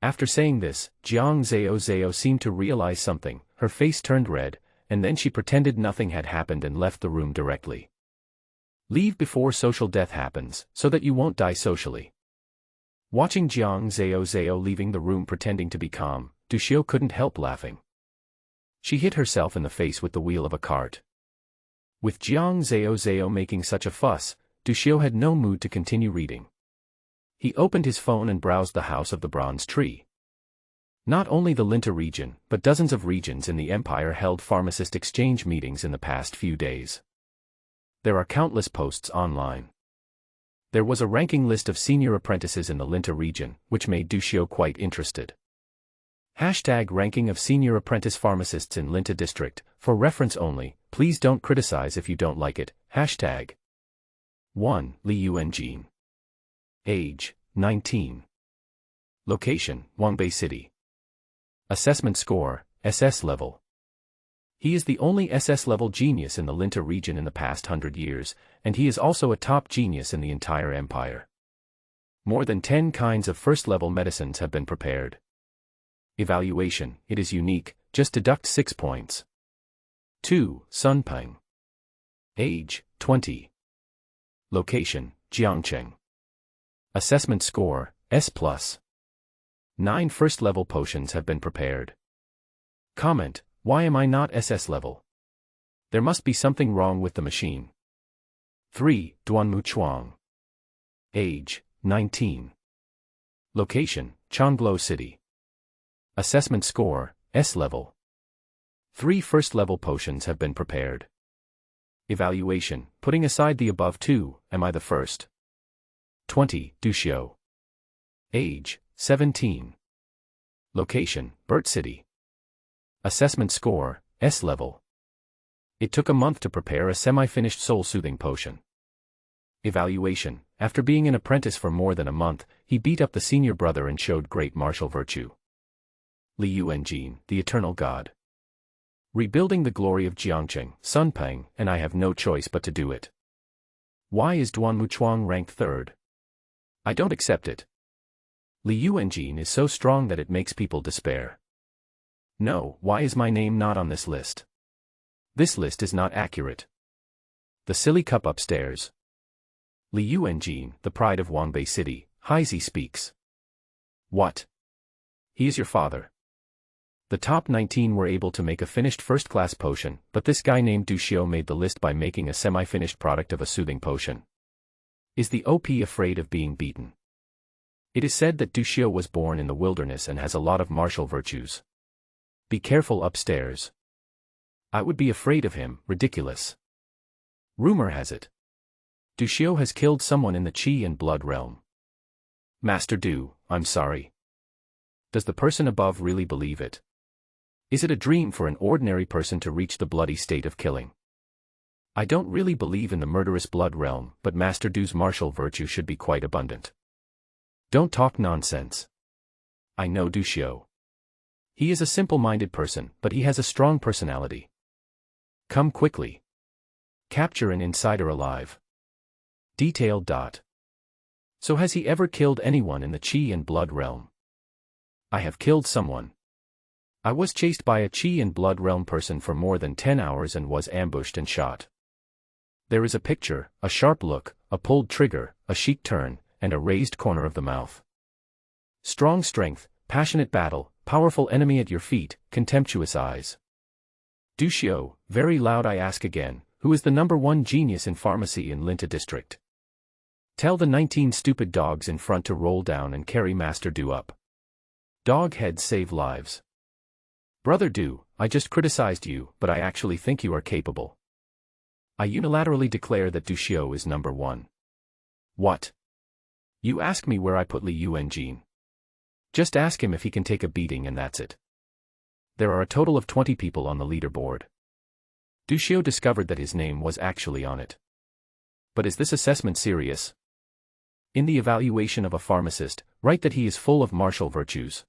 After saying this, Jiang Zhao seemed to realize something, her face turned red, and then she pretended nothing had happened and left the room directly. Leave before social death happens, so that you won't die socially. Watching Jiang Zhao leaving the room pretending to be calm, Du Xiu couldn't help laughing. She hit herself in the face with the wheel of a cart. With Jiang Zhao making such a fuss, Du Xiu had no mood to continue reading. He opened his phone and browsed the House of the Bronze Tree. Not only the Linta region, but dozens of regions in the empire held pharmacist exchange meetings in the past few days. There are countless posts online. There was a ranking list of senior apprentices in the Linta region, which made Du Xiu quite interested. #ranking of senior apprentice pharmacists in Linta district, for reference only, please don't criticize if you don't like it, #1. Li Yuanjin. Age, 19. Location, Wangbei City. Assessment score, SS level. He is the only SS level genius in the Linta region in the past 100 years, and he is also a top genius in the entire empire. More than 10 kinds of first-level medicines have been prepared. Evaluation, it is unique, just deduct 6 points. 2. Sun Peng. Age, 20. Location, Jiangcheng. Assessment score, S+. 9 first-level potions have been prepared. Comment, why am I not SS level? There must be something wrong with the machine. 3. Duanmu Chuang. Age, 19. Location, Chongluo City. Assessment score, S level. 3 first-level potions have been prepared. Evaluation, putting aside the above 2, am I the first? 20. Du Xiu. Age, 17. Location, Burt City. Assessment score, S level. It took a month to prepare a semi-finished soul-soothing potion. Evaluation, after being an apprentice for more than a month, he beat up the senior brother and showed great martial virtue. Li Yuanjin, the eternal god. Rebuilding the glory of Jiangcheng, Sun Peng, and I have no choice but to do it. Why is Duanmu Chuang ranked 3rd? I don't accept it. Li Yuanjin is so strong that it makes people despair. No, why is my name not on this list? This list is not accurate. The silly cup upstairs. Li Yuanjin, the pride of Wangbei City, Haizi speaks. What? He is your father. The top 19 were able to make a finished first-class potion, but this guy named Du Xiu made the list by making a semi-finished product of a soothing potion. Is the OP afraid of being beaten? It is said that Du Xiu was born in the wilderness and has a lot of martial virtues. Be careful upstairs. I would be afraid of him, ridiculous. Rumor has it. Du Xiu has killed someone in the Qi and Blood realm. Master Du, I'm sorry. Does the person above really believe it? Is it a dream for an ordinary person to reach the bloody state of killing? I don't really believe in the murderous Blood realm, but Master Du's martial virtue should be quite abundant. Don't talk nonsense. I know Du Xiu. He is a simple-minded person, but he has a strong personality. Come quickly. Capture an insider alive. Detailed. So has he ever killed anyone in the Qi and Blood realm? I have killed someone. I was chased by a Qi and Blood realm person for more than 10 hours and was ambushed and shot. There is a picture, a sharp look, a pulled trigger, a chic turn, and a raised corner of the mouth. Strong strength, passionate battle, powerful enemy at your feet, contemptuous eyes. Dushio, very loud I ask again, who is the #1 genius in pharmacy in Linta district? Tell the 19 stupid dogs in front to roll down and carry Master Du up. Dog heads save lives. Brother Du, I just criticized you, but I actually think you are capable. I unilaterally declare that Dushio is #1. What? You ask me where I put Li Yuanjin. Just ask him if he can take a beating and that's it. There are a total of 20 people on the leaderboard. Dushio discovered that his name was actually on it. But is this assessment serious? In the evaluation of a pharmacist, write that he is full of martial virtues.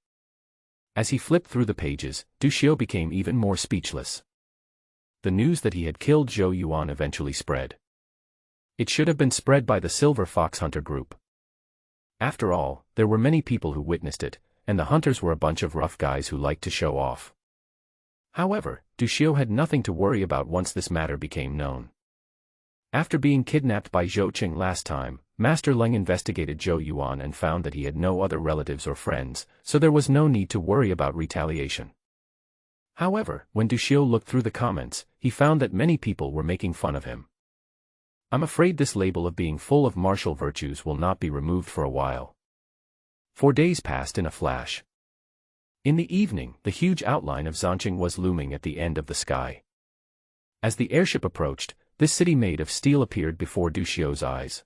As he flipped through the pages, Dushio became even more speechless. The news that he had killed Zhou Yuan eventually spread. It should have been spread by the Silver Fox Hunter group. After all, there were many people who witnessed it, and the hunters were a bunch of rough guys who liked to show off. However, Dushio had nothing to worry about once this matter became known. After being kidnapped by Zhou Qing last time, Master Leng investigated Zhou Yuan and found that he had no other relatives or friends, so there was no need to worry about retaliation. However, when Dushio looked through the comments, he found that many people were making fun of him. I'm afraid this label of being full of martial virtues will not be removed for a while. 4 days passed in a flash. In the evening, the huge outline of Zanqing was looming at the end of the sky. As the airship approached, this city made of steel appeared before Dushio's eyes.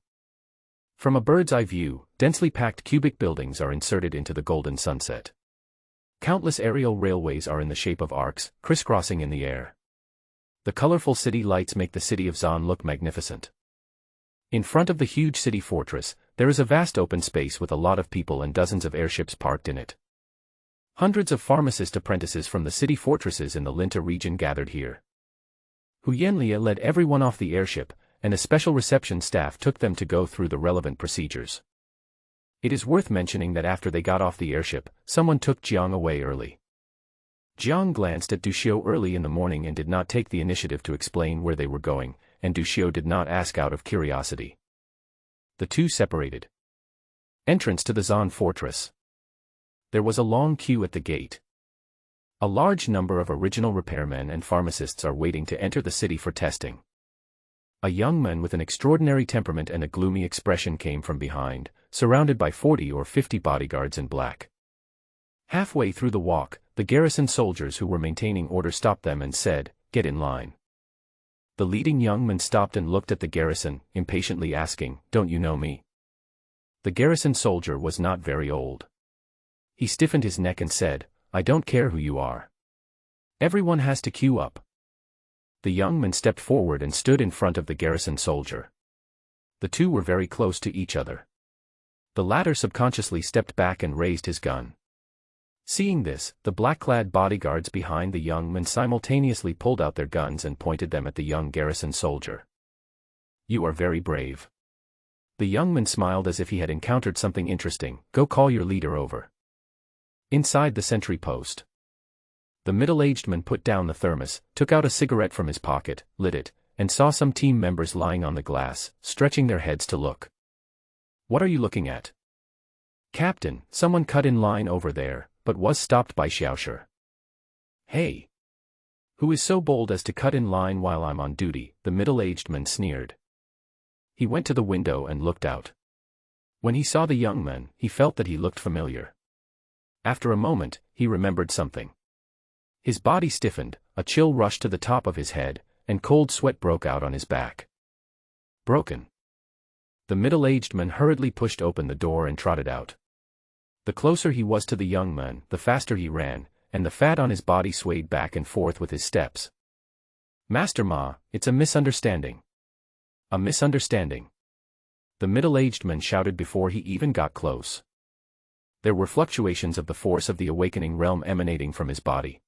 From a bird's-eye view, densely packed cubic buildings are inserted into the golden sunset. Countless aerial railways are in the shape of arcs, crisscrossing in the air. The colorful city lights make the city of Zan look magnificent. In front of the huge city fortress, there is a vast open space with a lot of people and dozens of airships parked in it. Hundreds of pharmacist apprentices from the city fortresses in the Linta region gathered here. Hu Yanlia led everyone off the airship, and a special reception staff took them to go through the relevant procedures. It is worth mentioning that after they got off the airship, someone took Jiang away early. Jiang glanced at Dushio early in the morning and did not take the initiative to explain where they were going, and Dushio did not ask out of curiosity. The two separated. Entrance to the Zan fortress. There was a long queue at the gate. A large number of original repairmen and pharmacists are waiting to enter the city for testing. A young man with an extraordinary temperament and a gloomy expression came from behind, surrounded by 40 or 50 bodyguards in black. Halfway through the walk, the garrison soldiers who were maintaining order stopped them and said, "Get in line." The leading young man stopped and looked at the garrison, impatiently asking, "Don't you know me?" The garrison soldier was not very old. He stiffened his neck and said, "I don't care who you are. Everyone has to queue up." The young man stepped forward and stood in front of the garrison soldier. The two were very close to each other. The latter subconsciously stepped back and raised his gun. Seeing this, the black-clad bodyguards behind the young man simultaneously pulled out their guns and pointed them at the young garrison soldier. "You are very brave." The young man smiled as if he had encountered something interesting. "Go call your leader over." Inside the sentry post, the middle-aged man put down the thermos, took out a cigarette from his pocket, lit it, and saw some team members lying on the glass, stretching their heads to look. "What are you looking at?" "Captain, someone cut in line over there, but was stopped by Xiaoshi." "Hey! Who is so bold as to cut in line while I'm on duty?" the middle-aged man sneered. He went to the window and looked out. When he saw the young man, he felt that he looked familiar. After a moment, he remembered something. His body stiffened, a chill rushed to the top of his head, and cold sweat broke out on his back. Broken. The middle-aged man hurriedly pushed open the door and trotted out. The closer he was to the young man, the faster he ran, and the fat on his body swayed back and forth with his steps. "Master Ma, it's a misunderstanding." "A misunderstanding?" the middle-aged man shouted before he even got close. There were fluctuations of the force of the awakening realm emanating from his body.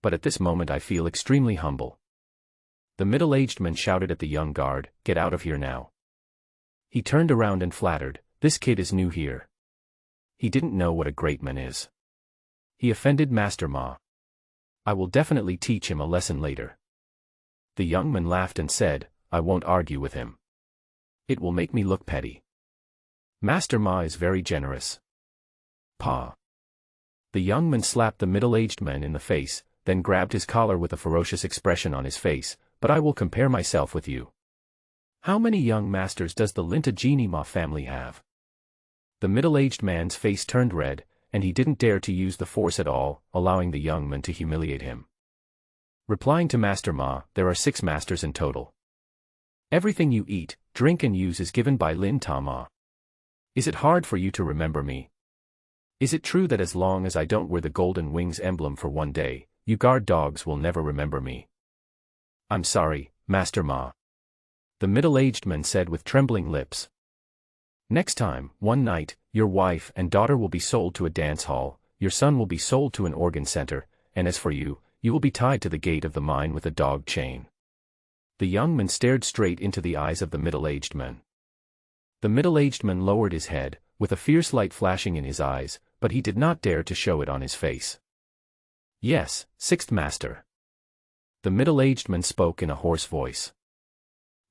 "But at this moment I feel extremely humble." The middle-aged man shouted at the young guard, "Get out of here now." He turned around and flattered, "This kid is new here. He didn't know what a great man is. He offended Master Ma. I will definitely teach him a lesson later." The young man laughed and said, "I won't argue with him. It will make me look petty." Master Ma is very generous. Pa. The young man slapped the middle-aged man in the face, then grabbed his collar with a ferocious expression on his face. But I will compare myself with you. How many young masters does the Linta Genie Ma family have? The middle-aged man's face turned red, and he didn't dare to use the force at all, allowing the young man to humiliate him. Replying to Master Ma, there are 6 masters in total. Everything you eat, drink and use is given by Lin Ta Ma. Is it hard for you to remember me? Is it true that as long as I don't wear the golden wings emblem for one day, you guard dogs will never remember me? I'm sorry, Master Ma. The middle-aged man said with trembling lips. Next time, one night, your wife and daughter will be sold to a dance hall, your son will be sold to an organ center, and as for you, you will be tied to the gate of the mine with a dog chain. The young man stared straight into the eyes of the middle-aged man. The middle-aged man lowered his head, with a fierce light flashing in his eyes, but he did not dare to show it on his face. Yes, 6th master. The middle-aged man spoke in a hoarse voice.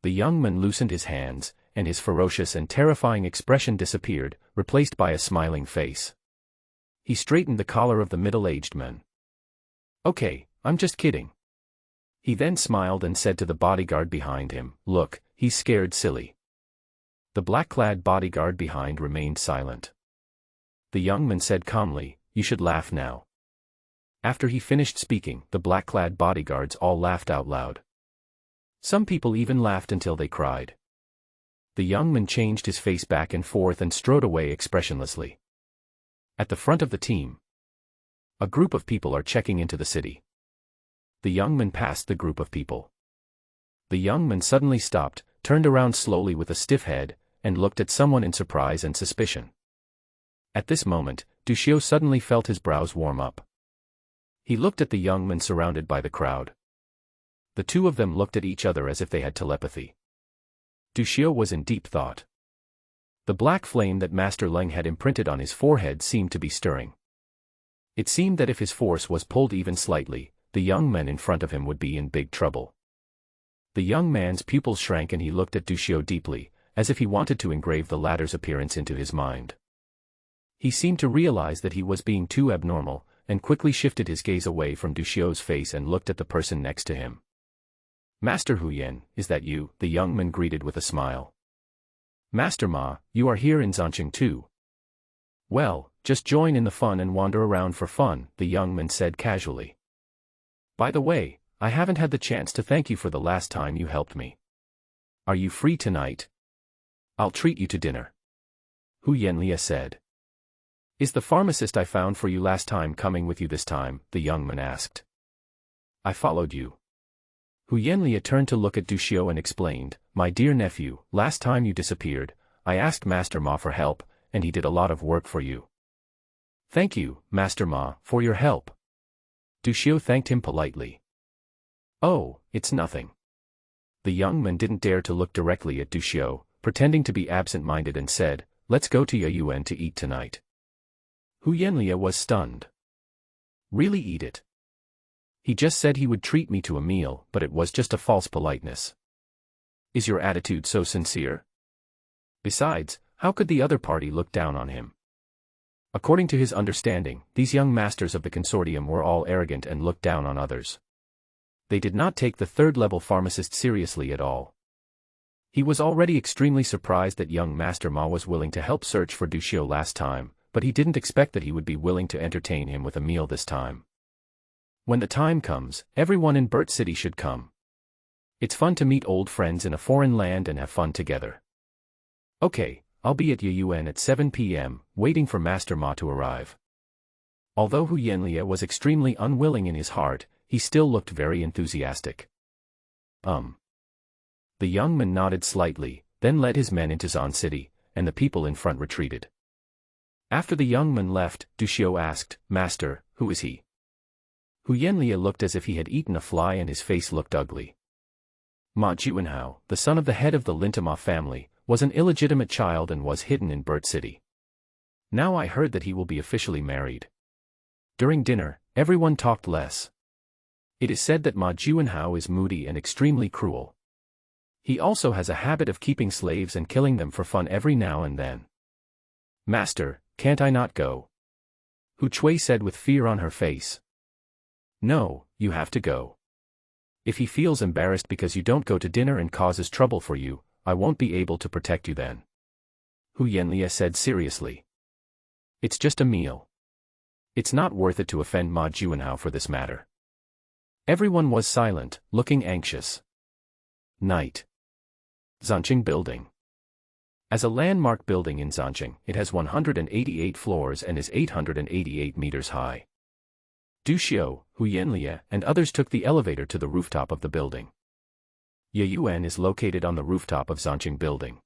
The young man loosened his hands, and his ferocious and terrifying expression disappeared, replaced by a smiling face. He straightened the collar of the middle-aged man. Okay, I'm just kidding. He then smiled and said to the bodyguard behind him, Look, he's scared silly. The black-clad bodyguard behind remained silent. The young man said calmly, You should laugh now. After he finished speaking, the black-clad bodyguards all laughed out loud. Some people even laughed until they cried. The young man changed his face back and forth and strode away expressionlessly. At the front of the team, a group of people are checking into the city. The young man passed the group of people. The young man suddenly stopped, turned around slowly with a stiff head, and looked at someone in surprise and suspicion. At this moment, Dushio suddenly felt his brows warm up. He looked at the young man surrounded by the crowd. The two of them looked at each other as if they had telepathy. Dushio was in deep thought. The black flame that Master Leng had imprinted on his forehead seemed to be stirring. It seemed that if his force was pulled even slightly, the young man in front of him would be in big trouble. The young man's pupils shrank and he looked at Dushio deeply, as if he wanted to engrave the latter's appearance into his mind. He seemed to realize that he was being too abnormal, and quickly shifted his gaze away from Dushio's face and looked at the person next to him. Master Huyen, is that you? The young man greeted with a smile. Master Ma, you are here in Zancheng too. Well, just join in the fun and wander around for fun, the young man said casually. By the way, I haven't had the chance to thank you for the last time you helped me. Are you free tonight? I'll treat you to dinner. Hu Yanlia said. Is the pharmacist I found for you last time coming with you this time? The young man asked. I followed you. Hu Yanlia turned to look at Dushio and explained, My dear nephew, last time you disappeared, I asked Master Ma for help, and he did a lot of work for you. Thank you, Master Ma, for your help. Dushio thanked him politely. Oh, it's nothing. The young man didn't dare to look directly at Dushio, pretending to be absent-minded and said, Let's go to Yuyuan to eat tonight. Hu Yanlia was stunned. Really eat it? He just said he would treat me to a meal, but it was just a false politeness. Is your attitude so sincere? Besides, how could the other party look down on him? According to his understanding, these young masters of the consortium were all arrogant and looked down on others. They did not take the third-level pharmacist seriously at all. He was already extremely surprised that young Master Ma was willing to help search for Dushio last time, but he didn't expect that he would be willing to entertain him with a meal this time. When the time comes, everyone in Burt City should come. It's fun to meet old friends in a foreign land and have fun together. Okay, I'll be at Yuyuan at 7 p.m., waiting for Master Ma to arrive. Although Hu Yanlia was extremely unwilling in his heart, he still looked very enthusiastic. The young man nodded slightly, then led his men into Zan City, and the people in front retreated. After the young man left, Dushio asked, Master, who is he? Hu Yanlia looked as if he had eaten a fly and his face looked ugly. Ma Juanhao, the son of the head of the Lintama family, was an illegitimate child and was hidden in Burt City. Now I heard that he will be officially married. During dinner, everyone talked less. It is said that Ma Juanhao is moody and extremely cruel. He also has a habit of keeping slaves and killing them for fun every now and then. Master, can't I not go? Hu Chui said with fear on her face. No, you have to go. If he feels embarrassed because you don't go to dinner and causes trouble for you, I won't be able to protect you then. Hu Yanlia said seriously. It's just a meal. It's not worth it to offend Ma Juanhao for this matter. Everyone was silent, looking anxious. Night. Zanqing Building. As a landmark building in Zanqing, it has 188 floors and is 888 meters high. Du Xiu, Hu Yanlia, and others took the elevator to the rooftop of the building. Ye Yuan is located on the rooftop of Zanqing Building.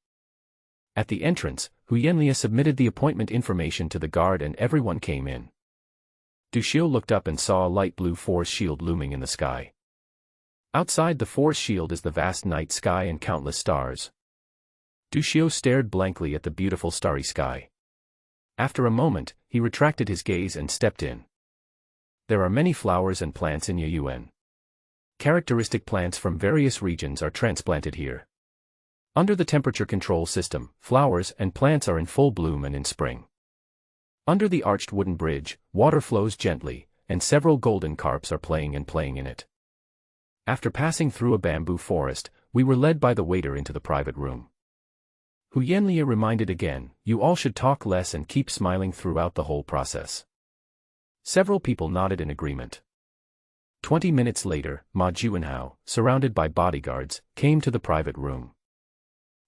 At the entrance, Hu Yanlia submitted the appointment information to the guard and everyone came in. Du Xiu looked up and saw a light blue force shield looming in the sky. Outside the force shield is the vast night sky and countless stars. Du Xiu stared blankly at the beautiful starry sky. After a moment, he retracted his gaze and stepped in. There are many flowers and plants in Ye Yuan. Characteristic plants from various regions are transplanted here. Under the temperature control system, flowers and plants are in full bloom and in spring. Under the arched wooden bridge, water flows gently, and several golden carps are playing in it. After passing through a bamboo forest, we were led by the waiter into the private room. Hu Yanlia reminded again, you all should talk less and keep smiling throughout the whole process. Several people nodded in agreement. 20 minutes later, Ma Juanhao, surrounded by bodyguards, came to the private room.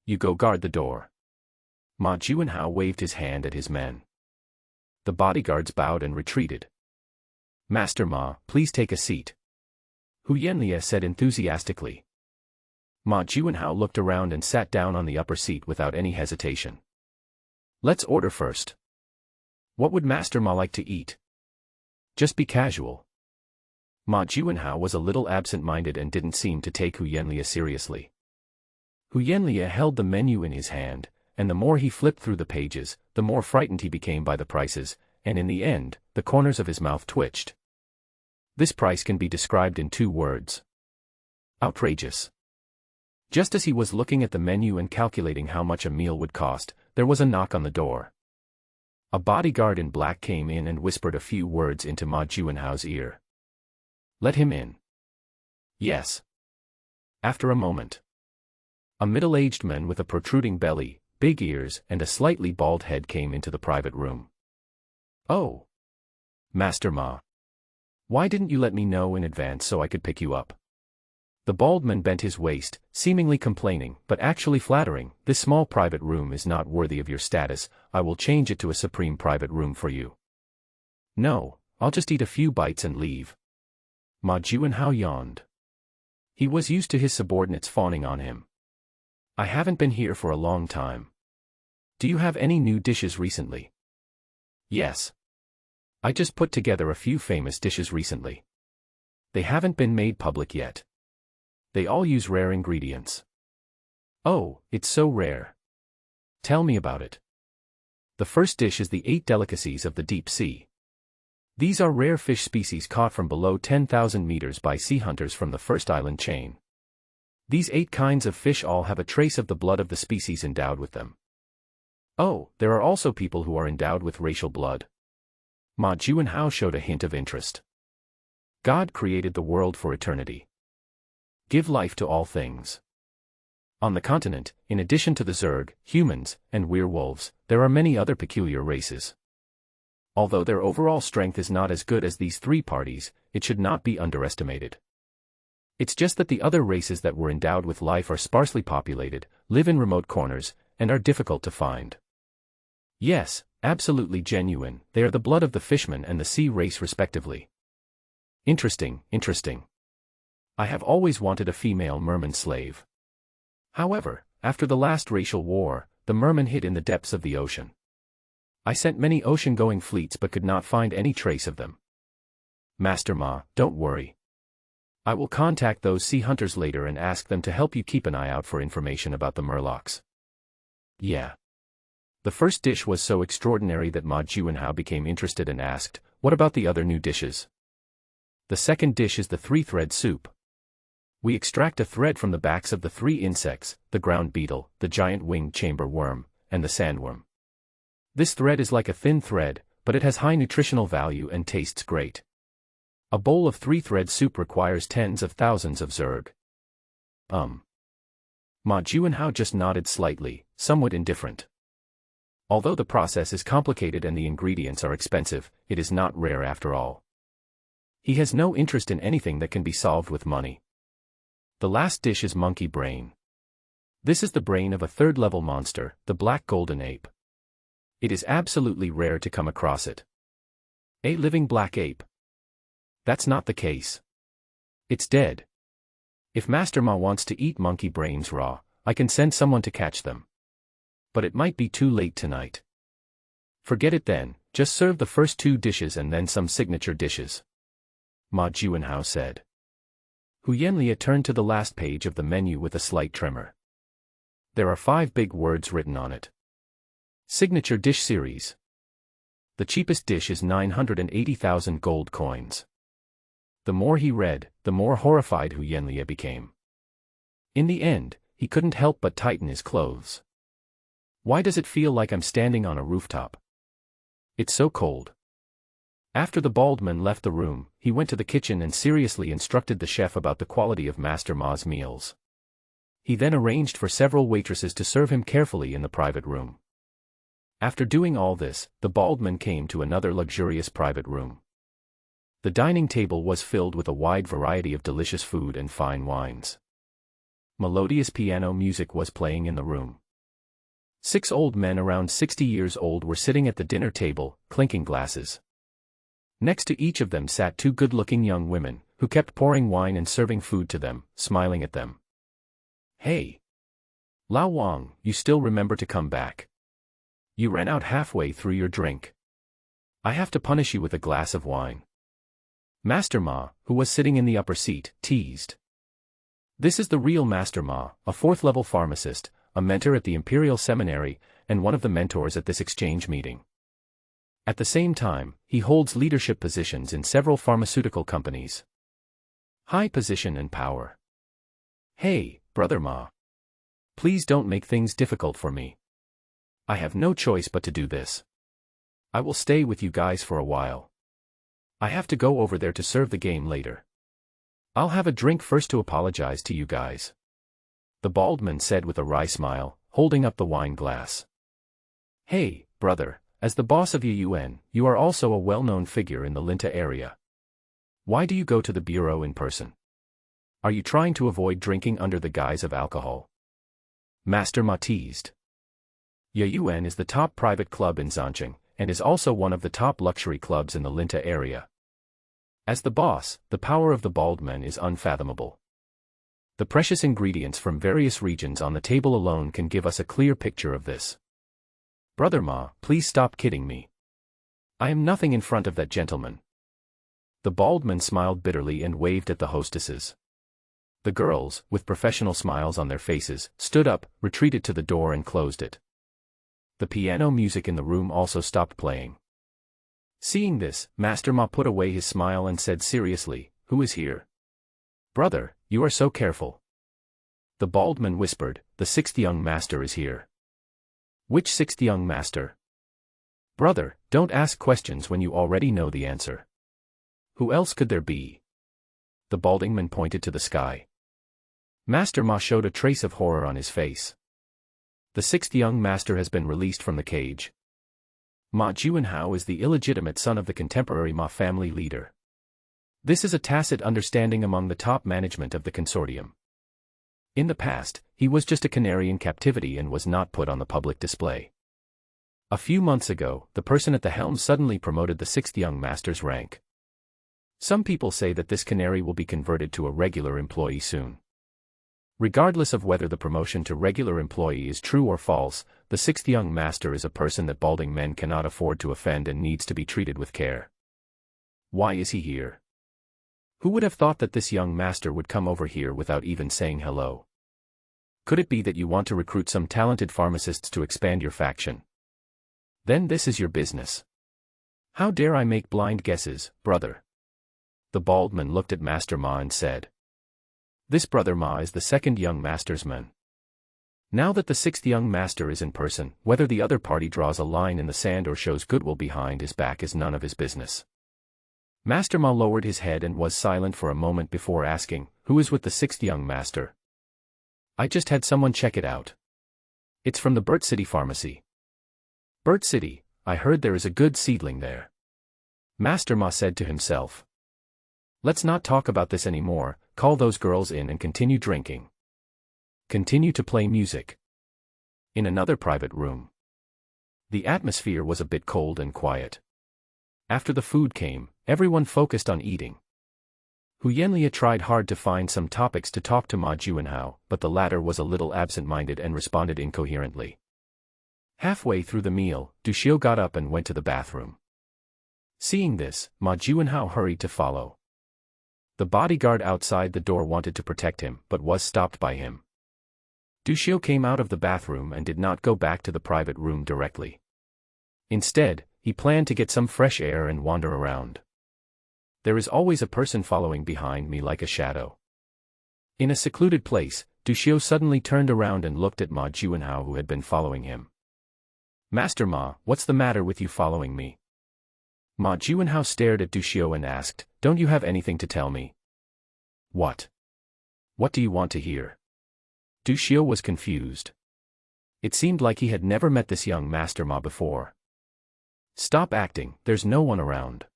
You go guard the door. Ma Juanhao waved his hand at his men. The bodyguards bowed and retreated. Master Ma, please take a seat. Hu Yanlia said enthusiastically. Ma Juanhao looked around and sat down on the upper seat without any hesitation. Let's order first. What would Master Ma like to eat? Just be casual. Ma Juanhao was a little absent-minded and didn't seem to take Hu Yanlia seriously. Hu Yanlia held the menu in his hand, and the more he flipped through the pages, the more frightened he became by the prices, and in the end, the corners of his mouth twitched. This price can be described in 2 words. Outrageous. Just as he was looking at the menu and calculating how much a meal would cost, there was a knock on the door. A bodyguard in black came in and whispered a few words into Ma Juanhao's ear. Let him in. Yes. After a moment, a middle-aged man with a protruding belly, big ears, and a slightly bald head came into the private room. Oh. Master Ma. Why didn't you let me know in advance so I could pick you up? The bald man bent his waist, seemingly complaining, but actually flattering. This small private room is not worthy of your status. I will change it to a supreme private room for you. No, I'll just eat a few bites and leave. Ma Juanhao yawned. He was used to his subordinates fawning on him. I haven't been here for a long time. Do you have any new dishes recently? Yes. I just put together a few famous dishes recently. They haven't been made public yet. They all use rare ingredients. Oh, it's so rare. Tell me about it. The first dish is the 8 delicacies of the deep sea. These are rare fish species caught from below 10,000 meters by sea hunters from the first island chain. These 8 kinds of fish all have a trace of the blood of the species endowed with them. Oh, there are also people who are endowed with racial blood. Ma Juanhao showed a hint of interest. God created the world for eternity. Give life to all things. On the continent, in addition to the Zerg, humans, and werewolves, there are many other peculiar races. Although their overall strength is not as good as these 3 parties, it should not be underestimated. It's just that the other races that were endowed with life are sparsely populated, live in remote corners, and are difficult to find. Yes, absolutely genuine, they are the blood of the fishman and the sea race respectively. Interesting, interesting. I have always wanted a female merman slave. However, after the last racial war, the mermen hid in the depths of the ocean. I sent many ocean-going fleets but could not find any trace of them. Master Ma, don't worry. I will contact those sea hunters later and ask them to help you keep an eye out for information about the murlocs. Yeah. The first dish was so extraordinary that Ma Juanhao became interested and asked, what about the other new dishes? The second dish is the 3-thread soup. We extract a thread from the backs of the 3 insects, the ground beetle, the giant winged chamber worm, and the sandworm. This thread is like a thin thread, but it has high nutritional value and tastes great. A bowl of 3-thread soup requires tens of thousands of zerg. Ma Juanhao just nodded slightly, somewhat indifferent. Although the process is complicated and the ingredients are expensive, it is not rare after all. He has no interest in anything that can be solved with money. The last dish is monkey brain. This is the brain of a third-level monster, the black golden ape. It is absolutely rare to come across it. A living black ape? That's not the case. It's dead. If Master Ma wants to eat monkey brains raw, I can send someone to catch them. But it might be too late tonight. Forget it then, just serve the first 2 dishes and then some signature dishes. Ma Juanhao said. Hu Yanlia turned to the last page of the menu with a slight tremor. There are 5 big words written on it. Signature dish series. The cheapest dish is 980,000 gold coins. The more he read, the more horrified Hu Yanlia became. In the end, he couldn't help but tighten his clothes. Why does it feel like I'm standing on a rooftop? It's so cold. After the bald man left the room, he went to the kitchen and seriously instructed the chef about the quality of Master Ma's meals. He then arranged for several waitresses to serve him carefully in the private room. After doing all this, the bald man came to another luxurious private room. The dining table was filled with a wide variety of delicious food and fine wines. Melodious piano music was playing in the room. 6 old men around 60 years old were sitting at the dinner table, clinking glasses. Next to each of them sat 2 good-looking young women, who kept pouring wine and serving food to them, smiling at them. Hey! Lao Wang, you still remember to come back. You ran out halfway through your drink. I have to punish you with a glass of wine. Master Ma, who was sitting in the upper seat, teased. This is the real Master Ma, a 4th-level pharmacist, a mentor at the Imperial Seminary, and one of the mentors at this exchange meeting. At the same time, he holds leadership positions in several pharmaceutical companies. High position and power. Hey, Brother Ma. Please don't make things difficult for me. I have no choice but to do this. I will stay with you guys for a while. I have to go over there to serve the game later. I'll have a drink first to apologize to you guys. The bald man said with a wry smile, holding up the wine glass. Hey, brother, as the boss of Yuan, you are also a well-known figure in the Linta area. Why do you go to the bureau in person? Are you trying to avoid drinking under the guise of alcohol? Master Ma teased. Yuan is the top private club in Zancheng, and is also one of the top luxury clubs in the Linta area. As the boss, the power of the bald man is unfathomable. The precious ingredients from various regions on the table alone can give us a clear picture of this. Brother Ma, please stop kidding me. I am nothing in front of that gentleman. The bald man smiled bitterly and waved at the hostesses. The girls, with professional smiles on their faces, stood up, retreated to the door and closed it. The piano music in the room also stopped playing. Seeing this, Master Ma put away his smile and said seriously, "Who is here?" "Brother, you are so careful." The bald man whispered, "The 6th young master is here." "Which 6th young master?" "Brother, don't ask questions when you already know the answer." "Who else could there be?" The balding man pointed to the sky. Master Ma showed a trace of horror on his face. The 6th young master has been released from the cage. Ma Juanhao is the illegitimate son of the contemporary Ma family leader. This is a tacit understanding among the top management of the consortium. In the past, he was just a canary in captivity and was not put on the public display. A few months ago, the person at the helm suddenly promoted the 6th young master's rank. Some people say that this canary will be converted to a regular employee soon. Regardless of whether the promotion to regular employee is true or false, the 6th young master is a person that balding men cannot afford to offend and needs to be treated with care. Why is he here? Who would have thought that this young master would come over here without even saying hello? Could it be that you want to recruit some talented pharmacists to expand your faction? Then this is your business. How dare I make blind guesses, brother? The bald man looked at Master Ma and said, "This Brother Ma is the 2nd young master's man." Now that the sixth young master is in person, whether the other party draws a line in the sand or shows goodwill behind his back is none of his business. Master Ma lowered his head and was silent for a moment before asking, "Who is with the sixth young master?" "I just had someone check it out. It's from the Burt City Pharmacy." "Burt City, I heard there is a good seedling there," Master Ma said to himself. "Let's not talk about this anymore, call those girls in and continue drinking. Continue to play music." In another private room. The atmosphere was a bit cold and quiet. After the food came, everyone focused on eating. Hu Yanlia tried hard to find some topics to talk to Ma Juanhao, but the latter was a little absent-minded and responded incoherently. Halfway through the meal, Du Xiu got up and went to the bathroom. Seeing this, Ma Juanhao hurried to follow. The bodyguard outside the door wanted to protect him, but was stopped by him. Du Xiu came out of the bathroom and did not go back to the private room directly. Instead, he planned to get some fresh air and wander around. There is always a person following behind me like a shadow. In a secluded place, Du Xiu suddenly turned around and looked at Ma Juanhao, who had been following him. "Master Ma, what's the matter with you following me?" Ma Juanhao stared at Du Xiu and asked, "Don't you have anything to tell me?" "What? What do you want to hear?" Du Xiu was confused. It seemed like he had never met this young Master Ma before. "Stop acting, there's no one around."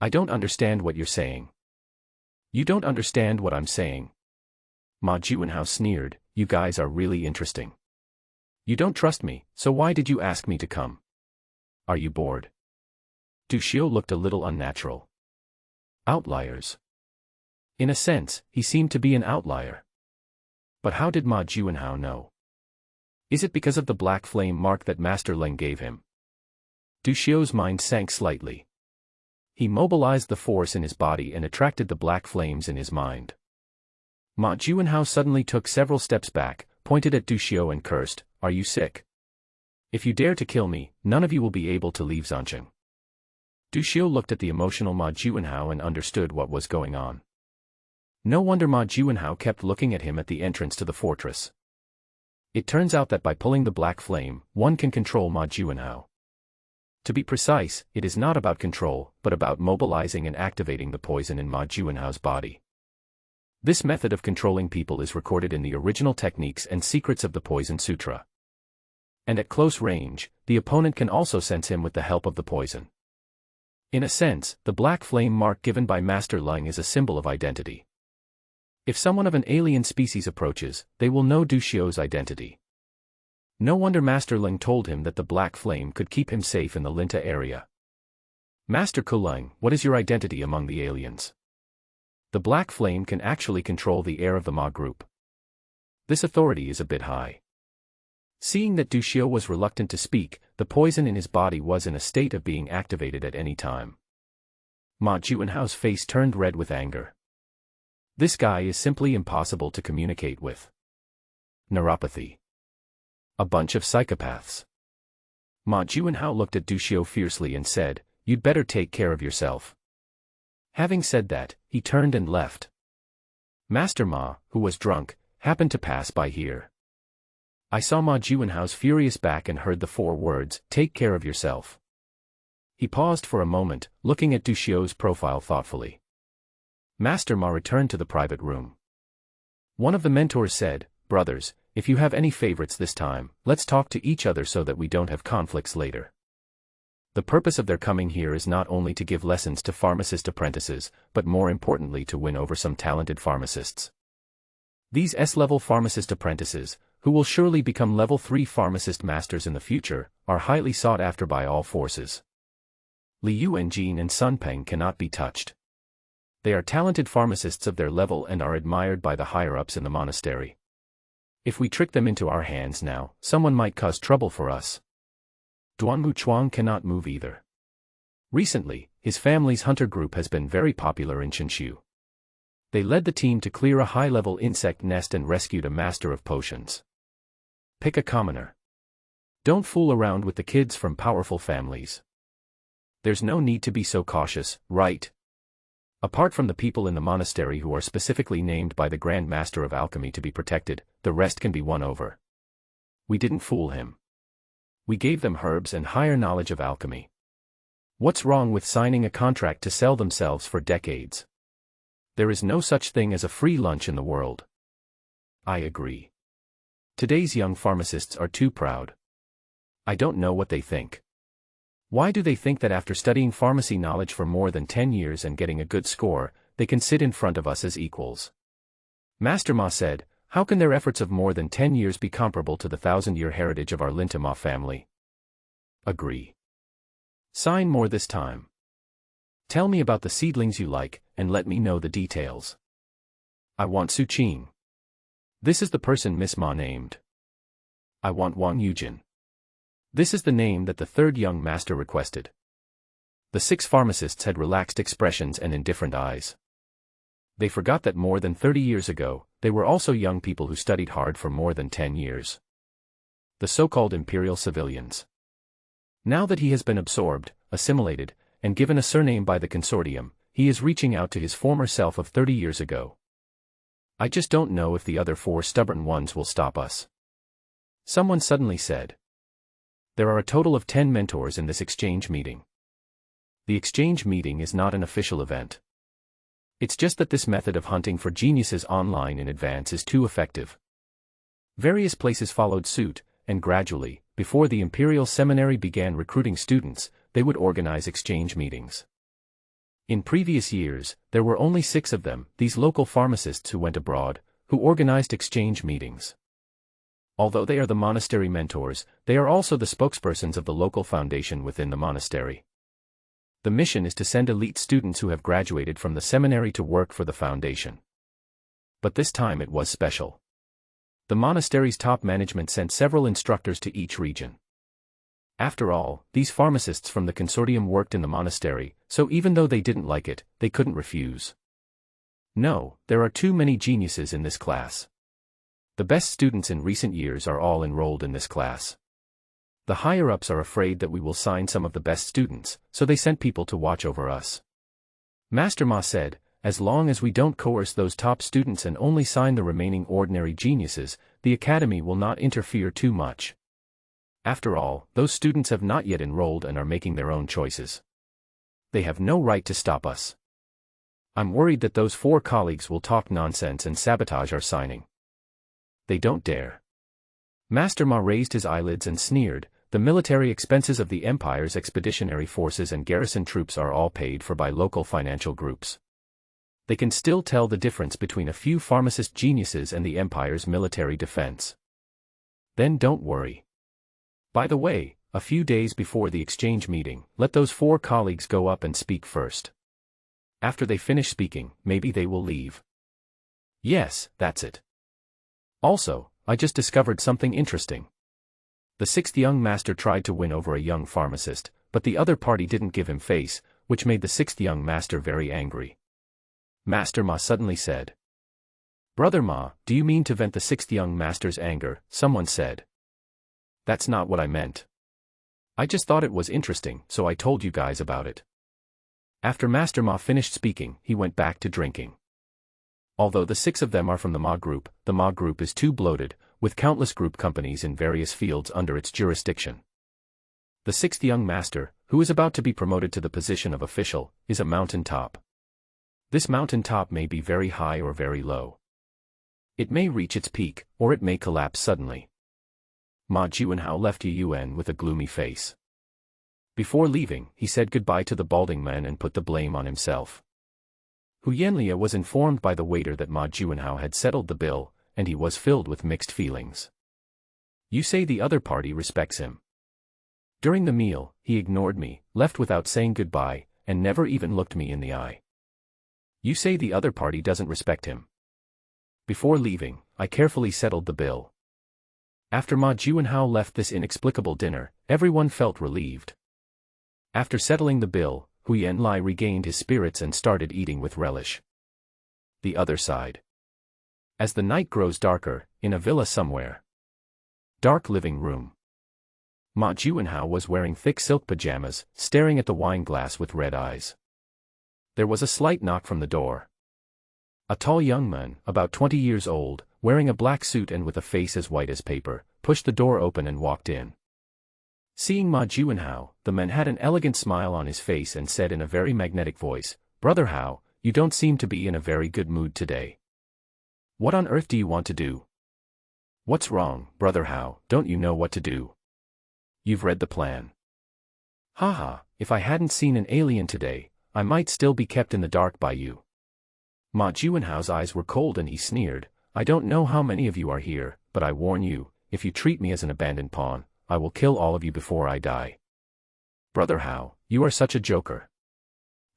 "I don't understand what you're saying." "You don't understand what I'm saying?" Ma Juanhao sneered, "You guys are really interesting. You don't trust me, so why did you ask me to come? Are you bored?" Du Xiu looked a little unnatural. Outliers. In a sense, he seemed to be an outlier. But how did Ma Juanhao know? Is it because of the black flame mark that Master Leng gave him? Du Xiu's mind sank slightly. He mobilized the force in his body and attracted the black flames in his mind. Ma Juanhao suddenly took several steps back, pointed at Du Xiu and cursed, "Are you sick? If you dare to kill me, none of you will be able to leave Zancheng." Du Xiu looked at the emotional Ma Juanhao and understood what was going on. No wonder Ma Juanhao kept looking at him at the entrance to the fortress. It turns out that by pulling the black flame, one can control Ma Juanhao. To be precise, it is not about control, but about mobilizing and activating the poison in Ma Juanhao's body. This method of controlling people is recorded in the original techniques and secrets of the Poison Sutra. And at close range, the opponent can also sense him with the help of the poison. In a sense, the black flame mark given by Master Leng is a symbol of identity. If someone of an alien species approaches, they will know Du Xiu's identity. No wonder Master Leng told him that the black flame could keep him safe in the Linta area. "Master Kuleng, what is your identity among the aliens?" The black flame can actually control the air of the Ma group. This authority is a bit high. Seeing that Du Xiu was reluctant to speak, the poison in his body was in a state of being activated at any time. Ma Juanhao's face turned red with anger. This guy is simply impossible to communicate with. Neuropathy. A bunch of psychopaths. Ma Juanhao looked at Du Xiu fiercely and said, "You'd better take care of yourself." Having said that, he turned and left. Master Ma, who was drunk, happened to pass by here. I saw Ma Juanhao's furious back and heard the 4 words, "Take care of yourself." He paused for a moment, looking at Du Xiu's profile thoughtfully. Master Ma returned to the private room. One of the mentors said, "Brothers, if you have any favorites this time, let's talk to each other so that we don't have conflicts later." The purpose of their coming here is not only to give lessons to pharmacist apprentices, but more importantly to win over some talented pharmacists. These S-level pharmacist apprentices, who will surely become level 3 pharmacist masters in the future, are highly sought after by all forces. Liu Enjin and Sun Peng cannot be touched. They are talented pharmacists of their level and are admired by the higher-ups in the monastery. If we trick them into our hands now, someone might cause trouble for us. Duanmu Chuang cannot move either. Recently, his family's hunter group has been very popular in Qinshu. They led the team to clear a high-level insect nest and rescued a master of potions. Pick a commoner. Don't fool around with the kids from powerful families. There's no need to be so cautious, right? Apart from the people in the monastery who are specifically named by the Grand Master of Alchemy to be protected, the rest can be won over. We didn't fool him. We gave them herbs and higher knowledge of alchemy. What's wrong with signing a contract to sell themselves for decades? There is no such thing as a free lunch in the world. I agree. Today's young pharmacists are too proud. I don't know what they think. Why do they think that after studying pharmacy knowledge for more than 10 years and getting a good score, they can sit in front of us as equals? Master Ma said, how can their efforts of more than 10 years be comparable to the 1,000-year heritage of our Lintama family? Agree. Sign more this time. Tell me about the seedlings you like, and let me know the details. I want Su Qing. This is the person Miss Ma named. I want Wang Yujin. This is the name that the third young master requested. The 6 pharmacists had relaxed expressions and indifferent eyes. They forgot that more than 30 years ago, they were also young people who studied hard for more than 10 years. The so-called imperial civilians. Now that he has been absorbed, assimilated, and given a surname by the consortium, he is reaching out to his former self of 30 years ago. I just don't know if the other 4 stubborn ones will stop us. Someone suddenly said. There are a total of 10 mentors in this exchange meeting. The exchange meeting is not an official event. It's just that this method of hunting for geniuses online in advance is too effective. Various places followed suit, and gradually, before the Imperial Seminary began recruiting students, they would organize exchange meetings. In previous years, there were only 6 of them, these local pharmacists who went abroad, who organized exchange meetings. Although they are the monastery mentors, they are also the spokespersons of the local foundation within the monastery. The mission is to send elite students who have graduated from the seminary to work for the foundation. But this time it was special. The monastery's top management sent several instructors to each region. After all, these pharmacists from the consortium worked in the monastery, so even though they didn't like it, they couldn't refuse. No, there are too many geniuses in this class. The best students in recent years are all enrolled in this class. The higher-ups are afraid that we will sign some of the best students, so they sent people to watch over us. Master Ma said, as long as we don't coerce those top students and only sign the remaining ordinary geniuses, the academy will not interfere too much. After all, those students have not yet enrolled and are making their own choices. They have no right to stop us. I'm worried that those 4 colleagues will talk nonsense and sabotage our signing. They don't dare. Master Ma raised his eyelids and sneered, the military expenses of the Empire's expeditionary forces and garrison troops are all paid for by local financial groups. They can still tell the difference between a few pharmacist geniuses and the Empire's military defense. Then don't worry. By the way, a few days before the exchange meeting, let those 4 colleagues go up and speak first. After they finish speaking, maybe they will leave. Yes, that's it. Also, I just discovered something interesting. The 6th young master tried to win over a young pharmacist, but the other party didn't give him face, which made the 6th young master very angry. Master Ma suddenly said. Brother Ma, do you mean to vent the 6th young master's anger? Someone said. That's not what I meant. I just thought it was interesting, so I told you guys about it. After Master Ma finished speaking, he went back to drinking. Although the 6 of them are from the Ma group is too bloated, with countless group companies in various fields under its jurisdiction. The 6th young master, who is about to be promoted to the position of official, is a mountain top. This mountain top may be very high or very low. It may reach its peak, or it may collapse suddenly. Ma Jianhao left Yuan with a gloomy face. Before leaving, he said goodbye to the balding man and put the blame on himself. Hu Yanlia was informed by the waiter that Ma Jianhao had settled the bill, and he was filled with mixed feelings. You say the other party respects him. During the meal, he ignored me, left without saying goodbye, and never even looked me in the eye. You say the other party doesn't respect him. Before leaving, I carefully settled the bill. After Ma Jianhao left this inexplicable dinner, everyone felt relieved. After settling the bill, Hu Yanli regained his spirits and started eating with relish. The other side. As the night grows darker, in a villa somewhere. Dark living room. Ma Jianhao was wearing thick silk pajamas, staring at the wine glass with red eyes. There was a slight knock from the door. A tall young man, about 20 years old, wearing a black suit and with a face as white as paper, pushed the door open and walked in. Seeing Ma Jianhao, the man had an elegant smile on his face and said in a very magnetic voice, "Brother Hao, you don't seem to be in a very good mood today. What on earth do you want to do?" "What's wrong, Brother Hao, don't you know what to do? You've read the plan." "Haha, if I hadn't seen an alien today, I might still be kept in the dark by you." Ma Jianhao's eyes were cold and he sneered, "I don't know how many of you are here, but I warn you, if you treat me as an abandoned pawn, I will kill all of you before I die." "Brother Hao, you are such a joker.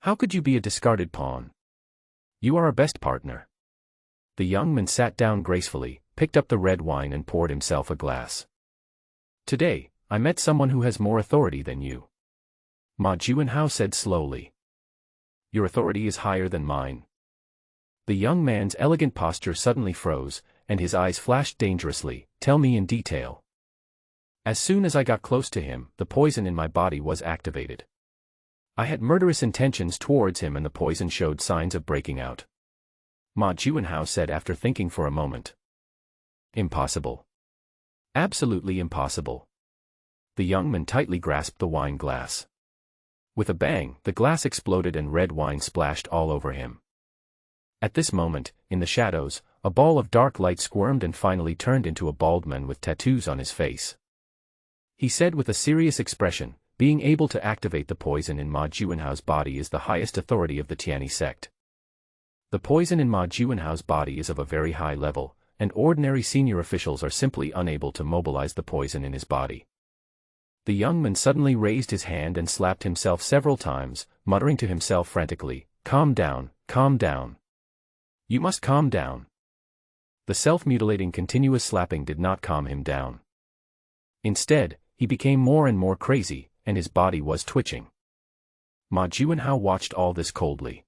How could you be a discarded pawn? You are our best partner." The young man sat down gracefully, picked up the red wine and poured himself a glass. "Today, I met someone who has more authority than you," Ma Jianhao said slowly. "Your authority is higher than mine." The young man's elegant posture suddenly froze, and his eyes flashed dangerously. "Tell me in detail." "As soon as I got close to him, the poison in my body was activated. I had murderous intentions towards him and the poison showed signs of breaking out," Ma Jianhao said after thinking for a moment. "Impossible. Absolutely impossible." The young man tightly grasped the wine glass. With a bang, the glass exploded and red wine splashed all over him. At this moment, in the shadows, a ball of dark light squirmed and finally turned into a bald man with tattoos on his face. He said with a serious expression, "Being able to activate the poison in Ma Jianhao's body is the highest authority of the Tianyi sect. The poison in Ma Jianhao's body is of a very high level, and ordinary senior officials are simply unable to mobilize the poison in his body." The young man suddenly raised his hand and slapped himself several times, muttering to himself frantically, "Calm down, calm down. You must calm down." The self-mutilating continuous slapping did not calm him down. Instead, he became more and more crazy, and his body was twitching. Ma Jianhao watched all this coldly.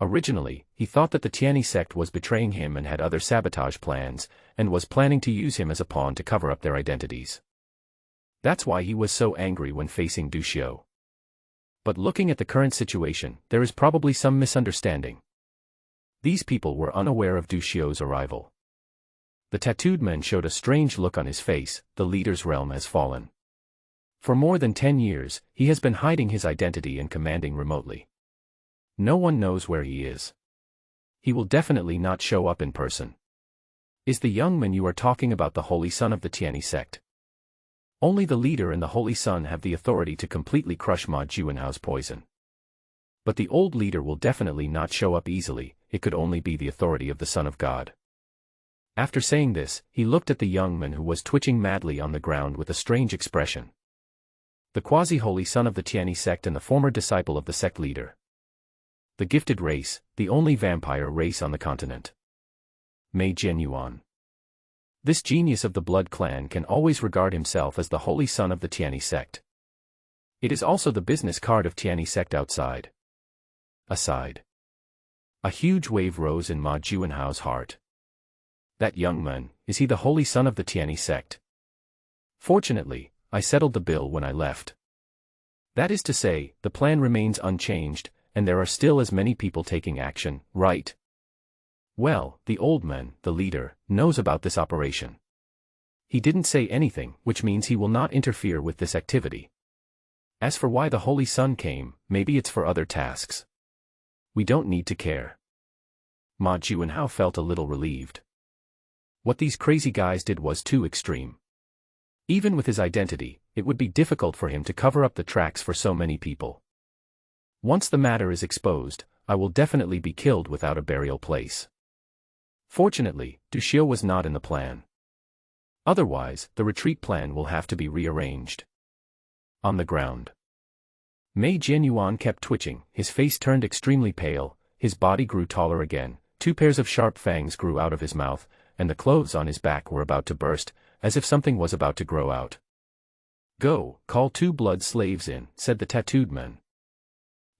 Originally, he thought that the Tianyi sect was betraying him and had other sabotage plans, and was planning to use him as a pawn to cover up their identities. That's why he was so angry when facing Du Xiu. But looking at the current situation, there is probably some misunderstanding. These people were unaware of Du Xiu's arrival. The tattooed man showed a strange look on his face. The leader's realm has fallen. For more than 10 years, he has been hiding his identity and commanding remotely. No one knows where he is. He will definitely not show up in person. Is the young man you are talking about the holy son of the Tianyi sect? Only the leader and the holy son have the authority to completely crush Ma Jianhao's poison. But the old leader will definitely not show up easily. It could only be the authority of the Son of God. After saying this, he looked at the young man who was twitching madly on the ground with a strange expression. The quasi-holy son of the Tianyi sect and the former disciple of the sect leader. The gifted race, the only vampire race on the continent. Mei Jianyuan. This genius of the blood clan can always regard himself as the holy son of the Tianyi sect. It is also the business card of Tianyi sect outside. Aside. A huge wave rose in Ma Jianhao's heart. That young man, is he the holy son of the Tianyi sect? Fortunately, I settled the bill when I left. That is to say, the plan remains unchanged, and there are still as many people taking action, right? Well, the old man, the leader, knows about this operation. He didn't say anything, which means he will not interfere with this activity. As for why the Holy Son came, maybe it's for other tasks. We don't need to care. Ma Jianhao felt a little relieved. What these crazy guys did was too extreme. Even with his identity, it would be difficult for him to cover up the tracks for so many people. Once the matter is exposed, I will definitely be killed without a burial place. Fortunately, Du Xiu was not in the plan. Otherwise, the retreat plan will have to be rearranged. On the ground. Mei Jianyuan kept twitching, his face turned extremely pale, his body grew taller again, 2 pairs of sharp fangs grew out of his mouth, and the clothes on his back were about to burst, as if something was about to grow out. "Go, call 2 blood slaves in," said the tattooed man.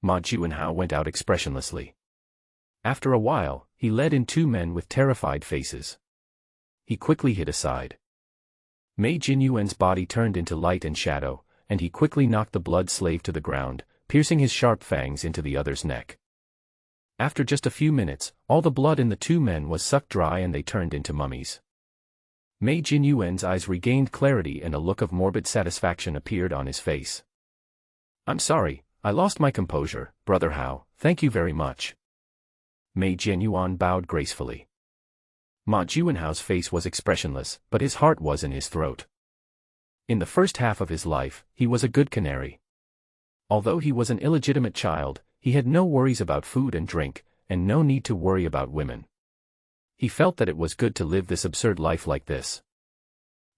Ma Jianhao went out expressionlessly. After a while, he led in 2 men with terrified faces. He quickly hid aside. Mei Jianyuan's body turned into light and shadow, and he quickly knocked the blood slave to the ground, piercing his sharp fangs into the other's neck. After just a few minutes, all the blood in the 2 men was sucked dry and they turned into mummies. Mei Jinyuan's eyes regained clarity and a look of morbid satisfaction appeared on his face. I'm sorry, I lost my composure, Brother Hao, thank you very much. Mei Jinyuan bowed gracefully. Ma Juanhao's face was expressionless, but his heart was in his throat. In the first half of his life, he was a good canary. Although he was an illegitimate child, he had no worries about food and drink, and no need to worry about women. He felt that it was good to live this absurd life like this.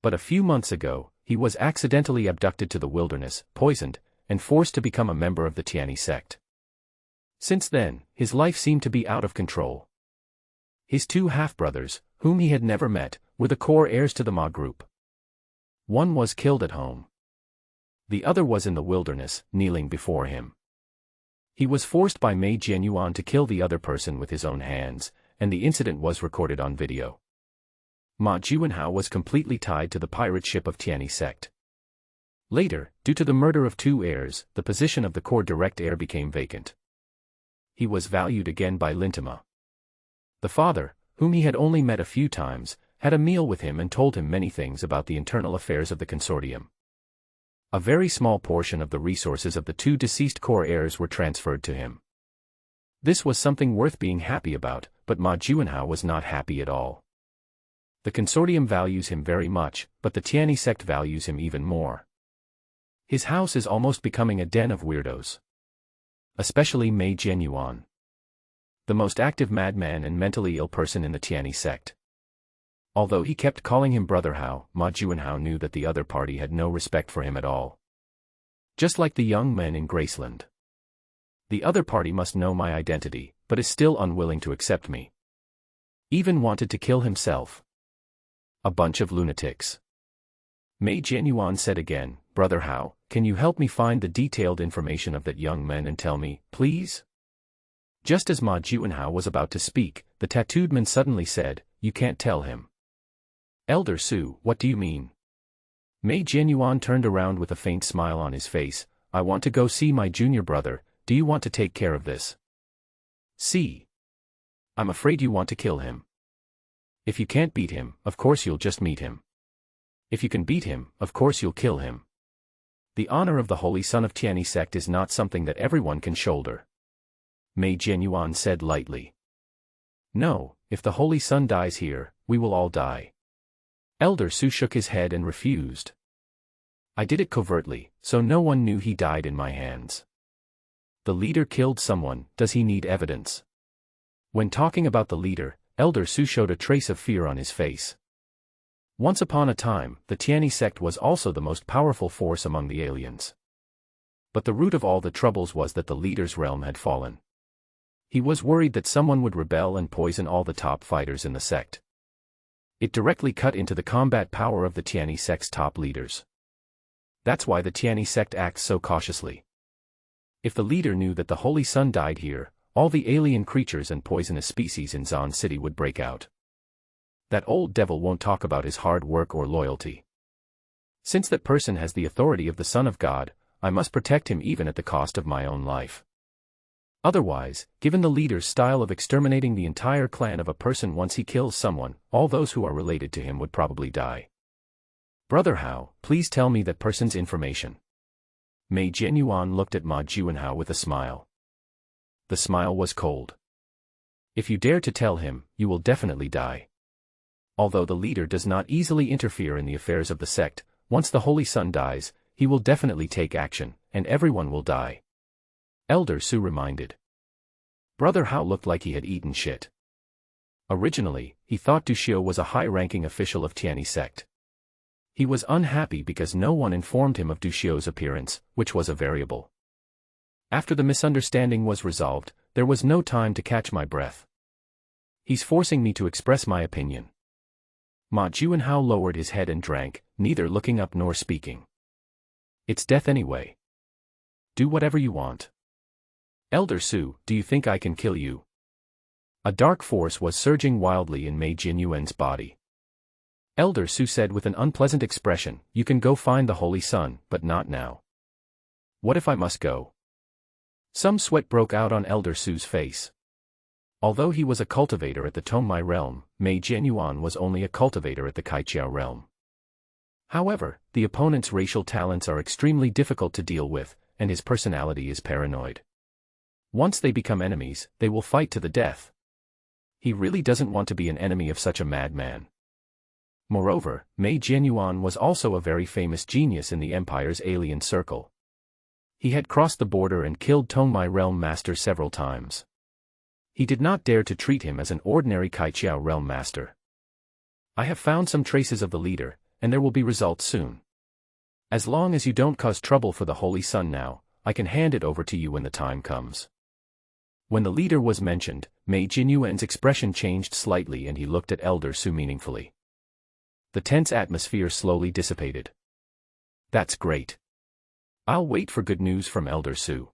But a few months ago, he was accidentally abducted to the wilderness, poisoned, and forced to become a member of the Tianyi sect. Since then, his life seemed to be out of control. His two half-brothers, whom he had never met, were the core heirs to the Ma group. One was killed at home. The other was in the wilderness, kneeling before him. He was forced by Mei Jianyuan to kill the other person with his own hands, and the incident was recorded on video. Ma Juanhao was completely tied to the pirate ship of Tianyi sect. Later, due to the murder of two heirs, the position of the core direct heir became vacant. He was valued again by Lintima. The father, whom he had only met a few times, had a meal with him and told him many things about the internal affairs of the consortium. A very small portion of the resources of the two deceased core heirs were transferred to him. This was something worth being happy about, but Ma Juanhao was not happy at all. The consortium values him very much, but the Tianyi sect values him even more. His house is almost becoming a den of weirdos. Especially Mei Jianyuan, the most active madman and mentally ill person in the Tianyi sect. Although he kept calling him Brother Hao, Ma Juanhao knew that the other party had no respect for him at all. Just like the young men in Graceland. The other party must know my identity, but is still unwilling to accept me. Even wanted to kill himself. A bunch of lunatics. Mei Jianyuan said again, Brother Hao, can you help me find the detailed information of that young man and tell me, please? Just as Ma Juanhao was about to speak, the tattooed man suddenly said, you can't tell him. Elder Su, what do you mean? Mei Jianyuan turned around with a faint smile on his face, I want to go see my junior brother, do you want to take care of this? See. I'm afraid you want to kill him. If you can't beat him, of course you'll just meet him. If you can beat him, of course you'll kill him. The honor of the holy son of Tianyi sect is not something that everyone can shoulder. Mei Jianyuan said lightly. No, if the holy son dies here, we will all die. Elder Su shook his head and refused. I did it covertly, so no one knew he died in my hands. The leader killed someone, does he need evidence? When talking about the leader, Elder Su showed a trace of fear on his face. Once upon a time, the Tianyi sect was also the most powerful force among the aliens. But the root of all the troubles was that the leader's realm had fallen. He was worried that someone would rebel and poison all the top fighters in the sect. It directly cut into the combat power of the Tianyi sect's top leaders. That's why the Tianyi sect acts so cautiously. If the leader knew that the Holy Sun died here, all the alien creatures and poisonous species in Zan City would break out. That old devil won't talk about his hard work or loyalty. Since that person has the authority of the Son of God, I must protect him even at the cost of my own life. Otherwise, given the leader's style of exterminating the entire clan of a person once he kills someone, all those who are related to him would probably die. Brother Hao, please tell me that person's information. Mei Jianyuan looked at Ma Juanhao with a smile. The smile was cold. If you dare to tell him, you will definitely die. Although the leader does not easily interfere in the affairs of the sect, once the Holy Sun dies, he will definitely take action, and everyone will die. Elder Su reminded. Brother Hao looked like he had eaten shit. Originally, he thought Duxiu was a high-ranking official of Tianyi sect. He was unhappy because no one informed him of Duxiu's appearance, which was a variable. After the misunderstanding was resolved, there was no time to catch my breath. He's forcing me to express my opinion. Ma Juanhao lowered his head and drank, neither looking up nor speaking. It's death anyway. Do whatever you want. Elder Su, do you think I can kill you? A dark force was surging wildly in Mei Jianyuan's body. Elder Su said with an unpleasant expression, you can go find the Holy Sun, but not now. What if I must go? Some sweat broke out on Elder Su's face. Although he was a cultivator at the Tongmai realm, Mei Jianyuan was only a cultivator at the Kaiqiao realm. However, the opponent's racial talents are extremely difficult to deal with, and his personality is paranoid. Once they become enemies, they will fight to the death. He really doesn't want to be an enemy of such a madman. Moreover, Mei Jianyuan was also a very famous genius in the Empire's alien circle. He had crossed the border and killed Tongmai realm master several times. He did not dare to treat him as an ordinary Kaiqiao realm master. I have found some traces of the leader, and there will be results soon. As long as you don't cause trouble for the Holy Sun now, I can hand it over to you when the time comes. When the leader was mentioned, Mei Jianyuan's expression changed slightly and he looked at Elder Su meaningfully. The tense atmosphere slowly dissipated. That's great. I'll wait for good news from Elder Su.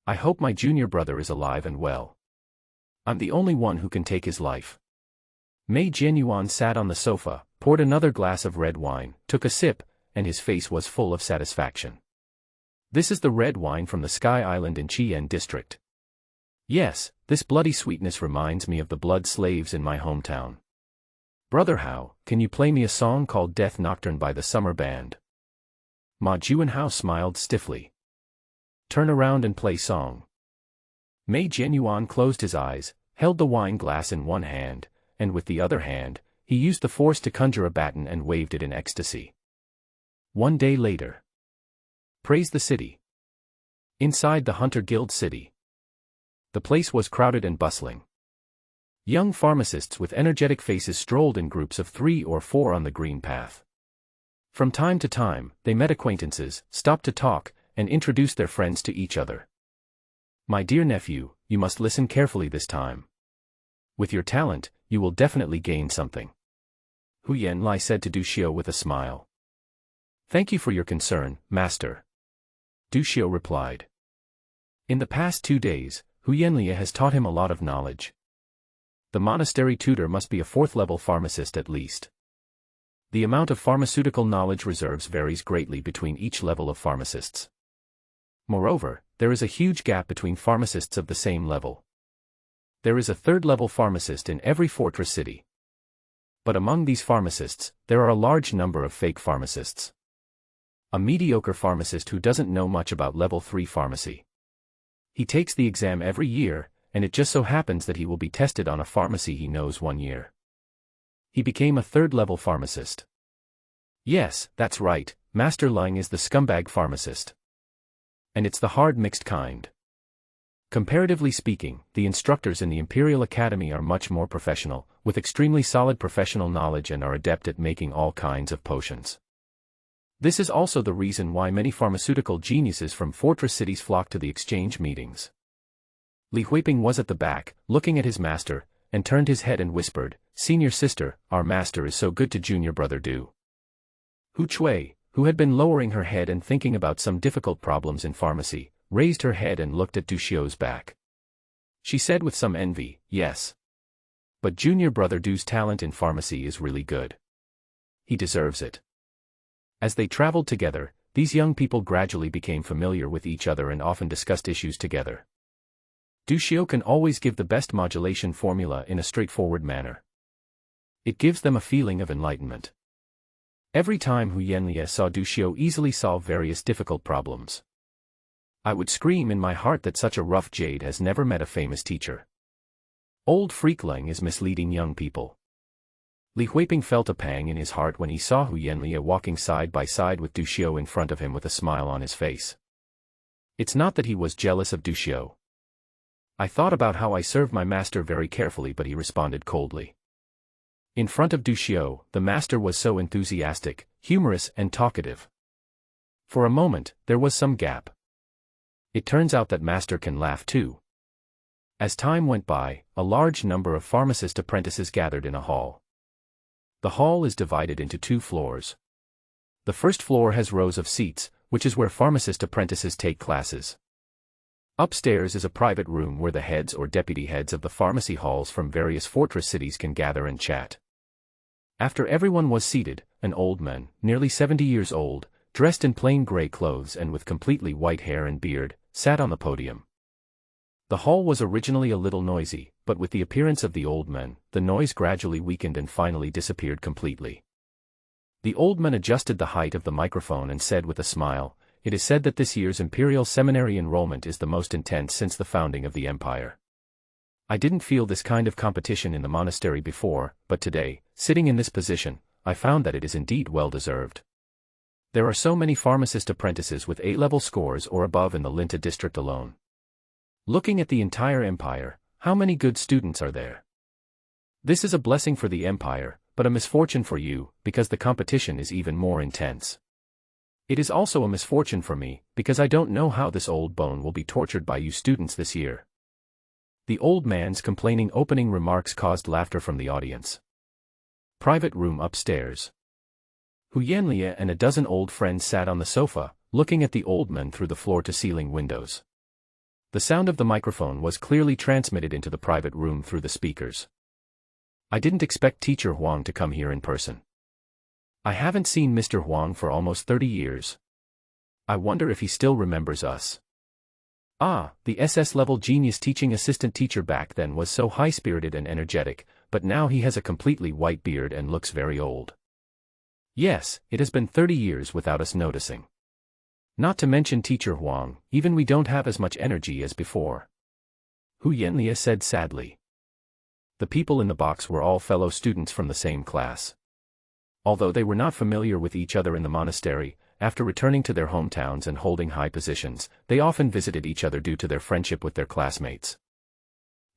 I hope my junior brother is alive and well. I'm the only one who can take his life. Mei Jianyuan sat on the sofa, poured another glass of red wine, took a sip, and his face was full of satisfaction. This is the red wine from the Sky Island in Chien district. Yes, this bloody sweetness reminds me of the blood slaves in my hometown. Brother Hao, can you play me a song called Death Nocturne by the Summer Band? Ma Juanhao smiled stiffly. Turn around and play song. Mei Jianyuan closed his eyes, held the wine glass in one hand, and with the other hand, he used the force to conjure a baton and waved it in ecstasy. One day later. Praise the city. Inside the Hunter Guild city. The place was crowded and bustling. Young pharmacists with energetic faces strolled in groups of 3 or 4 on the green path. From time to time, they met acquaintances, stopped to talk, and introduced their friends to each other. My dear nephew, you must listen carefully this time. With your talent, you will definitely gain something. Hu Yanlai said to Du Xiu with a smile. Thank you for your concern, master. Du Xiu replied. In the past 2 days, Hu Yanlia has taught him a lot of knowledge. The monastery tutor must be a 4th-level pharmacist at least. The amount of pharmaceutical knowledge reserves varies greatly between each level of pharmacists. Moreover, there is a huge gap between pharmacists of the same level. There is a 3rd-level pharmacist in every fortress city. But among these pharmacists, there are a large number of fake pharmacists. A mediocre pharmacist who doesn't know much about level 3 pharmacy. He takes the exam every year, and it just so happens that he will be tested on a pharmacy he knows 1 year. He became a 3rd-level pharmacist. Yes, that's right, Master Leng is the scumbag pharmacist. And it's the hard mixed kind. Comparatively speaking, the instructors in the Imperial Academy are much more professional, with extremely solid professional knowledge and are adept at making all kinds of potions. This is also the reason why many pharmaceutical geniuses from fortress cities flock to the exchange meetings. Li Huiping was at the back, looking at his master, and turned his head and whispered, "Senior sister, our master is so good to junior brother Du." Hu Chui, who had been lowering her head and thinking about some difficult problems in pharmacy, raised her head and looked at Du Xiu's back. She said with some envy, "Yes. But junior brother Du's talent in pharmacy is really good. He deserves it." As they traveled together, these young people gradually became familiar with each other and often discussed issues together. Du Xiu can always give the best modulation formula in a straightforward manner. It gives them a feeling of enlightenment. Every time Hu Yanlia saw Du Xiu easily solve various difficult problems. I would scream in my heart that such a rough jade has never met a famous teacher. Old freak Leng is misleading young people. Li Huiping felt a pang in his heart when he saw Hu Yanlia walking side by side with Du Xiu in front of him with a smile on his face. It's not that he was jealous of Du Xiu. I thought about how I served my master very carefully, but he responded coldly. In front of Du Xiu, the master was so enthusiastic, humorous and talkative. For a moment, there was some gap. It turns out that master can laugh too. As time went by, a large number of pharmacist apprentices gathered in a hall. The hall is divided into 2 floors. The first floor has rows of seats, which is where pharmacist apprentices take classes. Upstairs is a private room where the heads or deputy heads of the pharmacy halls from various fortress cities can gather and chat. After everyone was seated, an old man, nearly 70 years old, dressed in plain gray clothes and with completely white hair and beard, sat on the podium. The hall was originally a little noisy, but with the appearance of the old man, the noise gradually weakened and finally disappeared completely. The old man adjusted the height of the microphone and said with a smile, "It is said that this year's Imperial Seminary enrollment is the most intense since the founding of the Empire. I didn't feel this kind of competition in the monastery before, but today, sitting in this position, I found that it is indeed well-deserved. There are so many pharmacist apprentices with A-level scores or above in the Linta district alone. Looking at the entire empire, how many good students are there? This is a blessing for the empire, but a misfortune for you, because the competition is even more intense. It is also a misfortune for me, because I don't know how this old bone will be tortured by you students this year." The old man's complaining opening remarks caused laughter from the audience. Private room upstairs. Hu Yanlia and a dozen old friends sat on the sofa, looking at the old man through the floor-to-ceiling windows. The sound of the microphone was clearly transmitted into the private room through the speakers. "I didn't expect Teacher Huang to come here in person. I haven't seen Mr. Huang for almost 30 years. I wonder if he still remembers us." Ah, the SS-level genius teaching assistant teacher back then was so high-spirited and energetic, but now he has a completely white beard and looks very old. Yes, it has been 30 years without us noticing. Not to mention Teacher Huang, even we don't have as much energy as before. Hu Yanlia said sadly. The people in the box were all fellow students from the same class. Although they were not familiar with each other in the monastery, after returning to their hometowns and holding high positions, they often visited each other due to their friendship with their classmates.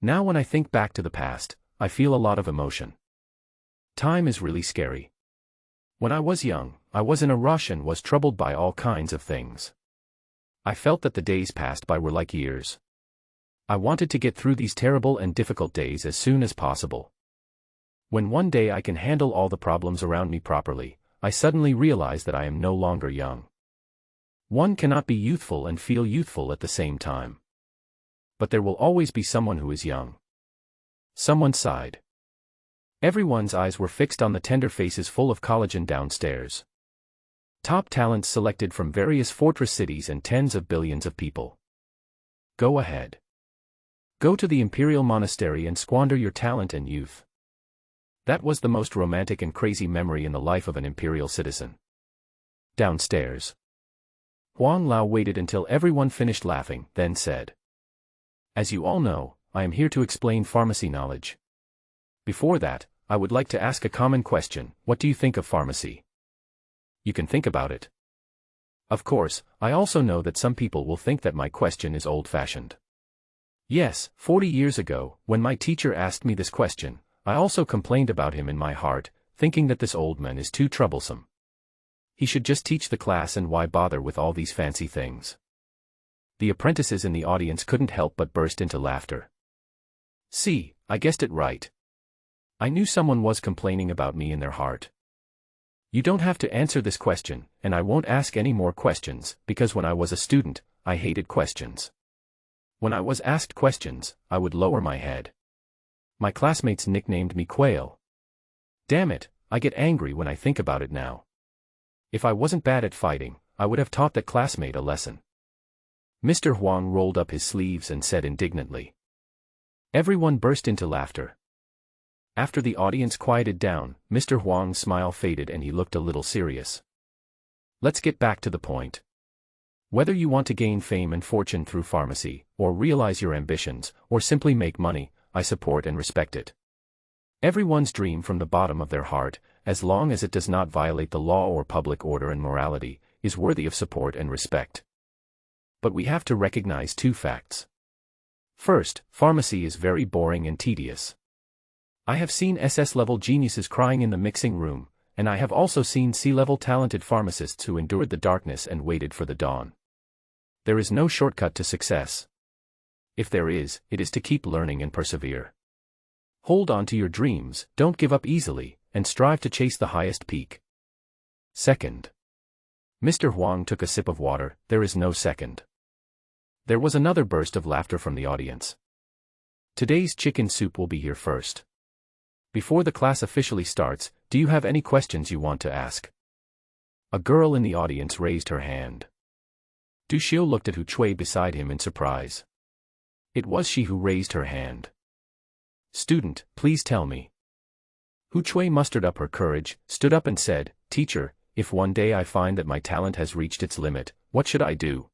Now when I think back to the past, I feel a lot of emotion. Time is really scary. When I was young, I was in a rush and was troubled by all kinds of things. I felt that the days passed by were like years. I wanted to get through these terrible and difficult days as soon as possible. When one day I can handle all the problems around me properly, I suddenly realize that I am no longer young. One cannot be youthful and feel youthful at the same time. But there will always be someone who is young. Someone sighed. Everyone's eyes were fixed on the tender faces full of collagen downstairs. Top talents selected from various fortress cities and tens of billions of people. Go ahead. Go to the Imperial Monastery and squander your talent and youth. That was the most romantic and crazy memory in the life of an Imperial citizen. Downstairs. Huang Lao waited until everyone finished laughing, then said, "As you all know, I am here to explain pharmacy knowledge. Before that, I would like to ask a common question. What do you think of pharmacy? You can think about it. Of course, I also know that some people will think that my question is old-fashioned. Yes, 40 years ago, when my teacher asked me this question, I also complained about him in my heart, thinking that this old man is too troublesome. He should just teach the class, and why bother with all these fancy things?" The apprentices in the audience couldn't help but burst into laughter. "See, I guessed it right. I knew someone was complaining about me in their heart. You don't have to answer this question, and I won't ask any more questions, because when I was a student, I hated questions. When I was asked questions, I would lower my head. My classmates nicknamed me Quail. Damn it, I get angry when I think about it now. If I wasn't bad at fighting, I would have taught that classmate a lesson." Mr. Huang rolled up his sleeves and said indignantly. Everyone burst into laughter. After the audience quieted down, Mr. Huang's smile faded and he looked a little serious. "Let's get back to the point. Whether you want to gain fame and fortune through pharmacy, or realize your ambitions, or simply make money, I support and respect it. Everyone's dream from the bottom of their heart, as long as it does not violate the law or public order and morality, is worthy of support and respect. But we have to recognize two facts. First, pharmacy is very boring and tedious. I have seen SS-level geniuses crying in the mixing room, and I have also seen C-level talented pharmacists who endured the darkness and waited for the dawn. There is no shortcut to success. If there is, it is to keep learning and persevere. Hold on to your dreams, don't give up easily, and strive to chase the highest peak." Second. Mr. Huang took a sip of water. There is no second. There was another burst of laughter from the audience. Today's chicken soup will be here first. Before the class officially starts, do you have any questions you want to ask? A girl in the audience raised her hand. Du Xiu looked at Hu Chui beside him in surprise. It was she who raised her hand. "Student, please tell me." Hu Chui mustered up her courage, stood up and said, "Teacher, if one day I find that my talent has reached its limit, what should I do?"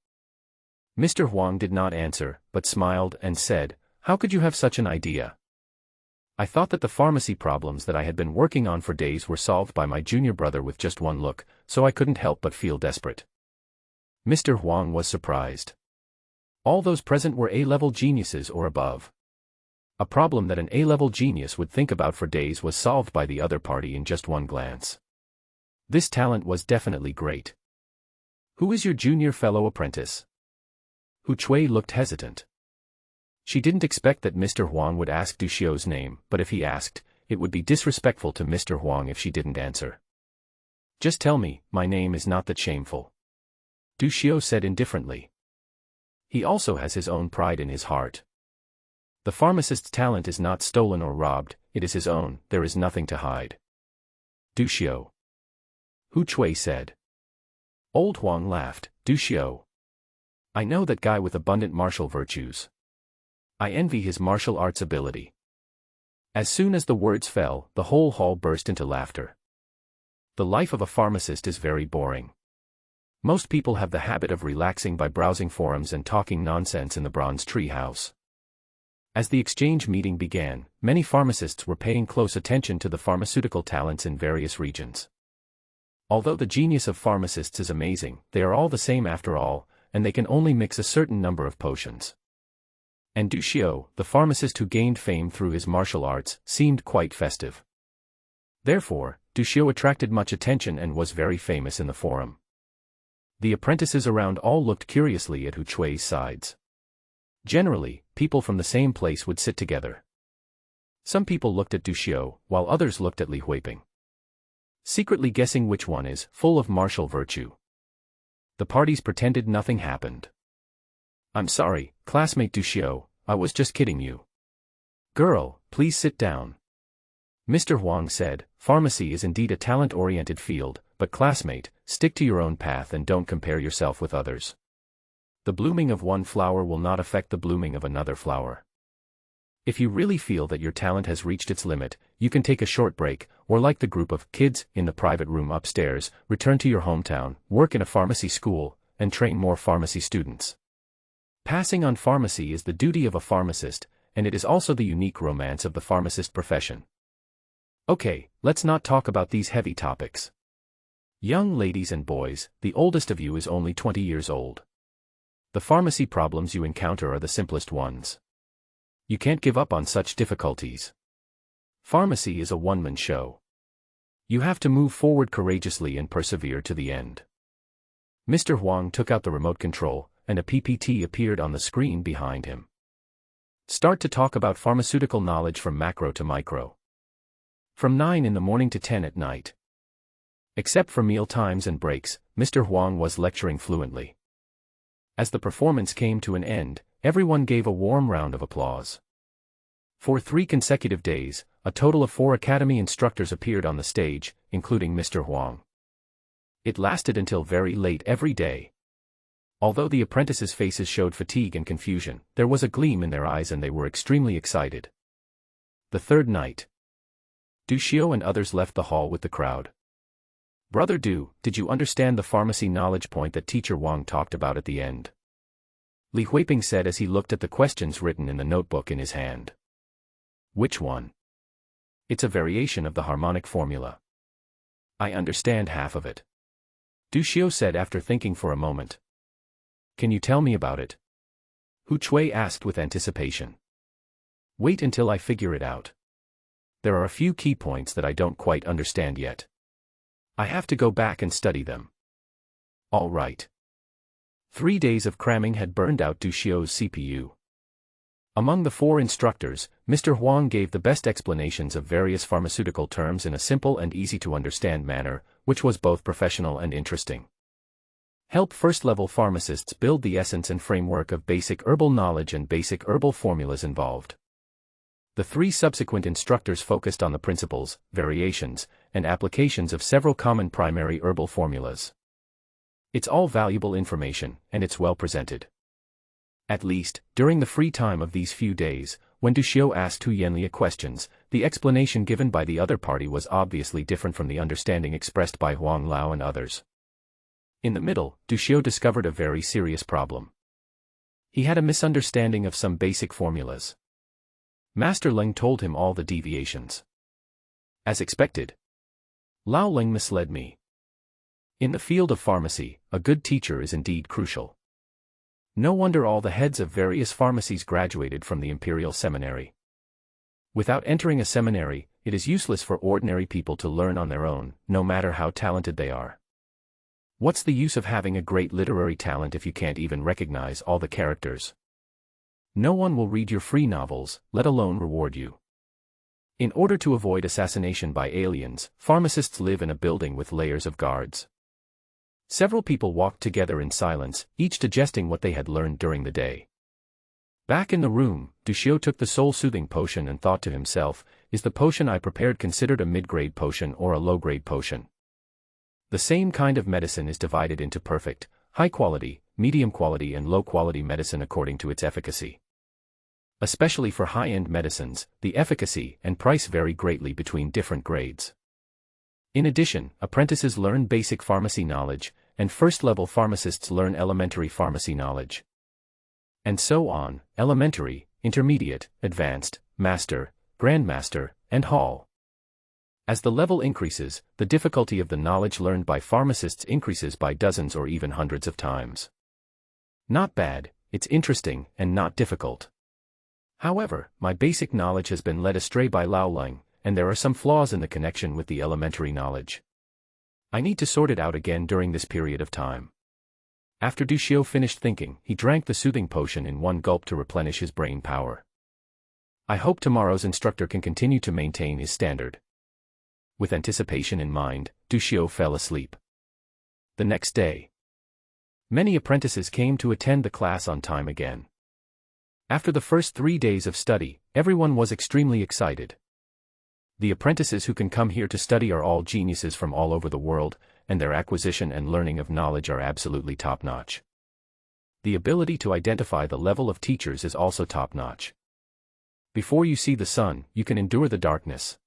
Mr. Huang did not answer, but smiled and said, "How could you have such an idea? I thought that the pharmacy problems that I had been working on for days were solved by my junior brother with just one look, so I couldn't help but feel desperate." Mr. Huang was surprised. All those present were A-level geniuses or above. A problem that an A-level genius would think about for days was solved by the other party in just one glance. This talent was definitely great. "Who is your junior fellow apprentice?" Hu Chui looked hesitant. She didn't expect that Mr. Huang would ask Du Xiu's name, but if he asked, it would be disrespectful to Mr. Huang if she didn't answer. "Just tell me, my name is not that shameful," Du Xiu said indifferently. He also has his own pride in his heart. The pharmacist's talent is not stolen or robbed, it is his own, there is nothing to hide. Du Xiu. Hu Chui said. Old Huang laughed, "Du Xiu. I know that guy with abundant martial virtues. I envy his martial arts ability." As soon as the words fell, the whole hall burst into laughter. The life of a pharmacist is very boring. Most people have the habit of relaxing by browsing forums and talking nonsense in the Bronze Tree House. As the exchange meeting began, many pharmacists were paying close attention to the pharmaceutical talents in various regions. Although the genius of pharmacists is amazing, they are all the same after all, and they can only mix a certain number of potions. And Du Xiu, the pharmacist who gained fame through his martial arts, seemed quite festive. Therefore, Du Xiu attracted much attention and was very famous in the forum. The apprentices around all looked curiously at Hu Chui's sides. Generally, people from the same place would sit together. Some people looked at Du Xiu, while others looked at Li Huiping, secretly guessing which one is full of martial virtue. The parties pretended nothing happened. "I'm sorry, classmate Du Xiu, I was just kidding you." "Girl, please sit down." Mr. Huang said, "Pharmacy is indeed a talent-oriented field, but classmate, stick to your own path and don't compare yourself with others. The blooming of one flower will not affect the blooming of another flower. If you really feel that your talent has reached its limit, you can take a short break, or like the group of kids in the private room upstairs, return to your hometown, work in a pharmacy school, and train more pharmacy students. Passing on pharmacy is the duty of a pharmacist, and it is also the unique romance of the pharmacist profession. Okay, let's not talk about these heavy topics. Young ladies and boys, the oldest of you is only 20 years old. The pharmacy problems you encounter are the simplest ones. You can't give up on such difficulties. Pharmacy is a one-man show. You have to move forward courageously and persevere to the end." Mr. Huang took out the remote control, and a PPT appeared on the screen behind him. Start to talk about pharmaceutical knowledge from macro to micro. From 9 in the morning to 10 at night. Except for meal times and breaks, Mr. Huang was lecturing fluently. As the performance came to an end, everyone gave a warm round of applause. For 3 consecutive days, a total of 4 academy instructors appeared on the stage, including Mr. Huang. It lasted until very late every day. Although the apprentices' faces showed fatigue and confusion, there was a gleam in their eyes and they were extremely excited. The third night. Du Xiu and others left the hall with the crowd. "Brother Du, did you understand the pharmacy knowledge point that Teacher Wang talked about at the end?" Li Huiping said as he looked at the questions written in the notebook in his hand. "Which one?" "It's a variation of the harmonic formula." "I understand half of it," Du Xiu said after thinking for a moment. "Can you tell me about it?" Hu Chui asked with anticipation. "Wait until I figure it out. There are a few key points that I don't quite understand yet. I have to go back and study them." "All right." 3 days of cramming had burned out Du Xiu's CPU. Among the 4 instructors, Mr. Huang gave the best explanations of various pharmaceutical terms in a simple and easy-to-understand manner, which was both professional and interesting. Help first-level pharmacists build the essence and framework of basic herbal knowledge and basic herbal formulas involved. The 3 subsequent instructors focused on the principles, variations, and applications of several common primary herbal formulas. It's all valuable information, and it's well presented. At least, during the free time of these few days, when Du Xiu asked Hu Yanlia questions, the explanation given by the other party was obviously different from the understanding expressed by Huang Lao and others. In the middle, Du Xiu discovered a very serious problem. He had a misunderstanding of some basic formulas. Master Ling told him all the deviations. As expected, Lao Ling misled me. In the field of pharmacy, a good teacher is indeed crucial. No wonder all the heads of various pharmacies graduated from the Imperial Seminary. Without entering a seminary, it is useless for ordinary people to learn on their own, no matter how talented they are. What's the use of having a great literary talent if you can't even recognize all the characters? No one will read your free novels, let alone reward you. In order to avoid assassination by aliens, pharmacists live in a building with layers of guards. Several people walked together in silence, each digesting what they had learned during the day. Back in the room, Du Xiu took the soul-soothing potion and thought to himself, is the potion I prepared considered a mid-grade potion or a low-grade potion? The same kind of medicine is divided into perfect, high-quality, medium-quality and low-quality medicine according to its efficacy. Especially for high-end medicines, the efficacy and price vary greatly between different grades. In addition, apprentices learn basic pharmacy knowledge, and first-level pharmacists learn elementary pharmacy knowledge. And so on, elementary, intermediate, advanced, master, grandmaster, and hall. As the level increases, the difficulty of the knowledge learned by pharmacists increases by dozens or even hundreds of times. Not bad, it's interesting, and not difficult. However, my basic knowledge has been led astray by Lao Ling, and there are some flaws in the connection with the elementary knowledge. I need to sort it out again during this period of time. After Du Xiu finished thinking, he drank the soothing potion in one gulp to replenish his brain power. I hope tomorrow's instructor can continue to maintain his standard. With anticipation in mind, Du Xiu fell asleep. The next day, many apprentices came to attend the class on time again. After the first 3 days of study, everyone was extremely excited. The apprentices who can come here to study are all geniuses from all over the world, and their acquisition and learning of knowledge are absolutely top-notch. The ability to identify the level of teachers is also top-notch. Before you see the sun, you can endure the darkness.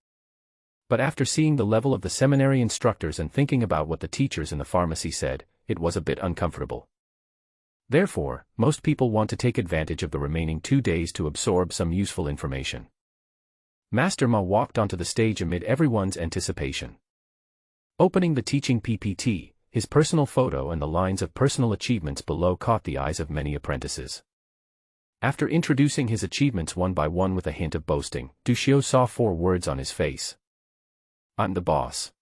But after seeing the level of the seminary instructors and thinking about what the teachers in the pharmacy said, it was a bit uncomfortable. Therefore, most people want to take advantage of the remaining 2 days to absorb some useful information. Master Ma walked onto the stage amid everyone's anticipation. Opening the teaching PPT, his personal photo and the lines of personal achievements below caught the eyes of many apprentices. After introducing his achievements one by one with a hint of boasting, Du Xiu saw 4 words on his face. I'm the boss.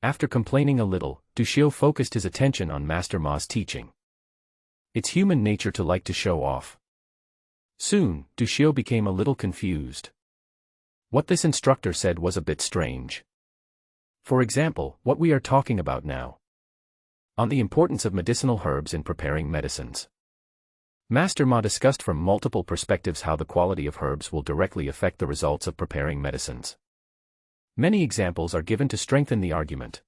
After complaining a little, Du Xiu focused his attention on Master Ma's teaching. It's human nature to like to show off. Soon, Du Xiu became a little confused. What this instructor said was a bit strange. For example, what we are talking about now. On the importance of medicinal herbs in preparing medicines. Master Ma discussed from multiple perspectives how the quality of herbs will directly affect the results of preparing medicines. Many examples are given to strengthen the argument.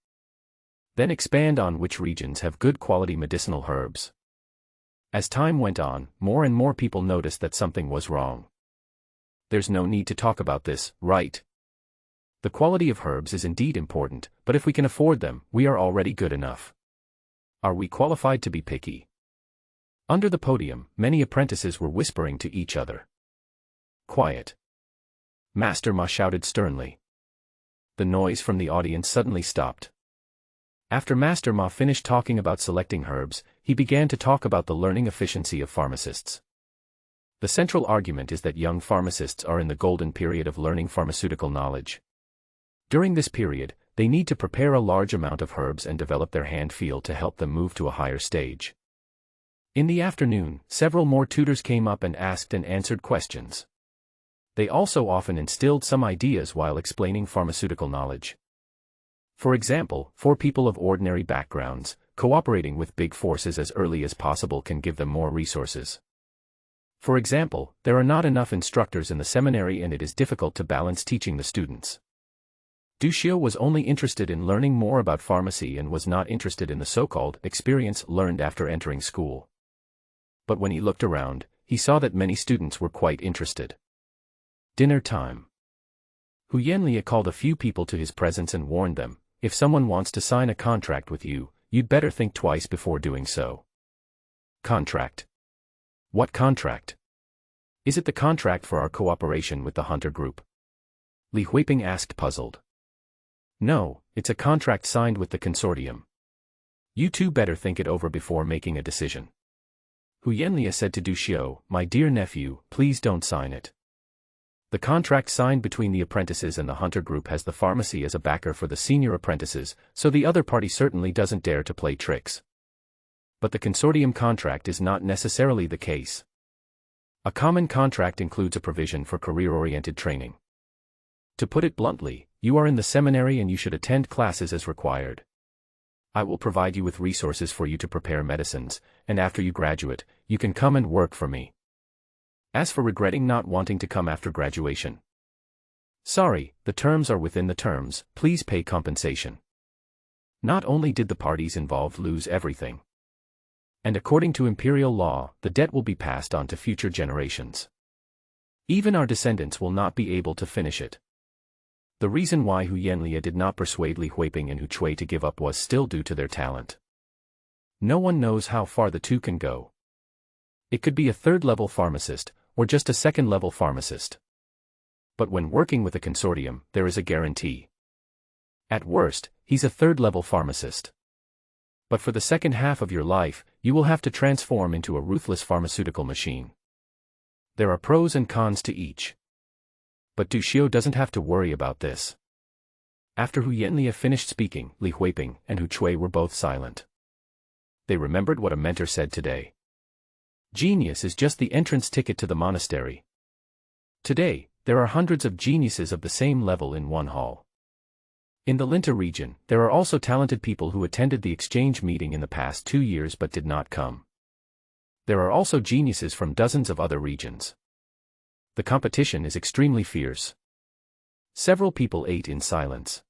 Then expand on which regions have good quality medicinal herbs. As time went on, more and more people noticed that something was wrong. There's no need to talk about this, right? The quality of herbs is indeed important, but if we can afford them, we are already good enough. Are we qualified to be picky? Under the podium, many apprentices were whispering to each other. Quiet. Master Ma shouted sternly. The noise from the audience suddenly stopped. After Master Ma finished talking about selecting herbs, he began to talk about the learning efficiency of pharmacists. The central argument is that young pharmacists are in the golden period of learning pharmaceutical knowledge. During this period, they need to prepare a large amount of herbs and develop their hand feel to help them move to a higher stage. In the afternoon, several more tutors came up and asked and answered questions. They also often instilled some ideas while explaining pharmaceutical knowledge. For example, for people of ordinary backgrounds, cooperating with big forces as early as possible can give them more resources. For example, there are not enough instructors in the seminary and it is difficult to balance teaching the students. Du Xiu was only interested in learning more about pharmacy and was not interested in the so-called experience learned after entering school. But when he looked around, he saw that many students were quite interested. Dinner time. Hu Yanlia called a few people to his presence and warned them, if someone wants to sign a contract with you, you'd better think twice before doing so. Contract. What contract? Is it the contract for our cooperation with the hunter group? Li Huiping asked, puzzled. No, it's a contract signed with the consortium. You two better think it over before making a decision. Hu Yanlia said to Du Xiu, my dear nephew, please don't sign it. The contract signed between the apprentices and the hunter group has the pharmacy as a backer for the senior apprentices, so the other party certainly doesn't dare to play tricks. But the consortium contract is not necessarily the case. A common contract includes a provision for career-oriented training. To put it bluntly, you are in the seminary and you should attend classes as required. I will provide you with resources for you to prepare medicines, and after you graduate, you can come and work for me. As for regretting not wanting to come after graduation, sorry, the terms are within the terms, please pay compensation. Not only did the parties involved lose everything, and according to imperial law, the debt will be passed on to future generations. Even our descendants will not be able to finish it. The reason why Hu Yanlia did not persuade Li Huiping and Hu Chui to give up was still due to their talent. No one knows how far the two can go. It could be a third-level pharmacist, or just a second-level pharmacist. But when working with a consortium, there is a guarantee. At worst, he's a third-level pharmacist. But for the second half of your life, you will have to transform into a ruthless pharmaceutical machine. There are pros and cons to each. But Du Xiu doesn't have to worry about this. After Hu Yanlia finished speaking, Li Huiping and Hu Chui were both silent. They remembered what a mentor said today. Genius is just the entrance ticket to the monastery. Today, there are hundreds of geniuses of the same level in one hall. In the Linta region, there are also talented people who attended the exchange meeting in the past 2 years but did not come. There are also geniuses from dozens of other regions. The competition is extremely fierce. Several people ate in silence.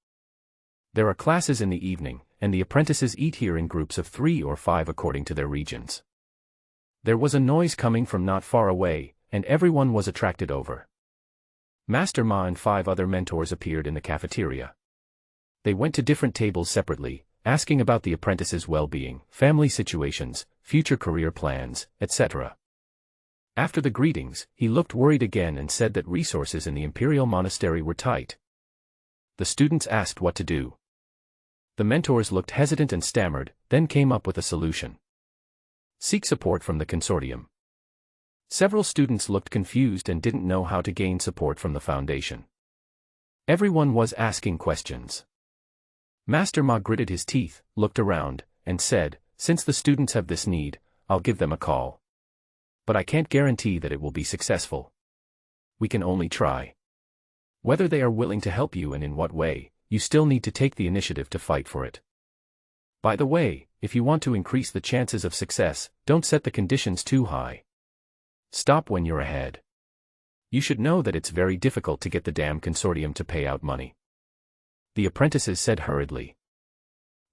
There are classes in the evening, and the apprentices eat here in groups of 3 or 5 according to their regions. There was a noise coming from not far away, and everyone was attracted over. Master Ma and 5 other mentors appeared in the cafeteria. They went to different tables separately, asking about the apprentices' well-being, family situations, future career plans, etc. After the greetings, he looked worried again and said that resources in the imperial monastery were tight. The students asked what to do. The mentors looked hesitant and stammered, then came up with a solution. Seek support from the consortium. Several students looked confused and didn't know how to gain support from the foundation. Everyone was asking questions. Master Ma gritted his teeth, looked around, and said, since the students have this need, I'll give them a call. But I can't guarantee that it will be successful. We can only try. Whether they are willing to help you and in what way, you still need to take the initiative to fight for it. By the way, if you want to increase the chances of success, don't set the conditions too high. Stop when you're ahead. You should know that it's very difficult to get the damn consortium to pay out money. The apprentices said hurriedly.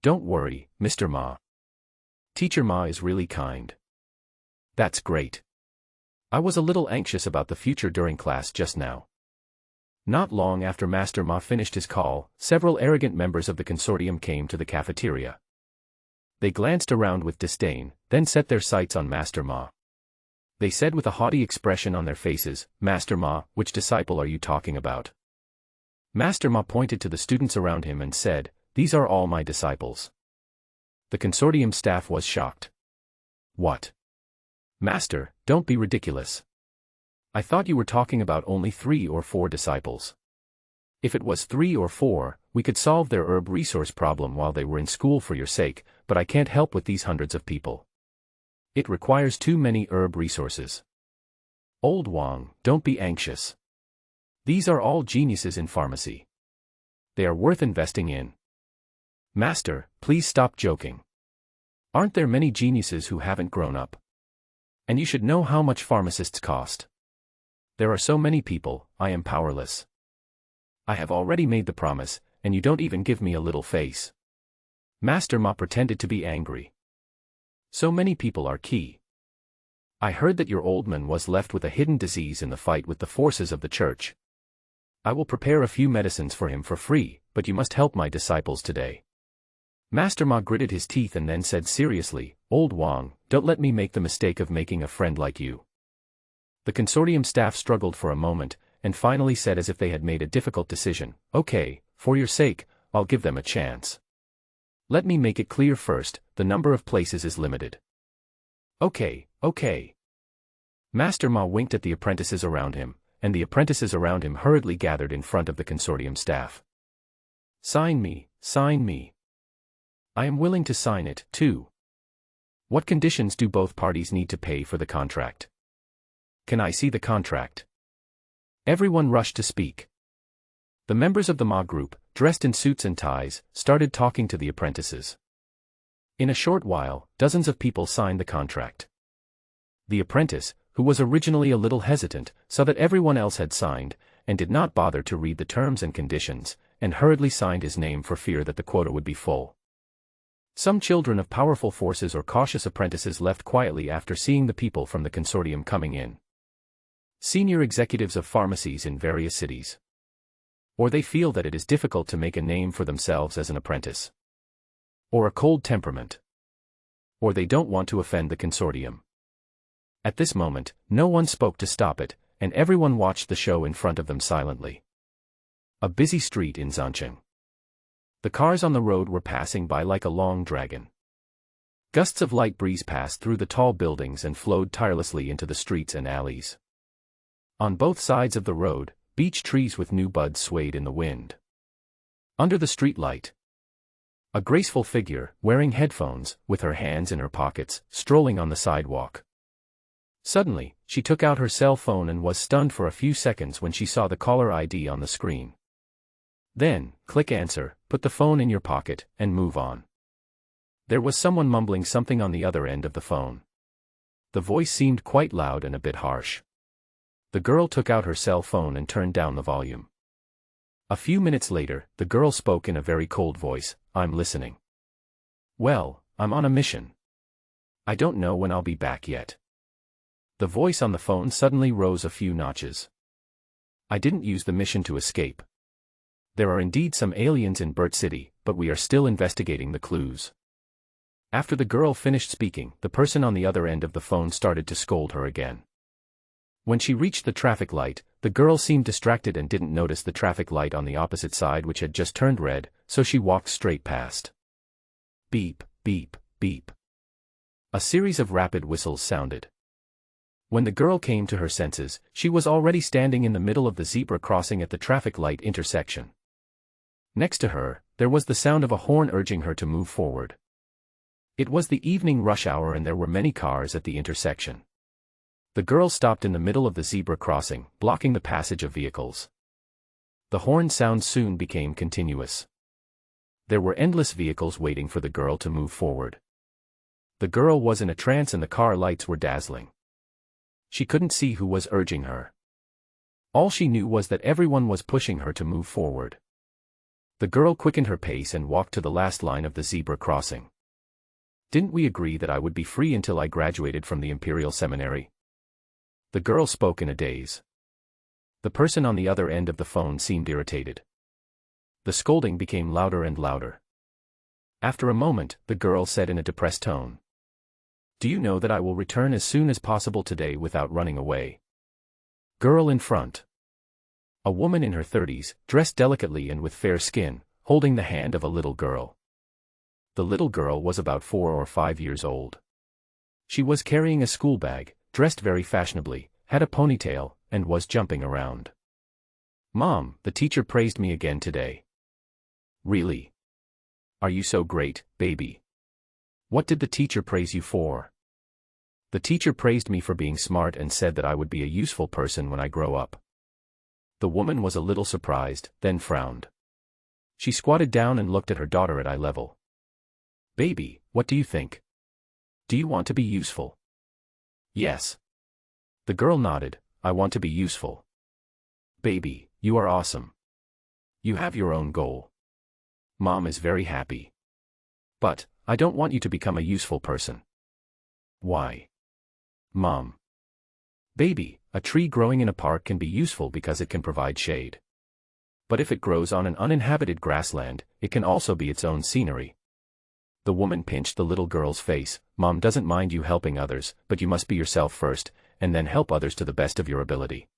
Don't worry, Mr. Ma. Teacher Ma is really kind. That's great. I was a little anxious about the future during class just now. Not long after Master Ma finished his call, several arrogant members of the consortium came to the cafeteria. They glanced around with disdain, then set their sights on Master Ma. They said with a haughty expression on their faces, Master Ma, which disciple are you talking about? Master Ma pointed to the students around him and said, these are all my disciples. The consortium staff was shocked. What? Master, don't be ridiculous. I thought you were talking about only 3 or 4 disciples. If it was 3 or 4, we could solve their herb resource problem while they were in school for your sake, but I can't help with these hundreds of people. It requires too many herb resources. Old Wang, don't be anxious. These are all geniuses in pharmacy. They are worth investing in. Master, please stop joking. Aren't there many geniuses who haven't grown up? And you should know how much pharmacists cost. There are so many people, I am powerless. I have already made the promise, and you don't even give me a little face. Master Ma pretended to be angry. So many people are key. I heard that your old man was left with a hidden disease in the fight with the forces of the church. I will prepare a few medicines for him for free, but you must help my disciples today. Master Ma gritted his teeth and then said seriously, Old Wang, don't let me make the mistake of making a friend like you. The consortium staff struggled for a moment, and finally said as if they had made a difficult decision, okay, for your sake, I'll give them a chance. Let me make it clear first, the number of places is limited. Okay. Master Ma winked at the apprentices around him, and the apprentices around him hurriedly gathered in front of the consortium staff. Sign me. I am willing to sign it, too. What conditions do both parties need to pay for the contract? Can I see the contract? Everyone rushed to speak. The members of the Ma group, dressed in suits and ties, started talking to the apprentices. In a short while, dozens of people signed the contract. The apprentice, who was originally a little hesitant, saw that everyone else had signed, and did not bother to read the terms and conditions, and hurriedly signed his name for fear that the quota would be full. Some children of powerful forces or cautious apprentices left quietly after seeing the people from the consortium coming in. Senior executives of pharmacies in various cities. Or they feel that it is difficult to make a name for themselves as an apprentice. Or a cold temperament. Or they don't want to offend the consortium. At this moment, no one spoke to stop it, and everyone watched the show in front of them silently. A busy street in Zancheng. The cars on the road were passing by like a long dragon. Gusts of light breeze passed through the tall buildings and flowed tirelessly into the streets and alleys. On both sides of the road, beech trees with new buds swayed in the wind. Under the street light, a graceful figure, wearing headphones, with her hands in her pockets, strolling on the sidewalk. Suddenly, she took out her cell phone and was stunned for a few seconds when she saw the caller ID on the screen. Then, click answer, put the phone in your pocket, and move on. There was someone mumbling something on the other end of the phone. The voice seemed quite loud and a bit harsh. The girl took out her cell phone and turned down the volume. A few minutes later, the girl spoke in a very cold voice, I'm listening. Well, I'm on a mission. I don't know when I'll be back yet. The voice on the phone suddenly rose a few notches. I didn't use the mission to escape. There are indeed some aliens in Burt City, but we are still investigating the clues. After the girl finished speaking, the person on the other end of the phone started to scold her again. When she reached the traffic light, the girl seemed distracted and didn't notice the traffic light on the opposite side which had just turned red, so she walked straight past. Beep, beep, beep. A series of rapid whistles sounded. When the girl came to her senses, she was already standing in the middle of the zebra crossing at the traffic light intersection. Next to her, there was the sound of a horn urging her to move forward. It was the evening rush hour and there were many cars at the intersection. The girl stopped in the middle of the zebra crossing, blocking the passage of vehicles. The horn sound soon became continuous. There were endless vehicles waiting for the girl to move forward. The girl was in a trance and the car lights were dazzling. She couldn't see who was urging her. All she knew was that everyone was pushing her to move forward. The girl quickened her pace and walked to the last line of the zebra crossing. Didn't we agree that I would be free until I graduated from the Imperial Seminary? The girl spoke in a daze. The person on the other end of the phone seemed irritated. The scolding became louder and louder. After a moment, the girl said in a depressed tone, Do you know that I will return as soon as possible today without running away? Girl in front. A woman in her 30s, dressed delicately and with fair skin, holding the hand of a little girl. The little girl was about 4 or 5 years old. She was carrying a school bag, dressed very fashionably, had a ponytail, and was jumping around. Mom, the teacher praised me again today. Really? Are you so great, baby? What did the teacher praise you for? The teacher praised me for being smart and said that I would be a useful person when I grow up. The woman was a little surprised, then frowned. She squatted down and looked at her daughter at eye level. Baby, what do you think? Do you want to be useful? Yes. The girl nodded, I want to be useful. Baby, you are awesome. You have your own goal. Mom is very happy. But, I don't want you to become a useful person. Why? Mom. Baby, a tree growing in a park can be useful because it can provide shade. But if it grows on an uninhabited grassland, it can also be its own scenery. The woman pinched the little girl's face. Mom doesn't mind you helping others, but you must be yourself first, and then help others to the best of your ability.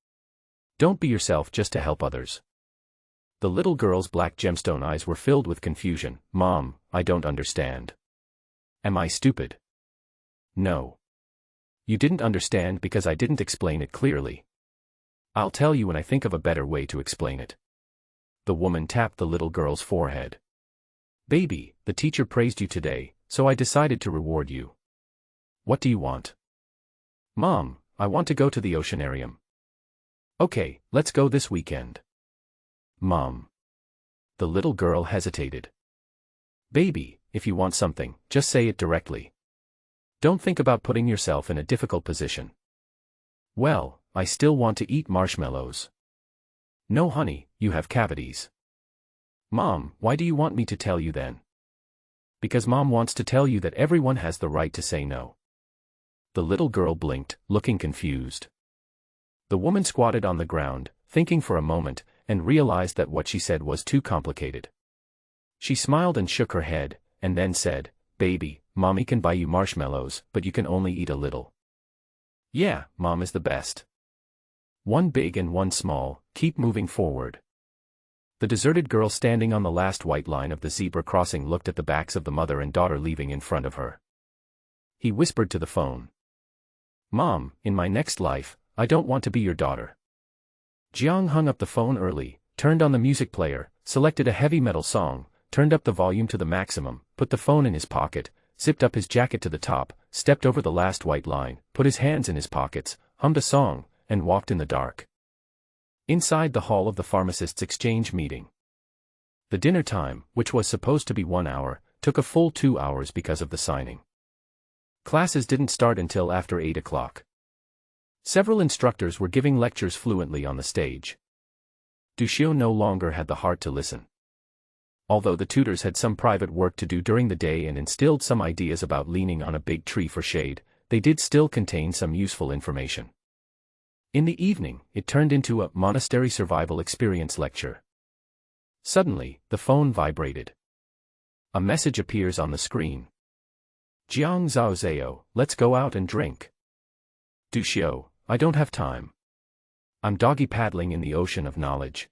Don't be yourself just to help others. The little girl's black gemstone eyes were filled with confusion. Mom, I don't understand. Am I stupid? No. You didn't understand because I didn't explain it clearly. I'll tell you when I think of a better way to explain it. The woman tapped the little girl's forehead. Baby, the teacher praised you today, so I decided to reward you. What do you want? Mom, I want to go to the oceanarium. Okay, let's go this weekend. Mom. The little girl hesitated. Baby, if you want something, just say it directly. Don't think about putting yourself in a difficult position. Well, I still want to eat marshmallows. No honey, you have cavities. Mom, why do you want me to tell you then? Because Mom wants to tell you that everyone has the right to say no. The little girl blinked, looking confused. The woman squatted on the ground, thinking for a moment, and realized that what she said was too complicated. She smiled and shook her head, and then said, Baby, Mommy can buy you marshmallows, but you can only eat a little. Yeah, Mom is the best. One big and one small, keep moving forward. The deserted girl standing on the last white line of the zebra crossing looked at the backs of the mother and daughter leaving in front of her. He whispered to the phone. Mom, in my next life, I don't want to be your daughter. Jiang hung up the phone early, turned on the music player, selected a heavy metal song, turned up the volume to the maximum, put the phone in his pocket, zipped up his jacket to the top, stepped over the last white line, put his hands in his pockets, hummed a song, and walked in the dark. Inside the hall of the pharmacist's exchange meeting. The dinner time, which was supposed to be 1 hour, took a full 2 hours because of the signing. Classes didn't start until after 8 o'clock. Several instructors were giving lectures fluently on the stage. Duxiu no longer had the heart to listen. Although the tutors had some private work to do during the day and instilled some ideas about leaning on a big tree for shade, they did still contain some useful information. In the evening, it turned into a monastery survival experience lecture. Suddenly, the phone vibrated. A message appears on the screen. Jiang Zhaozhao, let's go out and drink. Duxiu, I don't have time. I'm doggy paddling in the ocean of knowledge.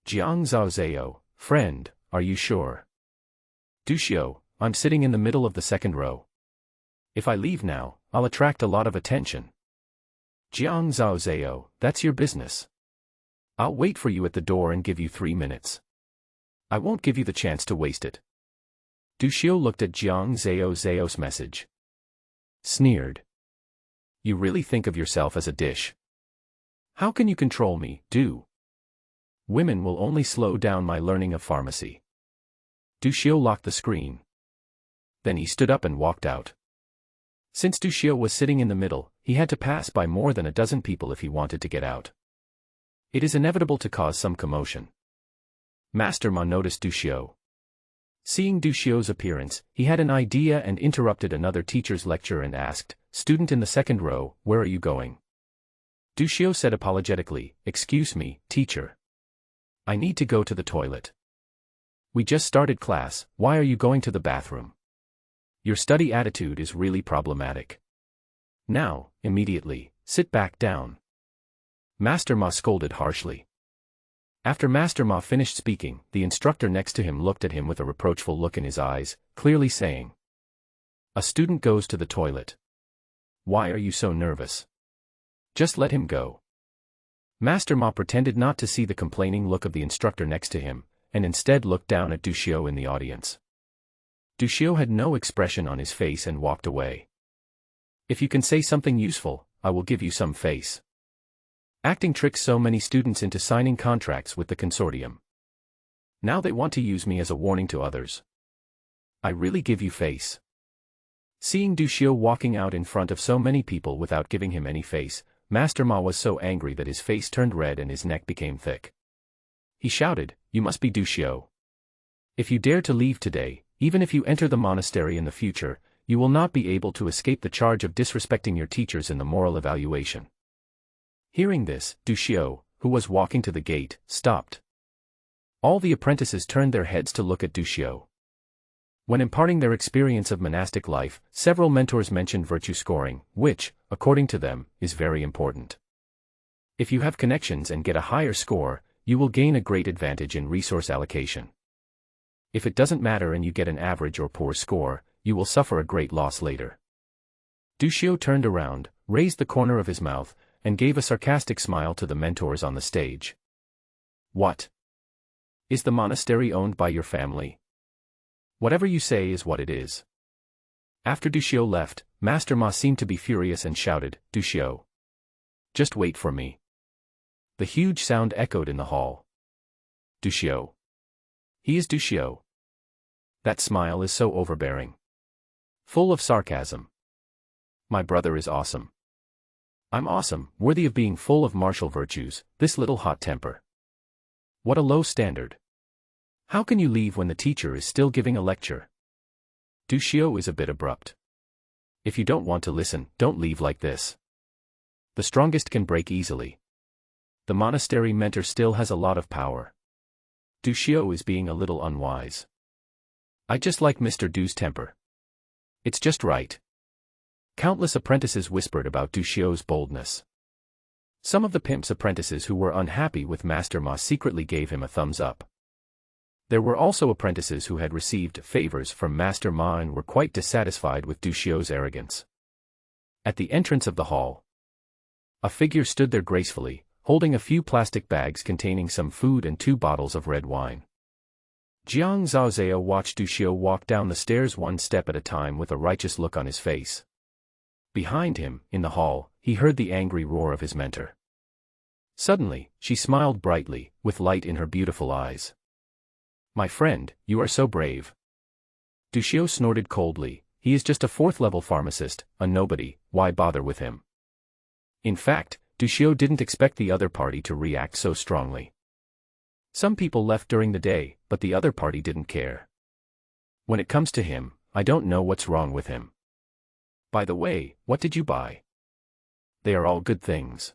Jiang Zhaozhao, friend, are you sure? Duxiu, I'm sitting in the middle of the second row. If I leave now, I'll attract a lot of attention. Jiang Zhaozhao, that's your business. I'll wait for you at the door and give you 3 minutes. I won't give you the chance to waste it. Duxiu looked at Jiang Zhaozhao's message. Sneered. You really think of yourself as a dish. How can you control me, Du? Women will only slow down my learning of pharmacy. Duxiu locked the screen. Then he stood up and walked out. Since Duxiu was sitting in the middle, he had to pass by more than a dozen people if he wanted to get out. It is inevitable to cause some commotion. Master Ma noticed Duxiu. Seeing Duxiu's appearance, he had an idea and interrupted another teacher's lecture and asked, Student in the second row, where are you going? Duxiu said apologetically, Excuse me, teacher. I need to go to the toilet. We just started class, why are you going to the bathroom? Your study attitude is really problematic. Now, immediately, sit back down. Master Ma scolded harshly. After Master Ma finished speaking, the instructor next to him looked at him with a reproachful look in his eyes, clearly saying, A student goes to the toilet. Why are you so nervous? Just let him go. Master Ma pretended not to see the complaining look of the instructor next to him, and instead looked down at Duxiu in the audience. Duxiu had no expression on his face and walked away. If you can say something useful, I will give you some face. Acting tricks so many students into signing contracts with the consortium. Now they want to use me as a warning to others. I really give you face. Seeing Duxiu walking out in front of so many people without giving him any face, Master Ma was so angry that his face turned red and his neck became thick. He shouted, You must be Duxiu. If you dare to leave today, even if you enter the monastery in the future, you will not be able to escape the charge of disrespecting your teachers in the moral evaluation. Hearing this, Duxiu, who was walking to the gate, stopped. All the apprentices turned their heads to look at Duxiu. When imparting their experience of monastic life, several mentors mentioned virtue scoring, which, according to them, is very important. If you have connections and get a higher score, you will gain a great advantage in resource allocation. If it doesn't matter and you get an average or poor score, you will suffer a great loss later. Duxiu turned around, raised the corner of his mouth, and gave a sarcastic smile to the mentors on the stage. What? Is the monastery owned by your family? Whatever you say is what it is. After Duxiu left, Master Ma seemed to be furious and shouted, Duxiu, just wait for me. The huge sound echoed in the hall. Duxiu. He is Duxiu. That smile is so overbearing. Full of sarcasm. My brother is awesome. I'm awesome, worthy of being full of martial virtues, this little hot temper. What a low standard. How can you leave when the teacher is still giving a lecture? Duxiu is a bit abrupt. If you don't want to listen, don't leave like this. The strongest can break easily. The monastery mentor still has a lot of power. Duxiu is being a little unwise. I just like Mr. Du's temper. It's just right. Countless apprentices whispered about Duxiu's boldness. Some of the pimp's apprentices who were unhappy with Master Ma secretly gave him a thumbs up. There were also apprentices who had received favors from Master Ma and were quite dissatisfied with Duxiu's arrogance. At the entrance of the hall, a figure stood there gracefully, holding a few plastic bags containing some food and 2 bottles of red wine. Jiang Zhaozhao watched Duxiu walk down the stairs one step at a time with a righteous look on his face. Behind him, in the hall, he heard the angry roar of his mentor. Suddenly, she smiled brightly, with light in her beautiful eyes. My friend, you are so brave. Duxiu snorted coldly, he is just a 4th-level pharmacist, a nobody, why bother with him? In fact, Duxiu didn't expect the other party to react so strongly. Some people left during the day, but the other party didn't care. When it comes to him, I don't know what's wrong with him. By the way, what did you buy? They are all good things.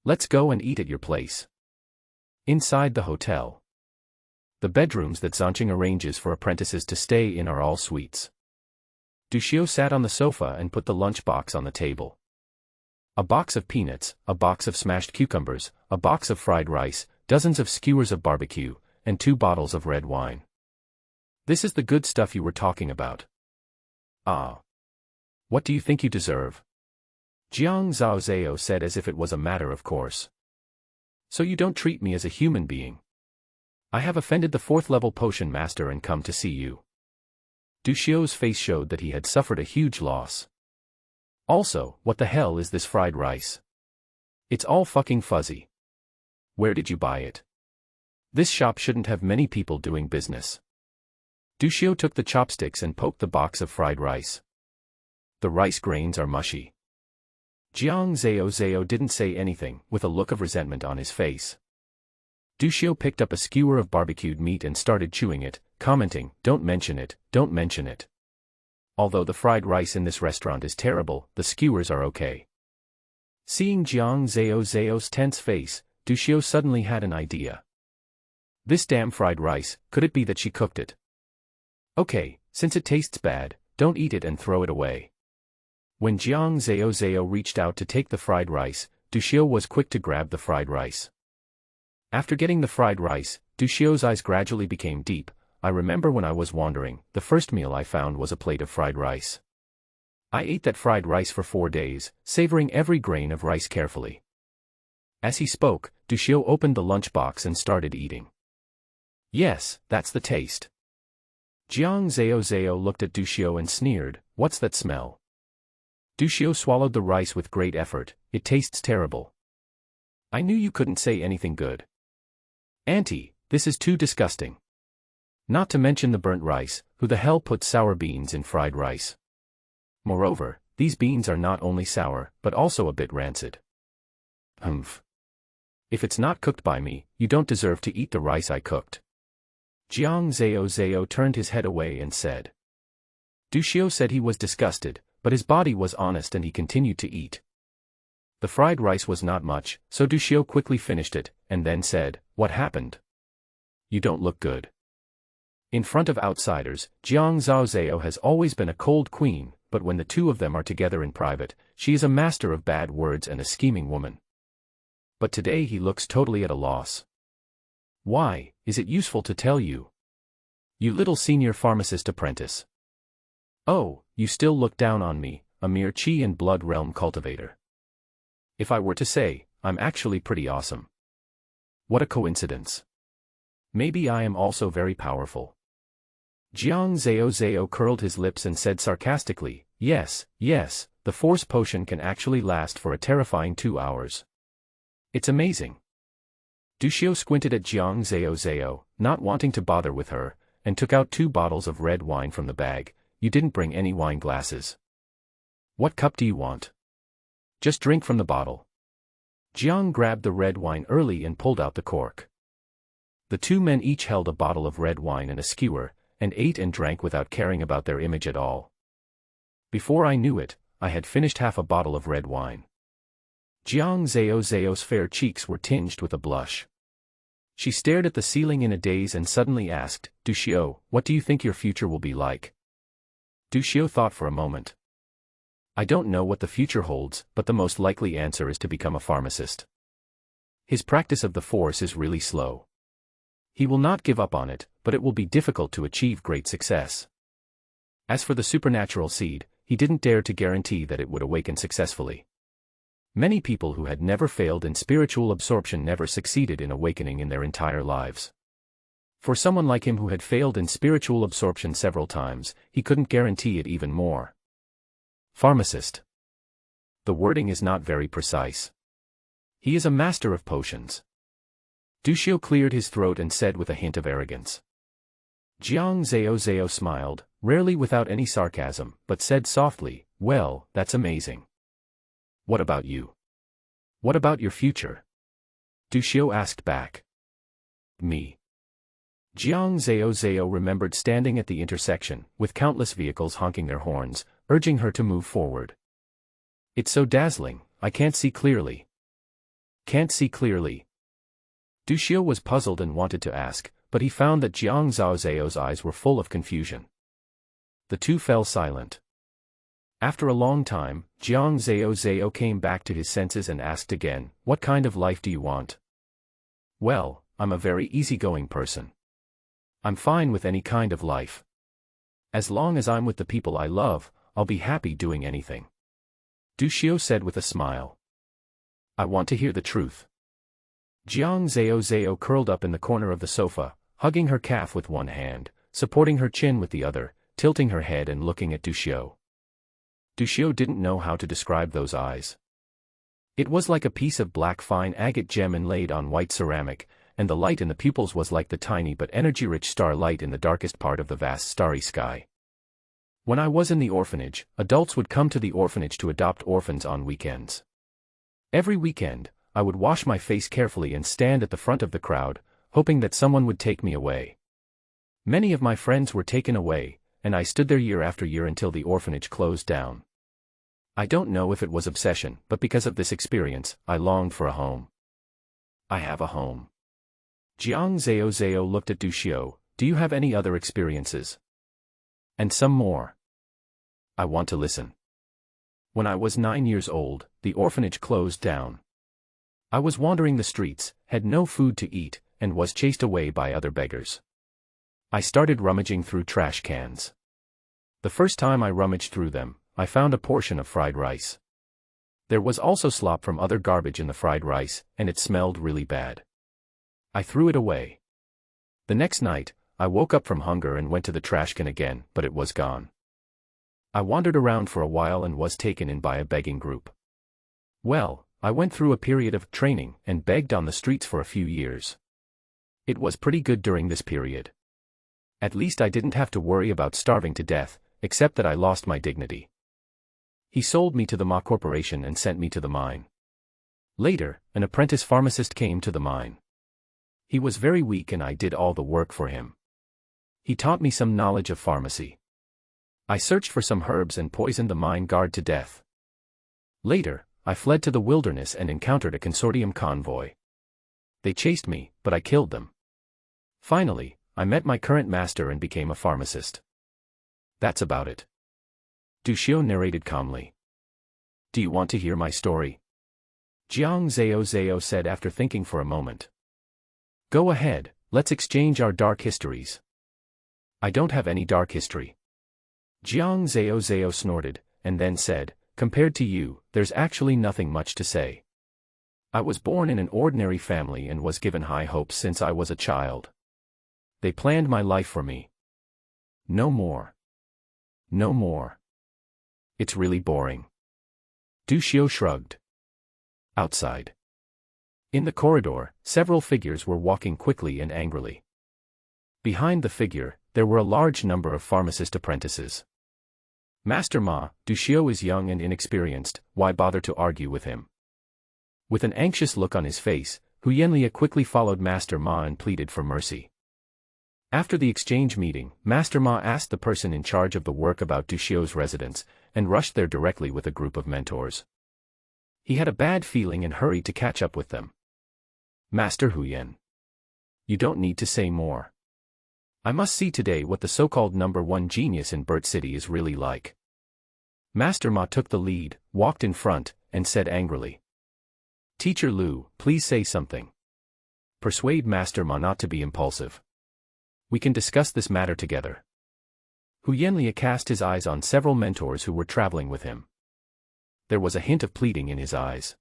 Let's go and eat at your place. Inside the hotel. The bedrooms that Zanqing arranges for apprentices to stay in are all suites. Duxiu sat on the sofa and put the lunchbox on the table. A box of peanuts, a box of smashed cucumbers, a box of fried rice, dozens of skewers of barbecue, and 2 bottles of red wine. This is the good stuff you were talking about. Ah. What do you think you deserve? Jiang Zhaozhao said as if it was a matter of course. So you don't treat me as a human being. I have offended the 4th-level potion master and come to see you. Duxiu's face showed that he had suffered a huge loss. Also, what the hell is this fried rice? It's all fucking fuzzy. Where did you buy it? This shop shouldn't have many people doing business. Duxiu took the chopsticks and poked the box of fried rice. The rice grains are mushy. Jiang Zhaozhao didn't say anything, with a look of resentment on his face. Duxiu picked up a skewer of barbecued meat and started chewing it, commenting, don't mention it, don't mention it. Although the fried rice in this restaurant is terrible, the skewers are okay. Seeing Jiang Zhaozhao's tense face, Duxiu suddenly had an idea. This damn fried rice, could it be that she cooked it? Okay, since it tastes bad, don't eat it and throw it away. When Jiang Zhaozhao reached out to take the fried rice, Duxiu was quick to grab the fried rice. After getting the fried rice, Duxiu's eyes gradually became deep. I remember when I was wandering, the first meal I found was a plate of fried rice. I ate that fried rice for 4 days, savoring every grain of rice carefully. As he spoke, Duxiu opened the lunchbox and started eating. Yes, that's the taste. Jiang Zhaozhao looked at Duxiu and sneered, what's that smell? Duxiu swallowed the rice with great effort, it tastes terrible. I knew you couldn't say anything good. Auntie, this is too disgusting. Not to mention the burnt rice, who the hell put sour beans in fried rice? Moreover, these beans are not only sour, but also a bit rancid. Humph. If it's not cooked by me, you don't deserve to eat the rice I cooked. Jiang Zhaozhao turned his head away and said. Dushio said he was disgusted, but his body was honest and he continued to eat. The fried rice was not much, so Dushio quickly finished it, and then said, "What happened? You don't look good." In front of outsiders, Jiang Zhaozhao has always been a cold queen, but when the two of them are together in private, she is a master of bad words and a scheming woman. But today he looks totally at a loss. "Why, is it useful to tell you? You little senior pharmacist apprentice. Oh, you still look down on me, a mere chi and blood realm cultivator. If I were to say, I'm actually pretty awesome. What a coincidence. Maybe I am also very powerful." Jiang Zhaozhao curled his lips and said sarcastically, yes, the force potion can actually last for a terrifying 2 hours. It's amazing." Dushio squinted at Jiang Zhaozhao, not wanting to bother with her, and took out 2 bottles of red wine from the bag. "You didn't bring any wine glasses. What cup do you want? Just drink from the bottle." Jiang grabbed the red wine early and pulled out the cork. The 2 men each held a bottle of red wine and a skewer, and ate and drank without caring about their image at all. Before I knew it, I had finished half a bottle of red wine. Jiang Zhaozhao's fair cheeks were tinged with a blush. She stared at the ceiling in a daze and suddenly asked, "Dushio, what do you think your future will be like?" Dushio thought for a moment. "I don't know what the future holds, but the most likely answer is to become a pharmacist. His practice of the force is really slow. He will not give up on it, but it will be difficult to achieve great success. As for the supernatural seed, he didn't dare to guarantee that it would awaken successfully. Many people who had never failed in spiritual absorption never succeeded in awakening in their entire lives. For someone like him who had failed in spiritual absorption several times, he couldn't guarantee it even more. Pharmacist. The wording is not very precise. He is a master of potions." Dushio cleared his throat and said with a hint of arrogance. Jiang Zhaozhao smiled, rarely without any sarcasm, but said softly, "Well, that's amazing. What about you? What about your future?" Dushio asked back. "Me." Jiang Zhaozhao remembered standing at the intersection, with countless vehicles honking their horns, urging her to move forward. "It's so dazzling, I can't see clearly." "Can't see clearly?" Dushio was puzzled and wanted to ask, but he found that Jiang Zhaozhao's eyes were full of confusion. The two fell silent. After a long time, Jiang Zhaozhao came back to his senses and asked again, "What kind of life do you want?" "Well, I'm a very easygoing person. I'm fine with any kind of life. As long as I'm with the people I love, I'll be happy doing anything," Dushio said with a smile. "I want to hear the truth." Jiang Zhaozhao curled up in the corner of the sofa, hugging her calf with one hand, supporting her chin with the other, tilting her head and looking at Dushio. Dushio didn't know how to describe those eyes. It was like a piece of black fine agate gem inlaid on white ceramic, and the light in the pupils was like the tiny but energy-rich starlight in the darkest part of the vast starry sky. When I was in the orphanage, adults would come to the orphanage to adopt orphans on weekends. Every weekend, I would wash my face carefully and stand at the front of the crowd, hoping that someone would take me away. Many of my friends were taken away, and I stood there year after year until the orphanage closed down. I don't know if it was obsession, but because of this experience, I longed for a home. I have a home. Jiang Zhaozhao looked at Dushio. "Do you have any other experiences?" "And some more." "I want to listen." "When I was 9 years old, the orphanage closed down. I was wandering the streets, had no food to eat, and was chased away by other beggars. I started rummaging through trash cans. The first time I rummaged through them, I found a portion of fried rice. There was also slop from other garbage in the fried rice, and it smelled really bad. I threw it away. The next night, I woke up from hunger and went to the trash can again, but it was gone. I wandered around for a while and was taken in by a begging group. Well, I went through a period of training and begged on the streets for a few years. It was pretty good during this period. At least I didn't have to worry about starving to death, except that I lost my dignity. He sold me to the Ma Corporation and sent me to the mine. Later, an apprentice pharmacist came to the mine. He was very weak and I did all the work for him. He taught me some knowledge of pharmacy. I searched for some herbs and poisoned the mine guard to death. Later, I fled to the wilderness and encountered a consortium convoy. They chased me, but I killed them. Finally, I met my current master and became a pharmacist. That's about it. Duxiu narrated calmly. Do you want to hear my story? Jiang Zhao said after thinking for a moment. Go ahead, let's exchange our dark histories. I don't have any dark history. Jiang Zhao snorted, and then said, compared to you, there's actually nothing much to say. I was born in an ordinary family and was given high hopes since I was a child. They planned my life for me. No more. No more. It's really boring. Duxiu shrugged. Outside. In the corridor, several figures were walking quickly and angrily. Behind the figure, there were a large number of pharmacist apprentices. Master Ma, Duxiu is young and inexperienced, why bother to argue with him? With an anxious look on his face, Hu Yanlia quickly followed Master Ma and pleaded for mercy. After the exchange meeting, Master Ma asked the person in charge of the work about Duxiu's residence, and rushed there directly with a group of mentors. He had a bad feeling and hurried to catch up with them. Master Hu Yan. You don't need to say more. I must see today what the so-called #1 genius in Burt City is really like. Master Ma took the lead, walked in front, and said angrily. Teacher Lu, please say something. Persuade Master Ma not to be impulsive. We can discuss this matter together. Hu Yanlia cast his eyes on several mentors who were traveling with him. There was a hint of pleading in his eyes.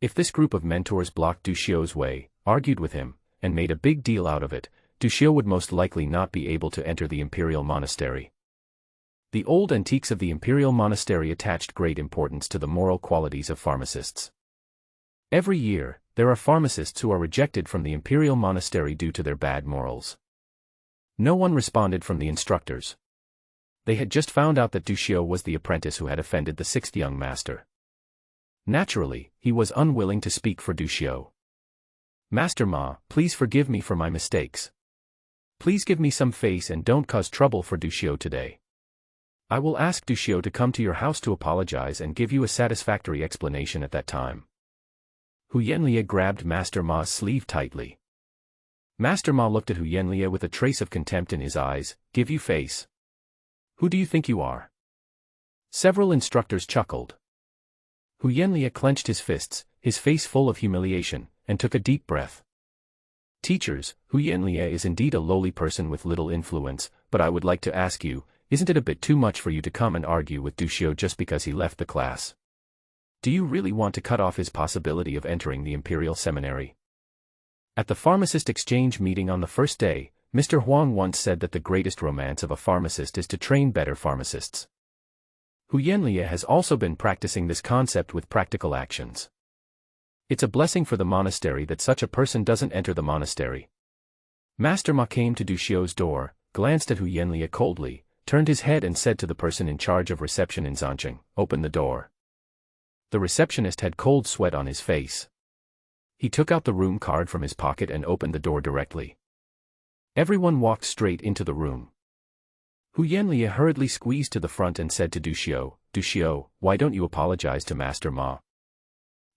If this group of mentors blocked Duxiu's way, argued with him, and made a big deal out of it, Duxiu would most likely not be able to enter the imperial monastery. The old antiques of the imperial monastery attached great importance to the moral qualities of pharmacists. Every year, there are pharmacists who are rejected from the imperial monastery due to their bad morals. No one responded from the instructors. They had just found out that Duxiu was the apprentice who had offended the sixth young master. Naturally, he was unwilling to speak for Duxiu. Master Ma, please forgive me for my mistakes. Please give me some face and don't cause trouble for Duxiu today. I will ask Duxiu to come to your house to apologize and give you a satisfactory explanation at that time. Hu Yanlia grabbed Master Ma's sleeve tightly. Master Ma looked at Hu Yanlia with a trace of contempt in his eyes. Give you face? Who do you think you are? Several instructors chuckled. Hu Yanlia clenched his fists, his face full of humiliation, and took a deep breath. Teachers, Hu Yanlia is indeed a lowly person with little influence, but I would like to ask you, isn't it a bit too much for you to come and argue with Duxiu just because he left the class? Do you really want to cut off his possibility of entering the Imperial Seminary? At the pharmacist exchange meeting on the first day, Mr. Huang once said that the greatest romance of a pharmacist is to train better pharmacists. Hu Yanlia has also been practicing this concept with practical actions. It's a blessing for the monastery that such a person doesn't enter the monastery. Master Ma came to Duxiu's door, glanced at Hu Yanlia coldly, turned his head and said to the person in charge of reception in Zancheng, "Open the door." The receptionist had cold sweat on his face. He took out the room card from his pocket and opened the door directly. Everyone walked straight into the room. Hu Yanlia hurriedly squeezed to the front and said to Duxiu, "Duxiu, why don't you apologize to Master Ma?"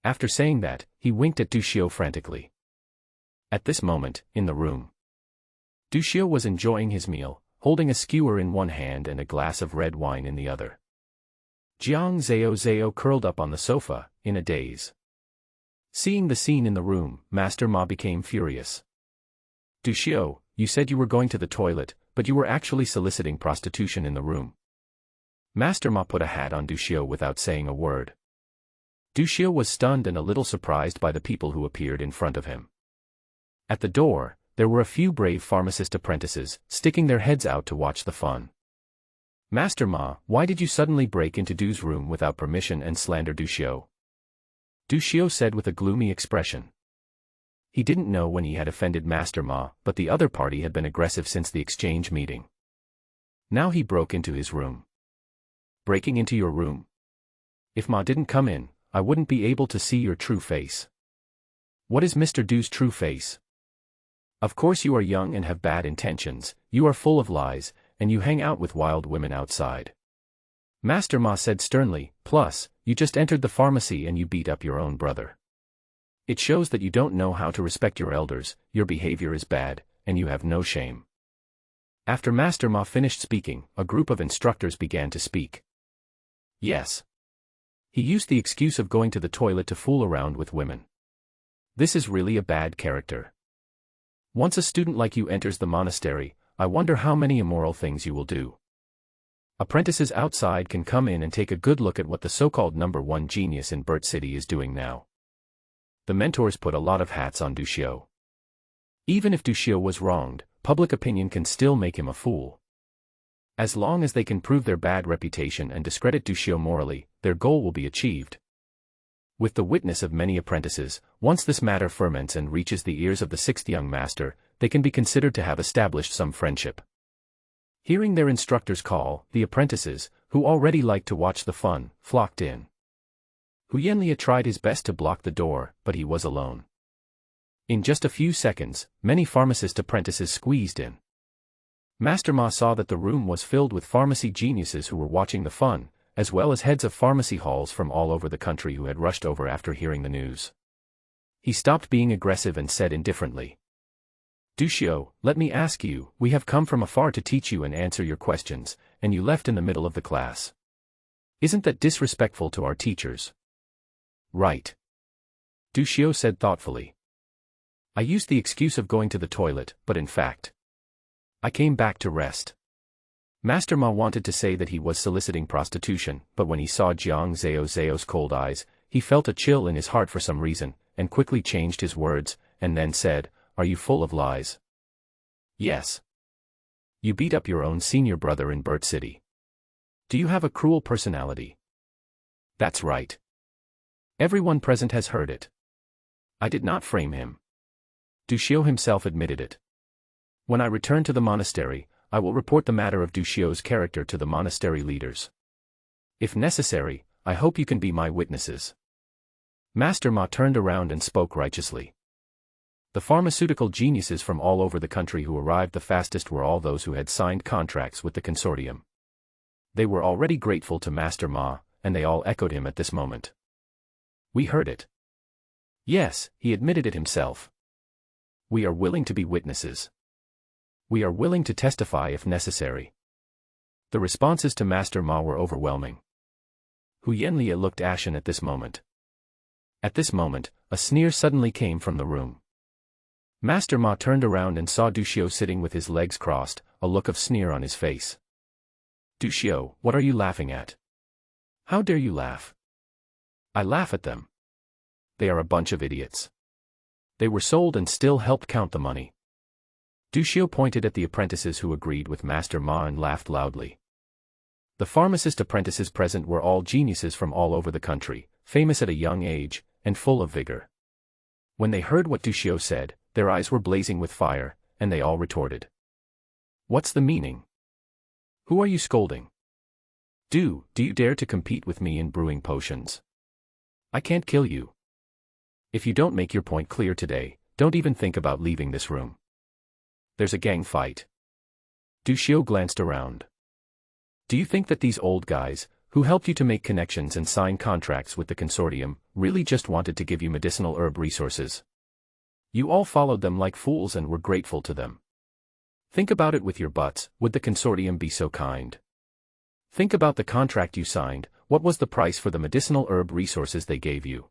After saying that, he winked at Duxiu frantically. At this moment, in the room, Duxiu was enjoying his meal, holding a skewer in one hand and a glass of red wine in the other. Jiang Zhao curled up on the sofa, in a daze. Seeing the scene in the room, Master Ma became furious. "Duxiu, you said you were going to the toilet, but you were actually soliciting prostitution in the room." Master Ma put a hat on Duxiu without saying a word. Duxiu was stunned and a little surprised by the people who appeared in front of him. At the door, there were a few brave pharmacist apprentices, sticking their heads out to watch the fun. "Master Ma, why did you suddenly break into Du's room without permission and slander Duxiu?" Duxiu said with a gloomy expression. He didn't know when he had offended Master Ma, but the other party had been aggressive since the exchange meeting. Now he broke into his room. "Breaking into your room? If Ma didn't come in, I wouldn't be able to see your true face." "What is Mr. Du's true face?" "Of course you are young and have bad intentions, you are full of lies, and you hang out with wild women outside. Master Ma said sternly, plus, you just entered the pharmacy and you beat up your own brother. It shows that you don't know how to respect your elders, your behavior is bad, and you have no shame. After Master Ma finished speaking, a group of instructors began to speak. Yes. He used the excuse of going to the toilet to fool around with women. This is really a bad character. Once a student like you enters the monastery, I wonder how many immoral things you will do. Apprentices outside can come in and take a good look at what the so-called #1 genius in Burt City is doing now. The mentors put a lot of hats on Duxiu. Even if Duxiu was wronged, public opinion can still make him a fool. As long as they can prove their bad reputation and discredit Duxiu morally, their goal will be achieved. With the witness of many apprentices, once this matter ferments and reaches the ears of the sixth young master, they can be considered to have established some friendship. Hearing their instructor's call, the apprentices, who already liked to watch the fun, flocked in. Hu Yanlia tried his best to block the door, but he was alone. In just a few seconds, many pharmacist apprentices squeezed in. Master Ma saw that the room was filled with pharmacy geniuses who were watching the fun, as well as heads of pharmacy halls from all over the country who had rushed over after hearing the news. He stopped being aggressive and said indifferently, Duxiu, let me ask you, we have come from afar to teach you and answer your questions, and you left in the middle of the class. Isn't that disrespectful to our teachers? Right. Duxiu said thoughtfully. I used the excuse of going to the toilet, but in fact, I came back to rest. Master Ma wanted to say that he was soliciting prostitution, but when he saw Jiang Zhao's cold eyes, he felt a chill in his heart for some reason, and quickly changed his words, and then said, Are you full of lies? Yes. You beat up your own senior brother in Burt City. Do you have a cruel personality? That's right. Everyone present has heard it. I did not frame him. Duxiu himself admitted it. When I return to the monastery, I will report the matter of Duxiu's character to the monastery leaders. If necessary, I hope you can be my witnesses. Master Ma turned around and spoke righteously. The pharmaceutical geniuses from all over the country who arrived the fastest were all those who had signed contracts with the consortium. They were already grateful to Master Ma, and they all echoed him at this moment. We heard it. Yes, he admitted it himself. We are willing to be witnesses. We are willing to testify if necessary. The responses to Master Ma were overwhelming. Hu Yanlia looked ashen at this moment. At this moment, a sneer suddenly came from the room. Master Ma turned around and saw Duxiu sitting with his legs crossed, a look of sneer on his face. Duxiu, what are you laughing at? How dare you laugh? I laugh at them. They are a bunch of idiots. They were sold and still helped count the money. Duxiu pointed at the apprentices who agreed with Master Ma and laughed loudly. The pharmacist apprentices present were all geniuses from all over the country, famous at a young age, and full of vigor. When they heard what Duxiu said, their eyes were blazing with fire, and they all retorted. What's the meaning? Who are you scolding? Do you dare to compete with me in brewing potions? I can't kill you. If you don't make your point clear today, don't even think about leaving this room. There's a gang fight. Duxiu glanced around. Do you think that these old guys, who helped you to make connections and sign contracts with the consortium, really just wanted to give you medicinal herb resources? You all followed them like fools and were grateful to them. Think about it with your butts, would the consortium be so kind? Think about the contract you signed, what was the price for the medicinal herb resources they gave you?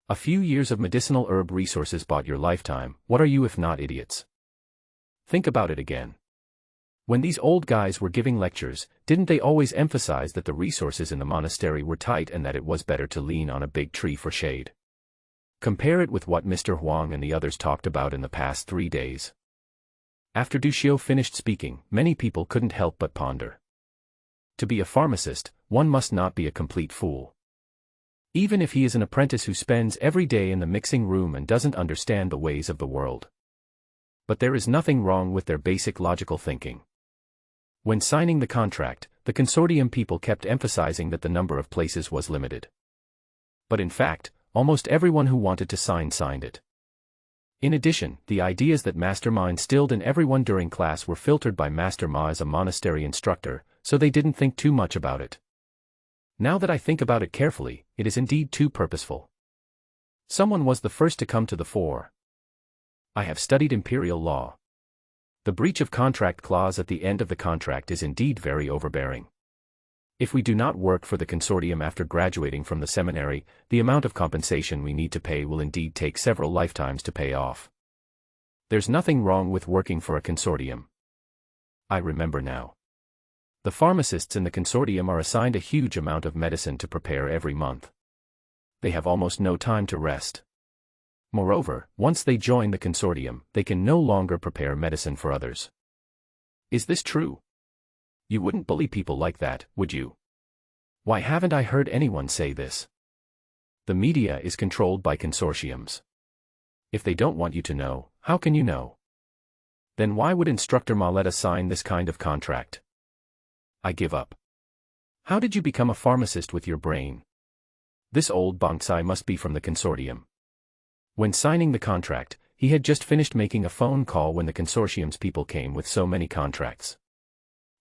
A few years of medicinal herb resources bought your lifetime, what are you if not idiots? Think about it again. When these old guys were giving lectures, didn't they always emphasize that the resources in the monastery were tight and that it was better to lean on a big tree for shade? Compare it with what Mr. Huang and the others talked about in the past 3 days. After Duxiu finished speaking, many people couldn't help but ponder. To be a pharmacist, one must not be a complete fool. Even if he is an apprentice who spends every day in the mixing room and doesn't understand the ways of the world. But there is nothing wrong with their basic logical thinking. When signing the contract, the consortium people kept emphasizing that the number of places was limited. But in fact, almost everyone who wanted to sign signed it. In addition, the ideas that Master Ma instilled in everyone during class were filtered by Master Ma as a monastery instructor, so they didn't think too much about it. Now that I think about it carefully, it is indeed too purposeful. Someone was the first to come to the fore. I have studied imperial law. The breach of contract clause at the end of the contract is indeed very overbearing. If we do not work for the consortium after graduating from the seminary, the amount of compensation we need to pay will indeed take several lifetimes to pay off. There's nothing wrong with working for a consortium. I remember now. The pharmacists in the consortium are assigned a huge amount of medicine to prepare every month. They have almost no time to rest. Moreover, once they join the consortium, they can no longer prepare medicine for others. Is this true? You wouldn't bully people like that, would you? Why haven't I heard anyone say this? The media is controlled by consortiums. If they don't want you to know, how can you know? Then why would Instructor Ma let us sign this kind of contract? I give up. How did you become a pharmacist with your brain? This old bonsai must be from the consortium. When signing the contract, he had just finished making a phone call when the consortium's people came with so many contracts.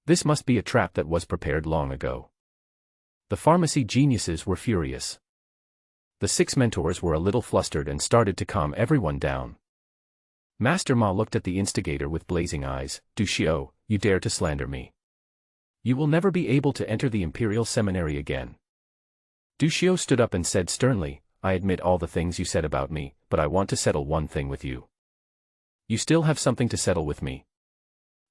This must be a trap that was prepared long ago. The pharmacy geniuses were furious. The 6 mentors were a little flustered and started to calm everyone down. Master Ma looked at the instigator with blazing eyes. Du Xiao, you dare to slander me. You will never be able to enter the Imperial Seminary again. Du Xiao stood up and said sternly, I admit all the things you said about me, but I want to settle one thing with you. You still have something to settle with me.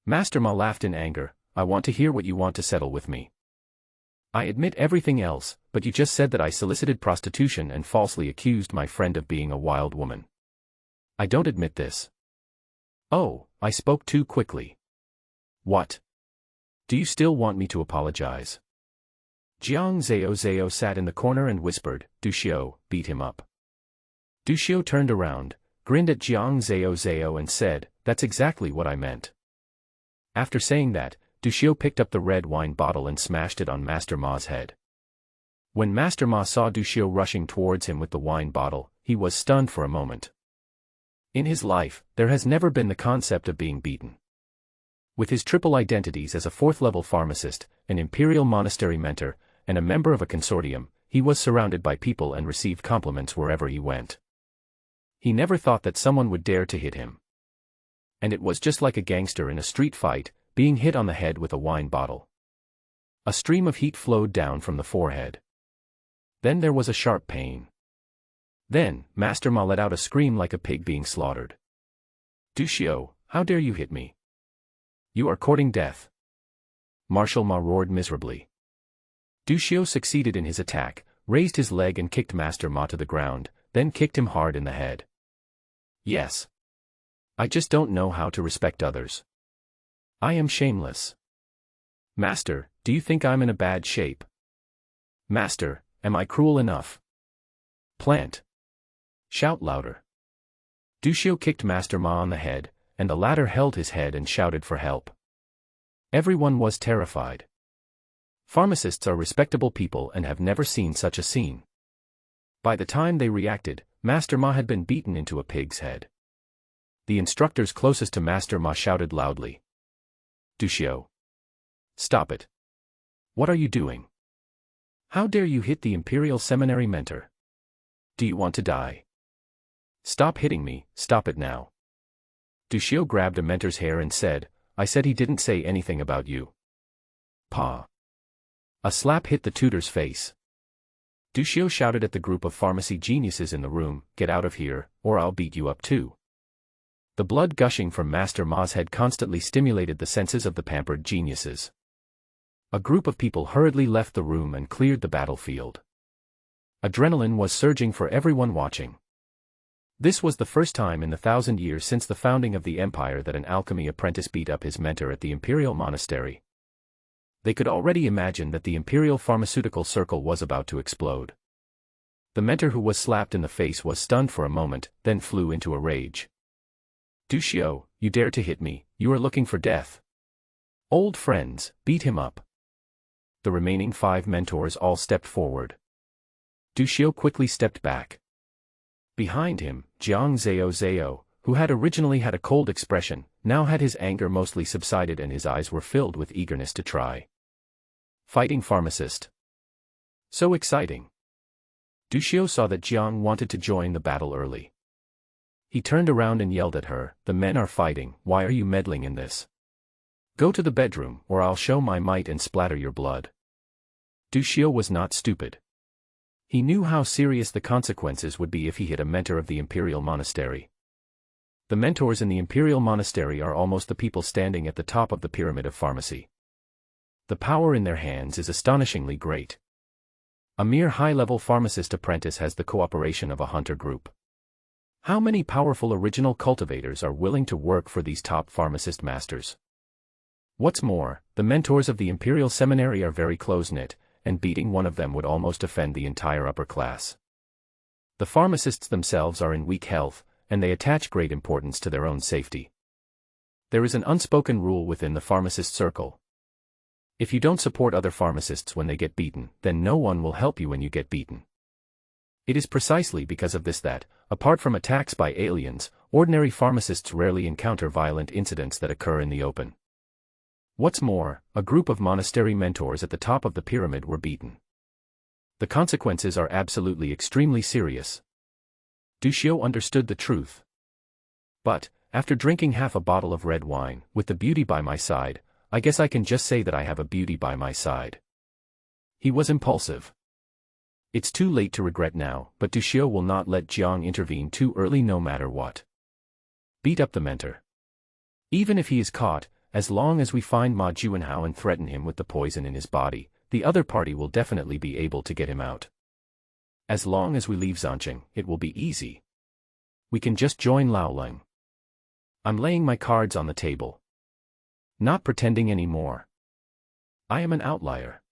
Master Ma laughed in anger. I want to hear what you want to settle with me. I admit everything else, but you just said that I solicited prostitution and falsely accused my friend of being a wild woman. I don't admit this. Oh, I spoke too quickly. What? Do you still want me to apologize? Jiang Zhao sat in the corner and whispered, Du Xiao, beat him up. Du Xiao turned around, grinned at Jiang Zhao and said, that's exactly what I meant. After saying that, Du Xiao picked up the red wine bottle and smashed it on Master Ma's head. When Master Ma saw Du Xiao rushing towards him with the wine bottle, he was stunned for a moment. In his life, there has never been the concept of being beaten. With his triple identities as a 4th-level pharmacist, an imperial monastery mentor, and a member of a consortium, he was surrounded by people and received compliments wherever he went. He never thought that someone would dare to hit him. And it was just like a gangster in a street fight, being hit on the head with a wine bottle. A stream of heat flowed down from the forehead. Then there was a sharp pain. Then, Master Ma let out a scream like a pig being slaughtered. Du Xiao, how dare you hit me? You are courting death. Marshal Ma roared miserably. Du Xiao succeeded in his attack, raised his leg and kicked Master Ma to the ground, then kicked him hard in the head. Yes. I just don't know how to respect others. I am shameless. Master, do you think I'm in a bad shape? Master, am I cruel enough? Plant. Shout louder. Du Xiao kicked Master Ma on the head, and the latter held his head and shouted for help. Everyone was terrified. Pharmacists are respectable people and have never seen such a scene. By the time they reacted, Master Ma had been beaten into a pig's head. The instructors closest to Master Ma shouted loudly. Du Xiao. Stop it. What are you doing? How dare you hit the Imperial Seminary mentor? Do you want to die? Stop hitting me, stop it now. Du Xiao grabbed a mentor's hair and said, I said he didn't say anything about you. Pa. A slap hit the tutor's face. Du Xiao shouted at the group of pharmacy geniuses in the room, get out of here, or I'll beat you up too. The blood gushing from Master Ma's head constantly stimulated the senses of the pampered geniuses. A group of people hurriedly left the room and cleared the battlefield. Adrenaline was surging for everyone watching. This was the first time in the 1,000 years since the founding of the empire that an alchemy apprentice beat up his mentor at the imperial monastery. They could already imagine that the imperial pharmaceutical circle was about to explode. The mentor who was slapped in the face was stunned for a moment, then flew into a rage. Du Xiao, you dare to hit me, you are looking for death. Old friends, beat him up. The remaining 5 mentors all stepped forward. Du Xiao quickly stepped back. Behind him, Jiang Zhao, who had originally had a cold expression, now had his anger mostly subsided and his eyes were filled with eagerness to try. Fighting pharmacist. So exciting. Du Xiu saw that Jiang wanted to join the battle early. He turned around and yelled at her, "The men are fighting, why are you meddling in this? Go to the bedroom, or I'll show my might and splatter your blood." Du Xiu was not stupid. He knew how serious the consequences would be if he hit a mentor of the imperial monastery. The mentors in the imperial monastery are almost the people standing at the top of the pyramid of pharmacy. The power in their hands is astonishingly great. A mere high-level pharmacist apprentice has the cooperation of a hunter group. How many powerful original cultivators are willing to work for these top pharmacist masters? What's more, the mentors of the imperial seminary are very close-knit, and beating one of them would almost offend the entire upper class. The pharmacists themselves are in weak health, and they attach great importance to their own safety. There is an unspoken rule within the pharmacist circle. If you don't support other pharmacists when they get beaten, then no one will help you when you get beaten. It is precisely because of this that, apart from attacks by aliens, ordinary pharmacists rarely encounter violent incidents that occur in the open. What's more, a group of monastery mentors at the top of the pyramid were beaten. The consequences are absolutely extremely serious. Du Xiu understood the truth. But, after drinking half a bottle of red wine, with the beauty by my side, I guess I can just say that I have a beauty by my side. He was impulsive. It's too late to regret now, but Du Xiu will not let Jiang intervene too early no matter what. Beat up the mentor. Even if he is caught, as long as we find Ma Juanhao and threaten him with the poison in his body, the other party will definitely be able to get him out. As long as we leave Zancheng, it will be easy. We can just join Laoling. I'm laying my cards on the table. Not pretending anymore. I am an outlier.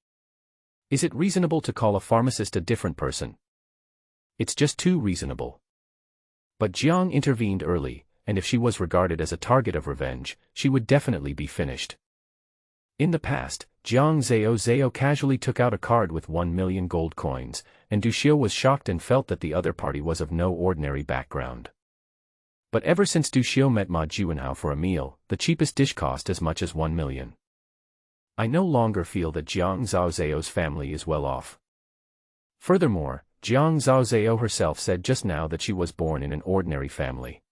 Is it reasonable to call a pharmacist a different person? It's just too reasonable. But Jiang intervened early, and if she was regarded as a target of revenge, she would definitely be finished. In the past, Jiang Zhao casually took out a card with 1 million gold coins, and Du Xiu was shocked and felt that the other party was of no ordinary background. But ever since Du Xiu met Ma Juanhao for a meal, the cheapest dish cost as much as 1 million. I no longer feel that Jiang Zhao's family is well off. Furthermore, Jiang Zhao herself said just now that she was born in an ordinary family.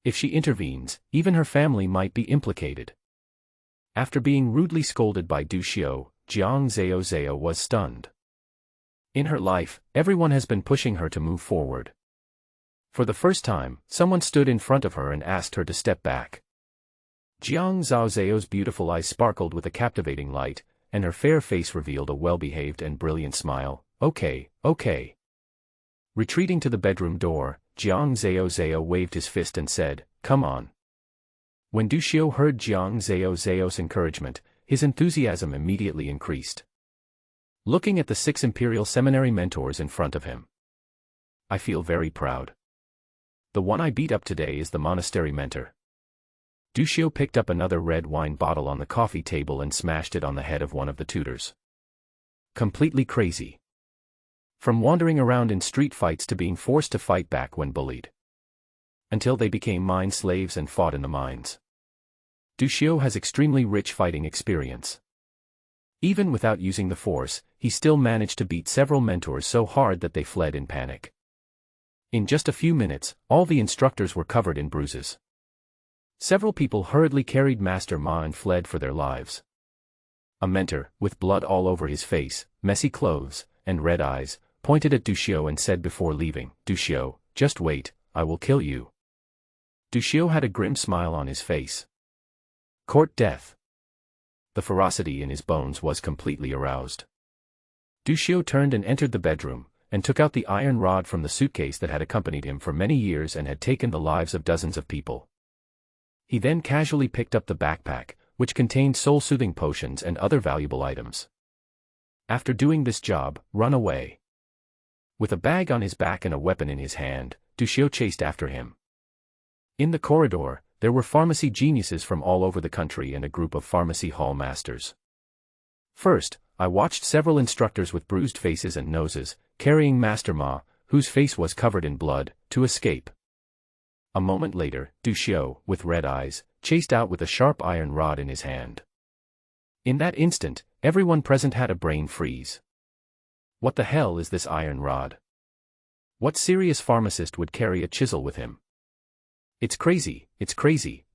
If she intervenes, even her family might be implicated. After being rudely scolded by Du Xiu, Jiang Zhao was stunned. In her life, everyone has been pushing her to move forward. For the first time, someone stood in front of her and asked her to step back. Jiang Zhao's beautiful eyes sparkled with a captivating light, and her fair face revealed a well-behaved and brilliant smile. Okay. Retreating to the bedroom door, Jiang Zhao waved his fist and said, "Come on." When Du Xiu heard Jiang Zhao's encouragement, his enthusiasm immediately increased. Looking at the 6 imperial seminary mentors in front of him, I feel very proud. The one I beat up today is the monastery mentor. Du Xiu picked up another red wine bottle on the coffee table and smashed it on the head of one of the tutors. Completely crazy. From wandering around in street fights to being forced to fight back when bullied. Until they became mine slaves and fought in the mines. Du Xiu has extremely rich fighting experience. Even without using the force, he still managed to beat several mentors so hard that they fled in panic. In just a few minutes, all the instructors were covered in bruises. Several people hurriedly carried Master Ma and fled for their lives. A mentor, with blood all over his face, messy clothes, and red eyes, pointed at Du Xiu and said before leaving, "Du Xiu, just wait, I will kill you." Du Xiu had a grim smile on his face. Court death. The ferocity in his bones was completely aroused. Du Xiu turned and entered the bedroom, and took out the iron rod from the suitcase that had accompanied him for many years and had taken the lives of dozens of people. He then casually picked up the backpack, which contained soul-soothing potions and other valuable items. After doing this job, run away. With a bag on his back and a weapon in his hand, Du Xiu chased after him. In the corridor, there were pharmacy geniuses from all over the country and a group of pharmacy hall masters. First, I watched several instructors with bruised faces and noses, carrying Master Ma, whose face was covered in blood, to escape. A moment later, Du Xiu, with red eyes, chased out with a sharp iron rod in his hand. In that instant, everyone present had a brain freeze. What the hell is this iron rod? What serious pharmacist would carry a chisel with him? It's crazy,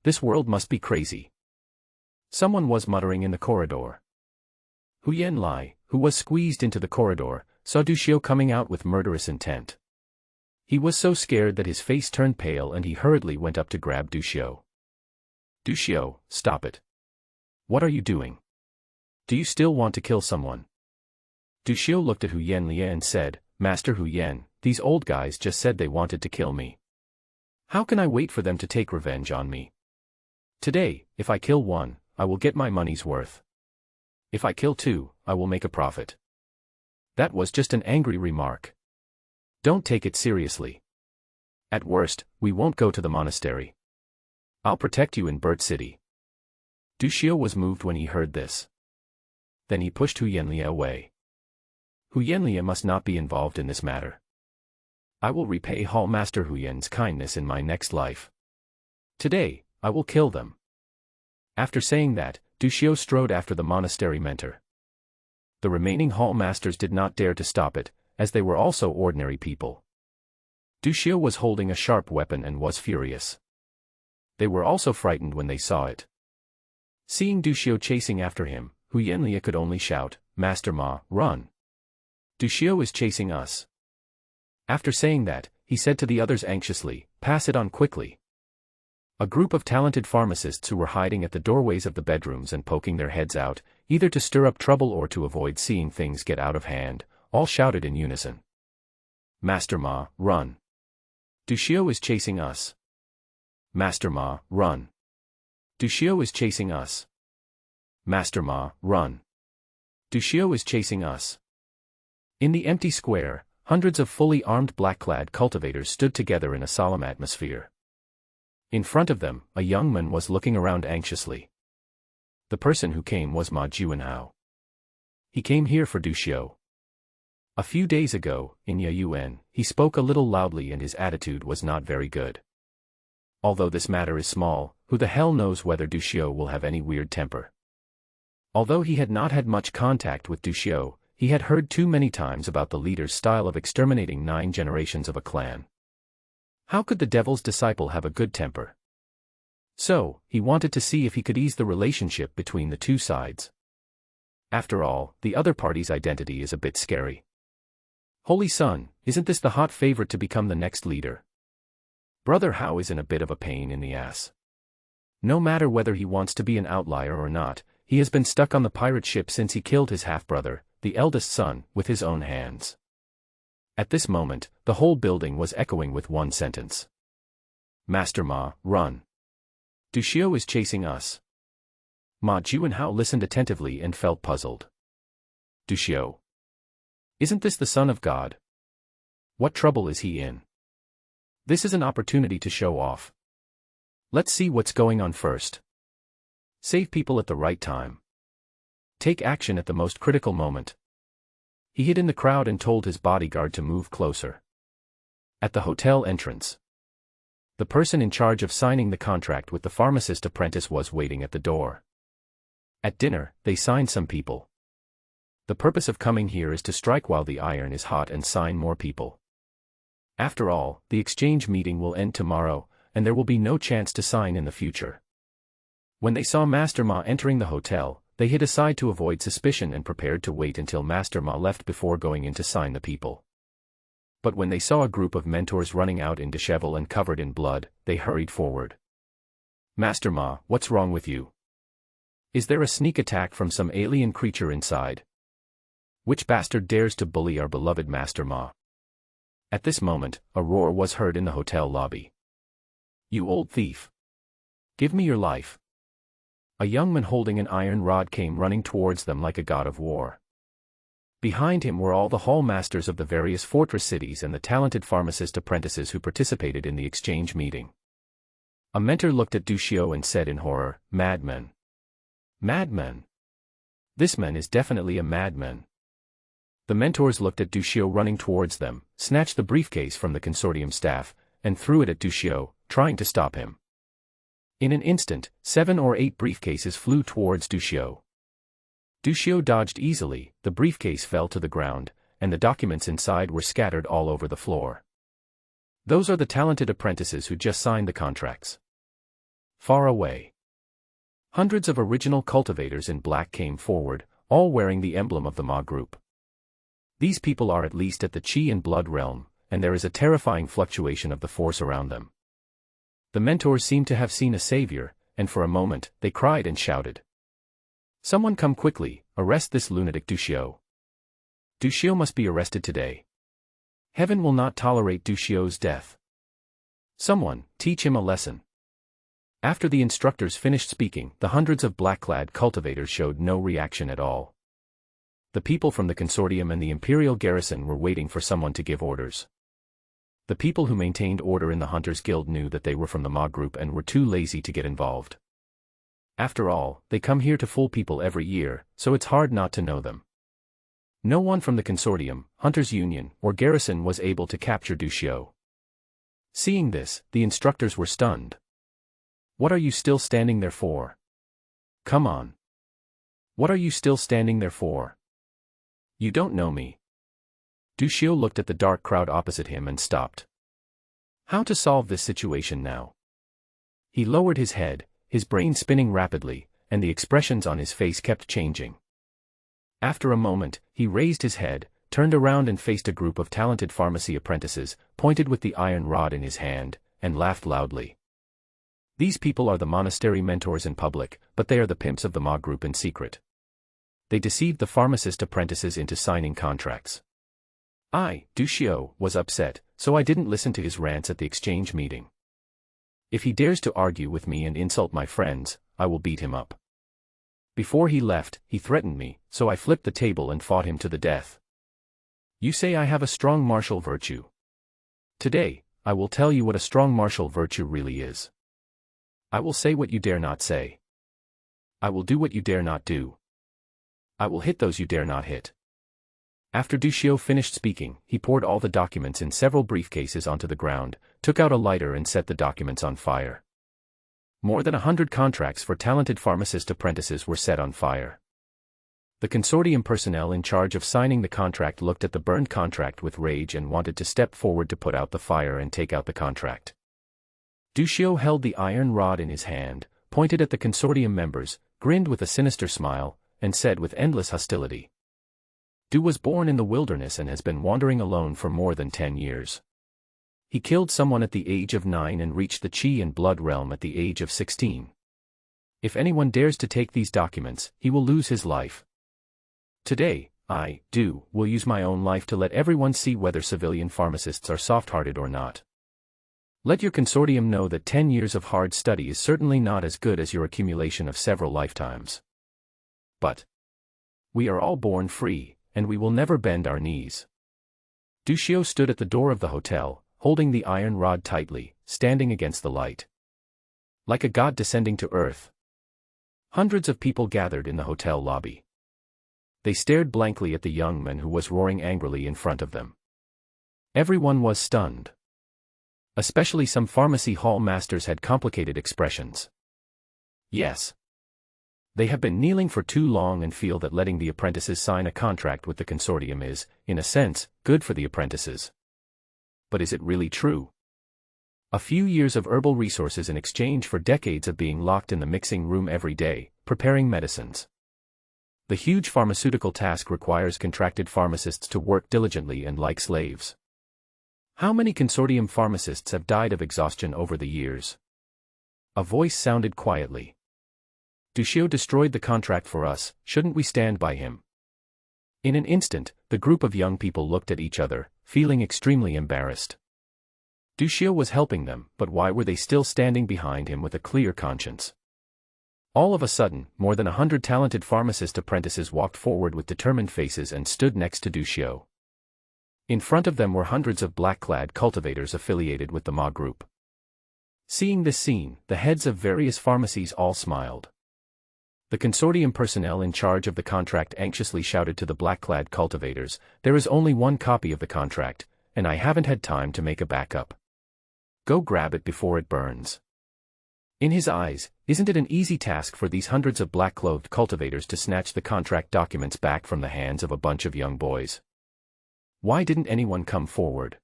this world must be crazy. Someone was muttering in the corridor. Hu Yanlai, who was squeezed into the corridor, saw Du Xiu coming out with murderous intent. He was so scared that his face turned pale and he hurriedly went up to grab Du Xiu. Du Xiu, stop it. What are you doing? Do you still want to kill someone? Du Xiu looked at Hu Yanlia and said, Master Hu Yan, these old guys just said they wanted to kill me. How can I wait for them to take revenge on me? Today, if I kill one, I will get my money's worth. If I kill two, I will make a profit. That was just an angry remark. Don't take it seriously. At worst, we won't go to the monastery. I'll protect you in Bird City. Du Xiu was moved when he heard this. Then he pushed Hu Yanlia away. Hu Yanlia must not be involved in this matter. I will repay Hall Master Hu Yan's kindness in my next life. Today, I will kill them. After saying that, Du Xiu strode after the monastery mentor. The remaining hall masters did not dare to stop it, as they were also ordinary people. Du Xiu was holding a sharp weapon and was furious. They were also frightened when they saw it. Seeing Du Xiu chasing after him, Hu Yanlia could only shout, Master Ma, run! Du Xiu is chasing us. After saying that, he said to the others anxiously, pass it on quickly. A group of talented pharmacists who were hiding at the doorways of the bedrooms and poking their heads out, either to stir up trouble or to avoid seeing things get out of hand, all shouted in unison. Master Ma, run! Du Xiu is chasing us. Master Ma, run! Du Xiu is chasing us. Master Ma, run! Du Xiu is chasing us. In the empty square, hundreds of fully armed black-clad cultivators stood together in a solemn atmosphere. In front of them, a young man was looking around anxiously. The person who came was Ma Juanhao. He came here for Du Xiu. A few days ago, in Yuyuan, he spoke a little loudly and his attitude was not very good. Although this matter is small, who the hell knows whether Du Xiu will have any weird temper. Although he had not had much contact with Du Xiu, he had heard too many times about the leader's style of exterminating 9 generations of a clan. How could the devil's disciple have a good temper? So, he wanted to see if he could ease the relationship between the two sides. After all, the other party's identity is a bit scary. Holy Son, isn't this the hot favorite to become the next leader? Brother Hao is in a bit of a pain in the ass. No matter whether he wants to be an outlier or not, he has been stuck on the pirate ship since he killed his half-brother, the eldest son, with his own hands. At this moment, the whole building was echoing with one sentence. Master Ma, run! Du Xiu is chasing us. Ma Juanhao listened attentively and felt puzzled. Du Xiu. Isn't this the son of God? What trouble is he in? This is an opportunity to show off. Let's see what's going on first. Save people at the right time. Take action at the most critical moment. He hid in the crowd and told his bodyguard to move closer. At the hotel entrance, the person in charge of signing the contract with the pharmacist apprentice was waiting at the door. At dinner, they signed some people. The purpose of coming here is to strike while the iron is hot and sign more people. After all, the exchange meeting will end tomorrow, and there will be no chance to sign in the future. When they saw Master Ma entering the hotel, they hid aside to avoid suspicion and prepared to wait until Master Ma left before going in to sign the people. But when they saw a group of mentors running out in dishevel and covered in blood, they hurried forward. Master Ma, what's wrong with you? Is there a sneak attack from some alien creature inside? Which bastard dares to bully our beloved Master Ma? At this moment, a roar was heard in the hotel lobby. You old thief! Give me your life! A young man holding an iron rod came running towards them like a god of war. Behind him were all the hall masters of the various fortress cities and the talented pharmacist apprentices who participated in the exchange meeting. A mentor looked at Du Xiu and said in horror, Madman! Madman! This man is definitely a madman. The mentors looked at Du Xiu running towards them, snatched the briefcase from the consortium staff, and threw it at Du Xiu, trying to stop him. In an instant, 7 or 8 briefcases flew towards Duxiu. Duxiu dodged easily, the briefcase fell to the ground, and the documents inside were scattered all over the floor. Those are the talented apprentices who just signed the contracts. Far away, hundreds of original cultivators in black came forward, all wearing the emblem of the Ma group. These people are at least at the Qi and Blood realm, and there is a terrifying fluctuation of the force around them. The mentors seemed to have seen a savior, and for a moment, they cried and shouted. Someone come quickly, arrest this lunatic Duxiu. Duxiu must be arrested today. Heaven will not tolerate Duxiu's death. Someone, teach him a lesson. After the instructors finished speaking, the hundreds of black-clad cultivators showed no reaction at all. The people from the consortium and the imperial garrison were waiting for someone to give orders. The people who maintained order in the Hunters Guild knew that they were from the Ma group and were too lazy to get involved. After all, they come here to fool people every year, so it's hard not to know them. No one from the consortium, Hunters Union, or garrison was able to capture Duxiu. Seeing this, the instructors were stunned. What are you still standing there for? Come on. What are you still standing there for? You don't know me. Duxiu looked at the dark crowd opposite him and stopped. How to solve this situation now? He lowered his head, his brain spinning rapidly, and the expressions on his face kept changing. After a moment, he raised his head, turned around and faced a group of talented pharmacy apprentices, pointed with the iron rod in his hand, and laughed loudly. These people are the monastery mentors in public, but they are the pimps of the Ma group in secret. They deceived the pharmacist apprentices into signing contracts. Duxiu, was upset, so I didn't listen to his rants at the exchange meeting. If he dares to argue with me and insult my friends, I will beat him up. Before he left, he threatened me, so I flipped the table and fought him to the death. You say I have a strong martial virtue. Today, I will tell you what a strong martial virtue really is. I will say what you dare not say. I will do what you dare not do. I will hit those you dare not hit. After Duxiu finished speaking, he poured all the documents in several briefcases onto the ground, took out a lighter and set the documents on fire. More than 100 contracts for talented pharmacist apprentices were set on fire. The consortium personnel in charge of signing the contract looked at the burned contract with rage and wanted to step forward to put out the fire and take out the contract. Duxiu held the iron rod in his hand, pointed at the consortium members, grinned with a sinister smile, and said with endless hostility. Du was born in the wilderness and has been wandering alone for more than 10 years. He killed someone at the age of 9 and reached the Qi and Blood realm at the age of 16. If anyone dares to take these documents, he will lose his life. Today, will use my own life to let everyone see whether civilian pharmacists are soft-hearted or not. Let your consortium know that 10 years of hard study is certainly not as good as your accumulation of several lifetimes. But we are all born free, and we will never bend our knees. Duxiu stood at the door of the hotel, holding the iron rod tightly, standing against the light. Like a god descending to earth. Hundreds of people gathered in the hotel lobby. They stared blankly at the young man who was roaring angrily in front of them. Everyone was stunned. Especially some pharmacy hall masters had complicated expressions. Yes. They have been kneeling for too long and feel that letting the apprentices sign a contract with the consortium is, in a sense, good for the apprentices. But is it really true? A few years of herbal resources in exchange for decades of being locked in the mixing room every day, preparing medicines. The huge pharmaceutical task requires contracted pharmacists to work diligently and like slaves. How many consortium pharmacists have died of exhaustion over the years? A voice sounded quietly. Duxiu destroyed the contract for us, shouldn't we stand by him? In an instant, the group of young people looked at each other, feeling extremely embarrassed. Duxiu was helping them, but why were they still standing behind him with a clear conscience? All of a sudden, more than 100 talented pharmacist apprentices walked forward with determined faces and stood next to Duxiu. In front of them were hundreds of black-clad cultivators affiliated with the Ma group. Seeing this scene, the heads of various pharmacies all smiled. The consortium personnel in charge of the contract anxiously shouted to the black-clad cultivators, "There is only one copy of the contract, and I haven't had time to make a backup." Go grab it before it burns. In his eyes, isn't it an easy task for these hundreds of black-clothed cultivators to snatch the contract documents back from the hands of a bunch of young boys? Why didn't anyone come forward?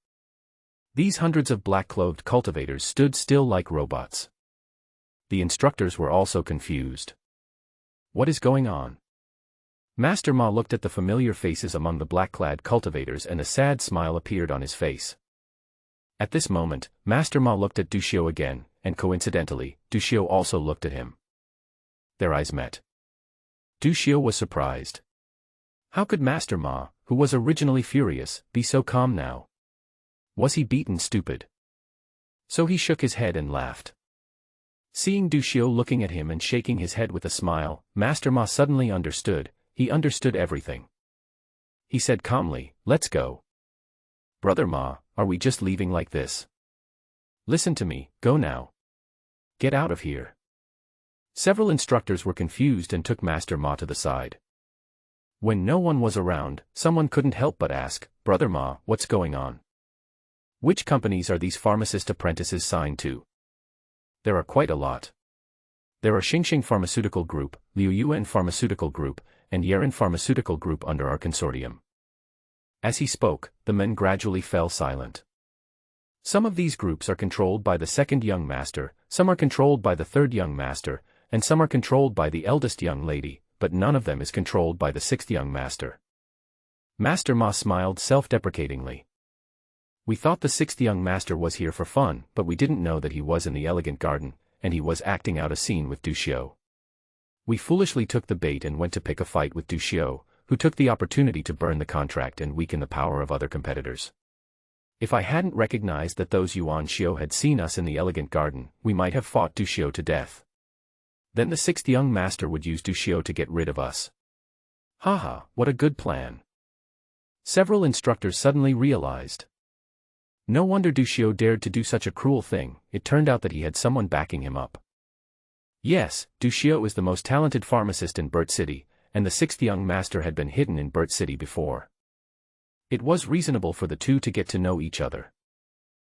These hundreds of black-clothed cultivators stood still like robots. The instructors were also confused. What is going on? Master Ma looked at the familiar faces among the black-clad cultivators and a sad smile appeared on his face. At this moment, Master Ma looked at Du Xiu again, and coincidentally, Du Xiu also looked at him. Their eyes met. Du Xiu was surprised. How could Master Ma, who was originally furious, be so calm now? Was he beaten stupid? So he shook his head and laughed. Seeing Du Xiu looking at him and shaking his head with a smile, Master Ma suddenly understood. He understood everything. He said calmly, "Let's go." "Brother Ma, are we just leaving like this?" "Listen to me, go now. Get out of here." Several instructors were confused and took Master Ma to the side. When no one was around, someone couldn't help but ask, "Brother Ma, what's going on? Which companies are these pharmacist apprentices signed to?" "There are quite a lot. There are Xingxing Pharmaceutical Group, Liu Yuan Pharmaceutical Group, and Yerin Pharmaceutical Group under our consortium." As he spoke, the men gradually fell silent. Some of these groups are controlled by the second young master, some are controlled by the third young master, and some are controlled by the eldest young lady, but none of them is controlled by the sixth young master. Master Ma smiled self-deprecatingly. "We thought the sixth young master was here for fun, but we didn't know that he was in the elegant garden, and he was acting out a scene with Du Xiu. We foolishly took the bait and went to pick a fight with Du Xiu, who took the opportunity to burn the contract and weaken the power of other competitors. If I hadn't recognized that those Yuan Xiu had seen us in the elegant garden, we might have fought Du Xiu to death. Then the sixth young master would use Du Xiu to get rid of us." Haha, what a good plan. Several instructors suddenly realized. No wonder Du Xiu dared to do such a cruel thing. It turned out that he had someone backing him up. Yes, Du Xiu is the most talented pharmacist in Burt City, and the sixth young master had been hidden in Burt City before. It was reasonable for the two to get to know each other.